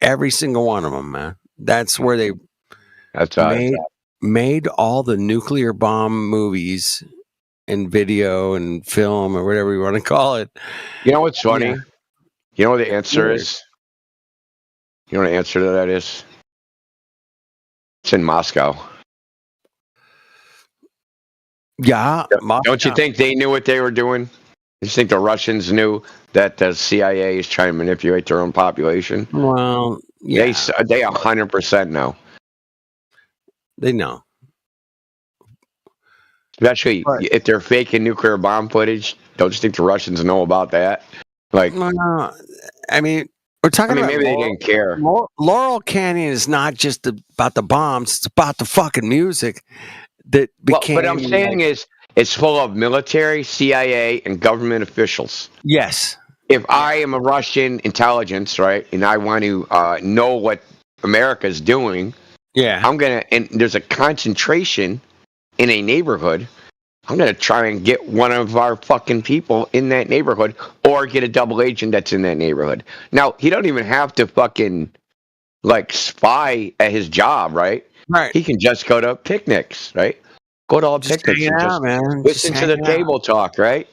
Every single one of them, man. That's where they made all the nuclear bomb movies and video and film or whatever you want to call it. You know what's funny? Yeah. You know what the answer is? You know what the answer to that is? It's in Moscow. Yeah. Don't you think they knew what they were doing? You think the Russians knew that the CIA is trying to manipulate their own population? Well, yeah. They 100% know. They know. Especially if they're faking nuclear bomb footage. Don't you think the Russians know about that? Like, I mean, we're talking about maybe they didn't care. Laurel Canyon is not just about the bombs; it's about the fucking music that became. What I'm saying is, it's full of military, CIA, and government officials. Yes. If I am a Russian intelligence, right, and I want to know what America's doing, and there's a concentration in a neighborhood, I'm going to try and get one of our fucking people in that neighborhood or get a double agent that's in that neighborhood. Now, he don't even have to fucking, like, spy at his job, right? Right. He can just go to picnics, right? Go to all picnics and just listen to the table talk, right?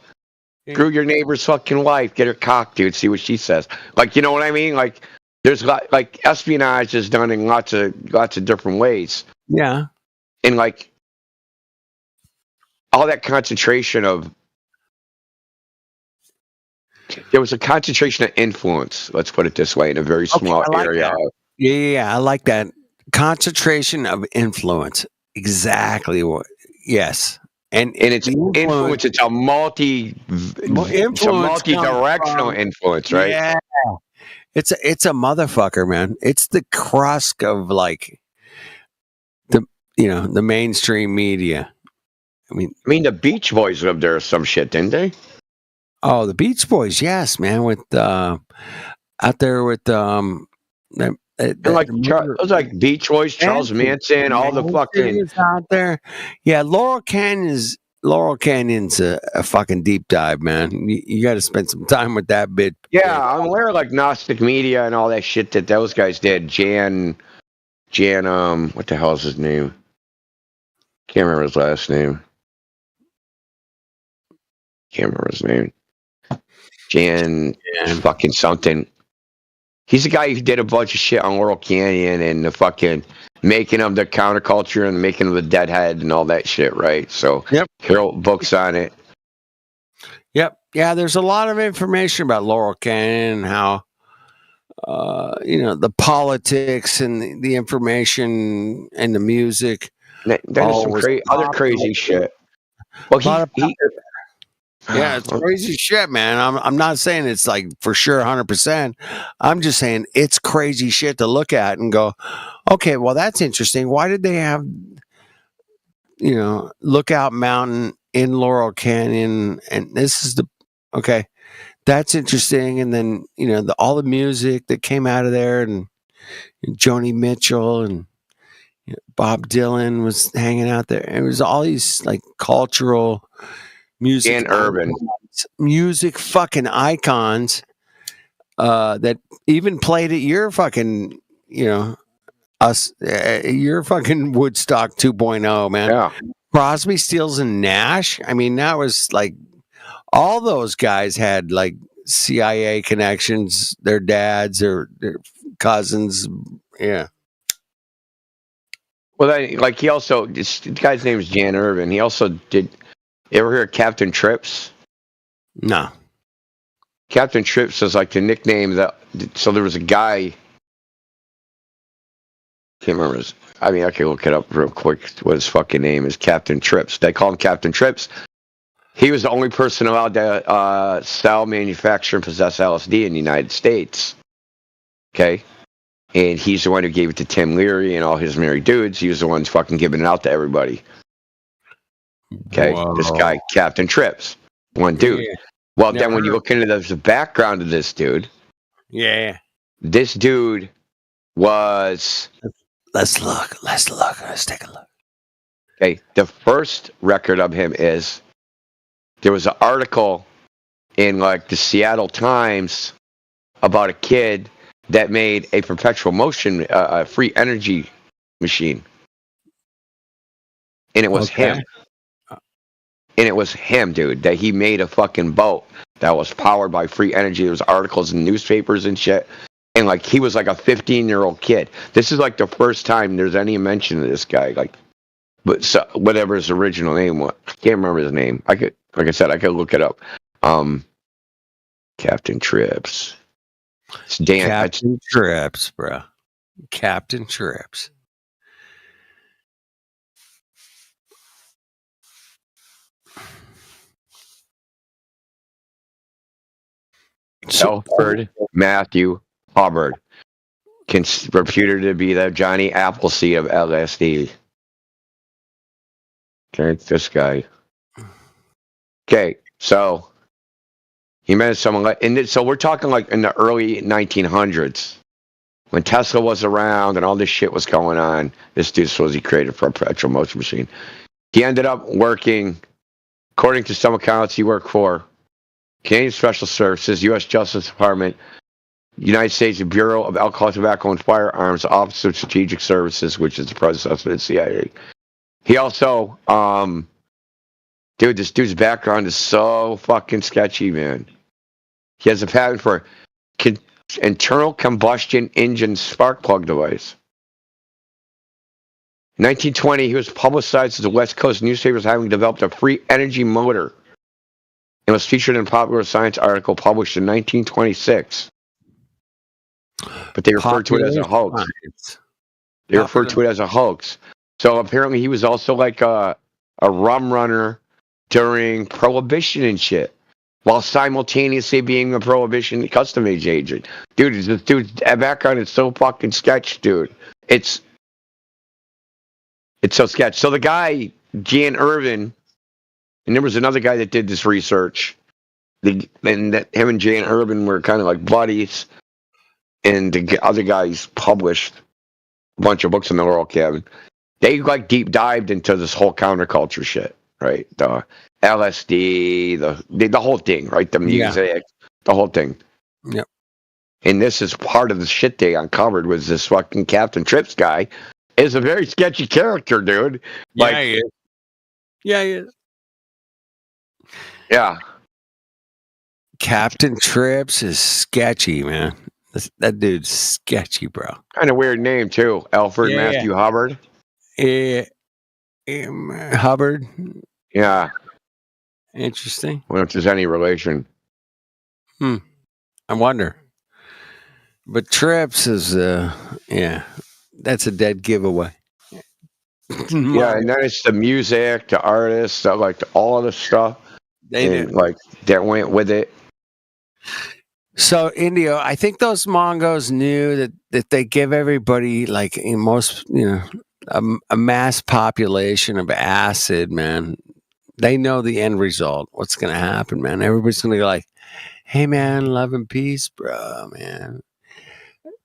Screw your neighbor's fucking wife, get her cock, dude, see what she says. Like, you know what I mean? Like, there's like espionage is done in lots of different ways. Yeah. And like all that concentration of there was a concentration of influence, let's put it this way, in a very small area. Yeah, I like that. Concentration of influence. Exactly what yes. And it's influence, it's a multi-directional influence, right? Yeah. It's a motherfucker, man. It's the crust of like the mainstream media. I mean the Beach Boys lived there or some shit, didn't they? Oh, the Beach Boys, yes, man. With out there with like Beach Boys, Charles Manson, all the fucking out there. Yeah, Laurel Canyon's a fucking deep dive, man. You got to spend some time with that bit. Yeah, I'm aware of like Gnostic Media and all that shit that those guys did. Jan, what the hell is his name? Can't remember his last name. Jan fucking something. He's the guy who did a bunch of shit on Laurel Canyon and the fucking making of the counterculture and making of the Deadhead and all that shit, right? So he wrote books on it. Yep. Yeah, there's a lot of information about Laurel Canyon and how the politics and the information and the music. That is some other crazy shit. Well, yeah, it's crazy shit, man. I'm not saying it's like for sure 100%. I'm just saying it's crazy shit to look at and go, okay, well, that's interesting. Why did they have, Lookout Mountain in Laurel Canyon? And this is okay, that's interesting. And then, all the music that came out of there and Joni Mitchell and Bob Dylan was hanging out there. It was all these like cultural music and urban music fucking icons that even played at your fucking your fucking Woodstock 2.0, man. Yeah. Crosby, Stills and Nash. I mean, that was like all those guys had like CIA connections, their dads or their cousins. Yeah. Well, he also, the guy's name is Jan Irvin. He also did. You ever hear of Captain Trips? No. Captain Trips is like the nickname so there was a guy. Can't remember I can look it up real quick. What his fucking name is? Captain Trips. They call him Captain Trips. He was the only person allowed to sell, manufacture, and possess LSD in the United States. Okay? And he's the one who gave it to Tim Leary and all his married dudes. He was the one fucking giving it out to everybody. Okay? Whoa. This guy, Captain Trips. One dude. Yeah. Well, then when you look into the background of this dude. Yeah. This dude was... Let's look. Let's take a look. Okay. The first record of him is... There was an article in like the Seattle Times about a kid that made a perpetual motion, free energy machine. And it was him. And it was him, dude, that he made a fucking boat that was powered by free energy. There was articles in newspapers and shit. And like he was like a 15-year-old kid. This is like the first time there's any mention of this guy. Like, but so, whatever his original name was, I can't remember his name. I could look it up. Captain Trips. It's Dan. Captain Trips, bro. Captain Trips. Alfred Matthew Hubbard, reputed to be the Johnny Appleseed of LSD. Okay, this guy. Okay, so he met someone, so we're talking like in the early 1900s when Tesla was around and all this shit was going on. This dude he created for a perpetual motion machine. He ended up working, according to some accounts, he worked for Canadian Special Services, U.S. Justice Department, United States Bureau of Alcohol, Tobacco, and Firearms, Office of Strategic Services, which is the predecessor to the CIA. He also, this dude's background is so fucking sketchy, man. He has a patent for internal combustion engine spark plug device. In 1920, he was publicized as the West Coast newspapers having developed a free energy motor and was featured in a popular science article published in 1926. But they referred to it as a hoax. They referred to it as a hoax. So apparently he was also like a rum runner during Prohibition and shit, while simultaneously being a Prohibition custom age agent. Dude, this dude's background is so fucking sketch, dude. It's so sketch. So the guy, Jan Irvin, and there was another guy that did this research, and him and Jan Irvin were kind of like buddies, and the other guys published a bunch of books in the Laurel Cabin. They like deep dived into this whole counterculture shit, right? The LSD, the whole thing, right? The music, the whole thing. Yep. And this is part of the shit they uncovered was this fucking Captain Trips guy is a very sketchy character, dude. Like, he is. Yeah, he is. Yeah. Captain Trips is sketchy, man. That dude's sketchy, bro. Kind of weird name, too. Alfred Matthew Hubbard. Hubbard. Yeah. Interesting. I wonder if there's any relation. I wonder. But Trips is, yeah, that's a dead giveaway. Yeah, and then it's the music, the artists, all of the stuff, and that went with it. So Indio, I think those Mongos knew that they give everybody like in most, a mass population of acid, man. They know the end result. What's going to happen, man? Everybody's going to go like, "Hey, man, love and peace, bro, man."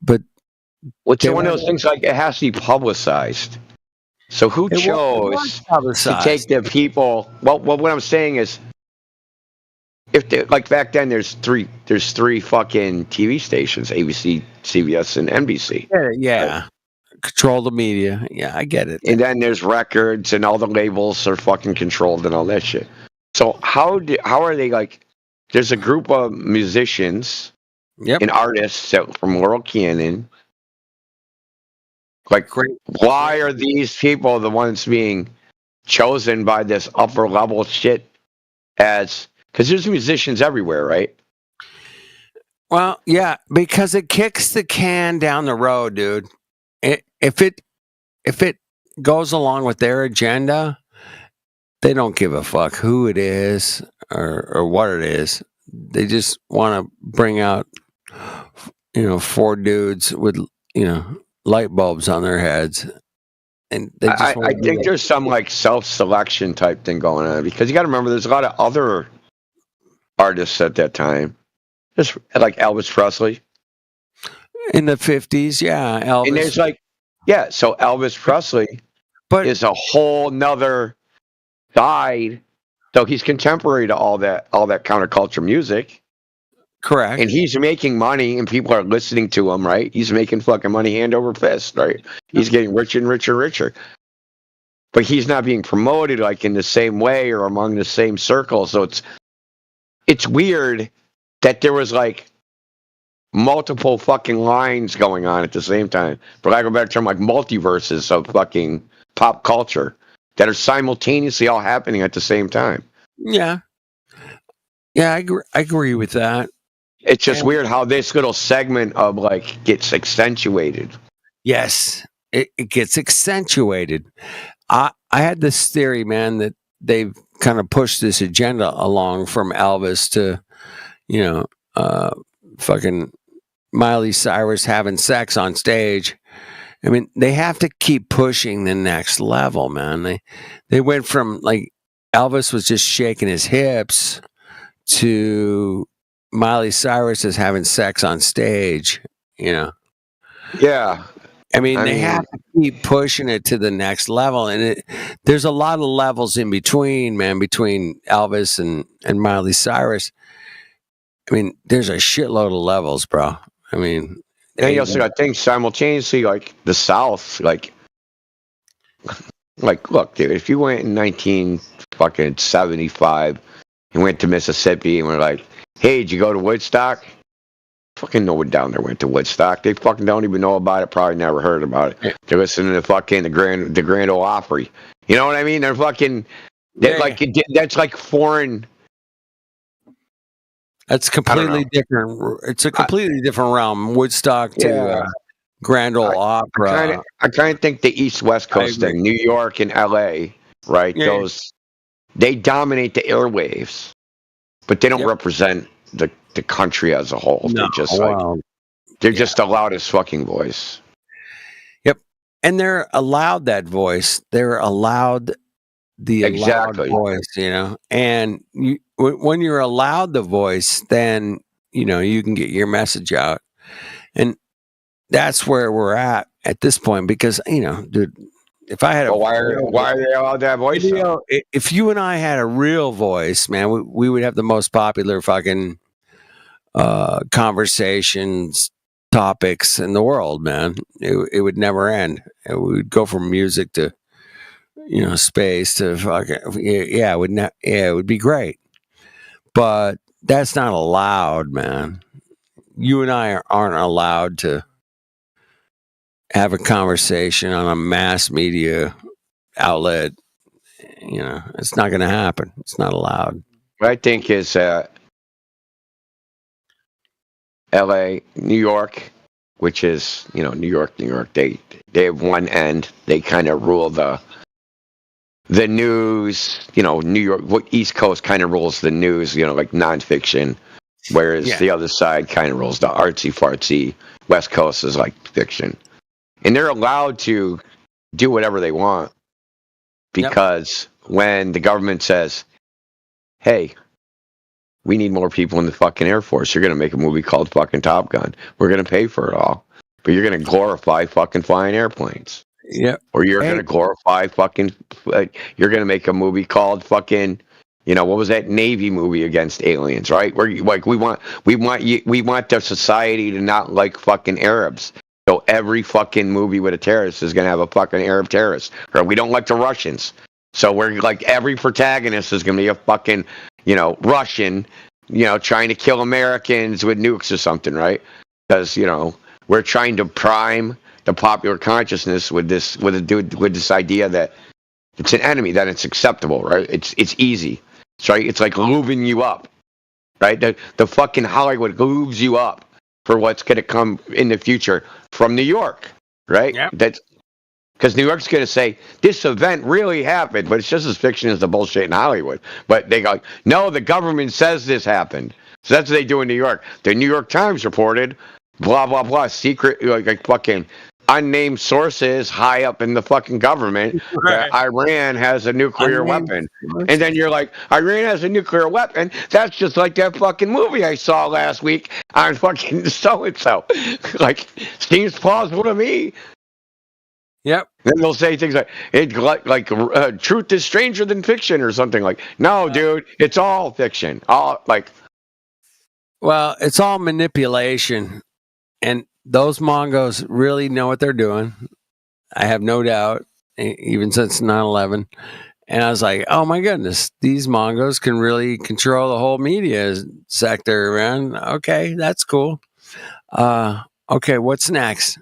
But it's one of those things like it has to be publicized. So who chose to take the people? Well, what I'm saying is, if like back then, there's three fucking TV stations: ABC, CBS, and NBC. Yeah. Right? Control the media. Yeah, I get it. And then there's records, and all the labels are fucking controlled and all that shit. So how are they like? There's a group of musicians and artists from Laurel Canyon. Like, why are these people the ones being chosen by this upper level shit? Because there's musicians everywhere, right? Well, yeah, because it kicks the can down the road, dude. If it goes along with their agenda, they don't give a fuck who it is or what it is. They just want to bring out, 4 dudes with, light bulbs on their heads. And they just I think there's some like self-selection type thing going on, because you got to remember there's a lot of other artists at that time, just like Elvis Presley in the 50s. Yeah, Elvis. And there's so Elvis Presley is a whole nother side. So he's contemporary to all that counterculture music. Correct. And he's making money, and people are listening to him, right? He's making fucking money hand over fist, right? He's getting richer and richer and richer. But he's not being promoted like in the same way or among the same circle. So it's weird that there was like multiple fucking lines going on at the same time. For lack of a better term, like multiverses of fucking pop culture that are simultaneously all happening at the same time. Yeah. Yeah, I agree with that. It's just weird how this little segment of like gets accentuated. Yes, it gets accentuated. I had this theory, man, that they've kind of pushed this agenda along from Elvis to, fucking Miley Cyrus having sex on stage. I mean, they have to keep pushing the next level, man. They went from like Elvis was just shaking his hips to Miley Cyrus is having sex on stage, Yeah. I mean, they have to keep pushing it to the next level. And there's a lot of levels in between, man, between Elvis and Miley Cyrus. I mean, there's a shitload of levels, bro. I mean, and you also got things simultaneously, like the South, like look, dude, if you went in 1975 and went to Mississippi and were like, "Hey, did you go to Woodstock?" Fucking no one down there went to Woodstock. They fucking don't even know about it. Probably never heard about it. They're listening to fucking the Grand Ole Opry. You know what I mean? They're fucking that's like foreign. That's completely different. It's a completely different realm. Woodstock to Grand Ole Opera. I kind of think the East-West Coast thing, New York and LA, right? Yeah. They dominate the airwaves, but they don't represent the country as a whole. No, they're just the loudest fucking voice. Yep. And they're allowed that voice. They're allowed the loud voice, and when you're allowed the voice, then, you can get your message out. And that's where we're at this point, because, dude, if I had why are they allowed that voice? If you and I had a real voice, man, we would have the most popular fucking conversations, topics in the world, man. It would never end. We would go from music to, space to fucking, it would be great. But that's not allowed, man. You and I aren't allowed to have a conversation on a mass media outlet. It's not going to happen. It's not allowed. What I think is LA, New York, which is, New York. They have one end. They kind of rule the news. New York, East Coast kind of rules the news. Like nonfiction, whereas the other side kind of rules the artsy fartsy. West Coast is like fiction, and they're allowed to do whatever they want because when the government says, "Hey, we need more people in the fucking Air Force. You're going to make a movie called fucking Top Gun. We're going to pay for it all. But you're going to glorify fucking flying airplanes." Yep. Or you're going to glorify fucking, you're going to make a movie called fucking, what was that Navy movie against aliens, right? Where like we want the society to not like fucking Arabs. So every fucking movie with a terrorist is going to have a fucking Arab terrorist. Or we don't like the Russians. So we're like every protagonist is going to be a fucking, Russian, trying to kill Americans with nukes or something, right? Because, we're trying to prime the popular consciousness with this idea that it's an enemy, that it's acceptable, right? It's easy. Right? It's like lubing you up, right? The fucking Hollywood lubes you up for what's going to come in the future from New York, right? Yep. That's because New York's going to say, this event really happened, but it's just as fiction as the bullshit in Hollywood. But they go, no, the government says this happened. So that's what they do in New York. The New York Times reported, blah, blah, blah, secret, like fucking unnamed sources high up in the fucking government that Iran has a nuclear weapon. And then you're like, Iran has a nuclear weapon? That's just like that fucking movie I saw last week on fucking so-and-so. Like, seems plausible to me. Yep. Then they'll say things like truth is stranger than fiction or something like. No, dude, it's all fiction. All like. Well, it's all manipulation, and those Mongos really know what they're doing. I have no doubt, even since 9/11. And I was like, oh my goodness, these Mongos can really control the whole media sector, man. Okay, that's cool. Okay, what's next?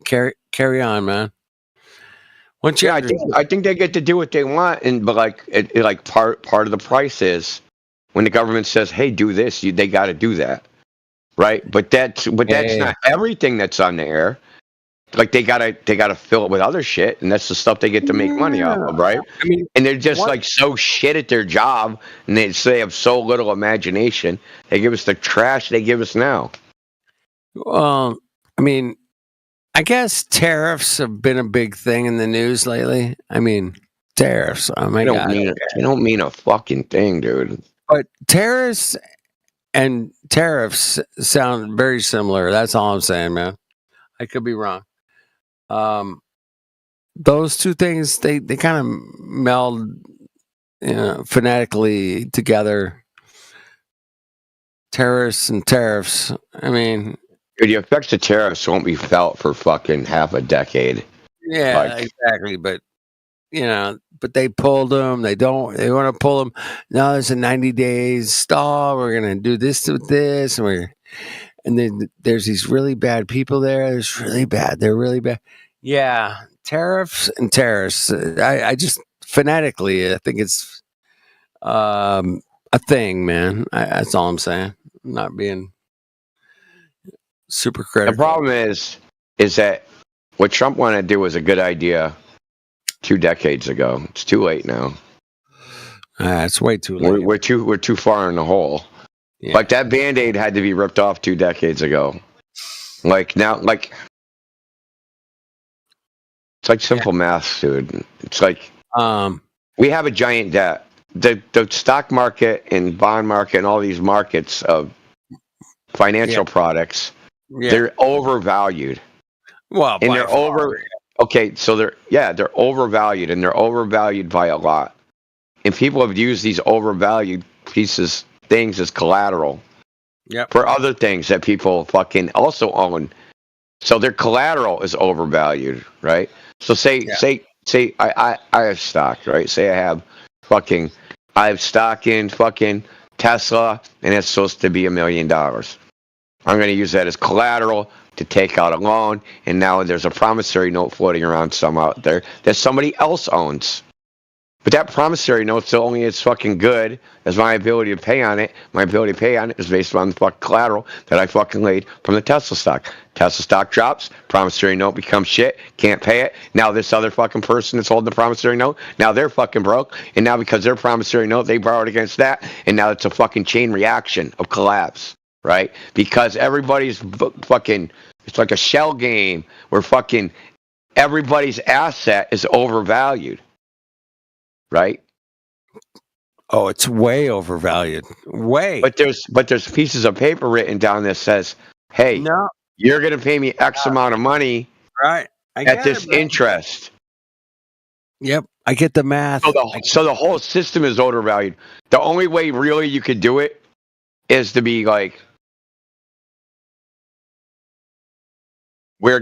Carry on, man. I think they get to do what they want, but like part of the price is when the government says, "Hey, do this," they got to do that, right? But that's not everything that's on the air. Like they gotta fill it with other shit, and that's the stuff they get to make money off of, right? I mean, and they're just like so shit at their job, and they have so little imagination. They give us the trash they give us now. Well, I mean, I guess tariffs have been a big thing in the news lately. I mean, tariffs. Oh my God. They don't mean a fucking thing, dude. But tariffs and tariffs sound very similar. That's all I'm saying, man. I could be wrong. Those two things, they kind of meld, phonetically together. Terrorists and tariffs. I mean, the effects of tariffs won't be felt for fucking half a decade. Yeah, exactly. But but they pulled them. They want to pull them. No, there's a 90 days stall. We're gonna do this with this, and then there's these really bad people there. It's really bad. They're really bad. Yeah, tariffs and tariffs. I just phonetically, I think it's a thing, man. That's all I'm saying. I'm not being super critical. The problem is that what Trump wanted to do was a good idea 2 decades ago. It's too late now. It's way too late. We're too far in the hole. Yeah. Like that Band-Aid had to be ripped off 2 decades ago. Like now, like it's like simple math, dude. It's like we have a giant debt. The stock market and bond market and all these markets of financial products, they're overvalued. Well, and they're okay, so they're overvalued, and they're overvalued by a lot. And people have used these overvalued things as collateral for other things that people fucking also own. So their collateral is overvalued, right? So say I have stock, right? Say I have stock in fucking Tesla, and it's supposed to be $1 million. I'm going to use that as collateral to take out a loan, and now there's a promissory note floating around some out there that somebody else owns. But that promissory note's only as fucking good as my ability to pay on it. My ability to pay on it is based on the fucking collateral that I fucking laid from the Tesla stock. Tesla stock drops, promissory note becomes shit, can't pay it. Now this other fucking person that's holding the promissory note, now they're fucking broke. And now because their promissory note, they borrowed against that. And now it's a fucking chain reaction of collapse, right? Because everybody's fucking, it's like a shell game where fucking everybody's asset is overvalued. Right? Oh, it's way overvalued. Way. But there's pieces of paper written down that says, "Hey, No. you're going to pay me X amount of money Right. I at get this it, man. interest." Yep. I get the math. So the whole system is overvalued. The only way really you could do it is to be like, they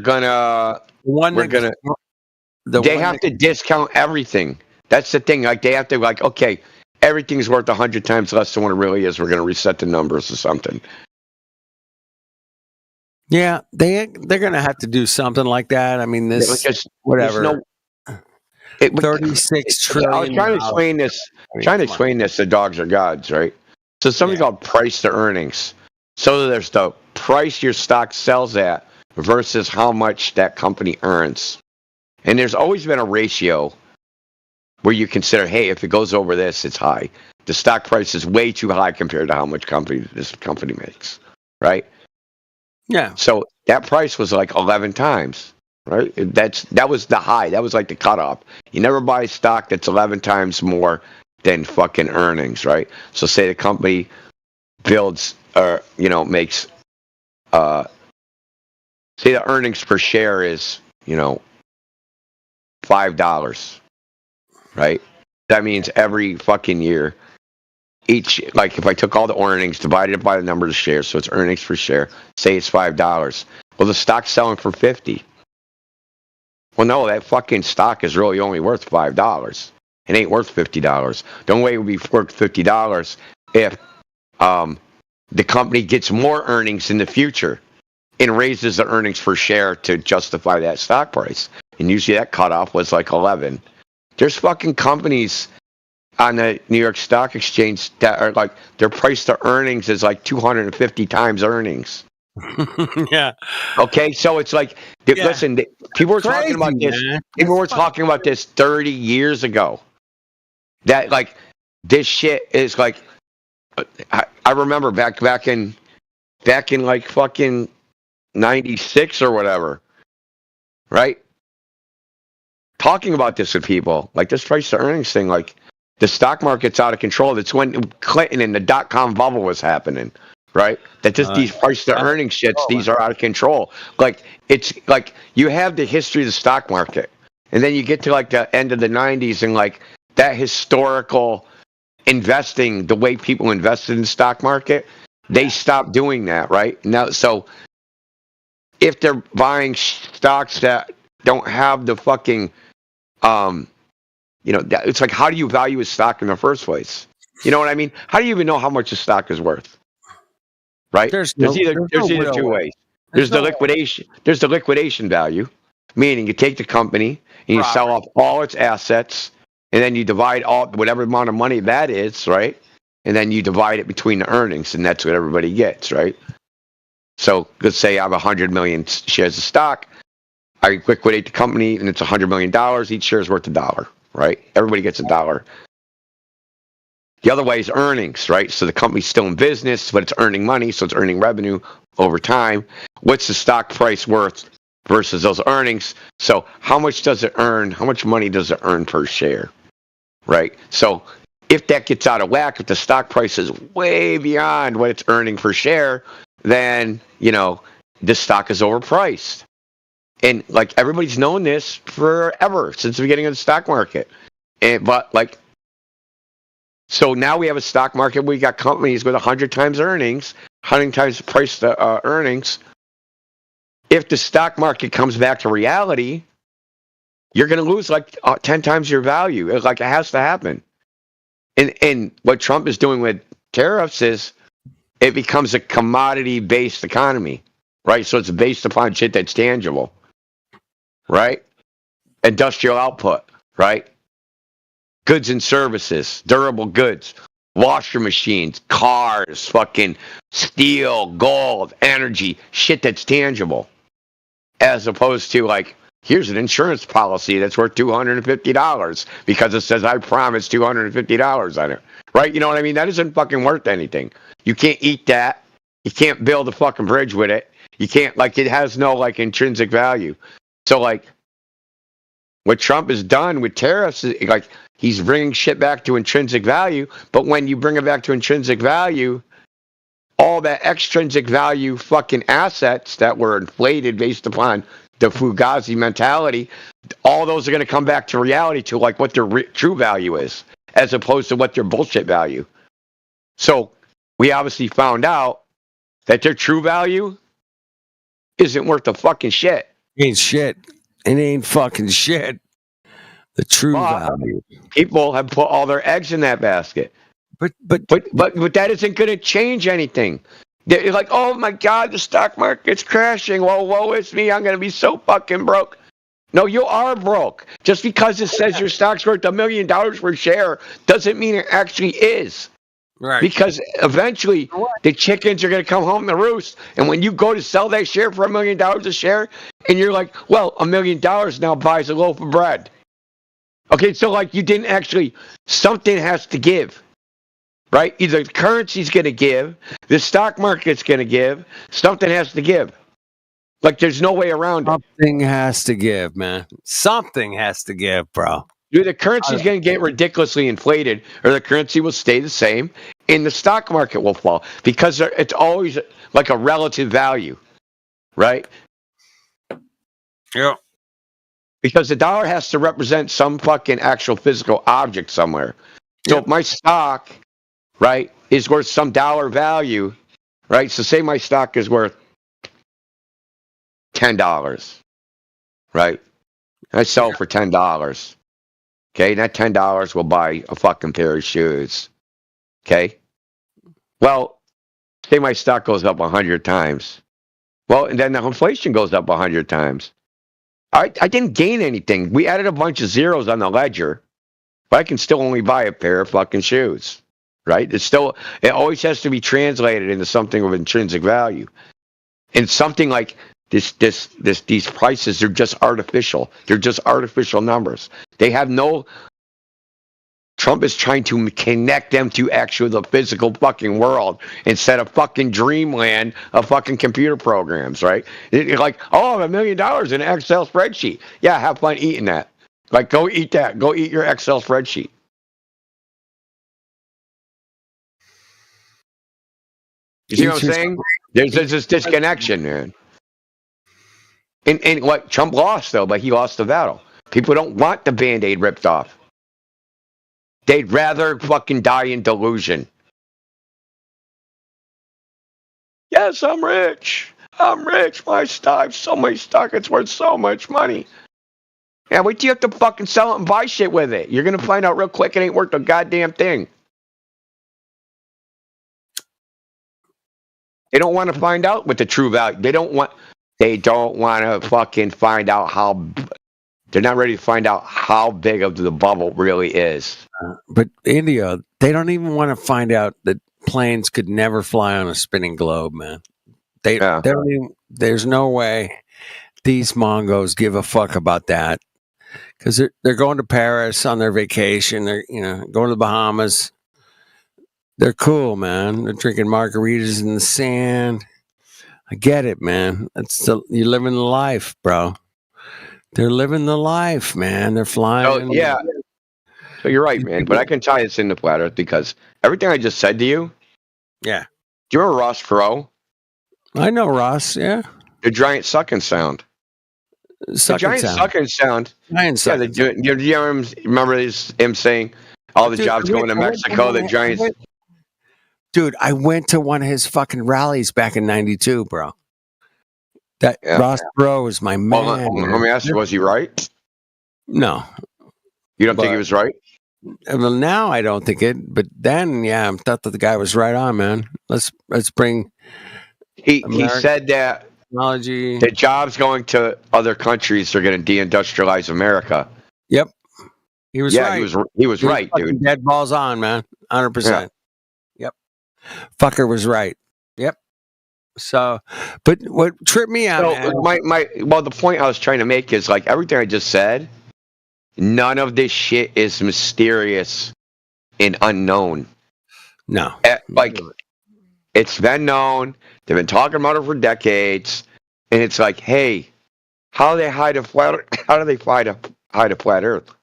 have to discount everything. That's the thing. Like they have to like, okay, everything's worth 100 times less than what it really is. We're going to reset the numbers or something. Yeah, they're going to have to do something like that. I mean, this whatever. 36 trillion. I was trying to explain this. The dogs are gods, right? So something called price to earnings. So there's the price your stock sells at versus how much that company earns, and there's always been a ratio where you consider, hey, if it goes over this, it's high. The stock price is way too high compared to how much this company makes, right? Yeah. So that price was like 11 times, right? That was the high. That was like the cutoff. You never buy stock that's 11 times more than fucking earnings, right? So say the company builds or makes say the earnings per share is $5. Right? That means every fucking year, if I took all the earnings, divided it by the number of shares, so it's earnings per share, say it's $5. Well, the stock's selling for $50. Well, no, that fucking stock is really only worth $5. It ain't worth $50. The only way it would be worth $50 if the company gets more earnings in the future and raises the earnings per share to justify that stock price. And usually that cutoff was like 11. There's fucking companies on the New York Stock Exchange that are like, their price to earnings is like 250 times earnings. Yeah. Okay, so it's like, listen, people were talking about this. Man. People were talking about this 30 years ago. That like, this shit is like, I remember back in like fucking 96 or whatever, right? Talking about this with people, like this price to earnings thing, like the stock market's out of control. That's when Clinton and the .com bubble was happening, right? That just these price to earnings shits, these are out of control. Like it's like you have the history of the stock market, and then you get to like the end of the 90s and like that historical investing, the way people invested in the stock market, they stopped doing that, right? Now, so if they're buying stocks that don't have the fucking it's like, how do you value a stock in the first place? You know what I mean? How do you even know how much a stock is worth? Right? There's either two ways. There's the liquidation value, meaning you take the company and you sell off all its assets, and then you divide whatever amount of money that is, right? And then you divide it between the earnings, and that's what everybody gets, right? So let's say I have 100 million shares of stock. I liquidate the company, and it's $100 million. Each share is worth $1, right? Everybody gets $1. The other way is earnings, right? So the company's still in business, but it's earning money, so it's earning revenue over time. What's the stock price worth versus those earnings? So how much does it earn? How much money does it earn per share, right? So if that gets out of whack, if the stock price is way beyond what it's earning per share, then, this stock is overpriced. And like everybody's known this forever, since the beginning of the stock market. So now we have a stock market where we got companies with 100 times earnings, 100 times price to earnings. If the stock market comes back to reality, you're going to lose like 10 times your value. It's like it has to happen. And what Trump is doing with tariffs is it becomes a commodity-based economy, right? So it's based upon shit that's tangible. Right? Industrial output, right? goods and services, durable goods, washer machines, cars, fucking steel, gold, energy, shit that's tangible. As opposed to like, here's an insurance policy that's worth $250 because it says I promise $250 on it. Right? You know what I mean? That isn't fucking worth anything. You can't eat that. You can't build a fucking bridge with it. You can't, like, it has no, like, intrinsic value. So, like, what Trump has done with tariffs is, like, he's bringing shit back to intrinsic value. But when you bring it back to intrinsic value, all that extrinsic value fucking assets that were inflated based upon the Fugazi mentality, all those are going to come back to reality, to like what their true value is, as opposed to what their bullshit value. So we obviously found out that their true value isn't worth a fucking shit. Ain't shit. It ain't fucking shit. The true value. People have put all their eggs in that basket. But that isn't going to change anything. They're like, oh my God, the stock market's crashing. Woe is me. I'm going to be so fucking broke. No, you are broke. Just because it says your stock's worth $1 million per share doesn't mean it actually is. Right. Because eventually the chickens are going to come home to roost. And when you go to sell that share for $1 million a share, and you're like, well, $1 million now buys a loaf of bread. Okay, so like you didn't actually, something has to give. Right? Either the currency's going to give, the stock market's going to give, something has to give. Like there's no way around it. Something has to give, man. Something has to give, bro. Dude, the currency's going to get ridiculously inflated, or the currency will stay the same, and the stock market will fall because it's always like a relative value, right? Yeah. Because the dollar has to represent some fucking actual physical object somewhere. So if my stock, right, is worth some dollar value, right? So say my stock is worth $10, right? I sell for $10. Okay, that $10 will buy a fucking pair of shoes. Okay? Well, say my stock goes up 100 times. Well, and then the inflation goes up 100 times. I didn't gain anything. We added a bunch of zeros on the ledger, but I can still only buy a pair of fucking shoes. Right? It always has to be translated into something of intrinsic value. And something like these prices are just artificial. They're just artificial numbers. They have no. Trump is trying to connect them to actually the physical fucking world instead of fucking dreamland of fucking computer programs, right? It's like, oh, $1 million in an Excel spreadsheet. Yeah, have fun eating that. Like, go eat that. Go eat your Excel spreadsheet. You see what I'm saying? There's this disconnection, man. And what Trump lost, though, but he lost the battle. People don't want the Band-Aid ripped off. They'd rather fucking die in delusion. Yes, I'm rich. I'm rich. My stock, it's worth so much money. Yeah, wait till you have to fucking sell it and buy shit with it. You're going to find out real quick it ain't worth a goddamn thing. They don't want to find out what the true value. They don't want to fucking find out how. They're not ready to find out how big of the bubble really is. But India, they don't even want to find out that planes could never fly on a spinning globe, man. They don't even. There's no way these Mongos give a fuck about that because they're going to Paris on their vacation. They're going to the Bahamas. They're cool, man. They're drinking margaritas in the sand. I get it, man. You're living the life, bro. They're living the life, man. They're flying. Oh, yeah. So you're right, man. But I can tie this into flat Earth because everything I just said to you. Yeah. Do you remember Ross Perot? I know Ross, yeah. The giant sucking sound. Sucking sound. You remember him saying all the jobs going to Mexico, the Giants. Dude, I went to one of his fucking rallies back in '92, bro. Ross Perot was my man. Let me ask you, was he right? No. You don't think he was right? Well, now I don't think it, but then, yeah, I thought that the guy was right on, man. Let's bring. He said that technology. The jobs going to other countries are going to deindustrialize America. Yep. He was Yeah, right. he was right, fucking dude. Dead balls on, man. 100%. Yep. Fucker was right. Yep. So, but what tripped me out, man? Well, the point I was trying to make is like everything I just said. None of this shit is mysterious and unknown. No, like it's been known. They've been talking about it for decades, and it's like, hey, how do they hide a flat? How do they hide a flat Earth?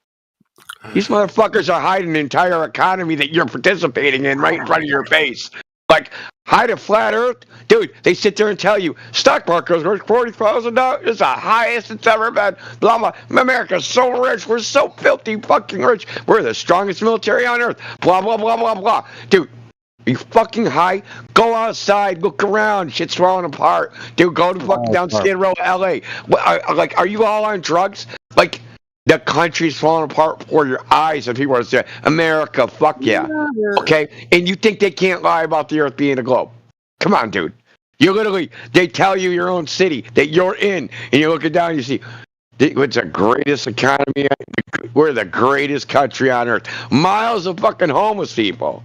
These motherfuckers are hiding the entire economy that you're participating in right in front of your face. Like, hide a flat Earth? Dude, they sit there and tell you, stock market's worth $40,000. It's the highest it's ever been. Blah, blah. America's so rich. We're so filthy fucking rich. We're the strongest military on Earth. Blah, blah, blah, blah, blah. Dude, are you fucking high? Go outside. Look around. Shit's falling apart. Dude, go to fucking down Skid Row, L.A. Like, are you all on drugs? Like, the country's falling apart before your eyes, and people are saying, America, fuck yeah. Okay? And you think they can't lie about the Earth being a globe? Come on, dude. You literally, they tell you your own city that you're in, and you're looking down and you see, it's the greatest economy. We're the greatest country on Earth. Miles of fucking homeless people.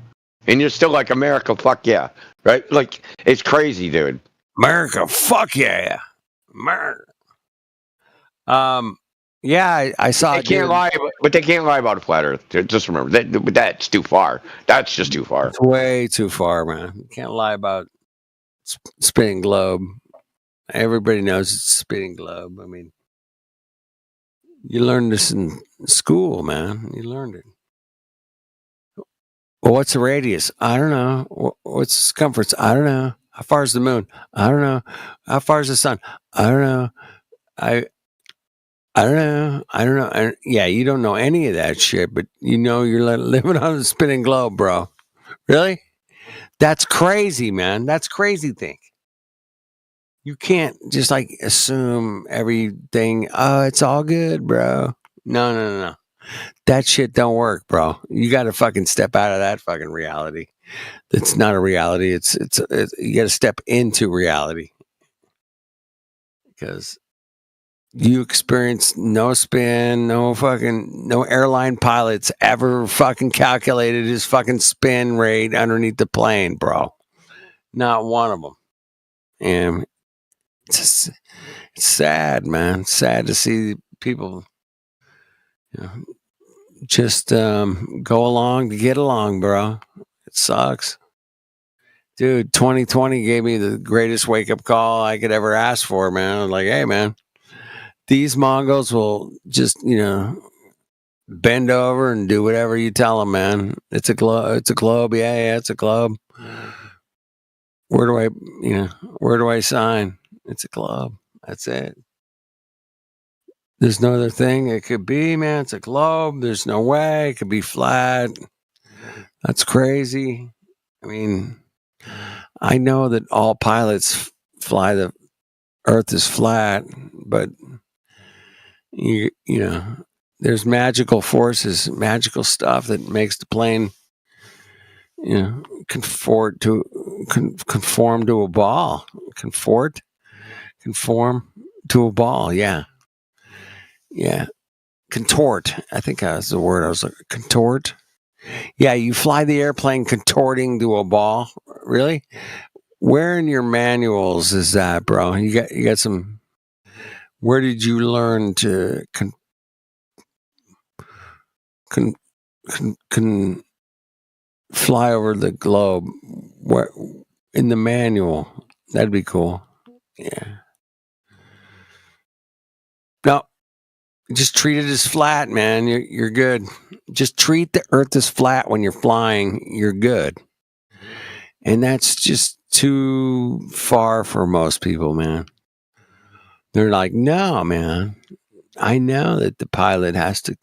And you're still like, America, fuck yeah. Right? Like, it's crazy, dude. America, fuck yeah. America. Yeah, I saw. They can't lie, but they can't lie about a flat Earth. Just remember that's too far. That's just too far. It's way too far, man. You can't lie about spinning globe. Everybody knows it's a spinning globe. I mean, you learned this in school, man. You learned it. Well, what's the radius? I don't know. What's the circumference? I don't know. How far is the moon? I don't know. How far is the sun? I don't know. I don't know. I don't know. And yeah, you don't know any of that shit, but you know you're living on a spinning globe, bro. Really? That's crazy, man. That's crazy thing. You can't just like assume everything. Oh, it's all good, bro. No. That shit don't work, bro. You got to fucking step out of that fucking reality. It's not a reality. It's you got to step into reality because you experience no spin, no airline pilots ever fucking calculated his fucking spin rate underneath the plane, bro. Not one of them. And it's sad, man. Sad to see people, just go along to get along, bro. It sucks. Dude, 2020 gave me the greatest wake-up call I could ever ask for, man. I was like, hey, man, these Mongols will just, bend over and do whatever you tell them, man. It's a globe. It's a globe. Yeah, it's a globe. Where do I sign? It's a globe. That's it. There's no other thing it could be, man. It's a globe. There's no way it could be flat. That's crazy. I mean, I know that all pilots fly the Earth is flat, but there's magical forces, magical stuff that makes the plane, conform to a ball. Conform to a ball. Yeah. Contort. I think that's the word. I was like, contort. Yeah, you fly the airplane contorting to a ball. Really? Where in your manuals is that, bro? You got some. Where did you learn to fly over the globe? Where in the manual? That'd be cool. Yeah. No, just treat it as flat, man. You're good. Just treat the Earth as flat when you're flying. You're good. And that's just too far for most people, man. They're like, no, man. I know that the pilot has to,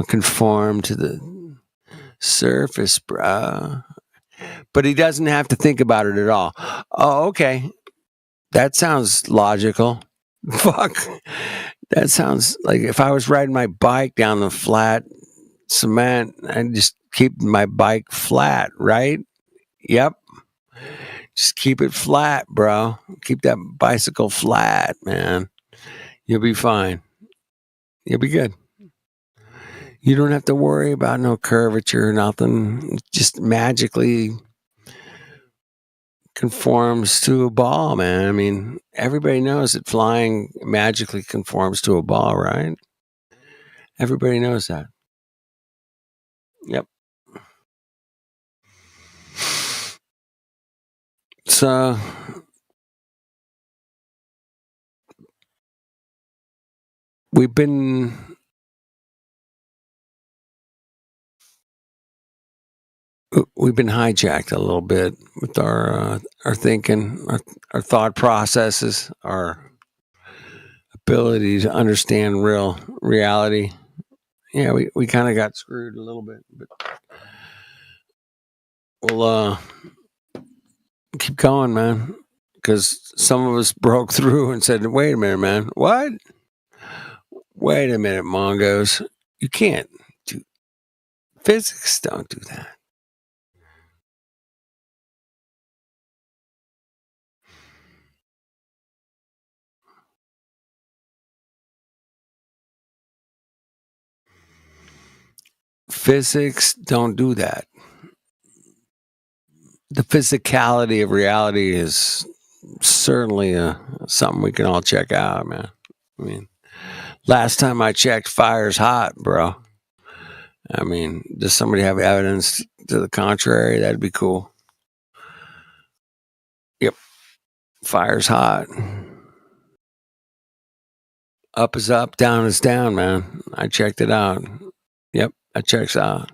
conform to the surface, bro. But he doesn't have to think about it at all. Oh, okay. That sounds logical. Fuck. That sounds like if I was riding my bike down the flat cement, I'd just keep my bike flat, right? Yep. Just keep it flat, bro. Keep that bicycle flat, man. You'll be fine. You'll be good. You don't have to worry about no curvature or nothing. It just magically conforms to a ball, man. I mean, everybody knows that flying magically conforms to a ball, right? Everybody knows that. Yep. So we've been hijacked a little bit with our thinking, our thought processes, our ability to understand reality. Yeah, we kind of got screwed a little bit, but we'll keep going, man, because some of us broke through and said, wait a minute, man. What? Wait a minute, Mongos. You can't do physics. Don't do that. Physics don't do that. The physicality of reality is certainly something we can all check out, man. I mean, last time I checked, fire's hot, bro. I mean, does somebody have evidence to the contrary? That'd be cool. Yep. Fire's hot. Up is up, down is down, man. I checked it out. Yep, that checks out.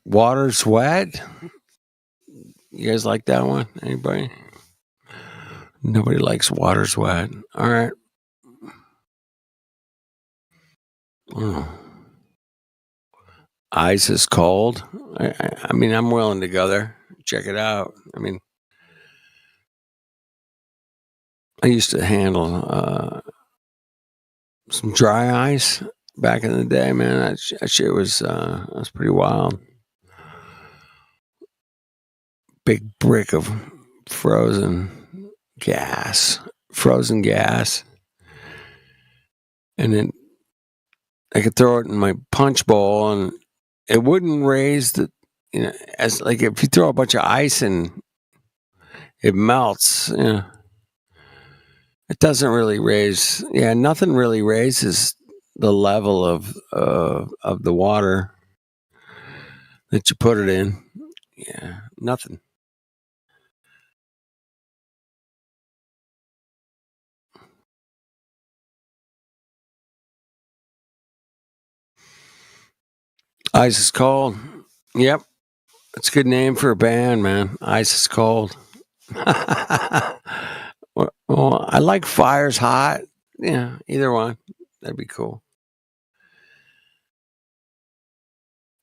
Water's wet. You guys like that one? Anybody? Nobody likes water's wet. All right. Ice is cold. I mean, I'm willing to go there. Check it out. I mean, I used to handle some dry ice back in the day, man. That shit was pretty wild. Big brick of frozen gas, and then I could throw it in my punch bowl, and it wouldn't raise the, as like if you throw a bunch of ice in, it melts. It doesn't really raise. Yeah, nothing really raises the level of the water that you put it in. Yeah, nothing. Ice is cold. Yep. That's a good name for a band, man. Ice is cold. Well, I like fire's hot. Yeah, either one. That'd be cool.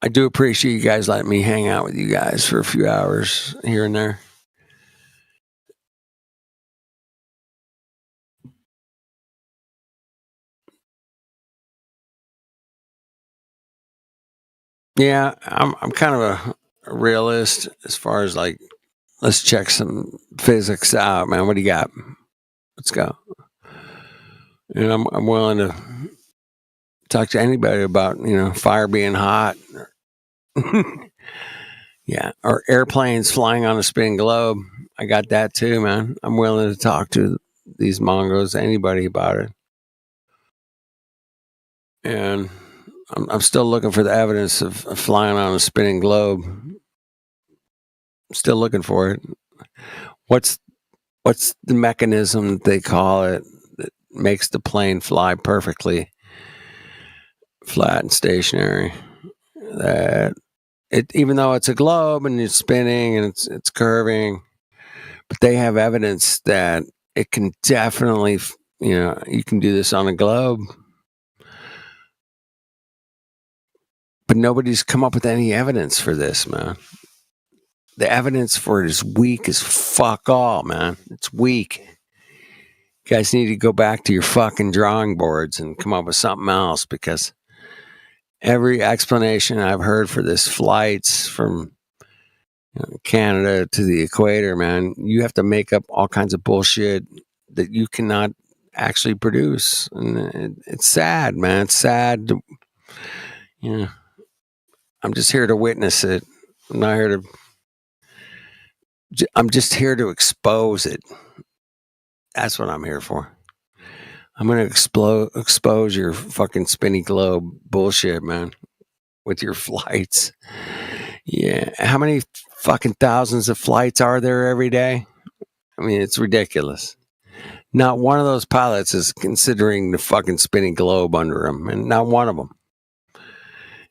I do appreciate you guys letting me hang out with you guys for a few hours here and there. Yeah, I'm kind of a realist as far as like, let's check some physics out, man. What do you got? Let's go. And I'm willing to talk to anybody about, fire being hot. Yeah, or airplanes flying on a spinning globe. I got that too, man. I'm willing to talk to these Mongos, anybody about it. And I'm still looking for the evidence of flying on a spinning globe. Still looking for it. What's the mechanism that they call it that makes the plane fly perfectly flat and stationary? That it, even though it's a globe and it's spinning and it's curving, but they have evidence that it can definitely, you can do this on a globe. But nobody's come up with any evidence for this, man. The evidence for it is weak as fuck all, man. It's weak. You guys need to go back to your fucking drawing boards and come up with something else, because every explanation I've heard for this flights from Canada to the equator, man, you have to make up all kinds of bullshit that you cannot actually produce. And it's sad, man. It's sad. I'm just here to witness it. I'm not here to. I'm just here to expose it. That's what I'm here for. I'm going to expose your fucking spinny globe bullshit, man, with your flights. Yeah. How many fucking thousands of flights are there every day? I mean, it's ridiculous. Not one of those pilots is considering the fucking spinning globe under him, and not one of them.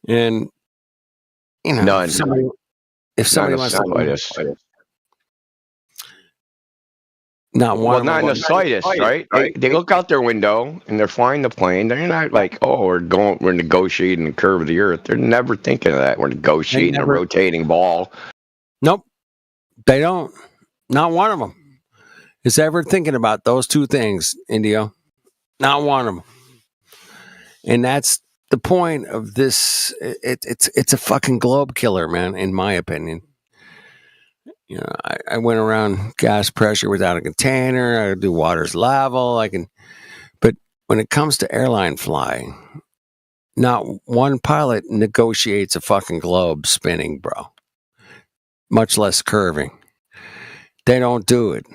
And, None. If somebody wants to. Not one. Well, not in the slightest, right? They look out their window and they're flying the plane. They're not like, oh, we're negotiating the curve of the earth. They're never thinking of that. We're negotiating a rotating ball. Nope, they don't. Not one of them is ever thinking about those two things, Indio. Not one of them. And that's the point of this. It's a fucking globe killer, man. In my opinion. I went around gas pressure without a container. I do water's level. But when it comes to airline flying, not one pilot negotiates a fucking globe spinning, bro. Much less curving. They don't do it.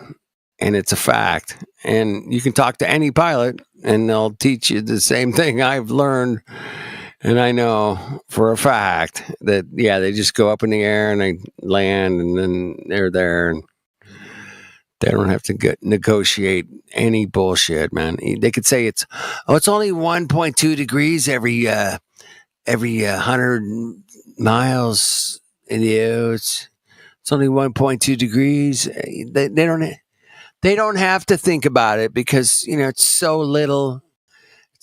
And it's a fact. And you can talk to any pilot and they'll teach you the same thing I've learned. And I know for a fact that, they just go up in the air and they land and then they're there and they don't have to negotiate any bullshit, man. They could say it's only 1.2 degrees every 100 miles. It's only 1.2 degrees. They don't have to think about it because, it's so little.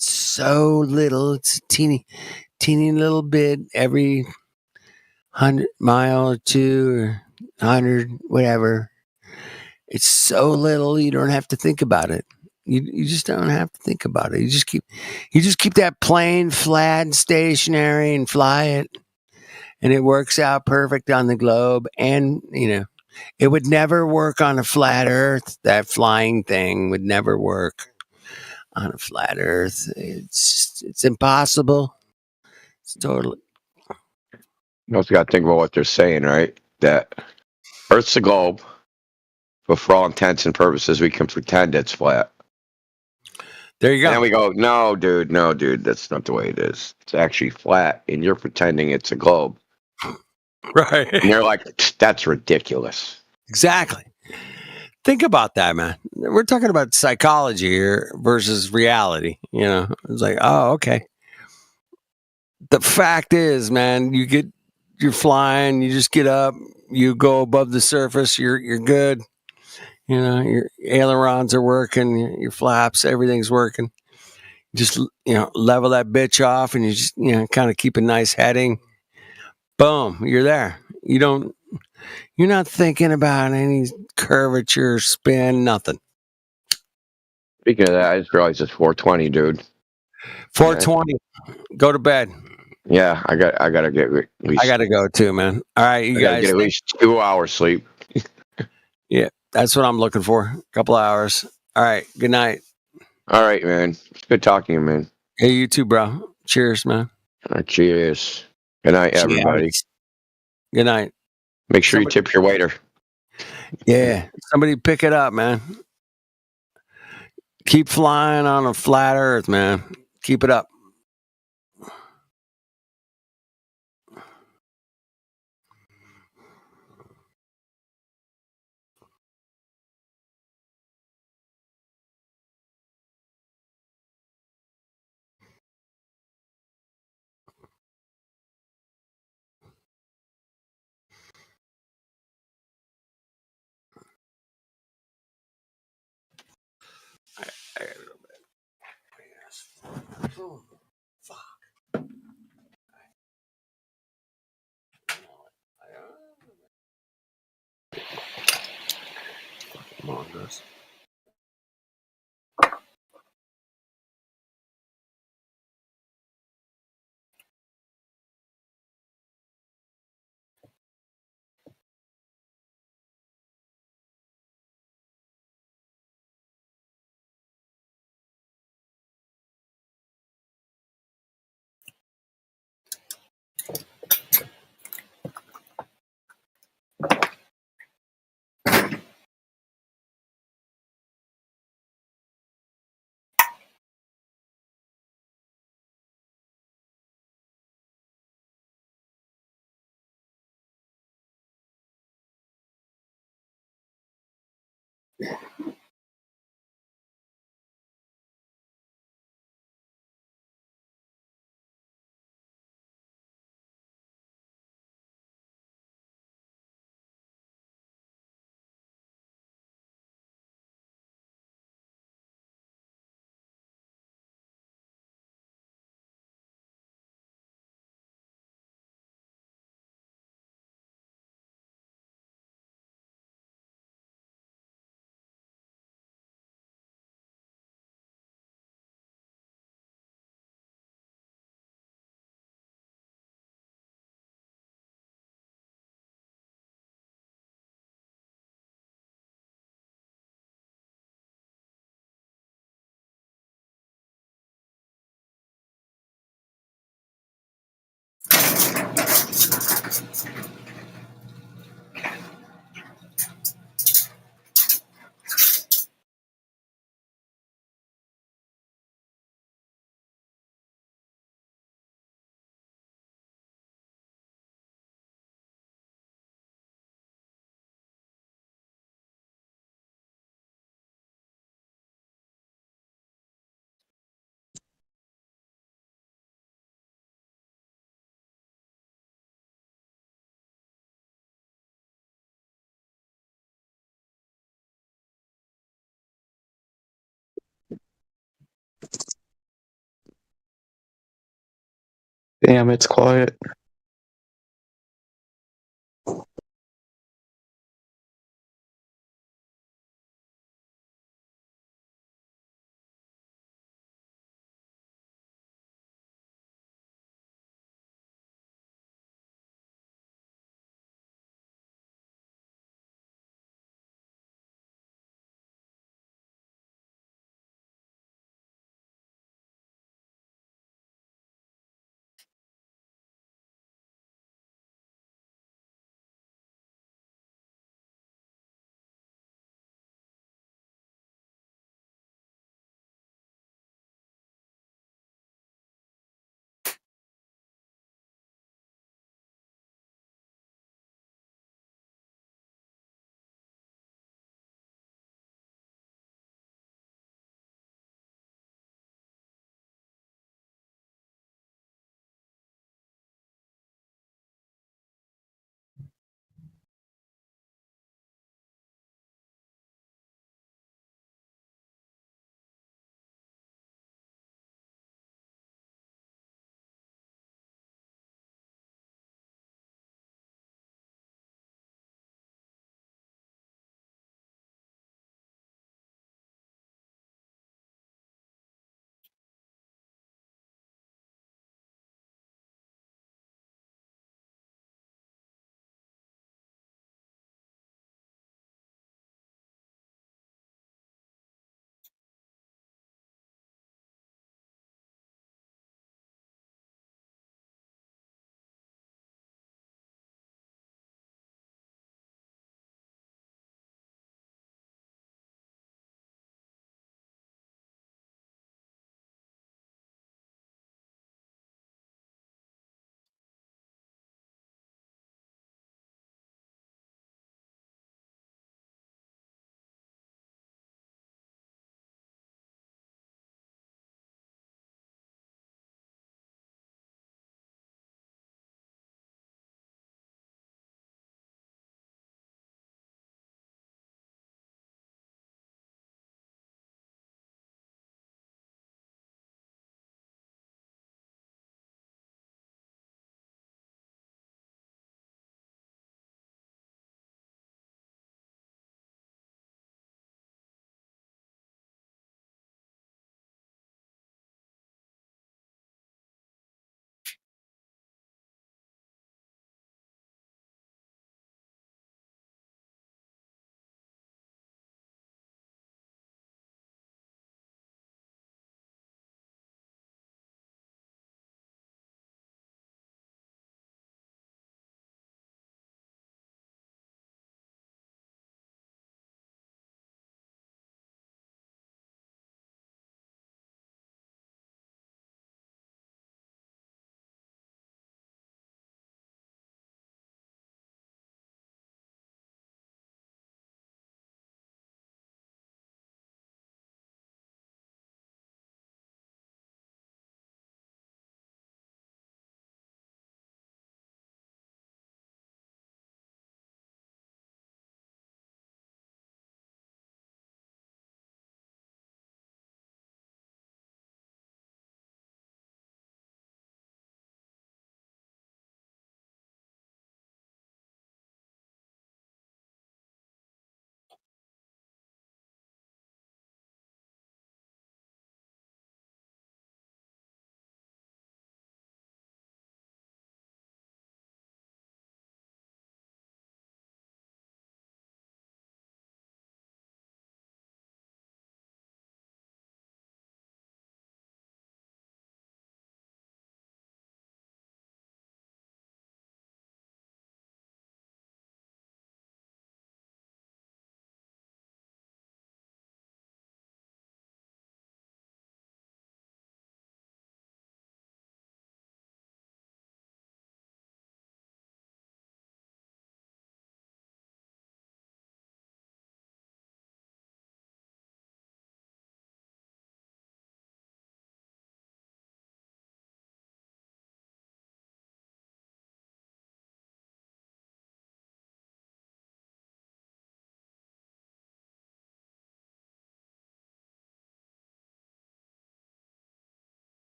It's a teeny little bit every 100 mile or 2 or 100, whatever. It's so little you don't have to think about it. You just don't have to think about it. You just keep that plane flat and stationary and fly it, and it works out perfect on the globe. And it would never work on a flat Earth. That flying thing would never work on a flat Earth. It's impossible. It's totally. You also got to think about what they're saying, right? That Earth's a globe, but for all intents and purposes, we can pretend it's flat. There you go. And then we go, no, dude, that's not the way it is. It's actually flat, and you're pretending it's a globe. Right. And you're like, that's ridiculous. Exactly. Think about that, man. We're talking about psychology here versus reality. It's like, oh, okay. The fact is, man, you're flying, you just get up, you go above the surface, you're good. Your ailerons are working, your flaps, everything's working. Just, level that bitch off and you just, kind of keep a nice heading. Boom, you're there. You're not thinking about any curvature, spin, nothing. Speaking of that, I just realized it's 4:20, dude. 4:20. Go to bed. Yeah, I gotta get at least. I gotta go too, man. All right, you guys get at least 2 hours sleep. Yeah, that's what I'm looking for. A couple hours. All right. Good night. All right, man. It's good talking to you, man. Hey, you too, bro. Cheers, man. Cheers. Good night, everybody. Good night. Make sure you tip your waiter. Yeah. Somebody pick it up, man. Keep flying on a flat Earth, man. Keep it up. I gotta go back. Oh, fuck. Come on, guys. Damn, it's quiet.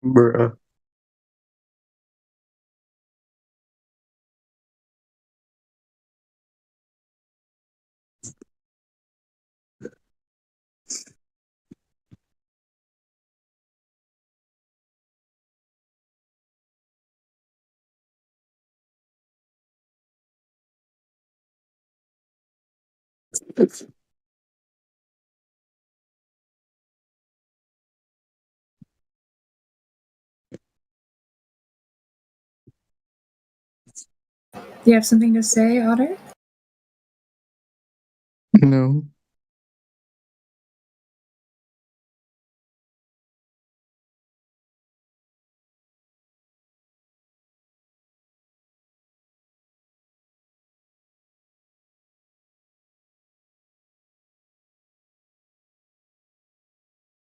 Bruh. Do you have something to say, Otter? No.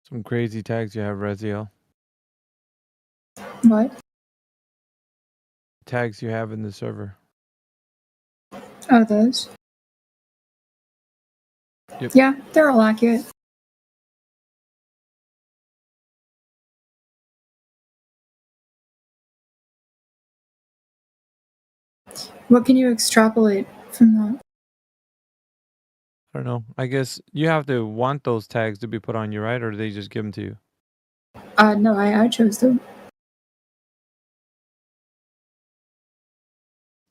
Some crazy tags you have, Raziel. What? Tags you have in the server. Oh, those? Yep. Yeah, they're all accurate. What can you extrapolate from that? I don't know. I guess you have to want those tags to be put on you, right? Or do they just give them to you? No, I chose them.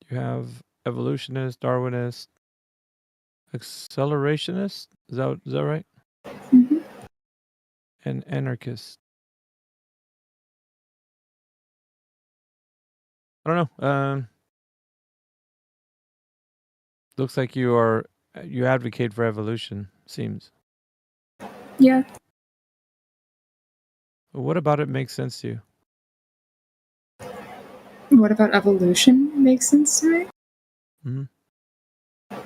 You have evolutionist, Darwinist, accelerationist. Is that right? Mm-hmm. And anarchist. I don't know. Looks like you advocate for evolution. Seems. Yeah. What about it makes sense to you? What about evolution makes sense to me? Mm-hmm.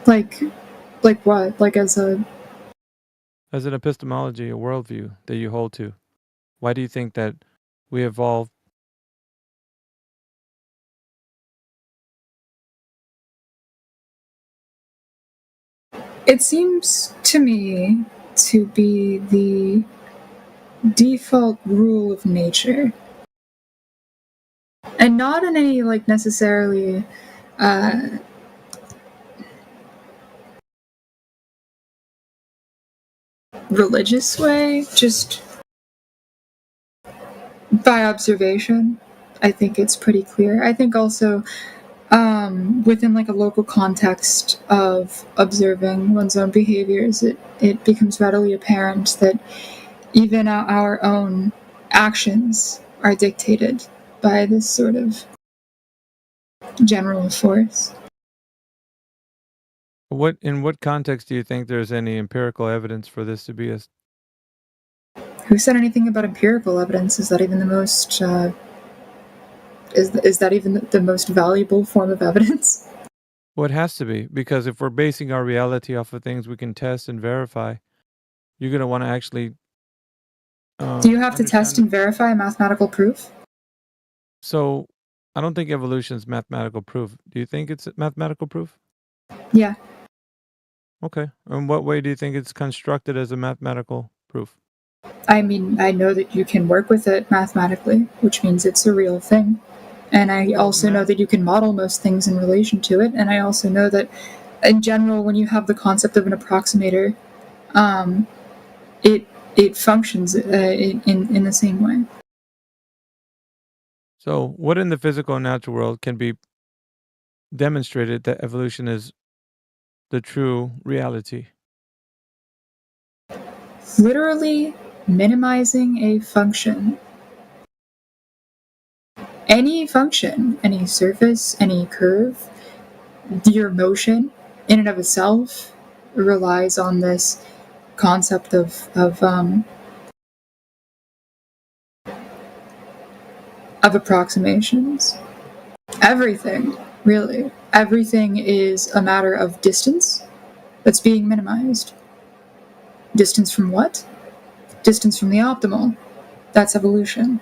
Like what? Like as an epistemology, a worldview that you hold to. Why do you think that we evolved? It seems to me to be the default rule of nature. And not in any, like, necessarily, religious way, just by observation. I think it's pretty clear. I think also, within like a local context of observing one's own behaviors, it becomes readily apparent that even our own actions are dictated by this sort of general force. In what context do you think there's any empirical evidence for this to be a? Who said anything about empirical evidence? Is that even the most is that even the most valuable form of evidence? Well, it has to be, because if we're basing our reality off of things we can test and verify, you're going to want to actually. Do you have to test and verify mathematical proof? So, I don't think evolution is mathematical proof. Do you think it's mathematical proof? Yeah. Okay. In what way do you think it's constructed as a mathematical proof? I mean, I know that you can work with it mathematically, which means it's a real thing. And I also know that you can model most things in relation to it. And I also know that, in general, when you have the concept of an approximator, it functions in the same way. So, what in the physical and natural world can be demonstrated that evolution is the true reality? Literally minimizing a function. Any function, any surface, any curve, your motion in and of itself relies on this concept of approximations. Everything, really. Everything is a matter of distance that's being minimized. Distance from what? Distance from the optimal. That's evolution.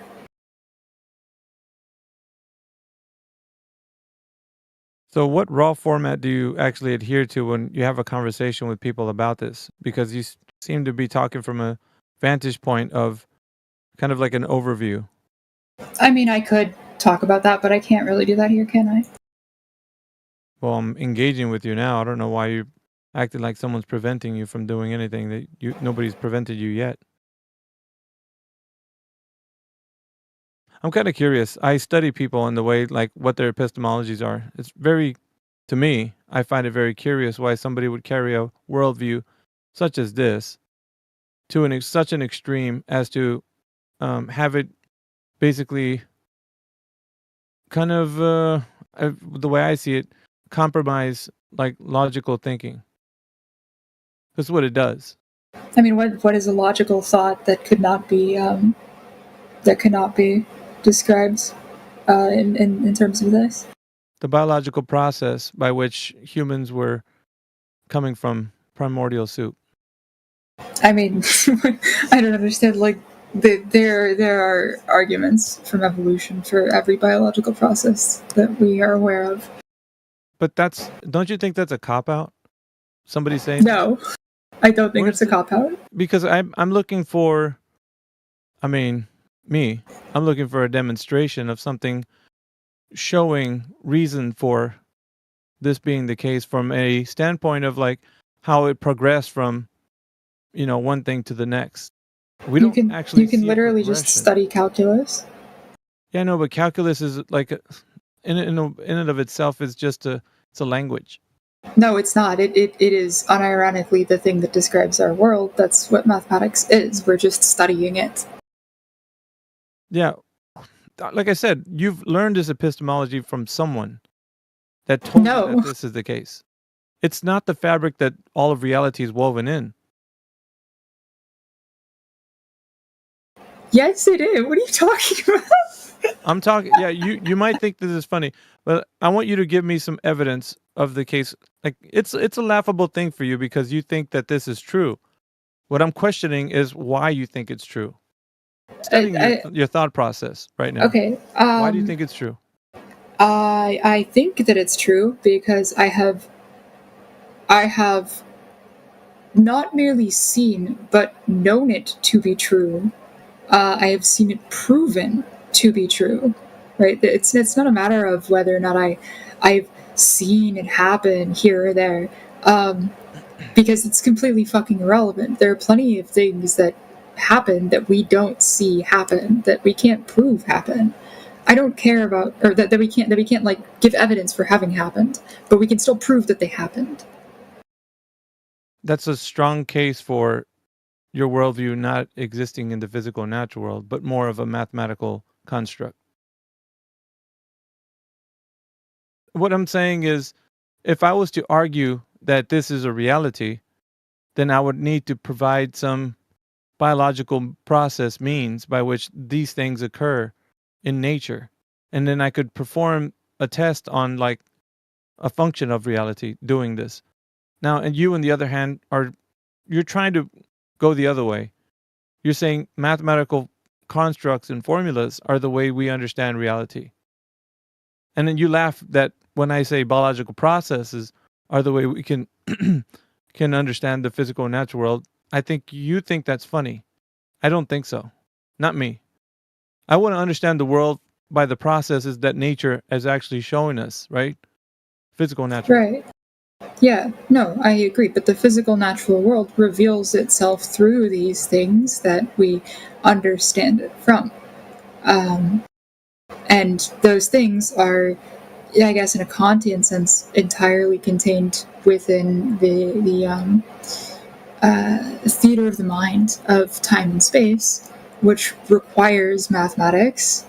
So, what raw format do you actually adhere to when you have a conversation with people about this? Because you seem to be talking from a vantage point of kind of like an overview. I mean, I could talk about that, but I can't really do that here, can I? Well, I'm engaging with you now. I don't know why you acting like someone's preventing you from doing anything that nobody's prevented you yet. I'm kind of curious. I study people in the way, like, what their epistemologies are. It's very, to me, I find it very curious why somebody would carry a worldview such as this to such an extreme as to have it basically kind of, the way I see it, compromise like logical thinking. That's what it does. I mean, what is a logical thought that could not be described in terms of this? The biological process by which humans were coming from primordial soup. I mean, I don't understand. Like, there are arguments from evolution for every biological process that we are aware of. But don't you think that's a cop out? Somebody saying no, I don't think it's a cop out. Because I'm looking for, I'm looking for a demonstration of something showing reason for this being the case from a standpoint of like how it progressed from, one thing to the next. You can literally just study calculus. Yeah, no, but calculus is like in and of itself is just it's a language. No, it's not. It is unironically the thing that describes our world. That's what mathematics is. We're just studying it. Yeah. Like I said, you've learned this epistemology from someone that told you that this is the case. It's not the fabric that all of reality is woven in. Yes, it is. What are you talking about? I'm talking. Yeah, you might think this is funny, but I want you to give me some evidence of the case. Like it's a laughable thing for you because you think that this is true. What I'm questioning is why you think it's true. Studying your thought process right now. Okay. Why do you think it's true? I think that it's true because I have not merely seen but known it to be true. I have seen it proven to be true. Right? It's not a matter of whether or not I've seen it happen here or there, because it's completely fucking irrelevant. There are plenty of things that happen that we don't see happen, that we can't prove happen. I don't care about, or that we can't like give evidence for having happened, but we can still prove that they happened. That's a strong case for your worldview not existing in the physical natural world, but more of a mathematical construct. What I'm saying is, if I was to argue that this is a reality, then I would need to provide some biological process means by which these things occur in nature. And then I could perform a test on like a function of reality doing this. Now, and you on the other hand you're trying to go the other way. You're saying mathematical constructs and formulas are the way we understand reality. And then you laugh that when I say biological processes are the way we can understand the physical and natural world. I think you think that's funny. I don't think so. Not me. I want to understand the world by the processes that nature is actually showing us, right? Physical and natural. Right. Yeah, no, I agree. But the physical natural world reveals itself through these things that we understand it from. And those things are, I guess, in a Kantian sense, entirely contained within the theater of the mind of time and space, which requires mathematics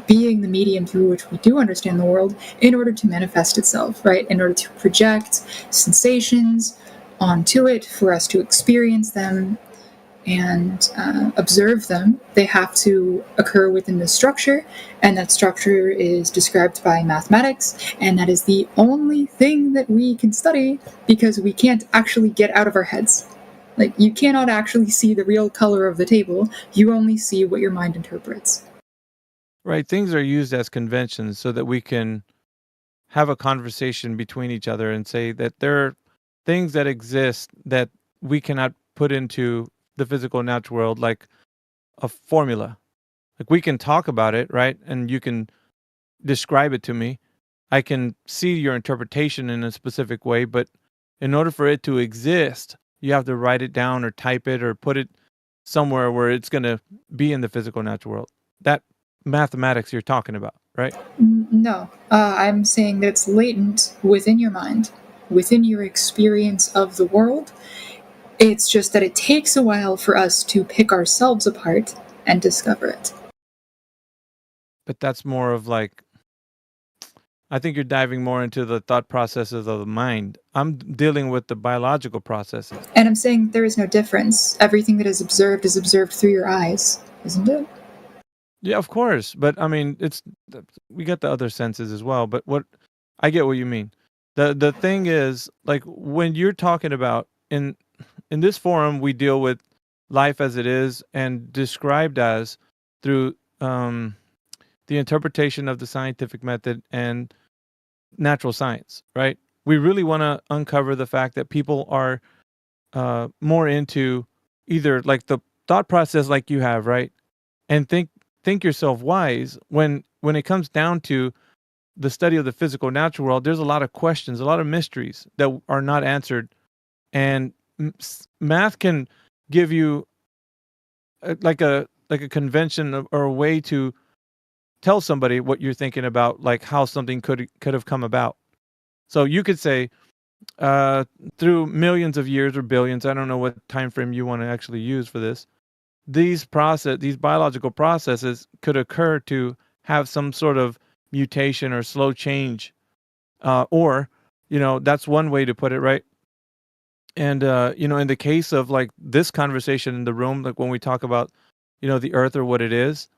being the medium through which we do understand the world in order to manifest itself, right? In order to project sensations onto it, for us to experience them and observe them, they have to occur within the structure, and that structure is described by mathematics, and that is the only thing that we can study because we can't actually get out of our heads. Like, you cannot actually see the real color of the table, you only see what your mind interprets. Right, things are used as conventions so that we can have a conversation between each other and say that there are things that exist that we cannot put into the physical natural world, like a formula. Like we can talk about it, right? And you can describe it to me. I can see your interpretation in a specific way, but in order for it to exist, you have to write it down or type it or put it somewhere where it's going to be in the physical natural world. That mathematics you're talking about, right? No, I'm saying that it's latent within your mind, within your experience of the world. It's just that it takes a while for us to pick ourselves apart and discover it. But that's more of like, I think you're diving more into the thought processes of the mind. I'm dealing with the biological processes. And I'm saying there is no difference. Everything that is observed through your eyes, isn't it? Yeah, of course. But I mean, we got the other senses as well. But I get what you mean. The thing is, like when you're talking about in this forum, we deal with life as it is and described as through the interpretation of the scientific method and natural science, right? We really want to uncover the fact that people are more into either like the thought process like you have, right? And think yourself wise when it comes down to the study of the physical natural world. There's a lot of questions, a lot of mysteries that are not answered, and math can give you like a convention or a way to tell somebody what you're thinking about, like how something could have come about. So you could say through millions of years or billions, I don't know what time frame you want to actually use for this, these biological processes could occur to have some sort of mutation or slow change, or that's one way to put it, right? And in the case of like this conversation in the room, like when we talk about the earth or what it is,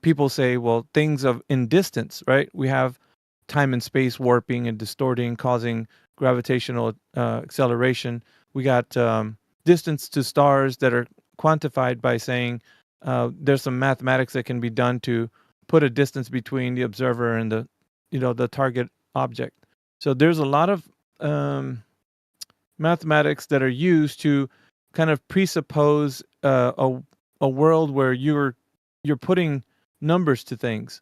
people say, well, things in distance, right? We have time and space warping and distorting, causing gravitational acceleration. We got distance to stars that are quantified by saying there's some mathematics that can be done to put a distance between the observer and the target object. So there's a lot of mathematics that are used to kind of presuppose a world where you're putting numbers to things,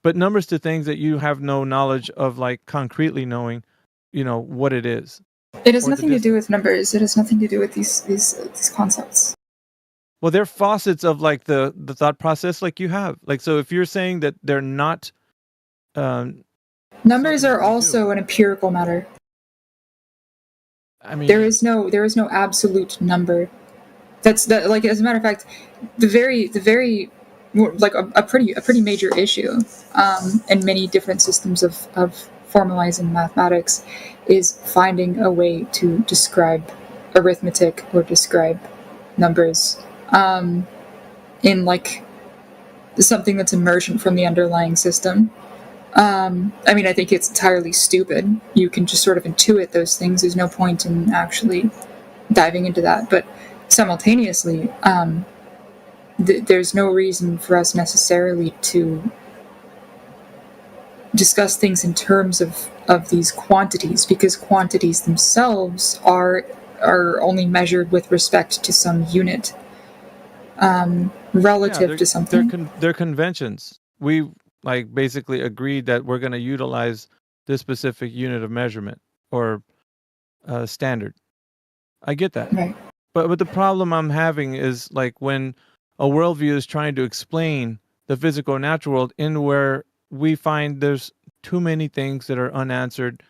but numbers to things that you have no knowledge of, like concretely knowing, what it is. It has nothing to do with numbers. It has nothing to do with these concepts. Well, they're facets of like the thought process, like you have. Like, so if you're saying that they're not, numbers are also an empirical matter. I mean, there is no absolute number. Like, as a matter of fact, the very like a pretty major issue in many different systems of formalizing mathematics is finding a way to describe arithmetic or describe numbers in like something that's emergent from the underlying system. I mean, I think it's entirely stupid. You can just sort of intuit those things. There's no point in actually diving into that. But simultaneously, there's no reason for us necessarily to discuss things in terms of these quantities, because quantities themselves are only measured with respect to some unit relative to something. They're conventions. We like basically agreed that we're going to utilize this specific unit of measurement or standard. I get that. Right. But the problem I'm having is like when a worldview is trying to explain the physical natural world in where we find there's too many things that are unanswered.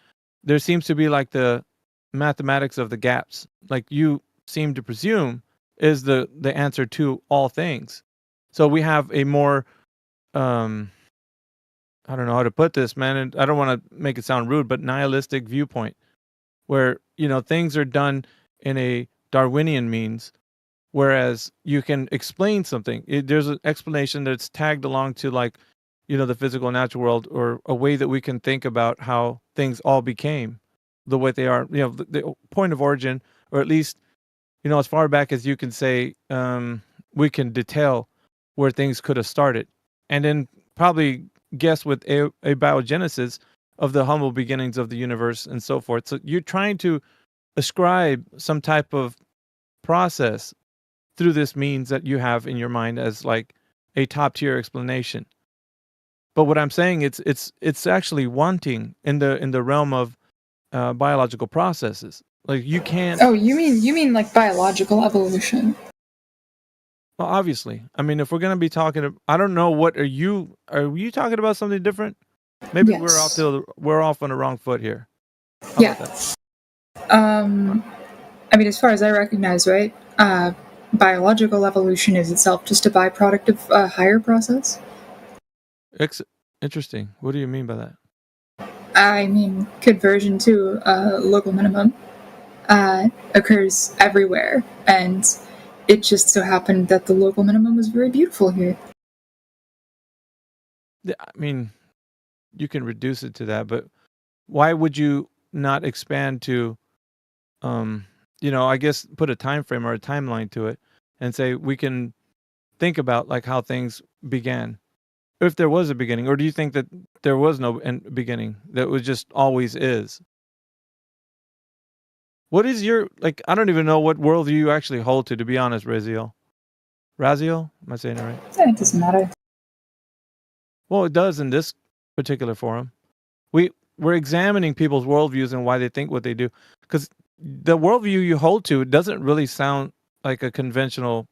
There seems to be like the mathematics of the gaps, like you seem to presume is the answer to all things. So we have a more, I don't know how to put this, man. And I don't want to make it sound rude, but nihilistic viewpoint where, things are done in a Darwinian means, whereas you can explain something. There's an explanation that's tagged along to like, the physical natural world, or a way that we can think about how things all became the way they are, the point of origin, or at least, as far back as you can say, we can detail where things could have started, and then probably guess with a biogenesis of the humble beginnings of the universe and so forth. So you're trying to ascribe some type of process through this means that you have in your mind as like a top tier explanation. But what I'm saying, it's actually wanting in the realm of biological processes. Like you can't. Oh, you mean like biological evolution? Well, obviously. I mean, if we're gonna be talking, I don't know. What are you talking about? Something different? Maybe Yes. we're off on the wrong foot here. How Yeah. about that? I mean, as far as I recognize, right? Biological evolution is itself just a byproduct of a higher process. Interesting. What do you mean by that? I mean, conversion to a local minimum occurs everywhere, and it just so happened that the local minimum was very beautiful here. Yeah, I mean, you can reduce it to that, but why would you not expand to, I guess put a time frame or a timeline to it and say we can think about like how things began, if there was a beginning, or do you think that there was no beginning, that was just always is? What is your, like, I don't even know what worldview you actually hold to be honest, Raziel. Raziel? Am I saying it right? It doesn't matter. Well, it does in this particular forum. We're examining people's worldviews and why they think what they do. Because the worldview you hold to doesn't really sound like a conventional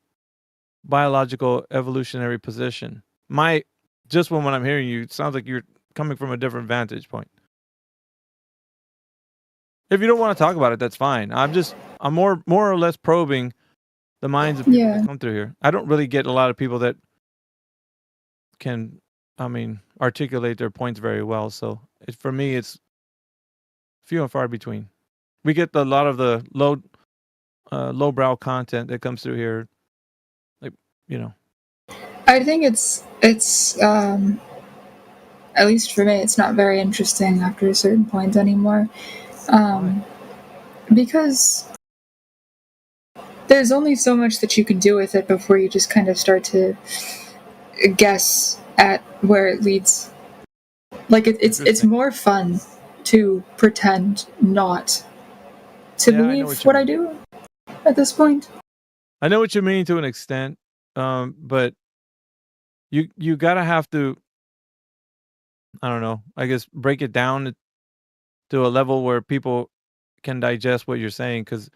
biological evolutionary position. Just when I'm hearing you, it sounds like you're coming from a different vantage point. If you don't want to talk about it, that's fine. I'm more or less probing the minds of people that come through here. I don't really get a lot of people that can, articulate their points very well. So for me, it's few and far between. We get a lot of the lowbrow content that comes through here. Like, I think it's at least for me, it's not very interesting after a certain point anymore. Because there's only so much that you can do with it before you just kind of start to guess at where it leads. Like it's more fun to pretend not to believe what I do at this point. I know what you mean to an extent, but you gotta have to, I don't know, I guess break it down to a level where people can digest what you're saying, because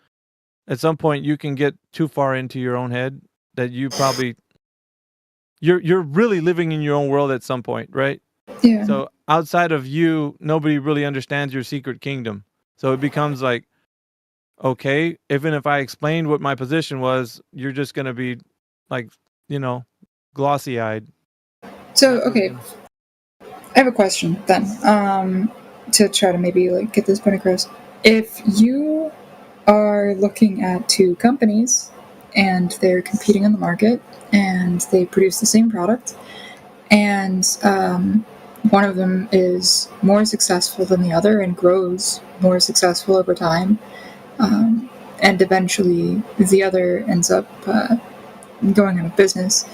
at some point you can get too far into your own head that you probably you're really living in your own world at some point, right? Yeah. So outside of you, nobody really understands your secret kingdom. So it becomes like, okay, even if I explained what my position was, you're just gonna be like, glossy-eyed. So okay, I have a question then. To try to maybe like get this point across. If you are looking at two companies and they're competing in the market and they produce the same product, and one of them is more successful than the other and grows more successful over time, and eventually the other ends up going out of business.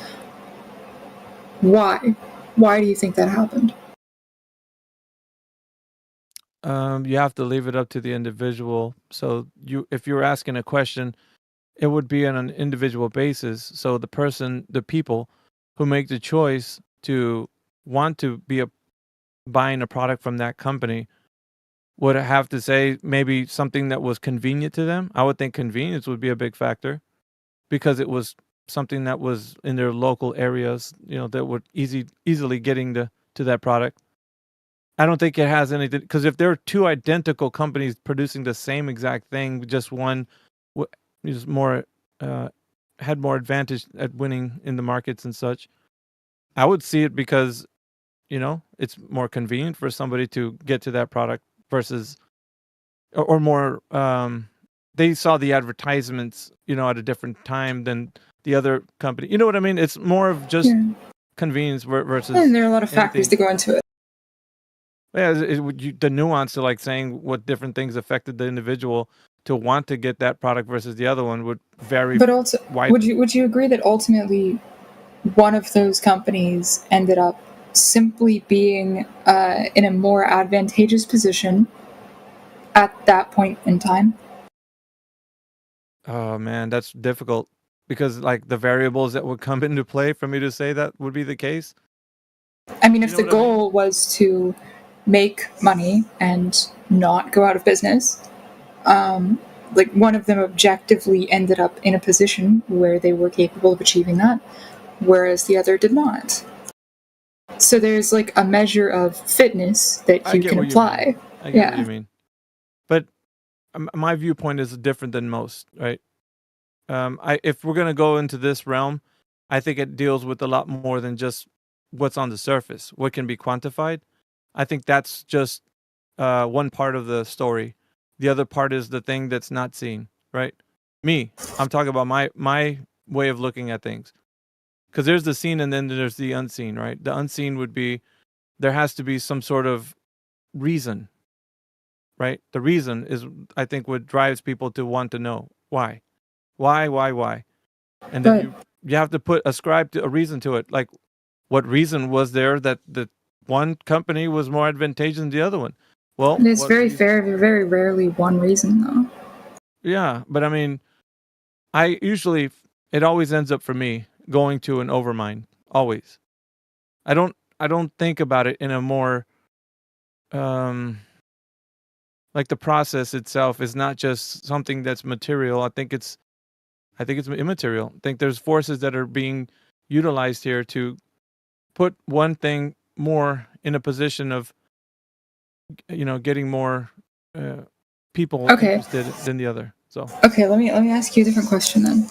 Why do you think that happened? You have to leave it up to the individual. So if you're asking a question, it would be on an individual basis. So the people who make the choice to want to be buying a product from that company would have to say maybe something that was convenient to them. I would think convenience would be a big factor, because it was something that was in their local areas, that would easily getting to that product. I don't think it has anything, because if there are two identical companies producing the same exact thing, just one is more had more advantage at winning in the markets and such, I would see it because it's more convenient for somebody to get to that product versus or more they saw the advertisements at a different time than the other company. You know what I mean? It's more of just convenience versus, and there are a lot of factors that go into it. Yeah, the nuance to like saying what different things affected the individual to want to get that product versus the other one would vary. But also, widely. would you agree that ultimately one of those companies ended up simply being in a more advantageous position at that point in time? Oh man, that's difficult because like the variables that would come into play for me to say that would be the case. I mean, if the goal was to make money and not go out of business, like one of them objectively ended up in a position where they were capable of achieving that, whereas the other did not. So there's like a measure of fitness that you can apply. I get what you mean. But my viewpoint is different than most, right? If we're going to go into this realm, I think it deals with a lot more than just what's on the surface, what can be quantified. I think that's just one part of the story. The other part is the thing that's not seen, right? I'm talking about my way of looking at things. Because there's the seen and then there's the unseen, right? The unseen would be there has to be some sort of reason, right? The reason is, I think, what drives people to want to know why. And then you have to ascribe a reason to it. Like, what reason was there that the one company was more advantageous than the other one? Well, it's very very rarely one reason, though. Yeah, but I mean, it always ends up for me going to an overmind. Always. I don't think about it in a more like the process itself is not just something that's material. I think it's immaterial. I think there's forces that are being utilized here to put one thing more in a position of, getting more people interested than the other. So okay, let me ask you a different question then.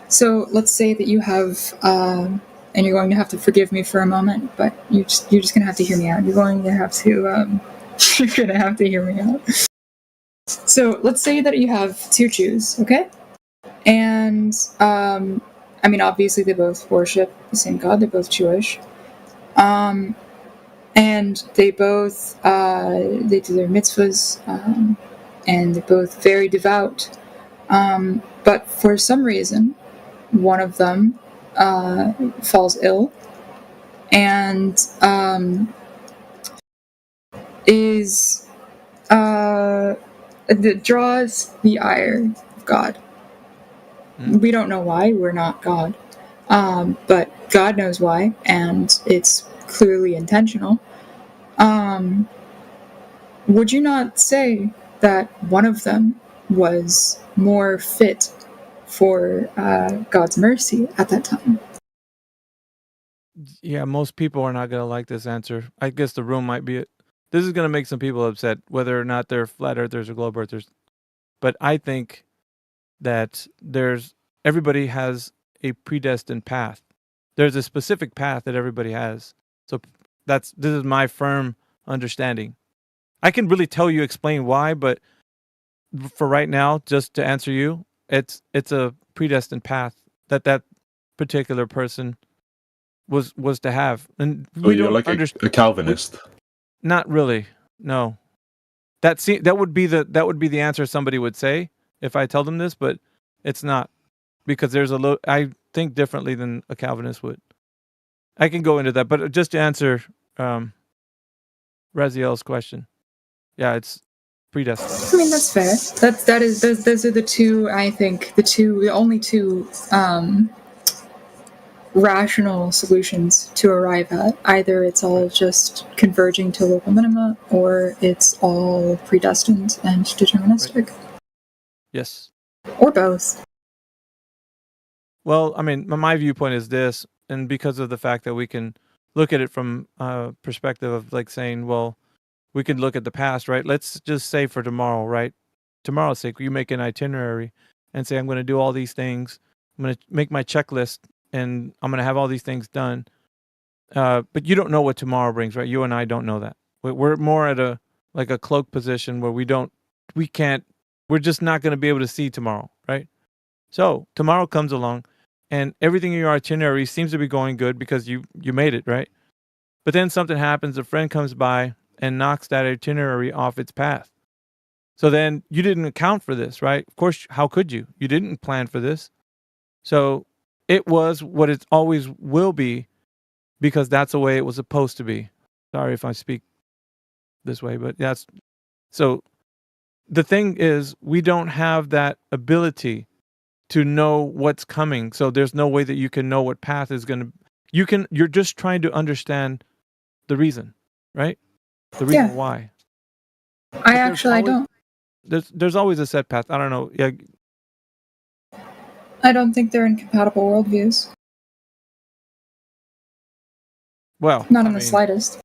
So let's say that you have, and you're going to have to forgive me for a moment, but you're just gonna have to hear me out. You're going to have to hear me out. So let's say that you have two Jews, okay? And I mean, obviously they both worship the same God. They're both Jewish, and they both they do their mitzvahs, and they're both very devout. But for some reason, one of them falls ill and that draws the ire of God. We don't know why. We're not God. But God knows why, and it's clearly intentional. Would you not say that one of them was more fit for God's mercy at that time? Yeah, most people are not going to like this answer. I guess the room might be it. This is going to make some people upset, whether or not they're flat earthers or globe earthers. But I think that everybody has a predestined path. There's a specific path that everybody has. So this is my firm understanding. I can really explain why, but for right now, just to answer you, it's a predestined path that particular person was to have. And we you're don't like a Calvinist. Not really. No. That would be the answer somebody would say if I tell them this, but it's not, because I think differently than a Calvinist would. I can go into that, but just to answer Raziel's question, yeah, it's predestined. I mean, that's fair. Those are the two. I think the only two rational solutions to arrive at. Either it's all just converging to local minima, or it's all predestined and deterministic. Right. Yes. Or both. Well, I mean, my viewpoint is this, and because of the fact that we can look at it from a perspective of like saying, well, we can look at the past, right? Let's just say for tomorrow, right? Tomorrow's sake, you make an itinerary and say, I'm going to do all these things. I'm going to make my checklist and I'm going to have all these things done. But you don't know what tomorrow brings, right? You and I don't know that. We're more at a cloak position where we're just not going to be able to see tomorrow, right? So tomorrow comes along and everything in your itinerary seems to be going good because you made it, right? But then something happens, a friend comes by and knocks that itinerary off its path. So then you didn't account for this, right? Of course, how could you? You didn't plan for this. So it was what it always will be because that's the way it was supposed to be. Sorry if I speak this way, but so the thing is, we don't have that ability to know what's coming. So there's no way that you can know what path is going to. You're just trying to understand the reason, right? The reason Yeah. why. I don't. There's always a set path. I don't know. Yeah. I don't think they're incompatible worldviews. Well, not in the slightest.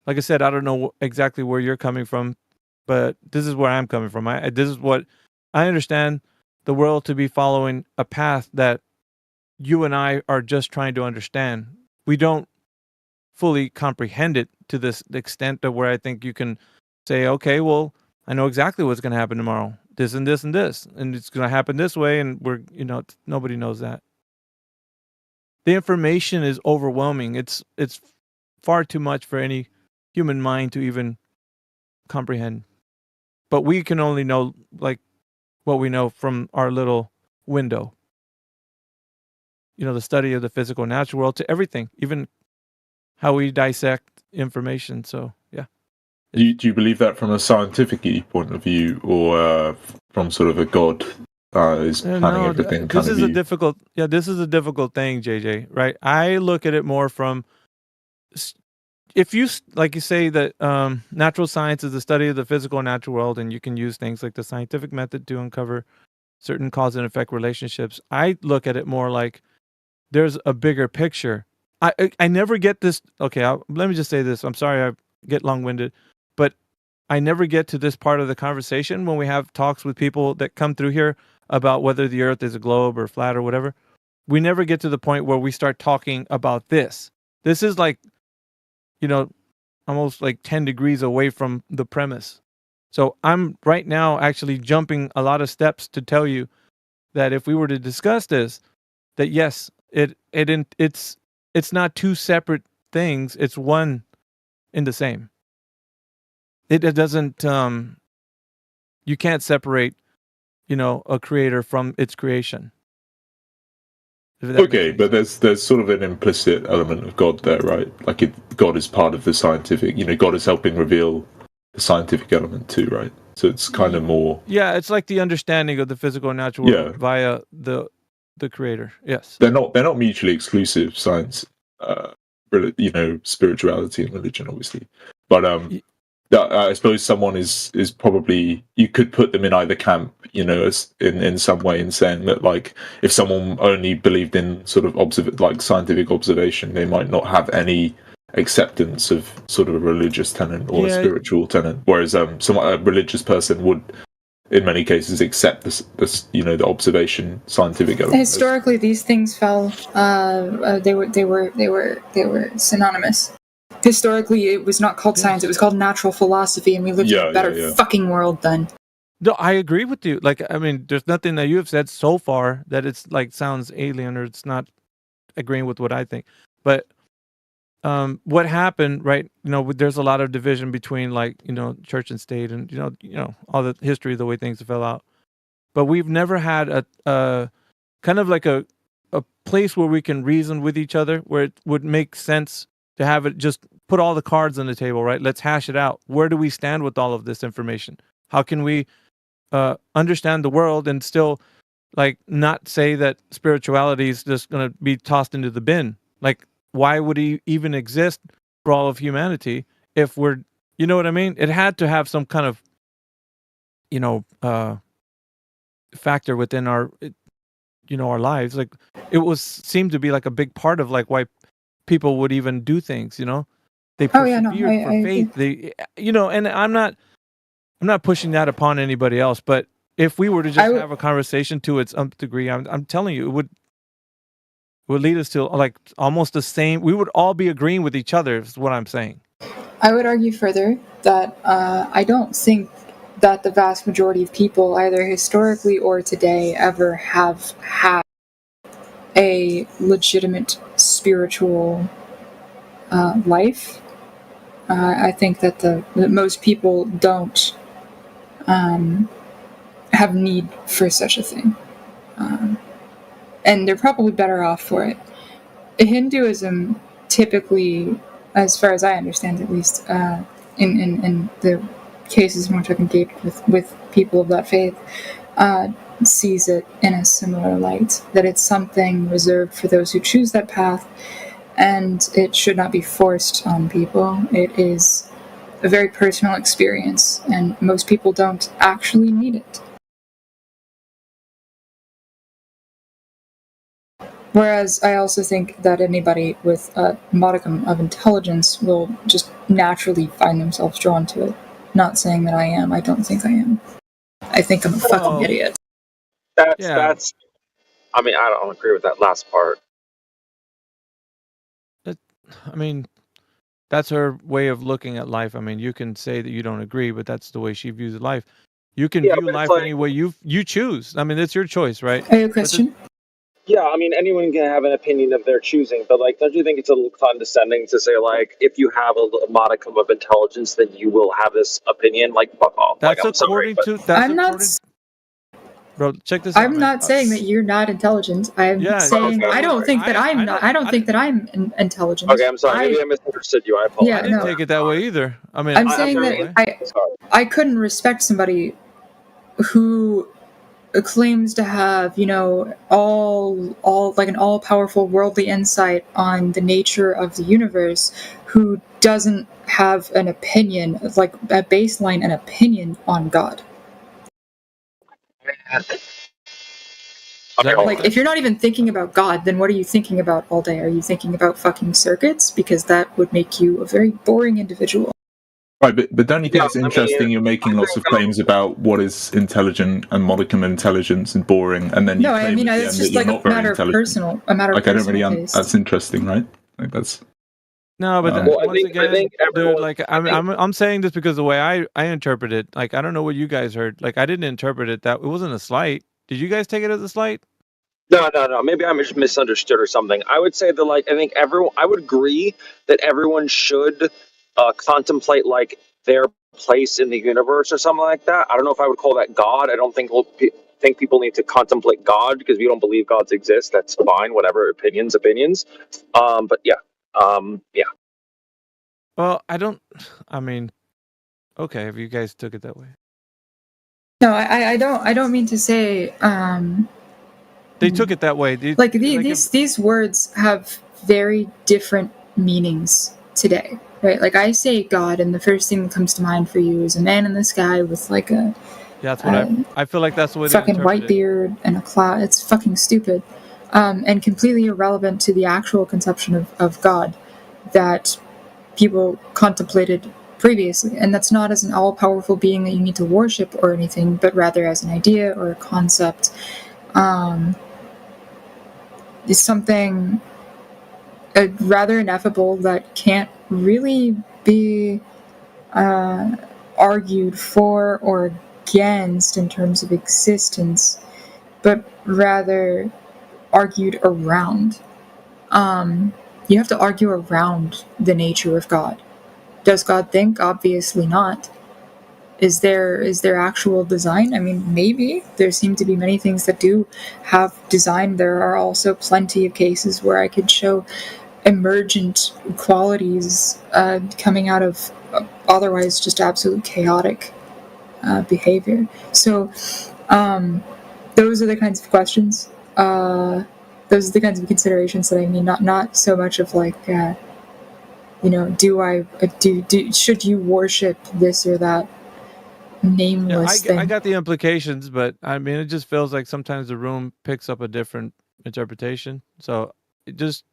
Like I said, I don't know exactly where you're coming from, but this is where I'm coming from. This is what I understand the world to be following a path that you and I are just trying to understand. We don't fully comprehend it to this extent of where I think you can say, okay, well, I know exactly what's going to happen tomorrow. This and this and this, and it's going to happen this way, and nobody knows that. The information is overwhelming. It's far too much for any human mind to even comprehend. But we can only know like what we know from our little window. The study of the physical natural world to everything, even how we dissect information. So, yeah. Do you believe that from a scientific point of view, or from sort of a God is planning everything? This is a difficult thing, JJ. Right? I look at it more from, if you like you say that natural science is the study of the physical and natural world, and you can use things like the scientific method to uncover certain cause and effect relationships. I look at it more like there's a bigger picture. I never get this. Okay, let me just say this. I'm sorry I get long-winded, but I never get to this part of the conversation when we have talks with people that come through here about whether the earth is a globe or flat or whatever. We never get to the point where we start talking about this. This is like, almost like 10 degrees away from the premise. So I'm right now actually jumping a lot of steps to tell you that if we were to discuss this, that yes, it's not two separate things. It's one in the same. It doesn't, you can't separate, a creator from its creation. Okay, but there's sort of an implicit element of God there, right? Like God is part of the scientific, God is helping reveal the scientific element too, right? So it's kind of more. Yeah, it's like the understanding of the physical and natural world via the creator. Yes. They're not mutually exclusive, science, spirituality and religion, obviously. But I suppose someone is probably, you could put them in either camp, in some way, in saying that, like, if someone only believed in sort of scientific observation, they might not have any acceptance of sort of a religious tenet or a spiritual tenet, whereas a religious person would, in many cases, accept the observation scientific element. Historically, these things fell. They were synonymous. Historically, it was not called science; it was called natural philosophy, and we lived in a better fucking world then. No, I agree with you. Like, I mean, there's nothing that you have said so far that it's like sounds alien or it's not agreeing with what I think. But what happened, right? There's a lot of division between church and state, and all the history of the way things fell out. But we've never had a kind of like a place where we can reason with each other, where it would make sense to have it just put all the cards on the table, right? Let's hash it out. Where do we stand with all of this information? How can we understand the world and still not say that spirituality is just going to be tossed into the bin? Like, why would he even exist for all of humanity if we're, you know what I mean? It had to have some kind of, factor within our, our lives. Like, it seemed to be like a big part of why people would even do things, they persevered for faith. They, and I'm not pushing that upon anybody else, but if we were to just have a conversation to its degree, I'm telling you, it would lead us to almost the same. We would all be agreeing with each other, is what I'm saying. I would argue further that I don't think that the vast majority of people, either historically or today, ever have had a legitimate spiritual life. I think that most people don't have need for such a thing. And they're probably better off for it. Hinduism typically, as far as I understand at least, in the cases in which I've engaged with people of that faith, sees it in a similar light, that it's something reserved for those who choose that path, and it should not be forced on people. It is a very personal experience, and most people don't actually need it. Whereas I also think that anybody with a modicum of intelligence will just naturally find themselves drawn to it. Not saying that I am. I don't think I am. I think I'm a fucking idiot. That's. I mean, I don't agree with that last part. I mean, that's her way of looking at life. I mean, you can say that you don't agree, but that's the way she views life. You can view life any way you choose. I mean, it's your choice, right? Are you a Christian? Yeah, I mean, anyone can have an opinion of their choosing, but like, don't you think it's a little condescending to say like, if you have a modicum of intelligence, then you will have this opinion? Like, fuck off. That's like, according to. That's I'm not. Bro, check this out. I'm not saying that you're not intelligent. I'm saying I don't think that I'm not. I don't think that I'm intelligent. Okay, I'm sorry. Maybe I misunderstood you. I apologize. Yeah, I didn't no. take it that way either. I mean, I'm saying that I couldn't respect somebody who claims to have, you know, all like an all-powerful worldly insight on the nature of the universe, who doesn't have an opinion, like a baseline, an opinion on God. Like, if you're not even thinking about God, then what are you thinking about all day? Are you thinking about fucking circuits? Because that would make you a very boring individual. Right, but don't you think it's interesting? You're making lots of claims about what is intelligent and modicum of intelligence and boring, and then you No, claim I mean, at the it's end just that like you're a not very matter of intelligent. a matter of Like, I don't personal really. taste. That's interesting, right? Like that's. No, but Well, once again, dude, like I'm saying this because the way I interpret it, like I don't know what you guys heard. Like I didn't interpret it that it wasn't a slight. Did you guys take it as a slight? No. Maybe I misunderstood or something. I would say that, like, I think I would agree that everyone should contemplate like their place in the universe or something like that. I don't know if I would call that God. I don't think think people need to contemplate God, because if you don't believe gods exist, that's fine. Whatever, opinions. But yeah. Yeah. Well, I don't. I mean, okay, if you guys took it that way. No, I don't mean to say. They took it that way. Like these words have very different meanings today, right? Like I say God, and the first thing that comes to mind for you is a man in the sky with like a that's what I feel like that's the way they fucking interpret white beard and a cloud. It's fucking stupid, and completely irrelevant to the actual conception of God that people contemplated previously. And that's not as an all-powerful being that you need to worship or anything, but rather as an idea or a concept. Is something rather ineffable that can't really be argued for or against in terms of existence, but rather argued around. You have to argue around the nature of God. Does God think? Obviously not. Is there actual design? I mean, maybe. There seem to be many things that do have design. There are also plenty of cases where I could show emergent qualities coming out of otherwise just absolute chaotic behavior. So those are the kinds of questions. Those are the kinds of considerations that I mean. Not so much of like, you know, should you worship this or that nameless thing. I got the implications, but I mean, it just feels like sometimes the room picks up a different interpretation. So it just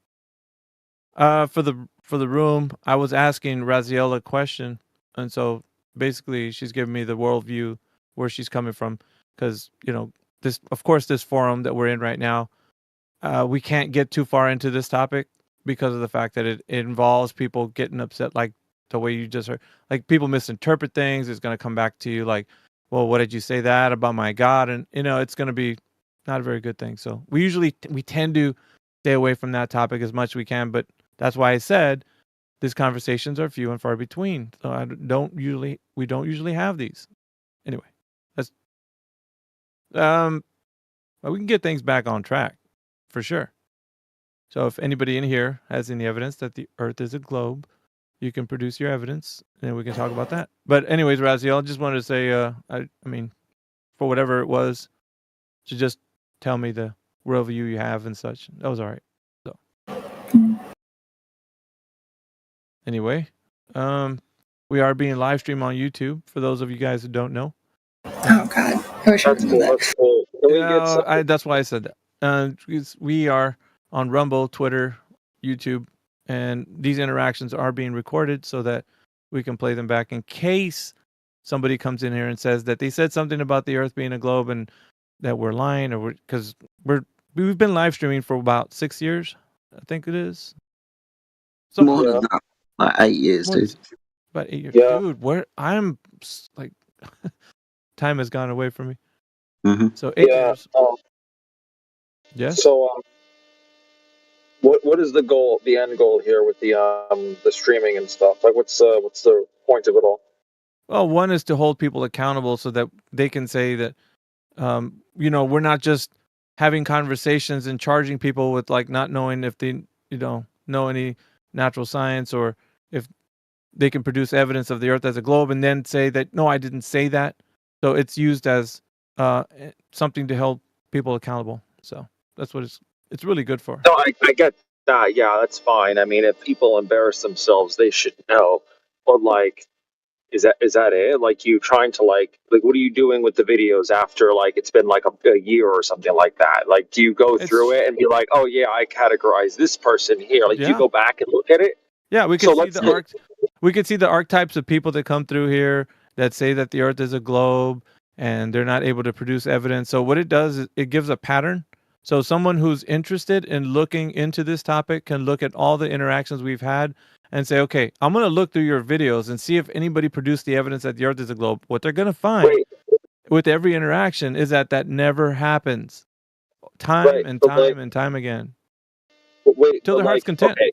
for the room, I was asking Raziel a question, and so basically she's giving me the worldview where she's coming from, because you know this, of course, this forum that we're in right now, we can't get too far into this topic because of the fact that it involves people getting upset, like the way you just heard. Like people misinterpret things. It's going to come back to you like, well, what did you say that about my God? And you know, it's going to be not a very good thing. So we tend to stay away from that topic as much as we can. But that's why I said these conversations are few and far between. So we don't usually have these. Anyway, that's but we can get things back on track for sure. So if anybody in here has any evidence that the Earth is a globe, you can produce your evidence, and we can talk about that. But anyways, Raziel, I just wanted to say, I mean, for whatever it was, to just tell me the worldview you have and such. That was all right. So anyway, we are being live streamed on YouTube for those of you guys who don't know. Oh God, I wish I That's knew cool. that. That's cool. Can we get some? That's why I said that. We are on Rumble, Twitter, YouTube, and these interactions are being recorded so that we can play them back in case somebody comes in here and says that they said something about the Earth being a globe and that we're lying, or because we've been live streaming for about 6 years, I think it is. More than that, like 8 years, dude. About 8 years, Yeah. dude. Where I'm like, time has gone away from me. Mm-hmm. So 8 Yeah. years. Yes. So, what is the goal, the end goal here with the streaming and stuff? Like, what's the point of it all? Well, one is to hold people accountable so that they can say that, we're not just having conversations and charging people with like not knowing if they, know any natural science or if they can produce evidence of the Earth as a globe and then say that, no, I didn't say that. So it's used as something to hold people accountable. So that's what it's really good for. No, I get that. Yeah, that's fine. I mean, if people embarrass themselves, they should know. But like, is that it? Like, you trying to like what are you doing with the videos after like it's been like a year or something like that? Like, do you go through it and be like, oh yeah, I categorize this person here? Like, do you Yeah. go back and look at it? Yeah, we So could see we could see the archetypes of people that come through here that say that the Earth is a globe and they're not able to produce evidence. So what it does is it gives a pattern. So someone who's interested in looking into this topic can look at all the interactions we've had and say, okay, I'm going to look through your videos and see if anybody produced the evidence that the Earth is a globe. What they're going to find with every interaction is that never happens. Time and time again. Wait, Till but their heart's content. Okay.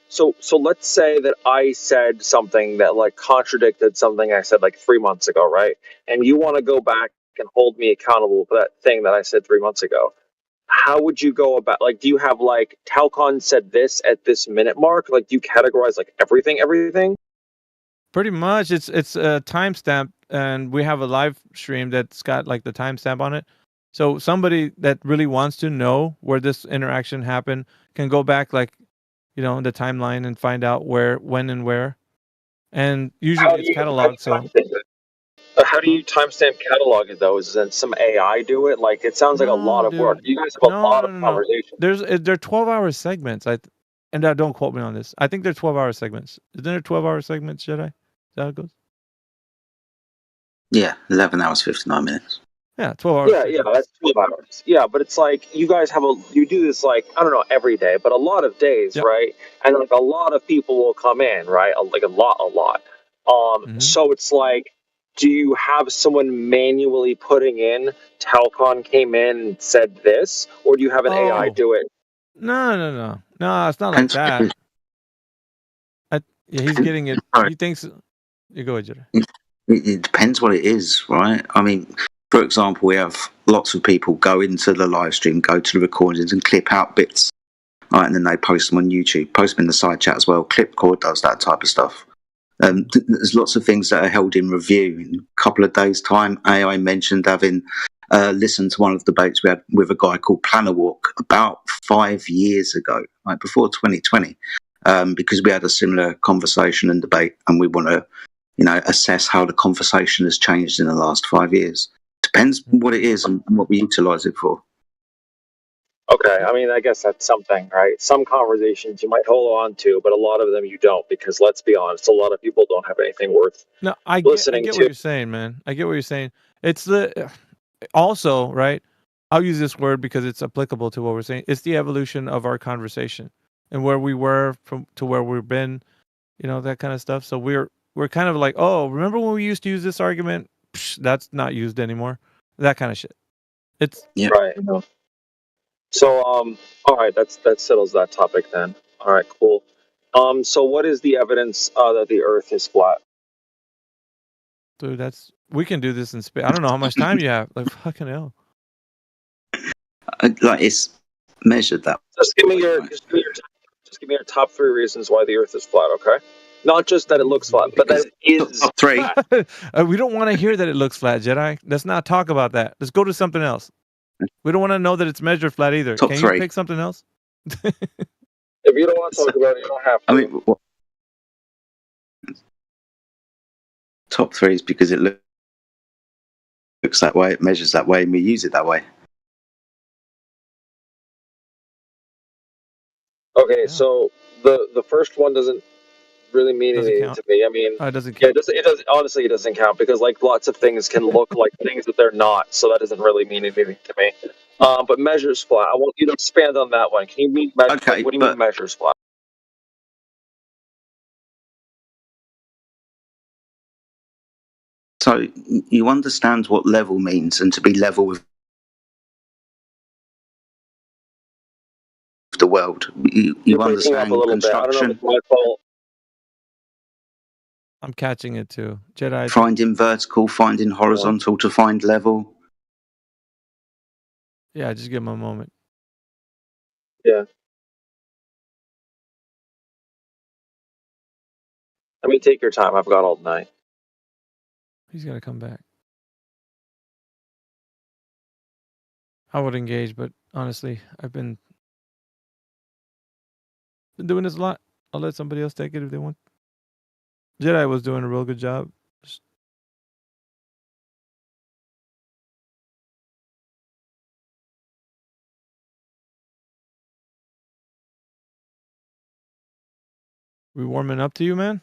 So let's say that I said something that like contradicted something I said like 3 months ago, right? And you want to go back and hold me accountable for that thing that I said 3 months ago. How would you go about, like, do you have like Talcon said this at this minute mark? Like, do you categorize like everything? Pretty much, it's a timestamp, and we have a live stream that's got like the timestamp on it. So somebody that really wants to know where this interaction happened can go back, like, the timeline and find out where, when, and where. And usually it's cataloged. So How do you timestamp catalog it though? Is then some AI do it? Like, it sounds like a lot of work. You guys have a lot of conversation. they're 12-hour segments. And don't quote me on this. I think they're 12-hour segments. Isn't there 12-hour segments, Jedi? Is that how it goes? Yeah, 11 hours, 59 minutes. Yeah, 12 hours. Yeah, that's 12 hours. Yeah, but it's like you guys you do this like, I don't know, every day, but a lot of days, right? And like a lot of people will come in, right? Like a lot. So it's like, do you have someone manually putting in Talcon came in and said this, or do you have an AI do it? No, it's not like that. He's getting it. He thinks. You go ahead, Jedi. It depends what it is, right? I mean, for example, we have lots of people go into the live stream, go to the recordings and clip out bits, right? And then they post them on YouTube, post them in the side chat as well. Clipcord does that type of stuff. There's lots of things that are held in review. In a couple of days' time, AI mentioned having listened to one of the debates we had with a guy called Planner Walk about 5 years ago, like before 2020, because we had a similar conversation and debate, and we want to, assess how the conversation has changed in the last 5 years. Depends what it is and what we utilize it for. Okay, I mean, I guess that's something, right? Some conversations you might hold on to, but a lot of them you don't, because let's be honest, a lot of people don't have anything worth listening I get to. what you're saying, man. I get what you're saying. It's also, right? I'll use this word because it's applicable to what we're saying. It's the evolution of our conversation and where we were to where we've been, that kind of stuff. So we're kind of like, oh, remember when we used to use this argument? Psh, that's not used anymore. That kind of shit. It's right. So, all right, that settles that topic then. All right, cool. So what is the evidence that the Earth is flat? Dude, we can do this in space. I don't know how much time you have. Like, fucking hell. Like, it's measured that. Just give me your top 3 reasons why the Earth is flat, okay? Not just that it looks flat, but that it is 3. We don't want to hear that it looks flat, Jedi. Let's not talk about that. Let's go to something else. We don't want to know that it's measured flat either. Top Can three. you pick something else? If you don't want to talk about it, you don't have to. I mean, top three is because it looks that way, it measures that way, and we use it that way. Okay, so the first one doesn't really mean anything to me. I mean, it doesn't yeah, count. it does. Honestly, it doesn't count because like lots of things can look like things that they're not. So that doesn't really mean anything to me. But measures flat. I want you to expand on that one. Can you mean measures? Okay, what do you mean measures flat? So you understand what level means, and to be level with the world. You You're breaking up understand a little bit. I don't know if construction, it's my fault. I'm catching it too. Jedi. finding vertical, finding horizontal to find level. Yeah, just give him a moment. Yeah. I mean, take your time. I've got all night. He's gonna come back. I would engage, but honestly, I've been doing this a lot. I'll let somebody else take it if they want. Jedi was doing a real good job. We warming up to you, man?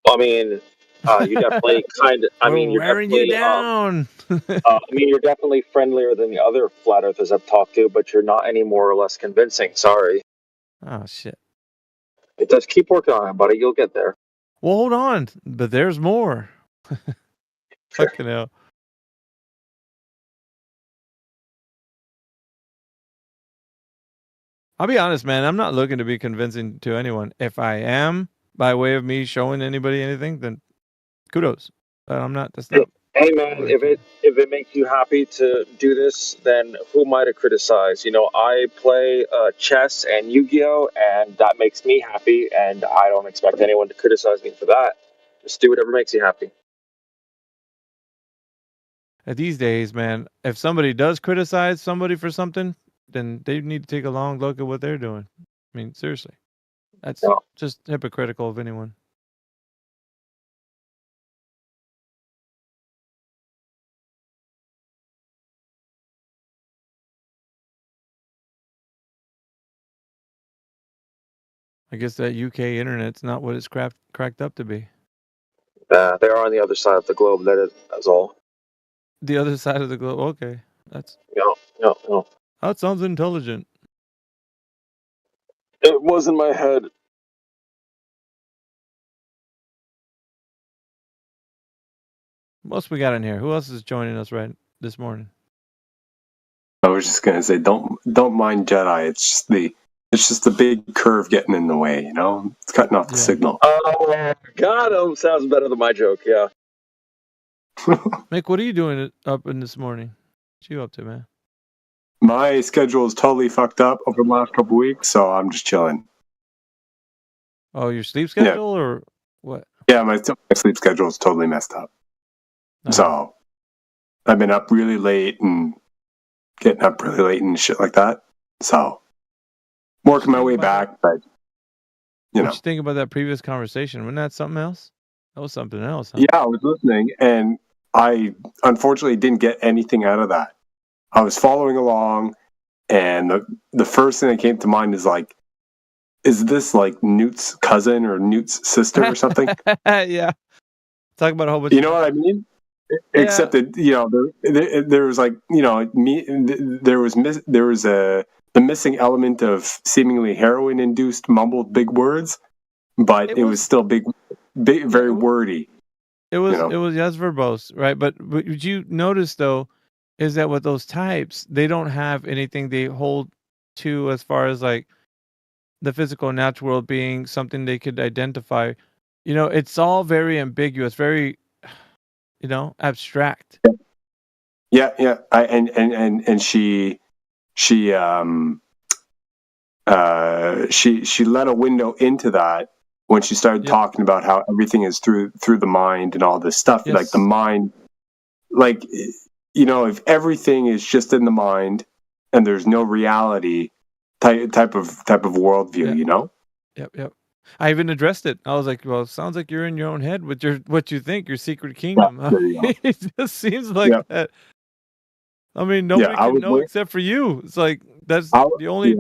I mean, you definitely kind of. I mean, you're wearing you definitely down. I mean, you're definitely friendlier than the other flat earthers I've talked to, but you're not any more or less convincing. Sorry. Oh shit. It does. Keep working on it, buddy. You'll get there. Well, hold on, but there's more. Fucking hell. I'll be honest, man. I'm not looking to be convincing to anyone. If I am, by way of me showing anybody anything, then kudos. But I'm not. That's not. Hey man, if it makes you happy to do this, then who am I to criticize? You know, I play chess and Yu-Gi-Oh, and that makes me happy, and I don't expect anyone to criticize me for that. Just do whatever makes you happy. These days, man, if somebody does criticize somebody for something, then they need to take a long look at what they're doing. I mean, seriously. That's just hypocritical of anyone. I guess that UK internet's not what it's cracked up to be. They are on the other side of the globe. That's all. The other side of the globe. Okay, that's. No. That sounds intelligent. It was in my head. What else we got in here? Who else is joining us right this morning? I was just gonna say, don't mind Jedi. It's just the big curve getting in the way. You know, it's cutting off the signal. Oh, got him. Sounds better than my joke. Yeah. Mick, what are you doing up in this morning? What you up to, man? My schedule is totally fucked up over the last couple of weeks, so I'm just chilling. Oh, your sleep schedule or what? Yeah, my sleep schedule is totally messed up. So I've been up really late and getting up really late and shit like that. So working my way back, but you know. What you think about that previous conversation? Wasn't that something else? That was something else, huh? Yeah, I was listening, and I unfortunately didn't get anything out of that. I was following along, and the first thing that came to mind is like, is this like Newt's cousin or Newt's sister or something? Yeah. Talk about a whole bunch. You know what I mean? Yeah. Except that, you know, there was like, you know, there was the missing element of seemingly heroin-induced mumbled big words, but it was still big, very wordy. It was, you know? it was yes, verbose, right? But what you notice though is that with those types, they don't have anything they hold to as far as like the physical natural world being something they could identify. You know, it's all very ambiguous, very, you know, abstract. Yeah. And she let a window into that when she started talking about how everything is through the mind and all this stuff. Yes. Like the mind, like if everything is just in the mind and there's no reality type of worldview, Yep. I even addressed it. I was like, well, it sounds like you're in your own head with what you think, your secret kingdom. there you go. It just seems like that. I mean, nobody can know except for you. It's like that's the only.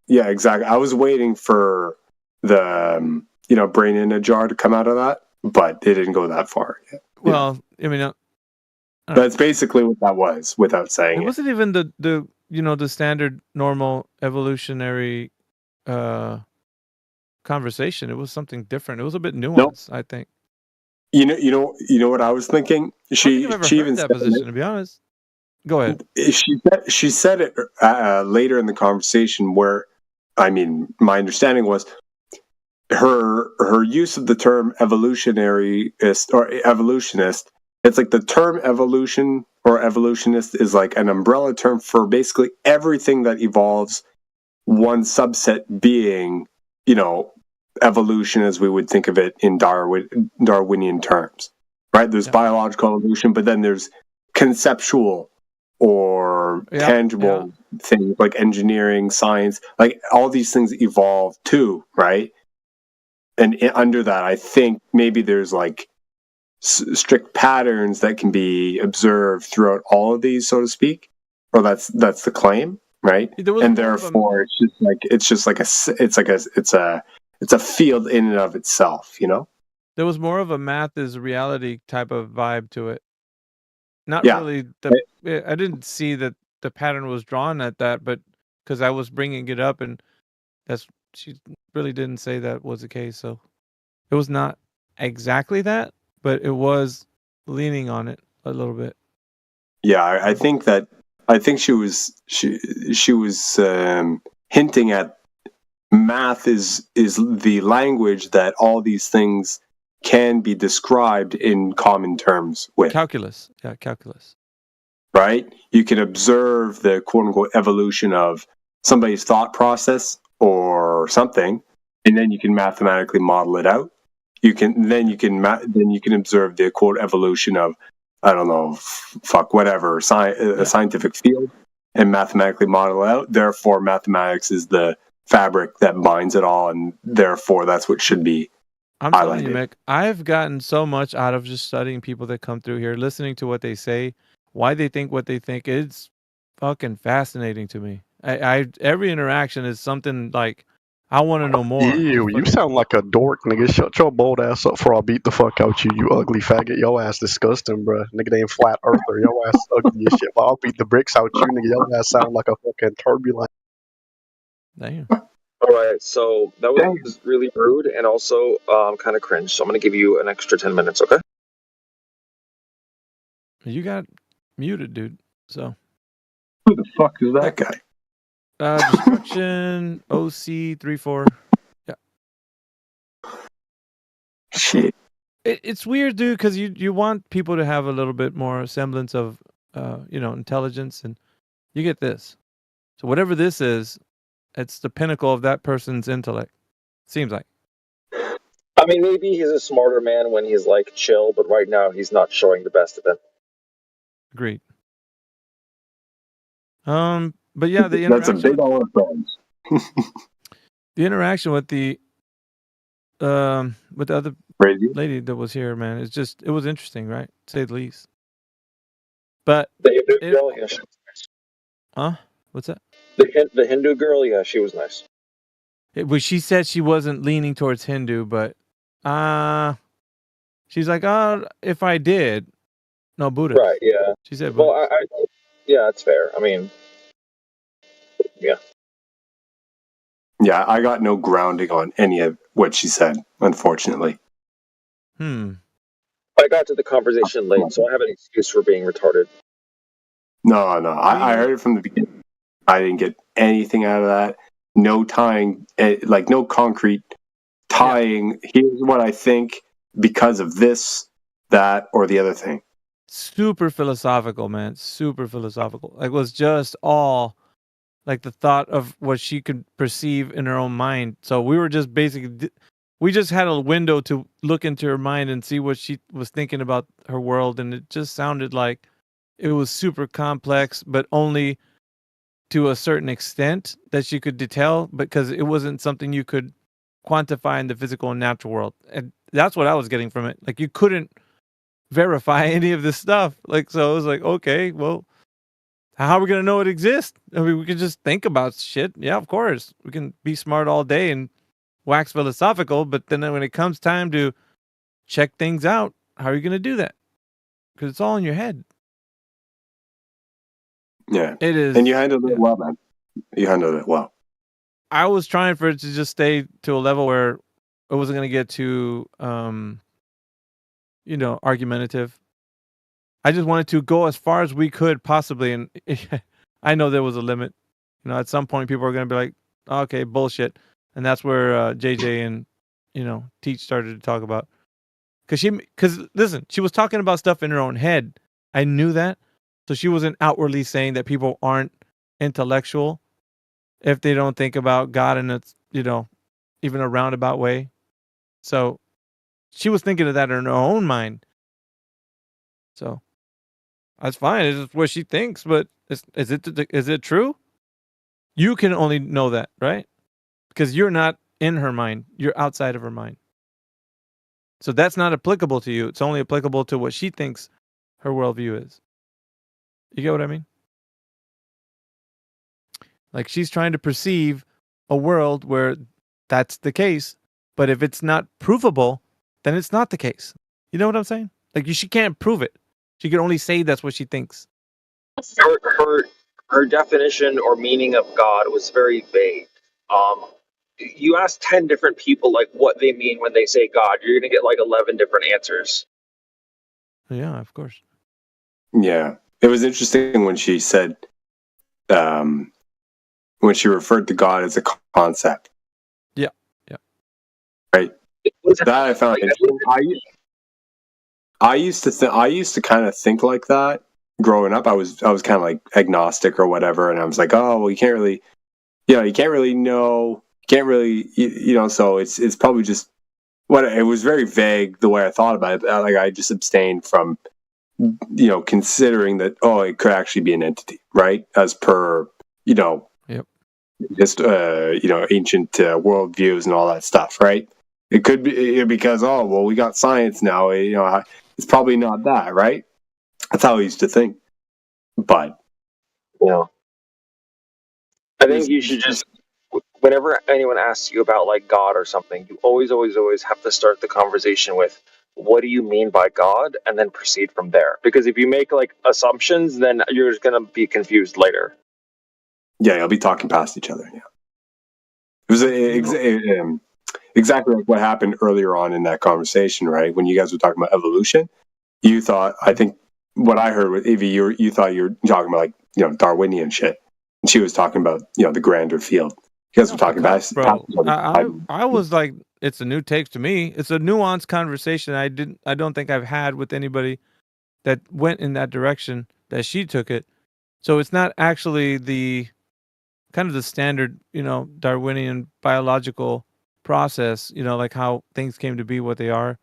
Exactly. I was waiting for the brain in a jar to come out of that, but it didn't go that far yet. Well, I mean, that's basically what that was, without saying it. Wasn't even the standard normal evolutionary conversation. It was something different. It was a bit nuanced, I think. You know what I was thinking? She even that said position, to be honest. Go ahead. She said it later in the conversation where, I mean, my understanding was her use of the term evolutionarist or evolutionist. It's like the term evolution or evolutionist is like an umbrella term for basically everything that evolves, one subset being, evolution as we would think of it in Darwinian terms, right? There's biological evolution, but then there's conceptual or tangible things like engineering, science, like all these things evolve too, right? And under that, I think maybe there's like strict patterns that can be observed throughout all of these, so to speak, or that's the claim, right? And therefore, it's a field in and of itself, There was more of a math is reality type of vibe to it. Not really. I didn't see that the pattern was drawn at that, but because I was bringing it up, and she really didn't say that was the case. So it was not exactly that, but it was leaning on it a little bit. Yeah, I think she was hinting at math is the language that all these things can be described in common terms with. Calculus. Yeah, calculus. Right? You can observe the quote unquote evolution of somebody's thought process or something, and then you can mathematically model it out. You can observe the quote evolution of, I don't know, whatever, a scientific field, and mathematically model it out. Therefore, mathematics is the fabric that binds it all, and therefore that's what should be I'm telling you, Mick, I've gotten so much out of just studying people that come through here, listening to what they say, why they think what they think. It's fucking fascinating to me. Every interaction is something like I want to know more. Ew, you sound like a dork, nigga. Shut your bold ass up before I beat the fuck out you, you ugly faggot. Your ass disgusting, bruh. Nigga, they ain't flat earther. Your ass ugly as shit. But I'll beat the bricks out you, nigga. Your ass sound like a fucking turbulent. Damn. All right, so that was really rude and also kind of cringe. So I'm going to give you an extra 10 minutes, okay? You got muted, dude. So who the fuck is that guy? Destruction OC34. Yeah. Shit. It's weird, dude, because you want people to have a little bit more semblance of intelligence, and you get this. So whatever this is, it's the pinnacle of that person's intellect. Seems like. I mean, maybe he's a smarter man when he's like chill, but right now he's not showing the best of him. Agreed. But yeah, the interaction. That's a big old friends. The interaction with the other lady that was here, man, it was interesting, right? To say the least. But the Hindu girl, yeah, she was nice. Huh? What's that? The Hindu girl, yeah, she was nice. She said she wasn't leaning towards Hindu, but she's like, if I did, no, Buddha. Right? Yeah. She said, well, yeah, that's fair. I mean, yeah. Yeah, I got no grounding on any of what she said, unfortunately. I got to the conversation late, so I have an excuse for being retarded. No. I heard it from the beginning. I didn't get anything out of that. No tying, like no concrete tying. Yeah. Here's what I think because of this, that, or the other thing. Super philosophical, man. Super philosophical. Like, it was just all like the thought of what she could perceive in her own mind. So we were just we just had a window to look into her mind and see what she was thinking about her world. And it just sounded like it was super complex, but only to a certain extent that she could detail, because it wasn't something you could quantify in the physical and natural world. And that's what I was getting from it. Like, you couldn't verify any of this stuff. Like, so I was like, okay, well, how are we going to know it exists? I mean, we can just think about shit. Yeah, of course. We can be smart all day and wax philosophical, but then when it comes time to check things out, how are you going to do that? Because it's all in your head. Yeah. It is. And you handled it well, man. You handled it well. I was trying for it to just stay to a level where it wasn't going to get too, argumentative. I just wanted to go as far as we could possibly. And I know there was a limit. At some point people are going to be like, okay, bullshit. And that's where JJ and, Teach started to talk about. Because listen, she was talking about stuff in her own head. I knew that. So she wasn't outwardly saying that people aren't intellectual if they don't think about God in a, even a roundabout way. So she was thinking of that in her own mind. So that's fine. It's just what she thinks, but is it true? You can only know that, right? Because you're not in her mind. You're outside of her mind. So that's not applicable to you. It's only applicable to what she thinks her worldview is. You get what I mean? Like, she's trying to perceive a world where that's the case, but if it's not provable, then it's not the case. You know what I'm saying? Like, she can't prove it. She can only say that's what she thinks. Her definition or meaning of God was very vague. You ask 10 different people like what they mean when they say God, you're gonna get like 11 different answers. Yeah, of course. Yeah, it was interesting when she said, when she referred to God as a concept. Yeah. Right. That I found interesting. I used to kind of think like that growing up. I was kind of like agnostic or whatever, and I was like, oh well, you can't really know, so it's probably just it was very vague the way I thought about it. Like, I just abstained from considering that it could actually be an entity, right? As per just ancient worldviews and all that stuff, right? It could be because we got science now. It's probably not that, right? That's how I used to think. But I think you should just, whenever anyone asks you about like God or something, you always have to start the conversation with, what do you mean by God? And then proceed from there. Because if you make like assumptions, then you're just going to be confused later. Yeah, you'll be talking past each other. Yeah. It was exactly like what happened earlier on in that conversation, right? When you guys were talking about evolution, you thought, I think what I heard with Evie, you thought you were talking about like, Darwinian shit. And she was talking about, the grander field. You guys were talking about, bro. I was like, it's a new take to me. It's a nuanced conversation I don't think I've had with anybody that went in that direction that she took it. So it's not actually the kind of the standard, Darwinian biological process, like how things came to be what they are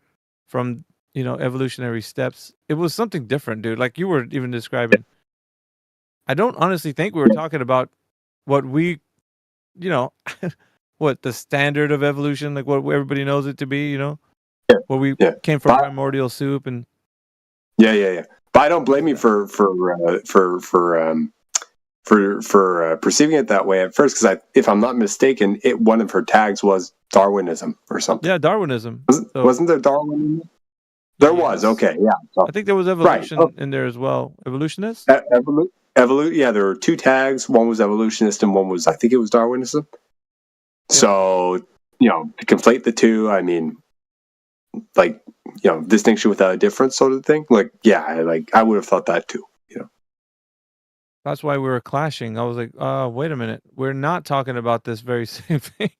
from, evolutionary steps. It was something different, dude. Like you were even describing. I don't honestly think we were talking about what we, what the standard of evolution, like what everybody knows it to be, where we came from primordial soup and. Yeah. But I don't blame you for perceiving it that way at first, because if I'm not mistaken, one of her tags was Darwinism or something. Yeah, Darwinism. Wasn't there Darwinism? There was. Okay, yeah. So, I think there was evolution in there as well. Evolutionist. Yeah, there were two tags. One was evolutionist, and one was, I think it was Darwinism. Yeah. So to conflate the two, I mean, like distinction without a difference, sort of thing. Like, yeah, I would have thought that too. That's why we were clashing. I was like, wait a minute. We're not talking about this very same thing.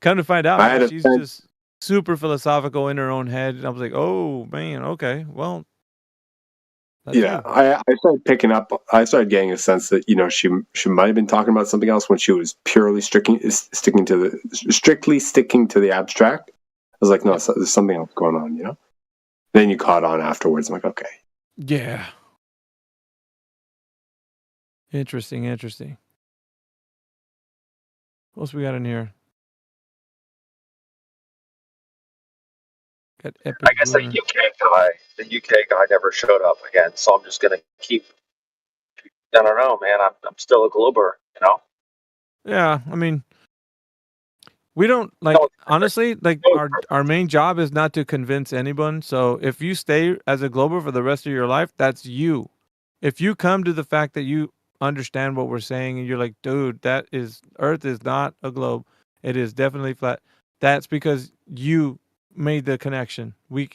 Come to find out, she's just super philosophical in her own head. And I was like, oh, man, okay. Well, I started picking up. I started getting a sense that, she might have been talking about something else when she was purely strictly sticking to the abstract. I was like, no, there's something else going on, Then you caught on afterwards. I'm like, okay. Yeah. Interesting. What else we got in here? Got Epic I guess the Blur. UK guy never showed up again. So I'm just gonna keep. I don't know, man. I'm still a glober, you know. Yeah, I mean, we don't like honestly like our main job is not to convince anyone. So if you stay as a glober for the rest of your life, that's you. If you come to the fact that you understand what we're saying and you're like, dude, that is Earth is not a globe. It is definitely flat. That's because you made the connection. We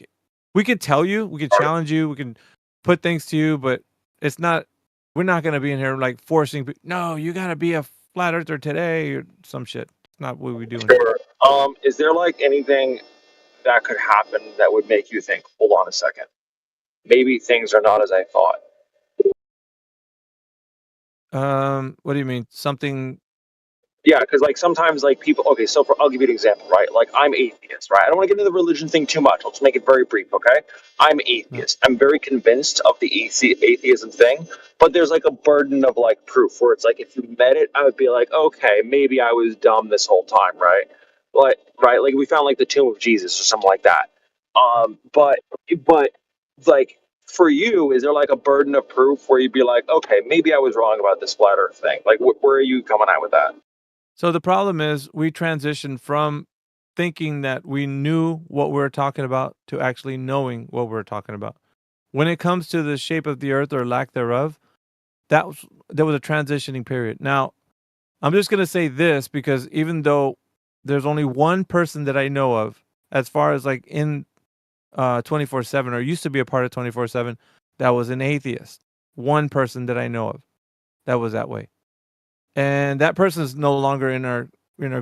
could tell you, we could challenge you, we can put things to you, but it's not. We're not going to be in here like forcing. No, you got to be a flat earther today or some shit. It's not what we do. Sure. Is there like anything that could happen that would make you think, hold on a second, maybe things are not as I thought? What do you mean? Something? Yeah, because like sometimes like people. Okay, so I'll give you an example, right? Like I'm atheist, right? I don't want to get into the religion thing too much. I'll just make it very brief, okay? I'm atheist. I'm very convinced of the atheism thing, but there's like a burden of like proof where it's like if you met it, I would be like, okay, maybe I was dumb this whole time, right? But right, like we found like the tomb of Jesus or something like that. But like for you, is there like a burden of proof where you'd be like, okay, maybe I was wrong about this flat Earth thing? Like, where are you coming at with that? So the problem is we transitioned from thinking that we knew what we were talking about to actually knowing what we were talking about. When it comes to the shape of the Earth or lack thereof, there was a transitioning period. Now, I'm just going to say this because even though there's only one person that I know of, as far as like in 24/7 or used to be a part of 24/7, that was an atheist. One person that I know of that was that way. And that person is no longer in our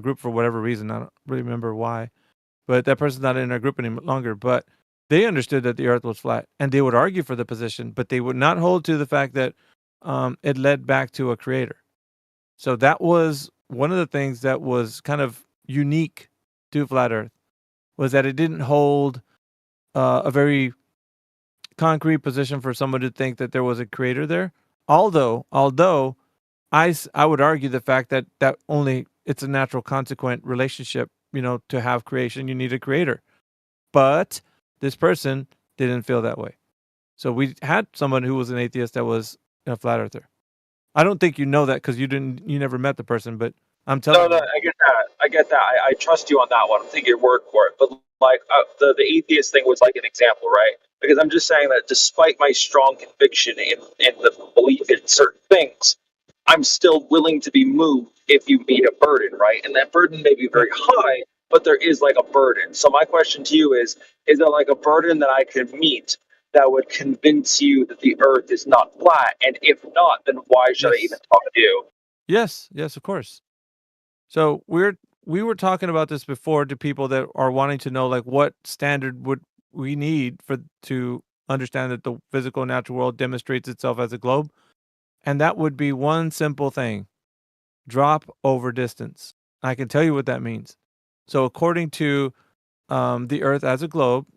group for whatever reason. I don't really remember why, but that person's not in our group any longer. But they understood that the Earth was flat, and they would argue for the position, but they would not hold to the fact that it led back to a creator. So that was one of the things that was kind of unique to flat Earth, was that it didn't hold a very concrete position for someone to think that there was a creator there. Although I would argue the fact that only it's a natural consequent relationship, to have creation, you need a creator. But this person didn't feel that way. So we had someone who was an atheist that was a flat earther. I don't think you know that because you never met the person, but I'm telling No, you. I get that. I trust you on that one. I'm taking your word for it. But like the atheist thing was like an example, right? Because I'm just saying that despite my strong conviction in the belief in certain things, I'm still willing to be moved if you meet a burden, right? And that burden may be very high, but there is like a burden. So my question to you is there like a burden that I could meet that would convince you that the earth is not flat? And if not, then why should I even talk to you? Yes, of course. So we were talking about this before to people that are wanting to know like what standard would we need to understand that the physical natural world demonstrates itself as a globe. And that would be one simple thing: drop over distance. I can tell you what that means. So according to the Earth as a globe,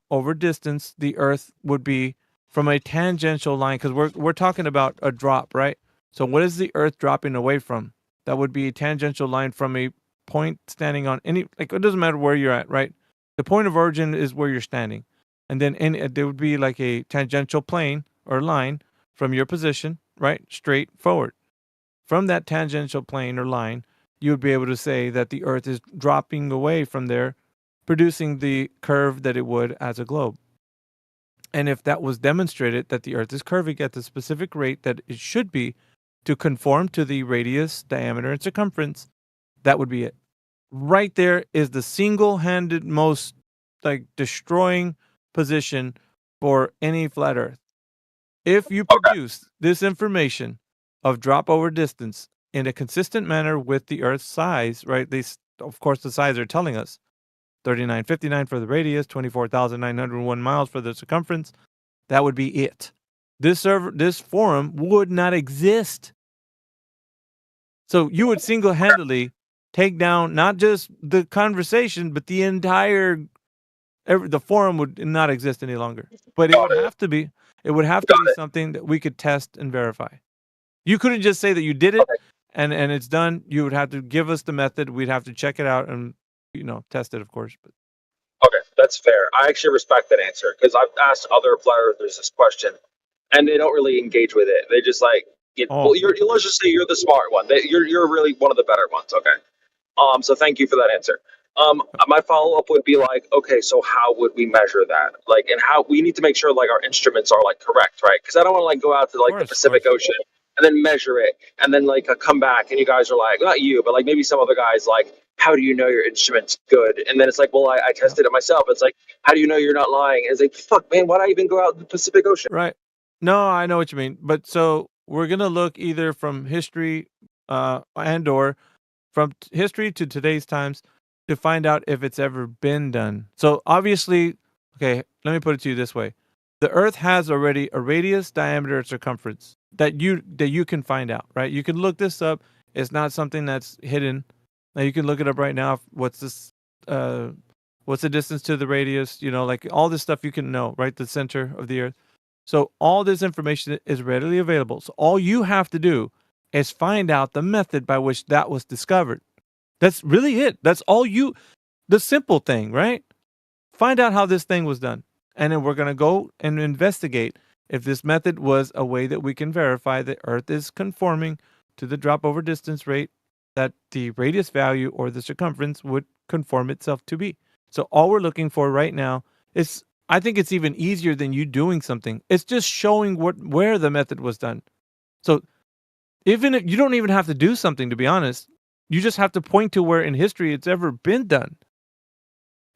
over distance, the Earth would be from a tangential line, because we're talking about a drop, right? So what is the Earth dropping away from? That would be a tangential line from a point standing on any, like, it doesn't matter where you're at, right? The point of origin is where you're standing. And then there would be like a tangential plane or line from your position, right? Straight forward. From that tangential plane or line, you would be able to say that the Earth is dropping away from there, producing the curve that it would as a globe. And if that was demonstrated that the Earth is curving at the specific rate that it should be to conform to the radius, diameter, and circumference, that would be it. Right there is the single-handed most destroying position for any flat Earth. If you produce this information of drop over distance in a consistent manner with the Earth's size, right? Of course, the size are telling us 3959 for the radius, 24,901 miles for the circumference. That would be it. This forum would not exist. So you would single-handedly take down not just the conversation, but the entire the forum would not exist any longer. But it would have to be. It would have to be something that we could test and verify. You couldn't just say that you did it and it's done. You would have to give us the method. We'd have to check it out and test it, of course. But Okay, that's fair. I actually respect that answer because I've asked other flat earthers this question, and they don't really engage with it. They just like, well, let's just say you're the smart one. You're really one of the better ones. Okay. So thank you for that answer. My follow up would be like, okay, so how would we measure that? Like, and how we need to make sure like our instruments are like correct, right? Because I don't want to like go out to like the Pacific Ocean and then measure it and then like come back and you guys are like, not you, but like maybe some other guys like, how do you know your instrument's good? And then it's like, well, I tested it myself. It's like, how do you know you're not lying? And it's like, fuck, man, why'd I even go out in the Pacific Ocean? Right. No, I know what you mean. But so we're gonna look either from history, and or from history to today's times to find out if it's ever been done. So obviously, okay, let me put it to you this way: the Earth has already a radius, diameter, and circumference that you can find out. Right? You can look this up. It's not something that's hidden. Now you can look it up right now. What's this? What's the distance to the radius? Like all this stuff you can know. Right? The center of the Earth. So all this information is readily available. So all you have to do is find out the method by which that was discovered. That's really it. That's all the simple thing, right? Find out how this thing was done. And then we're going to go and investigate if this method was a way that we can verify that Earth is conforming to the drop over distance rate that the radius value or the circumference would conform itself to be. So all we're looking for right now is, I think it's even easier than you doing something. It's just showing where the method was done. So even if you don't even have to do something, to be honest, you just have to point to where in history it's ever been done.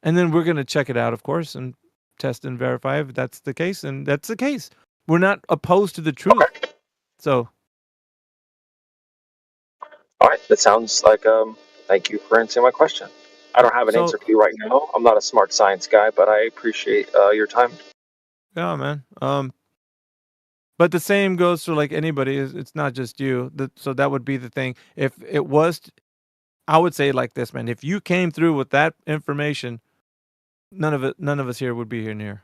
And then we're going to check it out, of course, and test and verify if that's the case. And that's the case. We're not opposed to the truth. So. All right. That sounds like, thank you for answering my question. I don't have an answer for you right now. I'm not a smart science guy, but I appreciate your time. Yeah, man. But the same goes for like anybody. It's not just you. So that would be the thing. If it was, I would say like this, man. If you came through with that information, none of us here would be here near.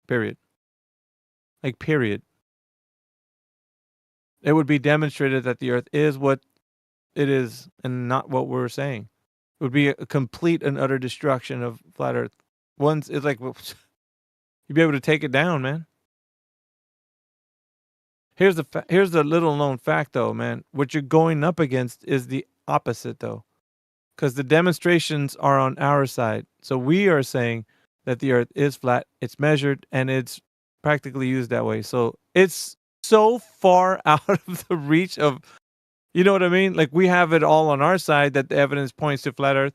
Period. Like period. It would be demonstrated that the Earth is what it is and not what we're saying. It would be a complete and utter destruction of flat Earth. Once it's like you'd be able to take it down, man. Here's the little known fact, though, man. What you're going up against is the opposite, though, because the demonstrations are on our side. So we are saying that the Earth is flat, it's measured, and it's practically used that way. So it's so far out of the reach of, you know what I mean? Like we have it all on our side that the evidence points to flat Earth.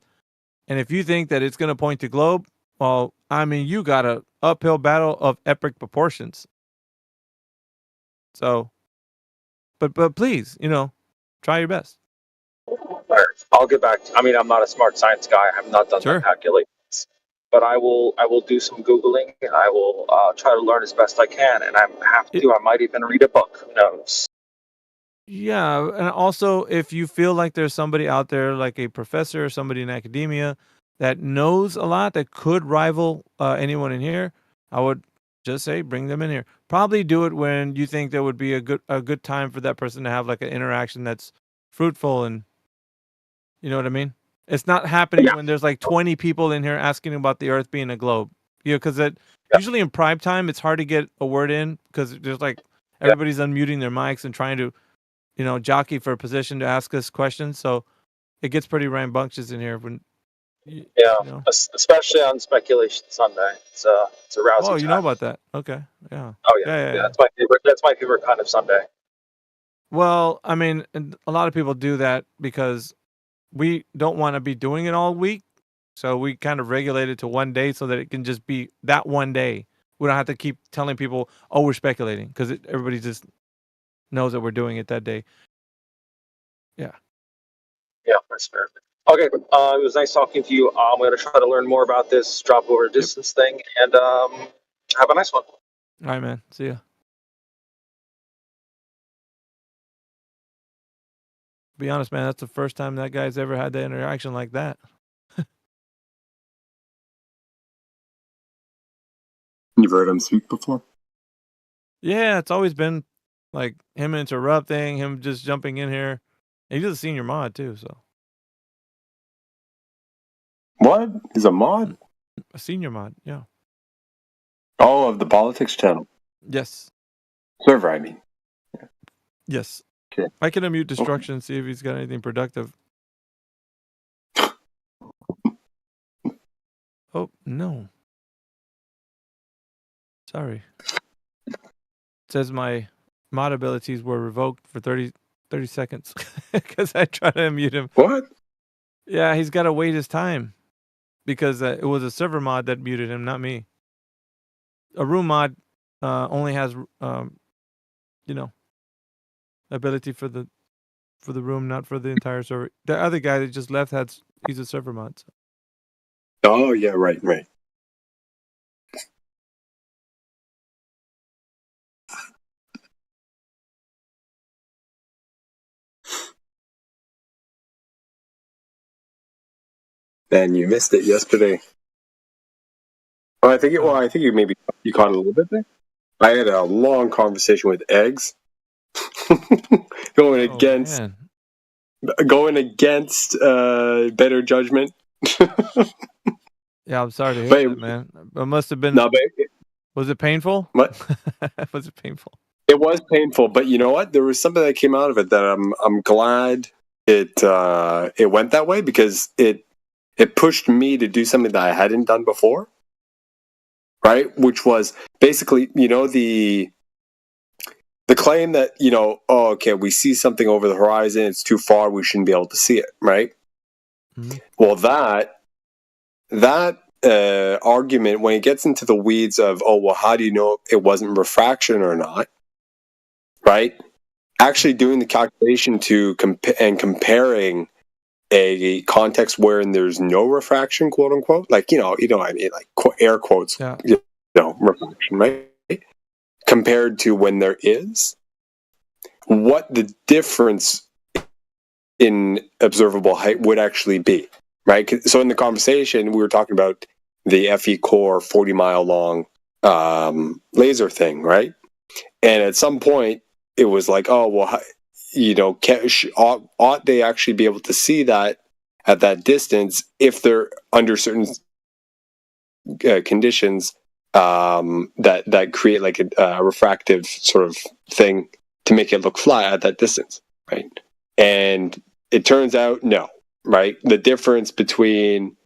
And if you think that it's going to point to globe, well, I mean, you got an uphill battle of epic proportions. So, but please, try your best. All right, I'll get back. I'm not a smart science guy. I have not done the calculations, but I will do some Googling and I will try to learn as best I can. And I might even read a book. Who knows? Yeah, and also if you feel like there's somebody out there, like a professor or somebody in academia that knows a lot that could rival anyone in here, I would just say bring them in here. Probably do it when you think there would be a good time for that person to have like an interaction that's fruitful, and you know what I mean? It's not happening when there's like 20 people in here asking about the Earth being a globe. Because usually in prime time it's hard to get a word in because there's like everybody's unmuting their mics and trying to jockey for a position to ask us questions. So it gets pretty rambunctious in here when. Especially on Speculation Sunday. It's a rousing. Oh, you know about that? Okay, yeah. Oh yeah. That's my favorite. That's my favorite kind of Sunday. Well, I mean, a lot of people do that because we don't want to be doing it all week, so we kind of regulate it to one day so that it can just be that one day. We don't have to keep telling people, "Oh, we're speculating," because everybody just knows that we're doing it that day. Yeah. Yeah, that's fair. Okay, it was nice talking to you. I'm going to try to learn more about this drop over distance thing, and have a nice one. All right, man. See ya. Be honest, man. That's the first time that guy's ever had that interaction like that. You've heard him speak before? Yeah, it's always been like him interrupting, him just jumping in here. And he's a senior mod too, so What? He's a mod? a senior mod, yeah. Oh, of the politics channel. Yes. Server, I mean. Yes. Okay. I can unmute Destruction and see if he's got anything productive. Oh, no. Sorry. It says my mod abilities were revoked for 30 seconds because I tried to unmute him. What? Yeah, he's got to wait his time because it was a server mod that muted him, not me. A room mod only has, ability for the room, not for the entire server. The other guy that just left he's a server mod. So. Oh, yeah, right. Man, you missed it yesterday. Well, I think you maybe you caught it a little bit there. I had a long conversation with Eggs, going against better judgment. Yeah, I'm sorry to hear that, man. It must have been. No, but was it painful? What? Was it painful? It was painful, but you know what? There was something that came out of it that I'm glad it went that way, because it pushed me to do something that I hadn't done before. Right? Which was basically, the claim that, we see something over the horizon, it's too far, we shouldn't be able to see it, right? Mm-hmm. Well, that argument, when it gets into the weeds of, how do you know it wasn't refraction or not, right? Actually doing the calculation comparing a context wherein there's no refraction, quote unquote, like, what I mean, like air quotes, refraction, right? Compared to when there is, what the difference in observable height would actually be, right? So in the conversation, we were talking about the FE Core 40-mile long laser thing, right? And at some point, it was like, ought they actually be able to see that at that distance if they're under certain conditions that create like a refractive sort of thing to make it look flat at that distance, right? And it turns out no, right? The difference between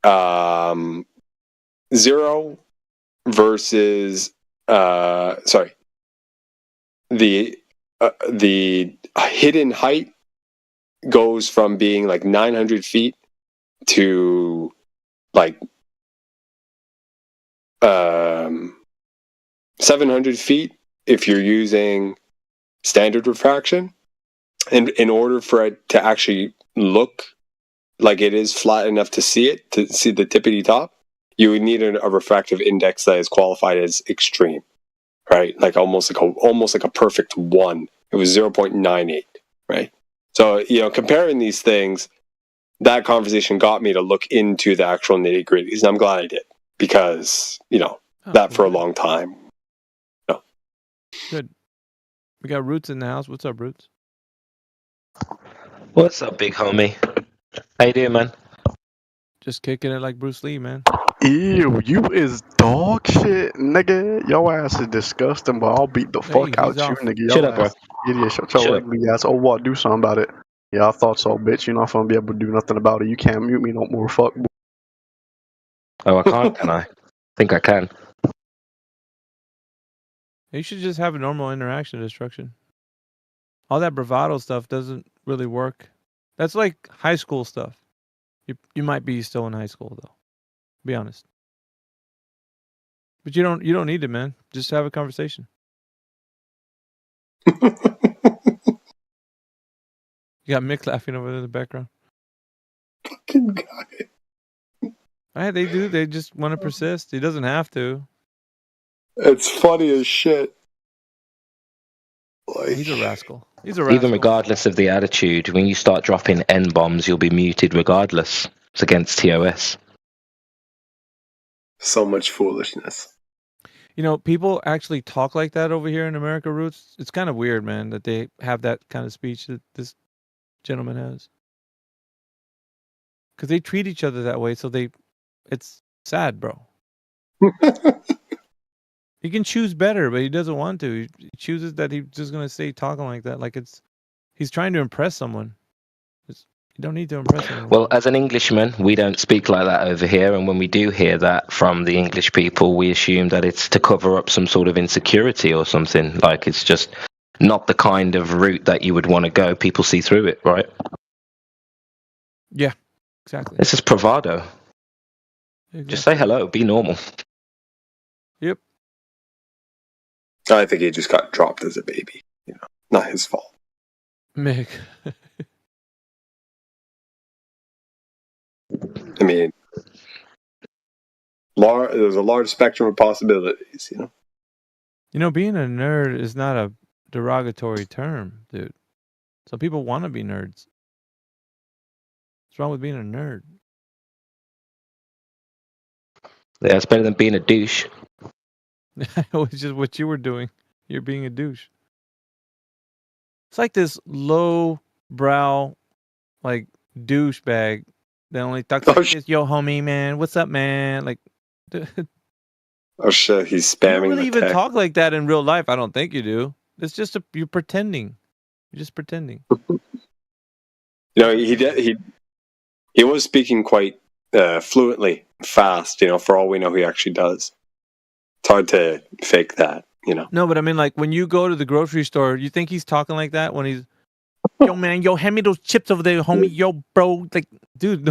0 versus the hidden height goes from being like 900 feet to like 700 feet if you're using standard refraction. And in order for it to actually look like it is flat enough to see it, to see the tippity top, you would need a refractive index that is qualified as extreme, right? Like almost like a perfect 1. It was 0.98, right? So, comparing these things, that conversation got me to look into the actual nitty gritties, and I'm glad I did, because, for a long time. No. Good. We got Roots in the house. What's up, Roots? What's up, big homie? How you doing, man? Just kicking it like Bruce Lee, man. Ew, you is dog shit, nigga. Your ass is disgusting, but I'll beat the fuck out you, nigga. Shut up, bro. Idiot, shut your ugly ass. Oh, what? Do something about it. Yeah, I thought so, bitch. You're not gonna be able to do nothing about it. You can't mute me no more, fuck. Oh, I can't, can I? Think I can. You should just have a normal interaction, Destruction. All that bravado stuff doesn't really work. That's like high school stuff. You might be still in high school though. Be honest. But you don't need it, man. Just have a conversation. You got Mick laughing over there in the background. Fucking guy. They do. They just want to persist. He doesn't have to. It's funny as shit. He's a rascal. Even regardless of the attitude, when you start dropping N-bombs, you'll be muted regardless. It's against TOS. So much foolishness. You know, people actually talk like that over here in America Roots. It's kind of weird, man, that they have that kind of speech that this gentleman has. Because they treat each other that way, so it's sad, bro. He can choose better, but he doesn't want to. He chooses that he's just gonna stay talking like that, like he's trying to impress someone. You don't need to impress anyone. Well, as an Englishman, we don't speak like that over here, and when we do hear that from the English people, we assume that it's to cover up some sort of insecurity or something. Like it's just not the kind of route that you would want to go. People see through it, right? Yeah, exactly. This is bravado. Exactly. Just say hello, be normal. Yep. I think he just got dropped as a baby. You know, not his fault. Mick. I mean, there's a large spectrum of possibilities, you know. You know, being a nerd is not a derogatory term, dude. Some people want to be nerds. What's wrong with being a nerd? Yeah, it's better than being a douche. It's just what you were doing. You're being a douche. It's like this low brow, like douchebag that only talks like this. Yo, homie, man, what's up, man? Like, oh shit, he's you spamming. don't really the even text. talk like that in real life. I don't think you do. It's just you're pretending. You're just pretending. You know, he was speaking quite fluently, fast. You know, for all we know, he actually does. It's hard to fake that. You know. No, but I mean, like when you go to the grocery store, you think he's talking like that when he's, yo, man, yo, hand me those chips over there, homie, yo, bro. Like, dude,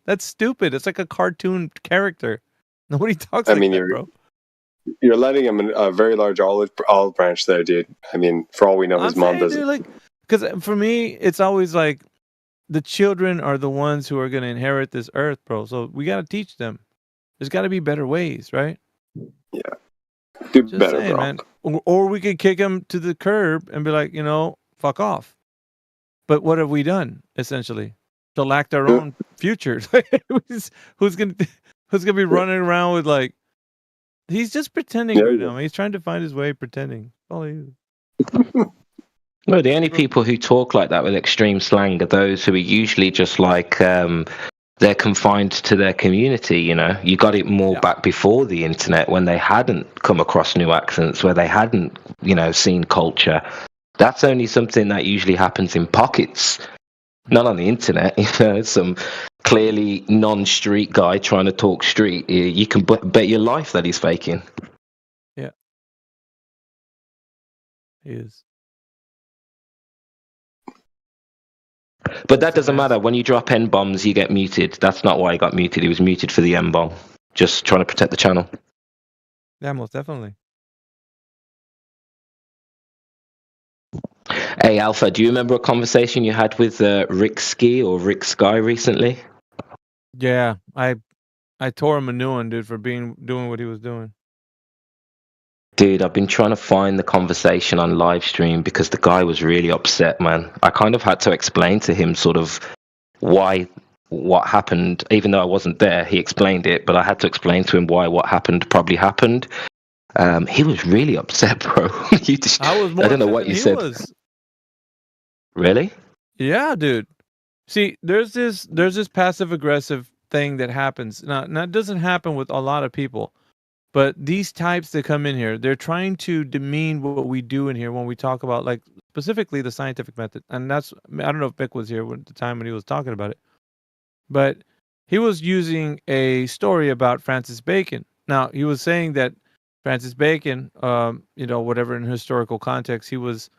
that's stupid. It's like a cartoon character. Nobody talks like that, bro. You're letting him in a very large olive branch there, dude. I mean, for all we know, his mom does it. Like, because for me, it's always like the children are the ones who are going to inherit this earth, bro. So we got to teach them. There's got to be better ways, right? Yeah. Do Just better, saying, bro. man. Or we could kick him to the curb and be like, you know, fuck off. But what have we done, essentially? Select our own future. who's gonna be running around with like, he's just pretending right now. He's trying to find his way pretending. All he is. No, the only people who talk like that with extreme slang are those who are usually just like they're confined to their community. You know, you got it more back before the internet when they hadn't come across new accents, where they hadn't, you know, seen culture. That's only something that usually happens in pockets, not on the internet. You know, some clearly non-street guy trying to talk street. You can bet your life that he's faking. Yeah, he is. But that doesn't matter. When you drop N-bombs, you get muted. That's not why he got muted. He was muted for the N-bomb. Just trying to protect the channel. Yeah, most definitely. Hey, Alpha, do you remember a conversation you had with Rick Ski or Rick Sky recently? Yeah, I tore him a new one, dude, for doing what he was doing. Dude, I've been trying to find the conversation on live stream because the guy was really upset, man. I kind of had to explain to him sort of what happened, even though I wasn't there. He explained it, but I had to explain to him why what happened probably happened. He was really upset, bro. I don't know what you said. Really? Yeah, dude. See, there's this passive aggressive thing that happens. Now it doesn't happen with a lot of people. But these types that come in here, they're trying to demean what we do in here when we talk about, like, specifically the scientific method. And that's, I don't know if Mick was here at the time when he was talking about it, but he was using a story about Francis Bacon. Now, he was saying that Francis Bacon, you know, whatever in historical context, he was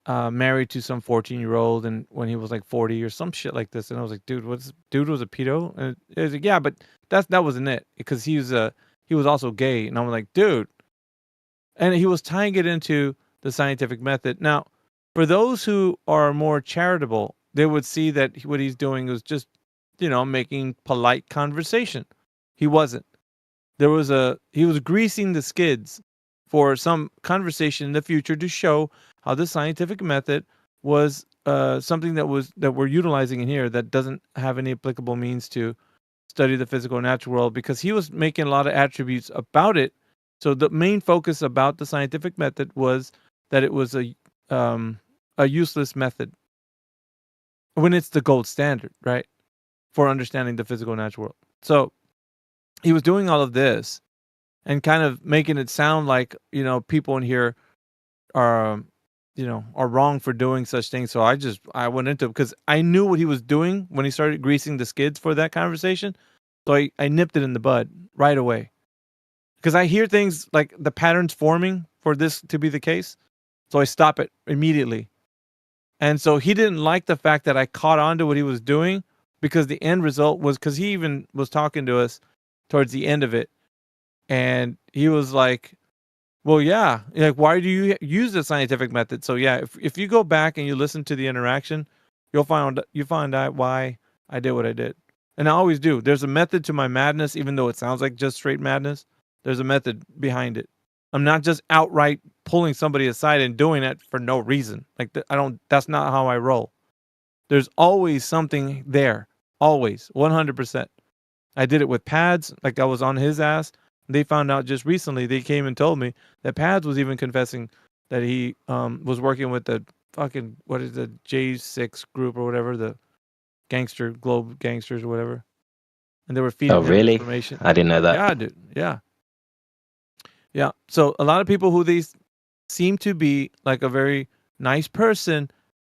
married to some 14-year-old and when he was like 40 or some shit like this. And I was like, dude, dude was a pedo? And he was like, yeah, but that wasn't it, because he was also gay. And I'm like, dude. And he was tying it into the scientific method. Now, for those who are more charitable, they would see that what he's doing was just, you know, making polite conversation. He wasn't. He was greasing the skids for some conversation in the future to show how the scientific method was something that we're utilizing in here that doesn't have any applicable means to study the physical and natural world, because he was making a lot of attributes about it So the main focus about the scientific method was that it was a useless method when it's the gold standard, right, for understanding the physical natural world. So he was doing all of this and kind of making it sound like, people in here are wrong for doing such things. So I went into it because I knew what he was doing when he started greasing the skids for that conversation. So I nipped it in the bud right away. Because I hear things like the patterns forming for this to be the case. So I stop it immediately. And so he didn't like the fact that I caught on to what he was doing, because the end result was, because he even was talking to us towards the end of it. And he was like, well, yeah, like, why do you use the scientific method? So yeah, if you go back and you listen to the interaction, you find out why I did what I did. And I always do. There's a method to my madness, even though it sounds like just straight madness. There's a method behind it. I'm not just outright pulling somebody aside and doing it for no reason. Like, that's not how I roll. There's always something there. Always. 100%. I did it with Pads. Like, I was on his ass. They found out just recently, they came and told me that Pads was even confessing that he was working with the fucking, what is the J6 group or whatever, the gangster, Globe gangsters or whatever. And they were feeding him really? information. I didn't know that. Yeah, dude. Yeah. Yeah. So a lot of people who these seem to be like a very nice person,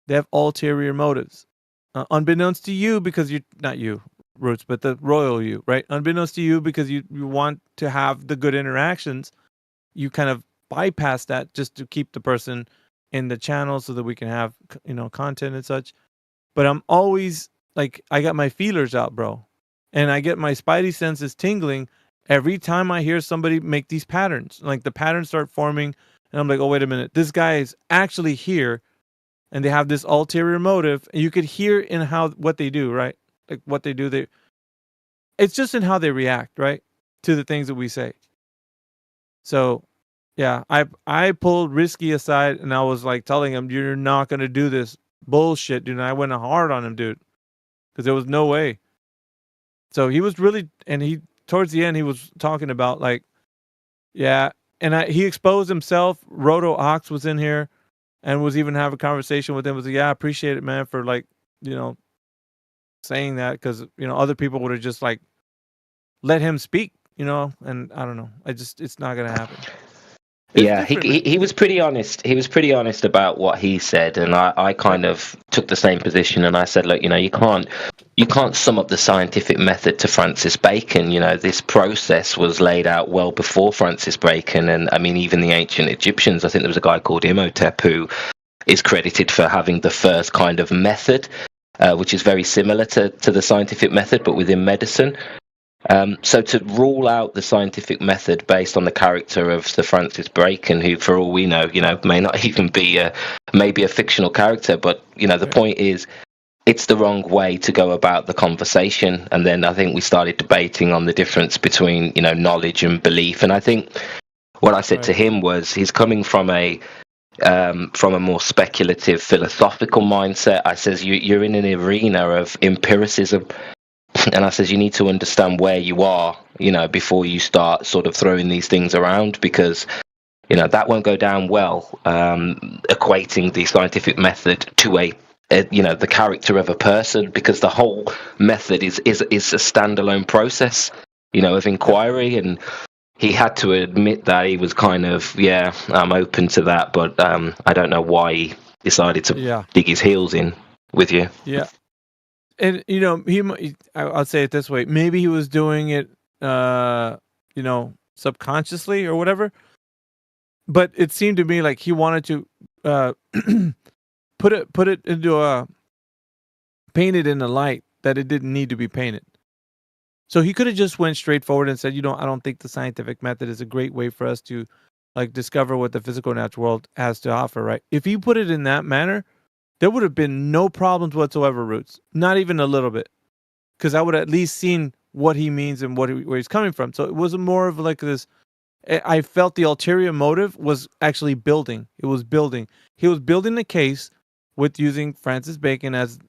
they have ulterior motives. Unbeknownst to you, because you're not you, Roots, but the royal you, right? Unbeknownst to you, because you want to have the good interactions, you kind of bypass that just to keep the person in the channel so that we can have, content and such. But I'm always like, I got my feelers out, bro. And I get my spidey senses tingling every time I hear somebody make these patterns. Like, the patterns start forming, and I'm like, oh, wait a minute. This guy is actually here, and they have this ulterior motive. And you could hear in what they do, right? Like, what they do, it's just in how they react, right, to the things that we say. So, yeah, I pulled Risky aside, and I was like telling him, you're not going to do this bullshit, dude. And I went hard on him, dude, because there was no way. So he was really, and towards the end, he was talking about, like, yeah, and he exposed himself. Roto Ox was in here and was even having a conversation with him. Was like, yeah, I appreciate it, man, for, like, saying that, because, other people would have just, like, let him speak, and I don't know. It's not going to happen. Yeah, he was pretty honest. He was pretty honest about what he said, and I kind of took the same position. And I said, look, you can't sum up the scientific method to Francis Bacon. This process was laid out well before Francis Bacon, and I mean, even the ancient Egyptians. I think there was a guy called Imhotep who is credited for having the first kind of method, which is very similar to the scientific method, but within medicine. So to rule out the scientific method based on the character of Sir Francis Bacon, who, for all we know, may not even be maybe a fictional character, but the point is, it's the wrong way to go about the conversation. And then I think we started debating on the difference between knowledge and belief. And I think what I said to him was, he's coming from a more speculative philosophical mindset. I says, you're in an arena of empiricism. And I says, you need to understand where you are, before you start sort of throwing these things around, because, that won't go down well, equating the scientific method to the character of a person, because the whole method is a standalone process, of inquiry. And he had to admit that. He was kind of, I'm open to that, but I don't know why he decided to dig his heels in with you. Yeah. And I'll say it this way: maybe he was doing it, subconsciously or whatever. But it seemed to me like he wanted to put it into paint it in a light that it didn't need to be painted. So he could have just went straight forward and said, I don't think the scientific method is a great way for us to, like, discover what the physical natural world has to offer. Right? If he put it in that manner, there would have been no problems whatsoever, Roots. Not even a little bit. Because I would have at least seen what he means and where he's coming from. So it wasn't more of like this. I felt the ulterior motive was actually building. It was building. He was building the case with using Francis Bacon as,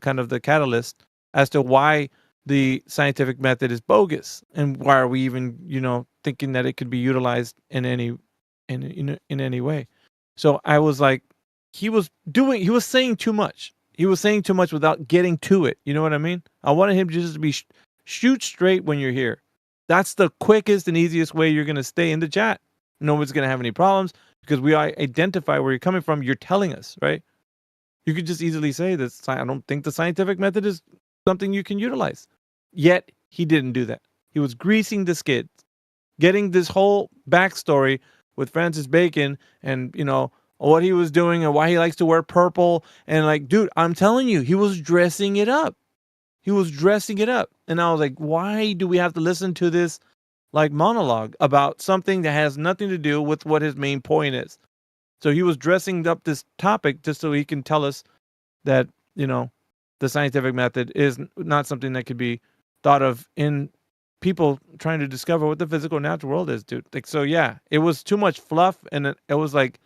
kind of the catalyst as to why the scientific method is bogus, and why are we even thinking that it could be utilized in any way? So I was like, he was saying too much. He was saying too much without getting to it. You know what I mean? I wanted him just to be shoot straight when you're here. That's the quickest and easiest way you're going to stay in the chat. Nobody's going to have any problems because we identify where you're coming from. You're telling us, right? You could just easily say that I don't think the scientific method is something you can utilize. Yet he didn't do that. He was greasing the skids, getting this whole backstory with Francis Bacon and, what he was doing and why he likes to wear purple. And like, dude, I'm telling you, he was dressing it up. He was dressing it up. And I was like, why do we have to listen to this like monologue about something that has nothing to do with what his main point is? So he was dressing up this topic just so he can tell us that, the scientific method is not something that could be thought of in people trying to discover what the physical natural world is, dude. Like, so yeah, it was too much fluff. And it was like,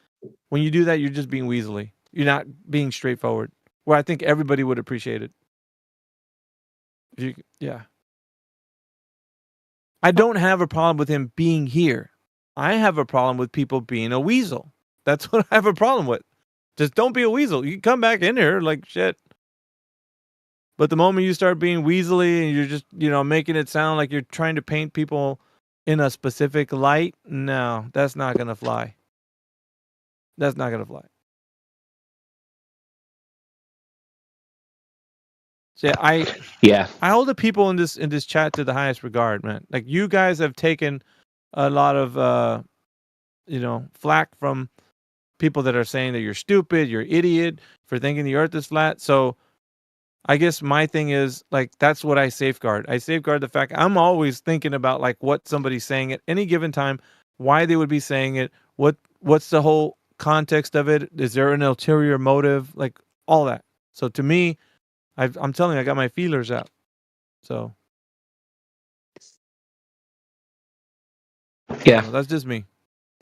when you do that, you're just being weaselly. You're not being straightforward, where I think everybody would appreciate it. Yeah. I don't have a problem with him being here. I have a problem with people being a weasel. That's what I have a problem with. Just don't be a weasel. You can come back in here like shit. But the moment you start being weaselly and you're just, making it sound like you're trying to paint people in a specific light, no, that's not going to fly. That's not going to fly. So I hold the people in this chat to the highest regard, man. Like, you guys have taken a lot of flack from people that are saying that you're stupid, you're idiot for thinking the earth is flat. So I guess my thing is, like, that's what I safeguard. I safeguard the fact I'm always thinking about like what somebody's saying at any given time, why they would be saying it, what's the whole context of it, is there an ulterior motive, like all that. So to me, I'm telling you, I got my feelers out. So yeah, that's just me.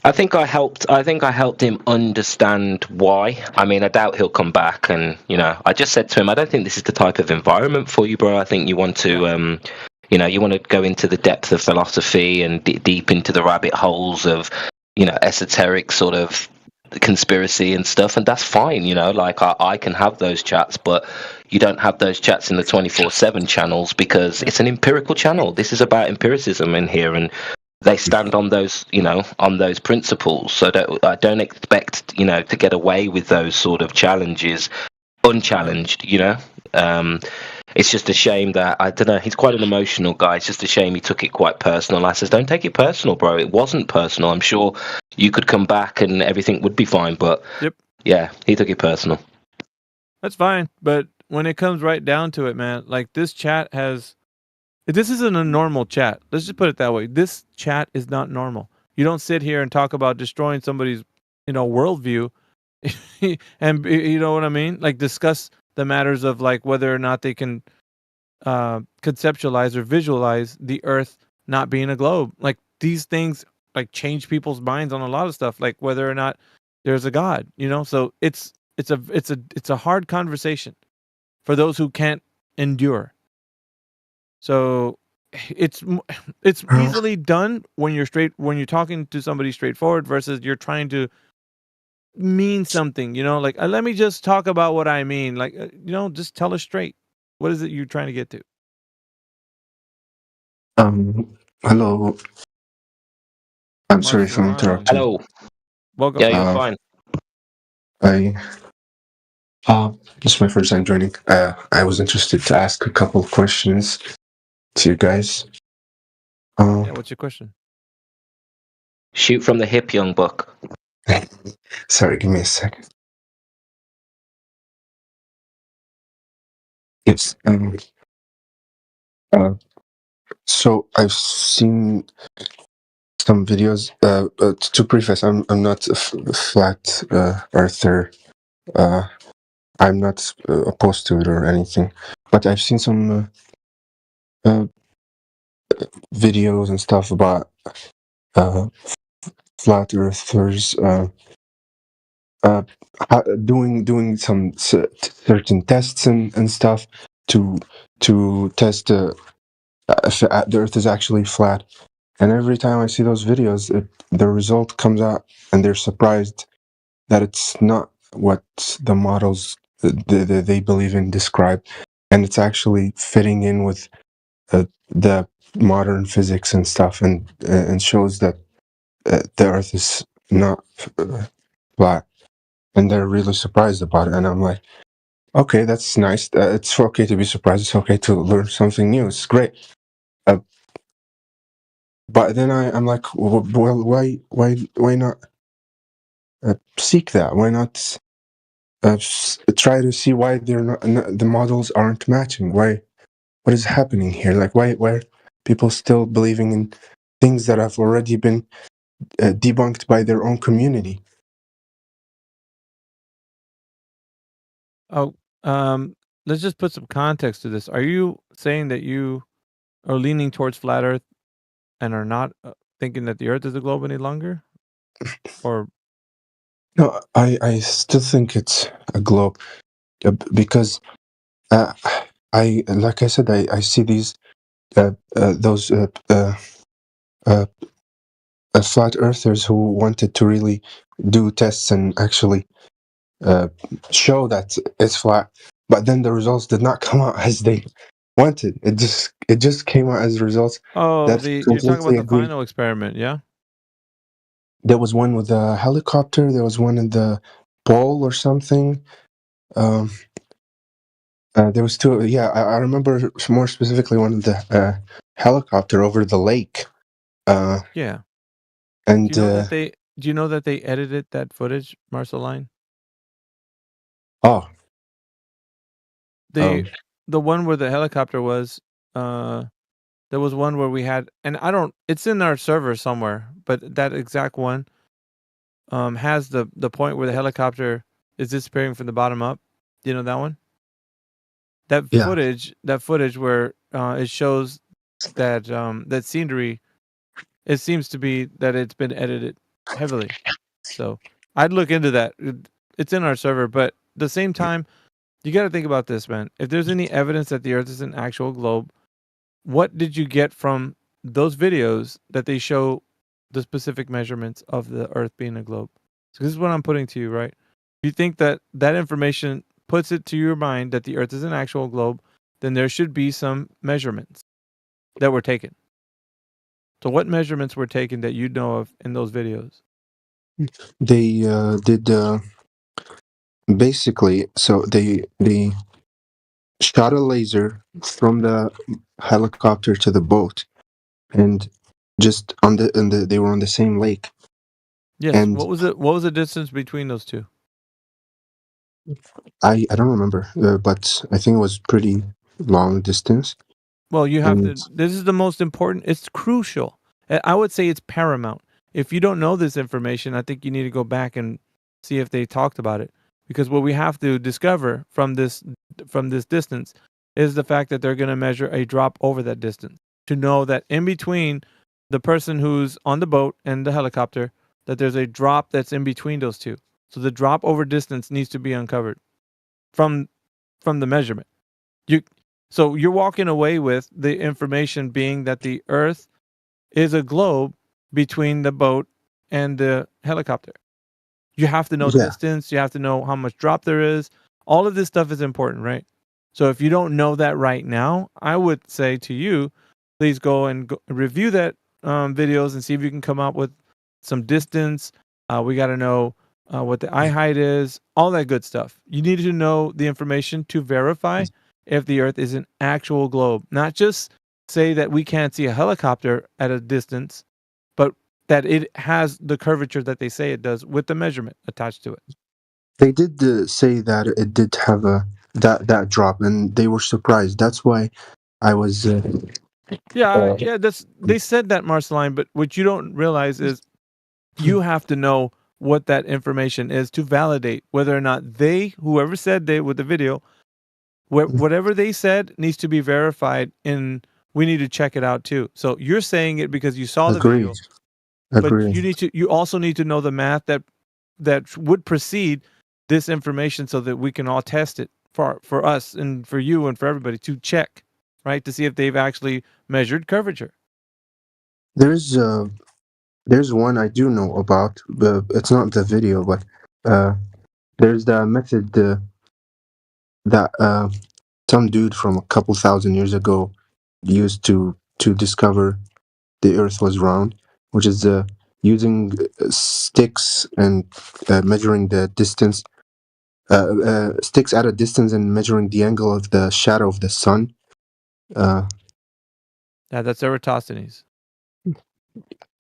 I think I helped him understand why. I mean, I doubt he'll come back. And I just said to him, I don't think this is the type of environment for you, bro. I think you want to, you want to go into the depth of philosophy and deep into the rabbit holes of, esoteric sort of conspiracy and stuff, and that's fine. Like I can have those chats, but you don't have those chats in the 24/7 channels because it's an empirical channel. This is about empiricism in here, and they stand on those, on those principles. So I don't expect, to get away with those sort of challenges unchallenged. It's just a shame that, I don't know, he's quite an emotional guy. It's just a shame he took it quite personal. I says, don't take it personal, bro. It wasn't personal. I'm sure you could come back and everything would be fine. But yeah, he took it personal. That's fine. But when it comes right down to it, man, like this isn't a normal chat. Let's just put it that way. This chat is not normal. You don't sit here and talk about destroying somebody's, worldview, and you know what I mean? Like, discuss the matters of like whether or not they can conceptualize or visualize the Earth not being a globe. Like, these things like change people's minds on a lot of stuff, like whether or not there's a God. So it's a hard conversation for those who can't endure. So it's easily done when you're talking to somebody straightforward versus you're trying to mean something, like, let me just talk about what I mean. Like, just tell us straight. What is it you're trying to get to? Hello. I'm sorry if I'm interrupting. Hello. Welcome. Yeah, you're fine. This is my first time joining. I was interested to ask a couple of questions to you guys. Yeah, what's your question? Shoot from the hip, young buck. Sorry, give me a second. Yes. So I've seen some videos. To preface, I'm not a flat earther. I'm not opposed to it or anything, but I've seen some videos and stuff about flat earthers doing some certain tests and stuff, to test if the Earth is actually flat. And every time I see those videos, the result comes out, and they're surprised that it's not what the models they believe in describe, and it's actually fitting in with the modern physics and stuff, and shows that the Earth is not flat, and they're really surprised about it. And I'm like, okay, that's nice. It's okay to be surprised. It's okay to learn something new. It's great. But then I'm like, well, why not seek that? Why not try to see why they're not the models aren't matching? Why? What is happening here? Like, why are people still believing in things that have already been debunked by their own community? Oh, let's just put some context to this. Are you saying that you are leaning towards flat Earth and are not thinking that the Earth is a globe any longer? Or No, I still think it's a globe because I like I said, I see these those flat earthers who wanted to really do tests and actually show that it's flat, but then the results did not come out as they wanted. It just came out as results that you're talking about the agree. final experiment, yeah? There was one with a helicopter. There was one in the pole or something. There was two. Yeah, I remember more specifically one of the helicopter over the lake. Yeah. And do you know that they edited that footage, Marceline? Oh. The one where the helicopter was, there was one where we had, and it's in our server somewhere, but that exact one has the point where the helicopter is disappearing from the bottom up. Do you know that one? That footage where it shows that that scenery, it seems to be that it's been edited heavily. So I'd look into that. It's in our server, but at the same time, you got to think about this, man. If there's any evidence that the Earth is an actual globe, what did you get from those videos that they show the specific measurements of the Earth being a globe? So this is what I'm putting to you, right? If you think that that information puts it to your mind that the Earth is an actual globe, then there should be some measurements that were taken. So what measurements were taken that you know of in those videos? They did basically, so they shot a laser from the helicopter to the boat, and just they were on the same lake. Yes. And What was the distance between those two? I don't remember, but I think it was pretty long distance. Well, you have to. This is the most important. It's crucial. I would say it's paramount. If you don't know this information, I think you need to go back and see if they talked about it. Because what we have to discover from this distance is the fact that they're going to measure a drop over that distance to know that in between the person who's on the boat and the helicopter, that there's a drop that's in between those two. So the drop over distance needs to be uncovered from the measurement. So you're walking away with the information being that the Earth is a globe between the boat and the helicopter. You have to know distance. You have to know how much drop there is. All of this stuff is important, right? So if you don't know that right now, I would say to you, please go and review that videos and see if you can come up with some distance. We got to know what the eye height is, all that good stuff. You need to know the information to verify if the Earth is an actual globe, not just say that we can't see a helicopter at a distance, but that it has the curvature that they say it does with the measurement attached to it. They did say that it did have that drop, and they were surprised. That's why I was. They said that, Marceline, but what you don't realize is you have to know what that information is to validate whether or not whoever said they with the video, whatever they said needs to be verified, and we need to check it out too. So you're saying it because you saw the video, but you also need to know the math that would precede this information so that we can all test it for us and for you and for everybody to check, right, to see if they've actually measured curvature. There's one I do know about, but it's not the video, but there's the method that some dude from a couple thousand years ago used to discover the Earth was round, which is using sticks and measuring the distance, sticks at a distance and measuring the angle of the shadow of the sun. Yeah, that's Eratosthenes.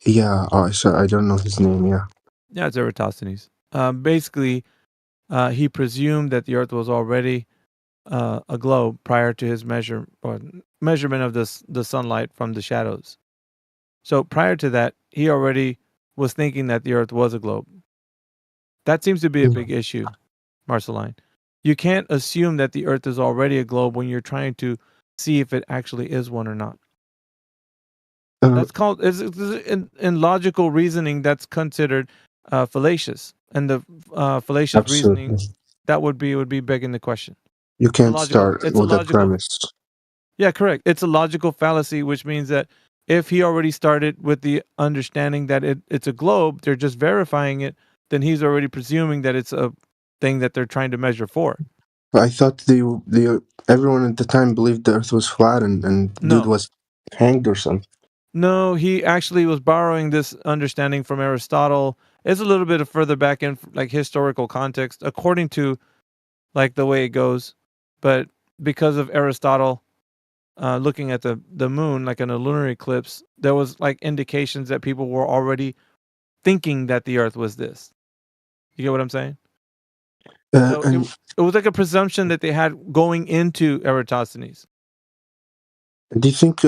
Yeah, so I don't know his name. Yeah. Yeah, it's Eratosthenes. Basically, he presumed that the Earth was already a globe prior to his measurement of the sunlight from the shadows. So prior to that, he already was thinking that the Earth was a globe. That seems to be a big issue, Marceline. You can't assume that the Earth is already a globe when you're trying to see if it actually is one or not. That's called in logical reasoning. That's considered fallacious, and the fallacious reasoning that would be begging the question. You can't start with a premise. Yeah, correct. It's a logical fallacy, which means that if he already started with the understanding that it's a globe, they're just verifying it, then he's already presuming that it's a thing that they're trying to measure for. But I thought everyone at the time believed the Earth was flat and dude was hanged or something. No, he actually was borrowing this understanding from Aristotle. It's a little bit further back in like historical context, according to like the way it goes. But because of Aristotle looking at the moon, like in a lunar eclipse, there was like indications that people were already thinking that the Earth was this. You get what I'm saying? So it was like a presumption that they had going into Eratosthenes. Do you think?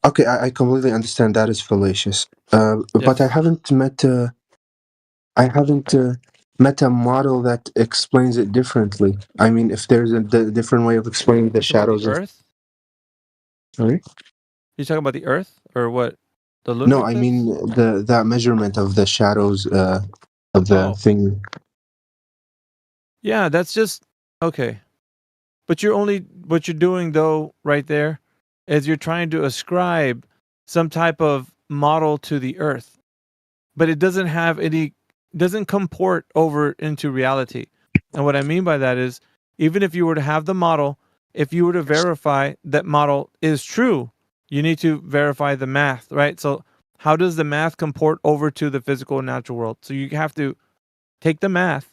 Okay, I completely understand that is fallacious. But I haven't met a model that explains it differently. I mean, if there's a different way of explaining the shadows of Earth. Sorry, you talking about the Earth or what? The lunar no, eclipse? I mean that measurement of the shadows of the thing. Yeah, that's just okay. But what you're doing though right there is you're trying to ascribe some type of model to the Earth, but it doesn't comport over into reality. And what I mean by that is, even if you were to have the model, if you were to verify that model is true, you need to verify the math, right? So how does the math comport over to the physical and natural world? So you have to take the math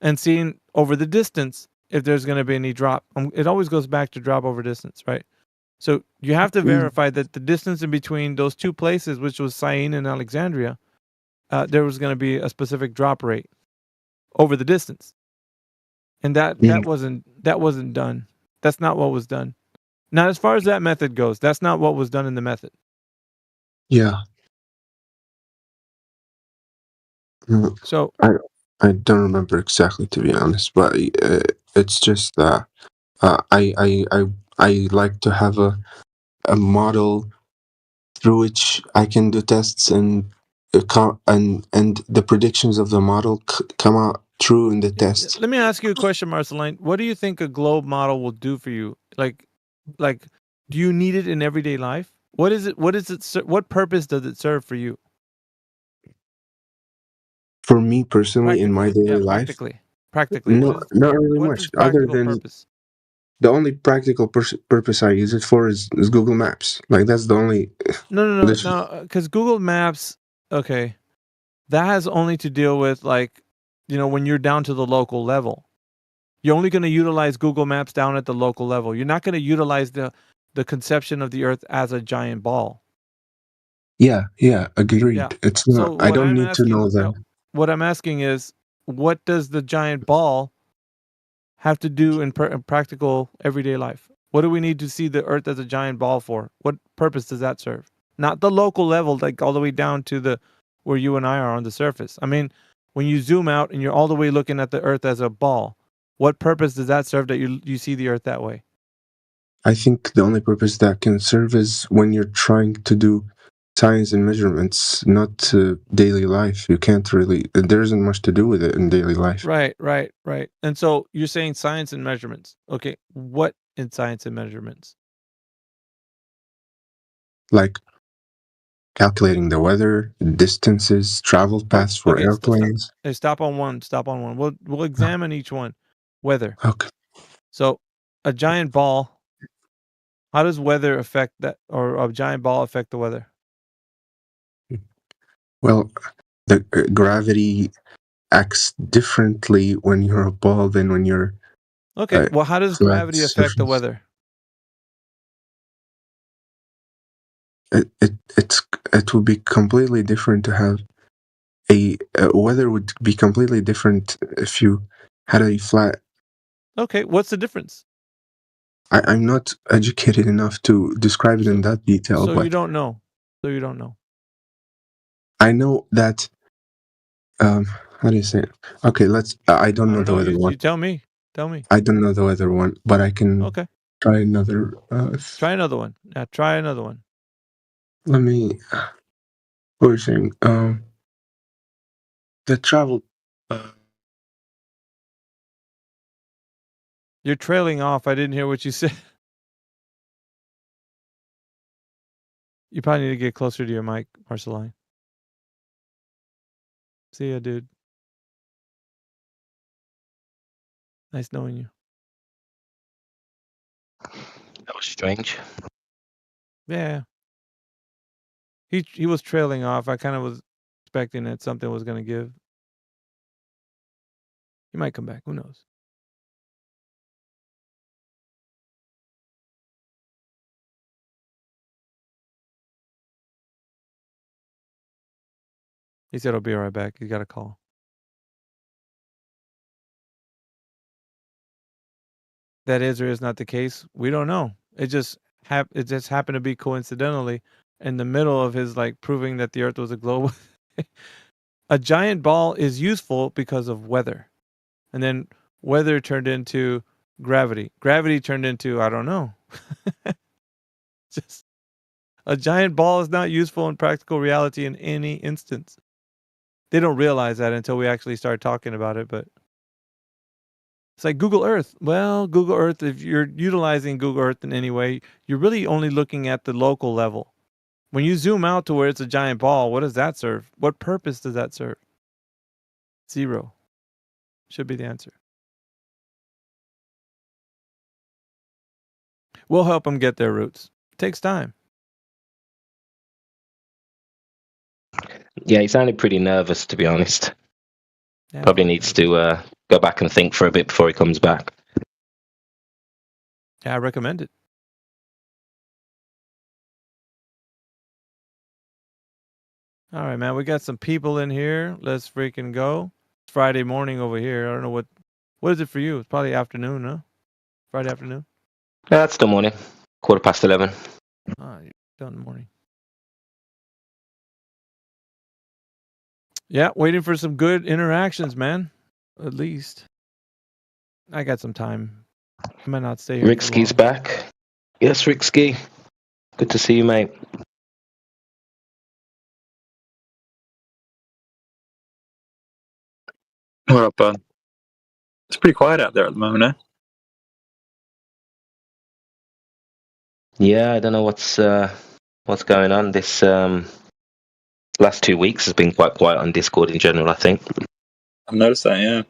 and seeing over the distance if there's going to be any drop. It always goes back to drop over distance, right? So you have to verify that the distance in between those two places, which was Syene and Alexandria, there was going to be a specific drop rate over the distance, and that wasn't done. That's not what was done. Now, as far as that method goes, that's not what was done in the method. Yeah. So I don't remember exactly, to be honest, but it's just that I like to have a model through which I can do tests and the predictions of the model come out true in the test. Let me ask you a question, Marceline. What do you think a globe model will do for you? Like, do you need it in everyday life? What is it? What purpose does it serve for you? For me personally, in my daily life, practically, no, not really much. Other than the only practical purpose I use it for is Google Maps. Like that's the only. No, because Google Maps, okay, that has only to deal with like, when you're down to the local level. You're only going to utilize Google Maps down at the local level. You're not going to utilize the conception of the Earth as a giant ball. Yeah, agreed. Yeah. It's not. So I don't need to know that. What I'm asking is, what does the giant ball have to do in practical everyday life? What do we need to see the Earth as a giant ball for? What purpose does that serve? Not the local level, like all the way down to where you and I are on the surface. I mean, when you zoom out and you're all the way looking at the Earth as a ball, what purpose does that serve that you see the Earth that way? I think the only purpose that can serve is when you're trying to do science and measurements, not daily life. You can't really. There isn't much to do with it in daily life. Right. And so you're saying science and measurements. Okay, what in science and measurements? Like calculating the weather, distances, travel paths for airplanes. Stop on one. We'll examine each one. Weather. Okay. So a giant ball. How does weather affect that, or a giant ball affect the weather? Well, the gravity acts differently when you're a ball than when you're. Okay. Well, how does gravity affect the weather? It would be completely different to have a weather would be completely different if you had a flat. Okay, what's the difference? I'm not educated enough to describe it in that detail. So but you don't know. I know that. How do you say it? Okay, let's. I don't know the weather one. You tell me. I don't know the weather one, but I can. Okay. Try another. Try another one. Yeah, try another one. Let me. What were you saying? The travel. You're trailing off. I didn't hear what you said. You probably need to get closer to your mic, Marceline. See ya, dude. Nice knowing you. That was strange. Yeah. He was trailing off. I kind of was expecting that something was going to give. He might come back. Who knows? He said he'll be right back. He got a call. That is or is not the case. We don't know. It just happened to be coincidentally in the middle of his like proving that the Earth was a globe. A giant ball is useful because of weather, and then weather turned into gravity. Gravity turned into I don't know. Just a giant ball is not useful in practical reality in any instance. They don't realize that until we actually start talking about it, but it's like Google Earth. Well, Google Earth, if you're utilizing Google Earth in any way, you're really only looking at the local level. When you zoom out to where it's a giant ball, what does that serve? What purpose does that serve? 0. Should be the answer. We'll help them get their roots. It takes time. Yeah, he sounded pretty nervous, to be honest. Yeah, Probably needs to go back and think for a bit before he comes back. Yeah, I recommend it. All right, man. We got some people in here. Let's freaking go. It's Friday morning over here. I don't know what is it for you? It's probably afternoon, huh? Friday afternoon. Yeah, that's the morning. 11:15. Ah, you're done in the morning. Yeah, waiting for some good interactions, man. At least. I got some time. I might not stay here. Rickski's back. Yes, Rickski. Good to see you, mate. What up, bud? It's pretty quiet out there at the moment, eh? Yeah, I don't know what's going on. This last 2 weeks has been quite quiet on Discord in general, I think. I've noticed that, yeah.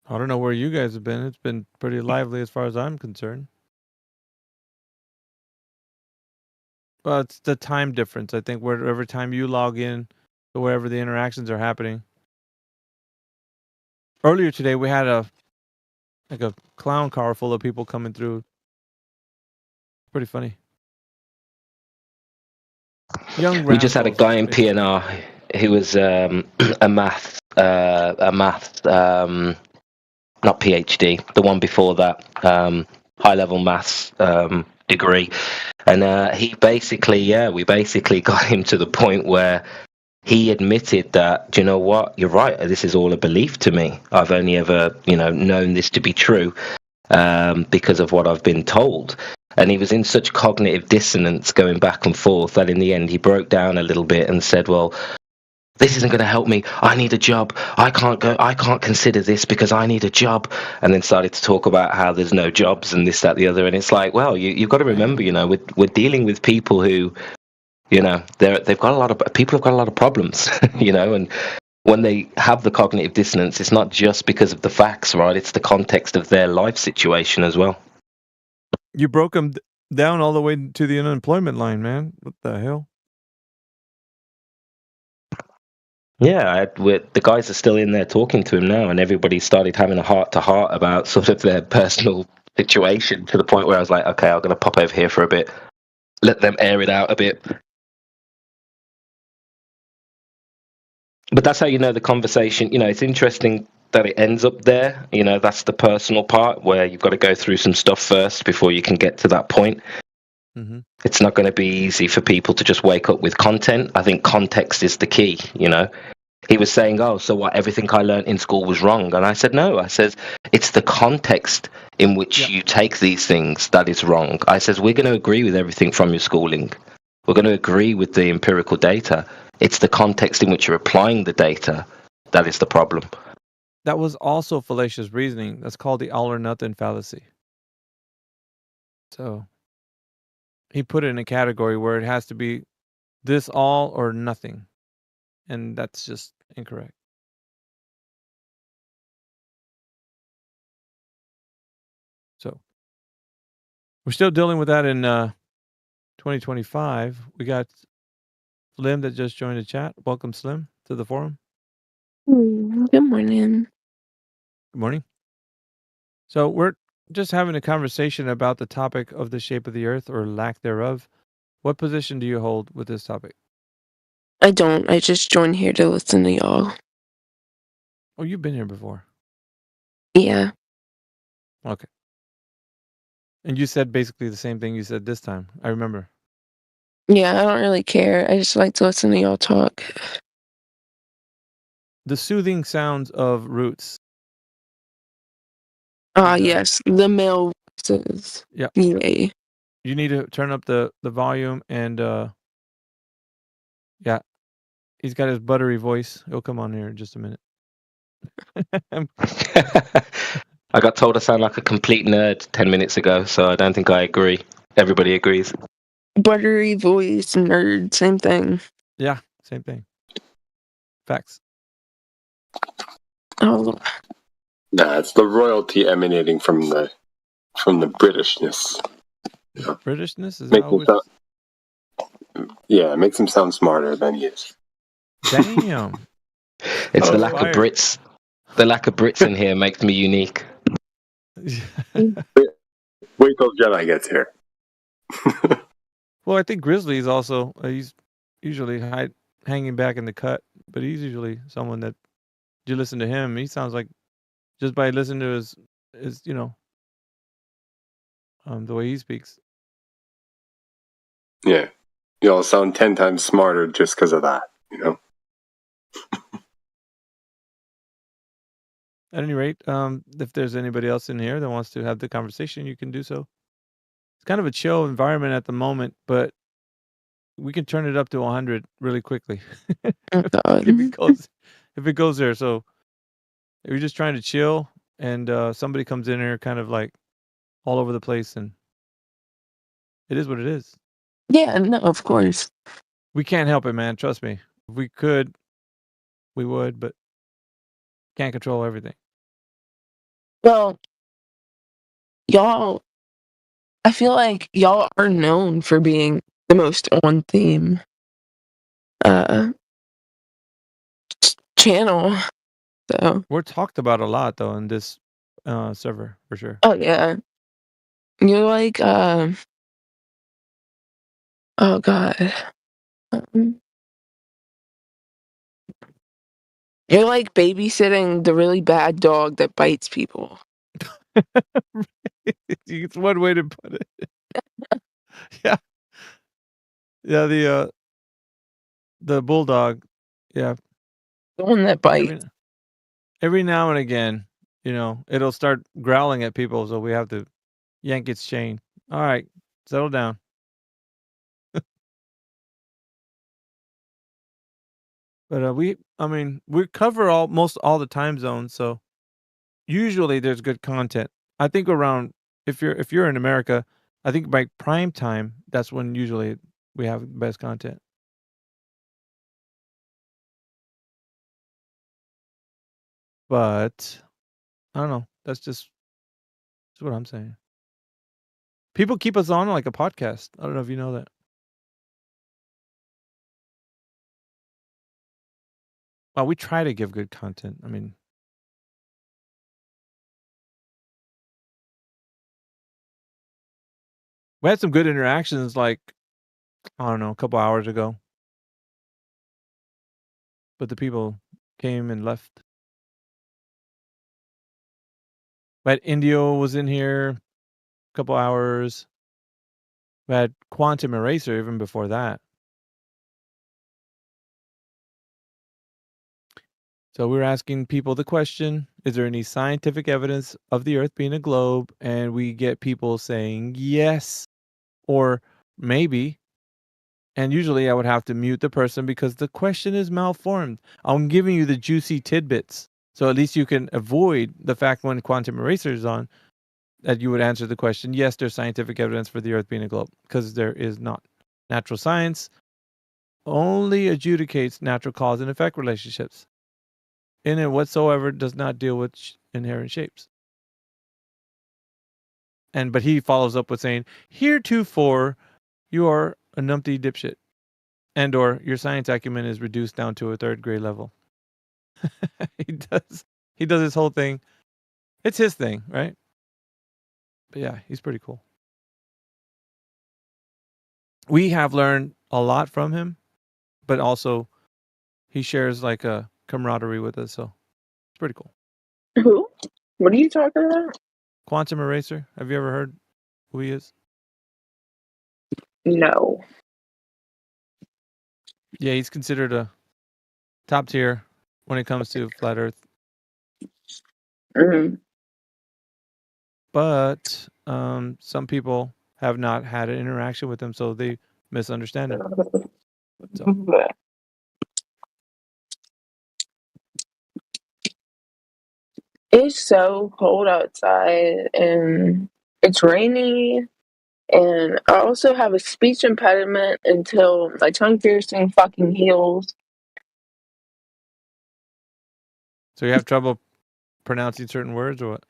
I don't know where you guys have been. It's been pretty lively as far as I'm concerned. Well, it's the time difference. I think wherever time you log in to wherever the interactions are happening. Earlier today, we had a clown car full of people coming through. Pretty funny. We just had a guy in PNR who was a math, not PhD, the one before that, high level maths degree, and he basically, we basically got him to the point where he admitted that, do you know what, you're right, this is all a belief to me. I've only ever, known this to be true because of what I've been told. And he was in such cognitive dissonance going back and forth that in the end he broke down a little bit and said, well, this isn't going to help me. I need a job. I can't consider this because I need a job. And then started to talk about how there's no jobs and this, that, the other. And it's like, well, you've got to remember, we're dealing with people who, they've got a lot of people have got a lot of problems, and when they have the cognitive dissonance, it's not just because of the facts, right? It's the context of their life situation as well. You broke them down all the way to the unemployment line, man. What the hell? Yeah, the guys are still in there talking to him now, and everybody started having a heart-to-heart about sort of their personal situation, to the point where I was like, okay, I'm going to pop over here for a bit, let them air it out a bit. But that's how the conversation, it's interesting that it ends up there. That's the personal part where you've got to go through some stuff first before you can get to that point. Mm-hmm. It's not going to be easy for people to just wake up with content. I think context is the key, He was saying, oh, so what, everything I learned in school was wrong? And I said, no. I says, it's the context in which you take these things that is wrong. I says, we're going to agree with everything from your schooling. We're going to agree with the empirical data. It's the context in which you're applying the data that is the problem. That was also fallacious reasoning. That's called the all or nothing fallacy. So he put it in a category where it has to be this all or nothing. And that's just incorrect. So we're still dealing with that in 2025. We got Slim that just joined the chat. Welcome, Slim, to the forum. Good morning. Good morning. So we're just having a conversation about the topic of the shape of the earth or lack thereof. What position do you hold with this topic? I don't. I just joined here to listen to y'all. Oh, you've been here before. Yeah. Okay. And you said basically the same thing you said this time. I remember. Yeah, I don't really care. I just like to listen to y'all talk. The soothing sounds of roots. Yes. The male voices. Yeah. Yay. You need to turn up the volume and yeah. He's got his buttery voice. He'll come on here in just a minute. I got told I sound like a complete nerd 10 minutes ago, so I don't think I agree. Everybody agrees. Buttery voice, nerd, same thing. Yeah, same thing. Facts. Oh. Nah, it's the royalty emanating from the Britishness. Britishness is always... Yeah, it makes him sound smarter than he is. Damn. It's the lack of Brits. The lack of Brits in here makes me unique. Wait till Jedi gets here. Well, I think Grizzly is also, he's usually hanging back in the cut, but he's usually someone that, you listen to him, he sounds like, just by listening to his the way he speaks. Yeah. You all sound 10 times smarter just because of that, At any rate, if there's anybody else in here that wants to have the conversation, you can do so. It's kind of a chill environment at the moment, but we can turn it up to 100 really quickly. if it goes there. So if you're just trying to chill and somebody comes in here kind of like all over the place, and it is what it is. Yeah, no, of course. We can't help it, man. Trust me. If we could, we would, but can't control everything. Well, y'all, I feel like y'all are known for being the most on theme channel. So we're talked about a lot though in this server for sure. Oh yeah. You're like oh god. You're like babysitting the really bad dog that bites people. It's one way to put it. Yeah. Yeah, the bulldog. Yeah. The one that bites. Every now and again, it'll start growling at people, so we have to yank its chain. All right, Settle down. But we cover almost all the time zones, so usually there's good content. I think around if you're in America, I think by prime time, that's when usually we have the best content. But I don't know. That's what I'm saying. People keep us on like a podcast. I don't know if you know that. Well, we try to give good content. I mean, we had some good interactions like, I don't know, a couple hours ago. But the people came and left. But Indio was in here a couple hours. We had Quantum Eraser even before that. So we were asking people the question, is there any scientific evidence of the Earth being a globe? And we get people saying yes or maybe. And usually I would have to mute the person because the question is malformed. I'm giving you the juicy tidbits. So at least you can avoid the fact when Quantum Eraser is on that you would answer the question, yes, there's scientific evidence for the Earth being a globe, because there is not. Natural science only adjudicates natural cause and effect relationships. In it whatsoever does not deal with inherent shapes. But he follows up with saying, heretofore, you are a numpty dipshit. And or your science acumen is reduced down to a third grade level. He does his whole thing. It's his thing, right? But yeah, he's pretty cool. We have learned a lot from him, but also he shares like a camaraderie with us, so it's pretty cool. Who? What are you talking about? Quantum Eraser. Have you ever heard who he is? No. Yeah, he's considered a top tier when it comes to flat Earth. Mm-hmm. But some people have not had an interaction with him, so they misunderstand him. So. It's so cold outside and it's rainy, and I also have a speech impediment until my tongue piercing fucking heals. So you have trouble pronouncing certain words or what?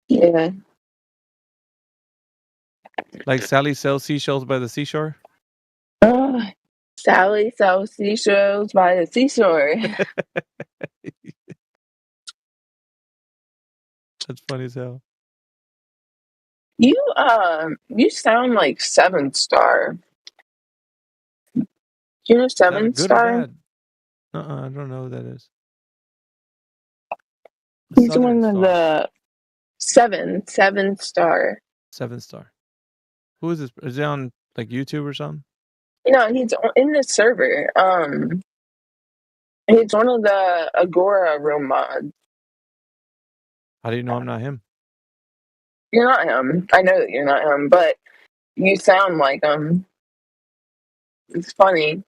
Yeah. Like Sally sells seashells by the seashore? Sally sells seashells by the seashore. That's funny as hell. You sound like Seven Star. You know Seven Good Star? or bad? I don't know who that is. He's one of the Seven Star. 7 Star. Who is this? Is he on like YouTube or something? No, he's in the server. He's one of the Agora room mods. How do you know I'm not him? You're not him. I know that you're not him, but you sound like him. It's funny.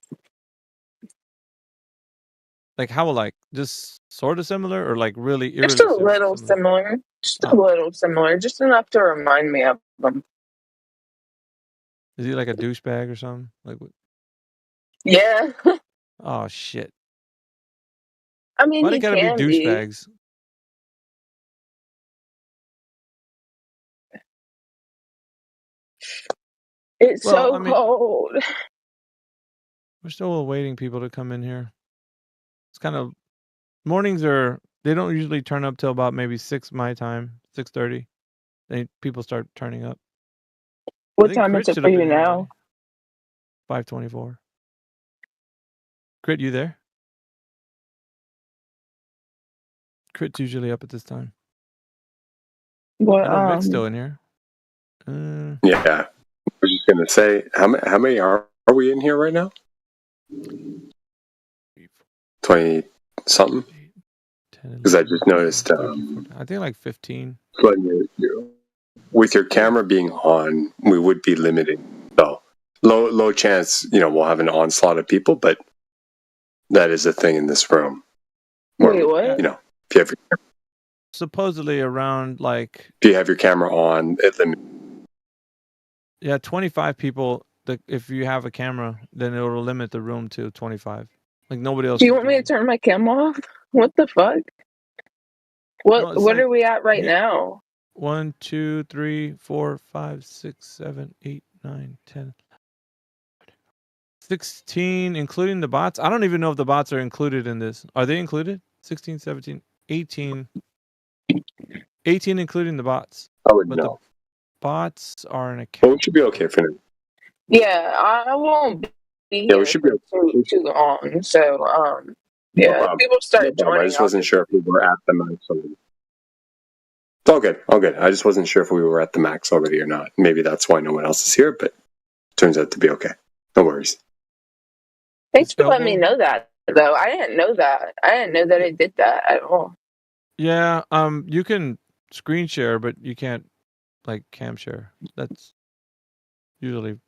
Like how like just sort of similar or like really Just a little similar. Just a little similar. Just enough to remind me of him. Is he like a douchebag or something? Like what? Yeah. Oh shit. I mean, Why they he gotta be can douchebags? It's so cold. We're still awaiting people to come in here. It's kind of mornings they don't usually turn up till about maybe 6 my time, 6:30. Then people start turning up. What time is it for you now? 5:24. Crit, you there? Crit's usually up at this time. Well, I know Rick's still in here. Yeah. I was just gonna say, how many are we in here right now? 20 something. Because I just noticed. I think like 15. with your camera being on, we would be limited. So low chance, we'll have an onslaught of people, but that is a thing in this room. Wait, what? If you have supposedly around like if you have your camera on, it limits. 25 people. If you have a camera, then it will limit the room to 25. Like nobody else. Do you want me to turn my camera off? What the fuck? What are we at right now? 1, 2, 3, 4, 5, 6, 7, 8, 9, 10, 16, including the bots. I don't even know if the bots are included in this. Are they included? 16, 17, 18. 18 including the bots. I would but know. The bots are an account. But we should be okay for now. Yeah, I won't be Yeah, here we should be okay. too long. So, yeah, people start joining. I just wasn't sure if we were at the max already. All good. I just wasn't sure if we were at the max already or not. Maybe that's why no one else is here, but it turns out to be okay. No worries. Thanks for letting me know that, though. I didn't know that. I didn't know that it did that at all. Yeah, you can screen share, but you can't like cam share. That's usually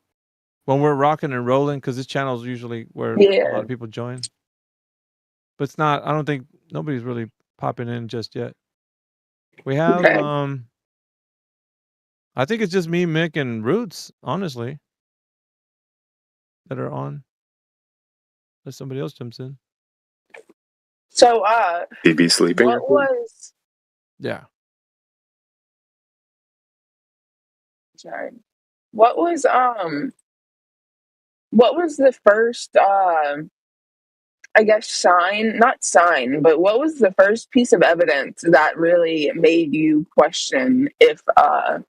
when we're rocking and rolling, because this channel is usually where a lot of people join. But it's not. I don't think nobody's really popping in just yet. We have I think it's just me, Mick, and Roots, honestly, that are on. Unless somebody else jumps in. So, BB sleeping. What was? Yeah. Sorry. What was the first I guess not sign, but what was the first piece of evidence that really made you question if the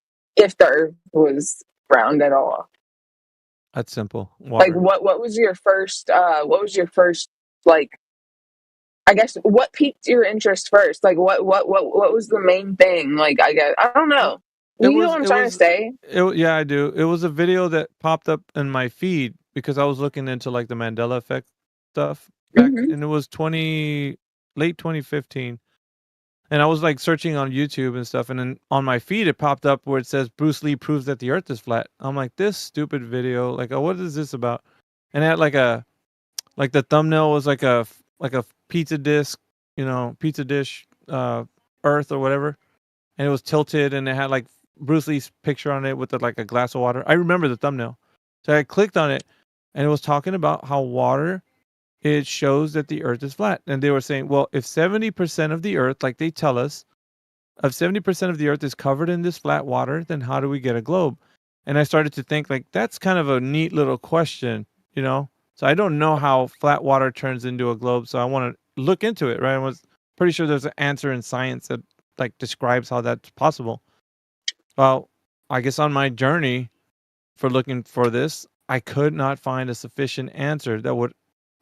Earth was round at all? That's simple. Water. Like what was your first like, I guess what piqued your interest first? Like what was the main thing? Like I don't know. You know what I'm trying to say? Yeah, I do. It was a video that popped up in my feed because I was looking into like the Mandela effect stuff back, and it was late 2015. And I was like searching on YouTube and stuff, and then on my feed it popped up where it says Bruce Lee proves that the Earth is flat. I'm like, this stupid video. Like, what is this about? And it had like the thumbnail was like a pizza disc, pizza dish, Earth or whatever, and it was tilted, and it had like Bruce Lee's picture on it with like a glass of water. I remember the thumbnail, so I clicked on it, and it was talking about how water. It shows that the Earth is flat. And they were saying, well, if 70% of the Earth, like they tell us, if 70% of the Earth is covered in this flat water, then how do we get a globe? And I started to think, like, that's kind of a neat little question, So I don't know how flat water turns into a globe, so I want to look into it, right? I was pretty sure there's an answer in science that, like, describes how that's possible. Well, I guess on my journey for looking for this, I could not find a sufficient answer that would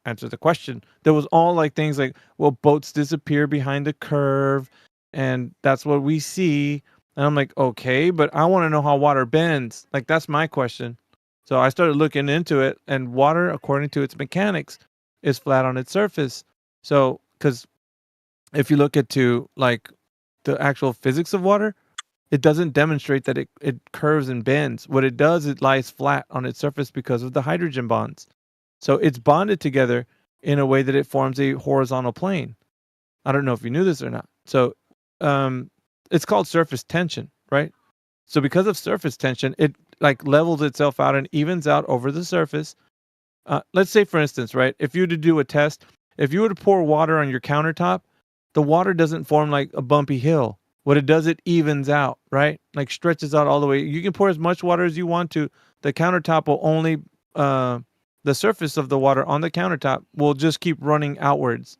answer the question. There was all like things like, well, boats disappear behind the curve, and that's what we see. And I'm like, okay, but I want to know how water bends. Like, that's my question. So I started looking into it, and water, according to its mechanics, is flat on its surface. So, because if you look into like the actual physics of water, it doesn't demonstrate that it curves and bends. What it does, it lies flat on its surface because of the hydrogen bonds. So it's bonded together in a way that it forms a horizontal plane. I don't know if you knew this or not. So it's called surface tension, right? So because of surface tension, it like levels itself out and evens out over the surface. Let's say, for instance, right, if you were to do a test, if you were to pour water on your countertop, the water doesn't form like a bumpy hill. What it does, it evens out, right? Like stretches out all the way. You can pour as much water as you want to. The countertop will only... the surface of the water on the countertop will just keep running outwards.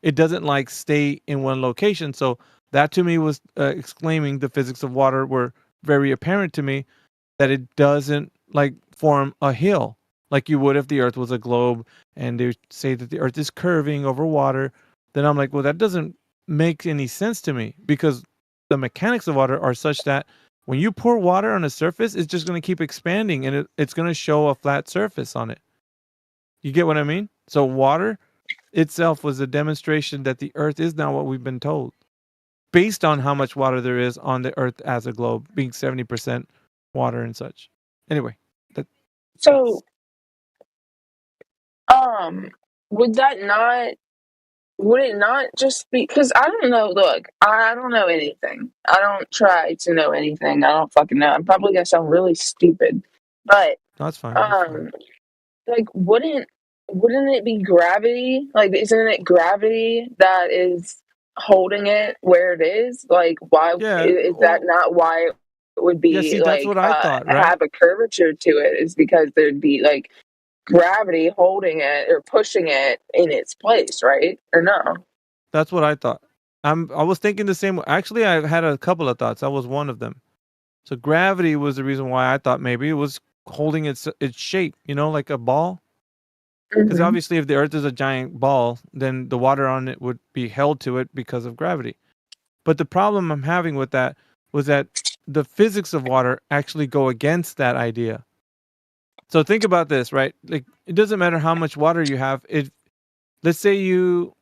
It doesn't like stay in one location. So that to me was exclaiming the physics of water were very apparent to me, that it doesn't like form a hill like you would if the Earth was a globe and they say that the Earth is curving over water. Then I'm like, well, that doesn't make any sense to me, because the mechanics of water are such that when you pour water on a surface, it's just going to keep expanding, and it's going to show a flat surface on it. You get what I mean? So water itself was a demonstration that the Earth is not what we've been told. based on how much water there is on the Earth as a globe, being 70% water and such. Anyway, so would that not? Would it not just be because I don't know? Look, I don't know anything. I don't try to know anything. I don't fucking know. I'm probably gonna sound really stupid, but that's fine. That's fine. like, wouldn't it be gravity? Like, isn't it gravity that is holding it where it is? Like, why is that not why it would be see, that's like what I thought, right? have a curvature to it? Is because there'd be like gravity holding it or pushing it in its place, right? Or no? That's what I thought. I was thinking the same. Actually, I've had a couple of thoughts. That was one of them. So gravity was the reason why I thought maybe it was holding its shape, like a ball. Because obviously, if the Earth is a giant ball, then the water on it would be held to it because of gravity. But the problem I'm having with that was that the physics of water actually go against that idea. So think about this, right? Like, it doesn't matter how much water you have. Let's say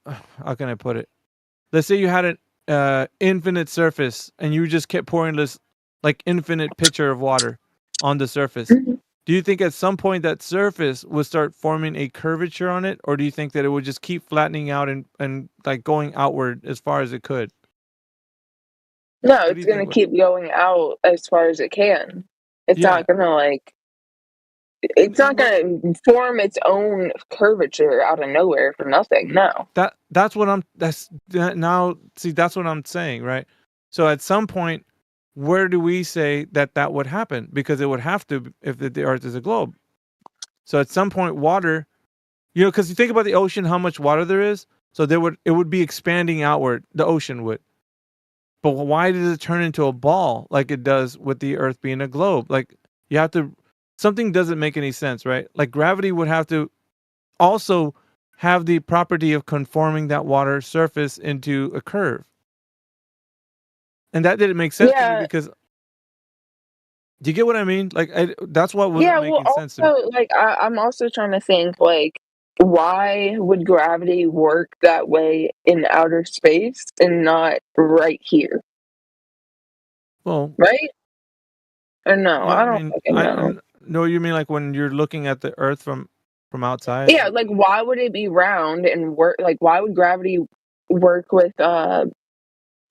how can I put it? Let's say you had an infinite surface and you just kept pouring this like infinite pitcher of water on the surface. Do you think at some point that surface would start forming a curvature on it? Or do you think that it would just keep flattening out and like going outward as far as it could? No, it's going to keep going out as far as it can. It's not going to it's not going to form its own curvature out of nowhere for nothing. No. That's what I'm saying, right? So at some point, where do we say that would happen? Because it would have to if the Earth is a globe. So at some point, water, because you think about the ocean, how much water there is. So it would be expanding outward. The ocean would. But why does it turn into a ball like it does with the Earth being a globe? Like something doesn't make any sense, right? Like gravity would have to also have the property of conforming that water surface into a curve. And that didn't make sense to me because, do you get what I mean? Like, that's what wasn't making sense to me. Like, I'm also trying to think, like, why would gravity work that way in outer space and not right here? Well, right? Or no, I don't fucking know. No, you mean like when you're looking at the Earth from outside? Yeah, like why would it be round and work? Like, why would gravity work with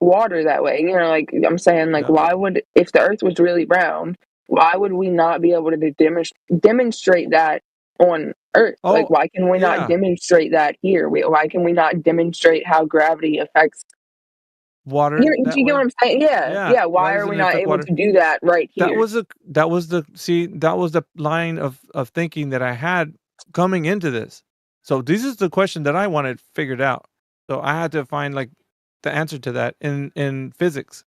water that way? Like I'm saying, like why would, if the Earth was really round, why would we not be able to demonstrate that on Earth? Like, why can we not demonstrate that here? Why can we not demonstrate how gravity affects water? Do you get what I'm saying? Yeah. Why are we not able to do that right here? That was the line of thinking that I had coming into this. So this is the question that I wanted figured out. So I had to find like the answer to that in physics.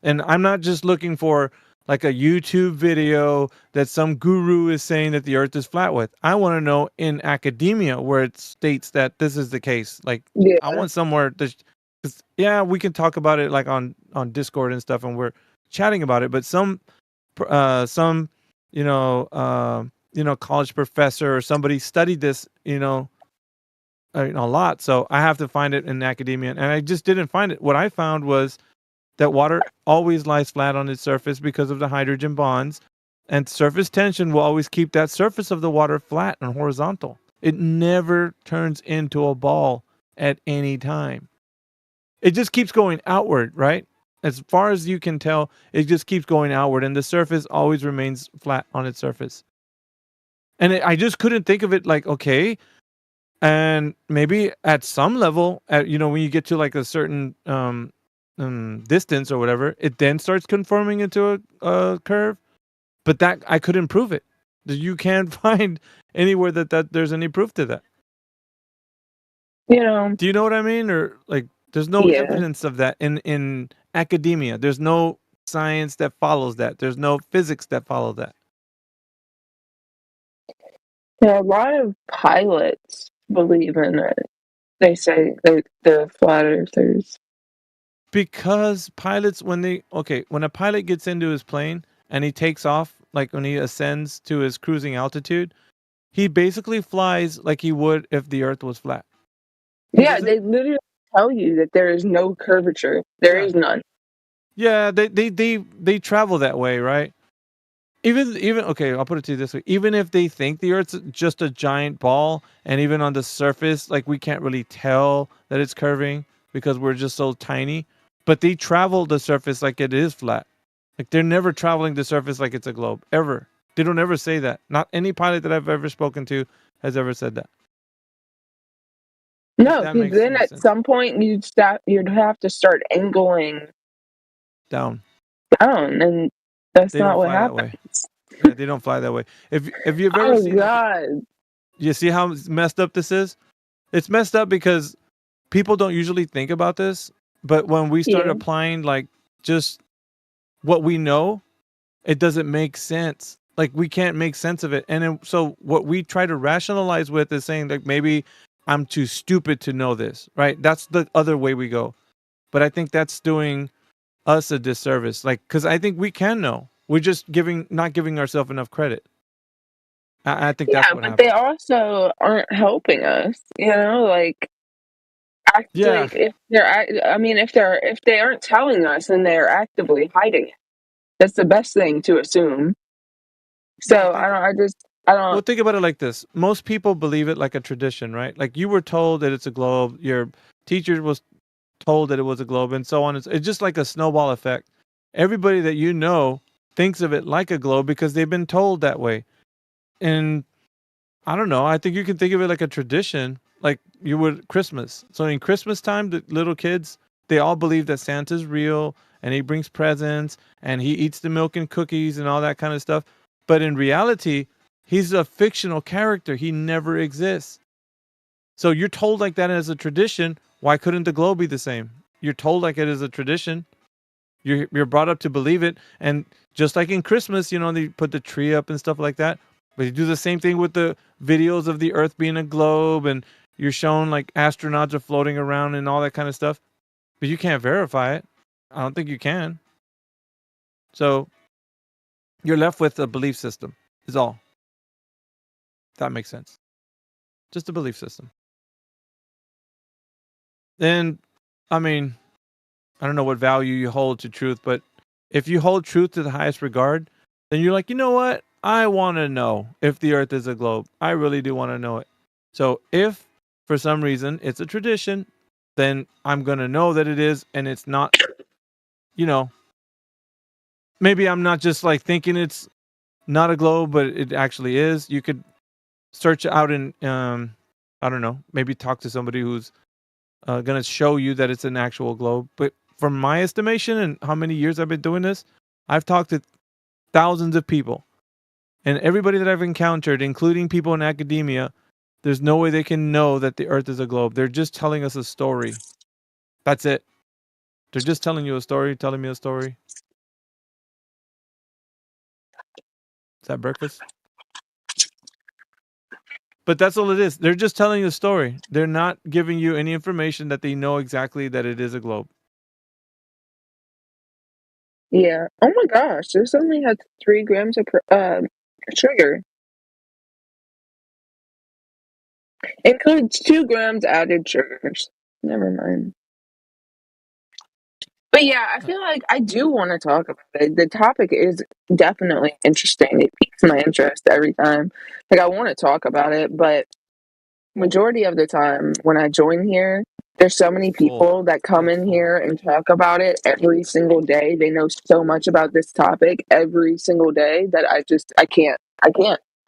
And I'm not just looking for like a YouTube video that some guru is saying that the Earth is flat with. I want to know in academia where it states that this is the case. Like, I want somewhere to, we can talk about it like on Discord and stuff, and we're chatting about it. But some college professor or somebody studied this, a lot. So I have to find it in academia, and I just didn't find it. What I found was that water always lies flat on its surface because of the hydrogen bonds, and surface tension will always keep that surface of the water flat and horizontal. It never turns into a ball at any time. It just keeps going outward, right? As far as you can tell, it just keeps going outward, and the surface always remains flat on its surface. And I just couldn't think of it like, okay, and maybe at some level, when you get to like a certain distance or whatever, it then starts conforming into a curve. But that I couldn't prove it. You can't find anywhere that there's any proof to that. Do you know what I mean? Or like, there's no evidence of that in academia. There's no science that follows that. There's no physics that follow that. Yeah, a lot of pilots believe in it. They say they're flat earthers. Because pilots, when a pilot gets into his plane and he takes off, like when he ascends to his cruising altitude, he basically flies like he would if the Earth was flat. They literally tell you that there is no curvature. There is none. Yeah, they travel that way, right? Even okay, I'll put it to you this way. Even if they think the Earth's just a giant ball, and even on the surface, like we can't really tell that it's curving because we're just so tiny, but they travel the surface like it is flat. Like they're never traveling the surface like it's a globe, ever. They don't ever say that. Not any pilot that I've ever spoken to has ever said that. No, that because makes then any at sense. some point you'd have to start angling Down. and that's They not don't what fly that happens. way. Yeah, they don't fly that way. If you've ever Oh seen, God. you see how messed up this is? It's messed up because people don't usually think about this, but when we start Yeah. applying like just what we know, it doesn't make sense. Like we can't make sense of it. And then, so what we try to rationalize with is saying like maybe I'm too stupid to know this, right? That's the other way we go. But I think that's doing us a disservice. Like, because I think we can know. We're just not giving ourselves enough credit. I think that's Yeah, what but happened. they also aren't helping us. Like actually, if they aren't telling us, then they're actively hiding it. That's the best thing to assume. So I don't. Well, think about it like this. Most people believe it like a tradition, right? Like you were told that it's a globe. Your teacher was told that it was a globe, and so on. It's just like a snowball effect. Everybody that you know thinks of it like a globe because they've been told that way. And I don't know. I think you can think of it like a tradition, like you would Christmas. So in Christmas time, the little kids, they all believe that Santa's real and he brings presents and he eats the milk and cookies and all that kind of stuff. But in reality, he's a fictional character. He never exists. So you're told like that as a tradition. Why couldn't the globe be the same? You're told like it is a tradition. You're brought up to believe it. And just like in Christmas, they put the tree up and stuff like that. But you do the same thing with the videos of the Earth being a globe, and you're shown like astronauts are floating around and all that kind of stuff. But you can't verify it. I don't think you can. So you're left with a belief system, is all. If that makes sense. Just a belief system. And I mean, I don't know what value you hold to truth, but if you hold truth to the highest regard, then you're like, you know what? I want to know if the Earth is a globe. I really do want to know it. So if for some reason it's a tradition, then I'm going to know that it is, and it's not, maybe I'm not just like thinking it's not a globe, but it actually is. You could search out and, I don't know, maybe talk to somebody who's going to show you that it's an actual globe. But from my estimation and how many years I've been doing this, I've talked to thousands of people. And everybody that I've encountered, including people in academia, there's no way they can know that the Earth is a globe. They're just telling us a story. That's it. They're just telling you a story, telling me a story. Is that breakfast? But that's all it is. They're just telling you a story. They're not giving you any information that they know exactly that it is a globe. Yeah. Oh my gosh, this only had 3 grams of sugar. Includes 2 grams added sugars. Never mind. But yeah, I feel like I do want to talk about it. The topic is definitely interesting. It piques my interest every time. Like I want to talk about it, but majority of the time when I join here, there's so many people that come in here and talk about it every single day. They know so much about this topic every single day that I can't.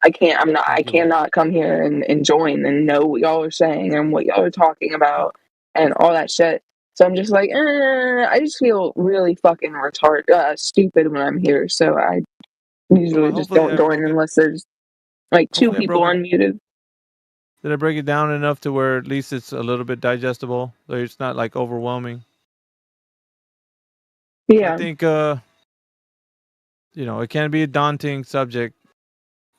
I cannot come here and join and know what y'all are saying and what y'all are talking about and all that shit. So I'm just like, I just feel really fucking stupid when I'm here. So I usually just don't join unless there's like 2 people unmuted. Did I break it down enough to where at least it's a little bit digestible? So it's not like overwhelming. Yeah. I think it can be a daunting subject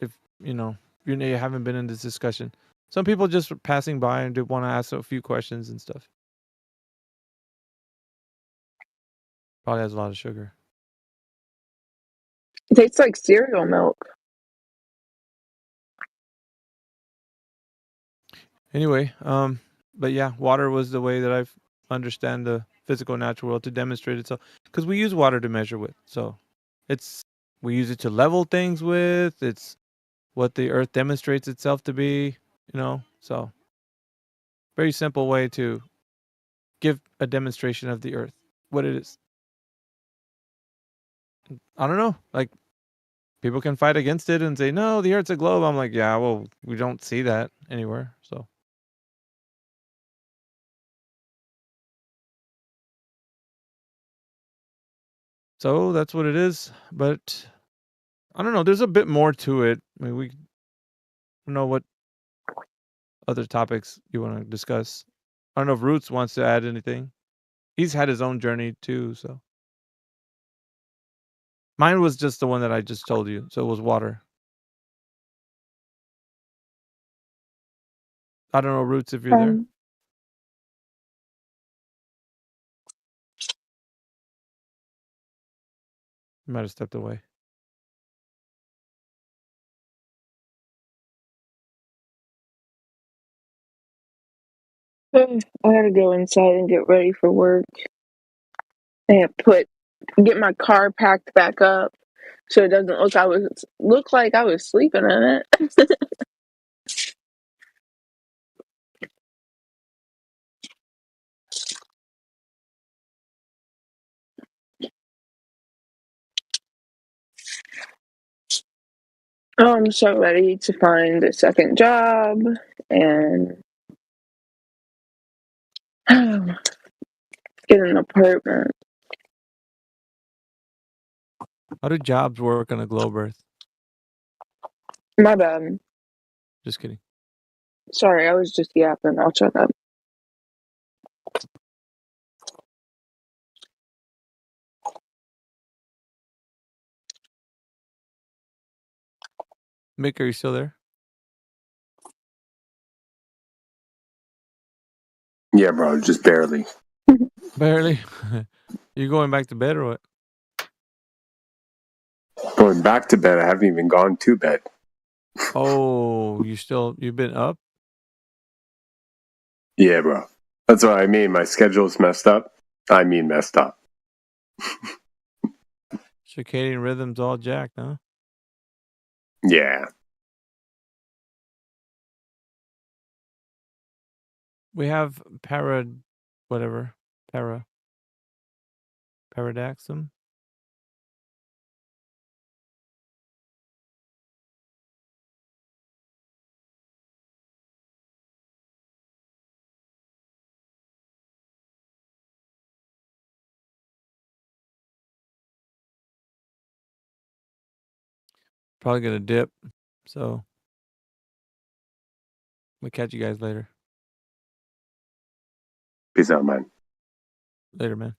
if you haven't been in this discussion. Some people just passing by and do want to ask a few questions and stuff. Probably has a lot of sugar. It tastes like cereal milk. Anyway, but yeah, water was the way that I've understand the physical natural world to demonstrate itself, because we use water to measure with. So we use it to level things with. It's what the earth demonstrates itself to be, so very simple way to give a demonstration of the earth, what it is. I don't know, like people can fight against it and say, no, the earth's a globe. I'm like, yeah, well, we don't see that anywhere. So that's what it is. But I don't know, there's a bit more to it. I mean, we don't know what other topics you want to discuss. I don't know if Roots wants to add anything. He's had his own journey too, so. Mine was just the one that I just told you, so it was water. I don't know, Roots, if you're there. You might have stepped away. I gotta go inside and get ready for work. And get my car packed back up so it doesn't look like I was sleeping in it. I'm so ready to find a second job and get an apartment. How do jobs work on a globe Earth? My bad. Just kidding. Sorry, I was just yapping. I'll shut up. Mick, are you still there? Yeah, bro, just barely. Barely. You going back to bed or what? Going back to bed. I haven't even gone to bed. Oh, you've been up? Yeah, bro. That's what I mean. My schedule's messed up. I mean messed up. Circadian rhythms all jacked, huh? Yeah. We have Paradaxum. Probably gonna dip, so we'll catch you guys later. Peace out, man. Later, man.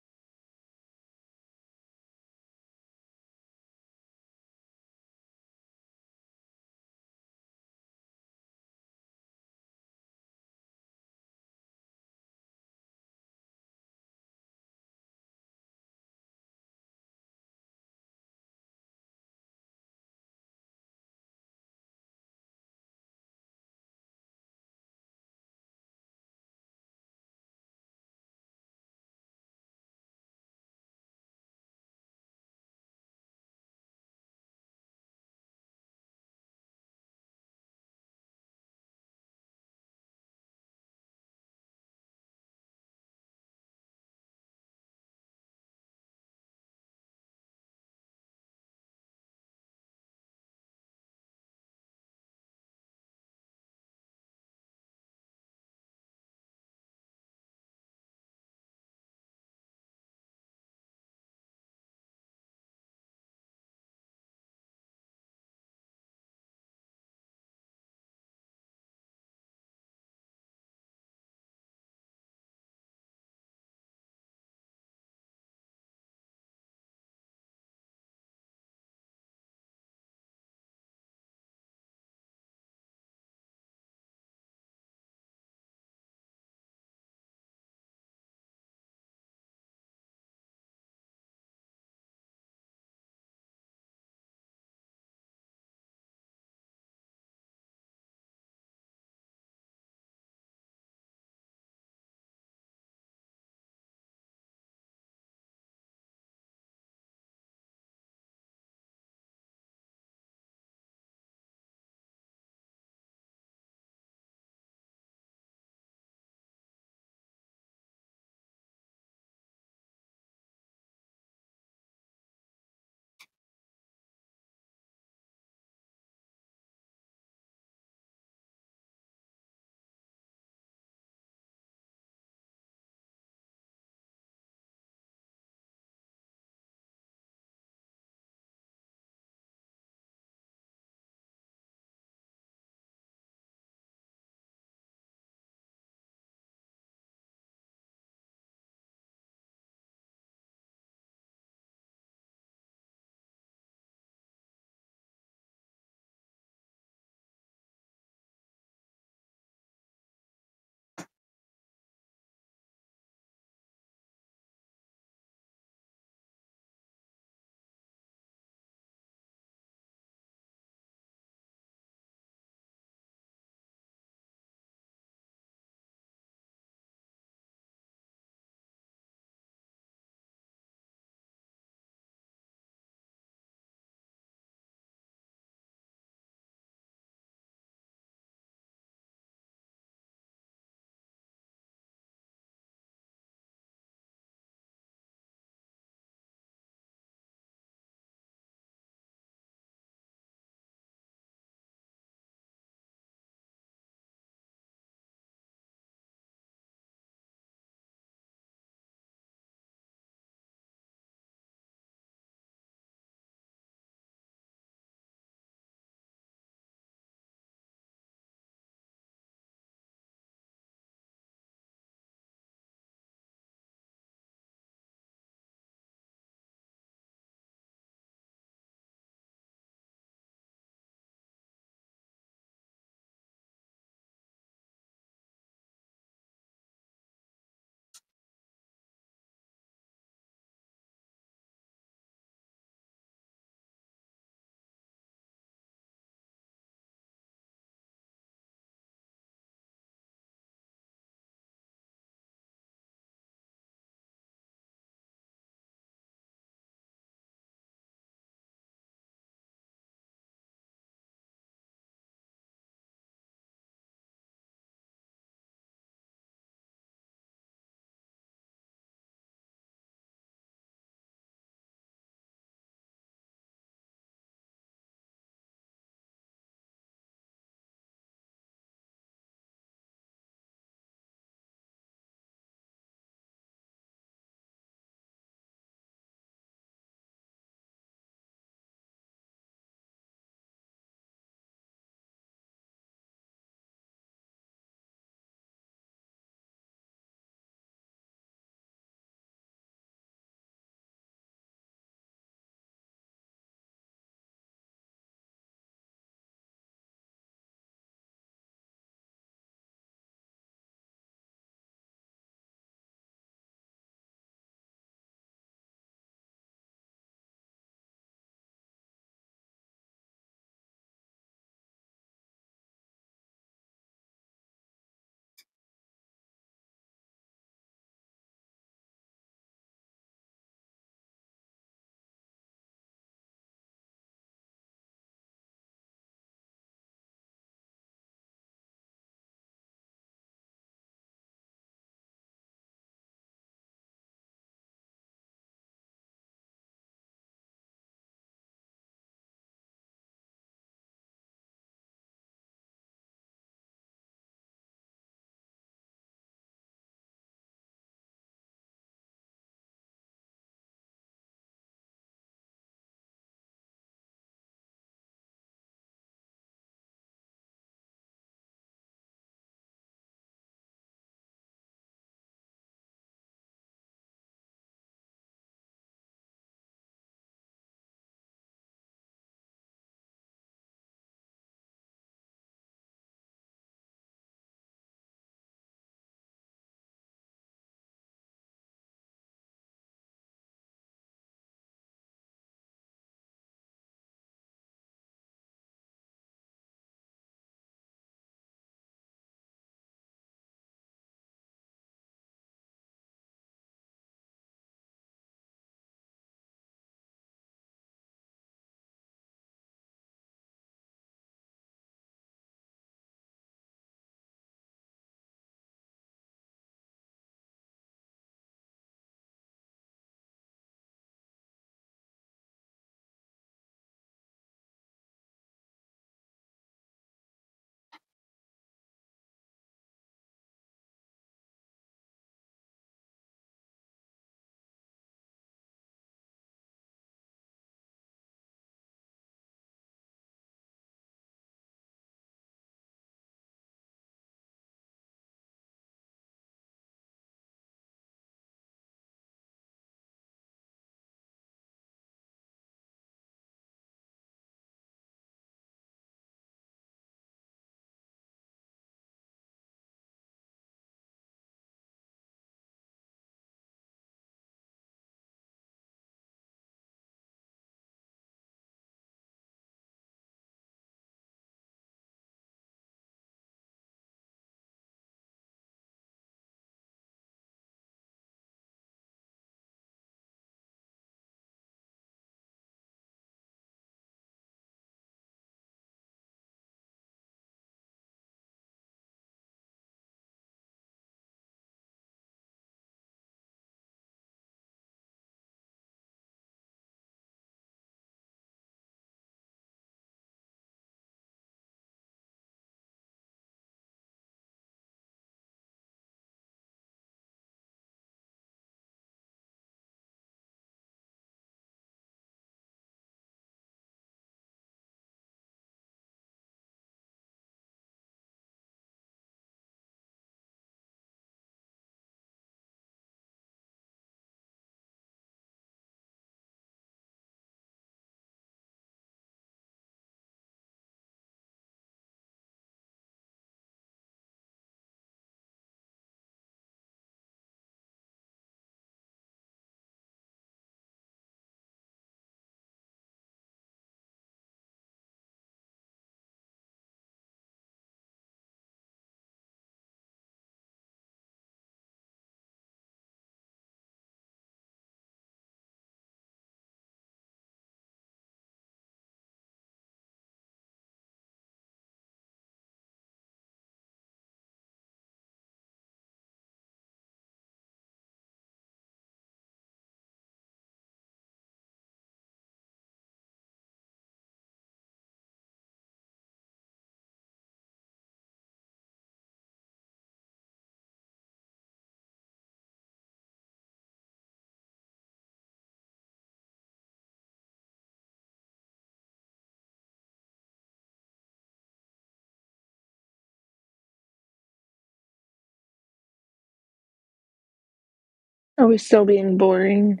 Are we still being boring?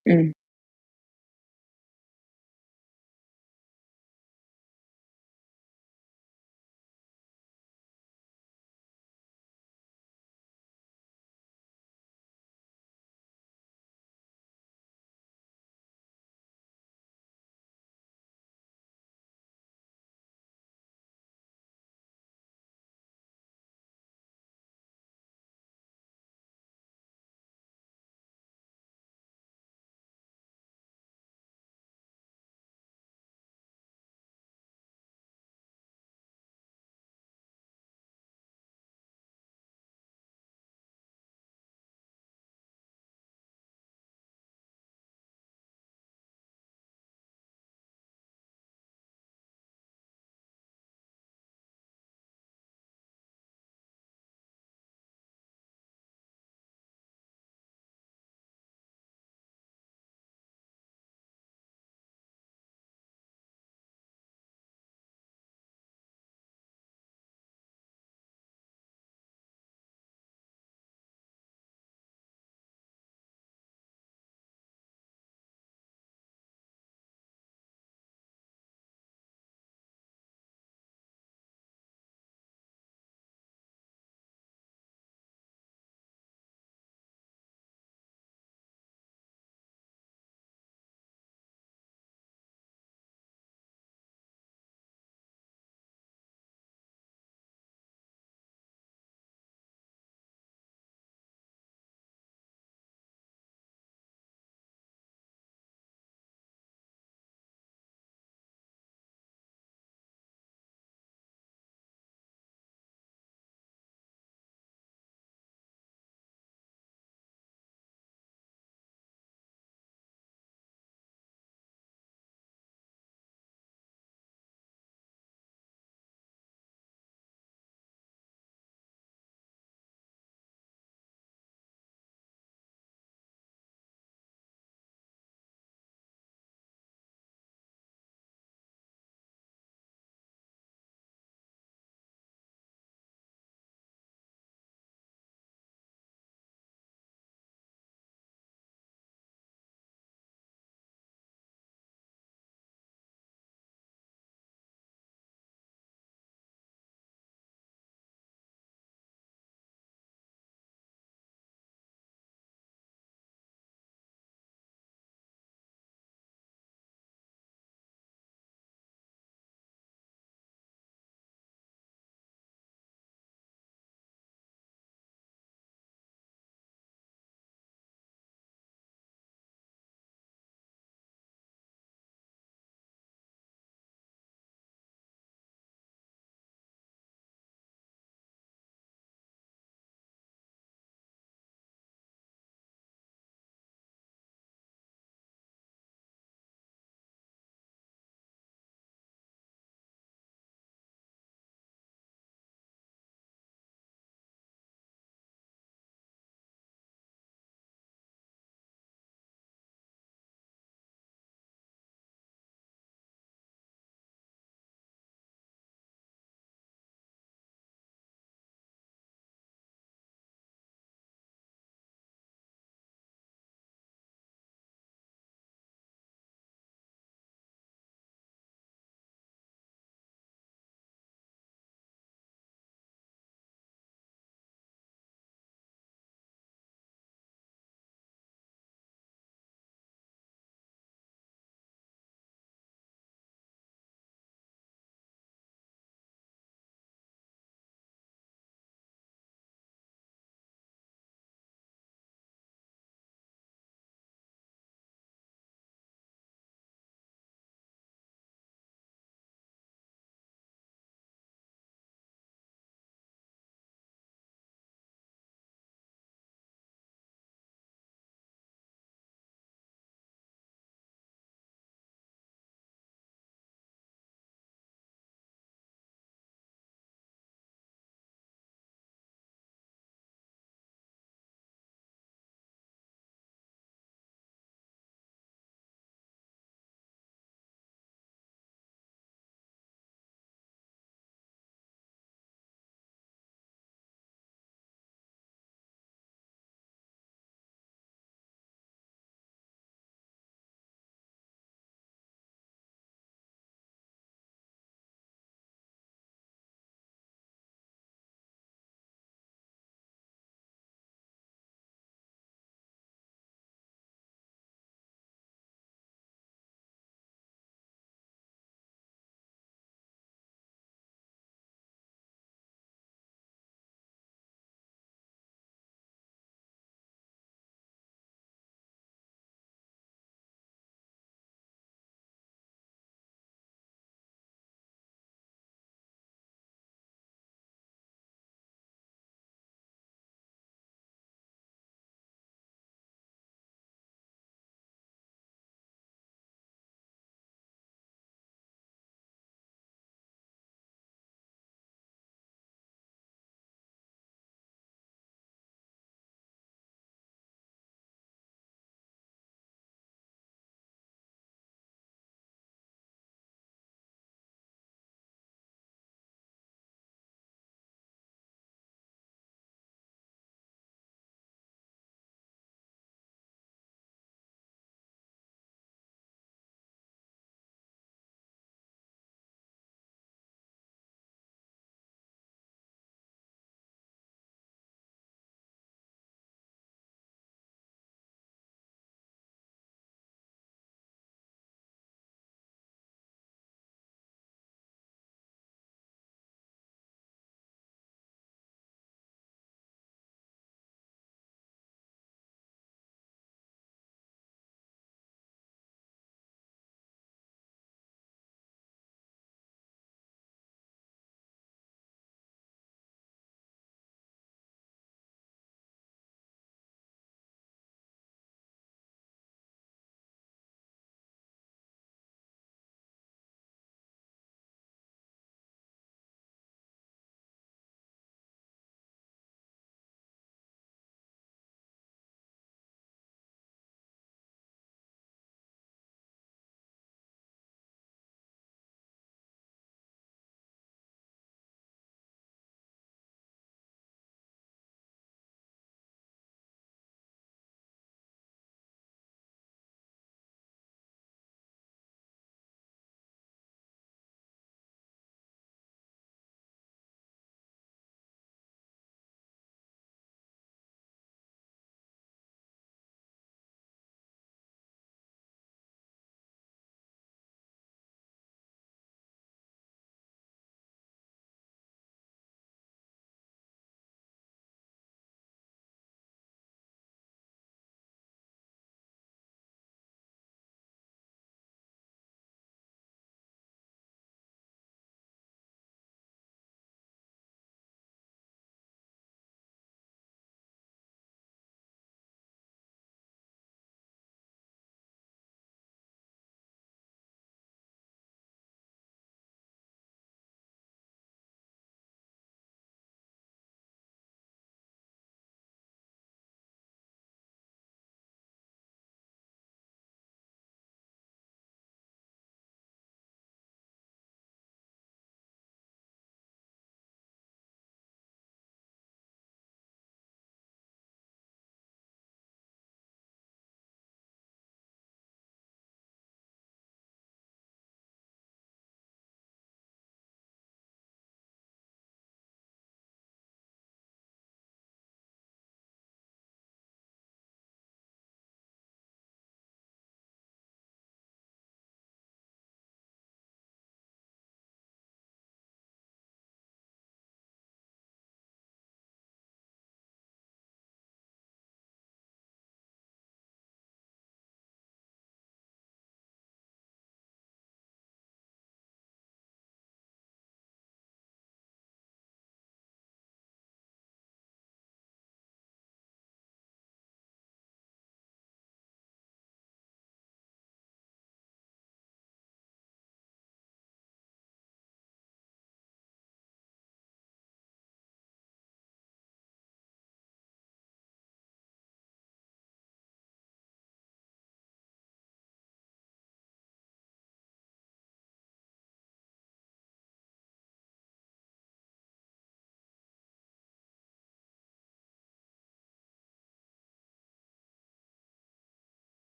Mm.